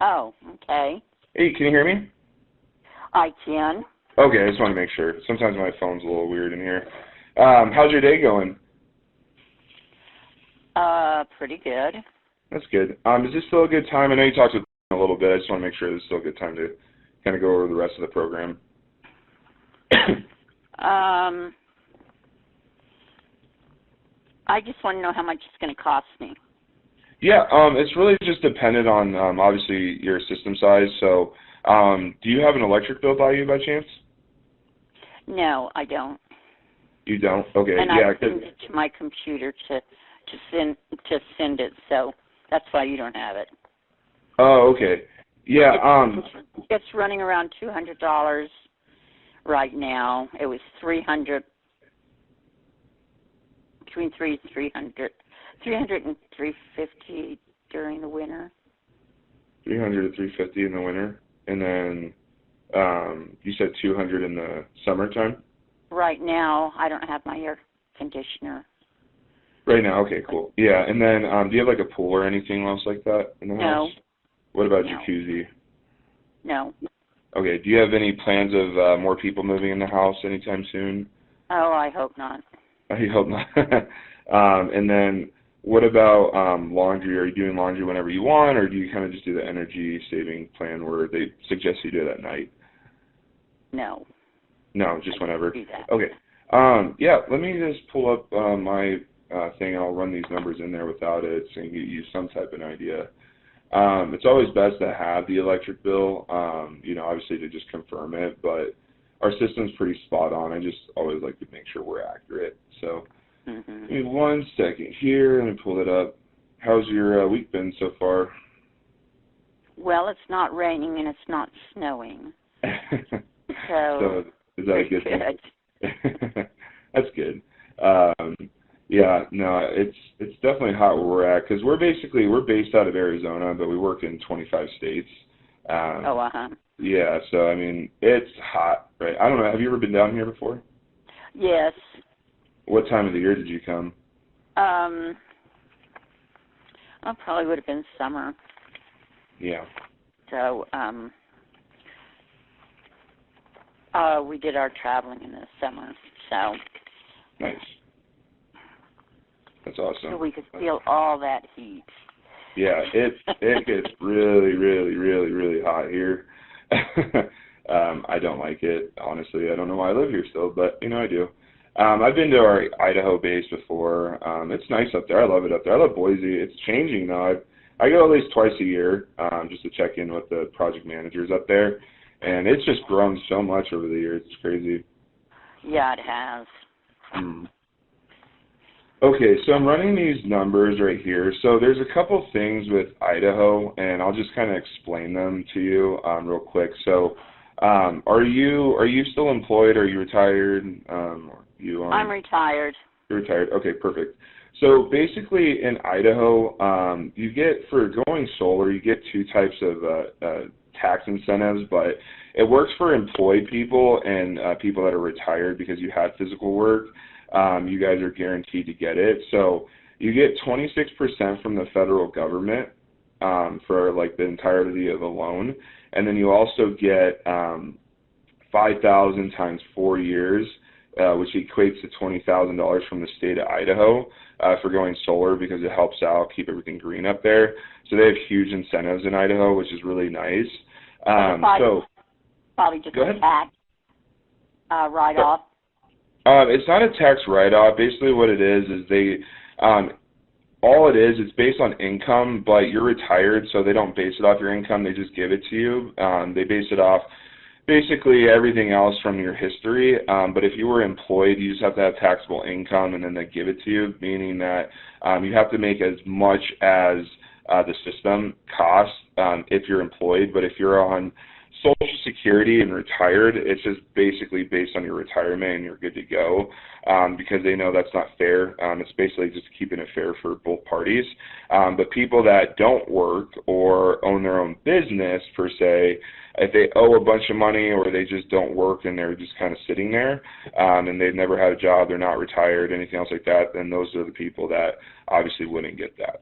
Oh, okay. Hey, can you hear me? I can. Okay, I just want to make sure. Sometimes my phone's a little weird in here. How's your day going? Pretty good. That's good. Is this still a good time? I know you talked with a little bit. I just want to make sure this is still a good time to kind of go over the rest of the program. I just want to know how much it's going to cost me. Yeah, it's really just dependent on obviously your system size. So, do you have an electric bill by you by chance? No, I don't. You don't? Okay. And yeah. I send it to my computer to send it, so that's why you don't have it. Oh, okay. Yeah. It's running around $200 right now. It was $300, between $300 and $350 during the winter. $300 to $350 in the winter, and then you said $200 in the summertime. Right now, I don't have my air conditioner. Right now, okay, cool. Yeah, and then do you have like a pool or anything else like that in the house? No. What about No. jacuzzi? No. Okay, do you have any plans of more people moving in the house anytime soon? Oh, I hope not. I hope not. And then what about laundry? Are you doing laundry whenever you want, or do you kind of just do the energy saving plan where they suggest you do it at night? No. No, just whenever. Do that. Okay. Yeah, let me just pull up my thing, and I'll run these numbers in there without it, so you can get you some type of idea. It's always best to have the electric bill, you know, obviously to just confirm it, but our system's pretty spot on. I just always like to make sure we're accurate. So, give me 1 second here. Let me pull it up. How's your week been so far? Well, it's not raining and it's not snowing. So is that a good thing? That's good. Yeah, no, it's definitely hot where we're at, because we're based out of Arizona, but we work in 25 states. Yeah, so I mean, it's hot, right? I don't know. Have you ever been down here before? Yes. What time of the year did you come? I probably would have been summer. Yeah. So, we did our traveling in the summer, so. Nice. That's awesome. So we could feel all that heat. Yeah, it gets really, really, really, really hot here. I don't like it, honestly. I don't know why I live here still, but, you know, I do. I've been to our Idaho base before. It's nice up there. I love it up there. I love Boise. It's changing, though. I go at least twice a year just to check in with the project managers up there, and it's just grown so much over the years. It's crazy. Yeah, it has. Okay, so I'm running these numbers right here. So there's a couple things with Idaho, and I'll just kind of explain them to you real quick. So are you still employed? Are you retired? I'm retired. You're retired. Okay, perfect. So basically in Idaho, you get, for going solar, you get two types of tax incentives, but it works for employed people and people that are retired because you had physical work. You guys are guaranteed to get it. So you get 26% from the federal government for like the entirety of the loan, and then you also get $5,000 times 4 years which equates to $20,000 from the state of Idaho for going solar because it helps out keep everything green up there. So they have huge incentives in Idaho, which is really nice. Probably just a tax write-off. It's not a tax write-off. Basically what it is they, all it is, it's based on income, but you're retired, so they don't base it off your income. They just give it to you. They base it off basically everything else from your history. But if you were employed, you just have to have taxable income, and then they give it to you, meaning that you have to make as much as the system costs if you're employed. But if you're on Social Security and retired, it's just basically based on your retirement and you're good to go because they know that's not fair. It's basically just keeping it fair for both parties. But people that don't work or own their own business, per se, if they owe a bunch of money or they just don't work and they're just kind of sitting there and they've never had a job, they're not retired, anything else like that, then those are the people that obviously wouldn't get that.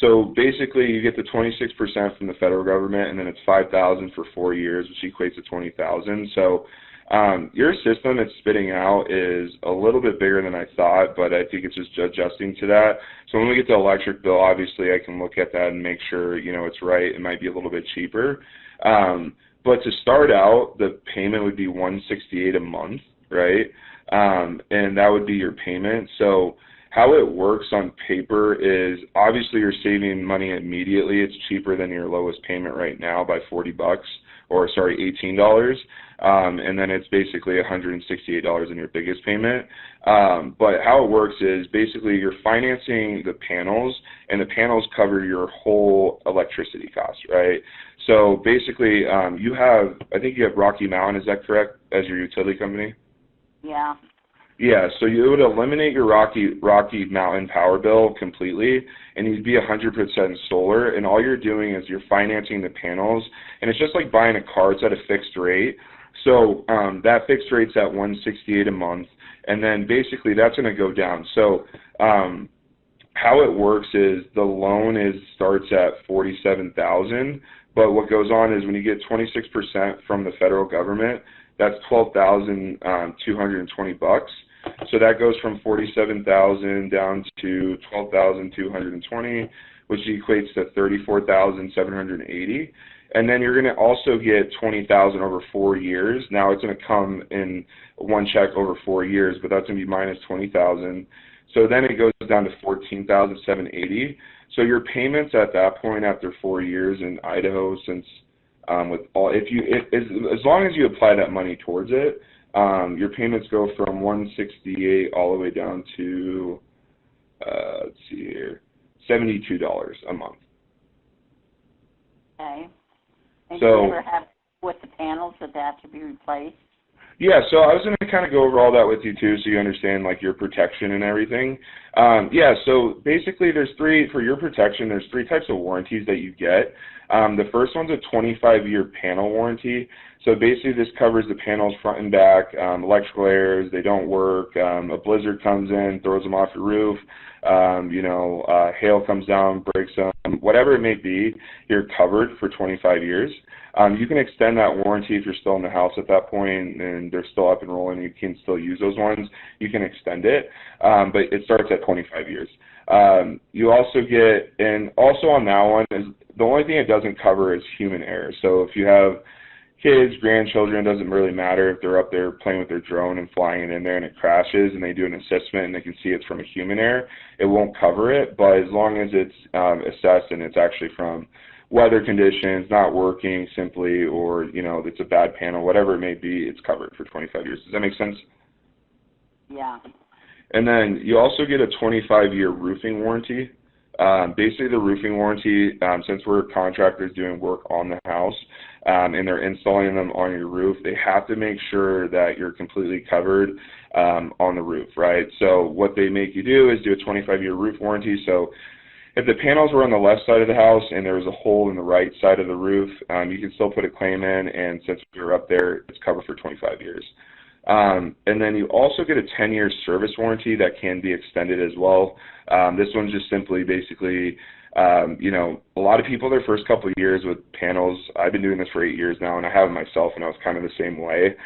So basically, you get the 26% from the federal government, and then it's $5,000 for 4 years, which equates to $20,000. So your system it's spitting out is a little bit bigger than I thought, but I think it's just adjusting to that. So when we get the electric bill, obviously I can look at that and make sure it's right. It might be a little bit cheaper, but to start out, the payment would be $168 a month, right? And that would be your payment. So how it works on paper is obviously you're saving money immediately. It's cheaper than your lowest payment right now by $18, and then it's basically $168 in your biggest payment. But how it works is basically you're financing the panels, and the panels cover your whole electricity costs, right? So basically, I think you have Rocky Mountain, is that correct, as your utility company? Yeah. Yeah, so you would eliminate your Rocky Mountain power bill completely, and you'd be 100% solar, and all you're doing is you're financing the panels, and it's just like buying a car. It's at a fixed rate. So that fixed rate's at $168 a month, and then basically that's going to go down. So how it works is the loan starts at $47,000, but what goes on is when you get 26% from the federal government, that's $12,220. So that goes from $47,000 down to $12,220, which equates to $34,780. And then you're going to also get $20,000 over 4 years. Now it's going to come in one check over 4 years, but that's going to be minus $20,000. So then it goes down to $14,780. So your payments at that point after 4 years in Idaho, since as long as you apply that money towards it, your payments go from $168 all the way down to let's see here, $72 a month. Okay. And so, do you ever have with the panels that have to be replaced? Yeah, so I was going to kind of go over all that with you too, so you understand like your protection and everything. So basically there's for your protection, there's 3 types of warranties that you get. The first one's a 25-year panel warranty. So basically this covers the panels front and back, electrical errors, they don't work, a blizzard comes in, throws them off your roof, hail comes down, breaks them, whatever it may be, you're covered for 25 years. You can extend that warranty if you're still in the house at that point and they're still up and rolling, you can still use those ones. You can extend it, but it starts at 25 years. You also get, and also on that one, is the only thing it doesn't cover is human error. So if you have kids, grandchildren, it doesn't really matter if they're up there playing with their drone and flying it in there and it crashes and they do an assessment and they can see it's from a human error, it won't cover it. But as long as it's assessed and it's actually from weather conditions, not working simply, or it's a bad panel, whatever it may be, it's covered for 25 years. Does that make sense? Yeah. And then you also get a 25-year roofing warranty. Basically the roofing warranty, since we're contractors doing work on the house and they're installing them on your roof, they have to make sure that you're completely covered on the roof, right? So what they make you do is do a 25-year roof warranty. So if the panels were on the left side of the house and there was a hole in the right side of the roof, you can still put a claim in, and since you're up there, it's covered for 25 years. And then you also get a 10-year service warranty that can be extended as well. This one's just simply basically, a lot of people their first couple of years with panels, I've been doing this for 8 years now, and I have it myself, and I was kind of the same way.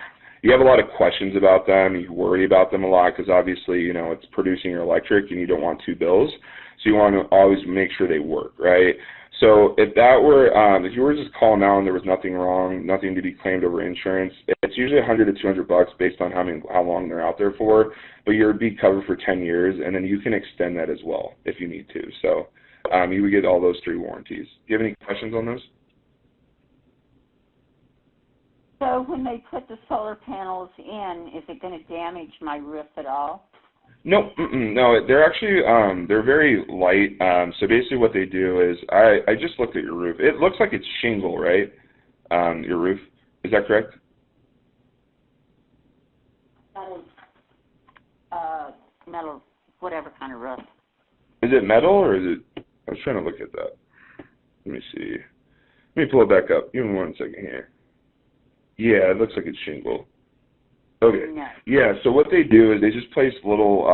you have a lot of questions about them. You worry about them a lot because obviously, you know, it's producing your electric and you don't want two bills. So you want to always make sure they work, right? So if that were, if you were just calling out and there was nothing wrong, nothing to be claimed over insurance, it's usually $100 to $200 based on how long they're out there for. But you'd be covered for 10 years, and then you can extend that as well if you need to. So you would get all those 3 warranties. Do you have any questions on those? So when they put the solar panels in, is it going to damage my roof at all? No, no, they're actually they're very light. So basically, what they do is I just looked at your roof. It looks like it's shingle, right? Your roof, is that correct? That is metal, whatever kind of roof. Is it metal or is it? I was trying to look at that. Let me see. Let me pull it back up. Give me 1 second here. Yeah, it looks like it's shingle. Okay. Yeah, so what they do is they just place little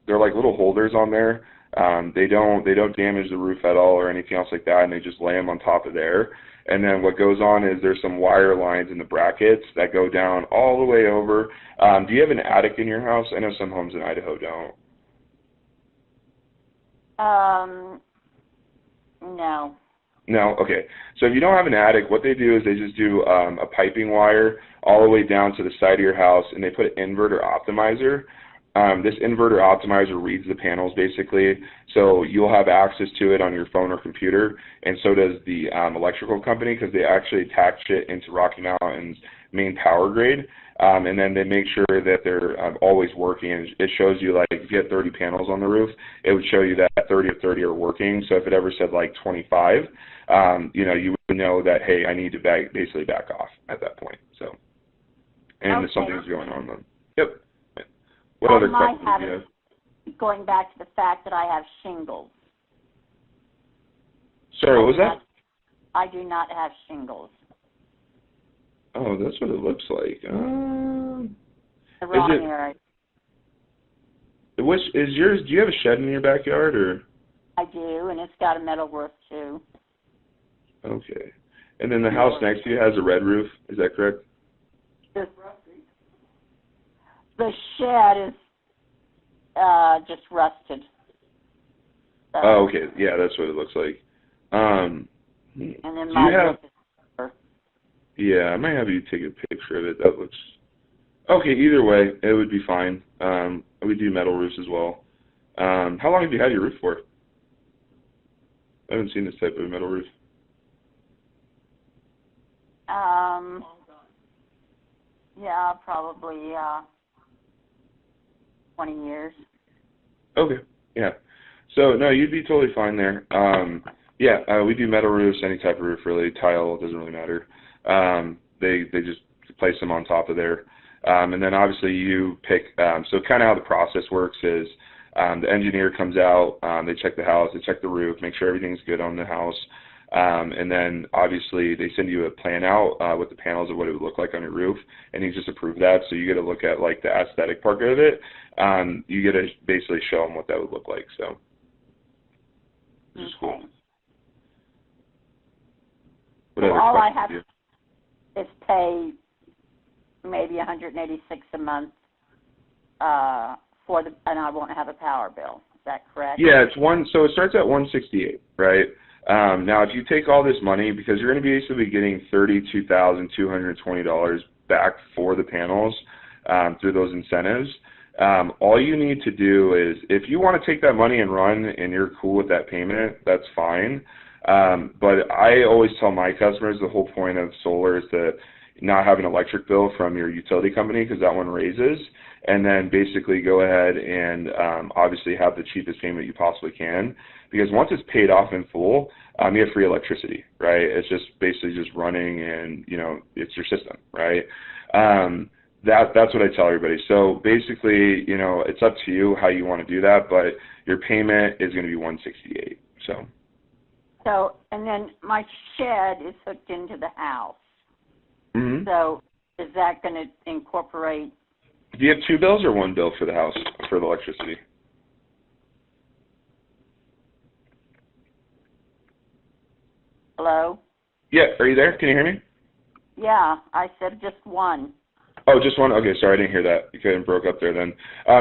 they're like little holders on there. They don't damage the roof at all or anything else like that, and they just lay them on top of there. And then what goes on is there's some wire lines in the brackets that go down all the way over. Do you have an attic in your house? I know some homes in Idaho don't. No. No? Okay. So if you don't have an attic, what they do is they just do a piping wire all the way down to the side of your house, and they put an inverter optimizer. This inverter optimizer reads the panels basically, so you'll have access to it on your phone or computer, and so does the electrical company because they actually attach it into Rocky Mountain's main power grid, and then they make sure that they're always working. And it shows you, like, if you had 30 panels on the roof, it would show you that 30 of 30 are working. So if it ever said like 25, you know, you would know that, hey, I need to basically back off at that point. So, and something's going on then. Yep. What other questions do you have? Going back to the fact that I have shingles. Sorry, what was that? I do not have shingles. Oh, that's what it looks like. The wrong area. Which is yours? Do you have a shed in your backyard, or? I do, and it's got a metal roof too. Okay. And then the house next to you has a red roof. Is that correct? The shed is just rusted. So, Oh, okay. Yeah, that's what it looks like. and then my roof is silver. Yeah, I might have you take a picture of it. That looks okay. Either way, it would be fine. We do metal roofs as well. How long have you had your roof for? I haven't seen this type of metal roof. Yeah, probably 20 years. Okay. Yeah. So no, you'd be totally fine there. Yeah, we do metal roofs, any type of roof really. Tile, doesn't really matter. They just place them on top of there. And then obviously you pick, so kind of how the process works is the engineer comes out, they check the house, they check the roof, make sure everything's good on the house. And then obviously they send you a plan out with the panels of what it would look like on your roof, and you just approve that. So you get to look at like the aesthetic part of it. You get to basically show them what that would look like. So which is cool. So all I have is pay maybe $186 a month for the, and I won't have a power bill. Is that correct? Yeah, it's so it starts at $168, right? Now, if you take all this money, because you're going to be basically getting $32,220 back for the panels through those incentives, all you need to do is, if you want to take that money and run and you're cool with that payment, that's fine. But I always tell my customers the whole point of solar is to not have an electric bill from your utility company, because that one raises, and then basically go ahead and obviously have the cheapest payment you possibly can, because once it's paid off in full, you have free electricity, right? It's just basically just running, and you know, it's your system, right? That's what I tell everybody. So basically, you know, it's up to you how you want to do that, but your payment is going to be $168. So, and then my shed is hooked into the house. Mm-hmm. So is that going to incorporate? Do you have two bills or one bill for the house for the electricity? Hello? Yeah, are you there? Can you hear me? Yeah, I said just one. Oh, just one. Okay, sorry, I didn't hear that. You kind of broke up there then.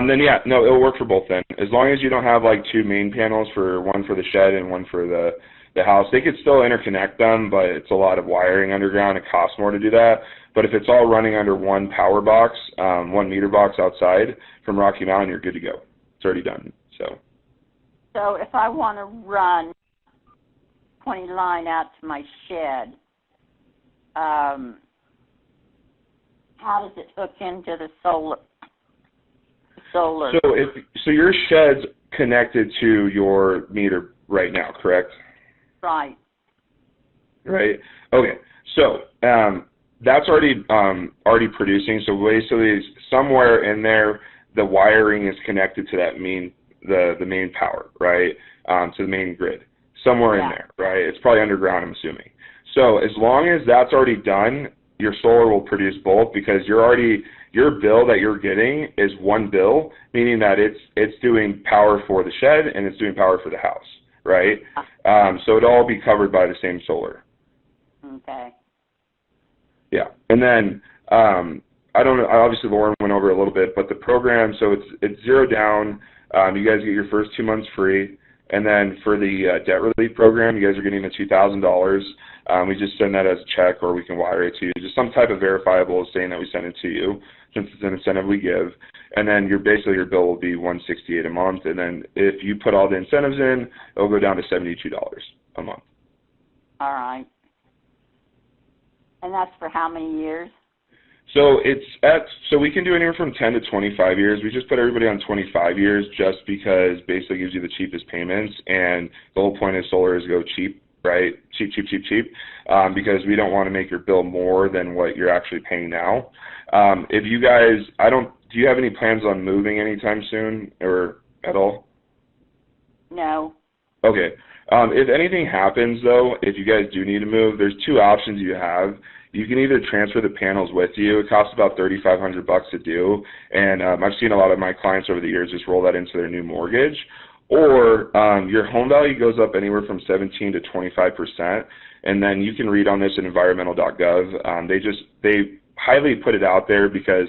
Then yeah, no, it'll work for both then. As long as you don't have like two main panels, for one for the shed and one for the house. They could still interconnect them, but it's a lot of wiring underground. It costs more to do that. But if it's all running under one power box, 1 meter box outside from Rocky Mountain, you're good to go. It's already done. So if I want to run 20 line out to my shed, how does it hook into the solar? So your shed's connected to your meter right now, correct? Right. Right. Okay. So that's already producing. So basically, somewhere in there, the wiring is connected to that the main power, right? To the main grid, somewhere in there, right? It's probably underground, I'm assuming. So as long as that's already done, your solar will produce both, because your bill that you're getting is one bill, meaning that it's doing power for the shed and it's doing power for the house, right? So it'll all be covered by the same solar. Okay. Yeah, and then I don't know. Obviously, Lauren went over a little bit, but the program, so it's zero down. You guys get your first 2 months free, and then for the debt relief program, you guys are getting the $2,000. We just send that as a check, or we can wire it to you. Just some type of verifiable saying that we sent it to you, since it's an incentive we give. And then your bill will be $168 a month. And then if you put all the incentives in, it'll go down to $72 a month. All right. And that's for how many years? So so we can do anywhere from 10 to 25 years. We just put everybody on 25 years just because basically gives you the cheapest payments, and the whole point of solar is to go cheap, right? Cheap, because we don't want to make your bill more than what you're actually paying now. If you guys, do you have any plans on moving anytime soon or at all? No. Okay. If anything happens, though, if you guys do need to move, there's two options you have. You can either transfer the panels with you. It costs about $3,500 to do, and I've seen a lot of my clients over the years just roll that into their new mortgage. Or your home value goes up anywhere from 17 to 25%, and then you can read on this at environmental.gov. They highly put it out there because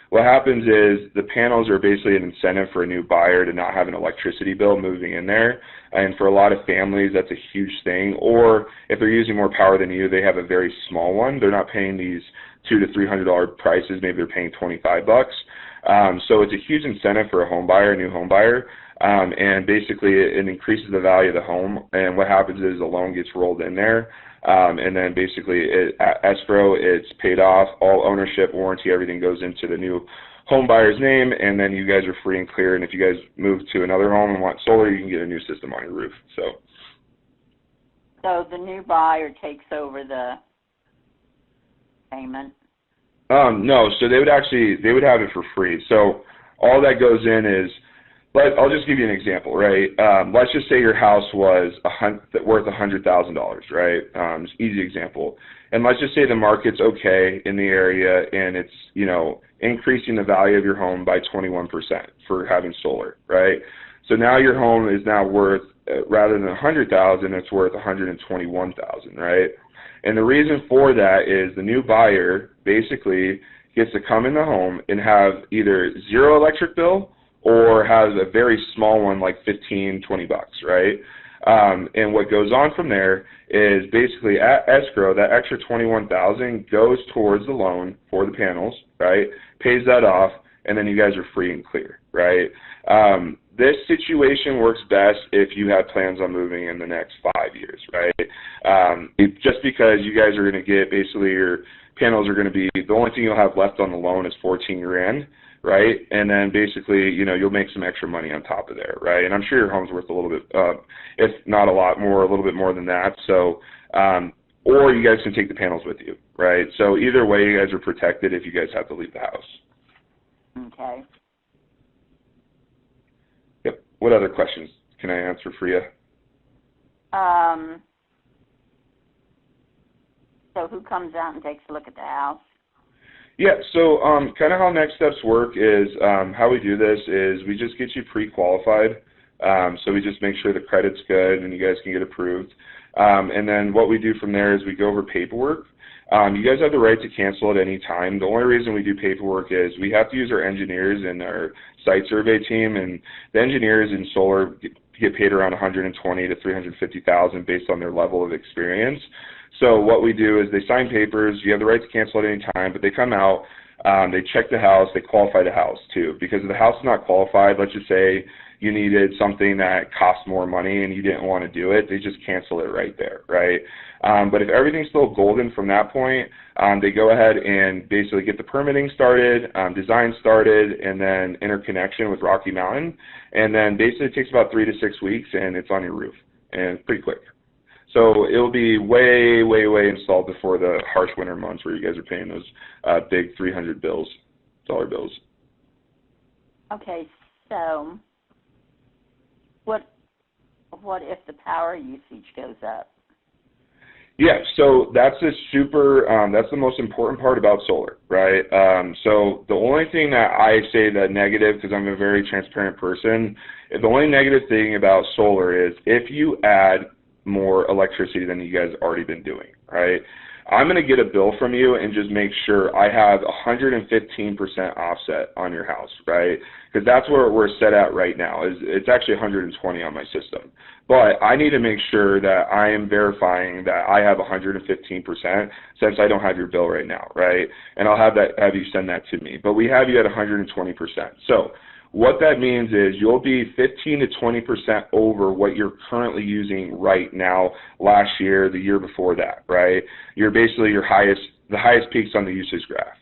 what happens is the panels are basically an incentive for a new buyer to not have an electricity bill moving in there. And for a lot of families, that's a huge thing. Or if they're using more power than you, they have a very small one. They're not paying these $200 to $300 prices. Maybe they're paying $25. So it's a huge incentive for a new home buyer. And basically it increases the value of the home. And what happens is the loan gets rolled in there. And then basically escrow, it's paid off, all ownership, warranty, everything goes into the new home buyer's name, and then you guys are free and clear. And if you guys move to another home and want solar, you can get a new system on your roof. So the new buyer takes over the payment? No, so they would have it for free. So all that goes in is, I'll just give you an example, right? Let's just say your house was worth $100,000, right? Easy example. And let's just say the market's okay in the area, and it's increasing the value of your home by 21% for having solar, right? So now your home is now worth, rather than $100,000, it's worth $121,000, right? And the reason for that is the new buyer basically gets to come in the home and have either zero electric bill or has a very small one, like $15, $20, right? And what goes on from there is basically at escrow, that extra $21,000 goes towards the loan for the panels, right? Pays that off, and then you guys are free and clear, right? This situation works best if you have plans on moving in the next 5 years, right? Just because you guys are going to get basically your panels are going to be, the only thing you'll have left on the loan is $14,000. Right, and then basically, you'll make some extra money on top of there, right? And I'm sure your home's worth a little bit, if not a lot more, a little bit more than that. So, or you guys can take the panels with you, right? So either way, you guys are protected if you guys have to leave the house. Okay. Yep. What other questions can I answer for you? So who comes out and takes a look at the house? Yeah, so kind of how next steps work is how we do this is we just get you pre-qualified. So we just make sure the credit's good and you guys can get approved. And then what we do from there is we go over paperwork. You guys have the right to cancel at any time. The only reason we do paperwork is we have to use our engineers and our site survey team, and the engineers in solar get paid around 120 to 350,000 based on their level of experience. So what we do is they sign papers. You have the right to cancel at any time, but they come out, they check the house, they qualify the house too. Because if the house is not qualified, let's just say you needed something that cost more money and you didn't want to do it, they just cancel it right there, right? But if everything's still golden from that point, they go ahead and basically get the permitting started, design started, and then interconnection with Rocky Mountain. And then basically it takes about 3 to 6 weeks and it's on your roof, and it's pretty quick. So it'll be way, way, way installed before the harsh winter months where you guys are paying those big $300 bills. Okay, so what if the power usage goes up? Yeah, so that's a super, that's the most important part about solar, right? So the only thing that I say that negative, because I'm a very transparent person, the only negative thing about solar is if you add more electricity than you guys have already been doing, right? I'm going to get a bill from you and just make sure I have 115% offset on your house, right? Because that's where we're set at right now. It's actually 120 on my system. But I need to make sure that I am verifying that I have 115% since I don't have your bill right now, right? And I'll have you send that to me. But we have you at 120%. So what that means is you'll be 15 to 20% over what you're currently using right now, last year, the year before that, right? You're basically the highest peaks on the usage graph.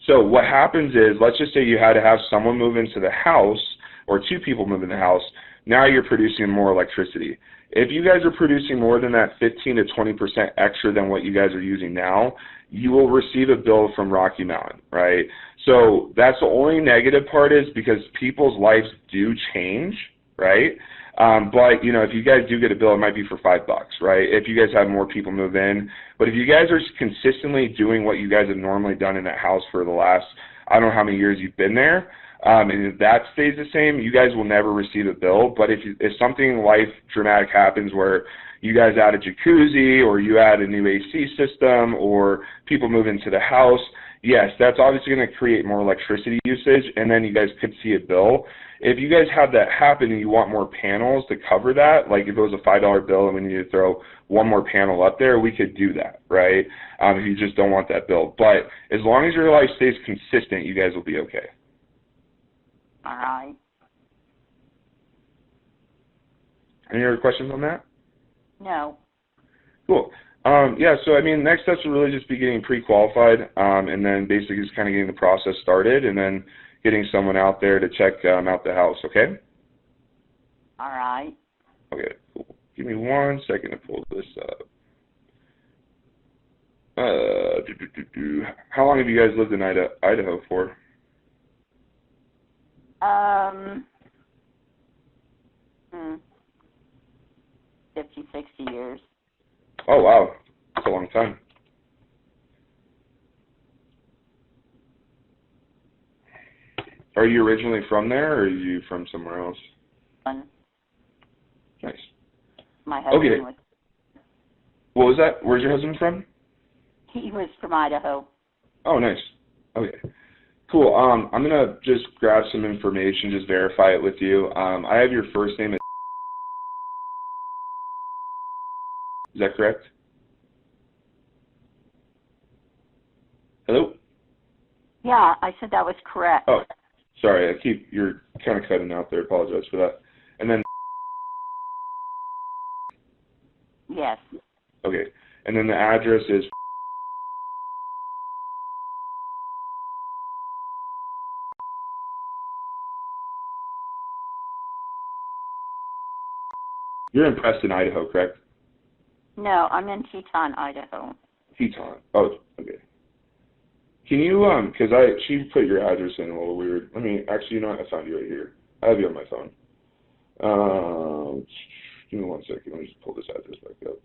So what happens is, let's just say you had to have someone move into the house or 2 people move in the house. Now you're producing more electricity. If you guys are producing more than that 15 to 20% extra than what you guys are using now, you will receive a bill from Rocky Mountain, right? So that's the only negative part, is because people's lives do change, right? But, you know, if you guys do get a bill, it might be for $5, right? If you guys have more people move in. But if you guys are consistently doing what you guys have normally done in that house for the last, I don't know how many years you've been there, and if that stays the same, you guys will never receive a bill. But if something life dramatic happens where you guys add a jacuzzi or you add a new AC system or people move into the house, yes, that's obviously going to create more electricity usage, and then you guys could see a bill. If you guys have that happen and you want more panels to cover that, like if it was a $5 bill and we need to throw one more panel up there, we could do that, right? If you just don't want that bill. But as long as your life stays consistent, you guys will be okay. All right. Any other questions on that? No. Cool. Yeah, so I mean, next steps will really just be getting pre-qualified, and then basically just kind of getting the process started, and then getting someone out there to check out the house, okay? All right. Okay, cool. Give me 1 second to pull this up. How long have you guys lived in Idaho for? 50, 60 years. Oh, wow. That's a long time. Are you originally from there, or are you from somewhere else? Nice. My husband was. What was that? Where's your husband from? He was from Idaho. Oh, nice. Okay. Cool. I'm going to just grab some information, just verify it with you. I have your first name. Is that correct? Hello? Yeah, I said that was correct. Oh, sorry. You're kind of cutting out there. Apologize for that. And then. Yes. Okay. And then the address is. You're in Preston, Idaho, correct? No, I'm in Teton, Idaho. Teton. Oh, okay. Can you, because she put your address in a little weird. Actually, you know what? I found you right here. I have you on my phone. Give me 1 second. Let me just pull this address back up.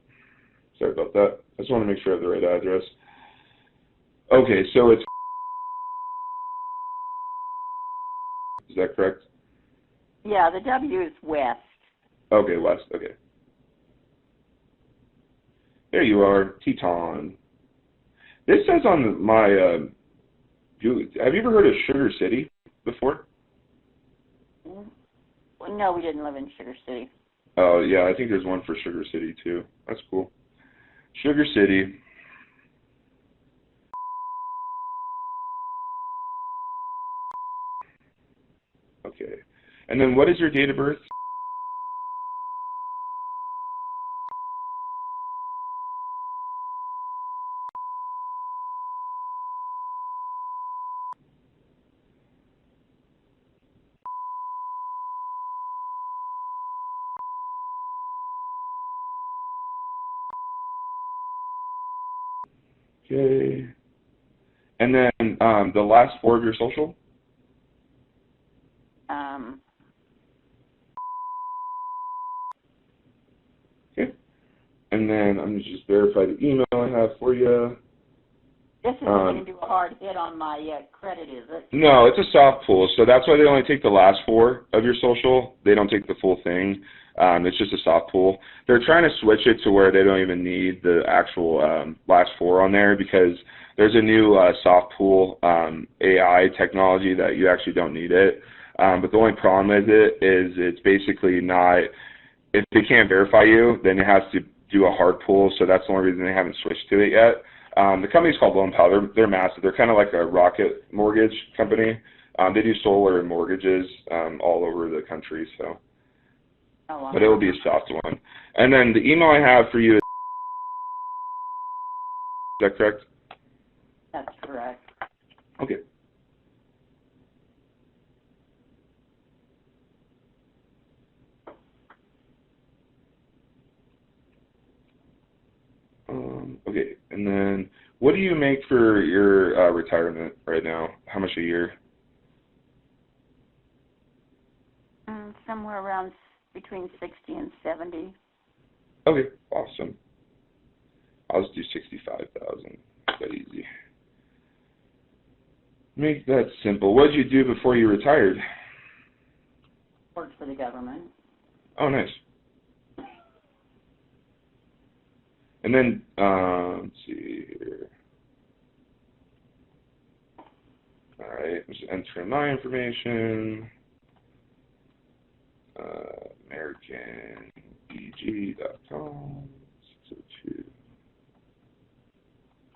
Sorry about that. I just want to make sure I have the right address. Okay, so it's. Is that correct? Yeah, the W is west. Okay, west. Okay. There you are, Teton. This says on my, have you ever heard of Sugar City before? Well, no, we didn't live in Sugar City. Oh, yeah, I think there's one for Sugar City, too. That's cool. Sugar City. Okay. And then what is your date of birth? Okay. And then the last four of your social? Okay. And then I'm going to just verify the email I have for you. This isn't going to do a hard hit on my credit, is it? No, it's a soft pull, so that's why they only take the last four of your social. They don't take the full thing. It's just a soft pull. They're trying to switch it to where they don't even need the actual last four on there because there's a new soft pull AI technology that you actually don't need it. But the only problem with it is it's basically not, if they can't verify you, then it has to do a hard pull, so that's the only reason they haven't switched to it yet. The company's called Loan Pal. They're massive. They're kind of like a Rocket mortgage company. They do solar and mortgages all over the country. So, but it will be a soft one. And then the email I have for you is that correct? That's correct. Okay. Okay, and then what do you make for your retirement right now? How much a year? Somewhere around between 60 and 70. Okay, awesome. I'll just do 65,000. That easy. Make that simple. What did you do before you retired? Worked for the government. Oh, nice. And then, let's see here. All right, I'm just entering my information. AmericanEG.com. 602.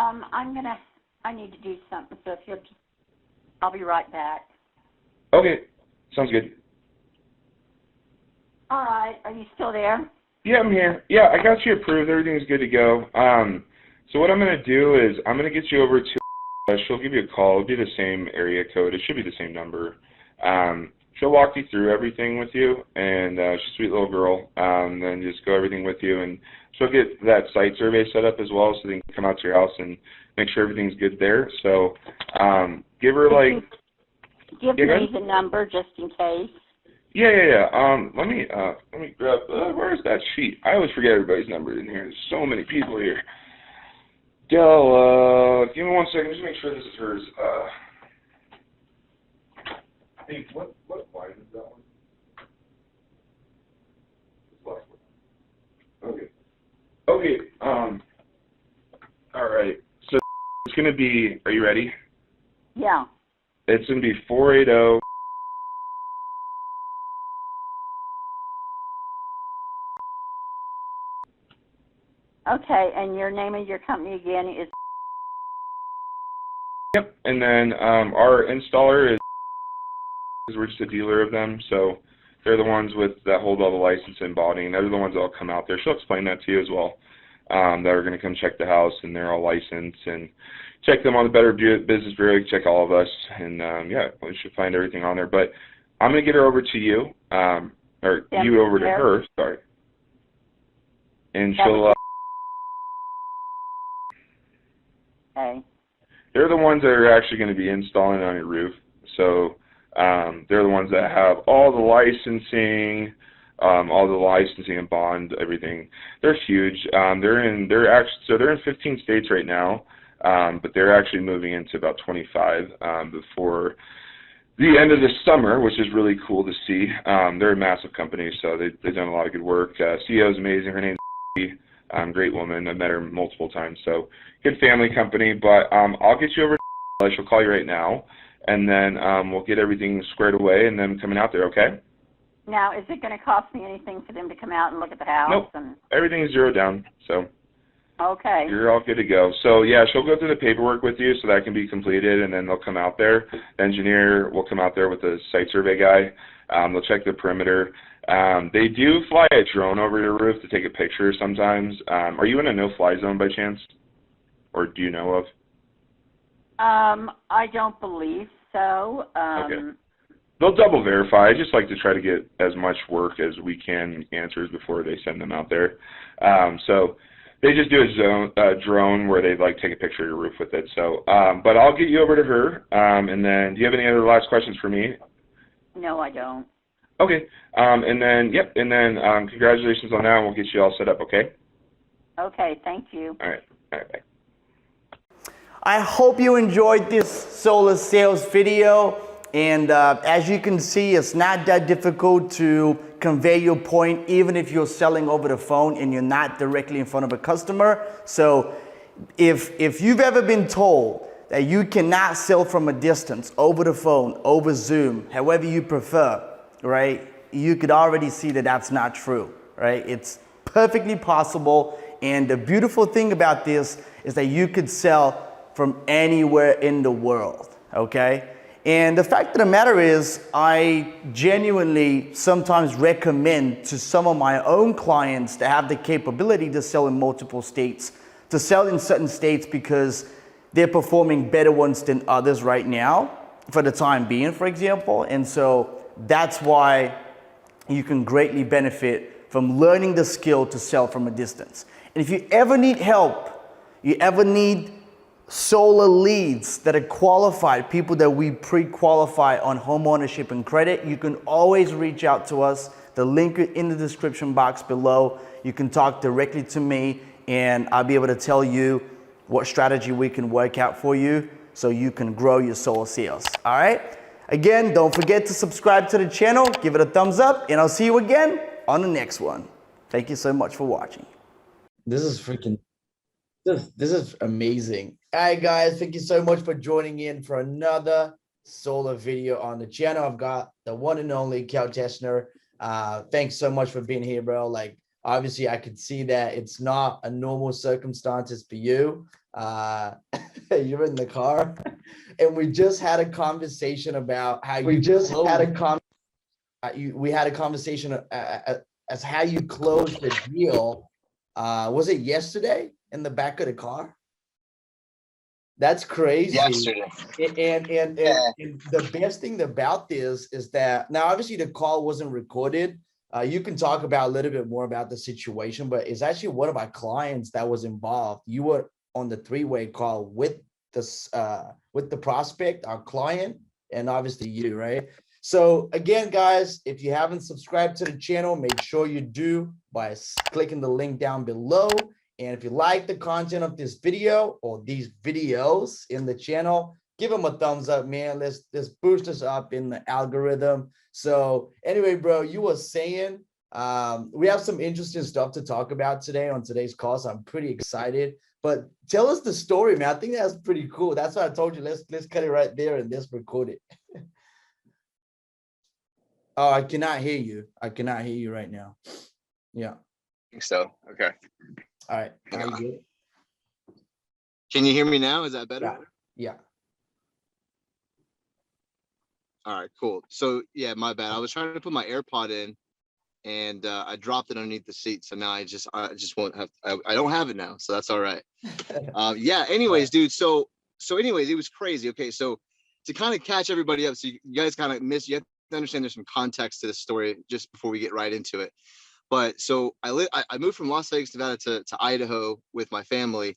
I need to do something, so if you'll just, I'll be right back. Okay, sounds good. All right, are you still there? Yeah, I'm here. Yeah, I got you approved. Everything's good to go. So what I'm going to do is I'm going to get you over to, she'll give you a call. It'll be the same area code. It should be the same number. She'll walk you through everything with you, and she's a sweet little girl, and then just go everything with you. And she'll get that site survey set up as well so they can come out to your house and make sure everything's good there. So give her like... Give me the number just in case. Yeah. Let me grab. Where's that sheet? I always forget everybody's number in here. There's so many people here. Dell, give me 1 second. Just make sure this is hers. Hey, what line is that one? Okay. All right. So it's gonna be. Are you ready? Yeah. It's gonna be 480. Okay, and your name of your company again is? Yep. And then our installer is we're just a dealer of them, so they're the ones that hold all the license and bonding. They're the ones that'll come out there. She'll explain that to you as well. That are going to come check the house, and they're all licensed, and check them on the Better Business Bureau. Check all of us, and yeah, we should find everything on there. But I'm going to get her over to you, or you over to her. Sorry, and she'll. Okay. They're the ones that are actually going to be installing on your roof. So they're the ones that have all the licensing, and bond, everything. They're huge. They're in 15 states right now, but they're actually moving into about 25 before the end of the summer, which is really cool to see. They're a massive company, so they've done a lot of good work. CEO is amazing. Her name's Great woman. I've met her multiple times. So good family company. But I'll get you over. She'll call you right now, and then we'll get everything squared away, and then coming out there. Okay. Now, is it going to cost me anything for them to come out and look at the house? Nope. And Everything is zeroed down. So. Okay. You're all good to go. So yeah, she'll go through the paperwork with you so that can be completed, and then they'll come out there. The engineer will come out there with the site survey guy. They'll check the perimeter. They do fly a drone over your roof to take a picture sometimes. Are you in a no-fly zone by chance, or do you know of? I don't believe so. Okay. They'll double verify. I just like to try to get as much work as we can, answers before they send them out there. So they just do a drone where they like take a picture of your roof with it. So, but I'll get you over to her. And then, do you have any other last questions for me? No, I don't. Okay. And then, yep. And then, congratulations on that. And we'll get you all set up. Okay. Okay. Thank you. All right. All right. Bye. I hope you enjoyed this solar sales video. And as you can see, it's not that difficult to convey your point, even if you're selling over the phone and you're not directly in front of a customer. So if you've ever been told that you cannot sell from a distance, over the phone, over Zoom, however you prefer, right? You could already see that that's not true, right? It's perfectly possible. And the beautiful thing about this is that you could sell from anywhere in the world, okay? And the fact of the matter is, I genuinely sometimes recommend to some of my own clients to have the capability to sell in multiple states, to sell in certain states because they're performing better ones than others right now, for the time being, for example. And so that's why you can greatly benefit from learning the skill to sell from a distance. And if you ever need help, you ever need solar leads that are qualified, people that we pre-qualify on home ownership and credit, you can always reach out to us. The link in the description box below. You can talk directly to me and I'll be able to tell you what strategy we can work out for you so you can grow your solar sales. All right? Again, don't forget to subscribe to the channel, give it a thumbs up, and I'll see you again on the next one. Thank you so much for watching. This is amazing. All right, guys, thank you so much for joining in for another solar video on the channel. I've got the one and only Cal Tessner. Thanks so much for being here, bro. Like, obviously, I could see that it's not a normal circumstances for you. You're in the car, and we just had a conversation about how we had a conversation as how you closed the deal. Was it yesterday in the back of the car? That's crazy. Yesterday. And the best thing about this is that now obviously the call wasn't recorded. You can talk about a little bit more about the situation, but it's actually one of our clients that was involved. You were on the three-way call with the prospect, our client, and obviously you, right? So again, guys, if you haven't subscribed to the channel, make sure you do by clicking the link down below. And if you like the content of this video or these videos in the channel, give them a thumbs up, man. Let's boost us up in the algorithm. So anyway, bro, you were saying we have some interesting stuff to talk about today on today's call. So I'm pretty excited. But tell us the story, man. I think that's pretty cool. That's why I told you let's cut it right there and let's record it. Oh, I cannot hear you. I cannot hear you right now. Yeah. I think so. Okay. All right. Are you good? Can you hear me now? Is that better? Yeah. All right, cool. So yeah, my bad. I was trying to put my AirPod in and I dropped it underneath the seat. So now I just won't have, I don't have it now. So that's all right. Yeah. Anyways, dude. So anyways, it was crazy. Okay. So to kind of catch everybody up, so you guys kind of you have to understand there's some context to this story just before we get right into it. But so I moved from Las Vegas, Nevada to Idaho with my family.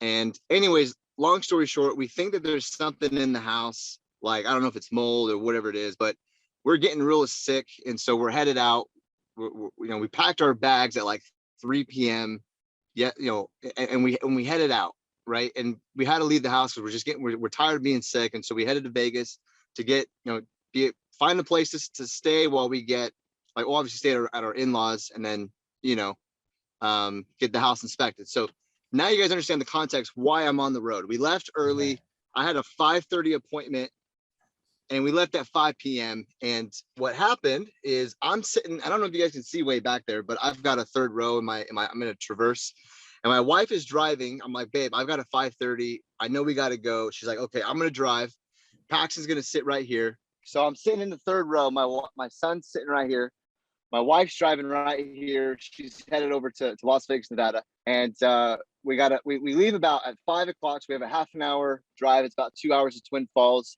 And anyways, long story short, we think that there's something in the house, like, I don't know if it's mold or whatever it is, but we're getting real sick. And so we're headed out. We packed our bags at like 3 p.m. Yeah, and we headed out, right? And we had to leave the house because we're tired of being sick. And so we headed to Vegas to get, find a place to stay while we get, like, obviously stay at our in-laws, and then, get the house inspected. So now you guys understand the context why I'm on the road. We left early. I had a 5:30 appointment and we left at 5 p.m. And what happened is I'm sitting, I don't know if you guys can see way back there, but I've got a third row I'm in a Traverse and my wife is driving. I'm like, babe, I've got a 5:30. I know we got to go. She's like, okay, I'm going to drive. Paxton's going to sit right here. So I'm sitting in the third row. My son's sitting right here. My wife's driving right here. She's headed over to Las Vegas, Nevada. And we leave about at 5 o'clock. So we have a half an hour drive. It's about 2 hours to Twin Falls.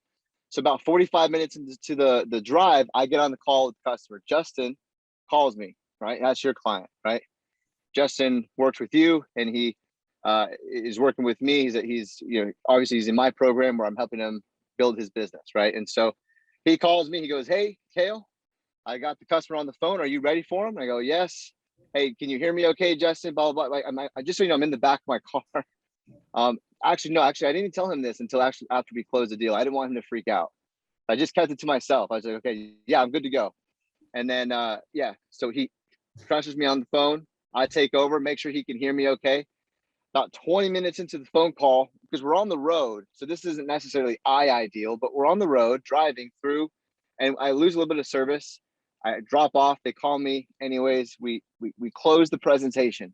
So about 45 minutes into the drive, I get on the call with the customer. Justin calls me, right? That's your client, right? Justin works with you and he is working with me. He's obviously he's in my program where I'm helping him build his business, right? And so he calls me, he goes, hey, Kale, I got the customer on the phone. Are you ready for him? I go, yes. Hey, can you hear me okay, Justin? Blah, blah, blah. I just so you know, I'm in the back of my car. Actually, I didn't tell him this until after we closed the deal. I didn't want him to freak out. I just kept it to myself. I was like, okay, yeah, I'm good to go. And then, so he crushes me on the phone. I take over, make sure he can hear me okay. About 20 minutes into the phone call, because we're on the road. So this isn't necessarily ideal, but we're on the road driving through and I lose a little bit of service. I drop off. They call me. Anyways, we close the presentation.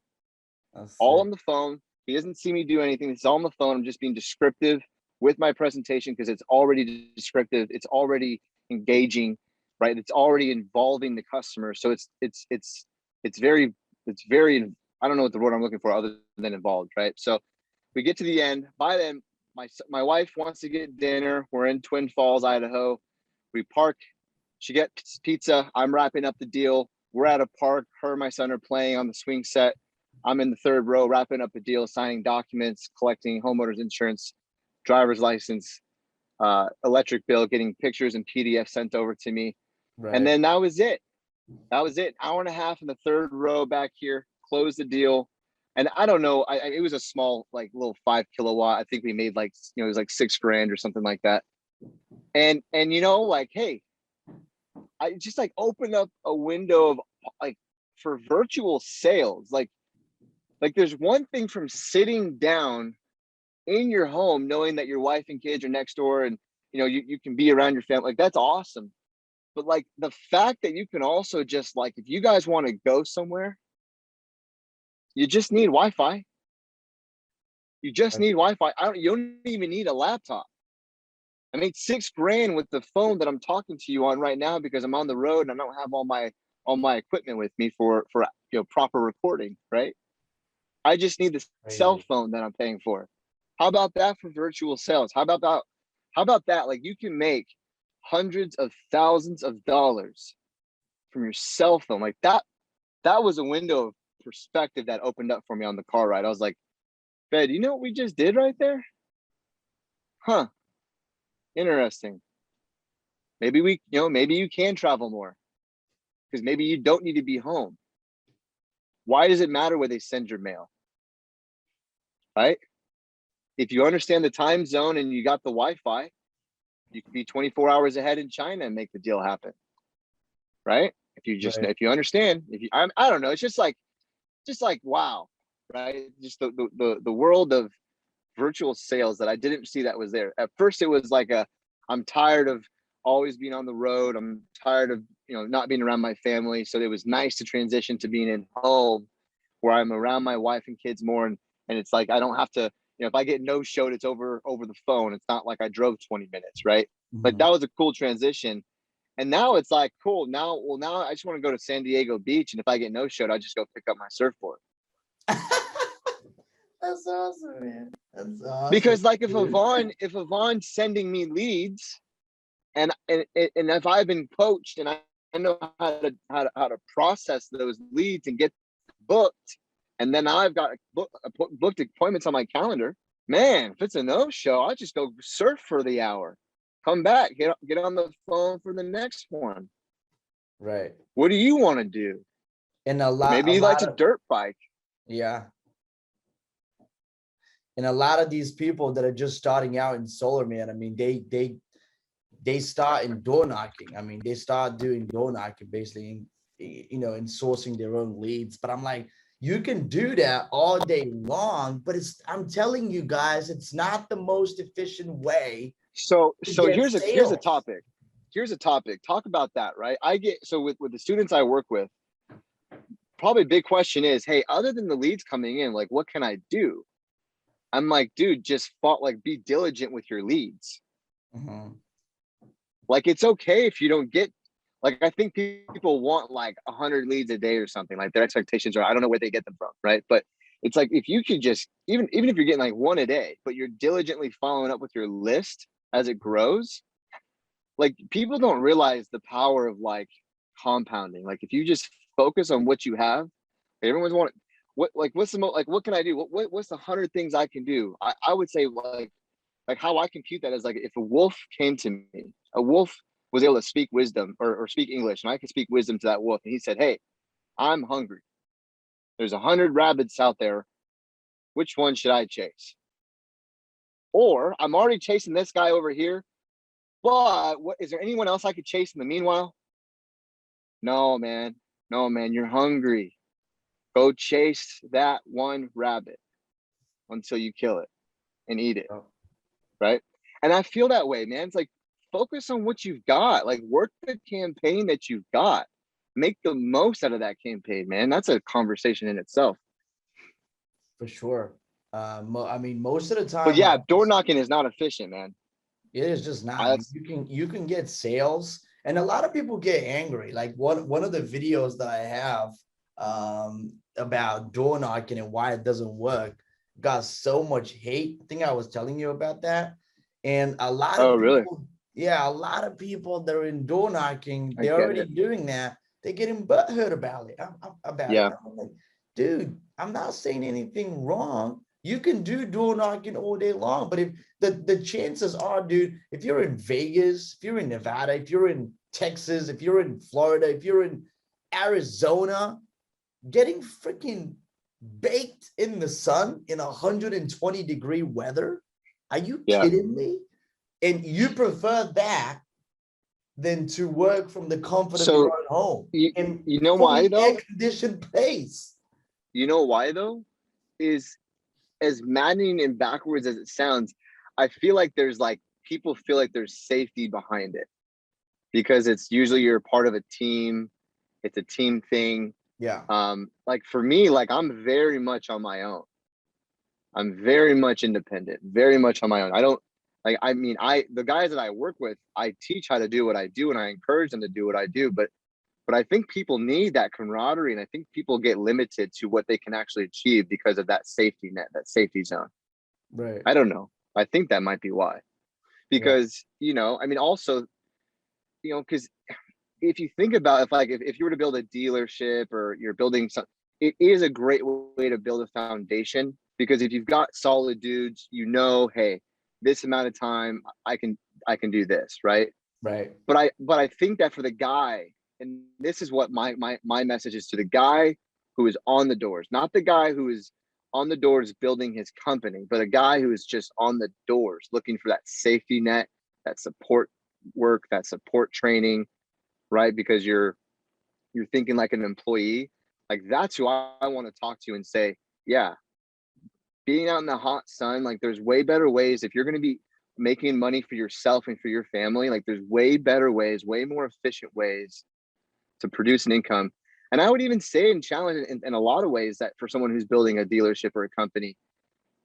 All on the phone. He doesn't see me do anything. It's all on the phone. I'm just being descriptive with my presentation because it's already descriptive. It's already engaging, right? It's already involving the customer. So it's very, I don't know what the word I'm looking for other than involved, right? So we get to the end. By then, my wife wants to get dinner. We're in Twin Falls, Idaho. We park. She gets pizza. I'm wrapping up the deal. We're at a park. Her and my son are playing on the swing set. I'm in the third row, wrapping up a deal, signing documents, collecting homeowners insurance, driver's license, electric bill, getting pictures and PDF sent over to me. Right. And then that was it. Hour and a half in the third row back here, close the deal. And I don't know, it was a small, like little 5 kilowatt. I think we made it was like $6,000 or something like that. And hey, I just opened up a window of for virtual sales. Like there's one thing from sitting down in your home, knowing that your wife and kids are next door and, you can be around your family. Like, that's awesome. But the fact that you can also just if you guys want to go somewhere, you just need Wi-Fi. You just need Wi-Fi. You don't even need a laptop. I made $6,000 with the phone that I'm talking to you on right now because I'm on the road and I don't have all my equipment with me for proper recording, right? I just need the cell phone that I'm paying for. How about that for virtual sales? How about that? Like, you can make hundreds of thousands of dollars from your cell phone. Like that was a window of perspective that opened up for me on the car ride. I was like, Fed, you know what we just did right there? Huh. Interesting. Maybe maybe you can travel more because maybe you don't need to be home. Why does it matter where they send your mail? Right? If you understand the time zone and you got the Wi-Fi, you could be 24 hours ahead in China and make the deal happen. Right? If you understand, I don't know, it's just like wow, right? Just the world of virtual sales that I didn't see that was there. At first it was I'm tired of always being on the road. I'm tired of, not being around my family. So it was nice to transition to being in home where I'm around my wife and kids more. And it's I don't have to, if I get no showed, it's over the phone. It's not like I drove 20 minutes, right? Mm-hmm. That was a cool transition. And now it's cool. Now I just want to go to San Diego Beach. And if I get no showed, I just go pick up my surfboard. That's awesome, man. That's awesome. Because if Yvonne's sending me leads and if I've been coached and I know how to process those leads and get booked, and then I've got booked appointments on my calendar, man, if it's a no-show, I'll just go surf for the hour, come back, get on the phone for the next one. Right. What do you want to do? And maybe you like to dirt bike. Yeah. And a lot of these people that are just starting out in solar, man, I mean, they start in door knocking. I mean, they start doing door knocking basically, and sourcing their own leads. But I'm like, You can do that all day long, but I'm telling you guys, it's not the most efficient way So to get here's a sales. topic. Here's a topic. Talk about that, right? With the students I work with, probably a big question is, hey, other than the leads coming in, like, what can I do? I'm like, dude, just be diligent with your leads. Mm-hmm. Like, it's okay if you don't get, like, I think people want like 100 leads a day or something. Like, their expectations are, I don't know where they get them from, right? But it's like, if you could just, even if you're getting like one a day, but you're diligently following up with your list as it grows, like, people don't realize the power of like compounding. Like, if you just focus on what you have, everyone's wanting, what's the most, like, what can I do? What's the 100 things I can do? I would say like how I compute that is like, if a wolf came to me, a wolf was able to speak wisdom or speak English, and I could speak wisdom to that wolf. And he said, hey, I'm hungry. There's 100 rabbits out there. Which one should I chase? Or I'm already chasing this guy over here, but is there anyone else I could chase in the meanwhile? No, man. No, man. You're hungry. Go chase that one rabbit until you kill it and eat it. Right. And I feel that way, man. It's like, focus on what you've got. Like, work the campaign that you've got. Make the most out of that campaign, man. That's a conversation in itself. For sure. I mean, most of the time. But yeah, door knocking is not efficient, man. It is just not. I mean, you can get sales, and a lot of people get angry. Like one of the videos that I have about door knocking and why it doesn't work got so much hate. I think I was telling you about that. And a lot of people, yeah, a lot of people that are in door knocking, they're already doing that. They're getting butthurt about it. I'm like, dude, I'm not saying anything wrong. You can do door knocking all day long, but if the chances are, dude, if you're in Vegas, if you're in Nevada, if you're in Texas, if you're in Florida, if you're in Arizona, getting freaking baked in the sun in 120-degree weather, are you kidding me? And you prefer that than to work from the comfort of your own home in you know why though? Air-conditioned place. You know why though? Is as maddening and backwards as it sounds, I feel like people feel like there's safety behind it because it's usually you're part of a team. It's a team thing. Yeah. Like for me, like I'm very much on my own. I'm very much independent, very much on my own. I don't like, I mean, the guys that I work with, I teach how to do what I do and I encourage them to do what I do. But I think people need that camaraderie, and I think people get limited to what they can actually achieve because of that safety net, that safety zone. Right. I don't know. I think that might be why. Because, you know, I mean, also, you know, because if you think about if you were to build a dealership or you're building something, it is a great way to build a foundation, because if you've got solid dudes, you know, hey, this amount of time I can do this, right? Right. But I think that for the guy, and this is what my message is to the guy who is on the doors, not the guy who is on the doors building his company, but a guy who is just on the doors looking for that safety net, that support work, that support training, right? Because you're thinking like an employee. Like, that's who I want to talk to and say, yeah, being out in the hot sun, like there's way better ways. If you're going to be making money for yourself and for your family, like there's way better ways, way more efficient ways to produce an income. And I would even say and challenge in a lot of ways that for someone who's building a dealership or a company,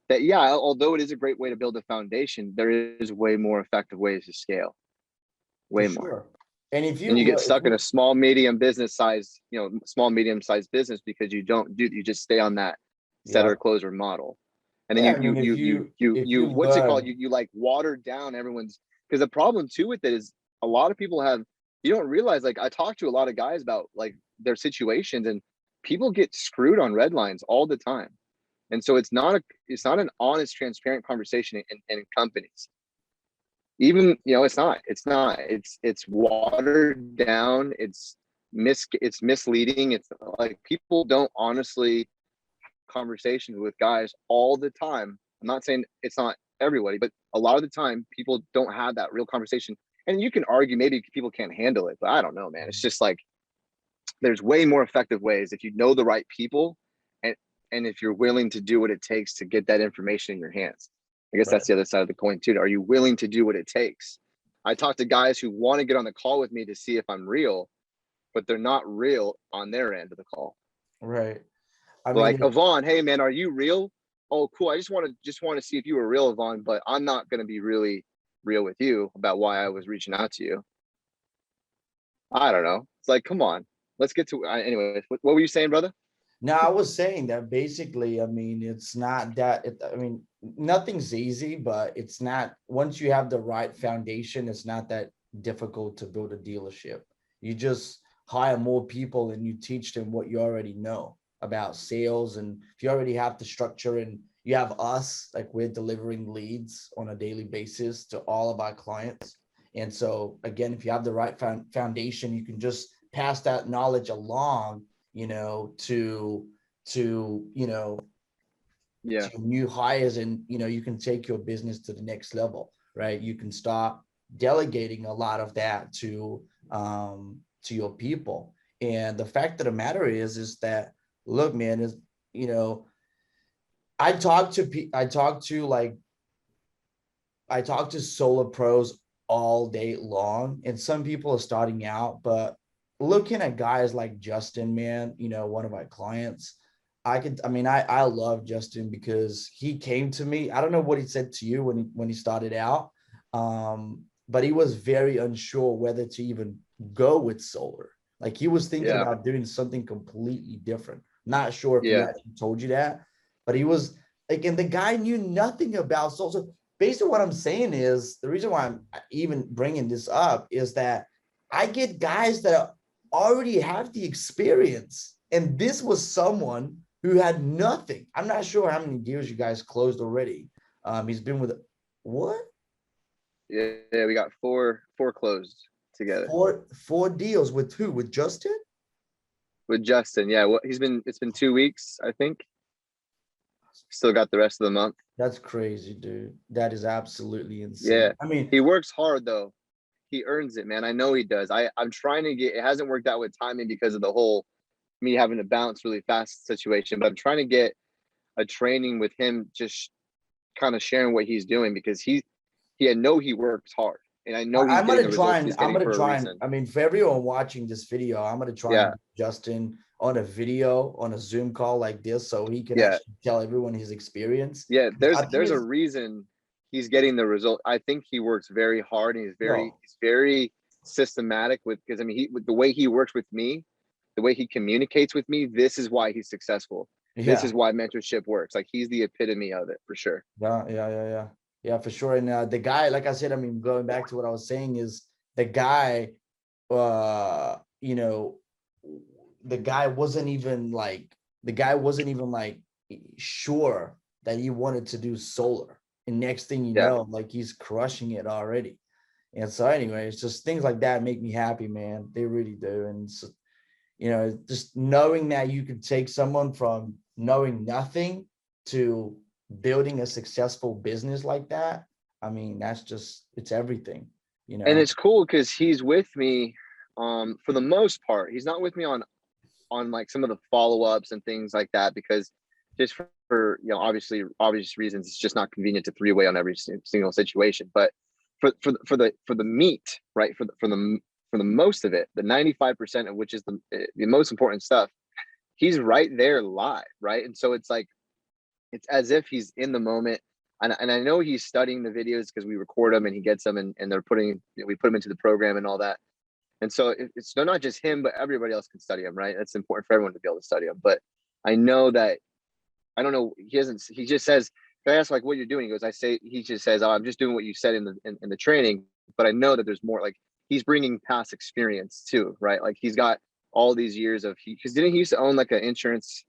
that yeah, although it is a great way to build a foundation, there is way more effective ways to scale. Way more. And if you get stuck in a small, medium size business because you just stay on that setter closer model. And then you what's it called? You like watered down everyone's, because the problem too with it is a lot of people you don't realize, like I talk to a lot of guys about like their situations, and people get screwed on red lines all the time. And so it's not an honest, transparent conversation in companies. Even, you know, it's watered down. It's misleading. It's like people don't honestly conversations with guys all the time. I'm not saying it's not everybody, but a lot of the time people don't have that real conversation. And you can argue maybe people can't handle it, but I don't know, man. It's just like there's way more effective ways if you know the right people and if you're willing to do what it takes to get that information in your hands. I guess Right. that's the other side of the coin too. Are you willing to do what it takes? I talk to guys who want to get on the call with me to see if I'm real, but they're not real on their end of the call. Right. I Like, mean, Yvonne, hey man, are you real? Oh, cool. I just want to see if you were real, Yvonne, but I'm not going to be really real with you about why I was reaching out to you. I don't know. It's like, come on, let's get to, anyways, what were you saying, brother? no, I was saying that basically, I mean, it's not that, I mean, nothing's easy, but it's not, once you have the right foundation, it's not that difficult to build a dealership. You just hire more people and you teach them what you already know about sales. And if you already have the structure and you have us, like we're delivering leads on a daily basis to all of our clients. And so again, if you have the right foundation, you can just pass that knowledge along, you know, to Yeah. to new hires, and you can take your business to the next level, right? You can start delegating a lot of that to your people. And the fact of the matter is that, look, man, is I talk to solar pros all day long, and some people are starting out, but looking at guys like Justin, man, one of my clients, I love Justin because he came to me. I don't know what he said to you when he started out, but he was very unsure whether to even go with solar. Like he was thinking about doing something completely different. Not sure if he actually told you that, but he was like, and the guy knew nothing about solar. So basically what I'm saying is, the reason why I'm even bringing this up is that I get guys that already have the experience. And this was someone who had nothing. I'm not sure how many deals you guys closed already. He's been with what? Yeah, we got four closed together. Four deals with who? With Justin? With Justin, yeah. Well, it's been 2 weeks, I think. Still got the rest of the month. That's crazy, dude. That is absolutely insane. Yeah. I mean, he works hard though. He earns it, man. I know he does. I'm trying to get, it hasn't worked out with timing because of the whole me having to bounce really fast situation, but I'm trying to get a training with him, just kind of sharing what he's doing, because he works hard, and I know he's I'm getting gonna the try results and he's getting for a reason. I mean, for everyone watching this video, I'm gonna try and get Justin on a video, on a Zoom call like this, so he can actually tell everyone his experience. Yeah, there's a reason he's getting the result. I think he works very hard, and he's very systematic with, because I mean, with the way he works with me, the way he communicates with me, this is why he's successful. This is why mentorship works. Like, he's the epitome of it for sure. Yeah, for sure. And the guy, like I said, I mean, going back to what I was saying, is the guy, the guy wasn't even like sure that he wanted to do solar. And next thing you know, like, he's crushing it already. And so anyway, it's just things like that make me happy, man. They really do. And so, just knowing that you can take someone from knowing nothing to building a successful business like that, I mean, it's everything, And it's cool because he's with me for the most part. He's not with me on like some of the follow-ups and things like that, because just for obvious reasons, it's just not convenient to three-way on every single situation. But for the meat, right, for the most of it, the 95% of which is the most important stuff, he's right there live, right? And so it's like, it's as if he's in the moment. And I know he's studying the videos because we record them and he gets them, and we put them into the program and all that. And so it's not just him, but everybody else can study them, right? It's important for everyone to be able to study them. But I know that, I don't know, he just says, I ask like what you're doing. He just says, oh, I'm just doing what you said in the training. But I know that there's more, like, he's bringing past experience too, right? Like, he's got all these years of, because didn't he used to own like an insurance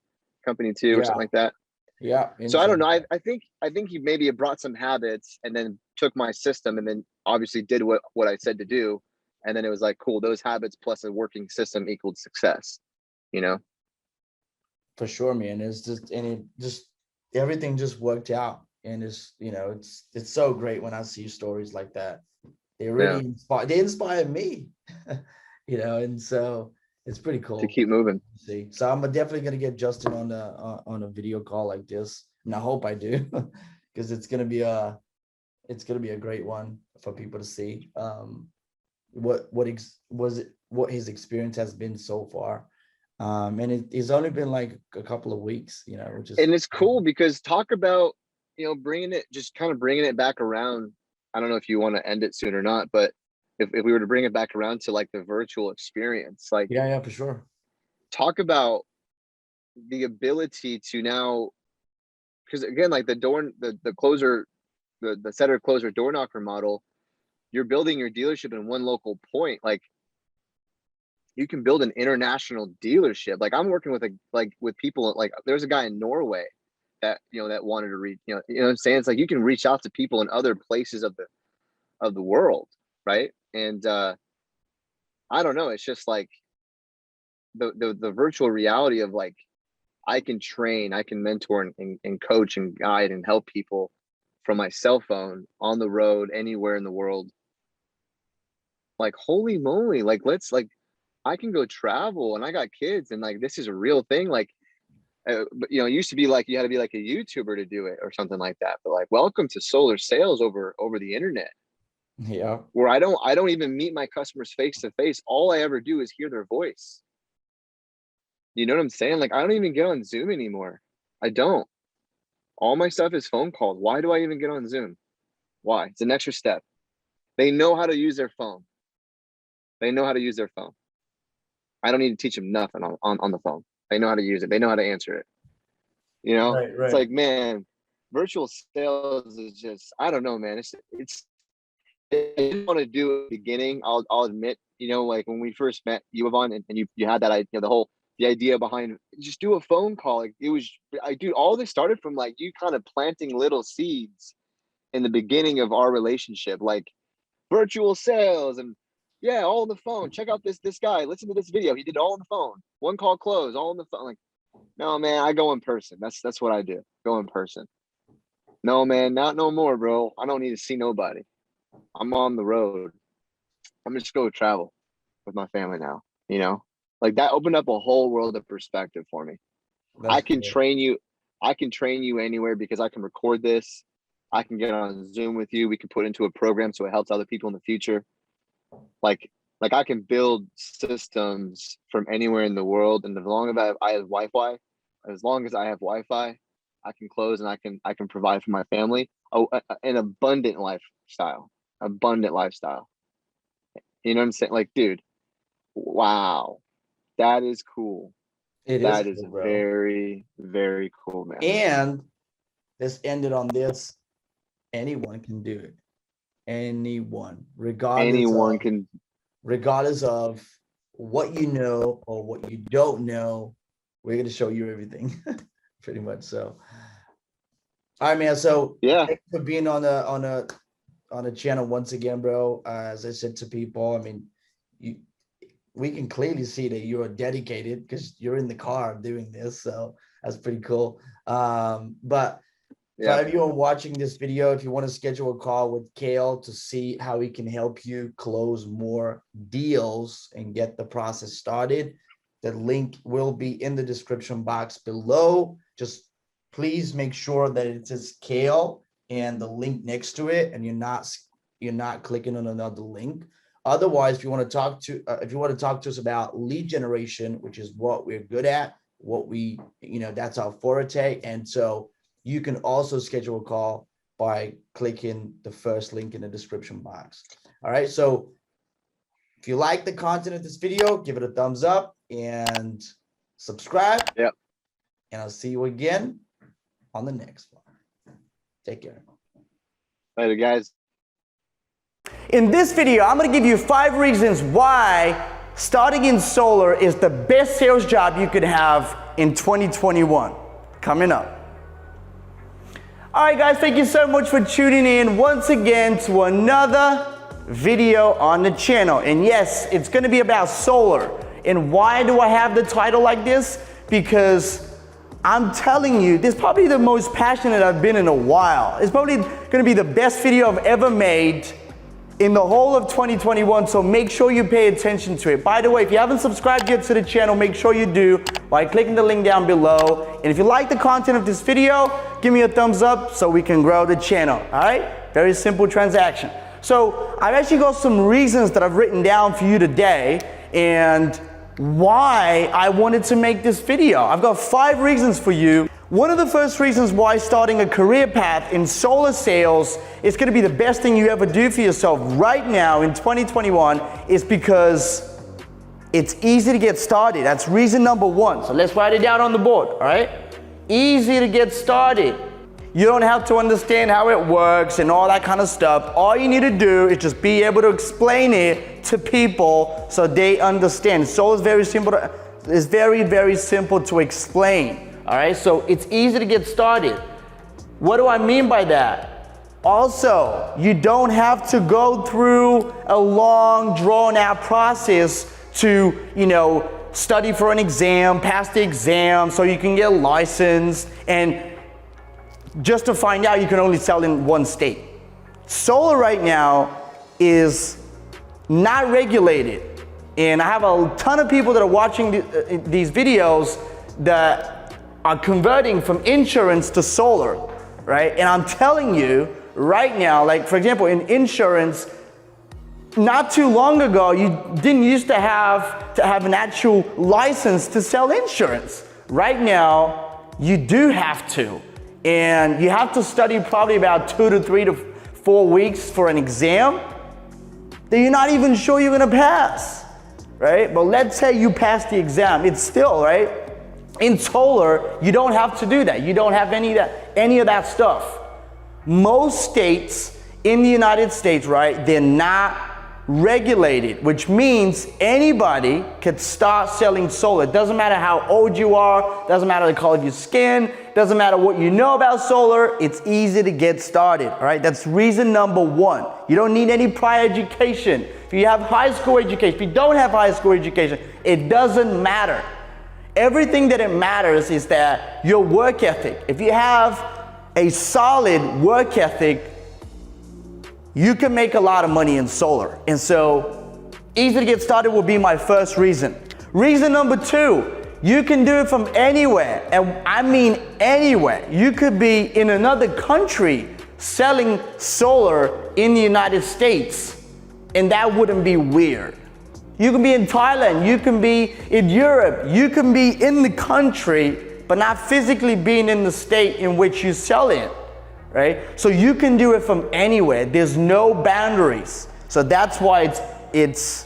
company too, or something like that? Yeah. So I don't know. I think he maybe brought some habits and then took my system and then obviously did what I said to do. And then it was like, cool, those habits plus a working system equaled success, For sure, man. Everything just worked out. And it's so great when I see stories like that. They really inspire me, and so It's pretty cool to keep moving. see. So I'm definitely gonna get Justin on a video call like this, and I hope I do, because it's gonna be a great one for people to see. What his experience has been so far, and it's only been like a couple of weeks, which is. And it's cool because talk about bringing it back around. I don't know if you want to end it soon or not, but if we were to bring it back around to like the virtual experience, like Yeah, for sure. Talk about the ability to now, because again, like the closer, the setter closer door knocker model, you're building your dealership in one local point. Like you can build an international dealership. Like I'm working with people, like there's a guy in Norway that that wanted to reach, you know what I'm saying? It's like you can reach out to people in other places of the world, right? And I don't know, it's just like the virtual reality of like I can train, I can mentor and coach and guide and help people from my cell phone on the road anywhere in the world. Like holy moly, like I can go travel, and I got kids, and like this is a real thing. Like but it used to be like you had to be like a YouTuber to do it or something like that. But like welcome to solar sales over the internet. Yeah. Where I don't even meet my customers face to face. All I ever do is hear their voice. You know what I'm saying? Like I don't even get on Zoom anymore. I don't. All my stuff is phone calls. Why do I even get on Zoom? Why? It's an extra step. They know how to use their phone. They know how to use their phone. I don't need to teach them nothing on the phone. They know how to use it. They know how to answer it. Right. It's like, man, virtual sales is just, I don't know, man. I didn't want to do it at the beginning. I'll admit, like when we first met you, Yvonne, and you had that idea, the idea behind just do a phone call. Like all this started from like you kind of planting little seeds in the beginning of our relationship, like virtual sales and yeah, all on the phone. Check out this guy. Listen to this video. He did all on the phone. One call close, all on the phone. Like, no, man, I go in person. That's what I do. Go in person. No, man, not no more, bro. I don't need to see nobody. I'm on the road. I'm just go travel with my family now. Like that opened up a whole world of perspective for me. I can train you anywhere because I can record this. I can get on Zoom with you. We can put into a program so it helps other people in the future. Like I can build systems from anywhere in the world, and as long as I have Wi-Fi, I can close and I can provide for my family an abundant lifestyle. You know what I'm saying? Like, dude, wow, that is cool. That is cool, very, very cool, man. And let's end it on this. Anyone can do it. Anyone, regardless of what you know or what you don't know, we're going to show you everything pretty much. So all right, man, so yeah, thanks for being on a channel once again, bro. As I said to people, I mean, we can clearly see that you're dedicated because you're in the car doing this, so that's pretty cool. But for everyone watching this video, if you want to schedule a call with Kale to see how he can help you close more deals and get the process started, the link will be in the description box below. Just please make sure that it says Kale and the link next to it, and you're not clicking on another link. Otherwise, if you want to talk to us about lead generation, which is what we're good at, that's our forte, and so you can also schedule a call by clicking the first link in the description box. All right. So if you like the content of this video, give it a thumbs up and subscribe. Yep. And I'll see you again on the next one. Take care. Later, guys. In this video, I'm going to give you 5 reasons why starting in solar is the best sales job you could have in 2021. Coming up. All right, guys, thank you so much for tuning in once again to another video on the channel. And yes, it's going to be about solar. And why do I have the title like this? Because I'm telling you, this is probably the most passionate I've been in a while. It's probably going to be the best video I've ever made in the whole of 2021, so make sure you pay attention to it. By the way, if you haven't subscribed yet to the channel, make sure you do by clicking the link down below. And if you like the content of this video, give me a thumbs up so we can grow the channel, all right? Very simple transaction. So I've actually got some reasons that I've written down for you today and why I wanted to make this video. I've got 5 reasons for you. One of the first reasons why starting a career path in solar sales is going to be the best thing you ever do for yourself right now in 2021 is because it's easy to get started. That's reason number 1. So let's write it down on the board, all right? Easy to get started. You don't have to understand how it works and all that kind of stuff. All you need to do is just be able to explain it to people so they understand. Solar is very simple. It's very, very simple to explain. All right, so it's easy to get started. What do I mean by that? Also, you don't have to go through a long, drawn-out process to, study for an exam, pass the exam so you can get licensed, and just to find out you can only sell in one state. Solar right now is not regulated, and I have a ton of people that are watching these videos that are converting from insurance to solar, right? And I'm telling you right now, like for example, in insurance, not too long ago, you didn't used to have an actual license to sell insurance. Right now, you do have to. And you have to study probably about 2 to 3 to 4 weeks for an exam that you're not even sure you're gonna pass, right? But let's say you pass the exam, it's still, right? In solar, you don't have to do that. You don't have any of that stuff. Most states in the United States, right, they're not regulated, which means anybody could start selling solar. It doesn't matter how old you are, doesn't matter the color of your skin, doesn't matter what you know about solar, it's easy to get started, all right? That's reason number 1. You don't need any prior education. If you have high school education, if you don't have high school education, it doesn't matter. Everything that it matters is that your work ethic. If you have a solid work ethic, you can make a lot of money in solar. And so, easy to get started will be my first reason. Reason number 2, you can do it from anywhere. And I mean anywhere. You could be in another country selling solar in the United States, and that wouldn't be weird. You can be in Thailand, you can be in Europe, you can be in the country, but not physically being in the state in which you sell in, right? So you can do it from anywhere. There's no boundaries. So that's why it's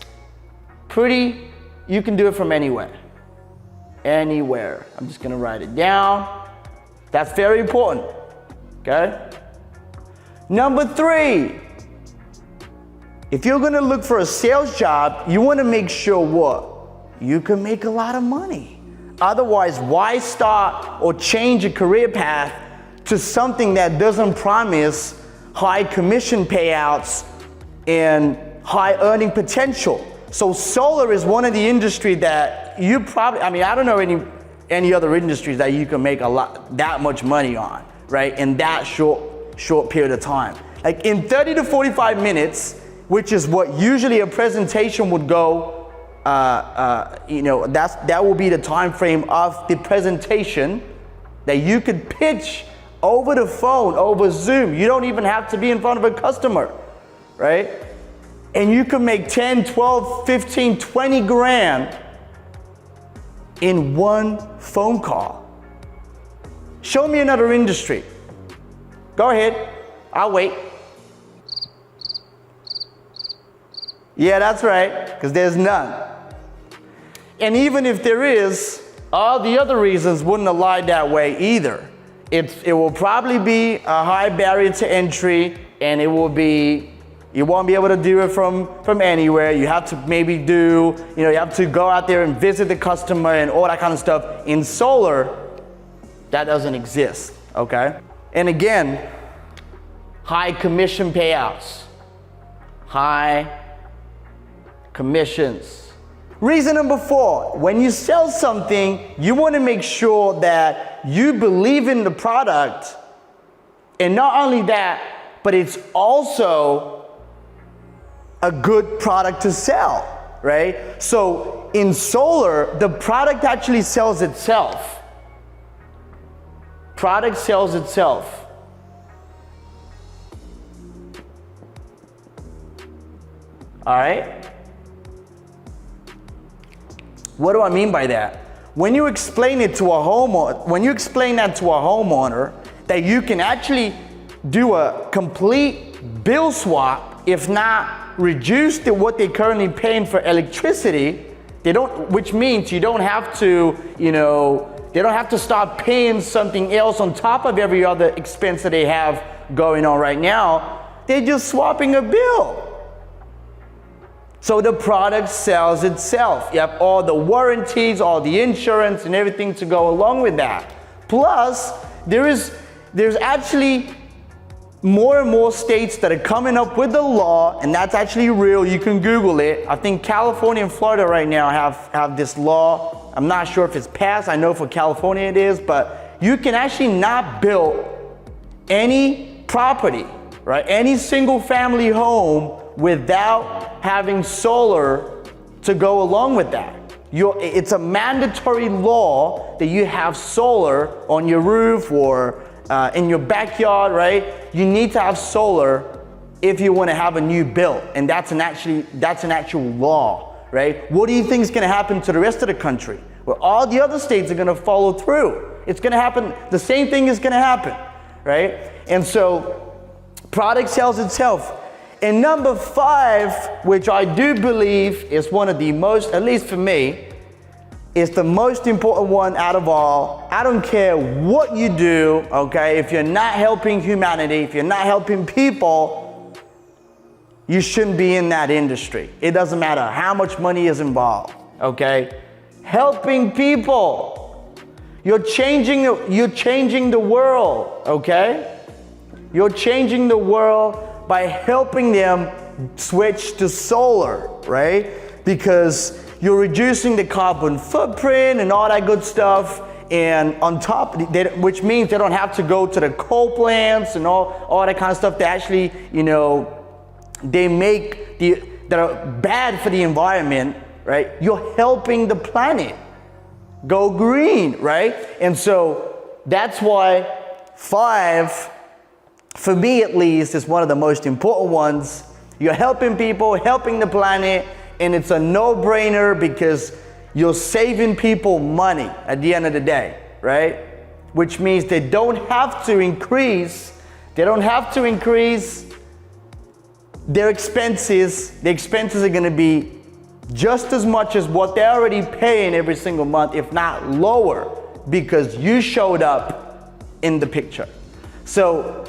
pretty, you can do it from anywhere. Anywhere. I'm just gonna write it down. That's very important, okay? Number 3. If you're gonna look for a sales job, you wanna make sure what? You can make a lot of money. Otherwise, why start or change a career path to something that doesn't promise high commission payouts and high earning potential? So solar is one of the industries that you probably, I don't know any other industries that you can make that much money on, right? In that short period of time. Like in 30 to 45 minutes, which is what usually a presentation would go, that will be the time frame of the presentation that you could pitch over the phone, over Zoom. You don't even have to be in front of a customer, right? And you can make 10, 12, 15, 20 grand in one phone call. Show me another industry. Go ahead, I'll wait. Yeah, that's right, because there's none. And even if there is, all the other reasons wouldn't align that way either. It will probably be a high barrier to entry, and you won't be able to do it from anywhere. You have to maybe you have to go out there and visit the customer and all that kind of stuff. In solar, that doesn't exist, okay? And again, high commission payouts, high commissions. Reason number 4, when you sell something, you want to make sure that you believe in the product, and not only that, but it's also a good product to sell, right? So in solar, the product actually sells itself. Product sells itself. All right? What do I mean by that? When you explain it to a homeowner, when you explain that to a homeowner, that you can actually do a complete bill swap, if not reduce what they're currently paying for electricity, which means you don't have to, they don't have to start paying something else on top of every other expense that they have going on right now. They're just swapping a bill. So the product sells itself. You have all the warranties, all the insurance and everything to go along with that. Plus, there's actually more and more states that are coming up with the law, and that's actually real. You can Google it. I think California and Florida right now have this law. I'm not sure if it's passed. I know for California it is, but you can actually not build any property, right? Any single family home without having solar to go along with that. It's a mandatory law that you have solar on your roof or in your backyard, right? You need to have solar if you want to have a new build, and that's an actual law, right? What do you think is going to happen to the rest of the country? Well, all the other states are going to follow through. It's going to happen. The same thing is going to happen, right? And so, product sells itself. And number 5, which I do believe is one of the most, at least for me, is the most important one out of all. I don't care what you do, okay? If you're not helping humanity, if you're not helping people, you shouldn't be in that industry. It doesn't matter how much money is involved, okay? Helping people. You're changing the world, okay? You're changing the world by helping them switch to solar, right? Because you're reducing the carbon footprint and all that good stuff, and on top, which means they don't have to go to the coal plants and all that kind of stuff that actually, they make that are bad for the environment, right? You're helping the planet go green, right? And so that's why 5, for me at least, is one of the most important ones. You're helping people, helping the planet, and it's a no-brainer because you're saving people money at the end of the day, right? Which means they don't have to increase their expenses. The expenses are gonna be just as much as what they're already paying every single month, if not lower, because you showed up in the picture. So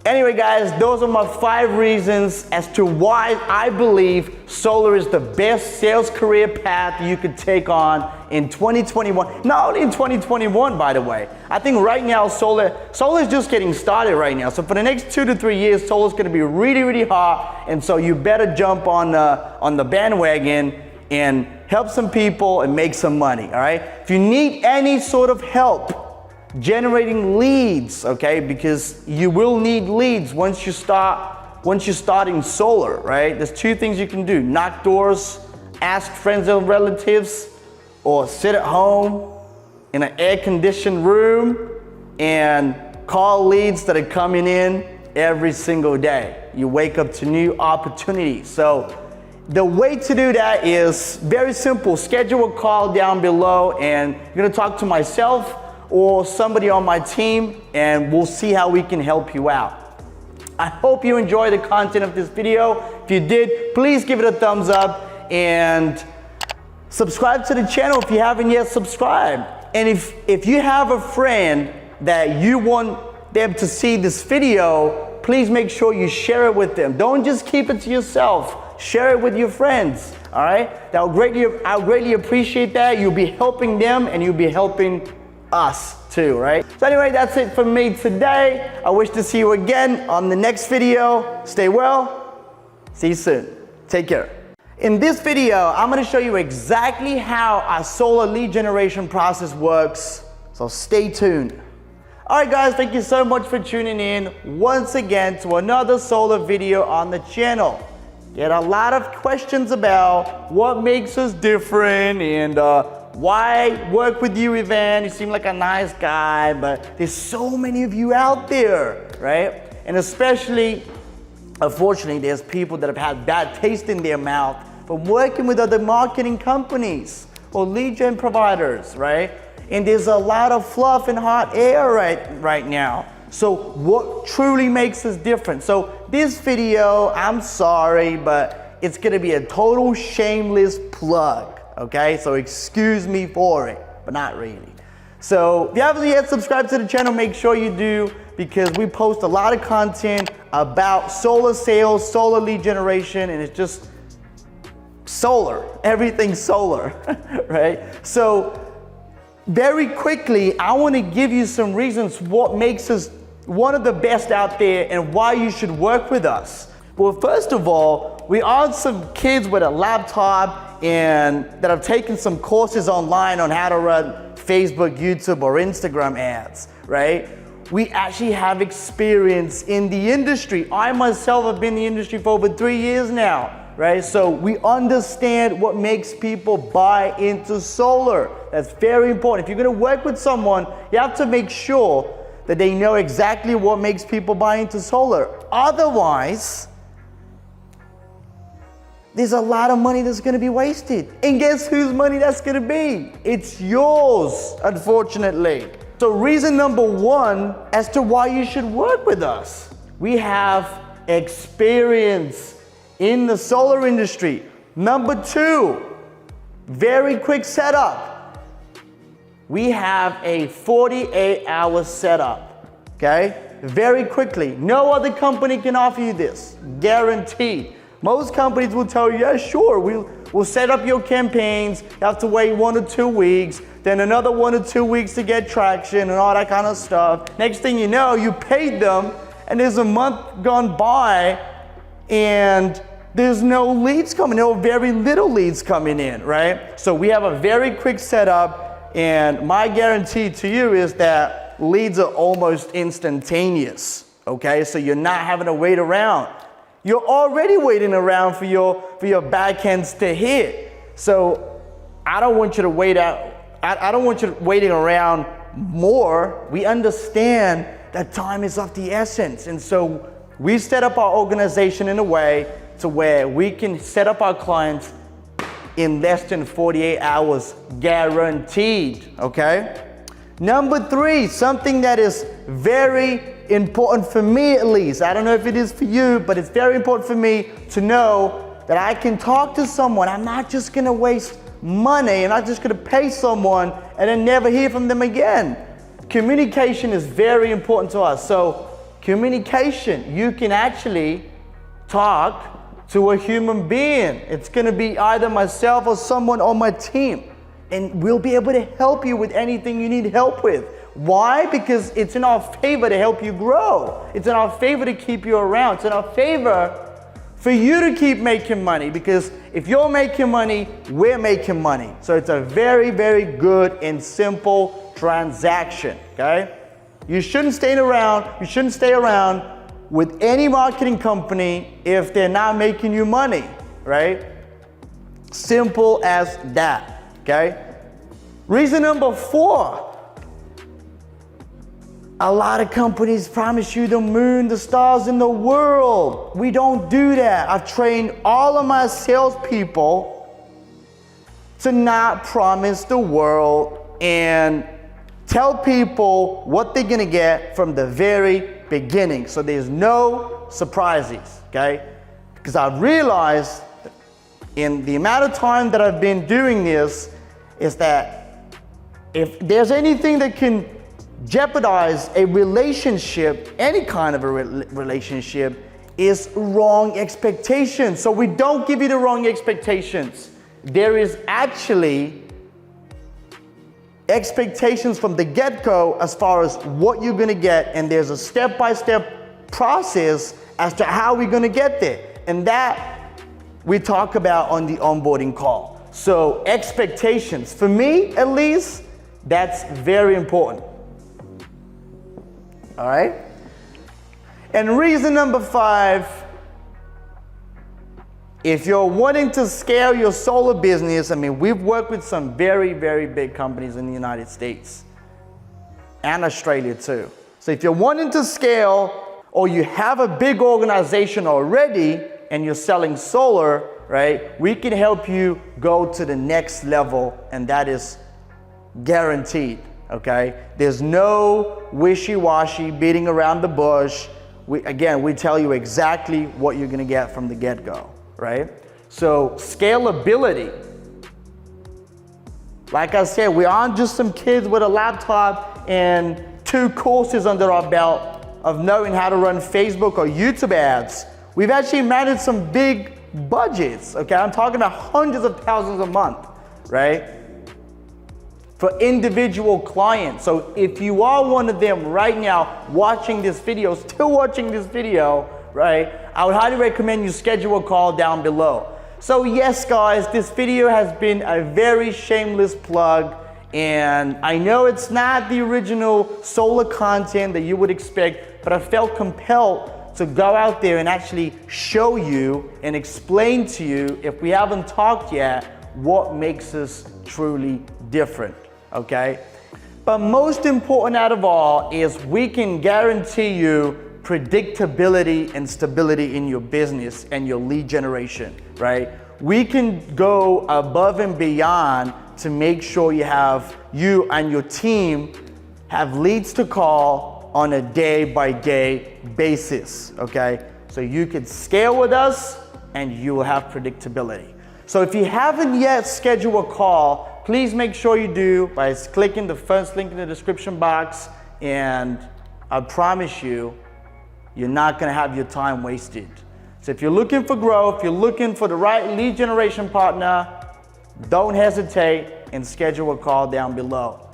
anyway, guys, those are my 5 reasons as to why I believe solar is the best sales career path you could take on in 2021. Not only in 2021, by the way. I think right now solar is just getting started right now. So for the next 2 to 3 years, solar is going to be really, really hot. And so you better jump on the bandwagon and help some people and make some money, all right? If you need any sort of help generating leads, okay, because you will need leads once you're starting solar, right? There's 2 things you can do: knock doors, ask friends and relatives, or sit at home in an air-conditioned room and call leads that are coming in every single day. You wake up to new opportunities. So the way to do that is very simple. Schedule a call down below, and you're gonna talk to myself or somebody on my team, and we'll see how we can help you out. I hope you enjoy the content of this video. If you did, please give it a thumbs up and subscribe to the channel if you haven't yet subscribed. And if you have a friend that you want them to see this video, please make sure you share it with them. Don't just keep it to yourself. Share it with your friends, all right? I'll greatly appreciate that. You'll be helping them and you'll be helping us too, right? So anyway, that's it for me today. I wish to see you again on the next video. Stay well. See you soon. Take care. In this video, I'm going to show you exactly how our solar lead generation process works. So stay tuned. All right, guys, thank you so much for tuning in once again to another solar video on the channel. get a lot of questions about what makes us different and why work with you, Ivan? You seem like a nice guy, but there's so many of you out there, right? And especially, unfortunately, there's people that have had bad taste in their mouth from working with other marketing companies or lead gen providers, right? And there's a lot of fluff and hot air right now. So what truly makes us different? So this video, I'm sorry, but it's gonna be a total shameless plug, okay? So excuse me for it, but not really. So if you haven't yet subscribed to the channel, make sure you do, because we post a lot of content about solar sales, solar lead generation, and it's just solar, everything solar, right? So very quickly, I want to give you some reasons what makes us one of the best out there and why you should work with us. Well, first of all, we are some kids with a laptop and that have taken some courses online on how to run Facebook, YouTube, or Instagram ads, right? We actually have experience in the industry. I myself have been in the industry for over 3 years now, right? So we understand what makes people buy into solar. That's very important. If you're gonna work with someone, you have to make sure that they know exactly what makes people buy into solar. Otherwise, there's a lot of money that's gonna be wasted. And guess whose money that's gonna be? It's yours, unfortunately. So reason number one as to why you should work with us. We have experience in the solar industry. Number two, very quick setup. We have a 48-hour setup, okay? Very quickly. No other company can offer you this, guaranteed. Most companies will tell you, yeah, sure, we'll set up your campaigns. You have to wait 1 or 2 weeks, then another 1 or 2 weeks to get traction and all that kind of stuff. Next thing you know, you paid them, and there's a month gone by, and there's no leads coming, no very little leads coming in, right? So we have a very quick setup, and my guarantee to you is that leads are almost instantaneous, okay? So you're not having to wait around. You're already waiting around for your backends to hit. So I don't want you to wait out. I don't want you waiting around more. We understand that time is of the essence. And so we set up our organization in a way to where we can set up our clients in less than 48 hours, guaranteed, okay? Number three, something that is very important for me at least. I don't know if it is for you, but it's very important for me to know that I can talk to someone. I'm not just gonna waste money. I'm not just gonna pay someone and then never hear from them again. Communication is very important to us. So communication, you can actually talk to a human being. It's gonna be either myself or someone on my team, and we'll be able to help you with anything you need help with. Why? Because it's in our favor to help you grow. It's in our favor to keep you around. It's in our favor for you to keep making money, because if you're making money, we're making money. So it's a very, very good and simple transaction, okay? You shouldn't stay around with any marketing company if they're not making you money, right? Simple as that, okay? Reason number four, a lot of companies promise you the moon, the stars, and the world. We don't do that. I've trained all of my salespeople to not promise the world and tell people what they're gonna get from the very beginning. So there's no surprises, okay? Because I've realized in the amount of time that I've been doing this is that if there's anything that can jeopardize a relationship, any kind of a relationship, is wrong expectations. So we don't give you the wrong expectations. There is actually expectations from the get-go as far as what you're gonna get, and there's a step-by-step process as to how we're gonna get there. And that we talk about on the onboarding call. So expectations, for me at least, that's very important. All right? And reason number five, If you're wanting to scale your solar business, I mean, we've worked with some very, very big companies in the United States and Australia too. So if you're wanting to scale, or you have a big organization already and you're selling solar, right? We can help you go to the next level, and that is guaranteed, okay? There's no wishy-washy beating around the bush. We tell you exactly what you're gonna get from the get-go, right? So scalability, like I said, we aren't just some kids with a laptop and 2 courses under our belt of knowing how to run Facebook or YouTube ads. We've actually managed some big budgets, okay? I'm talking about hundreds of thousands a month, right? For individual clients. So if you are one of them right now watching this video, still watching this video, right? I would highly recommend you schedule a call down below. So yes, guys, this video has been a very shameless plug, and I know it's not the original solar content that you would expect, but I felt compelled to go out there and actually show you and explain to you, if we haven't talked yet, what makes us truly different, okay? But most important out of all is we can guarantee you predictability and stability in your business and your lead generation, right? We can go above and beyond to make sure you and your team have leads to call on a day-by-day basis, okay? So you could scale with us and you will have predictability. So if you haven't yet scheduled a call, please make sure you do by clicking the first link in the description box, and I promise you, you're not gonna have your time wasted. So if you're looking for growth, you're looking for the right lead generation partner, don't hesitate and schedule a call down below.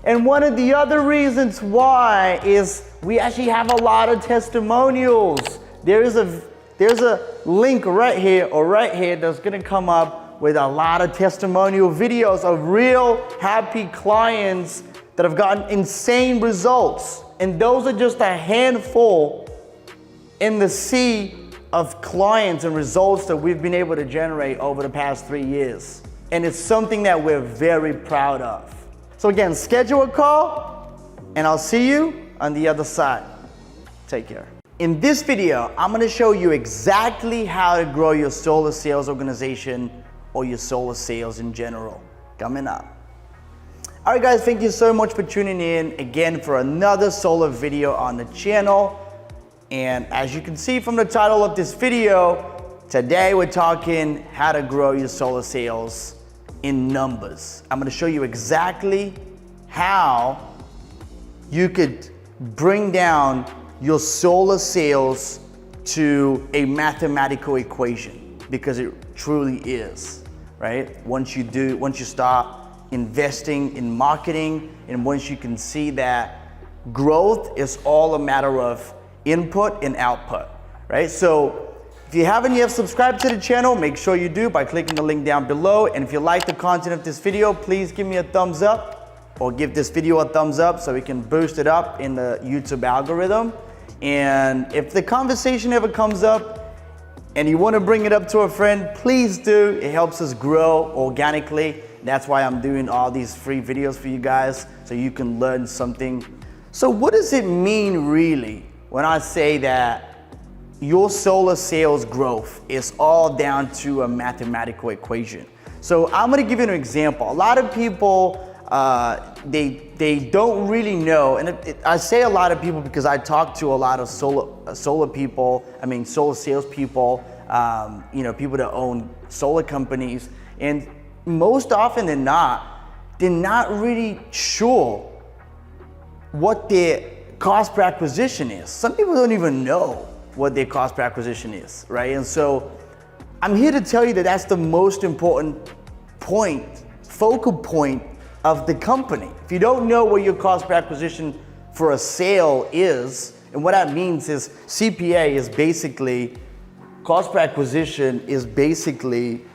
And one of the other reasons why is we actually have a lot of testimonials. There's a link right here or right here that's gonna come up with a lot of testimonial videos of real happy clients that have gotten insane results. And those are just a handful in the sea of clients and results that we've been able to generate over the past 3 years. And it's something that we're very proud of. So again, schedule a call and I'll see you on the other side. Take care. In this video, I'm gonna show you exactly how to grow your solar sales organization or your solar sales in general. Coming up. All right, guys, thank you so much for tuning in again for another solar video on the channel. And as you can see from the title of this video, today we're talking how to grow your solar sales in numbers. I'm gonna show you exactly how you could bring down your solar sales to a mathematical equation, because it truly is, right? Once you start investing in marketing, and once you can see that growth is all a matter of input and output, right? So if you haven't yet subscribed to the channel, make sure you do by clicking the link down below. And if you like the content of this video, please give me a thumbs up, or give this video a thumbs up so we can boost it up in the YouTube algorithm. And if the conversation ever comes up and you want to bring it up to a friend, please do. It helps us grow organically. That's why I'm doing all these free videos for you guys, so you can learn something. So what does it mean really when I say that your solar sales growth is all down to a mathematical equation? So I'm gonna give you an example. A lot of people, they don't really know, and I say a lot of people because I talk to a lot of solar people, solar sales people, people that own solar companies, and most often than not, they're not really sure what their cost per acquisition is. Some people don't even know what their cost per acquisition is, right? And so I'm here to tell you that that's the most important focal point of the company. If you don't know what your cost per acquisition for a sale is, and what that means is CPA is basically, cost per acquisition is basically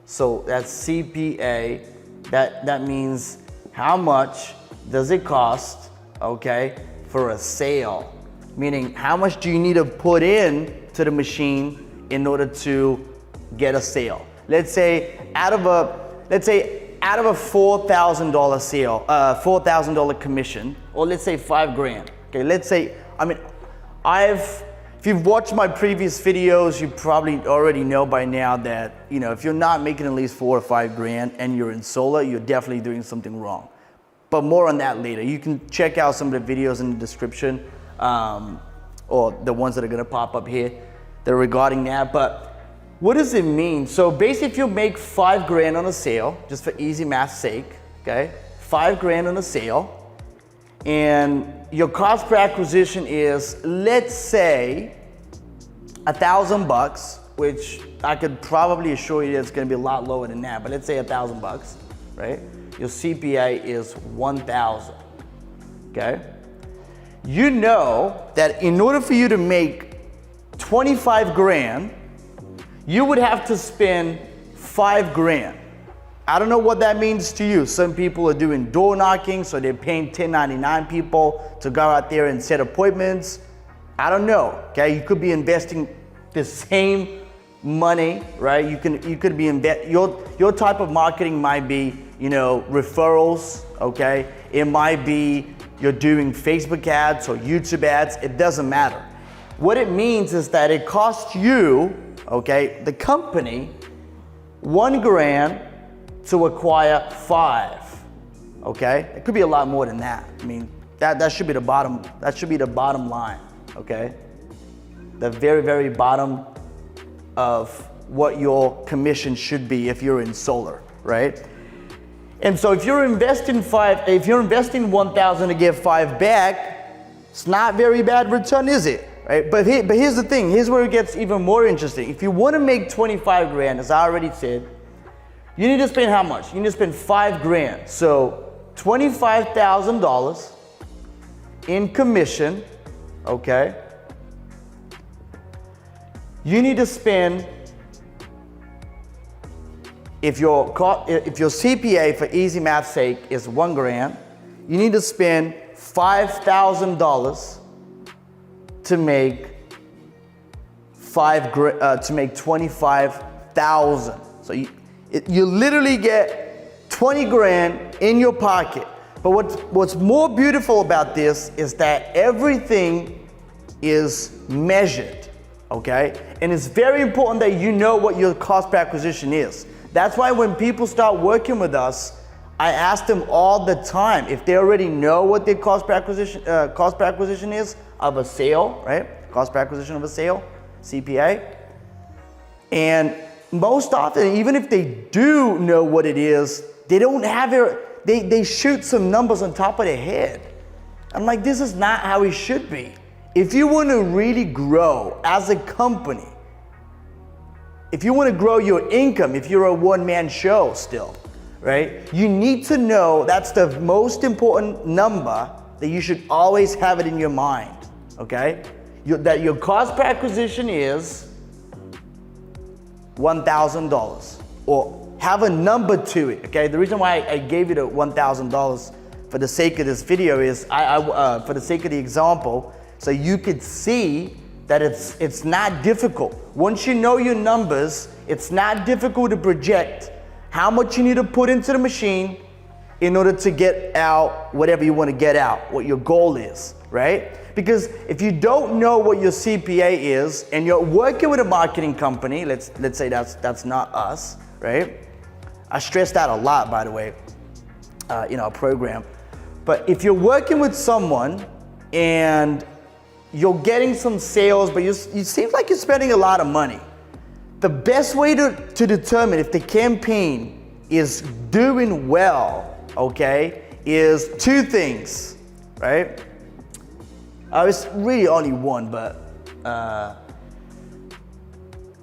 so that's CPA, that means how much does it cost, okay, for a sale? Meaning how much do you need to put in to the machine in order to get a sale. Let's say out of a $4,000 sale, $4,000 commission, or let's say $5,000. Okay, let's say, if you've watched my previous videos, you probably already know by now that, if you're not making at least $4,000 or $5,000 and you're in solar, you're definitely doing something wrong. But more on that later. You can check out some of the videos in the description, or the ones that are gonna pop up here that are regarding that. But what does it mean? So basically, if you make $5,000 on a sale, just for easy math's sake, okay? $5,000 on a sale, and your cost per acquisition is, let's say, $1,000, which I could probably assure you it's gonna be a lot lower than that, but let's say $1,000, right? Your CPA is 1,000, okay? You know that in order for you to make 25,000, you would have to spend 5,000. I don't know what that means to you. Some people are doing door knocking, so they're paying 1099 people to go out there and set appointments. I don't know, okay? You could be investing the same money, right? You could be your type of marketing might be, referrals, okay? It might be you're doing Facebook ads or YouTube ads. It doesn't matter. What it means is that it costs you, okay, the company, $1,000 to acquire 5, okay? It could be a lot more than that. That should be the bottom. That should be the bottom line, okay? The very, very bottom of what your commission should be if you're in solar, right? And so if you're investing 1,000 to get 5 back, it's not very bad return, is it? Right? But here's the thing. Here's where it gets even more interesting. If you want to make 25,000, as I already said, you need to spend how much? You need to spend 5,000. So $25,000 in commission, okay? You need to spend, if your CPA, for easy math's sake, is $1,000, you need to spend $5,000 to make 25,000. So you literally get 20 grand in your pocket. But what's more beautiful about this is that everything is measured, okay? And it's very important that you know what your cost per acquisition is. That's why when people start working with us, I ask them all the time if they already know what their cost per acquisition is of a sale, right? Cost per acquisition of a sale, CPA. And most often, even if they do know what it is, they don't have it, they shoot some numbers on top of their head. I'm like, this is not how it should be. If you want to really grow as a company, if you want to grow your income, if you're a one-man show still, right? You need to know that's the most important number that you should always have it in your mind, okay? That your cost per acquisition is $1,000, or have a number to it, okay? The reason why I gave you the $1,000 for the sake of this video is, for the sake of the example, so you could see that it's not difficult. Once you know your numbers, it's not difficult to project how much you need to put into the machine in order to get out whatever you want to get out, what your goal is, right? Because if you don't know what your CPA is and you're working with a marketing company, let's say that's not us, right? I stress that a lot, by the way, in our program. But if you're working with someone and you're getting some sales, but you seem like you're spending a lot of money, the best way to determine if the campaign is doing well, okay, is 2 things, right? It's really only one, but the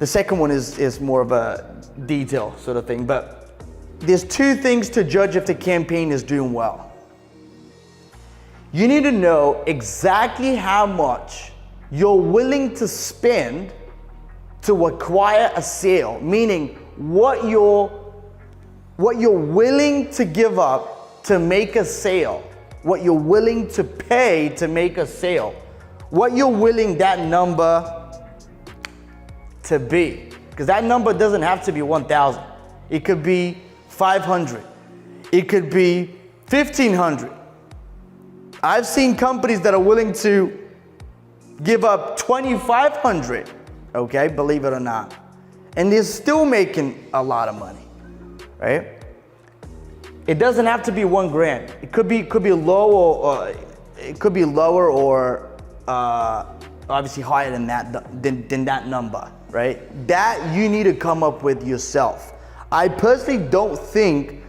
second one is more of a detail sort of thing. But there's 2 things to judge if the campaign is doing well. You need to know exactly how much you're willing to spend to acquire a sale, meaning what you're willing to give up to make a sale, what you're willing to pay to make a sale, what you're willing that number to be. Because that number doesn't have to be 1,000. It could be 500. It could be 1,500. I've seen companies that are willing to give up 2,500, okay, believe it or not, and they're still making a lot of money, right? It doesn't have to be $1,000. It could be low or it could be lower or obviously higher than that number, right? That you need to come up with yourself. I personally don't think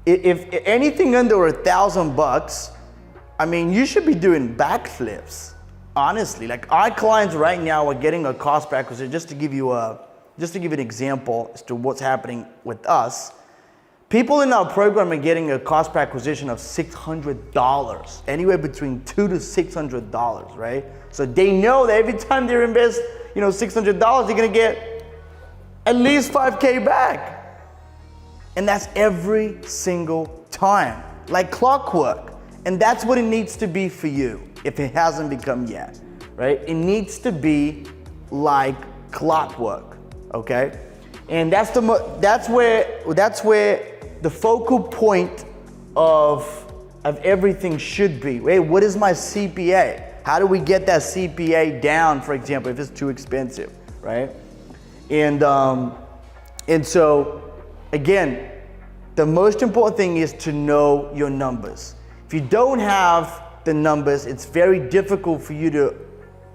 if anything under $1,000, I mean, you should be doing backflips. Honestly, like our clients right now are getting a cost per acquisition. Just to give you an example as to what's happening with us. People in our program are getting a cost per acquisition of $600, anywhere between $200 to $600, right? So they know that every time they invest, $600, they're gonna get at least $5K back. And that's every single time, like clockwork. And that's what it needs to be for you, if it hasn't become yet, right? It needs to be like clockwork, okay? And that's where the focal point of everything should be. Wait, what is my CPA? How do we get that CPA down, for example, if it's too expensive, right? And so, again, the most important thing is to know your numbers. If you don't have the numbers, it's very difficult for you to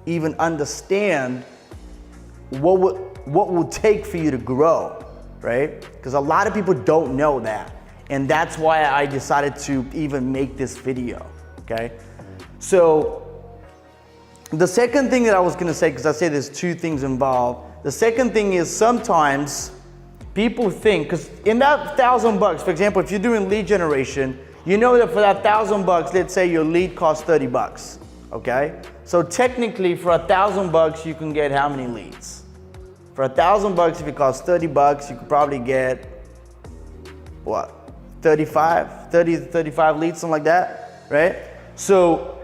even understand what will take for you to grow, right? Because a lot of people don't know that. And that's why I decided to even make this video, okay? So the second thing that I was gonna say, because I say there's two things involved. The second thing is sometimes people think, because in that $1,000, for example, if you're doing lead generation, you know that for that $1,000, let's say your lead costs $30, okay? So technically for $1,000, you can get how many leads? For $1,000, if it costs $30, you could probably get, what, 30 to 35 leads, something like that, right? So,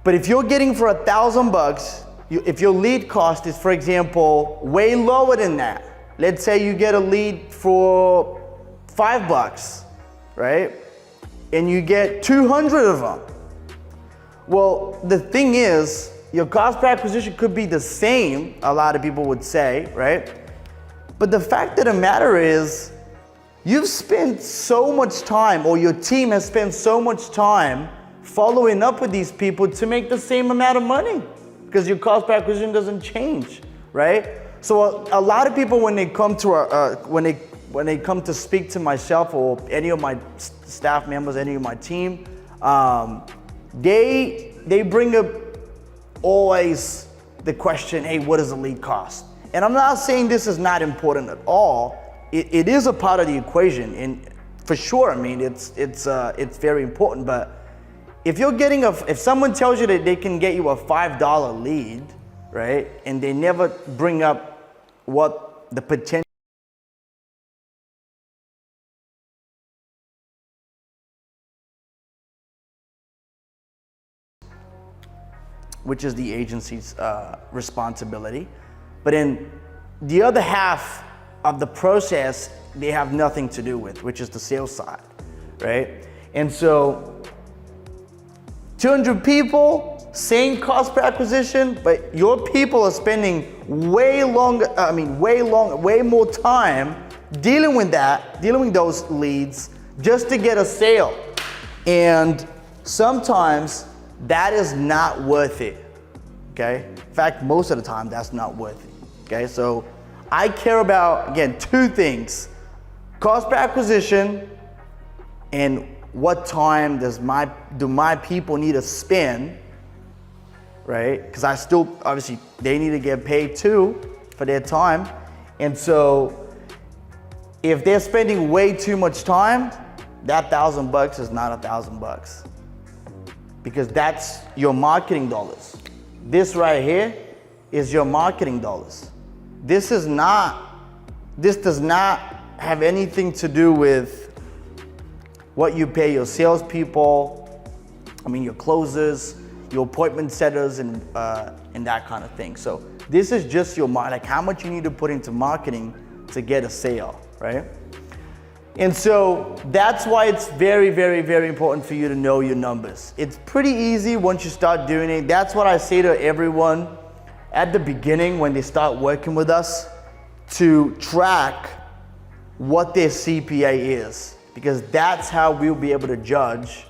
but if you're getting for $1,000, if your lead cost is, for example, way lower than that, let's say you get a lead for $5, right? And you get 200 of them. Well, the thing is, your cost per acquisition could be the same, a lot of people would say, right? But the fact of the matter is, you've spent so much time, or your team has spent so much time following up with these people to make the same amount of money, because your cost per acquisition doesn't change, right? So a lot of people, when they come to when they come to speak to myself or any of my staff members, any of my team, they bring up always the question, hey, what does a lead cost? And I'm not saying this is not important at all. It is a part of the equation, and for sure, I mean, it's very important. But if you're getting if someone tells you that they can get you a $5 lead, right, and they never bring up what the potential, which is the agency's responsibility, but in the other half of the process, they have nothing to do with, which is the sales side, right? And so 200 people, same cost per acquisition, but your people are spending way more time dealing with those leads just to get a sale. And sometimes that is not worth it, okay? In fact, most of the time, that's not worth it, okay? So I care about, again, two things: cost per acquisition and what time do my people need to spend, right? Because I still, obviously, they need to get paid too for their time. And so if they're spending way too much time, that $1,000 is not $1,000, because that's your marketing dollars. This right here is your marketing dollars. This does not have anything to do with what you pay your salespeople, your closers, your appointment setters, and that kind of thing. So This is just your mind, like how much you need to put into marketing to get a sale, right? And so that's why it's very, very, very important for you to know your numbers. It's pretty easy once you start doing it. That's what I say to everyone at the beginning when they start working with us, to track what their CPA is, because that's how we'll be able to judge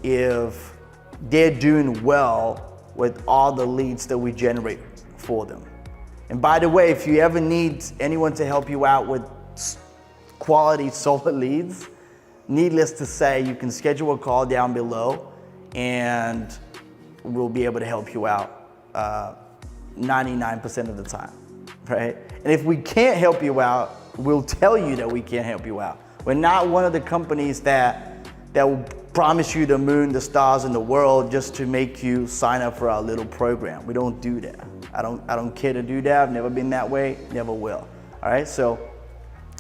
if they're doing well with all the leads that we generate for them. And by the way, if you ever need anyone to help you out with quality solar leads, needless to say, you can schedule a call down below and we'll be able to help you out 99% of the time, right? And if we can't help you out, we'll tell you that we can't help you out. We're not one of the companies that will promise you the moon, the stars, and the world just to make you sign up for our little program. We don't do that. I don't care to do that. I've never been that way, never will. All right, so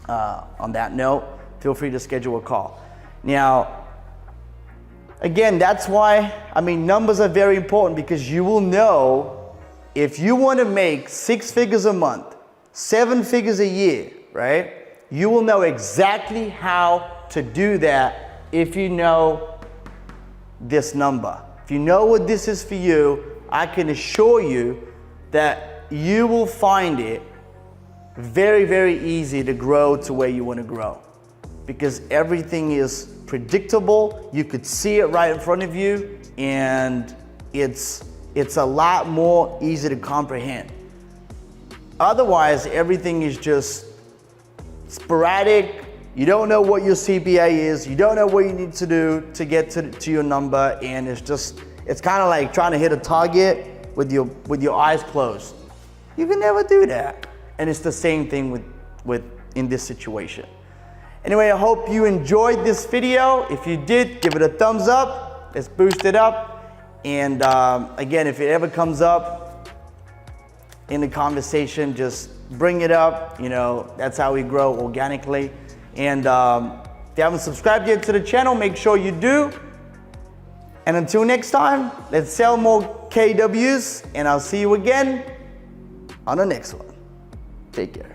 on that note, feel free to schedule a call. Now, again, that's why, numbers are very important, because you will know if you want to make 6 figures a month, 7 figures a year, right? You will know exactly how to do that if you know this number. If you know what this is for you, I can assure you that you will find it very, very easy to grow to where you want to grow, because everything is predictable. You could see it right in front of you, and it's a lot more easy to comprehend. Otherwise, everything is just sporadic. You don't know what your CPA is. You don't know what you need to do to get to your number, and it's kind of like trying to hit a target with your eyes closed. You can never do that. And it's the same thing with in this situation. Anyway, I hope you enjoyed this video. If you did, give it a thumbs up. Let's boost it up. And again, if it ever comes up in the conversation, just bring it up. That's how we grow organically. And if you haven't subscribed yet to the channel, make sure you do. And until next time, let's sell more KWs, and I'll see you again on the next one. Take care.